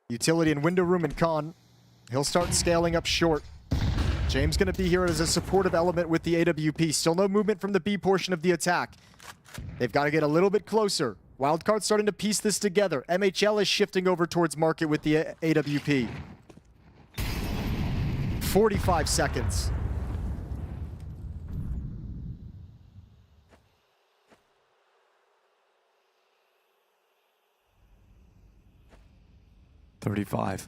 Utility and window room and con. He'll start scaling up short. James going to be here as a supportive element with the AWP. Still no movement from the B portion of the attack. They've got to get a little bit closer. Wildcard starting to piece this together. MHL is shifting over towards market with the AWP. 45 seconds. .35.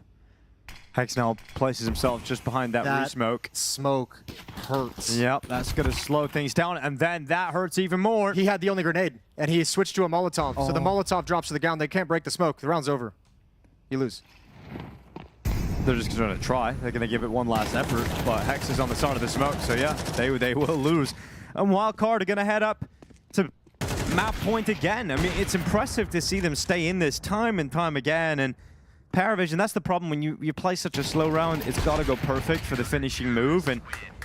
Hex now places himself just behind that re-smoke. Smoke hurts. Yep, that's going to slow things down, and then that hurts even more. He had the only grenade, and he switched to a Molotov. So the Molotov drops to the ground. They can't break the smoke. The round's over. You lose. They're just going to try. They're going to give it one last effort, but Hex is on the side of the smoke, so yeah, they will lose. And Wildcard are going to head up to map point again. I mean, it's impressive to see them stay in this time and time again, and PARIVISION, that's the problem when you play such a slow round. It's got to go perfect for the finishing move, and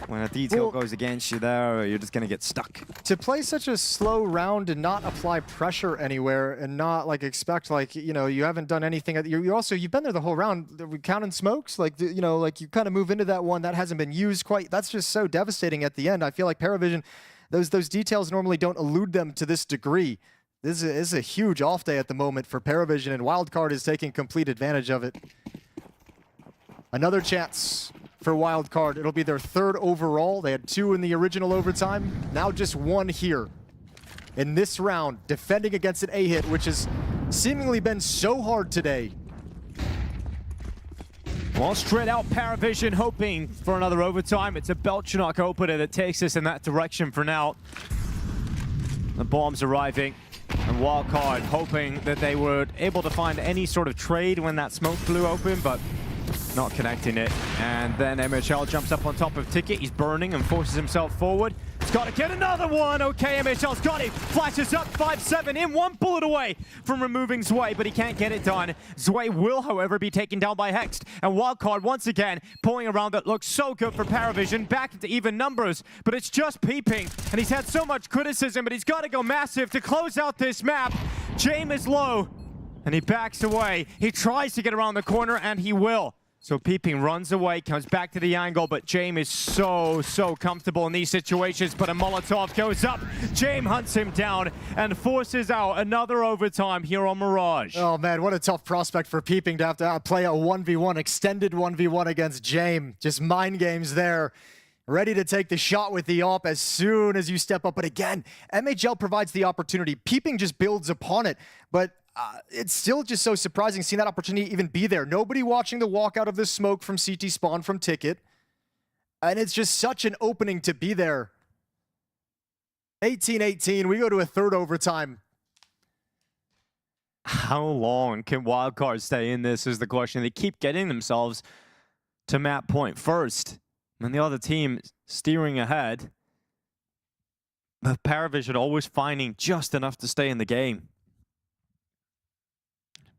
when a detail goes against you there, you're just going to get stuck. To play such a slow round and not apply pressure anywhere and not like expect like, you know, you haven't done anything. You've been there the whole round. We counting smokes, like, you know, like you kind of move into that one that hasn't been used quite. That's just so devastating at the end. I feel like PARIVISION, those details normally don't elude them to this degree. This is a huge off day at the moment for PARIVISION, and Wildcard is taking complete advantage of it. Another chance for Wildcard. It'll be their third overall. They had 2 in the original overtime. Now just 1 here in this round, defending against an A-hit, which has seemingly been so hard today. Well, straight out PARIVISION hoping for another overtime. It's a Belchanok opener that takes us in that direction for now. The bomb's arriving. And Wildcard hoping that they were able to find any sort of trade when that smoke flew open, but not connecting it. And then MHL jumps up on top of Ticket. He's burning and forces himself forward. He's got to get another one. Okay, MHL's got it. Flashes up 5-7 in, 1 bullet away from removing Zwei, but he can't get it done. Zwei will, however, be taken down by Hext. And Wildcard once again pulling around that looks so good for PARIVISION, back into even numbers, but it's just peeping. And he's had so much criticism, but he's got to go massive to close out this map. Jame is low, and he backs away. He tries to get around the corner, and he will. So Peeping runs away, comes back to the angle, but Jame is so comfortable in these situations, but a Molotov goes up. Jame hunts him down and forces out another overtime here on Mirage. Oh man, what a tough prospect for Peeping to have to play a 1v1, extended 1v1 against Jame. Just mind games there. Ready to take the shot with the AWP as soon as you step up. But again, MHL provides the opportunity. Peeping just builds upon it, but it's still just so surprising seeing that opportunity even be there. Nobody watching the walkout of the smoke from CT spawn from Ticket. And it's just such an opening to be there. 18-18, we go to a third overtime. How long can Wildcard stay in this is the question. They keep getting themselves to map point first. And the other team steering ahead. But PARIVISION always finding just enough to stay in the game.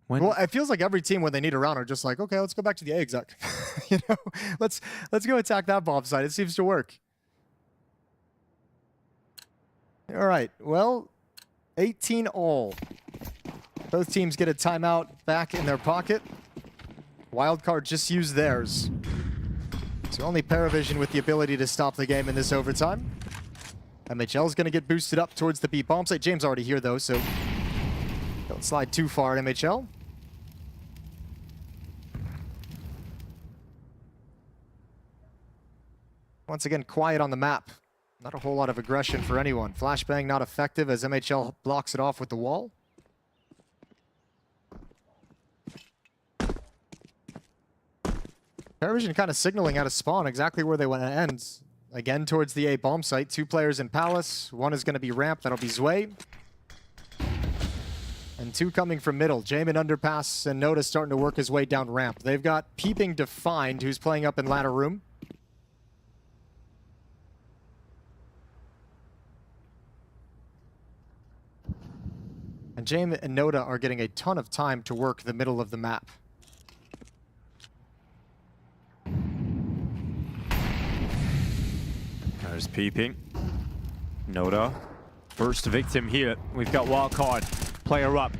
Well, it feels like every team when they need a round are just like, okay, let's go back to the A exec. You know, let's go attack that bomb site. It seems to work. All right, well, 18 all. Both teams get a timeout back in their pocket. Wildcard just used theirs. So only PARIVISION with the ability to stop the game in this overtime. MHL is going to get boosted up towards the B bomb site. James already here though, so don't slide too far at MHL. Once again, quiet on the map. Not a whole lot of aggression for anyone. Flashbang not effective as MHL blocks it off with the wall. PARIVISION kind of signaling out of spawn exactly where they want to end. Again towards the A bomb site. 2 players in Palace. 1 is going to be ramp. That'll be Zwei. And 2 coming from middle. Jamin underpass and Noda starting to work his way down ramp. They've got Peeping Defined, who's playing up in ladder room. And Jamin and Noda are getting a ton of time to work the middle of the map. There's Peeping. Noda. First victim here. We've got Wildcard. Player up.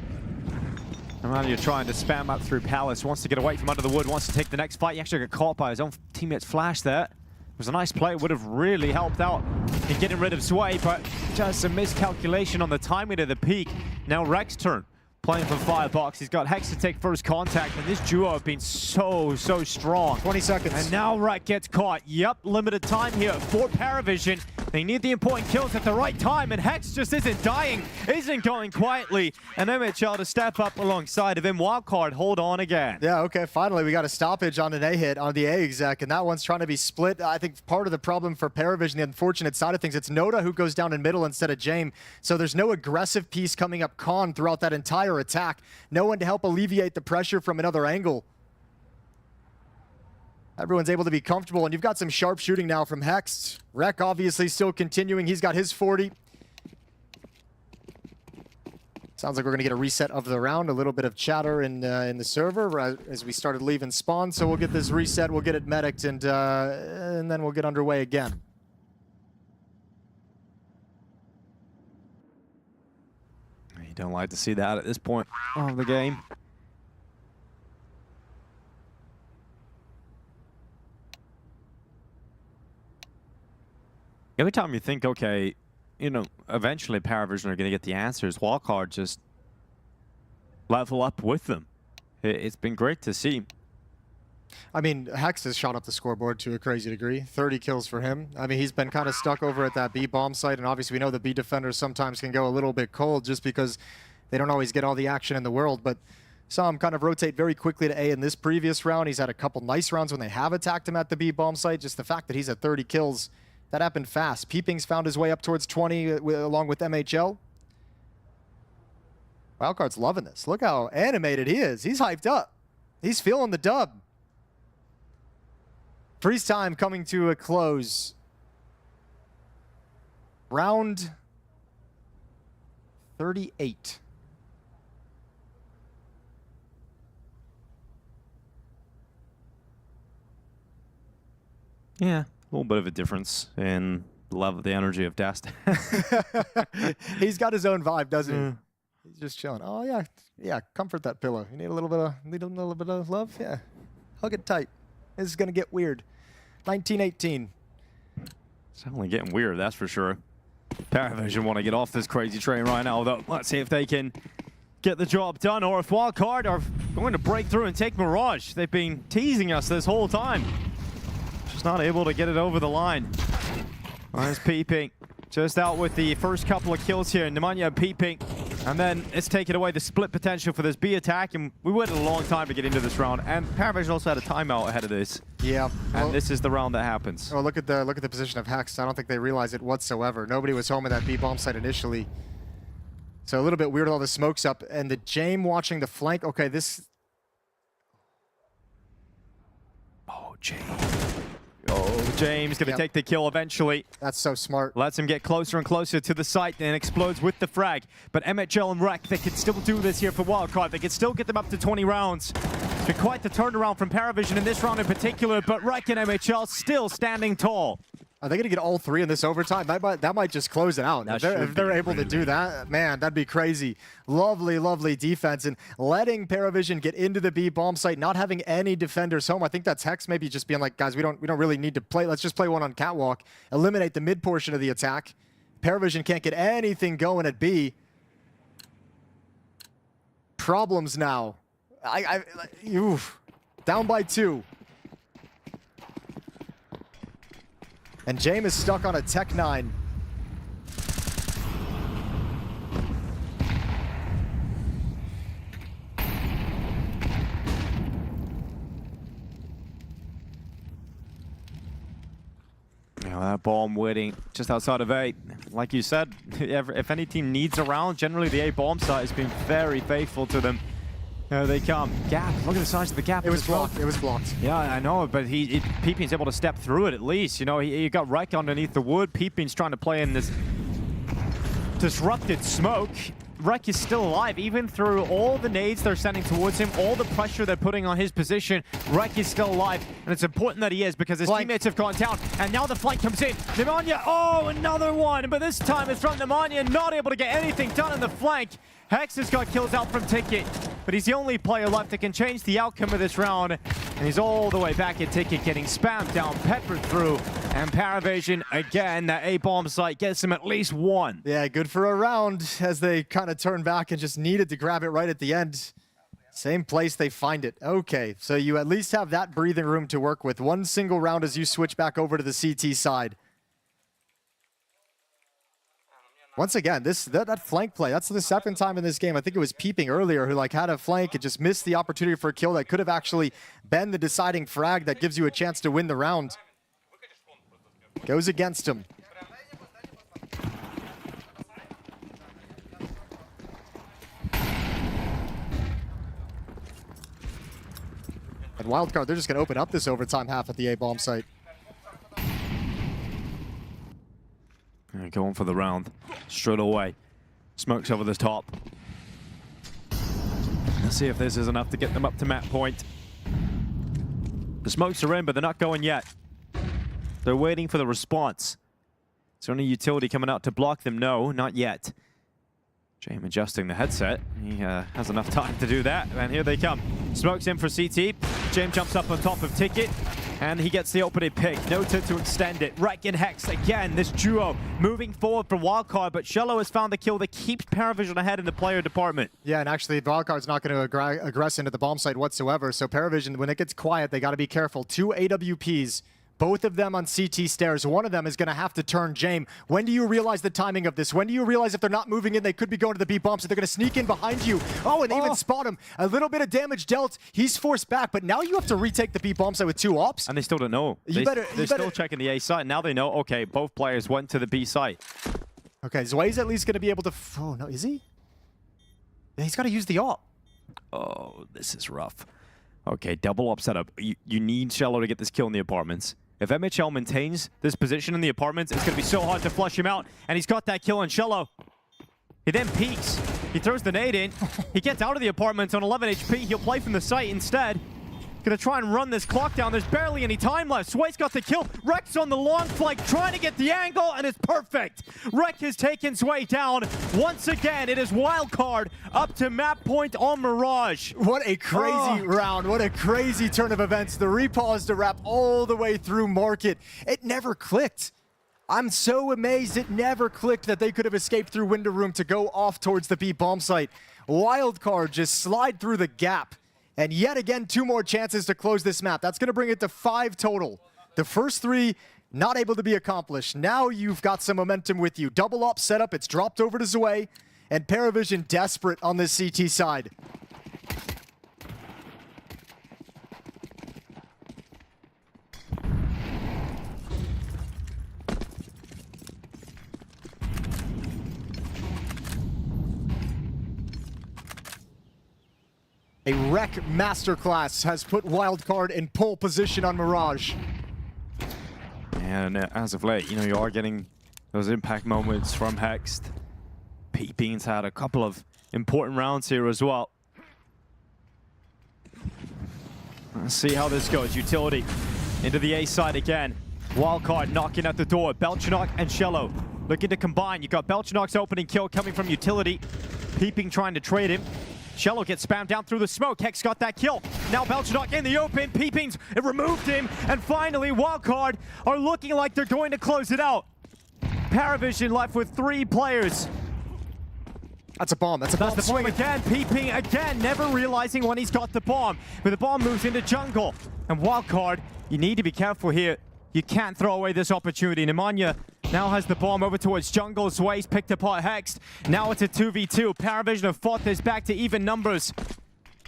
Romania trying to spam up through Palace. Wants to get away from under the wood. Wants to take the next fight. He actually got caught by his own teammate's flash there. It was a nice play. Would have really helped out in getting rid of Zwei, but just a miscalculation on the timing of the peak. Now Rek's turn. Playing for Firebox. He's got Hex to take first contact, and this duo have been so strong. 20 seconds. And now Rek gets caught. Yep, limited time here for PARIVISION. They need the important kills at the right time, and Hex just isn't dying, isn't going quietly. And MHL to step up alongside of him. Wildcard, hold on again. Yeah, okay, finally we got a stoppage on an A hit on the A exec, and that one's trying to be split. I think part of the problem for PARIVISION, the unfortunate side of things, it's Noda who goes down in middle instead of Jame. So there's no aggressive piece coming up Con throughout that entire attack. No one to help alleviate the pressure from another angle. Everyone's able to be comfortable, and you've got some sharp shooting now from Hex. Rek obviously still continuing. He's got his 40. Sounds like we're going to get a reset of the round. A little bit of chatter in the server as we started leaving spawn. So we'll get this reset, we'll get it medicked, and then we'll get underway again. You don't like to see that at this point of the game. Every time you think, okay, you know, eventually PARIVISION are going to get the answers, Wildcard just level up with them. It's been great to see. I mean, Hex has shot up the scoreboard to a crazy degree. 30 kills for him. I mean, he's been kind of stuck over at that B bomb site, and obviously we know the B defenders sometimes can go a little bit cold just because they don't always get all the action in the world, but saw him kind of rotate very quickly to A in this previous round. He's had a couple nice rounds when they have attacked him at the B bomb site. Just the fact that he's at 30 kills, that happened fast. Peeping's found his way up towards 20 along with MHL. Wildcard's loving this. Look how animated he is. He's hyped up. He's feeling the dub. Freeze time coming to a close. Round 38. Yeah, a little bit of a difference in the level of the energy of Dast. He's got his own vibe, doesn't he? He's just chilling. Oh yeah, yeah. Comfort that pillow. You need a little bit of love. Yeah, hug it tight. This is gonna get weird. 1918. It's only getting weird, that's for sure. PARIVISION want to get off this crazy train right now, though. Let's see if they can get the job done, or if Wildcard are going to break through and take Mirage. They've been teasing us this whole time. Just not able to get it over the line. There's Peeping. Just out with the first couple of kills here. Nemanja Peeping. And then it's taken away the split potential for this B attack. And we waited a long time to get into this round. And PARIVISION also had a timeout ahead of this. Yeah. And this is the round that happens. Oh, look at the position of Hex. I don't think they realize it whatsoever. Nobody was home at that B bomb site initially. So a little bit weird, all the smokes up. And the Jame watching the flank. Okay, this... Oh, Jame. Oh, James gonna take the kill eventually. That's so smart. Lets him get closer and closer to the site and explodes with the frag. But MHL and Rek, they can still do this here for Wildcard. They can still get them up to 20 rounds. It's been quite the turnaround from PARIVISION in this round in particular, but Rek and MHL still standing tall. Are they going to get all 3 in this overtime? That might just close it out. If they're able to do that, man, that'd be crazy. Lovely, lovely defense. And letting PARIVISION get into the B bomb site, not having any defenders home. I think that's Hex maybe just being like, guys, we don't really need to play. Let's just play one on Catwalk. Eliminate the mid portion of the attack. PARIVISION can't get anything going at B. Problems now. Oof. Down by 2. And James is stuck on a Tech 9. That bomb waiting just outside of A. Like you said, if any team needs a round, generally the A bomb site has been very faithful to them. There they come. Gap. Look at the size of the gap. It was blocked. It was blocked. Yeah, I know, but Peeping's able to step through it at least. You know, he got Rek underneath the wood. Peeping's trying to play in this disrupted smoke. Rek is still alive, even through all the nades they're sending towards him, all the pressure they're putting on his position. Rek is still alive, and it's important that he is because his teammates have gone down, and now the flank comes in. Nemanja, oh, another one, but this time it's from Nemanja, not able to get anything done on the flank. Hex has got kills out from Ticket, but he's the only player left that can change the outcome of this round. And he's all the way back at Ticket, getting spammed down, peppered through. And PARIVISION, again, that A-bomb site gets him at least 1. Yeah, good for a round as they kind of turn back and just needed to grab it right at the end. Same place they find it. Okay, so you at least have that breathing room to work with. 1 single round as you switch back over to the CT side. Once again, that flank play, that's the 2nd time in this game. I think it was Peeping earlier who had a flank and just missed the opportunity for a kill that could have actually been the deciding frag that gives you a chance to win the round. Goes against him. And Wildcard, they're just going to open up this overtime half at the A-bomb site. Going for the round straight away. Smokes over the top. Let's see if this is enough to get them up to map point. The smokes are in, but they're not going yet. They're waiting for the response. Is there any utility coming out to block them? No, not yet. James adjusting the headset. He has enough time to do that, and here they come. Smokes in for CT. James jumps up on top of Ticket, and he gets the opening pick. Noted to extend it. Rek and Hex again. This duo moving forward for Wildcard, but Shello has found the kill that keeps PARIVISION ahead in the player department. Yeah, and actually Wildcard's not going to aggress into the bomb site whatsoever, so PARIVISION, when it gets quiet, they got to be careful. 2 AWPs. Both of them on CT stairs. One of them is going to have to turn James. When do you realize the timing of this? When do you realize if they're not moving in, they could be going to the B bomb, so they're going to sneak in behind you? Oh, and they even spot him. A little bit of damage dealt. He's forced back, but now you have to retake the B bomb site with 2 ops. And they still don't know. They're still checking the A site. Now they know, okay, both players went to the B site. Okay, Zway's at least going to be able to... Oh, no, is he? Yeah, he's got to use the op. Oh, this is rough. Okay, double op setup. You need Shello to get this kill in the apartments. If MHL maintains this position in the apartments, it's going to be so hard to flush him out. And he's got that kill on Shello. He then peeks. He throws the nade in. He gets out of the apartments on 11 HP. He'll play from the site instead. Gonna try and run this clock down. There's barely any time left. Sway's got the kill. Rek's on the long flank, trying to get the angle, and it's perfect. Rek has taken Sway down. Once again, it is Wildcard up to map point on Mirage. What a crazy round. What a crazy turn of events. The repause to wrap all the way through Market. It never clicked. I'm so amazed it never clicked that they could have escaped through window room to go off towards the B bomb site. Wildcard just slide through the gap. And yet again, 2 more chances to close this map. That's going to bring it to 5 total. The first 3 not able to be accomplished. Now you've got some momentum with you. Double op setup. It's dropped over to Zway. And PARIVISION desperate on this CT side. A Rek masterclass has put Wildcard in pole position on Mirage. And as of late, you are getting those impact moments from Hext. Peeping's had a couple of important rounds here as well. Let's see how this goes. Utility into the A side again. Wildcard knocking at the door. Belchanok and Shello looking to combine. You got Belchanok's opening kill coming from utility. Peeping trying to trade him. Shello gets spammed down through the smoke. Hex got that kill. Now Belchanok in the open. Peeping's it removed him. And finally, Wildcard are looking like they're going to close it out. PARIVISION left with 3 players. That's a bomb. That's a bomb. That's the bomb again. Peeping again, never realizing when he's got the bomb. But the bomb moves into jungle. And Wildcard, you need to be careful here. You can't throw away this opportunity. Nemanja now has the bomb over towards jungle. Zway's picked apart Hexed. Now it's a 2v2. PARIVISION have fought this back to even numbers.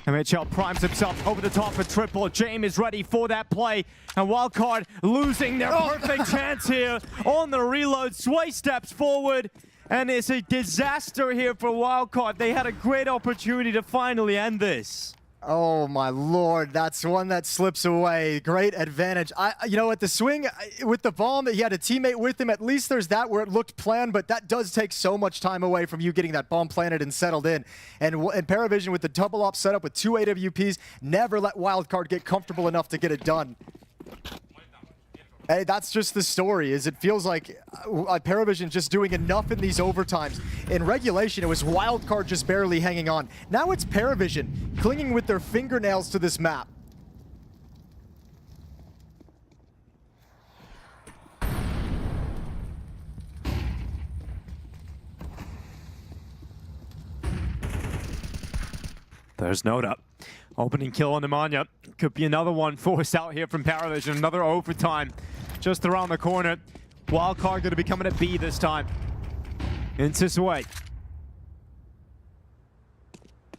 MHL primes himself over the top for triple. James is ready for that play. And Wildcard losing their perfect chance here on the reload. Zway steps forward. And it's a disaster here for Wildcard. They had a great opportunity to finally end this. Oh my lord, that's one that slips away. Great advantage. You know, at the swing with the bomb, he had a teammate with him. At least there's that where it looked planned, but that does take so much time away from you getting that bomb planted and settled in. And PARIVISION with the double op setup with 2 AWPs, never let Wildcard get comfortable enough to get it done. Hey, that's just the story, is it feels like PARIVISION just doing enough in these overtimes. In regulation, it was Wildcard just barely hanging on. Now it's PARIVISION clinging with their fingernails to this map. There's Noda. Opening kill on Nemanja. Could be another one forced out here from PARIVISION. Another overtime just around the corner. Wildcard going to be coming at B this time. Into Zway.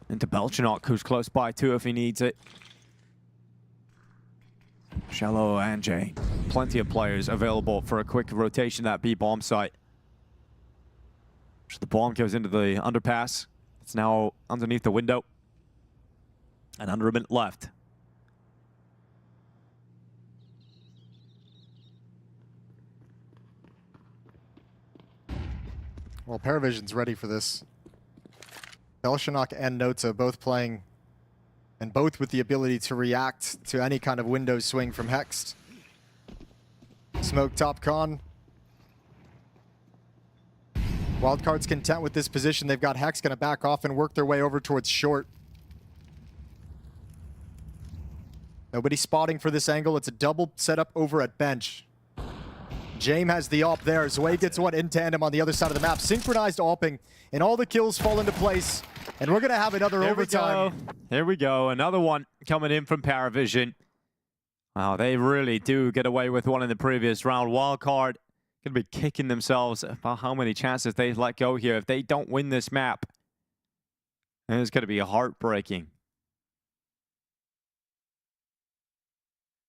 Into Belchanok, who's close by too if he needs it. Shello and Jay. Plenty of players available for a quick rotation at B bomb site. So the bomb goes into the underpass. It's now underneath the window. And under a minute left. Well, PARIVISION's ready for this. Belchanok and Nota both playing, and both with the ability to react to any kind of window swing from Hexed. Smoke top con. Wildcard's content with this position. They've got Hex gonna back off and work their way over towards short. Nobody spotting for this angle. It's a double setup over at bench. James has the op there. Zway gets one in tandem on the other side of the map. Synchronized opping, and all the kills fall into place. And we're going to have another overtime. Here we go. Another one coming in from PARIVISION. Wow, they really do get away with one in the previous round. Wildcard going to be kicking themselves about how many chances they let go here. If they don't win this map, it's going to be heartbreaking.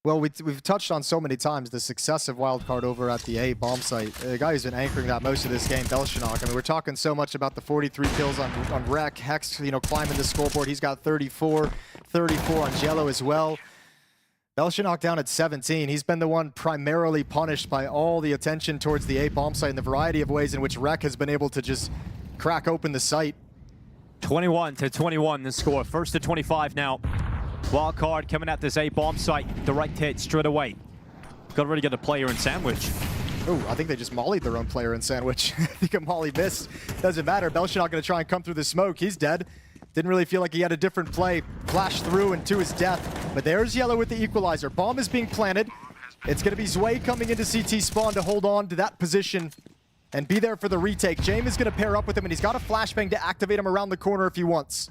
Well, we've touched on so many times the success of Wildcard over at the A bomb site. The guy who's been anchoring that most of this game, Belchanok. I mean, we're talking so much about the 43 kills on Rec. Hex, you know, climbing the scoreboard. He's got 34 on Jello as well. Belchanok down at 17. He's been the one primarily punished by all the attention towards the A bomb site and the variety of ways in which Rec has been able to just crack open the site. 21-21 the score. First to 25 now. Wildcard coming at this A bomb site. Direct hit straight away. Got to really get a player in sandwich. Oh, I think they just mollied their own player in sandwich. I think a molly missed. Doesn't matter. Belchanok going to try and come through the smoke. He's dead. Didn't really feel like he had a different play. Flashed through and to his death. But there's Yellow with the equalizer. Bomb is being planted. It's going to be Zway coming into CT spawn to hold on to that position and be there for the retake. James is going to pair up with him, and he's got a flashbang to activate him around the corner if he wants.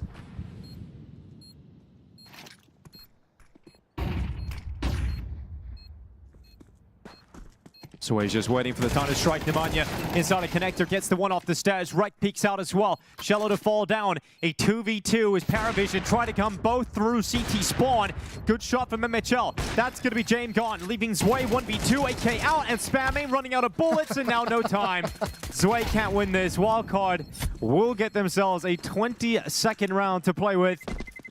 So he's just waiting for the time to strike. Nemanja inside a connector, gets the one off the stairs. Rec peeks out as well. Shello to fall down. A 2v2 as PARIVISION try to come both through CT spawn. Good shot from MHL. That's going to be James gone, leaving Zway 1v2. AK out and spamming, running out of bullets, and now no time. Zway can't win this. Wildcard will get themselves a 20-second round to play with.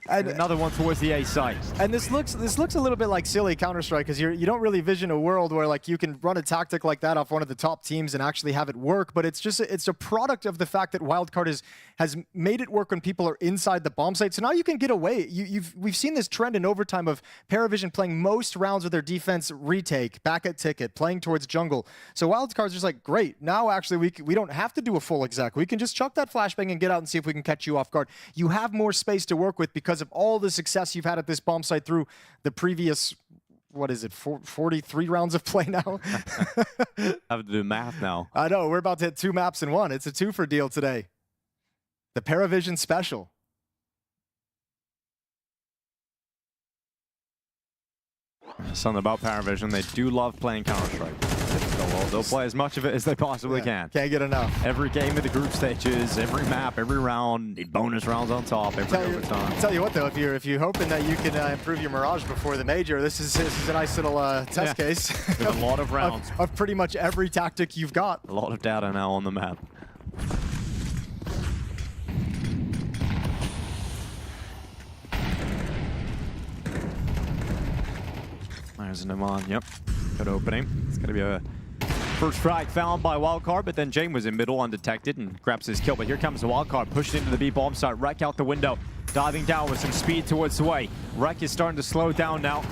And another one towards the A side. And this looks a little bit like silly Counter-Strike because you don't really vision a world where like you can run a tactic like that off one of the top teams and actually have it work. But it's just it's a product of the fact that Wildcard has made it work when people are inside the bomb site. So now you can get away. We've seen this trend in overtime of PARIVISION playing most rounds with their defense retake, back at ticket, playing towards jungle. So Wildcard's just like, great. Now actually we don't have to do a full exec. We can just chuck that flashbang and get out and see if we can catch you off guard. You have more space to work with because of all the success you've had at this bomb site through the previous, what is it, 43 rounds of play now? I have to do math now. I know, we're about to hit 2 maps in one. It's a 2-for deal today. The PARIVISION special. Something about PARIVISION, they do love playing Counter-Strike. They'll play as much of it as they possibly can. Can't get enough. Every game of the group stages, every map, every round, need bonus rounds on top, every overtime. Tell you what though, if you're hoping that you can improve your Mirage before the major, this is a nice little test case. With a lot of rounds. of pretty much every tactic you've got. A lot of data now on the map. There's an Oman, yep. Good opening. It's going to be a first frag found by Wildcard, but then Jame was in middle undetected and grabs his kill. But here comes the Wildcard, pushed into the B bomb site. Wreck out the window, diving down with some speed towards Zwei. Wreck is starting to slow down now.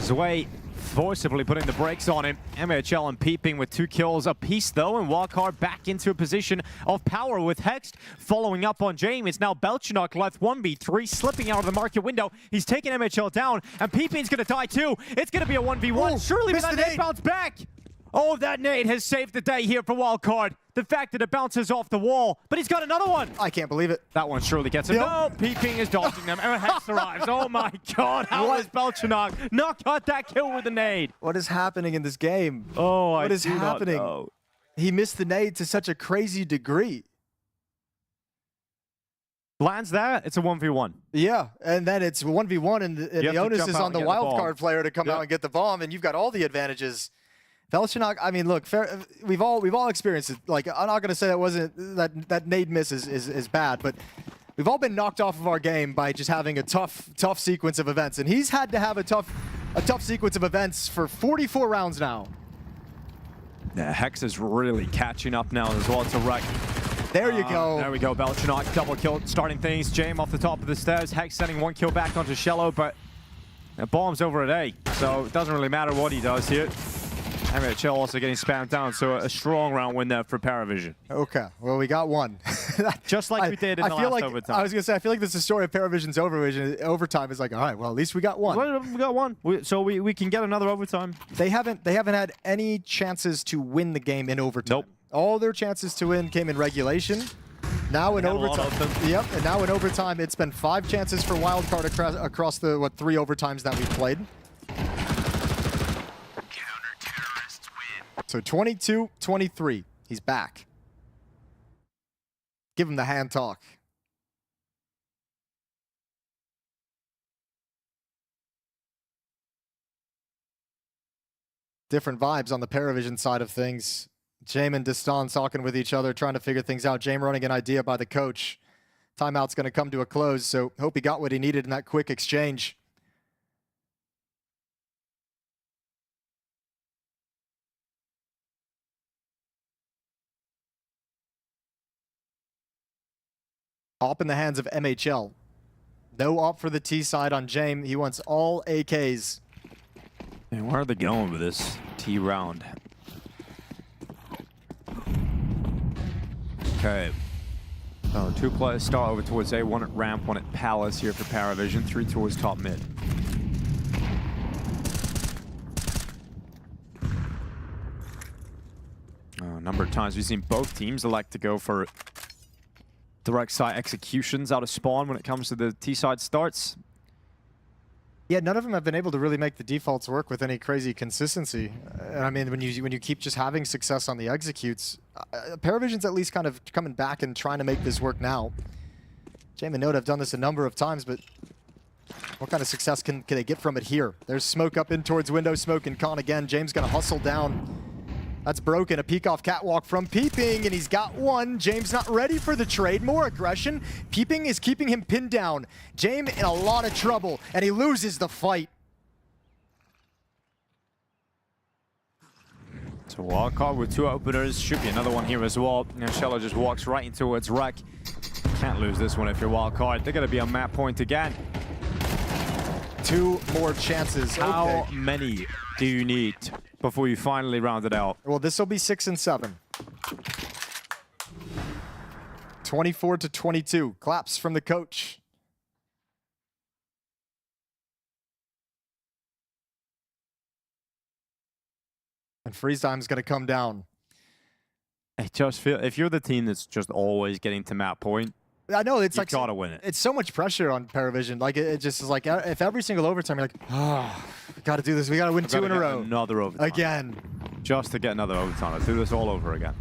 Zwei forcibly putting the brakes on him. MHL and Peeping with 2 kills apiece though, and Wildcard back into a position of power with Hext following up on Jame. It's now Belchinok left 1v3, slipping out of the market window. He's taking MHL down, and Peeping's gonna die too. It's gonna be a 1v1. Surely that nade bounce back. Oh, that nade has saved the day here for Wildcard. The fact that it bounces off the wall, but he's got another one. I can't believe it. That one surely gets him. Yep. No, Peeping is dodging them. And Hex arrives. Oh my God, how is Belchinok not got that kill with the nade? What is happening in this game? Oh, what is happening? He missed the nade to such a crazy degree. Lands that, it's a 1v1. Yeah, and then it's 1v1, and the onus is on the Wildcard player to come out and get the bomb, and you've got all the advantages. Belchinok, I mean, look, we've all experienced it. Like, I'm not going to say that nade miss is bad, but we've all been knocked off of our game by just having a tough sequence of events, and he's had to have a tough sequence of events for 44 rounds now. Yeah, Hex is really catching up now as well to Wreck. There you go. There we go, Belchinok, double kill, starting things. Jame off the top of the stairs. Hex sending 1 kill back onto Shello, but the bomb's over at A, so it doesn't really matter what he does here. MHL also getting spammed down, so a strong round win there for PARIVISION. Okay, well, we got one. Just like we did in the last overtime. I was going to say, I feel like this is the story of PARIVISION's overtime. Is like, all right, well, at least we got one. Well, we got one, so we can get another overtime. They haven't had any chances to win the game in overtime. Nope. All their chances to win came in regulation. Now in overtime, yep, and now in overtime, it's been 5 chances for Wildcard across the 3 overtimes that we've played. So 22-23, he's back. Give him the hand talk. Different vibes on the PARIVISION side of things. Jame and Distan talking with each other, trying to figure things out. Jame running an idea by the coach. Timeout's going to come to a close, so hope he got what he needed in that quick exchange. Op in the hands of MHL. No op for the T side on Jame. He wants all AKs. And where are they going with this T round? Okay. So 2 players start over towards A, 1 at ramp, 1 at Palace here for PARIVISION, 3 towards top mid. A number of times we've seen both teams elect to go for direct side executions out of spawn when it comes to the T side starts. Yeah, none of them have been able to really make the defaults work with any crazy consistency. And I mean, when you keep just having success on the executes, PARIVISION's at least kind of coming back and trying to make this work now. Jame and Note have done this a number of times, but what kind of success can they get from it here? There's smoke up in towards window, smoke and con again. James gonna hustle down That's broken. A peek off catwalk from Peeping, and he's got one. James not ready for the trade. More aggression. Peeping is keeping him pinned down. James in a lot of trouble, and he loses the fight. So Wildcard with 2 openers. Should be another one here as well. Now Shello just walks right into its wreck. Can't lose this one if you're Wildcard. They're going to be on map point again. 2 more chances. How many do you need before you finally round it out? Well, this will be 6 and 7. 24-22. Claps from the coach. And freeze time is going to come down. I just feel if you're the team that's just always getting to map point, I know it's you like gotta win it. It's so much pressure on PARIVISION. Like it just is like if every single overtime you're like, oh, we got to do this. We got to win 2 in a row. Another overtime again. Just to get another overtime. Let's do this all over again.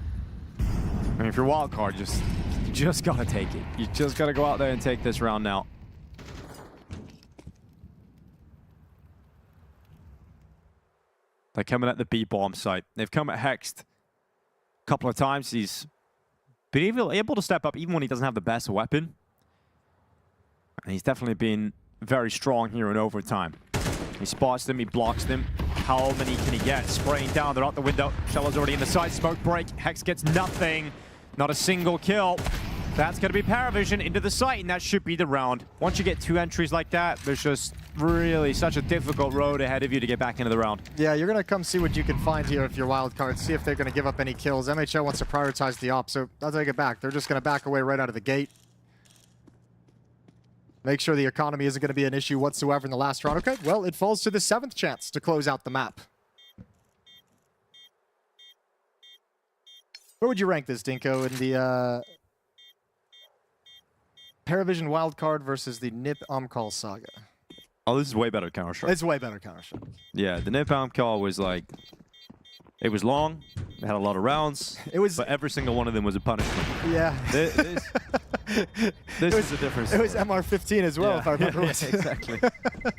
I mean, if you're Wildcard, you just gotta take it. You just gotta go out there and take this round now. They're coming at the B bomb site. They've come at Hexed a couple of times. He's been able to step up even when he doesn't have the best weapon. And he's definitely been very strong here in overtime. He spots them, he blocks them. How many can he get? Spraying down, they're out the window. Shello's already in the side, smoke break. Hex gets nothing. Not a single kill. That's going to be PARIVISION into the site, and that should be the round. Once you get 2 entries like that, there's just really such a difficult road ahead of you to get back into the round. Yeah, you're going to come see what you can find here if you're Wildcard, see if they're going to give up any kills. MHL wants to prioritize the op, so I'll take it back. They're just going to back away right out of the gate. Make sure the economy isn't going to be an issue whatsoever in the last round. Okay, well, it falls to the 7th chance to close out the map. Where would you rank this, Dinko, in the PARIVISION Wildcard versus the NIP Amcal saga? Oh, this is way better Counter-Strike. It's way better Counter-Strike. Yeah, the NIP Amcal was like, it was long, it had a lot of rounds, but every single one of them was a punishment. Yeah. This is a difference. It was MR15 as well, if I remember. Yeah, exactly.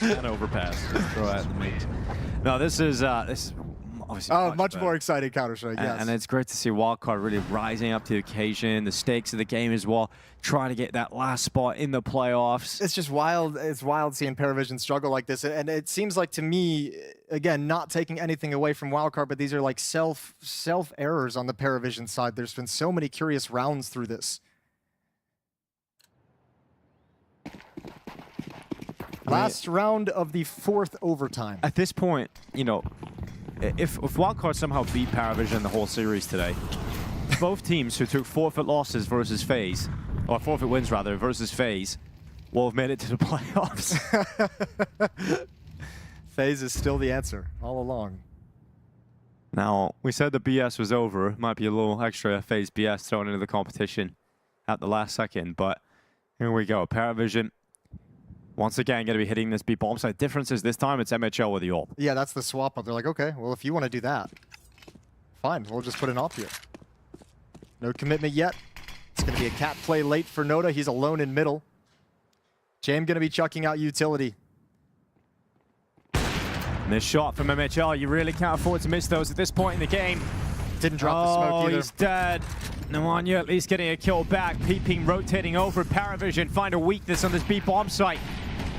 And overpass. Just throw out the meat. No, this is obviously much more exciting Counter-Strike, yes. And it's great to see Wildcard really rising up to the occasion, the stakes of the game as well, trying to get that last spot in the playoffs. It's just wild. It's wild seeing PARIVISION struggle like this. And it seems like to me, again, not taking anything away from Wildcard, but these are like self errors on the PARIVISION side. There's been so many curious rounds through this. Last round of the 4th overtime. At this point, you know, if Wildcard somehow beat PARIVISION the whole series today, both teams who took forfeit losses versus FaZe, or forfeit wins rather, versus FaZe, will have made it to the playoffs. FaZe is still the answer all along. Now, we said the BS was over. Might be a little extra FaZe BS thrown into the competition at the last second, but here we go. PARIVISION once again going to be hitting this B bomb site. Difference is this time it's MHL with the AWP. Yeah, that's the swap up. They're like, okay, well, if you want to do that, fine, we'll just put an AWP here. No commitment yet. It's going to be a cat play late for Noda. He's alone in middle. Jame going to be chucking out utility. And this shot from MHL, you really can't afford to miss those at this point in the game. Didn't drop the smoke either. He's dead. Nwanya at least getting a kill back. Peeping, rotating over. PARIVISION find a weakness on this B bomb site.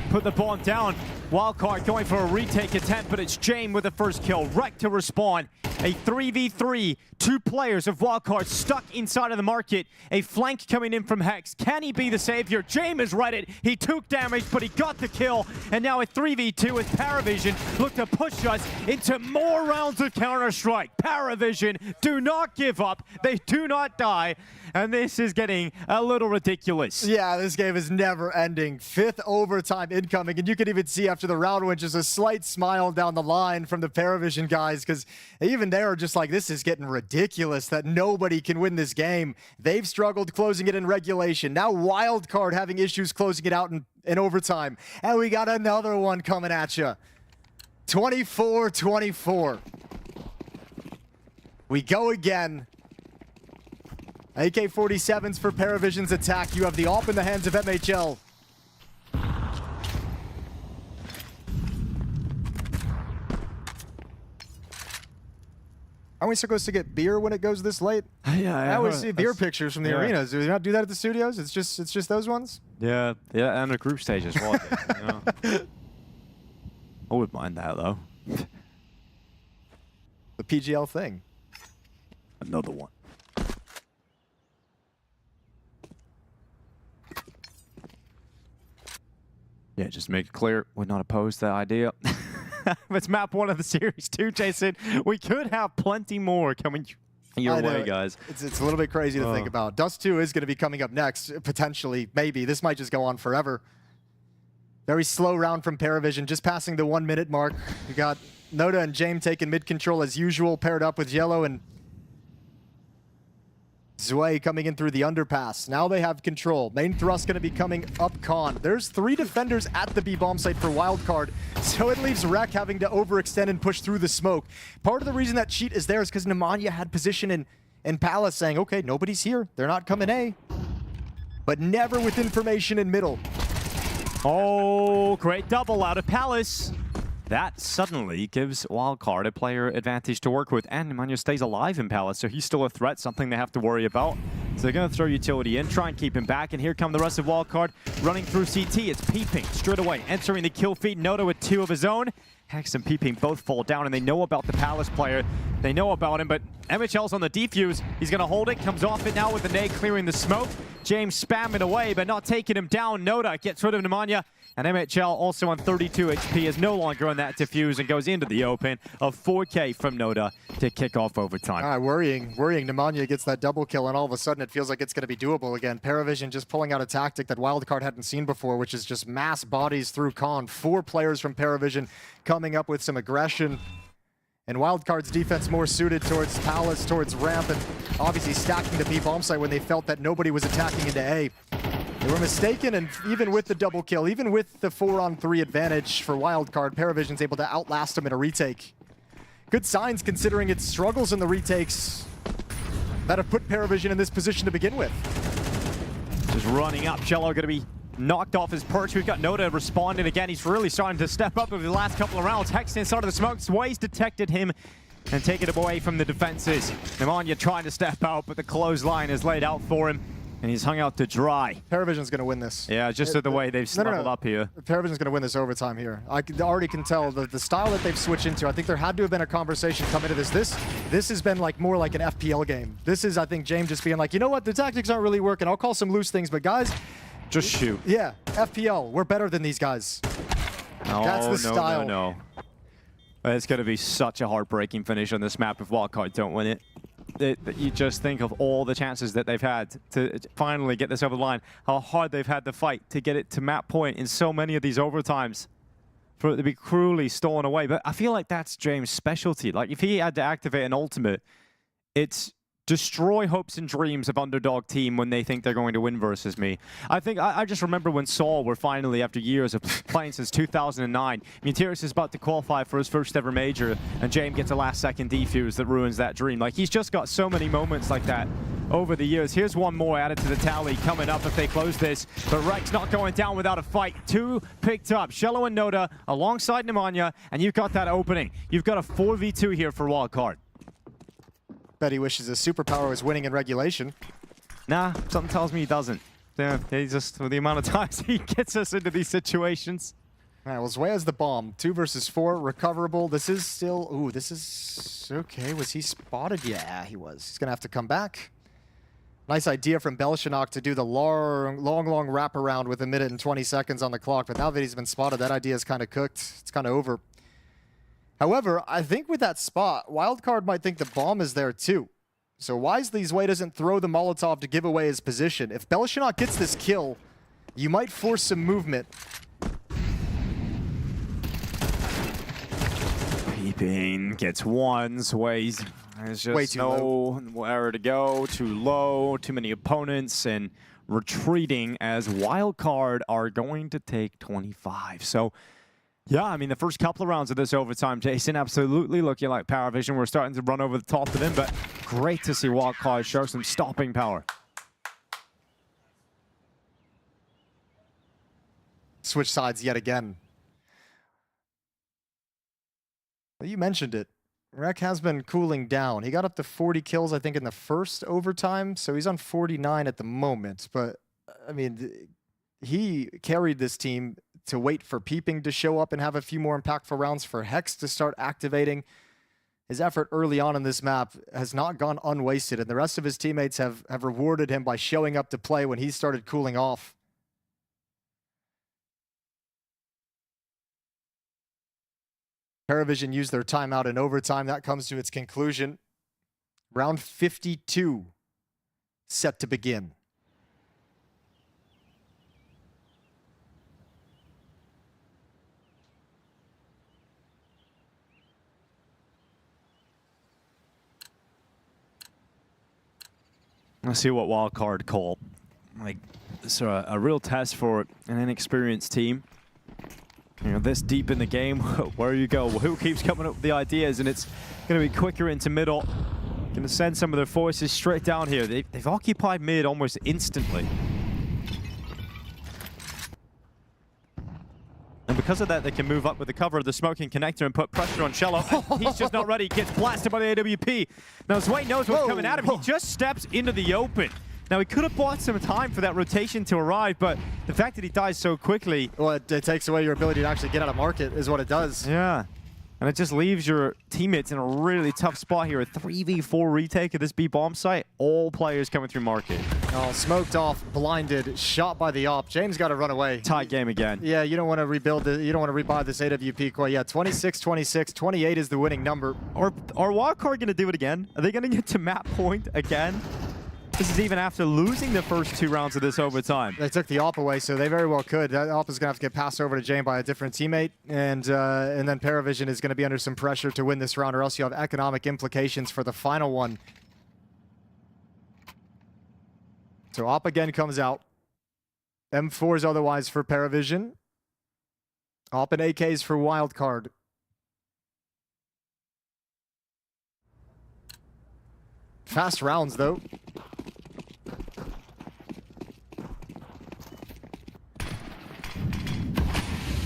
Put the bomb down. Wildcard going for a retake attempt, but it's Jame with the first kill. Wreck to respawn. A 3v3. 2 players of Wildcard stuck inside of the market. A flank coming in from Hex. Can he be the savior? Jame has read it. He took damage, but he got the kill. And now a 3v2 with PARIVISION look to push us into more rounds of Counter-Strike. PARIVISION do not give up. They do not die. And this is getting a little ridiculous. Yeah, this game is never ending. 5th overtime incoming. And you can even see after the round win just a slight smile down the line from the PARIVISION guys, because even they are just like, this is getting ridiculous that nobody can win this game. They've struggled closing it in regulation. Now Wildcard having issues closing it out in overtime. And we got another one coming at you. 24-24. We go again. AK-47s for PARIVISION's attack. You have the AWP in the hands of MHL. Aren't we supposed to get beer when it goes this late? Yeah, I always see beer pictures from the arenas. Do we not do that at the studios? It's just those ones? Yeah, and the group stage as well. You know? I wouldn't mind that, though. The PGL thing. Another one. Yeah, just to make it clear, we're not opposed to the idea. It's map 1 of the series 2, Jason. We could have plenty more coming your way, guys. It's a little bit crazy to think about. Dust 2 is going to be coming up next, potentially, maybe. This might just go on forever. Very slow round from PARIVISION, just passing the 1 minute mark. We got Noda and James taking mid control as usual, paired up with Yellow and Zwei coming in through the underpass. Now they have control. Main thrust going to be coming up con. There's 3 defenders at the B bomb site for Wildcard, so it leaves Rek having to overextend and push through the smoke. Part of the reason that cheat is there is because Nemanja had position in Palace saying, okay, nobody's here. They're not coming A. But never with information in middle. Oh, great double out of Palace. That suddenly gives Wildcard a player advantage to work with, and Nemanja stays alive in Palace, so he's still a threat, something they have to worry about. So they're going to throw utility in, try and keep him back, and here come the rest of Wildcard running through CT. It's Peeping straight away, entering the kill feed. Noda with 2 of his own. Hex and Peeping both fall down, and they know about the Palace player. They know about him, but MHL's on the defuse. He's going to hold it, comes off it now with the nade clearing the smoke. James spamming away, but not taking him down. Noda gets rid of Nemanja. And MHL also on 32 HP is no longer on that defuse and goes into the open of 4K from Noda to kick off overtime. Worrying. Nemanja gets that double kill, and all of a sudden it feels like it's going to be doable again. PARIVISION just pulling out a tactic that Wildcard hadn't seen before, which is just mass bodies through con. 4 players from PARIVISION coming up with some aggression. And Wildcard's defense more suited towards Palace, towards ramp, and obviously stacking the B bomb site when they felt that nobody was attacking into A. They were mistaken, and even with the double kill, even with the 4-on-3 advantage for Wildcard, PARIVISION's able to outlast them in a retake. Good signs considering its struggles in the retakes that have put PARIVISION in this position to begin with. Just running up, Cello going to be knocked off his perch. We've got Noda responding again. He's really starting to step up over the last couple of rounds. Hex inside of the smoke. Zwei's detected him and taken it away from the defenses. Nemanja trying to step out, but the clothesline is laid out for him. And he's hung out to dry. PARIVISION's going to win this. Yeah, just the way they've snuggled up here. PARIVISION's going to win this overtime here. I already can tell the style that they've switched into. I think there had to have been a conversation come into this. This has been like more like an FPL game. This is, I think, James just being like, you know what, the tactics aren't really working. I'll call some loose things, but guys, just shoot. Yeah, FPL. We're better than these guys. No, that's the style. No. It's going to be such a heartbreaking finish on this map if Wildcard don't win it. You just think of all the chances that they've had to finally get this over the line, how hard they've had to fight to get it to map point in so many of these overtimes for it to be cruelly stolen away. But I feel like that's James' specialty. Like, if he had to activate an ultimate, it's destroy hopes and dreams of underdog team when they think they're going to win versus me. I just remember when Saul were finally, after years of playing since 2009, Munterius is about to qualify for his first ever major, and James gets a last-second defuse that ruins that dream. Like, he's just got so many moments like that over the years. Here's one more added to the tally coming up if they close this, but Rek's not going down without a fight. 2 picked up, Cello and Noda alongside Nemanja, and you've got that opening. You've got a 4v2 here for Wildcard. Bet he wishes his superpower was winning in regulation. Nah, something tells me he doesn't. Yeah, he's just, with the amount of times he gets us into these situations. All right, well, Zwei has the bomb. 2 versus 4, recoverable. This is still, ooh, this is, okay, was he spotted? Yeah, he was. He's gonna have to come back. Nice idea from Belshinock to do the long wraparound with 1 minute and 20 seconds on the clock, but now that he's been spotted, that idea is kind of cooked. It's kind of over. However, I think with that spot, Wildcard might think the bomb is there too. So wisely, Zwei doesn't throw the Molotov to give away his position. If Belshinock gets this kill, you might force some movement. Peeping gets 1, Zwei's there's just nowhere to go, too low, too many opponents, and retreating as Wildcard are going to take 25. So, yeah, I mean, the first couple of rounds of this overtime, Jason, absolutely looking like PARIVISION. We're starting to run over the top of them, but great to see Wildcard show some stopping power. Switch sides yet again. Well, you mentioned it. Rek has been cooling down. He got up to 40 kills, I think, in the first overtime, so he's on 49 at the moment. But, I mean, he carried this team to wait for Peeping to show up and have a few more impactful rounds, for Hex to start activating. His effort early on in this map has not gone unwasted, and the rest of his teammates have rewarded him by showing up to play when he started cooling off. PARIVISION used their timeout in overtime. That comes to its conclusion. Round 52 set to begin. Let's see what Wildcard call. Like, it's a real test for an inexperienced team. You know, this deep in the game, where you go, who keeps coming up with the ideas, and it's going to be quicker into middle. Going to send some of their forces straight down here. They've occupied mid almost instantly. And because of that, they can move up with the cover of the smoking connector and put pressure on Shello. He's just not ready. Gets blasted by the AWP. Now, Zway knows what's coming at him. He just steps into the open. Now, he could have bought some time for that rotation to arrive, but the fact that he dies so quickly... Well, it takes away your ability to actually get out of market is what it does. Yeah. And it just leaves your teammates in a really tough spot here. A 3v4 retake of this B bomb site. All players coming through market. Oh, smoked off, blinded, shot by the op. James got to run away. Tight game again. Yeah, you don't want to rebuild it. You don't want to rebuy this AWP core. Yeah, 26-26. 28 is the winning number. Are Wildcard going to do it again? Are they going to get to map point again? This is even after losing the first 2 rounds of this overtime. They took the op away, so they very well could. That op is going to have to get passed over to Jane by a different teammate, and then PARIVISION is going to be under some pressure to win this round, or else you have economic implications for the final one. So op again comes out. M4s otherwise for PARIVISION. Op and AKs for Wildcard. Fast rounds, though.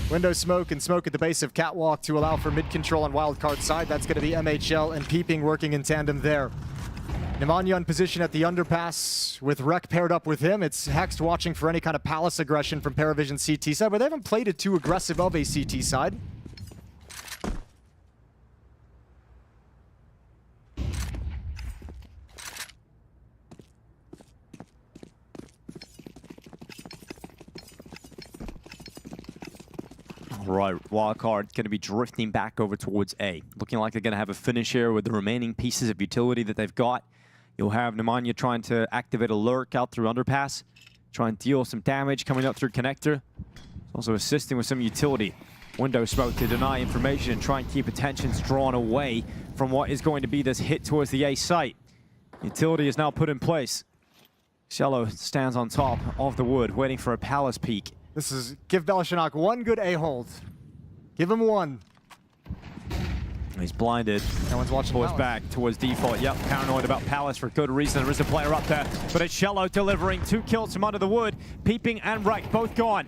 Window smoke and smoke at the base of Catwalk to allow for mid-control on Wildcard side. That's going to be MHL and Peeping working in tandem there. Nemanja in position at the underpass with Rek paired up with him. It's Hex watching for any kind of Palace aggression from PARIVISION CT side, but they haven't played it too aggressive of a CT side. Right, Wildcard going to be drifting back over towards A. Looking like they're going to have a finish here with the remaining pieces of utility that they've got. You'll have Nemanja trying to activate a lurk out through underpass. Try and deal some damage coming up through connector. Also assisting with some utility. Window smoke to deny information and try and keep attentions drawn away from what is going to be this hit towards the A site. Utility is now put in place. Shello stands on top of the wood, waiting for a Palace peek. This is, give Belashanok one good A-hold. Give him one. He's blinded. No one's watching Pulls Palace. back towards default. Yep, paranoid about Palace for good reason. There is a player up there, but it's Shello delivering 2 kills from under the wood. Peeping and Rek both gone.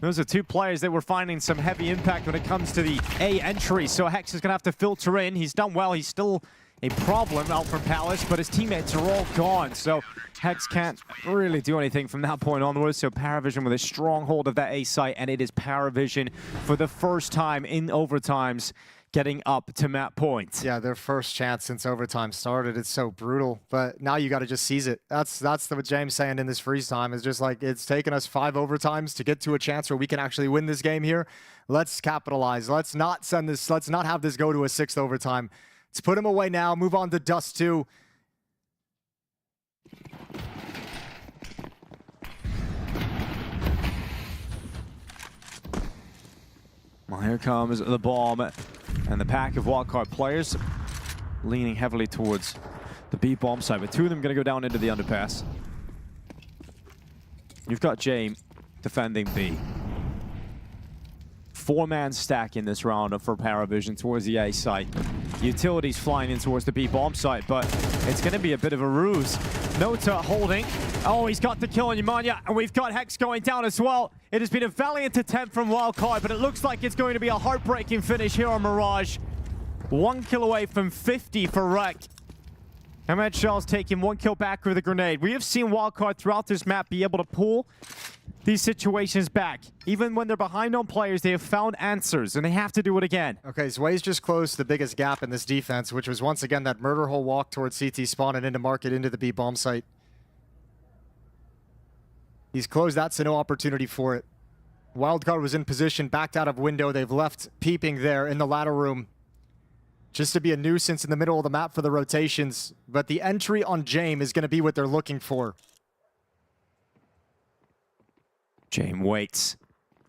Those are 2 players that were finding some heavy impact when it comes to the A entry. So Hex is going to have to filter in. He's done well. He's still a problem out from Palace, but his teammates are all gone. So Hex can't really do anything from that point onwards. So PARIVISION with a strong hold of that A site, and it is PARIVISION for the first time in overtimes getting up to map points. Yeah, their first chance since overtime started. It's so brutal, but now you got to just seize it. That's what James saying in this freeze time is just like, it's taken us 5 overtimes to get to a chance where we can actually win this game here. Let's capitalize. Let's not send this. Let's not have this go to a 6th overtime. Let's put him away now. Move on to Dust 2. Well, here comes the bomb and the pack of Wildcard players leaning heavily towards the B bomb side, but 2 of them going to go down into the underpass. You've got Jame defending B. 4-man stack in this round for PARIVISION towards the A site. Utilities flying in towards the B bomb site, but it's going to be a bit of a ruse. Nota holding. Oh, he's got the kill on Nemanja, and we've got Hex going down as well. It has been a valiant attempt from Wildcard, but it looks like it's going to be a heartbreaking finish here on Mirage. 1 kill away from 50 for Rek. MHL's taking 1 kill back with a grenade. We have seen Wildcard throughout this map be able to pull these situations back. Even when they're behind on players, they have found answers, and they have to do it again. Okay, Zway's just closed the biggest gap in this defense, which was once again that murder hole walk towards CT spawn and into market, into the B bomb site. He's closed that, so no opportunity for it. Wildcard was in position, backed out of window. They've left peeping there in the ladder room, just to be a nuisance in the middle of the map for the rotations. But the entry on Jame is going to be what they're looking for. Jame waits,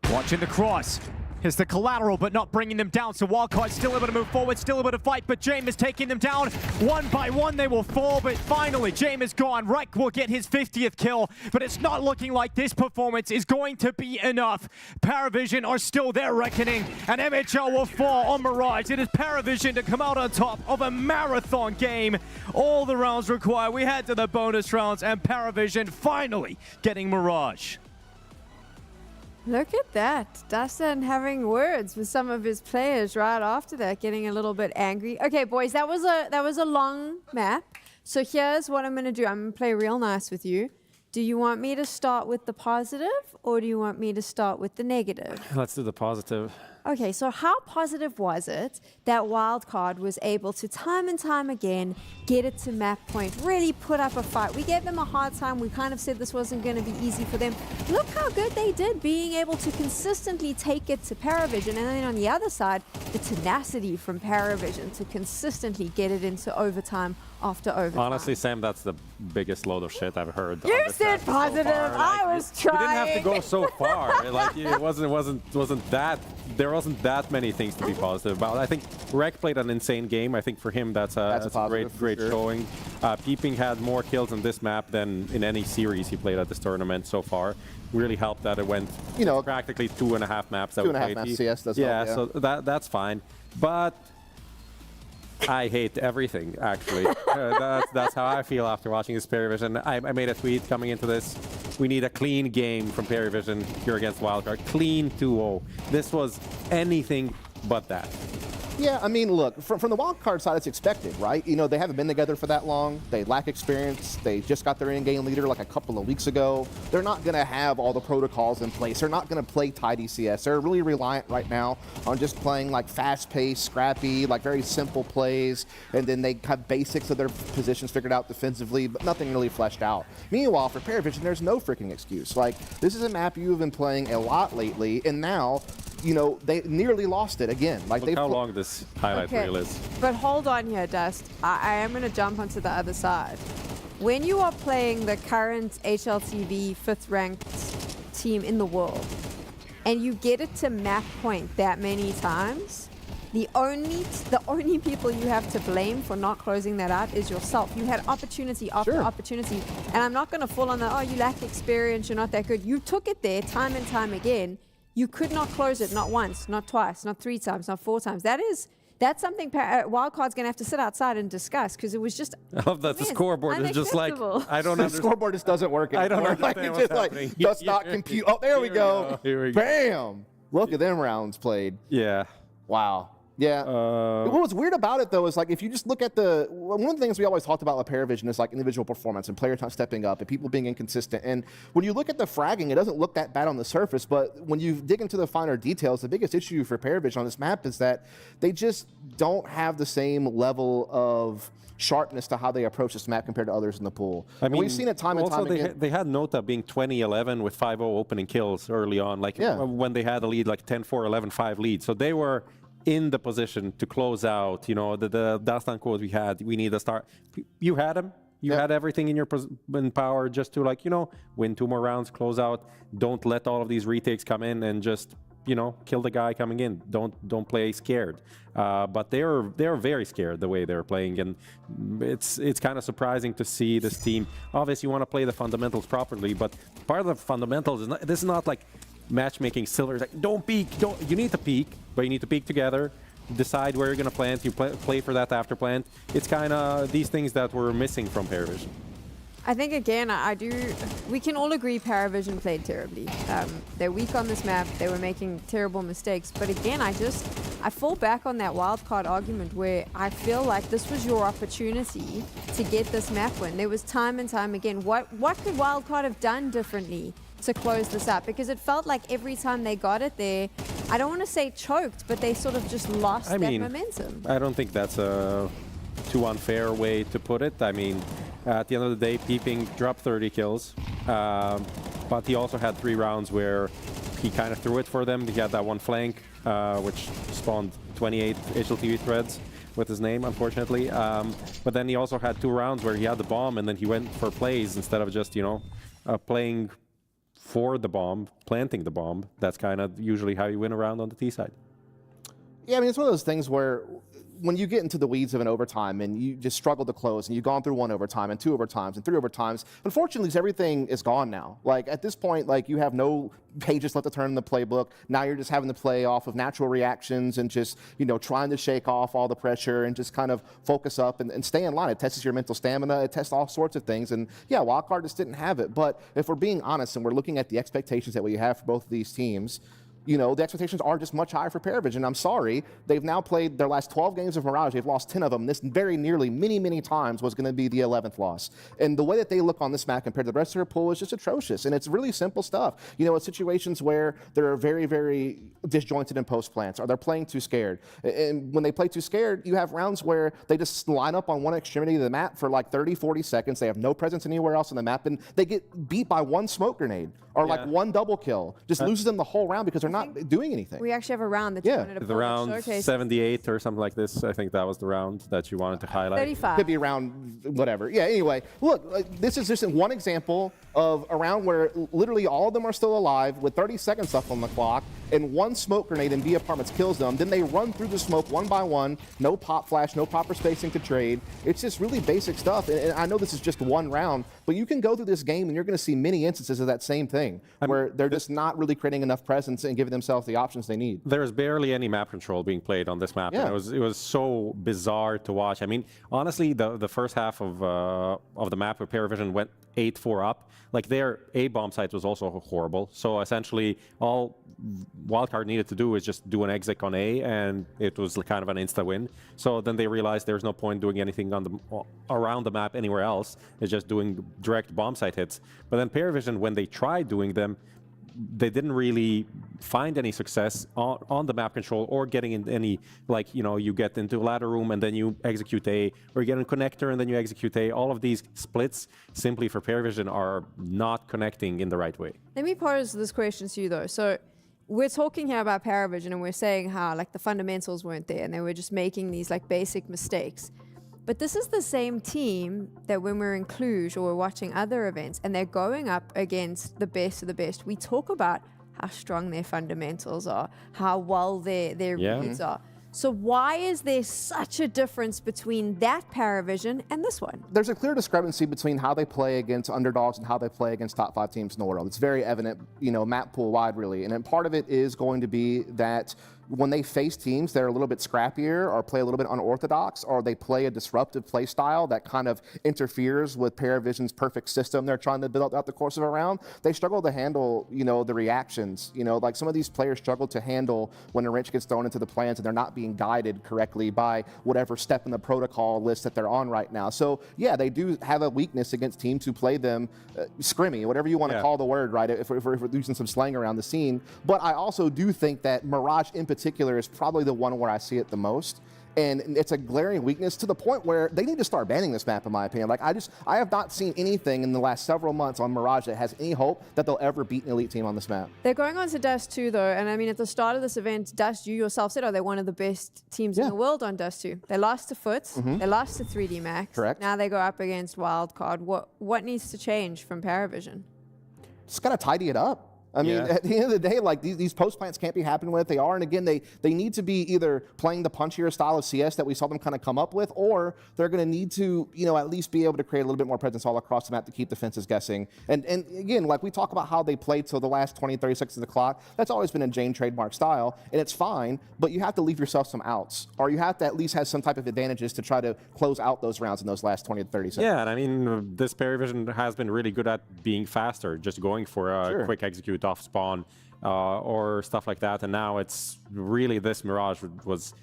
watching the cross. Here's the collateral, but not bringing them down. So Wildcard still able to move forward, still able to fight, but Jame is taking them down. One by one, they will fall, but finally, Jame is gone. Rek will get his 50th kill, but it's not looking like this performance is going to be enough. PARIVISION are still there reckoning, and MHL will fall on Mirage. It is PARIVISION to come out on top of a marathon game. All the rounds required. We head to the bonus rounds, and PARIVISION finally getting Mirage. Look at that. Dustin having words with some of his players right after that, getting a little bit angry. Okay, boys, that was a long map. So here's what I'm going to do. I'm going to play real nice with you. Do you want me to start with the positive, or do you want me to start with the negative? Let's do the positive. Okay, so how positive was it that Wildcard was able to time and time again get it to map point, really put up a fight? We gave them a hard time. We kind of said this wasn't going to be easy for them. Look how good they did, being able to consistently take it to PARIVISION. And then on the other side, the tenacity from PARIVISION to consistently get it into overtime after overtime. Honestly, Sam, that's the biggest load of shit I've heard. You said positive. So far. Like, I was trying. You didn't have to go so far. Like it wasn't that. There wasn't that many things to be positive about. I think Rek played an insane game. I think for him that's a great showing. Peeping had more kills in this map than in any series he played at this tournament so far. Really helped that it went, practically 2.5 maps. 2.5 maps CS does help, yeah, so that's fine. But I hate everything, actually. That's how I feel after watching this PARIVISION. I made a tweet coming into this. We need a clean game from PARIVISION here against Wildcard. Clean 2-0. This was anything but that. Yeah, I mean, look, from the Wildcard side, it's expected, right? You know, they haven't been together for that long. They lack experience. They just got their in-game leader like a couple of weeks ago. They're not going to have all the protocols in place. They're not going to play tidy CS. They're really reliant right now on just playing like fast-paced, scrappy, like very simple plays, and then they have basics of their positions figured out defensively, but nothing really fleshed out. Meanwhile, for PARIVISION, there's no freaking excuse. Like, this is a map you have been playing a lot lately, and now, you know, they nearly lost it again. Like, look how long this highlight reel is. But hold on here, Dust. I am going to jump onto the other side. When you are playing the current HLTV 5th ranked team in the world, and you get it to map point that many times, the only people you have to blame for not closing that out is yourself. You had opportunity after opportunity, and I'm not going to fall on the, oh, you lack experience, you're not that good. You took it there time and time again. You could not close it, not once, not twice, not 3 times, not 4 times. That's something Wildcard's going to have to sit outside and discuss, because it was just... I love that the scoreboard is just like, I don't understand. The scoreboard just doesn't work anymore. I don't understand like, what's just happening. Like, does not compute. Oh, there we go. Here we go. Bam! Look at them rounds played. Yeah. Wow. Yeah. What was weird about it, though, is like if you just look at one of the things we always talked about with PARIVISION is like individual performance and players not stepping up and people being inconsistent. And when you look at the fragging, it doesn't look that bad on the surface, but when you dig into the finer details, the biggest issue for PARIVISION on this map is that they just don't have the same level of sharpness to how they approach this map compared to others in the pool. I mean, we've seen it time and time again. They had Nota being 20-11 with 5-0 opening kills early on, like when they had a lead, like 10-4, 11-5 lead. So they were in the position to close out, you know, the Dastan quote we had, we need a start. You had him. You had everything in your power just to, like, you know, win 2 more rounds, close out. Don't let all of these retakes come in and just, you know, kill the guy coming in. Don't play scared. But they're very scared the way they're playing, and it's kind of surprising to see this team. Obviously, you want to play the fundamentals properly, but part of the fundamentals is this is not like matchmaking silver. It's like, don't peek. You need to peek, but you need to peek together. Decide where you're going to plant. You play for that after plant. It's kind of these things that were missing from PARIVISION. I think, again, we can all agree PARIVISION played terribly. They're weak on this map. They were making terrible mistakes. But again, I just I fall back on that wildcard argument where I feel like this was your opportunity to get this map win. There was time and time again. What could wildcard have done differently to close this up? Because it felt like every time they got it there, I don't want to say choked, but they sort of just lost that momentum. I don't think that's a too unfair way to put it. I mean, at the end of the day, Peeping dropped 30 kills, but he also had 3 rounds where he kind of threw it for them. He had that one flank, which spawned 28 HLTV threads with his name, unfortunately. But then he also had 2 rounds where he had the bomb, and then he went for plays instead of just, you know, playing for the bomb, planting the bomb. That's kind of usually how you win a round on the T side. Yeah, I mean, it's one of those things where when you get into the weeds of an overtime and you just struggle to close and you've gone through 1 overtime and 2 overtimes and 3 overtimes, unfortunately, everything is gone now. Like, at this point, like, you have no pages left to turn in the playbook. Now you're just having to play off of natural reactions and just, you know, trying to shake off all the pressure and just kind of focus up and stay in line. It tests your mental stamina. It tests all sorts of things. And yeah, Wildcard just didn't have it. But if we're being honest and we're looking at the expectations that we have for both of these teams, you know, the expectations are just much higher for PARIVISION. I'm sorry. They've now played their last 12 games of Mirage. They've lost 10 of them. This very nearly many times was going to be the 11th loss. And the way that they look on this map compared to the rest of their pool is just atrocious. And it's really simple stuff. You know, it's situations where they're very disjointed in post plants, or they're playing too scared. And when they play too scared, you have rounds where they just line up on one extremity of the map for like 30, 40 seconds. They have no presence anywhere else on the map, and they get beat by 1 smoke grenade or like 1 double kill. Just loses them the whole round because they're not doing anything. We actually have a round that you wanted to The round 78 or something like this. I think that was the round that you wanted to highlight. 35. Could be around whatever. Yeah, anyway, look, this is just one example of a round where literally all of them are still alive with 30 seconds left on the clock, and 1 smoke grenade in B apartments kills them. Then they run through the smoke 1 by 1, no pop flash, no proper spacing to trade. It's just really basic stuff. And I know this is just 1 round, but you can go through this game and you're going to see many instances of that same thing, where they're just not really creating enough presence and giving themselves the options they need. There's barely any map control being played on this map. Yeah. And it was so bizarre to watch. I mean, honestly, the first half of the map where PARIVISION went 8-4 up, like their A bomb site was also horrible. So essentially, all Wildcard needed to do is just do an exec on A, and it was kind of an insta win. So then they realized there's no point doing anything on around the map anywhere else. It's just doing direct bomb site hits. But then PARIVISION, when they tried doing them, they didn't really find any success on the map control or getting in any, like, you know, you get into a ladder room and then you execute A, or you get in connector and then you execute A. All of these splits simply for PARIVISION are not connecting in the right way. Let me pose this question to you though. So we're talking here about PARIVISION and we're saying how like the fundamentals weren't there and they were just making these like basic mistakes. But this is the same team that when we're in Cluj or we're watching other events and they're going up against the best of the best, we talk about how strong their fundamentals are, how well their reads are. So why is there such a difference between that PARIVISION and this one? There's a clear discrepancy between how they play against underdogs and how they play against top 5 teams in the world. It's very evident, you know, map pool wide really. And then part of it is going to be that when they face teams that are a little bit scrappier or play a little bit unorthodox, or they play a disruptive play style that kind of interferes with PARIVISION's perfect system they're trying to build out the course of a round, they struggle to handle, you know, the reactions. You know, like some of these players struggle to handle when a wrench gets thrown into the plans and they're not being guided correctly by whatever step in the protocol list that they're on right now. So yeah, they do have a weakness against teams who play them scrimmy, whatever you want to call the word, right? If we're using some slang around the scene. But I also do think that Mirage in particular is probably the one where I see it the most. And it's a glaring weakness to the point where they need to start banning this map, in my opinion. Like, I have not seen anything in the last several months on Mirage that has any hope that they'll ever beat an elite team on this map. They're going on to Dust 2, though. And I mean, at the start of this event, Dust, you yourself said, they're one of the best teams in the world on Dust 2. They lost to FOOTS. They lost to 3D Max. Correct. Now they go up against Wildcard. What needs to change from PARIVISION? Just got to tidy it up. I mean, at the end of the day, like these post plants can't be happening with. They are, and again, they need to be either playing the punchier style of CS that we saw them kind of come up with, or they're going to need to, you know, at least be able to create a little bit more presence all across the map to keep defenses guessing. And again, like we talk about how they played till the last 20, 30 seconds of the clock. That's always been a Jane trademark style, and it's fine. But you have to leave yourself some outs, or you have to at least have some type of advantages to try to close out those rounds in those last 20 to 30 seconds. Yeah, and I mean, this PARIVISION has been really good at being faster, just going for a quick execute off spawn. or stuff like that. And now it's really this Mirage was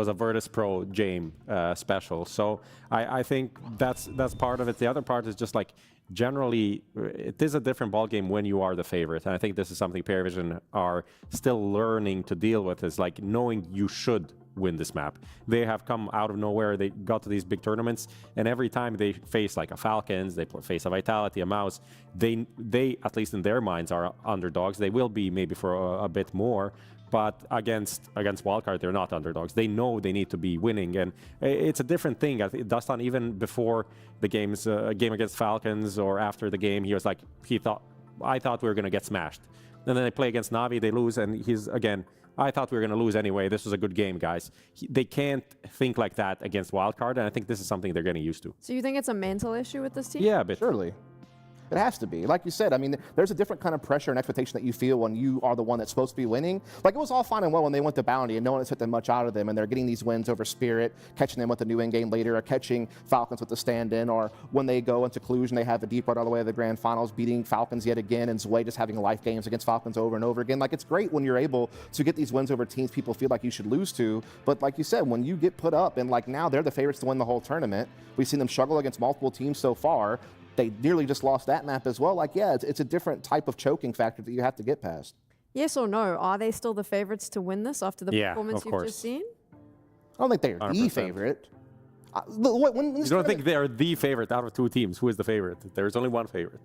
a Virtus Pro Jame special. So I think that's part of it. The other part is just like generally it is a different ballgame when you are the favorite. And I think this is something PARIVISION are still learning to deal with, is like knowing you should win this map. They have come out of nowhere. They got to these big tournaments, and every time they face like a Falcons, they face a Vitality, a Mouse, they at least in their minds are underdogs. They will be maybe for a bit more, but against Wildcard, they're not underdogs. They know they need to be winning, and it's a different thing. I think Dustin, even before the game against Falcons or after the game, he was like, I thought we were going to get smashed. And then they play against Navi, they lose, and he's again, I thought we were going to lose anyway. This was a good game, guys. They can't think like that against Wildcard, and I think this is something they're getting used to. So you think it's a mental issue with this team? Yeah, but surely. It has to be. Like you said, I mean, there's a different kind of pressure and expectation that you feel when you are the one that's supposed to be winning. Like, it was all fine and well when they went to Bounty and no one expected much out of them, and they're getting these wins over Spirit, catching them with the new in-game leader, or catching Falcons with the stand-in, or when they go into Cluj and they have a deep run all the way to the Grand Finals, beating Falcons yet again, and Zwei just having life games against Falcons over and over again. Like, it's great when you're able to get these wins over teams people feel like you should lose to, but like you said, when you get put up and like now they're the favorites to win the whole tournament, we've seen them struggle against multiple teams so far. They nearly just lost that map as well. Like, yeah, it's a different type of choking factor that you have to get past. Yes or no? Are they still the favorites to win this after the performance of you've course. just seen? I don't think they're 100%. the favorite. You don't think they're the favorite out of two teams? Who is the favorite? There's only one favorite.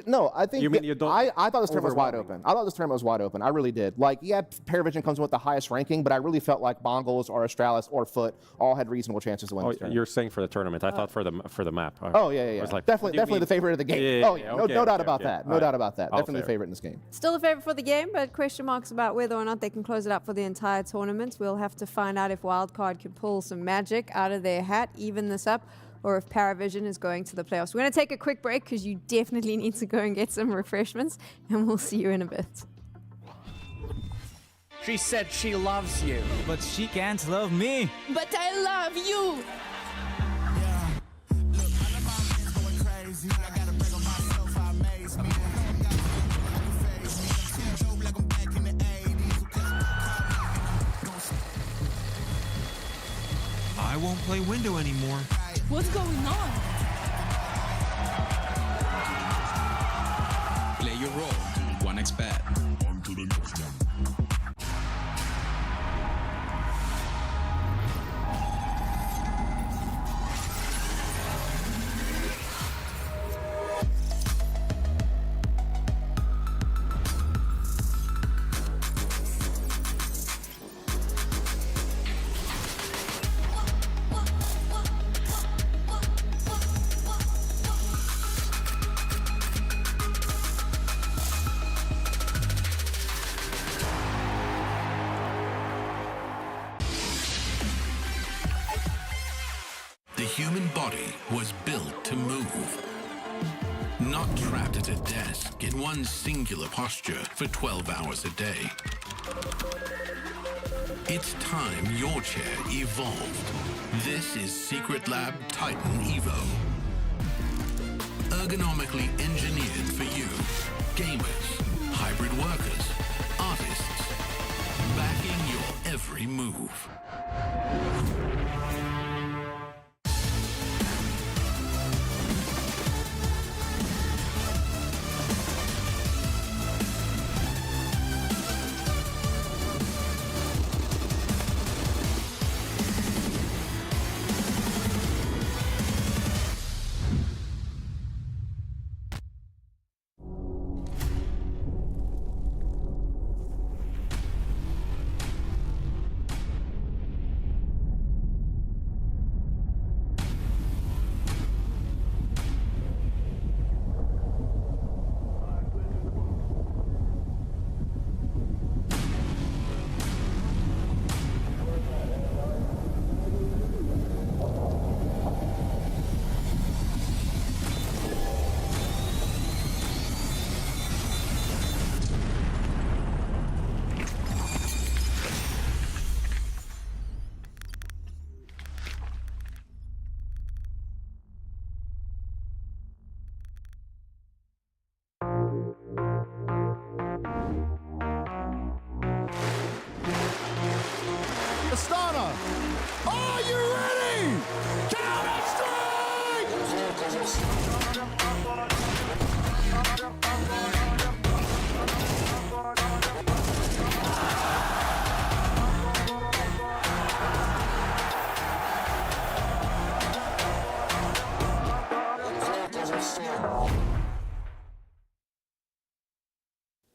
No, I think you mean you don't. I thought this tournament was wide open. I thought this tournament was wide open. I really did. Like, yeah, PARIVISION comes in with the highest ranking, but I really felt like MongolZ or Astralis or Foot all had reasonable chances to win. Oh, this tournament. you're saying for the tournament? I thought for the map. Oh yeah. Like, definitely the favorite of the game. No doubt about that. No doubt about that. Definitely the favorite in this game. Still the favorite for the game, but question marks about whether or not they can close it up for the entire tournament. We'll have to find out if Wildcard can pull some magic out of their hat, even this up, or if PARIVISION is going to the playoffs. We're going to take a quick break because you definitely need to go and get some refreshments, and we'll see you in a bit. She said she loves you. But she can't love me. But I love you. I won't play window anymore. What's going on? Play your role. 1xBet. On to the next one. The human body was built to move, not trapped at a desk in one singular posture for 12 hours a day. It's time your chair evolved. This is Secret Lab Titan Evo. Ergonomically engineered for you, gamers, hybrid workers, artists, backing your every move.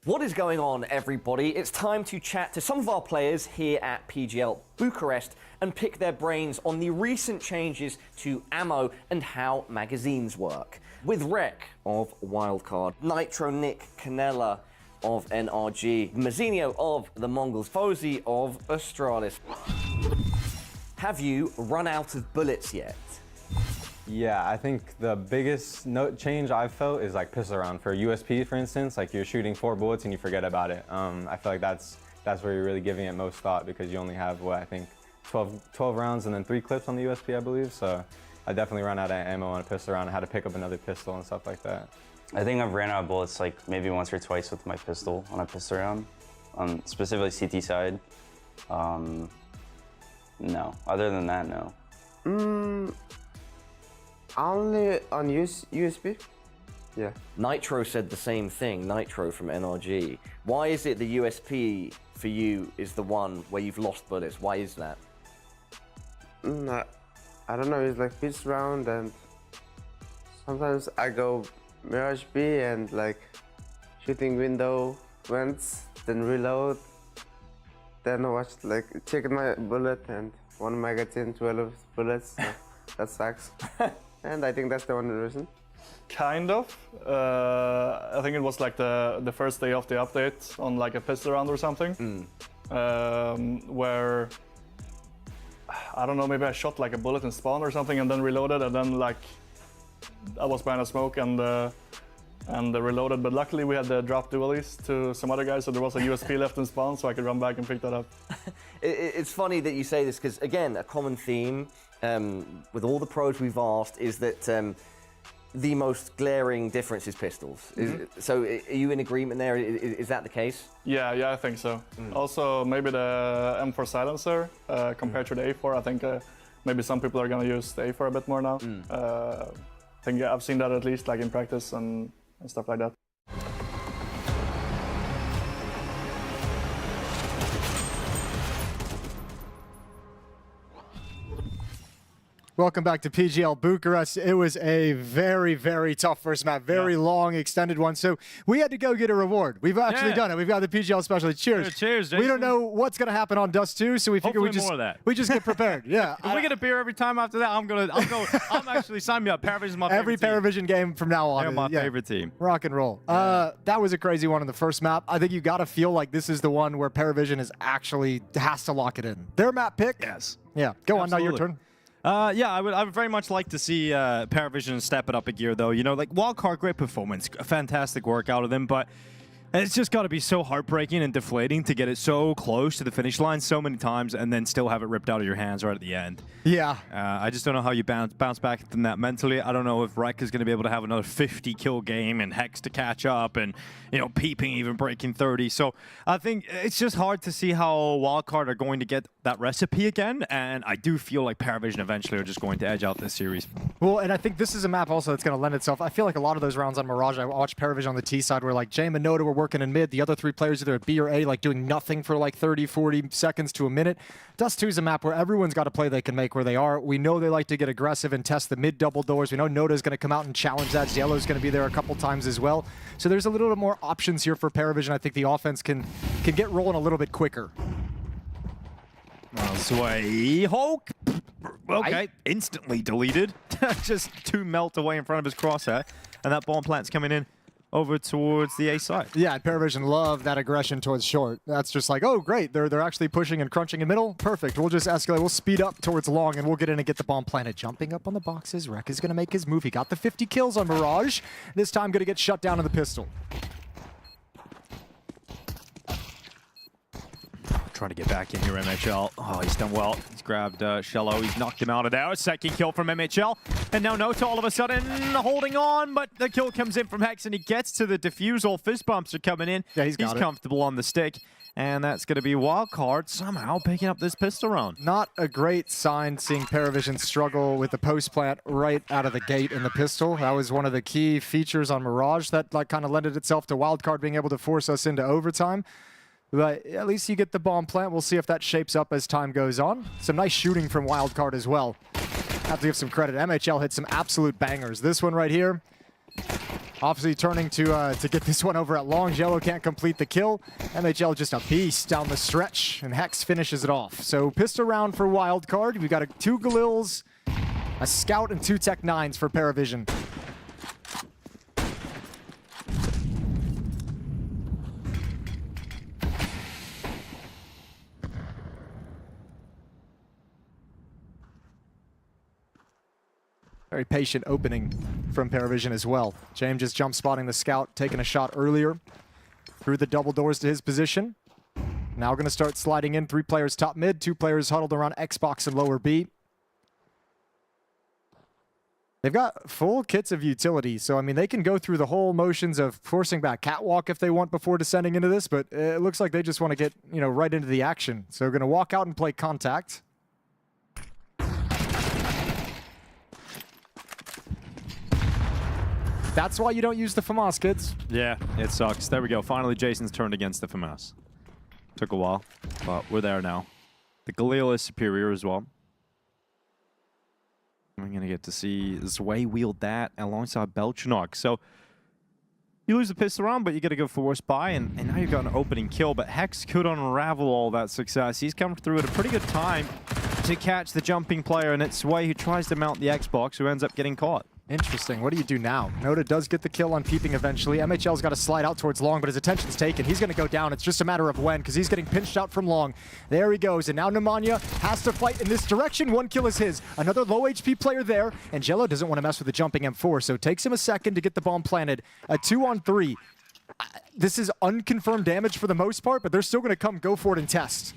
What is going on, everybody? It's time to chat to some of our players here at PGL Bucharest and pick their brains on the recent changes to ammo and how magazines work. With Rek of Wildcard, Nitro Nick Canella of NRG, Mazzinho of the MongolZ, FOZE of Astralis. Have you run out of bullets yet? Yeah, I think the biggest change I've felt is like pistol round. For USP, for instance, like you're shooting 4 bullets and you forget about it. I feel like that's where you're really giving it most thought, because you only have, what, I think 12 rounds and then 3 clips on the USP, I believe. So I definitely ran out of ammo on a pistol round. I had to pick up another pistol and stuff like that. I think I've ran out of bullets like maybe once or twice with my pistol on a pistol round, specifically CT side. No, other than that, no. Only on USB? Yeah. Nitro said the same thing, Nitro from NRG. Why is it the USP for you is the one where you've lost bullets? Why is that? I don't know, it's like pitch round, and sometimes I go Mirage B and like shooting window vents, then reload, then watch, like check my bullet and 1 magazine, 12 bullets. So that sucks. And I think that's the only reason. Kind of. I think it was like the first day of the update on like a pistol round or something, where I don't know, maybe I shot like a bullet in spawn or something and then reloaded, and then like I was behind a smoke and reloaded. But luckily we had the drop dualies to some other guys, so there was a USP left in spawn, so I could run back and pick that up. It's funny that you say this, because again, a common theme with all the pros we've asked is that the most glaring difference is pistols. So are you in agreement there? Is that the case? Yeah, I think so. Also, maybe the M4 silencer compared to the A4. I think maybe some people are going to use the A4 a bit more now. I think I've seen that at least like in practice and stuff like that. Welcome back to PGL Bucharest. It was a very, very tough first map, very long, extended one. So we had to go get a reward. We've actually done it. We've got the PGL specialty. Cheers. Cheers, Jason. We don't know what's going to happen on Dust 2, so we figure we just get prepared. Yeah. If we get a beer every time after that, I'm actually signing me up. PARIVISION is my favorite Every PARIVISION game from now on. They're my favorite team. Rock and roll. That was a crazy one on the first map. I think you got to feel like this is the one where PARIVISION has to lock it in. Their map pick? Yes. Yeah. Go on, now your turn. Yeah, I would very much like to see PARIVISION step it up a gear, though. You know, like Wildcard, great performance, fantastic work out of them, but it's just got to be so heartbreaking and deflating to get it so close to the finish line so many times and then still have it ripped out of your hands right at the end. Yeah. I just don't know how you bounce back from that mentally. I don't know if Rek is going to be able to have another 50-kill game and Hex to catch up and, you know, Peeping even breaking 30. So I think it's just hard to see how Wildcard are going to get that recipe again, and I do feel like PARIVISION eventually are just going to edge out this series. Well, and I think this is a map also that's going to lend itself. I feel like a lot of those rounds on Mirage, I watched PARIVISION on the T side where like Jame and Noda were working in mid, the other 3 players either at B or A, like doing nothing for like 30, 40 seconds to a minute. Dust 2 is a map where everyone's got a play they can make where they are. We know they like to get aggressive and test the mid double doors. We know Noda's going to come out and challenge that. Yellow's going to be there a couple times as well. So there's a little bit more options here for PARIVISION. I think the offense can get rolling a little bit quicker. Sway Hulk. Okay, instantly deleted. Just 2 melt away in front of his crosshair. And that bomb plant's coming in over towards the A side. Yeah, PARIVISION love that aggression towards short. That's just like, oh, great. They're actually pushing and crunching in middle. Perfect. We'll just escalate. We'll speed up towards long, and we'll get in and get the bomb planted. Jumping up on the boxes. Rek is going to make his move. He got the 50 kills on Mirage. This time going to get shut down in the pistol. Trying to get back in here, MHL. Oh, he's done well. He's grabbed Shello. He's knocked him out of there. Second kill from MHL. And now Nota all of a sudden holding on, but the kill comes in from Hex, and he gets to the defusal. Fist bumps are coming in. Yeah, he's comfortable on the stick. And that's going to be Wildcard somehow picking up this pistol round. Not a great sign seeing PARIVISION struggle with the post plant right out of the gate in the pistol. That was one of the key features on Mirage that like kind of lended itself to Wildcard being able to force us into overtime. But at least you get the bomb plant. We'll see if that shapes up as time goes on. Some nice shooting from Wildcard as well. Have to give some credit. MHL hit some absolute bangers. This one right here, Obviously turning to get this one over at long. Jello can't complete the kill. MHL just a beast down the stretch, and Hex finishes it off. So pistol round for Wildcard. We've got 2 Galils, a Scout, and 2 Tech 9s for PARIVISION. Very patient opening from PARIVISION as well. James just jump spotting the Scout, taking a shot earlier through the double doors to his position. Now going to start sliding in. 3 players top mid, 2 players huddled around Xbox and lower B. They've got full kits of utility, so I mean they can go through the whole motions of forcing back catwalk if they want before descending into this, but it looks like they just want to get, you know, right into the action. So going to walk out and play contact. That's why you don't use the FAMAS, kids. Yeah, it sucks. There we go. Finally, Jason's turned against the FAMAS. Took a while, but we're there now. The Galil is superior as well. We're going to get to see Zwei wield that alongside Belchanok. So you lose the pistol round, but you get to go for worst buy, and now you've got an opening kill. But Hex could unravel all that success. He's come through at a pretty good time to catch the jumping player, and it's Zwei who tries to mount the Xbox, who ends up getting caught. Interesting. What do you do now? Noda does get the kill on peeping eventually. MHL's got to slide out towards long, but his attention's taken. He's going to go down. It's just a matter of when, because he's getting pinched out from long. There he goes, and now Nemanja has to fight in this direction. 1 kill is his. Another low HP player there, and Jello doesn't want to mess with the jumping M4, so it takes him a second to get the bomb planted. A 2-on-3. This is unconfirmed damage for the most part, but they're still going to come go for it and test.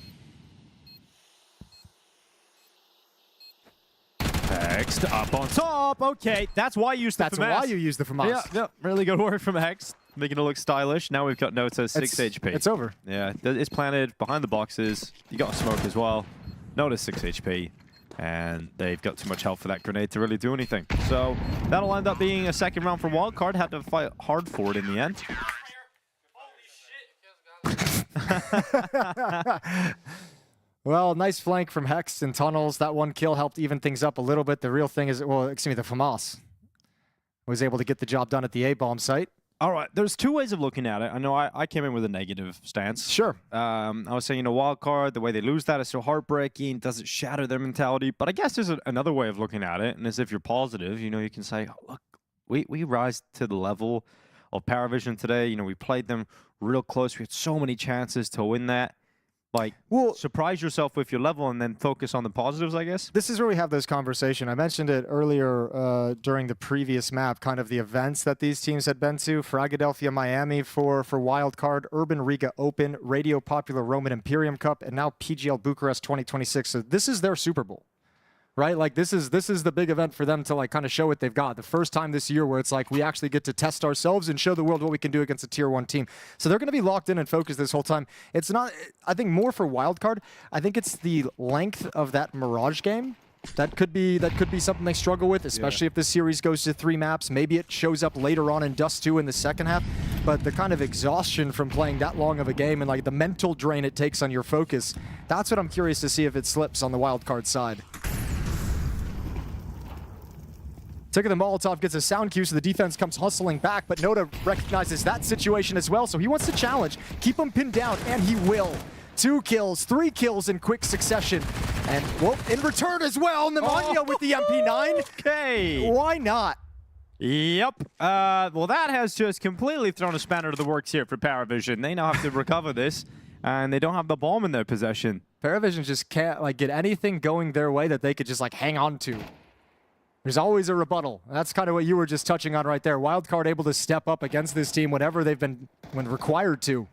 Next, up on top. Okay, that's why you use the FAMAS. That's why you use the FAMAS. Yeah, really good work from Hex. Making it look stylish. Now we've got Nota 6 HP. It's over. Yeah, it's planted behind the boxes. You got a smoke as well. Nota 6 HP. And they've got too much health for that grenade to really do anything. So that'll end up being a second round for Wildcard. Had to fight hard for it in the end. Well, nice flank from Hex and Tunnels. That 1 kill helped even things up a little bit. The real thing is, well, excuse me, the FAMAS was able to get the job done at the A-bomb site. All right, there's 2 ways of looking at it. I know I came in with a negative stance. Sure. I was saying, you know, Wildcard, the way they lose that is so heartbreaking. Does it shatter their mentality? But I guess there's another way of looking at it. And as if you're positive, you know, you can say, oh, look, we rise to the level of PARIVISION today. You know, we played them real close. We had so many chances to win that. Like, well, surprise yourself with your level and then focus on the positives, I guess. This is where we have this conversation. I mentioned it earlier during the previous map, kind of the events that these teams had been to. Philadelphia, Miami for Wildcard, Urban Riga Open, Radio Popular Roman Imperium Cup, and now PGL Bucharest 2026. So this is their Super Bowl, right? Like this is the big event for them to like kind of show what they've got. The first time this year where it's like we actually get to test ourselves and show the world what we can do against a tier 1 team. So they're going to be locked in and focused this whole time. It's not, I think, more for Wildcard. I think it's the length of that Mirage game. That could be something they struggle with, especially if this series goes to 3 maps. Maybe it shows up later on in Dust 2 in the second half. But the kind of exhaustion from playing that long of a game and like the mental drain it takes on your focus, that's what I'm curious to see if it slips on the Wildcard side. Ticket the Molotov gets a sound cue, so the defense comes hustling back, but Noda recognizes that situation as well, so he wants to challenge, keep him pinned down, and he will. 2 kills, 3 kills in quick succession. And, well, in return as well, Nemanja with the MP9. Okay. Why not? Yep. Well, that has just completely thrown a spanner to the works here for PARIVISION. They now have to recover this, and they don't have the bomb in their possession. PARIVISION just can't like get anything going their way that they could just like hang on to. There's always a rebuttal. That's kind of what you were just touching on right there. Wildcard able to step up against this team whenever they've been when required to.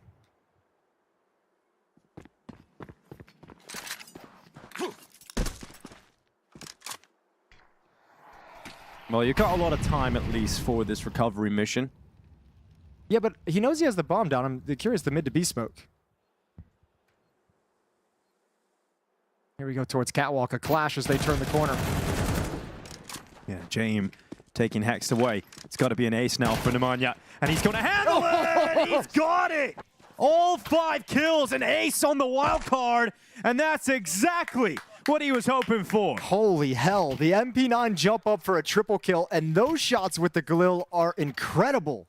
Well, you've got a lot of time at least for this recovery mission. Yeah, but he knows he has the bomb down. I'm curious the mid to B smoke. Here we go towards Catwalk. A clash as they turn the corner. Yeah, James taking Hex away. It's got to be an ace now for Nemanja. And he's going to handle it! He's got it! All 5 kills, an ace on the wild card. And that's exactly what he was hoping for. Holy hell, the MP9 jump up for a triple kill, and those shots with the Galil are incredible.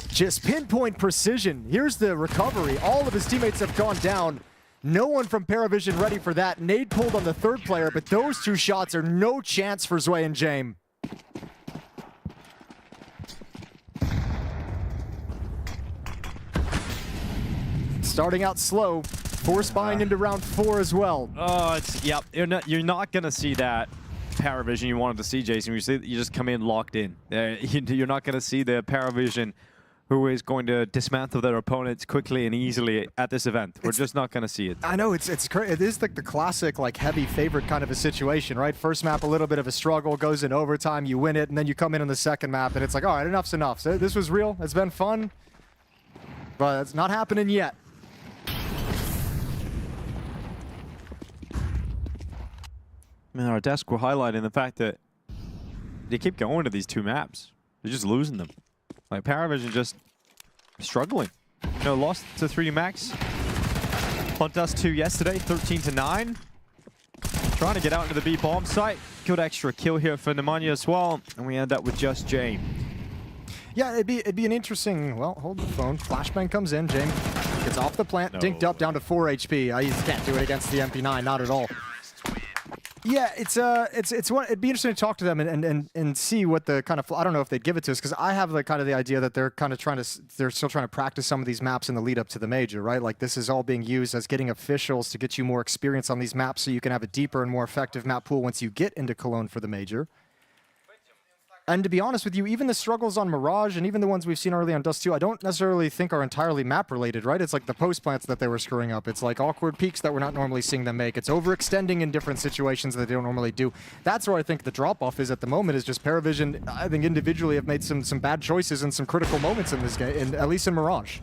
Just pinpoint precision. Here's the recovery. All of his teammates have gone down. No one from PARIVISION ready for that. Nade pulled on the third player, but those two shots are no chance for Zwei and Jame. Starting out slow, force buying into round 4 as well. Oh, yep. You're not gonna see that PARIVISION you wanted to see, Jason. You just come in locked in. You're not gonna see the PARIVISION who is going to dismantle their opponents quickly and easily at this event. We're just not going to see it. I know, it is like the classic like heavy favorite kind of a situation, right? First map, a little bit of a struggle, goes in overtime, you win it, and then you come in on the second map, and it's like, all right, enough's enough. So this was real, it's been fun, but it's not happening yet. I mean, our desk were highlighting the fact that they keep going to these 2 maps. They're just losing them. Like, PARIVISION just struggling. You know, lost to 3 Max. On Dust 2 yesterday, 13-9. Trying to get out into the B bomb site. Good extra kill here for Nemanja as well. And we end up with just Jame. Yeah, it'd be an interesting, well, hold the phone. Flashbang comes in, Jame gets off the plant, dinked up down to 4 HP. You can't do it against the MP9, not at all. Yeah, it'd be interesting to talk to them and see what the kind of, I don't know if they'd give it to us, because I have like kind of the idea that they're kind of they're still trying to practice some of these maps in the lead up to the major, right? Like this is all being used as getting officials to get you more experience on these maps so you can have a deeper and more effective map pool once you get into Cologne for the major. And to be honest with you, even the struggles on Mirage and even the ones we've seen early on Dust 2, I don't necessarily think are entirely map related, right? It's like the post plants that they were screwing up. It's like awkward peaks that we're not normally seeing them make. It's overextending in different situations that they don't normally do. That's where I think the drop off is at the moment, is just PARIVISION, I think individually have made some bad choices and some critical moments in this game, at least in Mirage.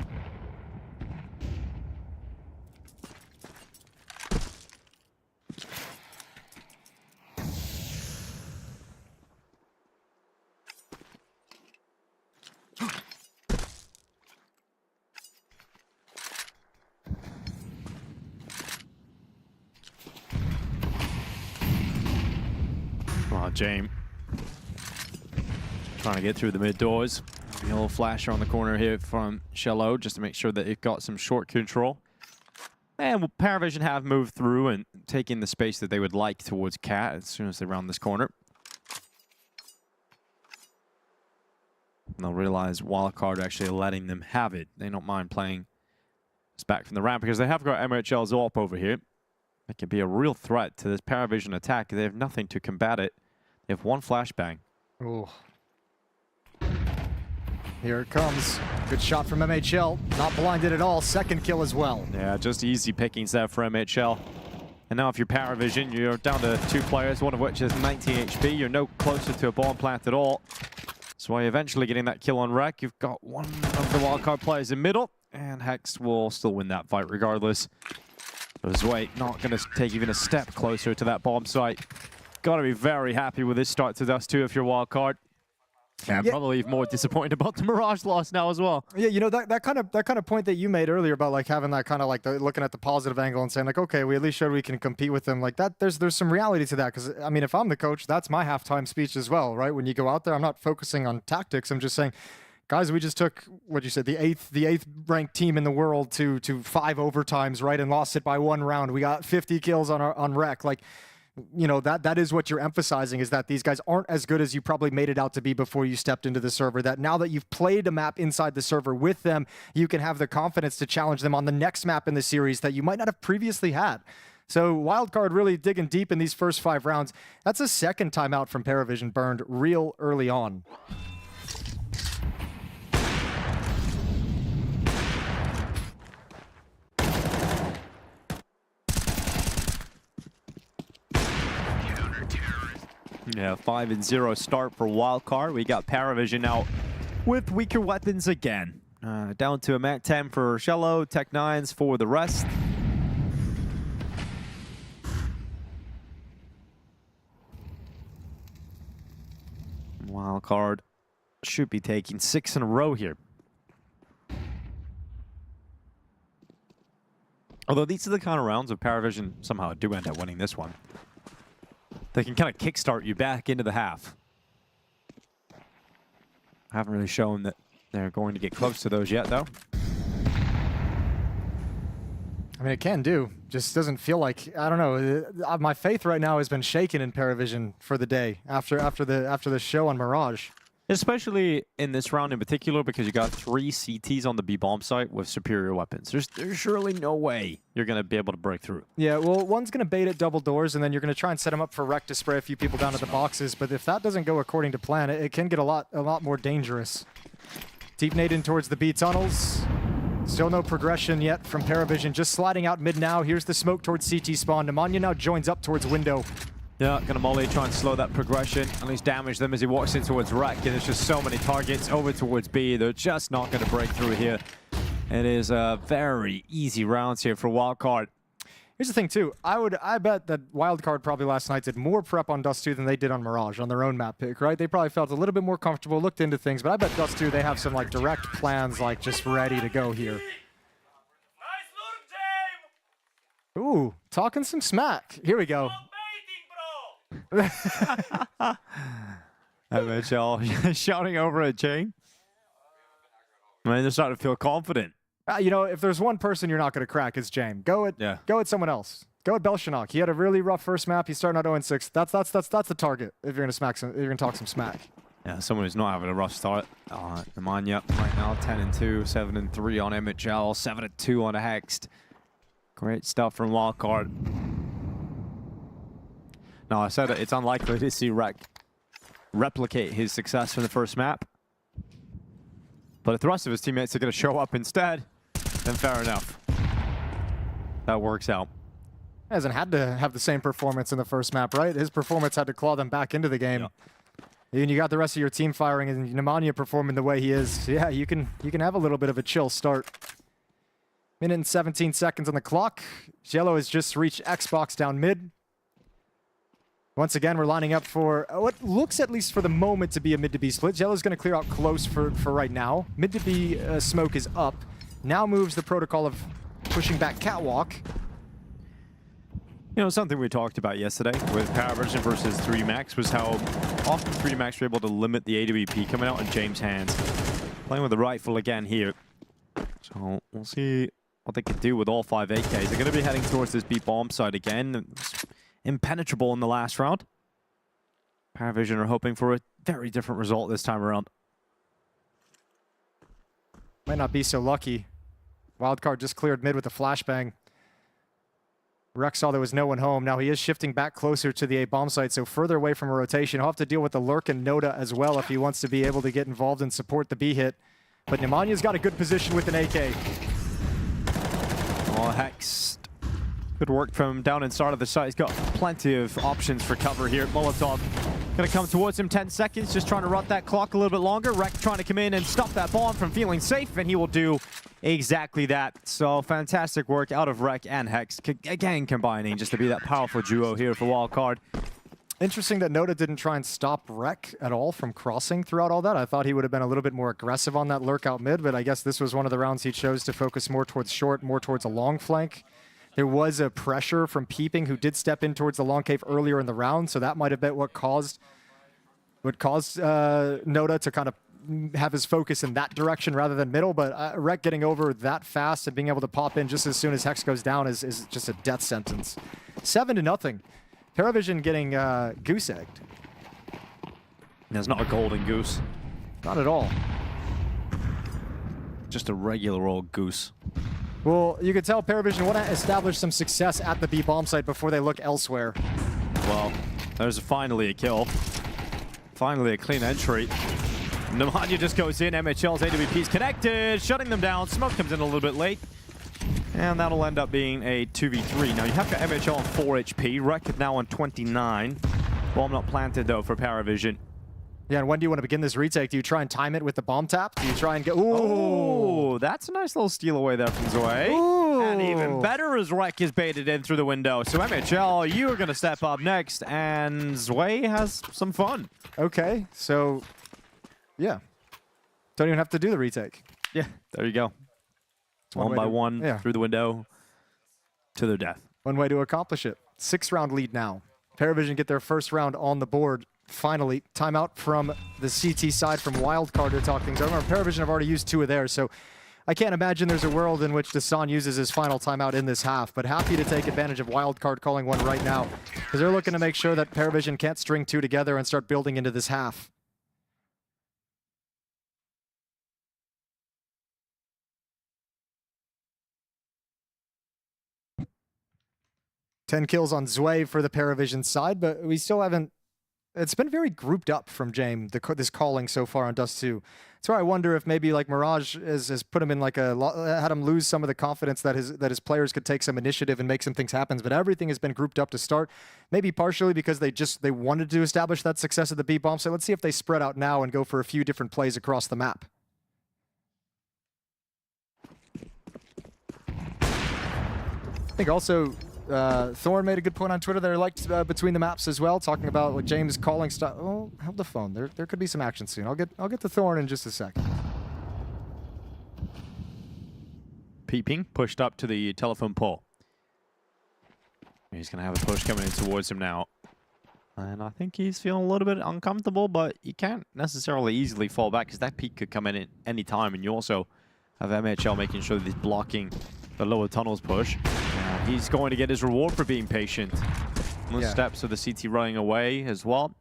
Oh, Jame. Trying to get through the mid doors. A little flasher on the corner here from Shello just to make sure that it got some short control. And PARIVISION have moved through and taken the space that they would like towards Cat as soon as they round this corner. And they'll realize Wildcard actually letting them have it. They don't mind playing this back from the ramp because they have got MHL's AWP over here. It can be a real threat to this PARIVISION attack. They have nothing to combat it. They have 1 flashbang. Ooh. Here it comes. Good shot from MHL. Not blinded at all. Second kill as well. Yeah, just easy pickings there for MHL. And now if you're PARIVISION, you're down to 2 players, one of which is 19 HP. You're no closer to a bomb plant at all. So while you're eventually getting that kill on Wreck, you've got one of the wildcard players in middle, and Hex will still win that fight regardless. But Zwei not going to take even a step closer to that bomb site. Got to be very happy with this start to Dust 2 if you're wildcard. And probably even more disappointed about the Mirage loss now as well. Yeah, you know, that kind of point that you made earlier about like having that kind of like looking at the positive angle and saying like, okay, we at least showed we can compete with them like that. There's some reality to that, because I mean, if I'm the coach, that's my halftime speech as well, right? When you go out there, I'm not focusing on tactics. I'm just saying, guys, we just took what you said, the eighth ranked team in the world to 5 overtimes, right, and lost it by 1 round. We got 50 kills on Rec, like. You know, that is what you're emphasizing, is that these guys aren't as good as you probably made it out to be before you stepped into the server, that now that you've played a map inside the server with them, you can have the confidence to challenge them on the next map in the series that you might not have previously had. So Wildcard really digging deep in these first 5 rounds. That's a second timeout from PARIVISION burned real early on. Yeah, 5-0 start for Wildcard. We got PARIVISION now with weaker weapons again. Down to a Mac 10 for Shello, Tech 9s for the rest. Wildcard should be taking 6 in a row here. Although these are the kind of rounds of PARIVISION somehow do end up winning this one. They can kind of kickstart you back into the half. Haven't really shown that they're going to get close to those yet, though. I mean, it can do. Just doesn't feel like, I don't know. My faith right now has been shaken in PARIVISION for the day after the show on Mirage. Especially in this round in particular, because you got 3 CTs on the B-bomb site with superior weapons. There's surely no way you're going to be able to break through. Yeah, well, one's going to bait at double doors, and then you're going to try and set him up for Rec to spray a few people down at the boxes. But if that doesn't go according to plan, it can get a lot more dangerous. Deep nade in towards the B tunnels. Still no progression yet from PARIVISION. Just sliding out mid now. Here's the smoke towards CT spawn. Nemanja now joins up towards window. Yeah, gonna Molly try and slow that progression, at least damage them as he walks in towards Rec, and there's just so many targets over towards B. They're just not gonna break through here. It is a very easy rounds here for Wildcard. Here's the thing too, I bet that Wildcard probably last night did more prep on Dust 2 than they did on Mirage on their own map pick, right? They probably felt a little bit more comfortable, looked into things, but I bet Dust 2, they have some like direct plans like just ready to go here. Ooh, talking some smack. Here we go. MHL shouting over at Jane. Man, they're starting to feel confident. You know, if there's one person you're not going to crack, it's Jame. Go at someone else. Go at Belshanock. He had a really rough first map. He's starting out 0-6. That's the target if you're gonna talk some smack. Yeah, someone who's not having a rough start. Nemanja right now 10-2, 7-3 on MHL, 7-2 on Hexed. Great stuff from Wildcard. No, I said it's unlikely to see Rec replicate his success from the first map. But if the rest of his teammates are going to show up instead, then fair enough. That works out. He hasn't had to have the same performance in the first map, right? His performance had to claw them back into the game. And you got the rest of your team firing and Nemanja performing the way he is. Yeah, you can have a little bit of a chill start. Minute and 17 seconds on the clock. Yellow has just reached Xbox down mid. Once again, we're lining up for what looks, at least for the moment, to be a mid to B split. Yellow's going to clear out close for right now. Mid to B smoke is up. Now moves the protocol of pushing back Catwalk. You know, something we talked about yesterday with PARIVISION versus 3Max was how often 3Max were able to limit the AWP coming out in James' hands. Playing with the rifle again here. So we'll see what they can do with all 5 AKs. They're going to be heading towards this B bomb site again. Impenetrable in the last round. PARIVISION are hoping for a very different result this time around. Might not be so lucky. Wildcard just cleared mid with a flashbang. Rex saw there was no one home. Now he is shifting back closer to the A bomb site, so further away from a rotation. He'll have to deal with the lurk and Noda as well if he wants to be able to get involved and support the B hit. But Nemanja's got a good position with an AK. Oh, Hex. Good work from down inside of the site. He's got plenty of options for cover here. Molotov gonna come towards him, 10 seconds, just trying to run that clock a little bit longer. Rec trying to come in and stop that bomb from feeling safe, and he will do exactly that. So fantastic work out of Rec and Hex, again combining just to be that powerful duo here for Wildcard. Interesting that Noda didn't try and stop Rec at all from crossing throughout all that. I thought he would have been a little bit more aggressive on that lurk out mid, but I guess this was one of the rounds he chose to focus more towards short, more towards a long flank. There was a pressure from Peeping, who did step in towards the long cave earlier in the round, so that might have been what caused Noda to kind of have his focus in that direction rather than middle. But Rec getting over that fast and being able to pop in just as soon as Hex goes down is just a death sentence. 7-0. PARIVISION getting goose-egged. That's not a golden goose. Not at all. Just a regular old goose. Well, you could tell PARIVISION want to establish some success at the B bomb site before they look elsewhere. Well, there's finally a kill. Finally a clean entry. Nemanja just goes in. MHL's AWP's connected, shutting them down. Smoke comes in a little bit late. And that'll end up being a 2v3. Now, you have got MHL on 4 HP. Rec now on 29. Bomb not planted, though, for PARIVISION. Yeah, and when do you want to begin this retake? Do you try and time it with the bomb tap? Do you try and get... Ooh! Oh, that's a nice little steal away there from Zwei. Ooh. And even better as Rec is baited in through the window. So MHL, you are going to step up next, and Zwei has some fun. Okay, so... Yeah. Don't even have to do the retake. Yeah, there you go. One by one through the window. to their death. One way to accomplish it. 6-round lead now. PARIVISION get their first round on the board. Finally, timeout from the CT side from Wildcard to talk things over. PARIVISION have already used 2 of theirs, so I can't imagine there's a world in which Dastan uses his final timeout in this half, but happy to take advantage of Wildcard calling one right now, because they're looking to make sure that PARIVISION can't string 2 together and start building into this half. Ten kills on Zwei for the PARIVISION side, but we still haven't... It's been very grouped up from Jame, this calling so far on Dust 2. That's where I wonder if maybe like Mirage has put him in like had him lose some of the confidence that his players could take some initiative and make some things happen. But everything has been grouped up to start. Maybe partially because they wanted to establish that success at the B bomb. So let's see if they spread out now and go for a few different plays across the map. I think also Thorn made a good point on Twitter that I liked between the maps as well, talking about like James calling stuff. Oh, hold the phone. There could be some action soon. I'll get to Thorn in just a second. Peeping pushed up to the telephone pole. He's gonna have a push coming in towards him now, and I think he's feeling a little bit uncomfortable, but you can't necessarily easily fall back because that peak could come in at any time, and you also have MHL making sure that he's blocking the lower tunnels push. He's going to get his reward for being patient. Most steps of the CT running away as well.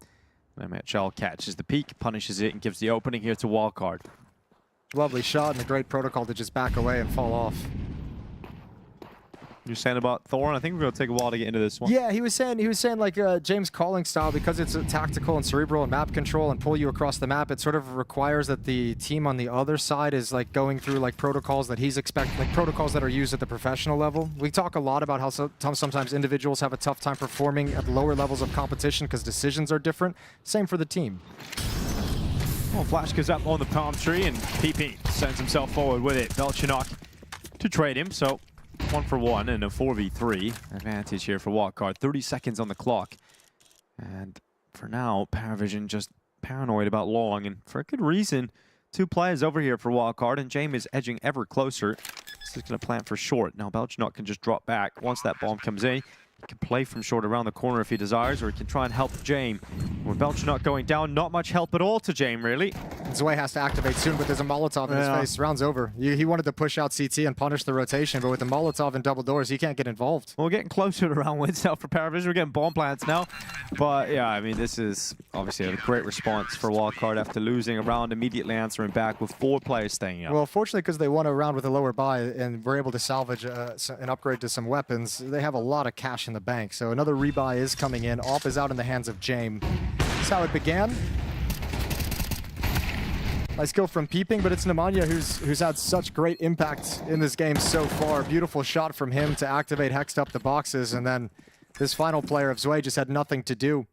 MHL catches the peak, punishes it, and gives the opening here to Wildcard. Lovely shot and a great protocol to just back away and fall off. You're saying about Thorn? I think we're going to take a while to get into this one. Yeah, he was saying like James calling style, because it's a tactical and cerebral and map control and pull you across the map. It sort of requires that the team on the other side is like going through like protocols that he's expecting, like protocols that are used at the professional level. We talk a lot about how sometimes individuals have a tough time performing at lower levels of competition because decisions are different. Same for the team. Well, Flash goes up on the palm tree and PP sends himself forward with it. Belchinok to trade him, so 1-for-1 and a 4v3 advantage here for Wildcard. 30 seconds on the clock. And for now, PARIVISION just paranoid about long, and for a good reason. 2 players over here for Wildcard, and Jame is edging ever closer. This is going to plant for short. Now Belchinok can just drop back. Once that bomb comes in, he can play from short around the corner if he desires, or he can try and help Jame. With Belchinok going down, not much help at all to Jame, really. Zwei has to activate soon, but there's a Molotov in his face. Round's over. He wanted to push out CT and punish the rotation, but with the Molotov and double doors, he can't get involved. Well, we're getting closer to round wins now for PARIVISION. We're getting bomb plants now. But yeah, I mean, this is obviously a great response for Wildcard after losing a round, immediately answering back with 4 players staying up. Well, fortunately, because they won a round with a lower buy and were able to salvage an upgrade to some weapons, they have a lot of cash in the bank. So another rebuy is coming in. Op is out in the hands of Jame. That's how it began. Nice kill from Peeping, but it's Nemanja who's had such great impact in this game so far. Beautiful shot from him to activate Hexed up the boxes, and then this final player of Zwei just had nothing to do.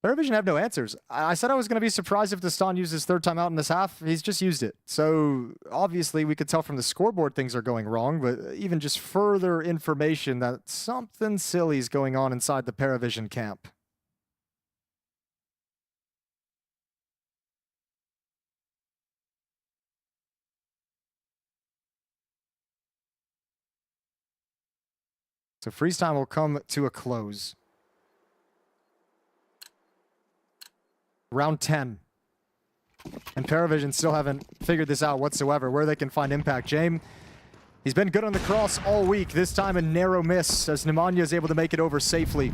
PARIVISION have no answers. I said I was going to be surprised if Dastan used his 3rd time out in this half. He's just used it. So obviously we could tell from the scoreboard things are going wrong, but even just further information that something silly is going on inside the PARIVISION camp. So freeze time will come to a close. Round 10. And PARIVISION still haven't figured this out whatsoever, where they can find impact. Jame, he's been good on the cross all week. This time a narrow miss as Nemanja is able to make it over safely.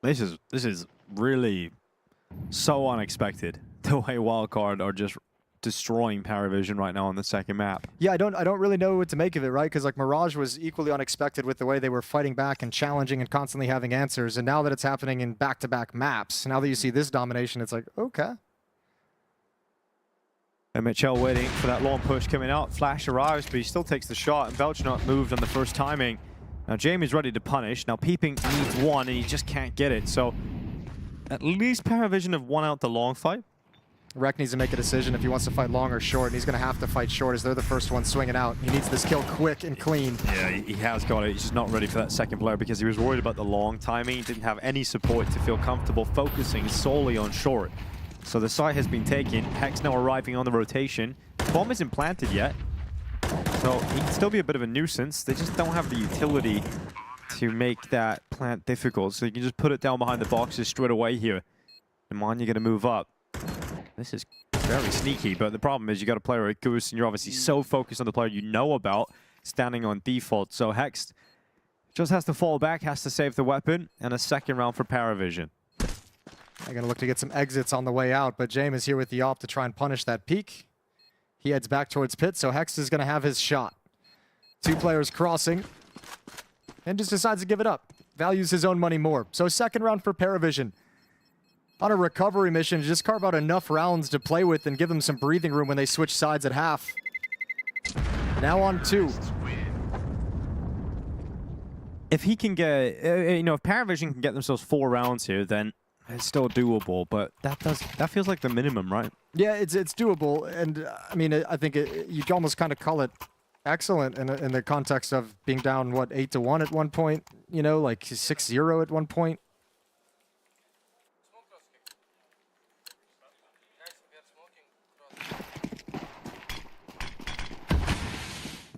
This is really so unexpected. The way Wildcard are just destroying PARIVISION right now on the second map. Yeah, I don't really know what to make of it, right? Because like Mirage was equally unexpected with the way they were fighting back and challenging and constantly having answers. And now that it's happening in back-to-back maps, now that you see this domination, it's like, okay. MHL waiting for that long push coming out. Flash arrives, but he still takes the shot, and Belchinok moved on the first timing. Now Jamie's ready to punish. Now Peeping needs one, and he just can't get it. So at least PARIVISION have won out the long fight. Rek needs to make a decision if he wants to fight long or short, and he's going to have to fight short as they're the first one swinging out. He needs this kill quick and clean. Yeah, he has got it. He's just not ready for that second player because he was worried about the long timing. He didn't have any support to feel comfortable focusing solely on short. So the site has been taken. Hex now arriving on the rotation. Bomb isn't planted yet. So he can still be a bit of a nuisance. They just don't have the utility to make that plant difficult. So you can just put it down behind the boxes straight away here. Nemanja going to move up. This is very sneaky, but the problem is you got a player like Goose, and you're obviously so focused on the player you know about, standing on default. So Hex just has to fall back, has to save the weapon, and a second round for PARIVISION. They're going to look to get some exits on the way out, but James is here with the AWP to try and punish that peak. He heads back towards pit, so Hex is going to have his shot. Two players crossing, and just decides to give it up. Values his own money more. So second round for PARIVISION. On a recovery mission, just carve out enough rounds to play with and give them some breathing room when they switch sides at half. Now on 2. If he can get, if PARIVISION can get themselves 4 rounds here, then it's still doable, but that feels like the minimum, right? Yeah, it's doable, and I mean, I think you can almost kind of call it excellent in the context of being down, what, 8-1 at one point, you know, like 6-0 at one point.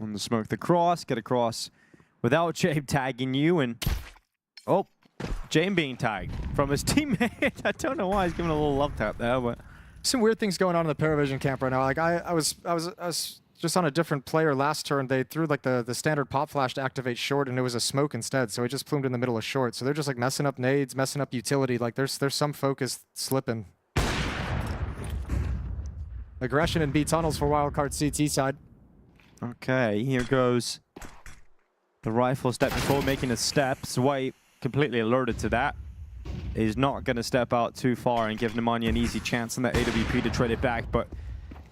On the smoke the cross, get across without Jabe tagging you, and oh, James being tagged from his teammate. I don't know why he's giving a little love tap there, but some weird things going on in the PARIVISION camp right now. Like I was just on a different player last turn. They threw like the standard pop flash to activate short, and it was a smoke instead. So he just plumed in the middle of short. So they're just like messing up nades, messing up utility. Like there's some focus slipping. Aggression in B tunnels for Wildcard CT side. Okay, here goes the rifle stepping forward, making a step. Sway completely alerted to that. He's not going to step out too far and give Nemanja an easy chance on that AWP to trade it back, but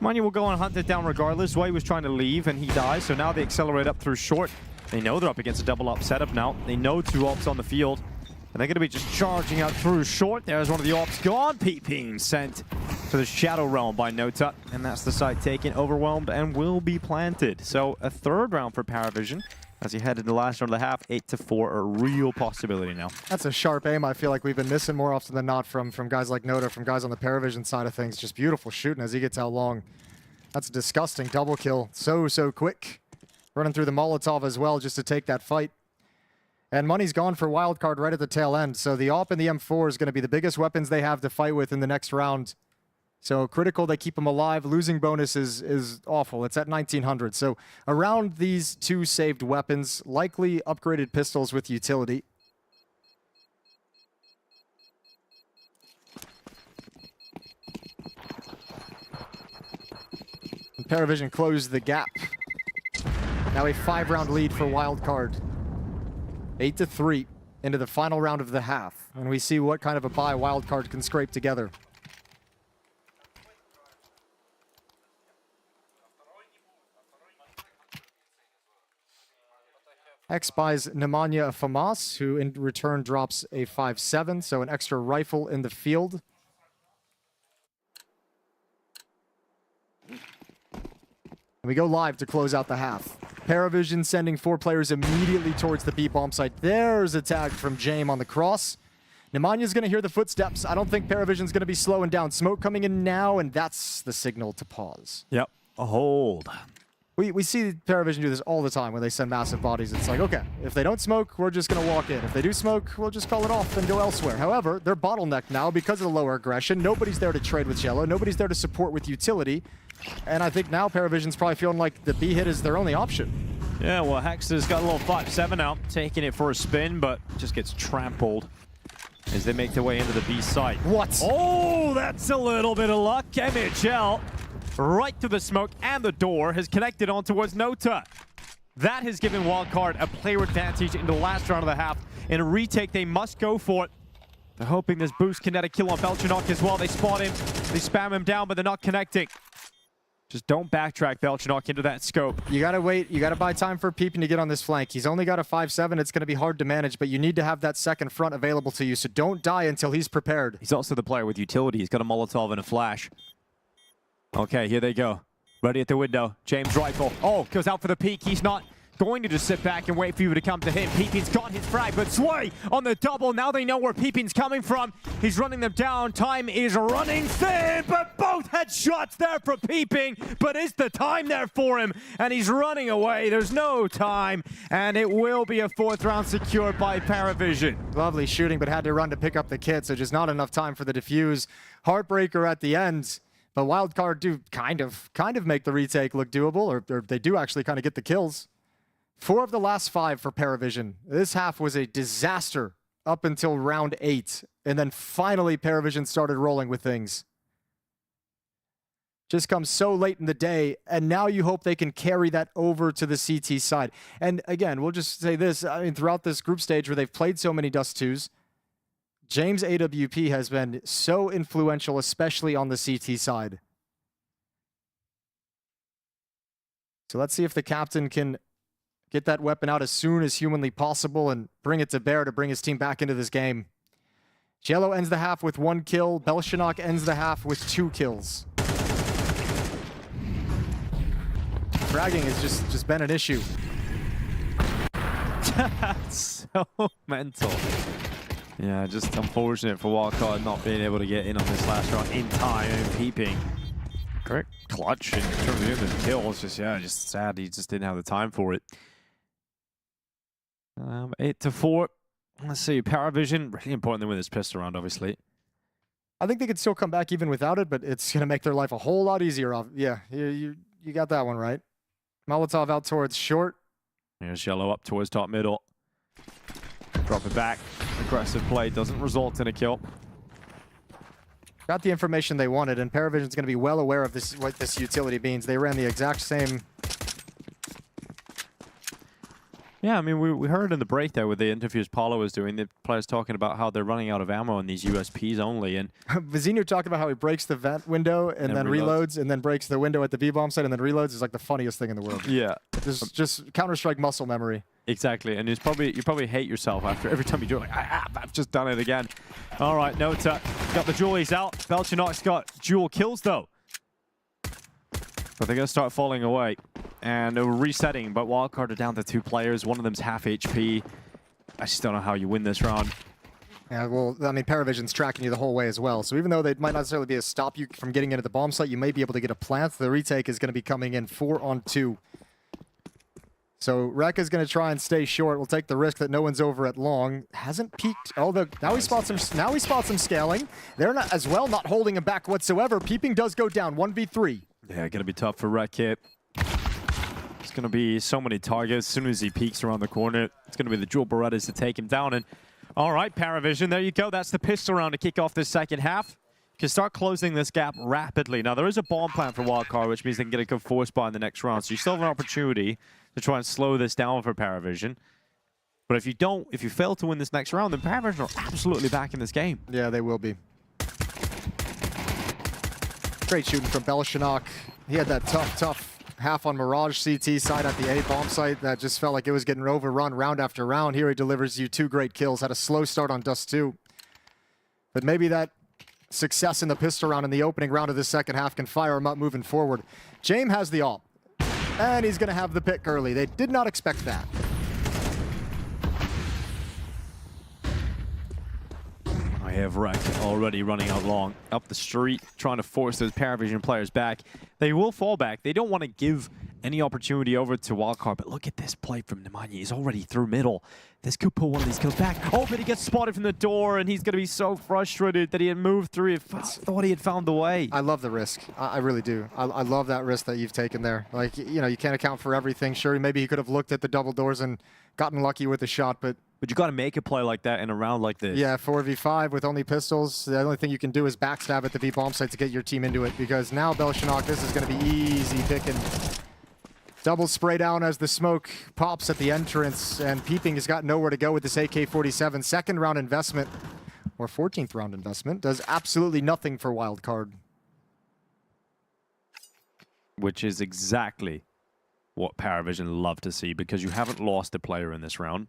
Nemanja will go and hunt it down regardless. Sway was trying to leave and he dies, so now they accelerate up through short. They know they're up against a double up setup now. They know 2 ops on the field, and they're going to be just charging out through short. There's one of the ops gone. Pete being sent to the Shadow Realm by Nota, and that's the site taken, overwhelmed, and will be planted. So a third round for PARIVISION as he headed the last round of the half. 8-4, a real possibility now. That's a sharp aim. I feel like we've been missing more often than not from guys like Nota, from guys on the PARIVISION side of things. Just beautiful shooting as he gets out long. That's a disgusting double kill. So quick. Running through the Molotov as well just to take that fight. And money's gone for Wildcard right at the tail end. So the AWP and the M4 is going to be the biggest weapons they have to fight with in the next round. So critical, they keep them alive. Losing bonus is awful. It's at 1900. So around these 2 saved weapons, likely upgraded pistols with utility. And PARIVISION closed the gap. Now a 5-round lead for Wildcard. 8-3 into the final round of the half. And we see what kind of a buy Wildcard can scrape together. X buys Nemanja a FAMAS, who in return drops a 5.7, so an extra rifle in the field. And we go live to close out the half. PARIVISION sending 4 players immediately towards the B bomb site. There's a tag from James on the cross. Nemanja's going to hear the footsteps. I don't think PARIVISION's going to be slowing down. Smoke coming in now, and that's the signal to pause. Yep, a hold. We see PARIVISION do this all the time when they send massive bodies. It's like, okay, if they don't smoke, we're just going to walk in. If they do smoke, we'll just call it off and go elsewhere. However, they're bottlenecked now because of the lower aggression. Nobody's there to trade with Jello. Nobody's there to support with utility. And I think now PARIVISION's probably feeling like the B hit is their only option. Yeah, well, Hexter's got a little 5-7 out, taking it for a spin, but just gets trampled as they make their way into the B site. What? Oh, that's a little bit of luck. MHL right to the smoke, and the door has connected on towards Nota. That has given Wildcard a player advantage in the last round of the half. In a retake, they must go for it. They're hoping this boost kinetic kill on Belchenok as well. They spot him, they spam him down, but they're not connecting. Just don't backtrack Belchenok into that scope. You gotta wait, you gotta buy time for Peeping to get on this flank. He's only got a 5.7, it's gonna be hard to manage, but you need to have that second front available to you, so don't die until he's prepared. He's also the player with utility. He's got a Molotov and a flash. Okay, here they go. Ready at the window. James rifle. Oh, goes out for the peek. He's not going to just sit back and wait for you to come to him. Peeping's got his frag, but Sway on the double. Now they know where Peeping's coming from. He's running them down. Time is running thin, but both headshots there for Peeping. But is the time there for him? And he's running away. There's no time, and it will be a 4th round secured by PARIVISION. Lovely shooting, but had to run to pick up the kit, so just not enough time for the defuse. Heartbreaker at the end. But Wildcard do kind of make the retake look doable, or they do actually kind of get the kills. 4 of the last 5 for PARIVISION. This half was a disaster up until round 8. And then finally PARIVISION started rolling with things. Just comes so late in the day, and now you hope they can carry that over to the CT side. And again, we'll just say this, I mean, throughout this group stage where they've played so many Dust 2s, James AWP has been so influential, especially on the CT side. So let's see if the captain can get that weapon out as soon as humanly possible and bring it to bear to bring his team back into this game. Jello ends the half with 1 kill. Belshinok ends the half with 2 kills. Fragging has just been an issue. So mental. Yeah, just unfortunate for Wildcard not being able to get in on this last round in time and Peeping. Great clutch in terms of getting the kills. Just sad he just didn't have the time for it. 8-4. Let's see, PARIVISION, really important to win this pistol round, obviously. I think they could still come back even without it, but it's going to make their life a whole lot easier. Yeah, you got that one right. Molotov out towards short. Here's Yellow up towards top middle. Drop it back. Aggressive play doesn't result in a kill. Got the information they wanted, and PARIVISION's going to be well aware of this, what this utility means. They ran the exact same. Yeah, I mean, we heard in the break there with the interviews Paulo was doing, the players talking about how they're running out of ammo in these USPs only. And Vizinho talked about how he breaks the vent window and then reloads, and then breaks the window at the B-bomb site and then reloads. Is like the funniest thing in the world. Yeah. Just Counter-Strike muscle memory. Exactly, and it's probably you probably hate yourself after every time you do it. Like, I've just done it again. All right, Nota got the dualies out. Belchinok's got dual kills though, but they're gonna start falling away, and they're resetting. But Wildcard are down to 2 players. One of them's half HP. I just don't know how you win this round. Yeah, well, I mean, PARIVISION's tracking you the whole way as well. So even though they might not necessarily be a stop you from getting into the bomb site, you may be able to get a plant. The retake is going to be coming in 4-on-2. So Rekka's going to try and stay short. We'll take the risk that no one's over at long. Hasn't peeked. Oh, now he spots him. Now he spots him scaling. They're not as well, not holding him back whatsoever. Peeping does go down 1v3. Yeah, going to be tough for Rek here. It's going to be so many targets. As soon as he peeks around the corner, it's going to be the dual Berettas to take him down. And all right, PARIVISION, there you go. That's the pistol round to kick off this second half. Can start closing this gap rapidly. Now, there is a bomb plan for Wildcard, which means they can get a good 4 spot in the next round. So you still have an opportunity to try and slow this down for PARIVISION. But if you fail to win this next round, then PARIVISION are absolutely back in this game. Yeah, they will be. Great shooting from Belshinok. He had that tough half on Mirage CT side at the A bomb site that just felt like it was getting overrun round after round. Here he delivers you 2 great kills. Had a slow start on Dust 2. But maybe that success in the pistol round in the opening round of the second half can fire him up moving forward. James has the AWP. And he's going to have the pick early. They did not expect that. I have Rek already running out long up the street, trying to force those PARIVISION players back. They will fall back. They don't want to give any opportunity over to Wildcard, but look at this play from Nemanja. He's already through middle. This could pull one of these kills back. Oh, but he gets spotted from the door, and he's going to be so frustrated that he had moved through. He thought he had found the way. I love the risk. I really do. I love that risk that you've taken there. Like, you know, you can't account for everything. Sure, maybe he could have looked at the double doors and gotten lucky with the shot, but you got to make a play like that in a round like this. Yeah, 4v5 with only pistols. The only thing you can do is backstab at the B bomb site to get your team into it, because now Belshinok, this is going to be easy picking. Double spray down as the smoke pops at the entrance, and Peeping has got nowhere to go with this AK-47. Second round investment, or 14th round investment, does absolutely nothing for Wildcard. Which is exactly what PARIVISION love to see, because you haven't lost a player in this round.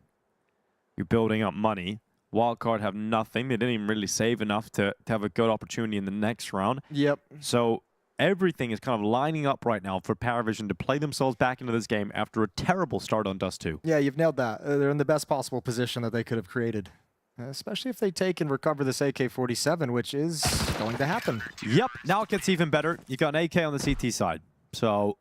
You're building up money. Wildcard have nothing. They didn't even really save enough to have a good opportunity in the next round. Yep. So Everything is kind of lining up right now for PARIVISION to play themselves back into this game after a terrible start on Dust 2. Yeah, you've nailed that. They're in the best possible position that they could have created. Especially if they take and recover this AK-47, which is going to happen. Yep, now it gets even better. You got an AK on the CT side. So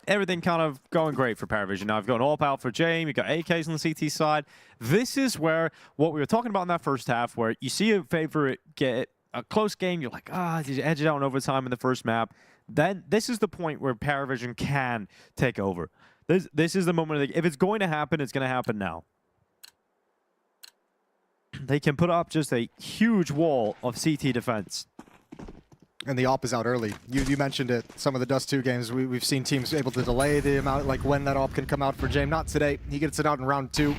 everything kind of going great for PARIVISION. Now I've got an AWP out for Jame. You got AKs on the CT side. This is where what we were talking about in that first half, where you see a favorite get a close game, you're like, did you edge it out in overtime in the first map? Then this is the point where PARIVISION can take over. This is the moment. If it's going to happen, it's going to happen now. They can put up just a huge wall of CT defense. And the AWP is out early. You mentioned it. Some of the Dust 2 games, we've seen teams able to delay the amount, like when that AWP can come out for Jame. Not today. He gets it out in round 2.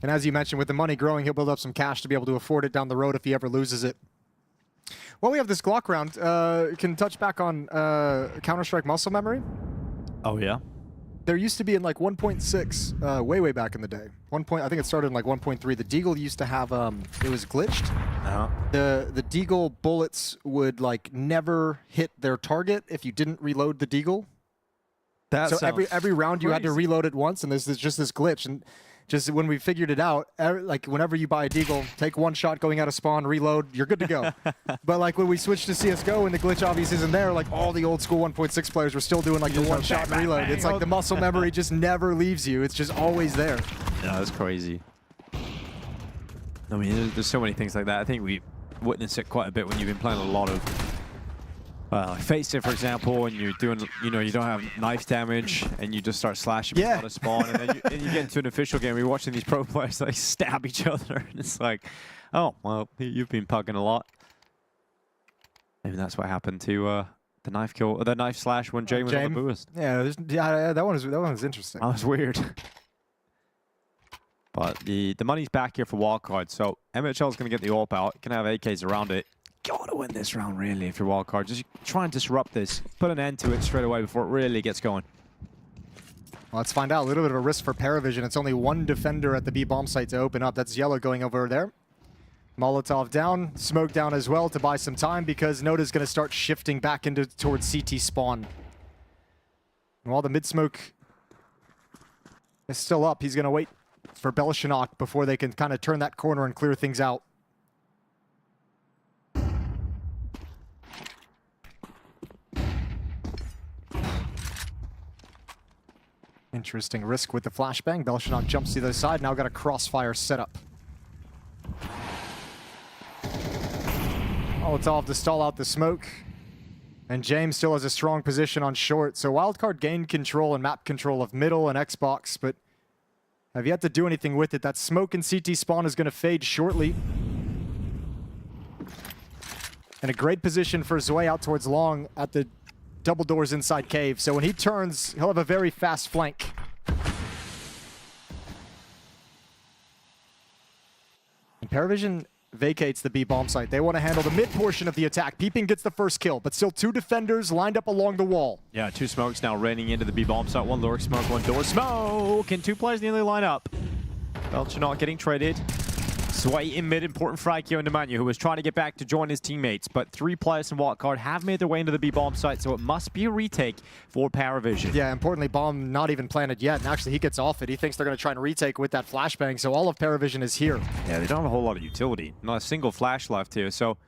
And as you mentioned, with the money growing, he'll build up some cash to be able to afford it down the road if he ever loses it. Well, we have this Glock round. Can touch back on Counter-Strike muscle memory. Oh, yeah? There used to be in like 1.6, way back in the day. I think it started in like 1.3. The Deagle used to have, it was glitched. The Deagle bullets would like never hit their target if you didn't reload the Deagle. So every round you had to reload it once, and there's just this glitch. And just when we figured it out, like whenever you buy a Deagle, take one shot going out of spawn, reload, you're good to go. But like when we switched to CSGO and the glitch obviously isn't there, like all the old school 1.6 players were still doing like the one shot reload. It's like the muscle memory just never leaves you. It's just always there. Yeah, that's crazy. I mean, there's so many things like that. I think we witness it quite a bit when you've been playing a lot of FaZe, for example, and you're doing, you don't have knife damage, and you just start slashing out of spawn, and then you get into an official game. You're watching these pro players like stab each other, and it's like, oh, well, you've been pugging a lot. Maybe that's what happened to the knife kill, the knife slash when Jame was on the boost. Yeah, that one was interesting. That was weird. But the money's back here for Wildcard, so MHL is going to get the AWP out. Can have AKs around it. Gotta win this round, really, if you're Wildcard. Just try and disrupt this. Put an end to it straight away before it really gets going. Well, let's find out. A little bit of a risk for PARIVISION. It's only one defender at the B bomb site to open up. That's Yellow going over there. Molotov down, Smoke down as well to buy some time because Noda's going to start shifting back towards CT spawn. And while the mid smoke is still up, he's going to wait for Belshanac before they can kind of turn that corner and clear things out. Interesting risk with the flashbang. Belshanac jumps to the other side. Now got a crossfire setup. Molotov to stall out the smoke. And James still has a strong position on short. So Wildcard gained control and map control of middle and Xbox, but have yet to do anything with it. That smoke and CT spawn is going to fade shortly. And a great position for Zoe out towards long at the double doors inside cave. So when he turns, he'll have a very fast flank. And PARIVISION vacates the B bomb site. They want to handle the mid portion of the attack. Peeping gets the first kill, but still 2 defenders lined up along the wall. Yeah, 2 smokes now raining into the B bomb site. 1 lurk smoke, 1 door smoke, and 2 players nearly line up. Belchanaut getting traded. Sway in mid, important frag here into Manu, who was trying to get back to join his teammates, but 3 players from Wildcard have made their way into the B bomb site, so it must be a retake for PARIVISION. Yeah, importantly, bomb not even planted yet, and actually he gets off it. He thinks they're going to try and retake with that flashbang, so all of PARIVISION is here. Yeah, they don't have a whole lot of utility. Not a single flash left here, so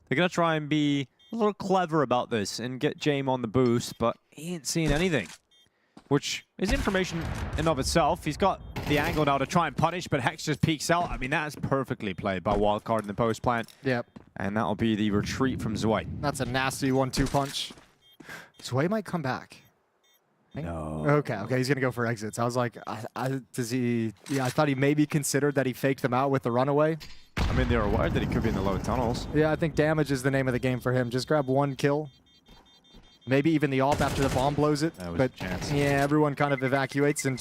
they're going to try and be a little clever about this and get Jame on the boost, but he ain't seeing anything, which is information in of itself. He's got the angle now to try and punish, but Hex just peeks out. I mean, that's perfectly played by Wildcard in the post plant. Yep. And that'll be the retreat from Zwei. That's a nasty 1-2 punch. Zwei might come back. No. Okay, he's gonna go for exits. I was like, does he? Yeah, I thought he maybe considered that he faked them out with the runaway. I mean, they're aware that he could be in the low tunnels. Yeah, I think damage is the name of the game for him. Just grab 1 kill. Maybe even the AWP after the bomb blows it. That was but a chance. Yeah, everyone kind of evacuates and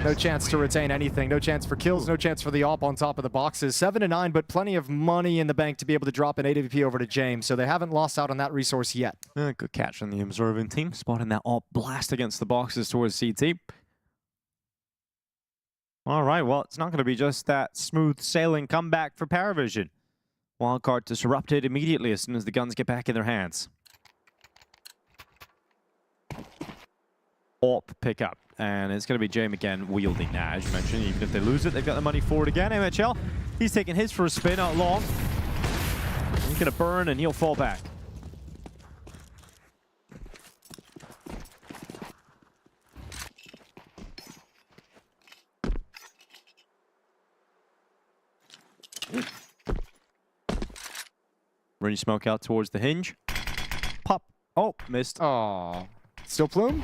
no chance to retain anything. No chance for kills, no chance for the AWP on top of the boxes. 7-9, but plenty of money in the bank to be able to drop an AWP over to James, so they haven't lost out on that resource yet. Good catch from the observing team, spotting that AWP blast against the boxes towards CT. All right, well, it's not going to be just that smooth sailing comeback for PARIVISION. Wildcard disrupted immediately as soon as the guns get back in their hands. AWP pick up, and it's going to be Jame again wielding that, as you mentioned. Even if they lose it, they've got the money forward again. MHL, he's taking his for a spin out long. He's going to burn, and he'll fall back. Running smoke out towards the hinge. Pop. Oh, missed. Oh, still plume?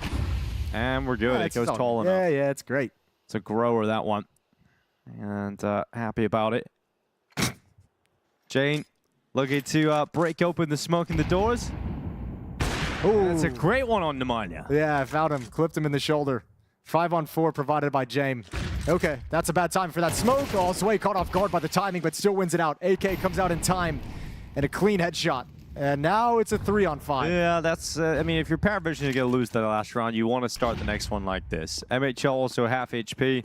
And we're good. Yeah, it goes solid. tall enough. Yeah, it's great. It's a grower, that one. And happy about it. Jane looking to break open the smoke in the doors. Oh, that's a great one on Nemanja. Yeah, I found him. Clipped him in the shoulder. 5-on-4 provided by Jame. Okay, that's a bad time for that smoke. Oh, Sway caught off guard by the timing, but still wins it out. AK comes out in time. And a clean headshot. And now it's a 3-on-5. Yeah, that's, I mean, if you're PARIVISION, you're going to lose the last round. You want to start the next one like this. MHL also half HP.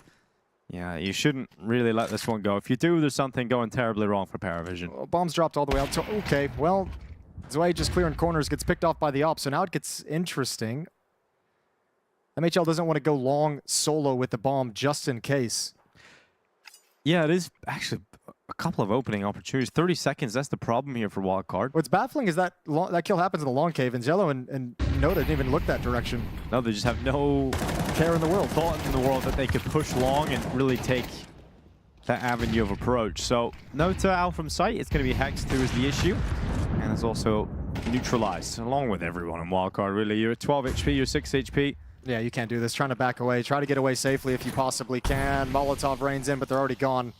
Yeah, you shouldn't really let this one go. If you do, there's something going terribly wrong for PARIVISION. Well, bombs dropped all the way out. Okay, well, Zwei just clearing corners, gets picked off by the op. So now it gets interesting. MHL doesn't want to go long solo with the bomb just in case. Yeah, it is actually a couple of opening opportunities. 30 seconds, that's the problem here for Wildcard. What's baffling is that that kill happens in the long cave, and Zello and Noda didn't even look that direction. No, they just have no care in the world. Thought in the world that they could push long and really take that avenue of approach. So, Nota out from sight. It's going to be Hex 2 is the issue. And it's also neutralized, along with everyone in Wildcard, really. You're at 12 HP, you're 6 HP. Yeah, you can't do this. Trying to back away. Try to get away safely if you possibly can. Molotov rains in, but they're already gone.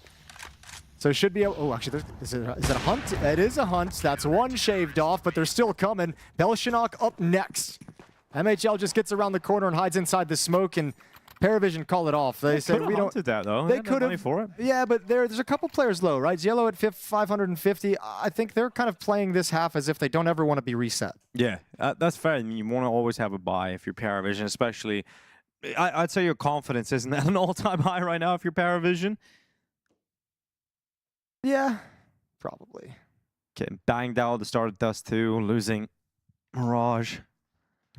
So it should be... Oh, actually, is it a hunt? It is a hunt. That's one shaved off, but they're still coming. Belshinok up next. MHL just gets around the corner and hides inside the smoke, and PARIVISION call it off. They say we don't... that, though. They could have... for it. Yeah, but there's a couple players low, right? Ziello at 550. I think they're kind of playing this half as if they don't ever want to be reset. Yeah, that's fair. I mean, you want to always have a buy if you're PARIVISION, especially... I'd say your confidence isn't at an all-time high right now if you're PARIVISION. Yeah, probably. Getting banged out at the start of Dust 2, losing Mirage.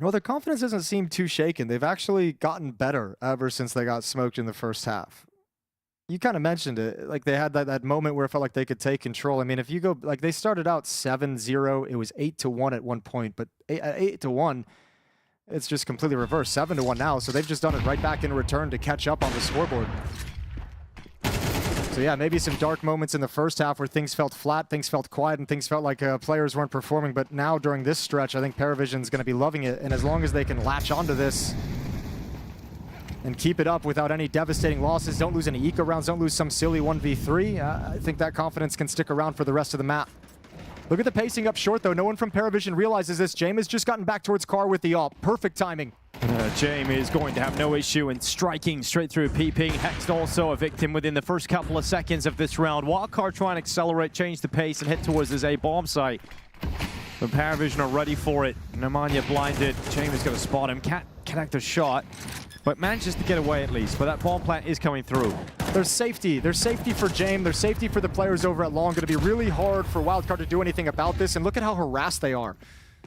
Well, their confidence doesn't seem too shaken. They've actually gotten better ever since they got smoked in the first half. You kind of mentioned it. Like, they had that moment where it felt like they could take control. I mean, if you go... Like, they started out 7-0. It was 8-1 at one point. But at 8-1, it's just completely reversed. 7-1 now. So they've just done it right back in return to catch up on the scoreboard. So yeah, maybe some dark moments in the first half where things felt flat, things felt quiet, and things felt like players weren't performing. But now during this stretch, I think PARIVISION's going to be loving it. And as long as they can latch onto this and keep it up without any devastating losses, don't lose any eco rounds, don't lose some silly 1v3, I think that confidence can stick around for the rest of the map. Look at the pacing up short, though. No one from PARIVISION realizes this. Jame has just gotten back towards Car with the op. Perfect timing. Jame is going to have no issue in striking straight through PP. Hex also a victim within the first couple of seconds of this round. Wildcard trying to accelerate, change the pace, and head towards this A bomb site. But PARIVISION are ready for it. Nemanja blinded. Jame is going to spot him. Can't connect a shot, but manages to get away at least. But that bomb plant is coming through. There's safety. There's safety for Jame. There's safety for the players over at Long. Going to be really hard for Wildcard to do anything about this. And look at how harassed they are.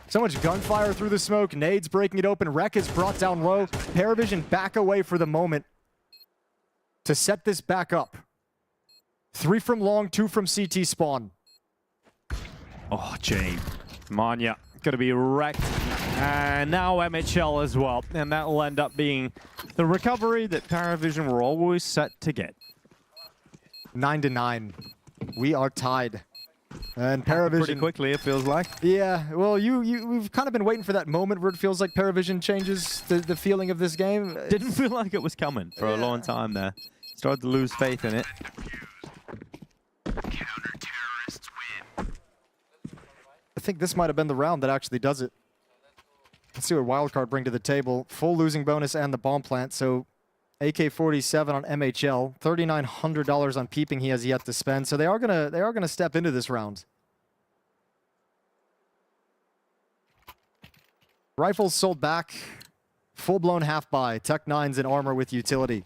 So much gunfire through the smoke. Nades breaking it open. Wreck is brought down low. PARIVISION back away for the moment to set this back up. 3 from Long, 2 from CT spawn. Oh, Jame. Manya going to be wrecked. And now MHL as well. And that will end up being the recovery that PARIVISION were always set to get. 9-9. We are tied. And PARIVISION... Pretty quickly, it feels like. Yeah, well, we've kind of been waiting for that moment where it feels like PARIVISION changes the feeling of this game. Didn't feel like it was coming for a long time there. Started to lose faith in it. I think this might have been the round that actually does it. Let's see what Wildcard bring to the table. Full losing bonus and the bomb plant, so AK-47 on MHL, $3,900 on peeping he has yet to spend. So they are gonna step into this round. Rifles sold back, full-blown half-buy, Tech 9s and armor with utility.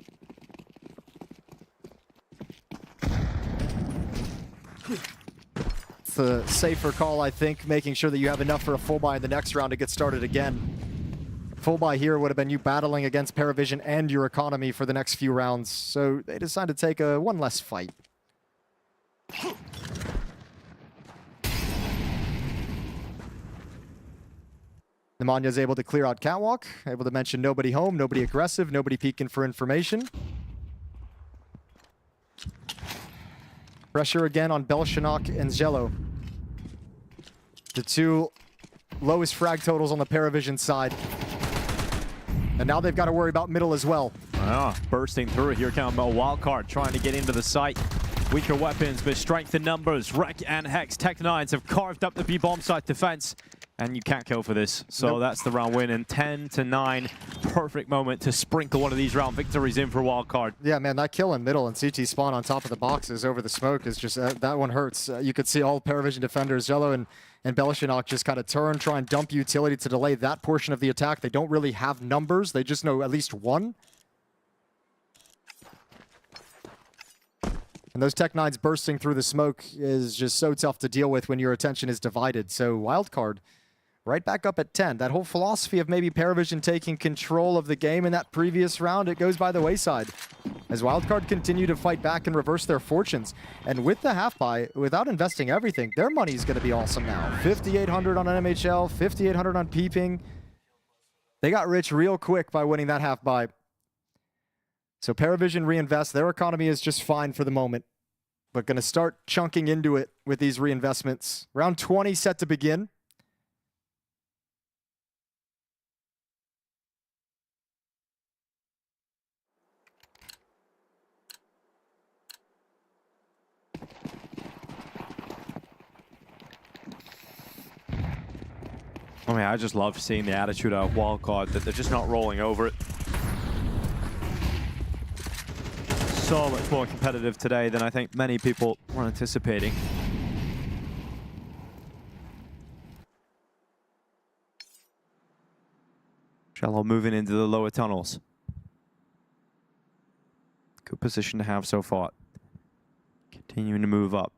That's the safer call, I think, making sure that you have enough for a full buy in the next round to get started again. Full buy here would have been you battling against PARIVISION and your economy for the next few rounds, so they decided to take one less fight. Nemanya's able to clear out Catwalk, able to mention nobody home, nobody aggressive, nobody peeking for information. Pressure again on Belshanok and Jello. The two lowest frag totals on the PARIVISION side. And now they've got to worry about middle as well. Bursting through it. Here comes a Wildcard trying to get into the site. Weaker weapons, but strength in numbers. Rek and Hex, Tech9s have carved up the B-bomb site defense. And you can't kill for this. So that's the round win. And 10-9, perfect moment to sprinkle one of these round victories in for Wildcard. Yeah, man, that kill in middle and CT spawn on top of the boxes over the smoke is just, that one hurts. You could see all PARIVISION defenders, Jello and Belshanok, just kind of turn, try and dump utility to delay that portion of the attack. They don't really have numbers. They just know at least one. And those Tech9s bursting through the smoke is just so tough to deal with when your attention is divided. So Wildcard right back up at 10. That whole philosophy of maybe PARIVISION taking control of the game in that previous round, it goes by the wayside. As Wildcard continue to fight back and reverse their fortunes. And with the half buy, without investing everything, their money's going to be awesome now. 5,800 on MHL, 5,800 on Peeping. They got rich real quick by winning that half buy. So PARIVISION reinvest. Their economy is just fine for the moment, but going to start chunking into it with these reinvestments. Round 20 set to begin. I mean, I just love seeing the attitude of Wildcard, that they're just not rolling over it. So much more competitive today than I think many people were anticipating. Jello moving into the lower tunnels. Good position to have so far. Continuing to move up.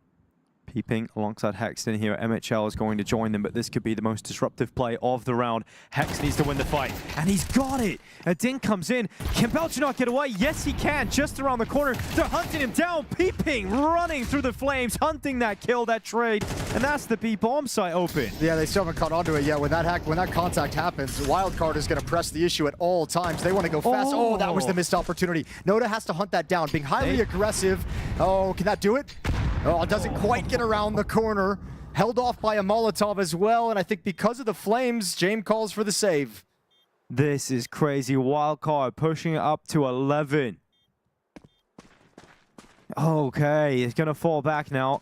Peeping alongside Hexton here. MHL is going to join them, but this could be the most disruptive play of the round. Hex needs to win the fight, and he's got it! A ding comes in. Can Belchanok get away? Yes, he can. Just around the corner. They're hunting him down. Peeping, running through the flames, hunting that kill, that trade, and that's the B-bomb site open. Yeah, they still haven't caught onto it yet. When that contact happens, Wildcard is going to press the issue at all times. They want to go fast. Oh, that was the missed opportunity. Noda has to hunt that down, being highly aggressive. Oh, can that do it? Oh, it doesn't quite get around the corner. Held off by a Molotov as well, and I think because of the flames, James calls for the save. This is crazy. Wildcard pushing it up to 11. Okay, it's going to fall back now.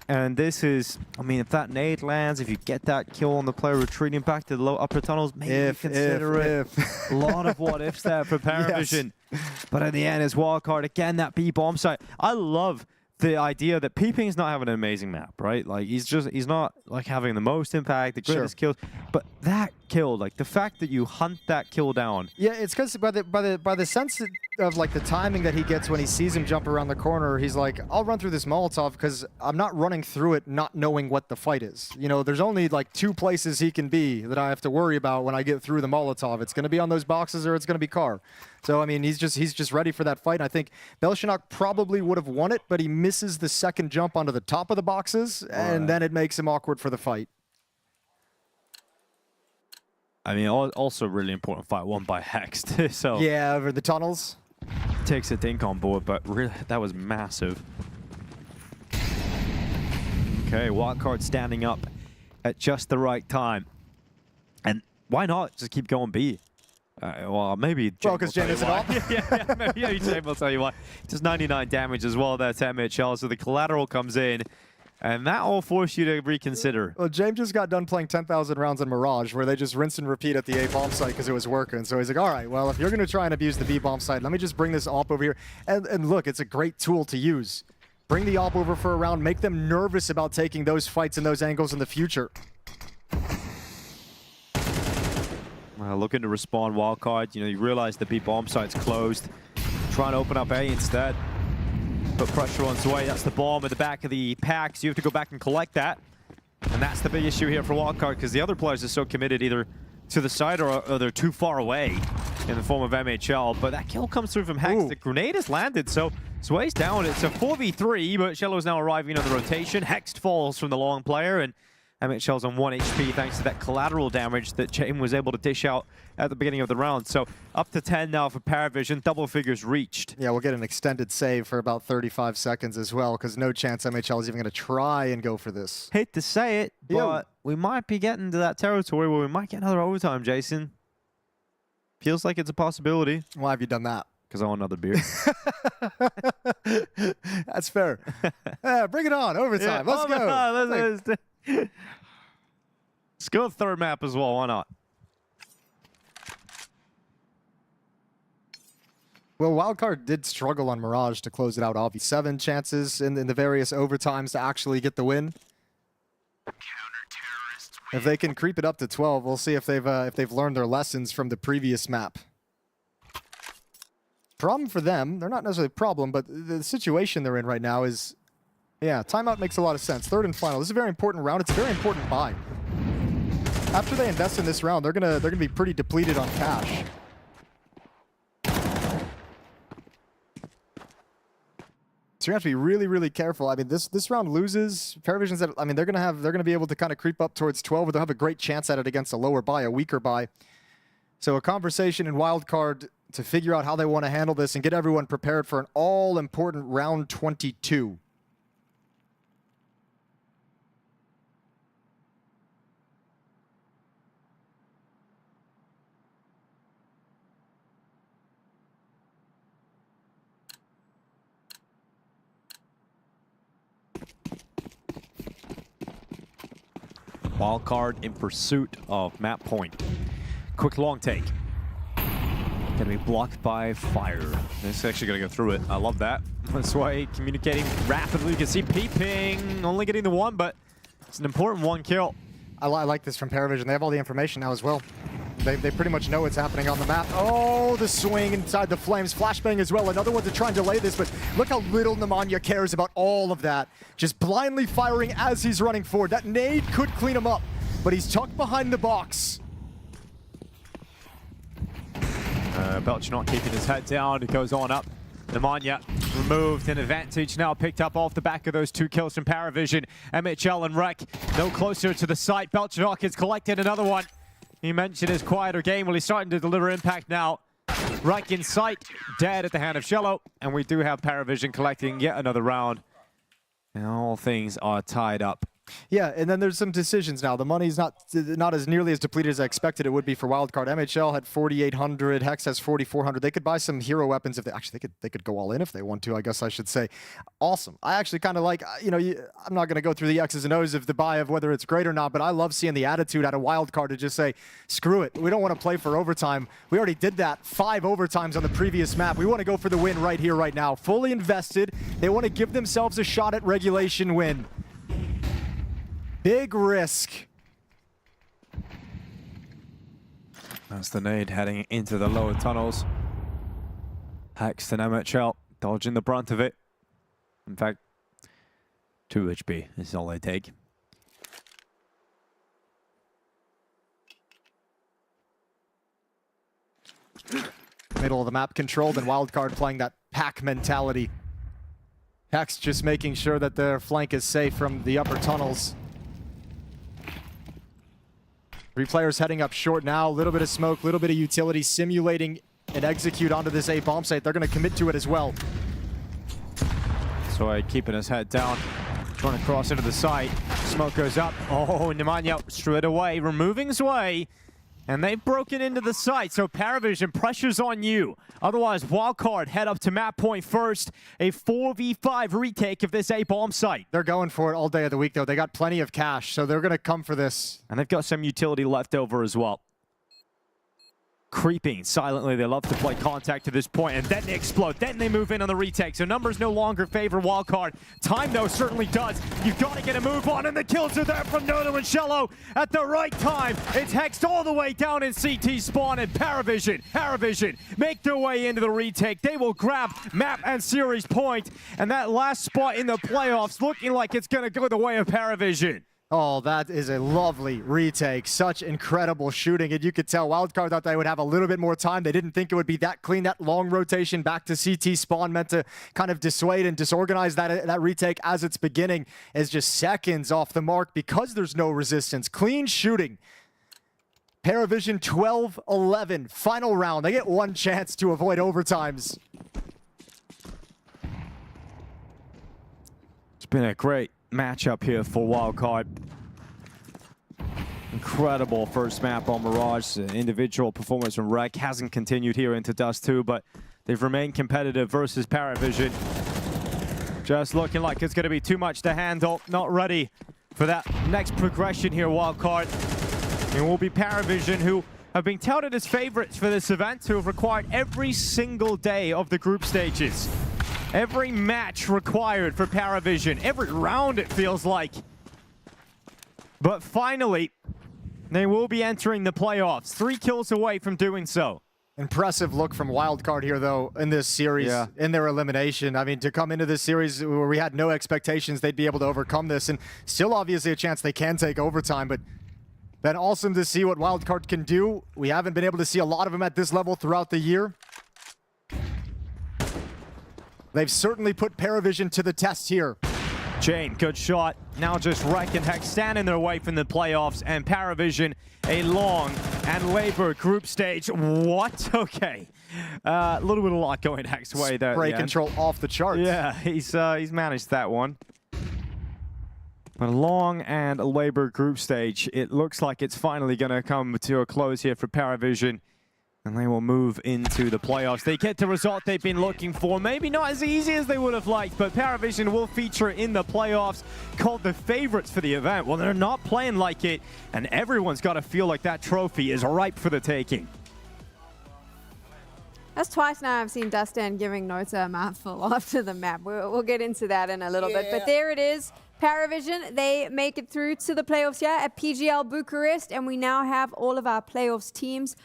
And this is, I mean, if that nade lands, if you get that kill on the player retreating back to the low upper tunnels, maybe consider it. A lot of what ifs there for PARIVISION. Yes. But in the end, it's Wildcard again, that B-bomb site. I love the idea that Peeping is not having an amazing map, right? Like, he's not like having the most impact, the greatest kills, but that kill, like the fact that you hunt that kill down. Yeah, it's because by the sense of like the timing that he gets when he sees him jump around the corner, he's like, I'll run through this Molotov because I'm not running through it not knowing what the fight is. You know, there's only like 2 places he can be that I have to worry about when I get through the Molotov. It's going to be on those boxes or it's going to be car. So, I mean, he's just ready for that fight. And I think Belshanok probably would have won it, but he misses the second jump onto the top of the boxes, and then it makes him awkward for the fight. I mean, also really important fight won by Hext. So yeah, over the tunnels. Takes a dink on board, but really, that was massive. Okay, Wildcard standing up at just the right time. And why not just keep going B? Well, maybe Jay because Jay is it off. Maybe Jay will tell you why. Just 99 damage as well there to MHL, so the collateral comes in. And that will force you to reconsider. Well, James just got done playing 10,000 rounds in Mirage, where they just rinse and repeat at the A-bomb site because it was working. So he's like, all right, well, if you're going to try and abuse the B-bomb site, let me just bring this AWP over here. And look, it's a great tool to use. Bring the AWP over for a round, make them nervous about taking those fights and those angles in the future. Looking to respawn Wildcard. You know, you realize the B-bomb site's closed. Trying to open up A instead. Put pressure on its way. That's the bomb at the back of the pack, so you have to go back and collect that. And that's the big issue here for Wildcard, because the other players are so committed either to the side or they're too far away in the form of MHL. But that kill comes through from Hex. The grenade is landed, so Sway's down. It's a 4v3, but Shello's now arriving on the rotation. Hex falls from the long player, and MHL's on 1 HP thanks to that collateral damage that James was able to dish out at the beginning of the round. So up to 10 now for PARIVISION, double figures reached. Yeah, we'll get an extended save for about 35 seconds as well, because no chance MHL is even going to try and go for this. Hate to say it, but we might be getting to that territory where we might get another overtime, Jason. Feels like it's a possibility. Why have you done that? Because I want another beer. That's fair. Bring it on, overtime. Let's go. Let's go third map as well, why not? Well, Wildcard did struggle on Mirage to close it out, obviously. 7 chances in the various overtimes to actually get the win. If they can creep it up to 12, we'll see if they've learned their lessons from the previous map. Problem for them, they're not necessarily a problem, but the situation they're in right now is, yeah, timeout makes a lot of sense. Third and final. This is a very important round. It's a very important buy. After they invest in this round, they're gonna be pretty depleted on cash. So you have to be really, really careful. I mean, this round loses. PARIVISION's at, I mean, they're gonna be able to kind of creep up towards 12, but they'll have a great chance at it against a lower buy, a weaker buy. So a conversation in Wildcard to figure out how they want to handle this and get everyone prepared for an all-important round 22. Wildcard in pursuit of map point. Quick long take. Gonna be blocked by fire. This is actually gonna go through it. I love that. That's why communicating rapidly. You can see peeping, only getting the one, but it's an important one kill. I like this from PARIVISION. They have all the information now as well. They pretty much know what's happening on the map. Oh, the swing inside the flames. Flashbang as well. Another one to try and delay this, but look how little Nemanja cares about all of that. Just blindly firing as he's running forward. That nade could clean him up, but he's tucked behind the box. Belch not keeping his head down. It goes on up. Nemanja removed, an advantage now picked up off the back of those 2 kills from PARIVISION. MHL and Rek no closer to the site. Belchnok has collected another one. He mentioned his quieter game. Well, he's starting to deliver impact now. Rek in sight, dead at the hand of Shello. And we do have PARIVISION collecting yet another round. And all things are tied up. Yeah, and then there's some decisions now. The money's not as nearly as depleted as I expected it would be for Wildcard. MHL had 4,800, Hex has 4,400. They could buy some hero weapons if they could go all in if they want to, I guess I should say. Awesome. I actually kind of like, you know, I'm not going to go through the X's and O's of the buy of whether it's great or not, but I love seeing the attitude out of Wildcard to just say, screw it. We don't want to play for overtime. We already did that 5 overtimes on the previous map. We want to go for the win right here, right now. Fully invested. They want to give themselves a shot at regulation win. Big risk. That's the nade heading into the lower tunnels. Hex and MHL dodging the brunt of it. In fact, 2 HP is all they take. Middle of the map controlled and Wildcard playing that pack mentality. Hex just making sure that their flank is safe from the upper tunnels. 3 players heading up short now. A little bit of smoke, a little bit of utility, simulating and execute onto this A bomb site. They're going to commit to it as well. So keeping his head down, trying to cross into the site. Smoke goes up. Oh, Nemanja straight away, removing his way. And they've broken into the site, so PARIVISION pressures on you. Otherwise, Wildcard head up to map point first. A 4v5 retake of this A-bomb site. They're going for it all day of the week, though. They got plenty of cash, so they're going to come for this. And they've got some utility left over as well. Creeping silently. They love to play contact to this point, and then they explode. Then they move in on the retake, so numbers no longer favor Wildcard. Time, though, certainly does. You've got to get a move on, and the kills are there from Noto and Shello at the right time. It's hexed all the way down in CT spawn, and PARIVISION make their way into the retake. They will grab map and series point, and that last spot in the playoffs looking like it's going to go the way of PARIVISION. Oh, that is a lovely retake. Such incredible shooting. And you could tell Wildcard thought they would have a little bit more time. They didn't think it would be that clean. That long rotation back to CT spawn meant to kind of dissuade and disorganize that retake as it's beginning is just seconds off the mark because there's no resistance. Clean shooting. PARIVISION 12-11. Final round. They get one chance to avoid overtimes. It's been a great matchup here for Wildcard. Incredible first map on Mirage. Individual performance from Rec hasn't continued here into Dust 2, but they've remained competitive versus PARIVISION. Just looking like it's going to be too much to handle. Not ready for that next progression here, Wildcard. It will be PARIVISION, who have been touted as favorites for this event, who have required every single day of the group stages. Every match required for PARIVISION. Every round, it feels like. But finally, they will be entering the playoffs. 3 kills away from doing so. Impressive look from Wildcard here, though, in this series, in their elimination. I mean, to come into this series where we had no expectations they'd be able to overcome this, and still obviously a chance they can take overtime, but been awesome to see what Wildcard can do. We haven't been able to see a lot of them at this level throughout the year. They've certainly put PARIVISION to the test here. Jane, good shot. Now just Rec and Hex stand in their way from the playoffs, and PARIVISION a long and labored group stage. What? Okay. A little bit of luck going Hex way there. Spray control off the charts. Yeah, he's managed that one. But a long and labored group stage. It looks like it's finally going to come to a close here for PARIVISION. And they will move into the playoffs. They get the result they've been looking for. Maybe not as easy as they would have liked, but PARIVISION will feature in the playoffs, called the favorites for the event. Well, they're not playing like it, and everyone's got to feel like that trophy is ripe for the taking. That's twice now I've seen Dustin giving Nota a mouthful after the map. We'll get into that in a little bit. But there it is. PARIVISION, they make it through to the playoffs here at PGL Bucharest, and we now have all of our playoffs teams.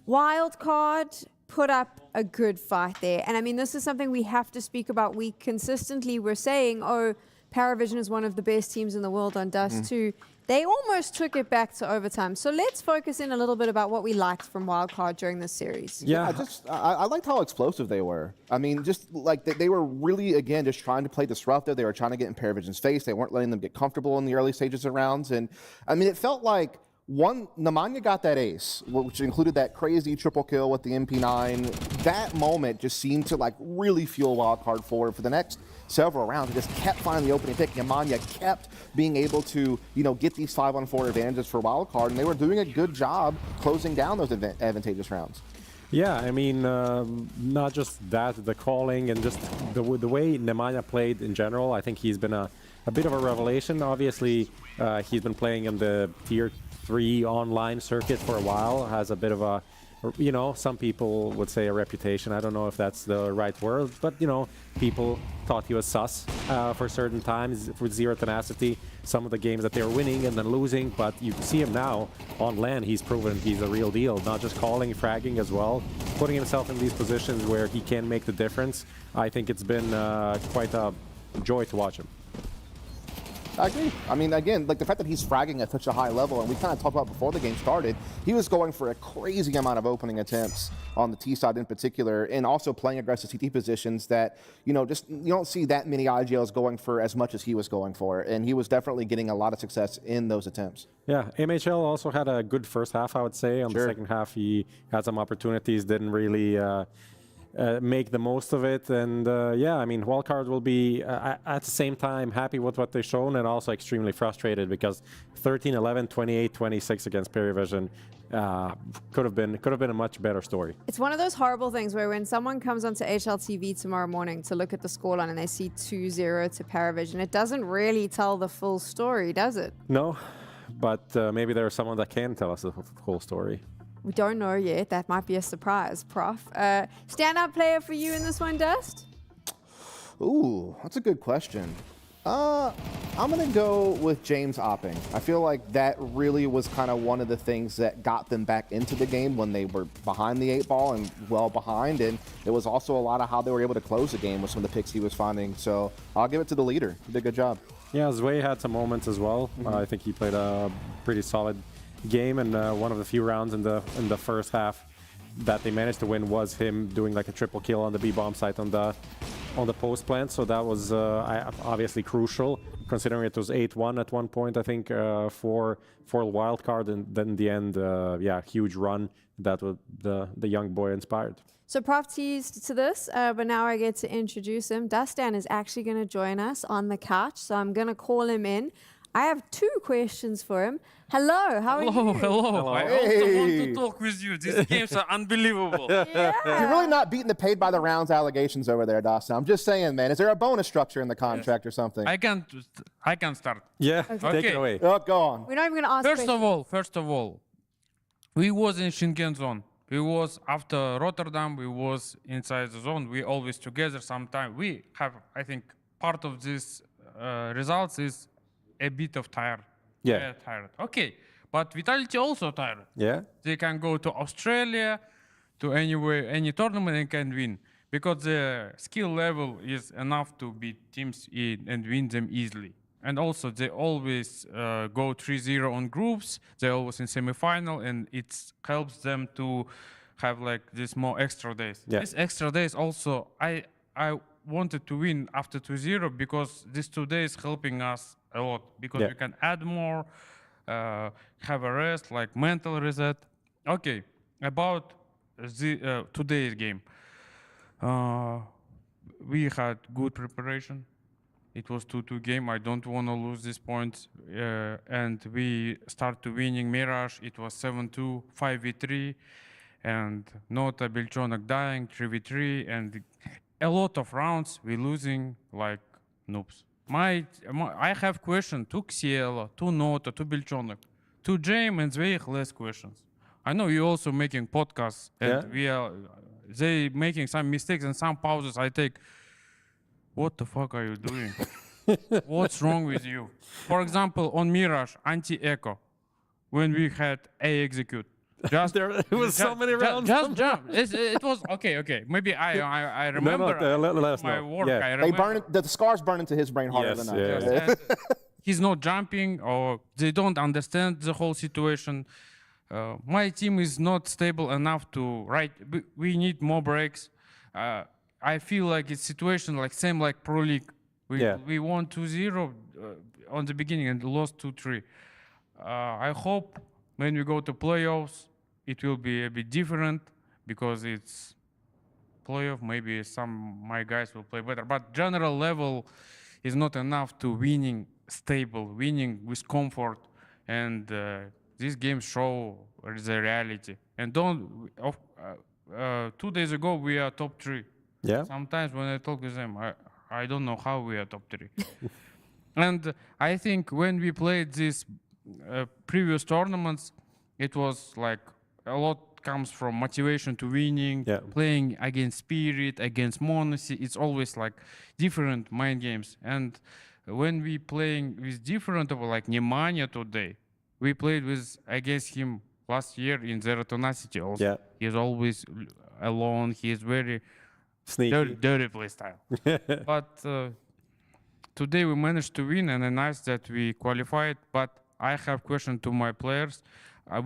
Wildcard put up a good fight there. And I mean, this is something we have to speak about. We consistently were saying, oh, PARIVISION is one of the best teams in the world on Dust 2. They almost took it back to overtime. So let's focus in a little bit about what we liked from Wildcard during this series. Yeah, I liked how explosive they were. I mean, just like they were really, again, just trying to play disruptive. They were trying to get in PARIVISION's face. They weren't letting them get comfortable in the early stages of rounds. And I mean, it felt like Nemanja got that ace, which included that crazy triple kill with the MP9. That moment just seemed to like really fuel Wildcard forward for the next several rounds. It just kept finding the opening pick. Nemanja kept being able to, get these 5-on-4 advantages for Wildcard, and they were doing a good job closing down those advantageous rounds. Yeah, I mean, not just that, the calling and just the way Nemanja played in general. I think he's been a bit of a revelation. Obviously, he's been playing in the Tier 3 online circuit for a while, has a bit of a, some people would say a reputation. I don't know if that's the right word, but, people thought he was sus for certain times for zero tenacity. Some of the games that they were winning and then losing, but you see him now on LAN, he's proven he's a real deal, not just calling, fragging as well, putting himself in these positions where he can make the difference. I think it's been quite a joy to watch him. I agree. I mean, again, like the fact that he's fragging at such a high level, and we kind of talked about before the game started, he was going for a crazy amount of opening attempts on the T side in particular, and also playing aggressive CT positions that, just you don't see that many IGLs going for as much as he was going for, and he was definitely getting a lot of success in those attempts. Yeah, MHL also had a good first half, I would say. On the second half, he had some opportunities, didn't really make the most of it. And yeah, I mean, Wildcard will be at the same time happy with what they've shown and also extremely frustrated because 13-11, 28-26 against PARIVISION could have been a much better story. It's one of those horrible things where when someone comes onto HLTV tomorrow morning to look at the scoreline and they see 2-0 to PARIVISION, it doesn't really tell the full story, does it? No, but maybe there's someone that can tell us the whole story. We don't know yet. That might be a surprise, Prof. Standout player for you in this one, Dust? Ooh, that's a good question. I'm going to go with James Opping. I feel like that really was kind of one of the things that got them back into the game when they were behind the 8-ball and well behind. And it was also a lot of how they were able to close the game with some of the picks he was finding. So I'll give it to the leader. He did a good job. Yeah, Zway had some moments as well. I think he played a pretty solid game, and one of the few rounds in the first half that they managed to win was him doing like a triple kill on the B-bomb site on the post plant. So that was obviously crucial, considering it was 8-1 at one point, I think, for Wildcard, and then in the end, yeah, huge run that the young boy inspired. So Prof teased to this, but now I get to introduce him. Dustin is actually going to join us on the couch, so I'm going to call him in. I have 2 questions for him. Hello, how are you? Hello. I also want to talk with you. These games are unbelievable. You're really not beating the paid by the rounds allegations over there, Dawson. I'm just saying, man. Is there a bonus structure in the contract or something? I can start. Yeah, Okay. take it away. Oh, go on. We're not even going to ask First of all, we was in Schengen zone. We was after Rotterdam. We was inside the zone. We always together. Sometime we have. I think part of this results is a bit of tired. Yeah. Tired. Okay, but Vitality also tired. Yeah. They can go to Australia, to anywhere, any tournament, and can win because the skill level is enough to beat teams and win them easily. And also, they always go 3-0 on groups. They're always in semifinal, and it helps them to have like this more extra days. Yeah. These extra days also, I wanted to win after 2-0 because these 2 days helping us a lot because we can add more, have a rest, like mental reset. Okay, about the today's game. We had good preparation. It was 2-2 game. I don't want to lose these points. And we start to winning Mirage. It was 7-2, 5v3. And Nota, Belchonak dying, 3v3. And a lot of rounds we losing like noobs. I have questions to Xiela, to Nota, to Belchonak. To Jame and Zweig, less questions. I know you're also making podcasts. And they making some mistakes and some pauses I take. What the fuck are you doing? What's wrong with you? For example, on Mirage, anti-echo, when we had A execute. Just there it was so many rounds. Just jump. It was okay. Maybe I remember my work. Yeah. I remember. The scars burn into his brain harder than ours. And he's not jumping, or they don't understand the whole situation. My team is not stable enough to we need more breaks. I feel like it's situation like same like Pro League. We won 2-0 on the beginning and lost 2-3. I hope when we go to playoffs, it will be a bit different because it's playoff. Maybe my guys will play better, but general level is not enough to winning stable, winning with comfort, and these games show the reality. And 2 days ago we are top 3. Yeah. Sometimes when I talk with them, I don't know how we are top 3. And I think when we played these previous tournaments, it was like a lot comes from motivation to winning, playing against Spirit, against Monacy. It's always like different mind games. And when we playing with different of like Nemanja today, we played against him last year in Zero Tenacity also. Yeah. He's always alone. He is very sneaky, dirty play style. But today we managed to win, and it's nice that we qualified. But I have question to my players. I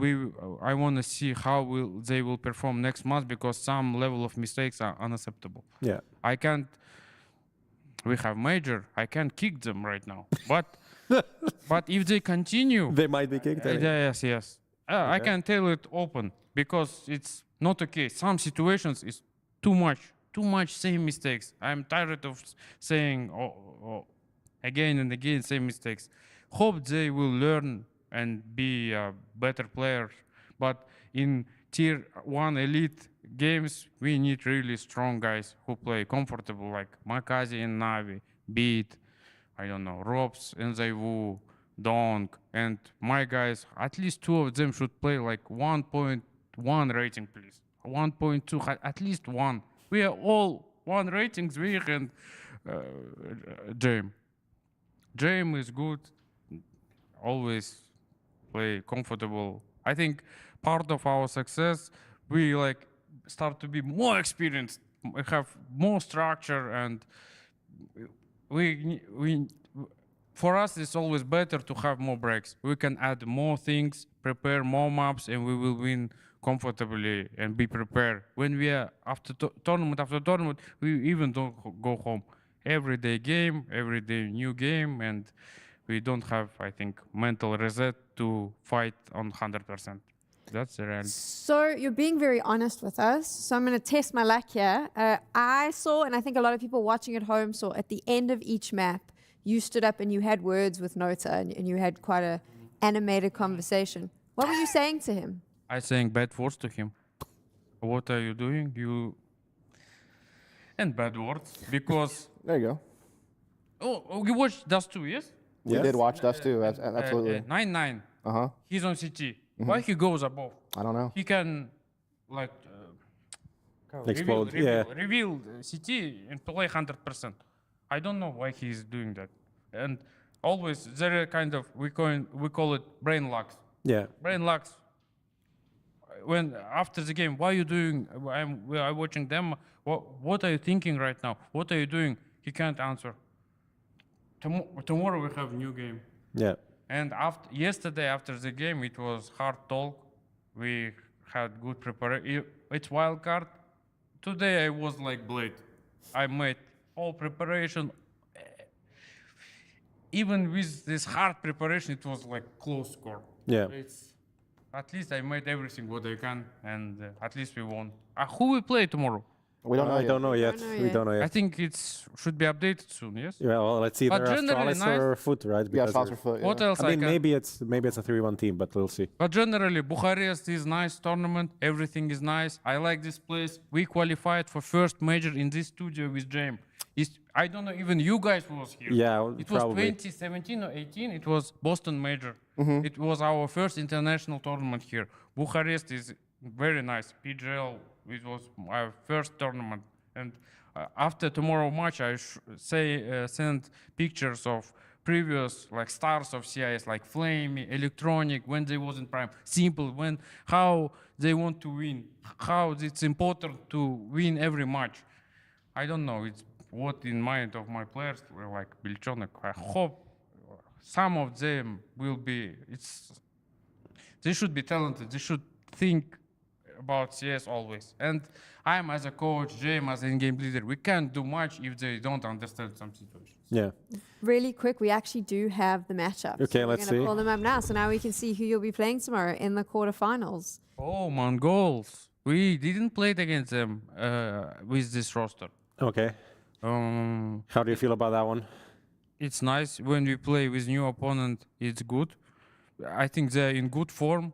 want to see how they will perform next month because some level of mistakes are unacceptable. Yeah. I can't. We have major. I can't kick them right now. But if they continue, they might be kicked. Yes. I can tell it open because it's not okay. Some situations is too much same mistakes. I'm tired of saying again and again same mistakes. Hope they will learn and be better players. But in tier 1 elite games, we need really strong guys who play comfortable, like Makazi and Navi, Beat, I don't know, Robs, Nzaiwu, Dong, and my guys, at least 2 of them should play like 1.1 rating, please. 1.2, at least 1. We are all 1 ratings, we and Jame. Jame is good, always play comfortable. I think part of our success, we like start to be more experienced, we have more structure, and for us, it's always better to have more breaks. We can add more things, prepare more maps, and we will win comfortably and be prepared. When we are after tournament, we even don't go home. Every day game, every day new game, and we don't have, I think, mental reset to fight on 100%. That's the reality. So you're being very honest with us. So I'm going to test my luck here. I saw, and I think a lot of people watching at home saw, at the end of each map, you stood up and you had words with Nota, and you had quite a animated conversation. What were you saying to him? I saying bad words to him. What are you doing? You and bad words because. There you go. Oh, you watched Dust 2, yes? We did watch Dust 2, absolutely. 9-9. Uh-huh. He's on CT. Why he goes above? I don't know. He can, like, explode. reveal CT and play 100%. I don't know why he's doing that. And always there are kind of we call it brain locks. Yeah. Brain locks. When after the game, why are you doing? I'm watching them. What are you thinking right now? What are you doing? He can't answer. Tomorrow we have new game. Yeah. And yesterday after the game, it was hard talk. We had good preparation. It's wildcard. Today I was like Blade. I made all preparation. Even with this hard preparation, it was like close score. Yeah. At least I made everything what I can, and at least we won. Who will play tomorrow? We don't know I yet. don't know yet. We don't know yet. I think it should be updated soon. Yes. Yeah. Well, let's see. But They're generally Astralis or Foot, right? Yeah, Because Astralis or Foot. What else? I mean, maybe it's a 3-1 team, but we'll see. But generally, Bucharest is nice tournament. Everything is nice. I like this place. We qualified for first major in this studio with James. I don't know, even you guys was here. Yeah, it was probably. 2017 or 18. It was Boston major. It was our first international tournament here. Bucharest is very nice. PGL, it was our first tournament. And after tomorrow match, I send pictures of previous like stars of CIS, like Flame, Electronic, when they was in prime, Simple, how they want to win, how it's important to win every match. I don't know. It's what in mind of my players were like Bilchonek. I hope some of them will be. They should be talented. They should think about CS always. And I'm as a coach, James as in-game leader. We can't do much if they don't understand some situations. Yeah. Really quick, we actually do have the matchups. Okay, so let's we're going see. to pull them up now. So now we can see who you'll be playing tomorrow in the quarterfinals. Oh, MongolZ. We didn't play against them with this roster. Okay. How do you feel about that one? It's nice when we play with new opponent. It's good. I think they're in good form.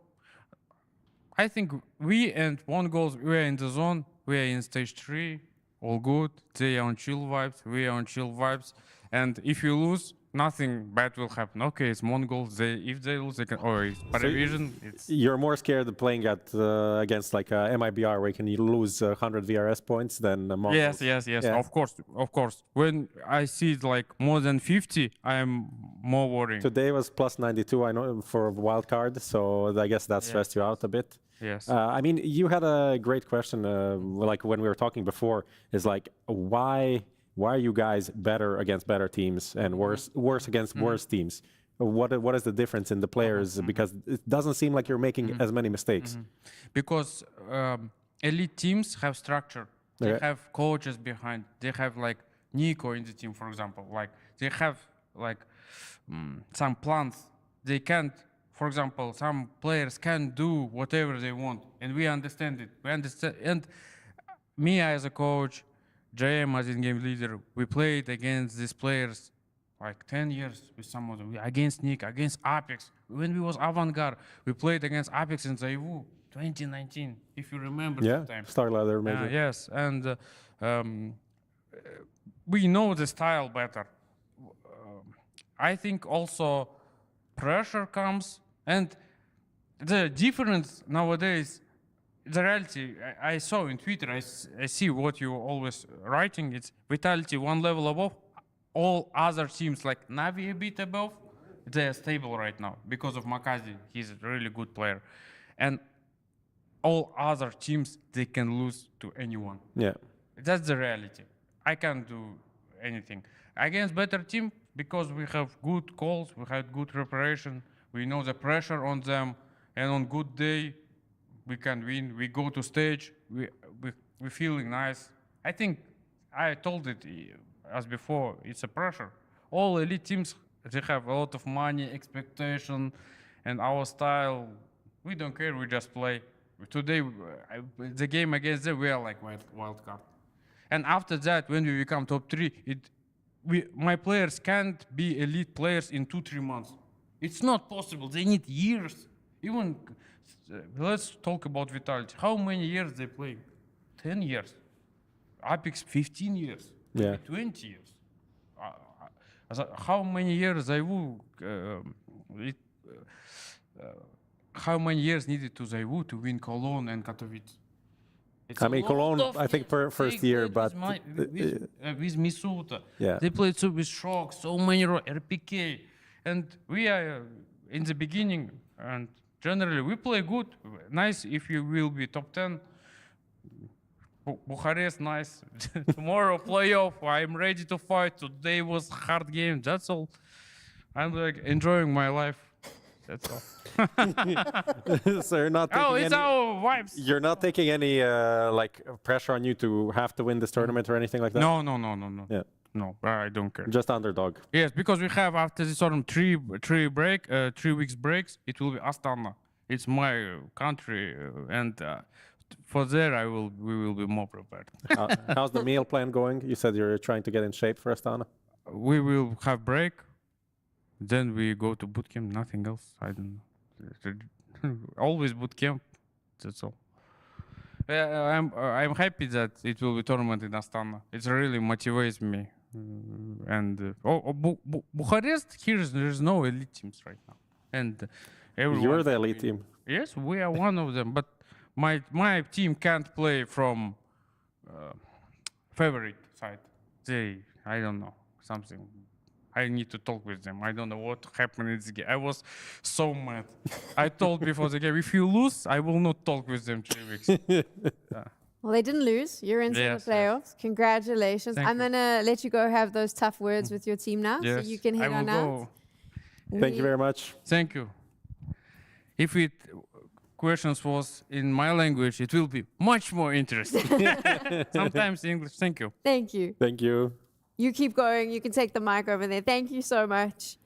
I think we and MongolZ, we are in the zone. We are in stage 3. All good. They are on chill vibes. We are on chill vibes. And if you lose, nothing bad will happen. Okay, it's MongolZ. If they lose, they can. Or it's PARIVISION. You're more scared of playing against like MIBR, where you can lose 100 VRS points than MongolZ. Yes. Yeah. Of course. When I see like more than 50, I am more worried. Today was plus 92, I know, for wildcard, so I guess that stressed you out a bit. Yes. I mean, you had a great question, like when we were talking before, is like, why are you guys better against better teams and worse against worse teams? What is the difference in the players? Because it doesn't seem like you're making as many mistakes. Because elite teams have structure. They Okay. have coaches behind. They have like Nico in the team, for example. Like they have like some plans. They can't. For example, some players can do whatever they want, and we understand it. We understand. And me as a coach, JM as in-game leader, we played against these players like 10 years with some of them. Against Nick, against Apex. When we was Avantgarde, we played against Apex in Zaivu, 2019, if you remember that time. Starladder maybe. Yes, and we know the style better. I think also pressure comes, and the difference nowadays, the reality I saw in Twitter, I see what you always writing, it's Vitality one level above, all other teams like Navi a bit above, they're stable right now because of Makazi, he's a really good player. And all other teams, they can lose to anyone. Yeah. That's the reality. I can't do anything. Against better team, because we have good calls, we had good preparation, we know the pressure on them, and on good day, we can win. We go to stage, we're feeling nice. I think I told it as before, it's a pressure. All elite teams, they have a lot of money, expectation, and our style, we don't care, we just play. Today, the game against them, we are like wild card. And after that, when we become top 3, my players can't be elite players in 2-3 months. It's not possible, they need years. Even, let's talk about Vitality. How many years they play? 10 years. Apex, 15 years. Yeah. 20 years. How many years how many years needed to Zaiwu to win Cologne and Katowice? I mean, Cologne, I think first year, but with Misuta, yeah, they played with Shock, so many RPK, and we are in the beginning. And generally, we play good. Nice if you will be top 10. Bucharest, nice. Tomorrow playoff. I'm ready to fight. Today was hard game. That's all. I'm like enjoying my life. That's all. So you're not taking it's our vibes. You're not taking any like pressure on you to have to win this tournament or anything like that? No. Yeah. No, I don't care. Just underdog. Yes, because we have after this tournament 3 weeks breaks. It will be Astana. It's my country, and for there we will be more prepared. How's the meal plan going? You said you're trying to get in shape for Astana. We will have break. Then we go to boot camp. Nothing else. I don't know. Always boot camp. That's all. I'm happy that it will be tournament in Astana. It really motivates me. And Bucharest, there's no elite teams right now. And you're the elite team. Yes, we are one of them. But my team can't play from favorite side. I don't know, something. I need to talk with them. I don't know what happened in this game. I was so mad. I told before the game, if you lose, I will not talk with them 3 weeks. Well, they didn't lose. You're into the playoffs. Congratulations. I'm going to let you go have those tough words with your team now, so you can head on out. Thank you very much. Thank you. If questions was in my language, it will be much more interesting. Sometimes English. Thank you. Thank you. Thank you. You keep going. You can take the mic over there. Thank you so much.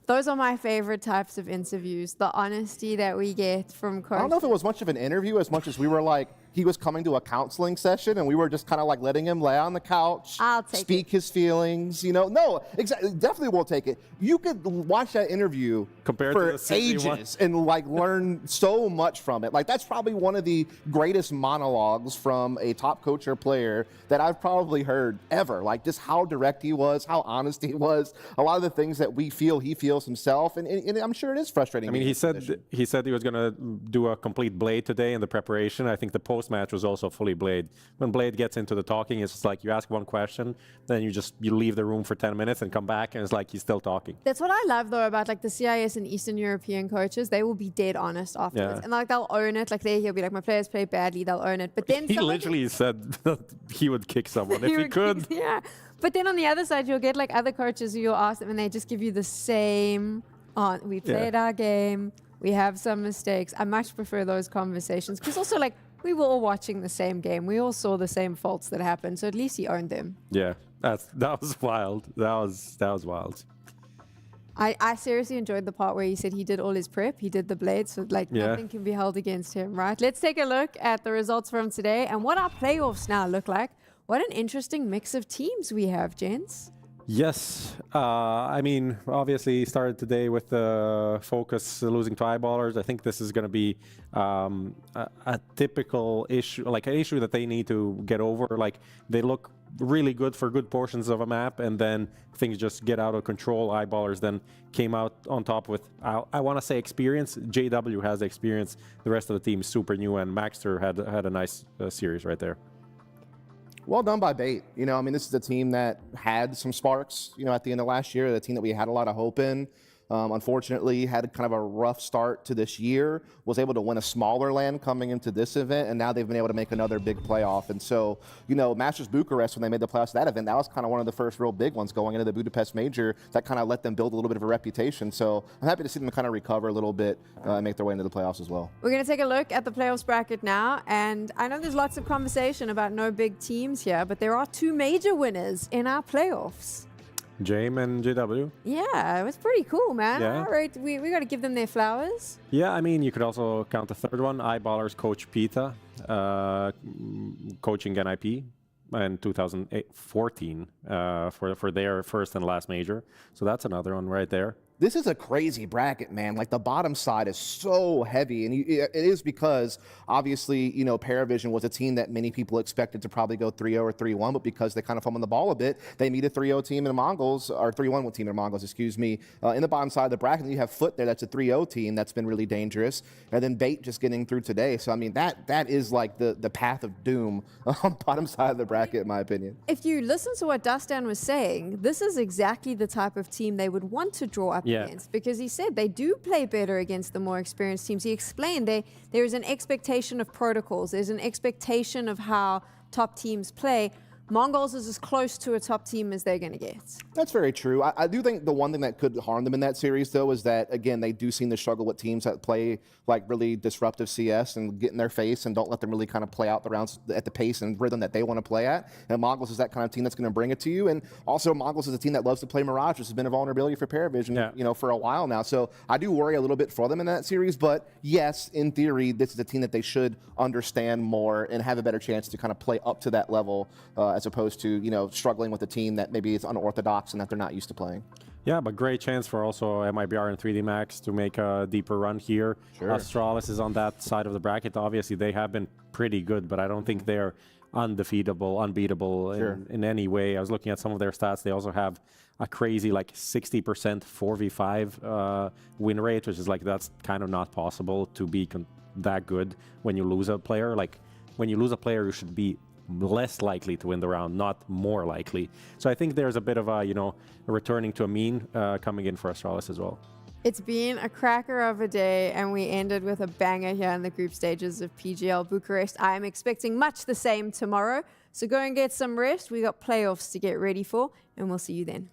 Those are my favorite types of interviews, the honesty that we get from coaches. I don't know if it was much of an interview as much as we were like, he was coming to a counseling session and we were just kind of like letting him lay on the couch, speak his feelings, you know. No, exactly, definitely will take it. You could watch that interview compared for to the ages and like learn so much from it. Like that's probably one of the greatest monologues from a top coach or player that I've probably heard ever. Like just how direct he was, how honest he was, a lot of the things that we feel he feels himself, and I'm sure it is frustrating. I mean, he said he was going to do a complete Blade today in the preparation. I think the post-match was also fully Blade. When Blade gets into the talking, it's just like you ask one question, then you leave the room for 10 minutes and come back, and it's like he's still talking. That's what I love though about like the CIS and Eastern European coaches. They will be dead honest afterwards, and like they'll own it. Like he'll be like, my players play badly, they'll own it. But then he literally said that he would kick someone if he could. Yeah. But then on the other side, you'll get like other coaches who you'll ask them and they just give you the same, we played our game, we have some mistakes. I much prefer those conversations because also like we were all watching the same game. We all saw the same faults that happened. So at least he owned them. Yeah, that was wild. That was wild. I seriously enjoyed the part where he said he did all his prep. He did the blades, so like nothing can be held against him, right? Let's take a look at the results from today and what our playoffs now look like. What an interesting mix of teams we have, gents. Yes. I mean, obviously started today with the FOKUS losing to Eyeballers. I think this is going to be a typical issue, like an issue that they need to get over. Like they look really good for good portions of a map, and then things just get out of control. Eyeballers then came out on top with, I want to say experience. JW has experience. The rest of the team is super new, and Maxter had a nice series right there. Well done by Bait. You know, I mean, this is a team that had some sparks, you know, at the end of last year, the team that we had a lot of hope in. Unfortunately, had kind of a rough start to this year, was able to win a smaller land coming into this event, and now they've been able to make another big playoff. And so, you know, Masters Bucharest, when they made the playoffs of that event, that was kind of one of the first real big ones going into the Budapest Major that kind of let them build a little bit of a reputation. So I'm happy to see them kind of recover a little bit and make their way into the playoffs as well. We're going to take a look at the playoffs bracket now, and I know there's lots of conversation about no big teams here, but there are two major winners in our playoffs. Jame and JW. Yeah, it was pretty cool, man. Yeah. All right, we got to give them their flowers. Yeah, I mean, you could also count the third one, Eyeballers coach Pita, coaching NIP in 2014 for their first and last major. So that's another one right there. This is a crazy bracket, man. Like, the bottom side is so heavy, and it is because, obviously, you know, PARIVISION was a team that many people expected to probably go 3-0 or 3-1, but because they kind of fumbled the ball a bit, they meet a 3-0 team in MongolZ, or 3-1 team in MongolZ, excuse me, in the bottom side of the bracket. And you have Foot there, that's a 3-0 team that's been really dangerous, and then Bait just getting through today. So, I mean, that is like the path of doom on the bottom side of the bracket, in my opinion. If you listen to what Dustin was saying, this is exactly the type of team they would want to draw up against, because he said they do play better against the more experienced teams. He explained there is an expectation of protocols. There's an expectation of how top teams play. MongolZ is as close to a top team as they're going to get. That's very true. I do think the one thing that could harm them in that series, though, is that, again, they do seem to struggle with teams that play like really disruptive CS and get in their face and don't let them really kind of play out the rounds at the pace and rhythm that they want to play at. And MongolZ is that kind of team that's going to bring it to you. And also, MongolZ is a team that loves to play Mirage, which has been a vulnerability for PARIVISION, you know, for a while now. So I do worry a little bit for them in that series. But yes, in theory, this is a team that they should understand more and have a better chance to kind of play up to that level, as opposed to, you know, struggling with a team that maybe is unorthodox and that they're not used to playing. Yeah, but great chance for also MIBR and 3D Max to make a deeper run here. Sure. Astralis is on that side of the bracket. Obviously, they have been pretty good, but I don't think they're undefeatable, unbeatable in any way. I was looking at some of their stats. They also have a crazy like 60% 4v5 win rate, which is like, that's kind of not possible to be that good when you lose a player. Like, when you lose a player, you should be less likely to win the round, not more likely. So I think there's a bit of a, you know, returning to a mean coming in for Astralis as well. It's been a cracker of a day, and we ended with a banger here in the group stages of PGL Bucharest. I am expecting much the same tomorrow, so go and get some rest. We got playoffs to get ready for, and we'll see you then.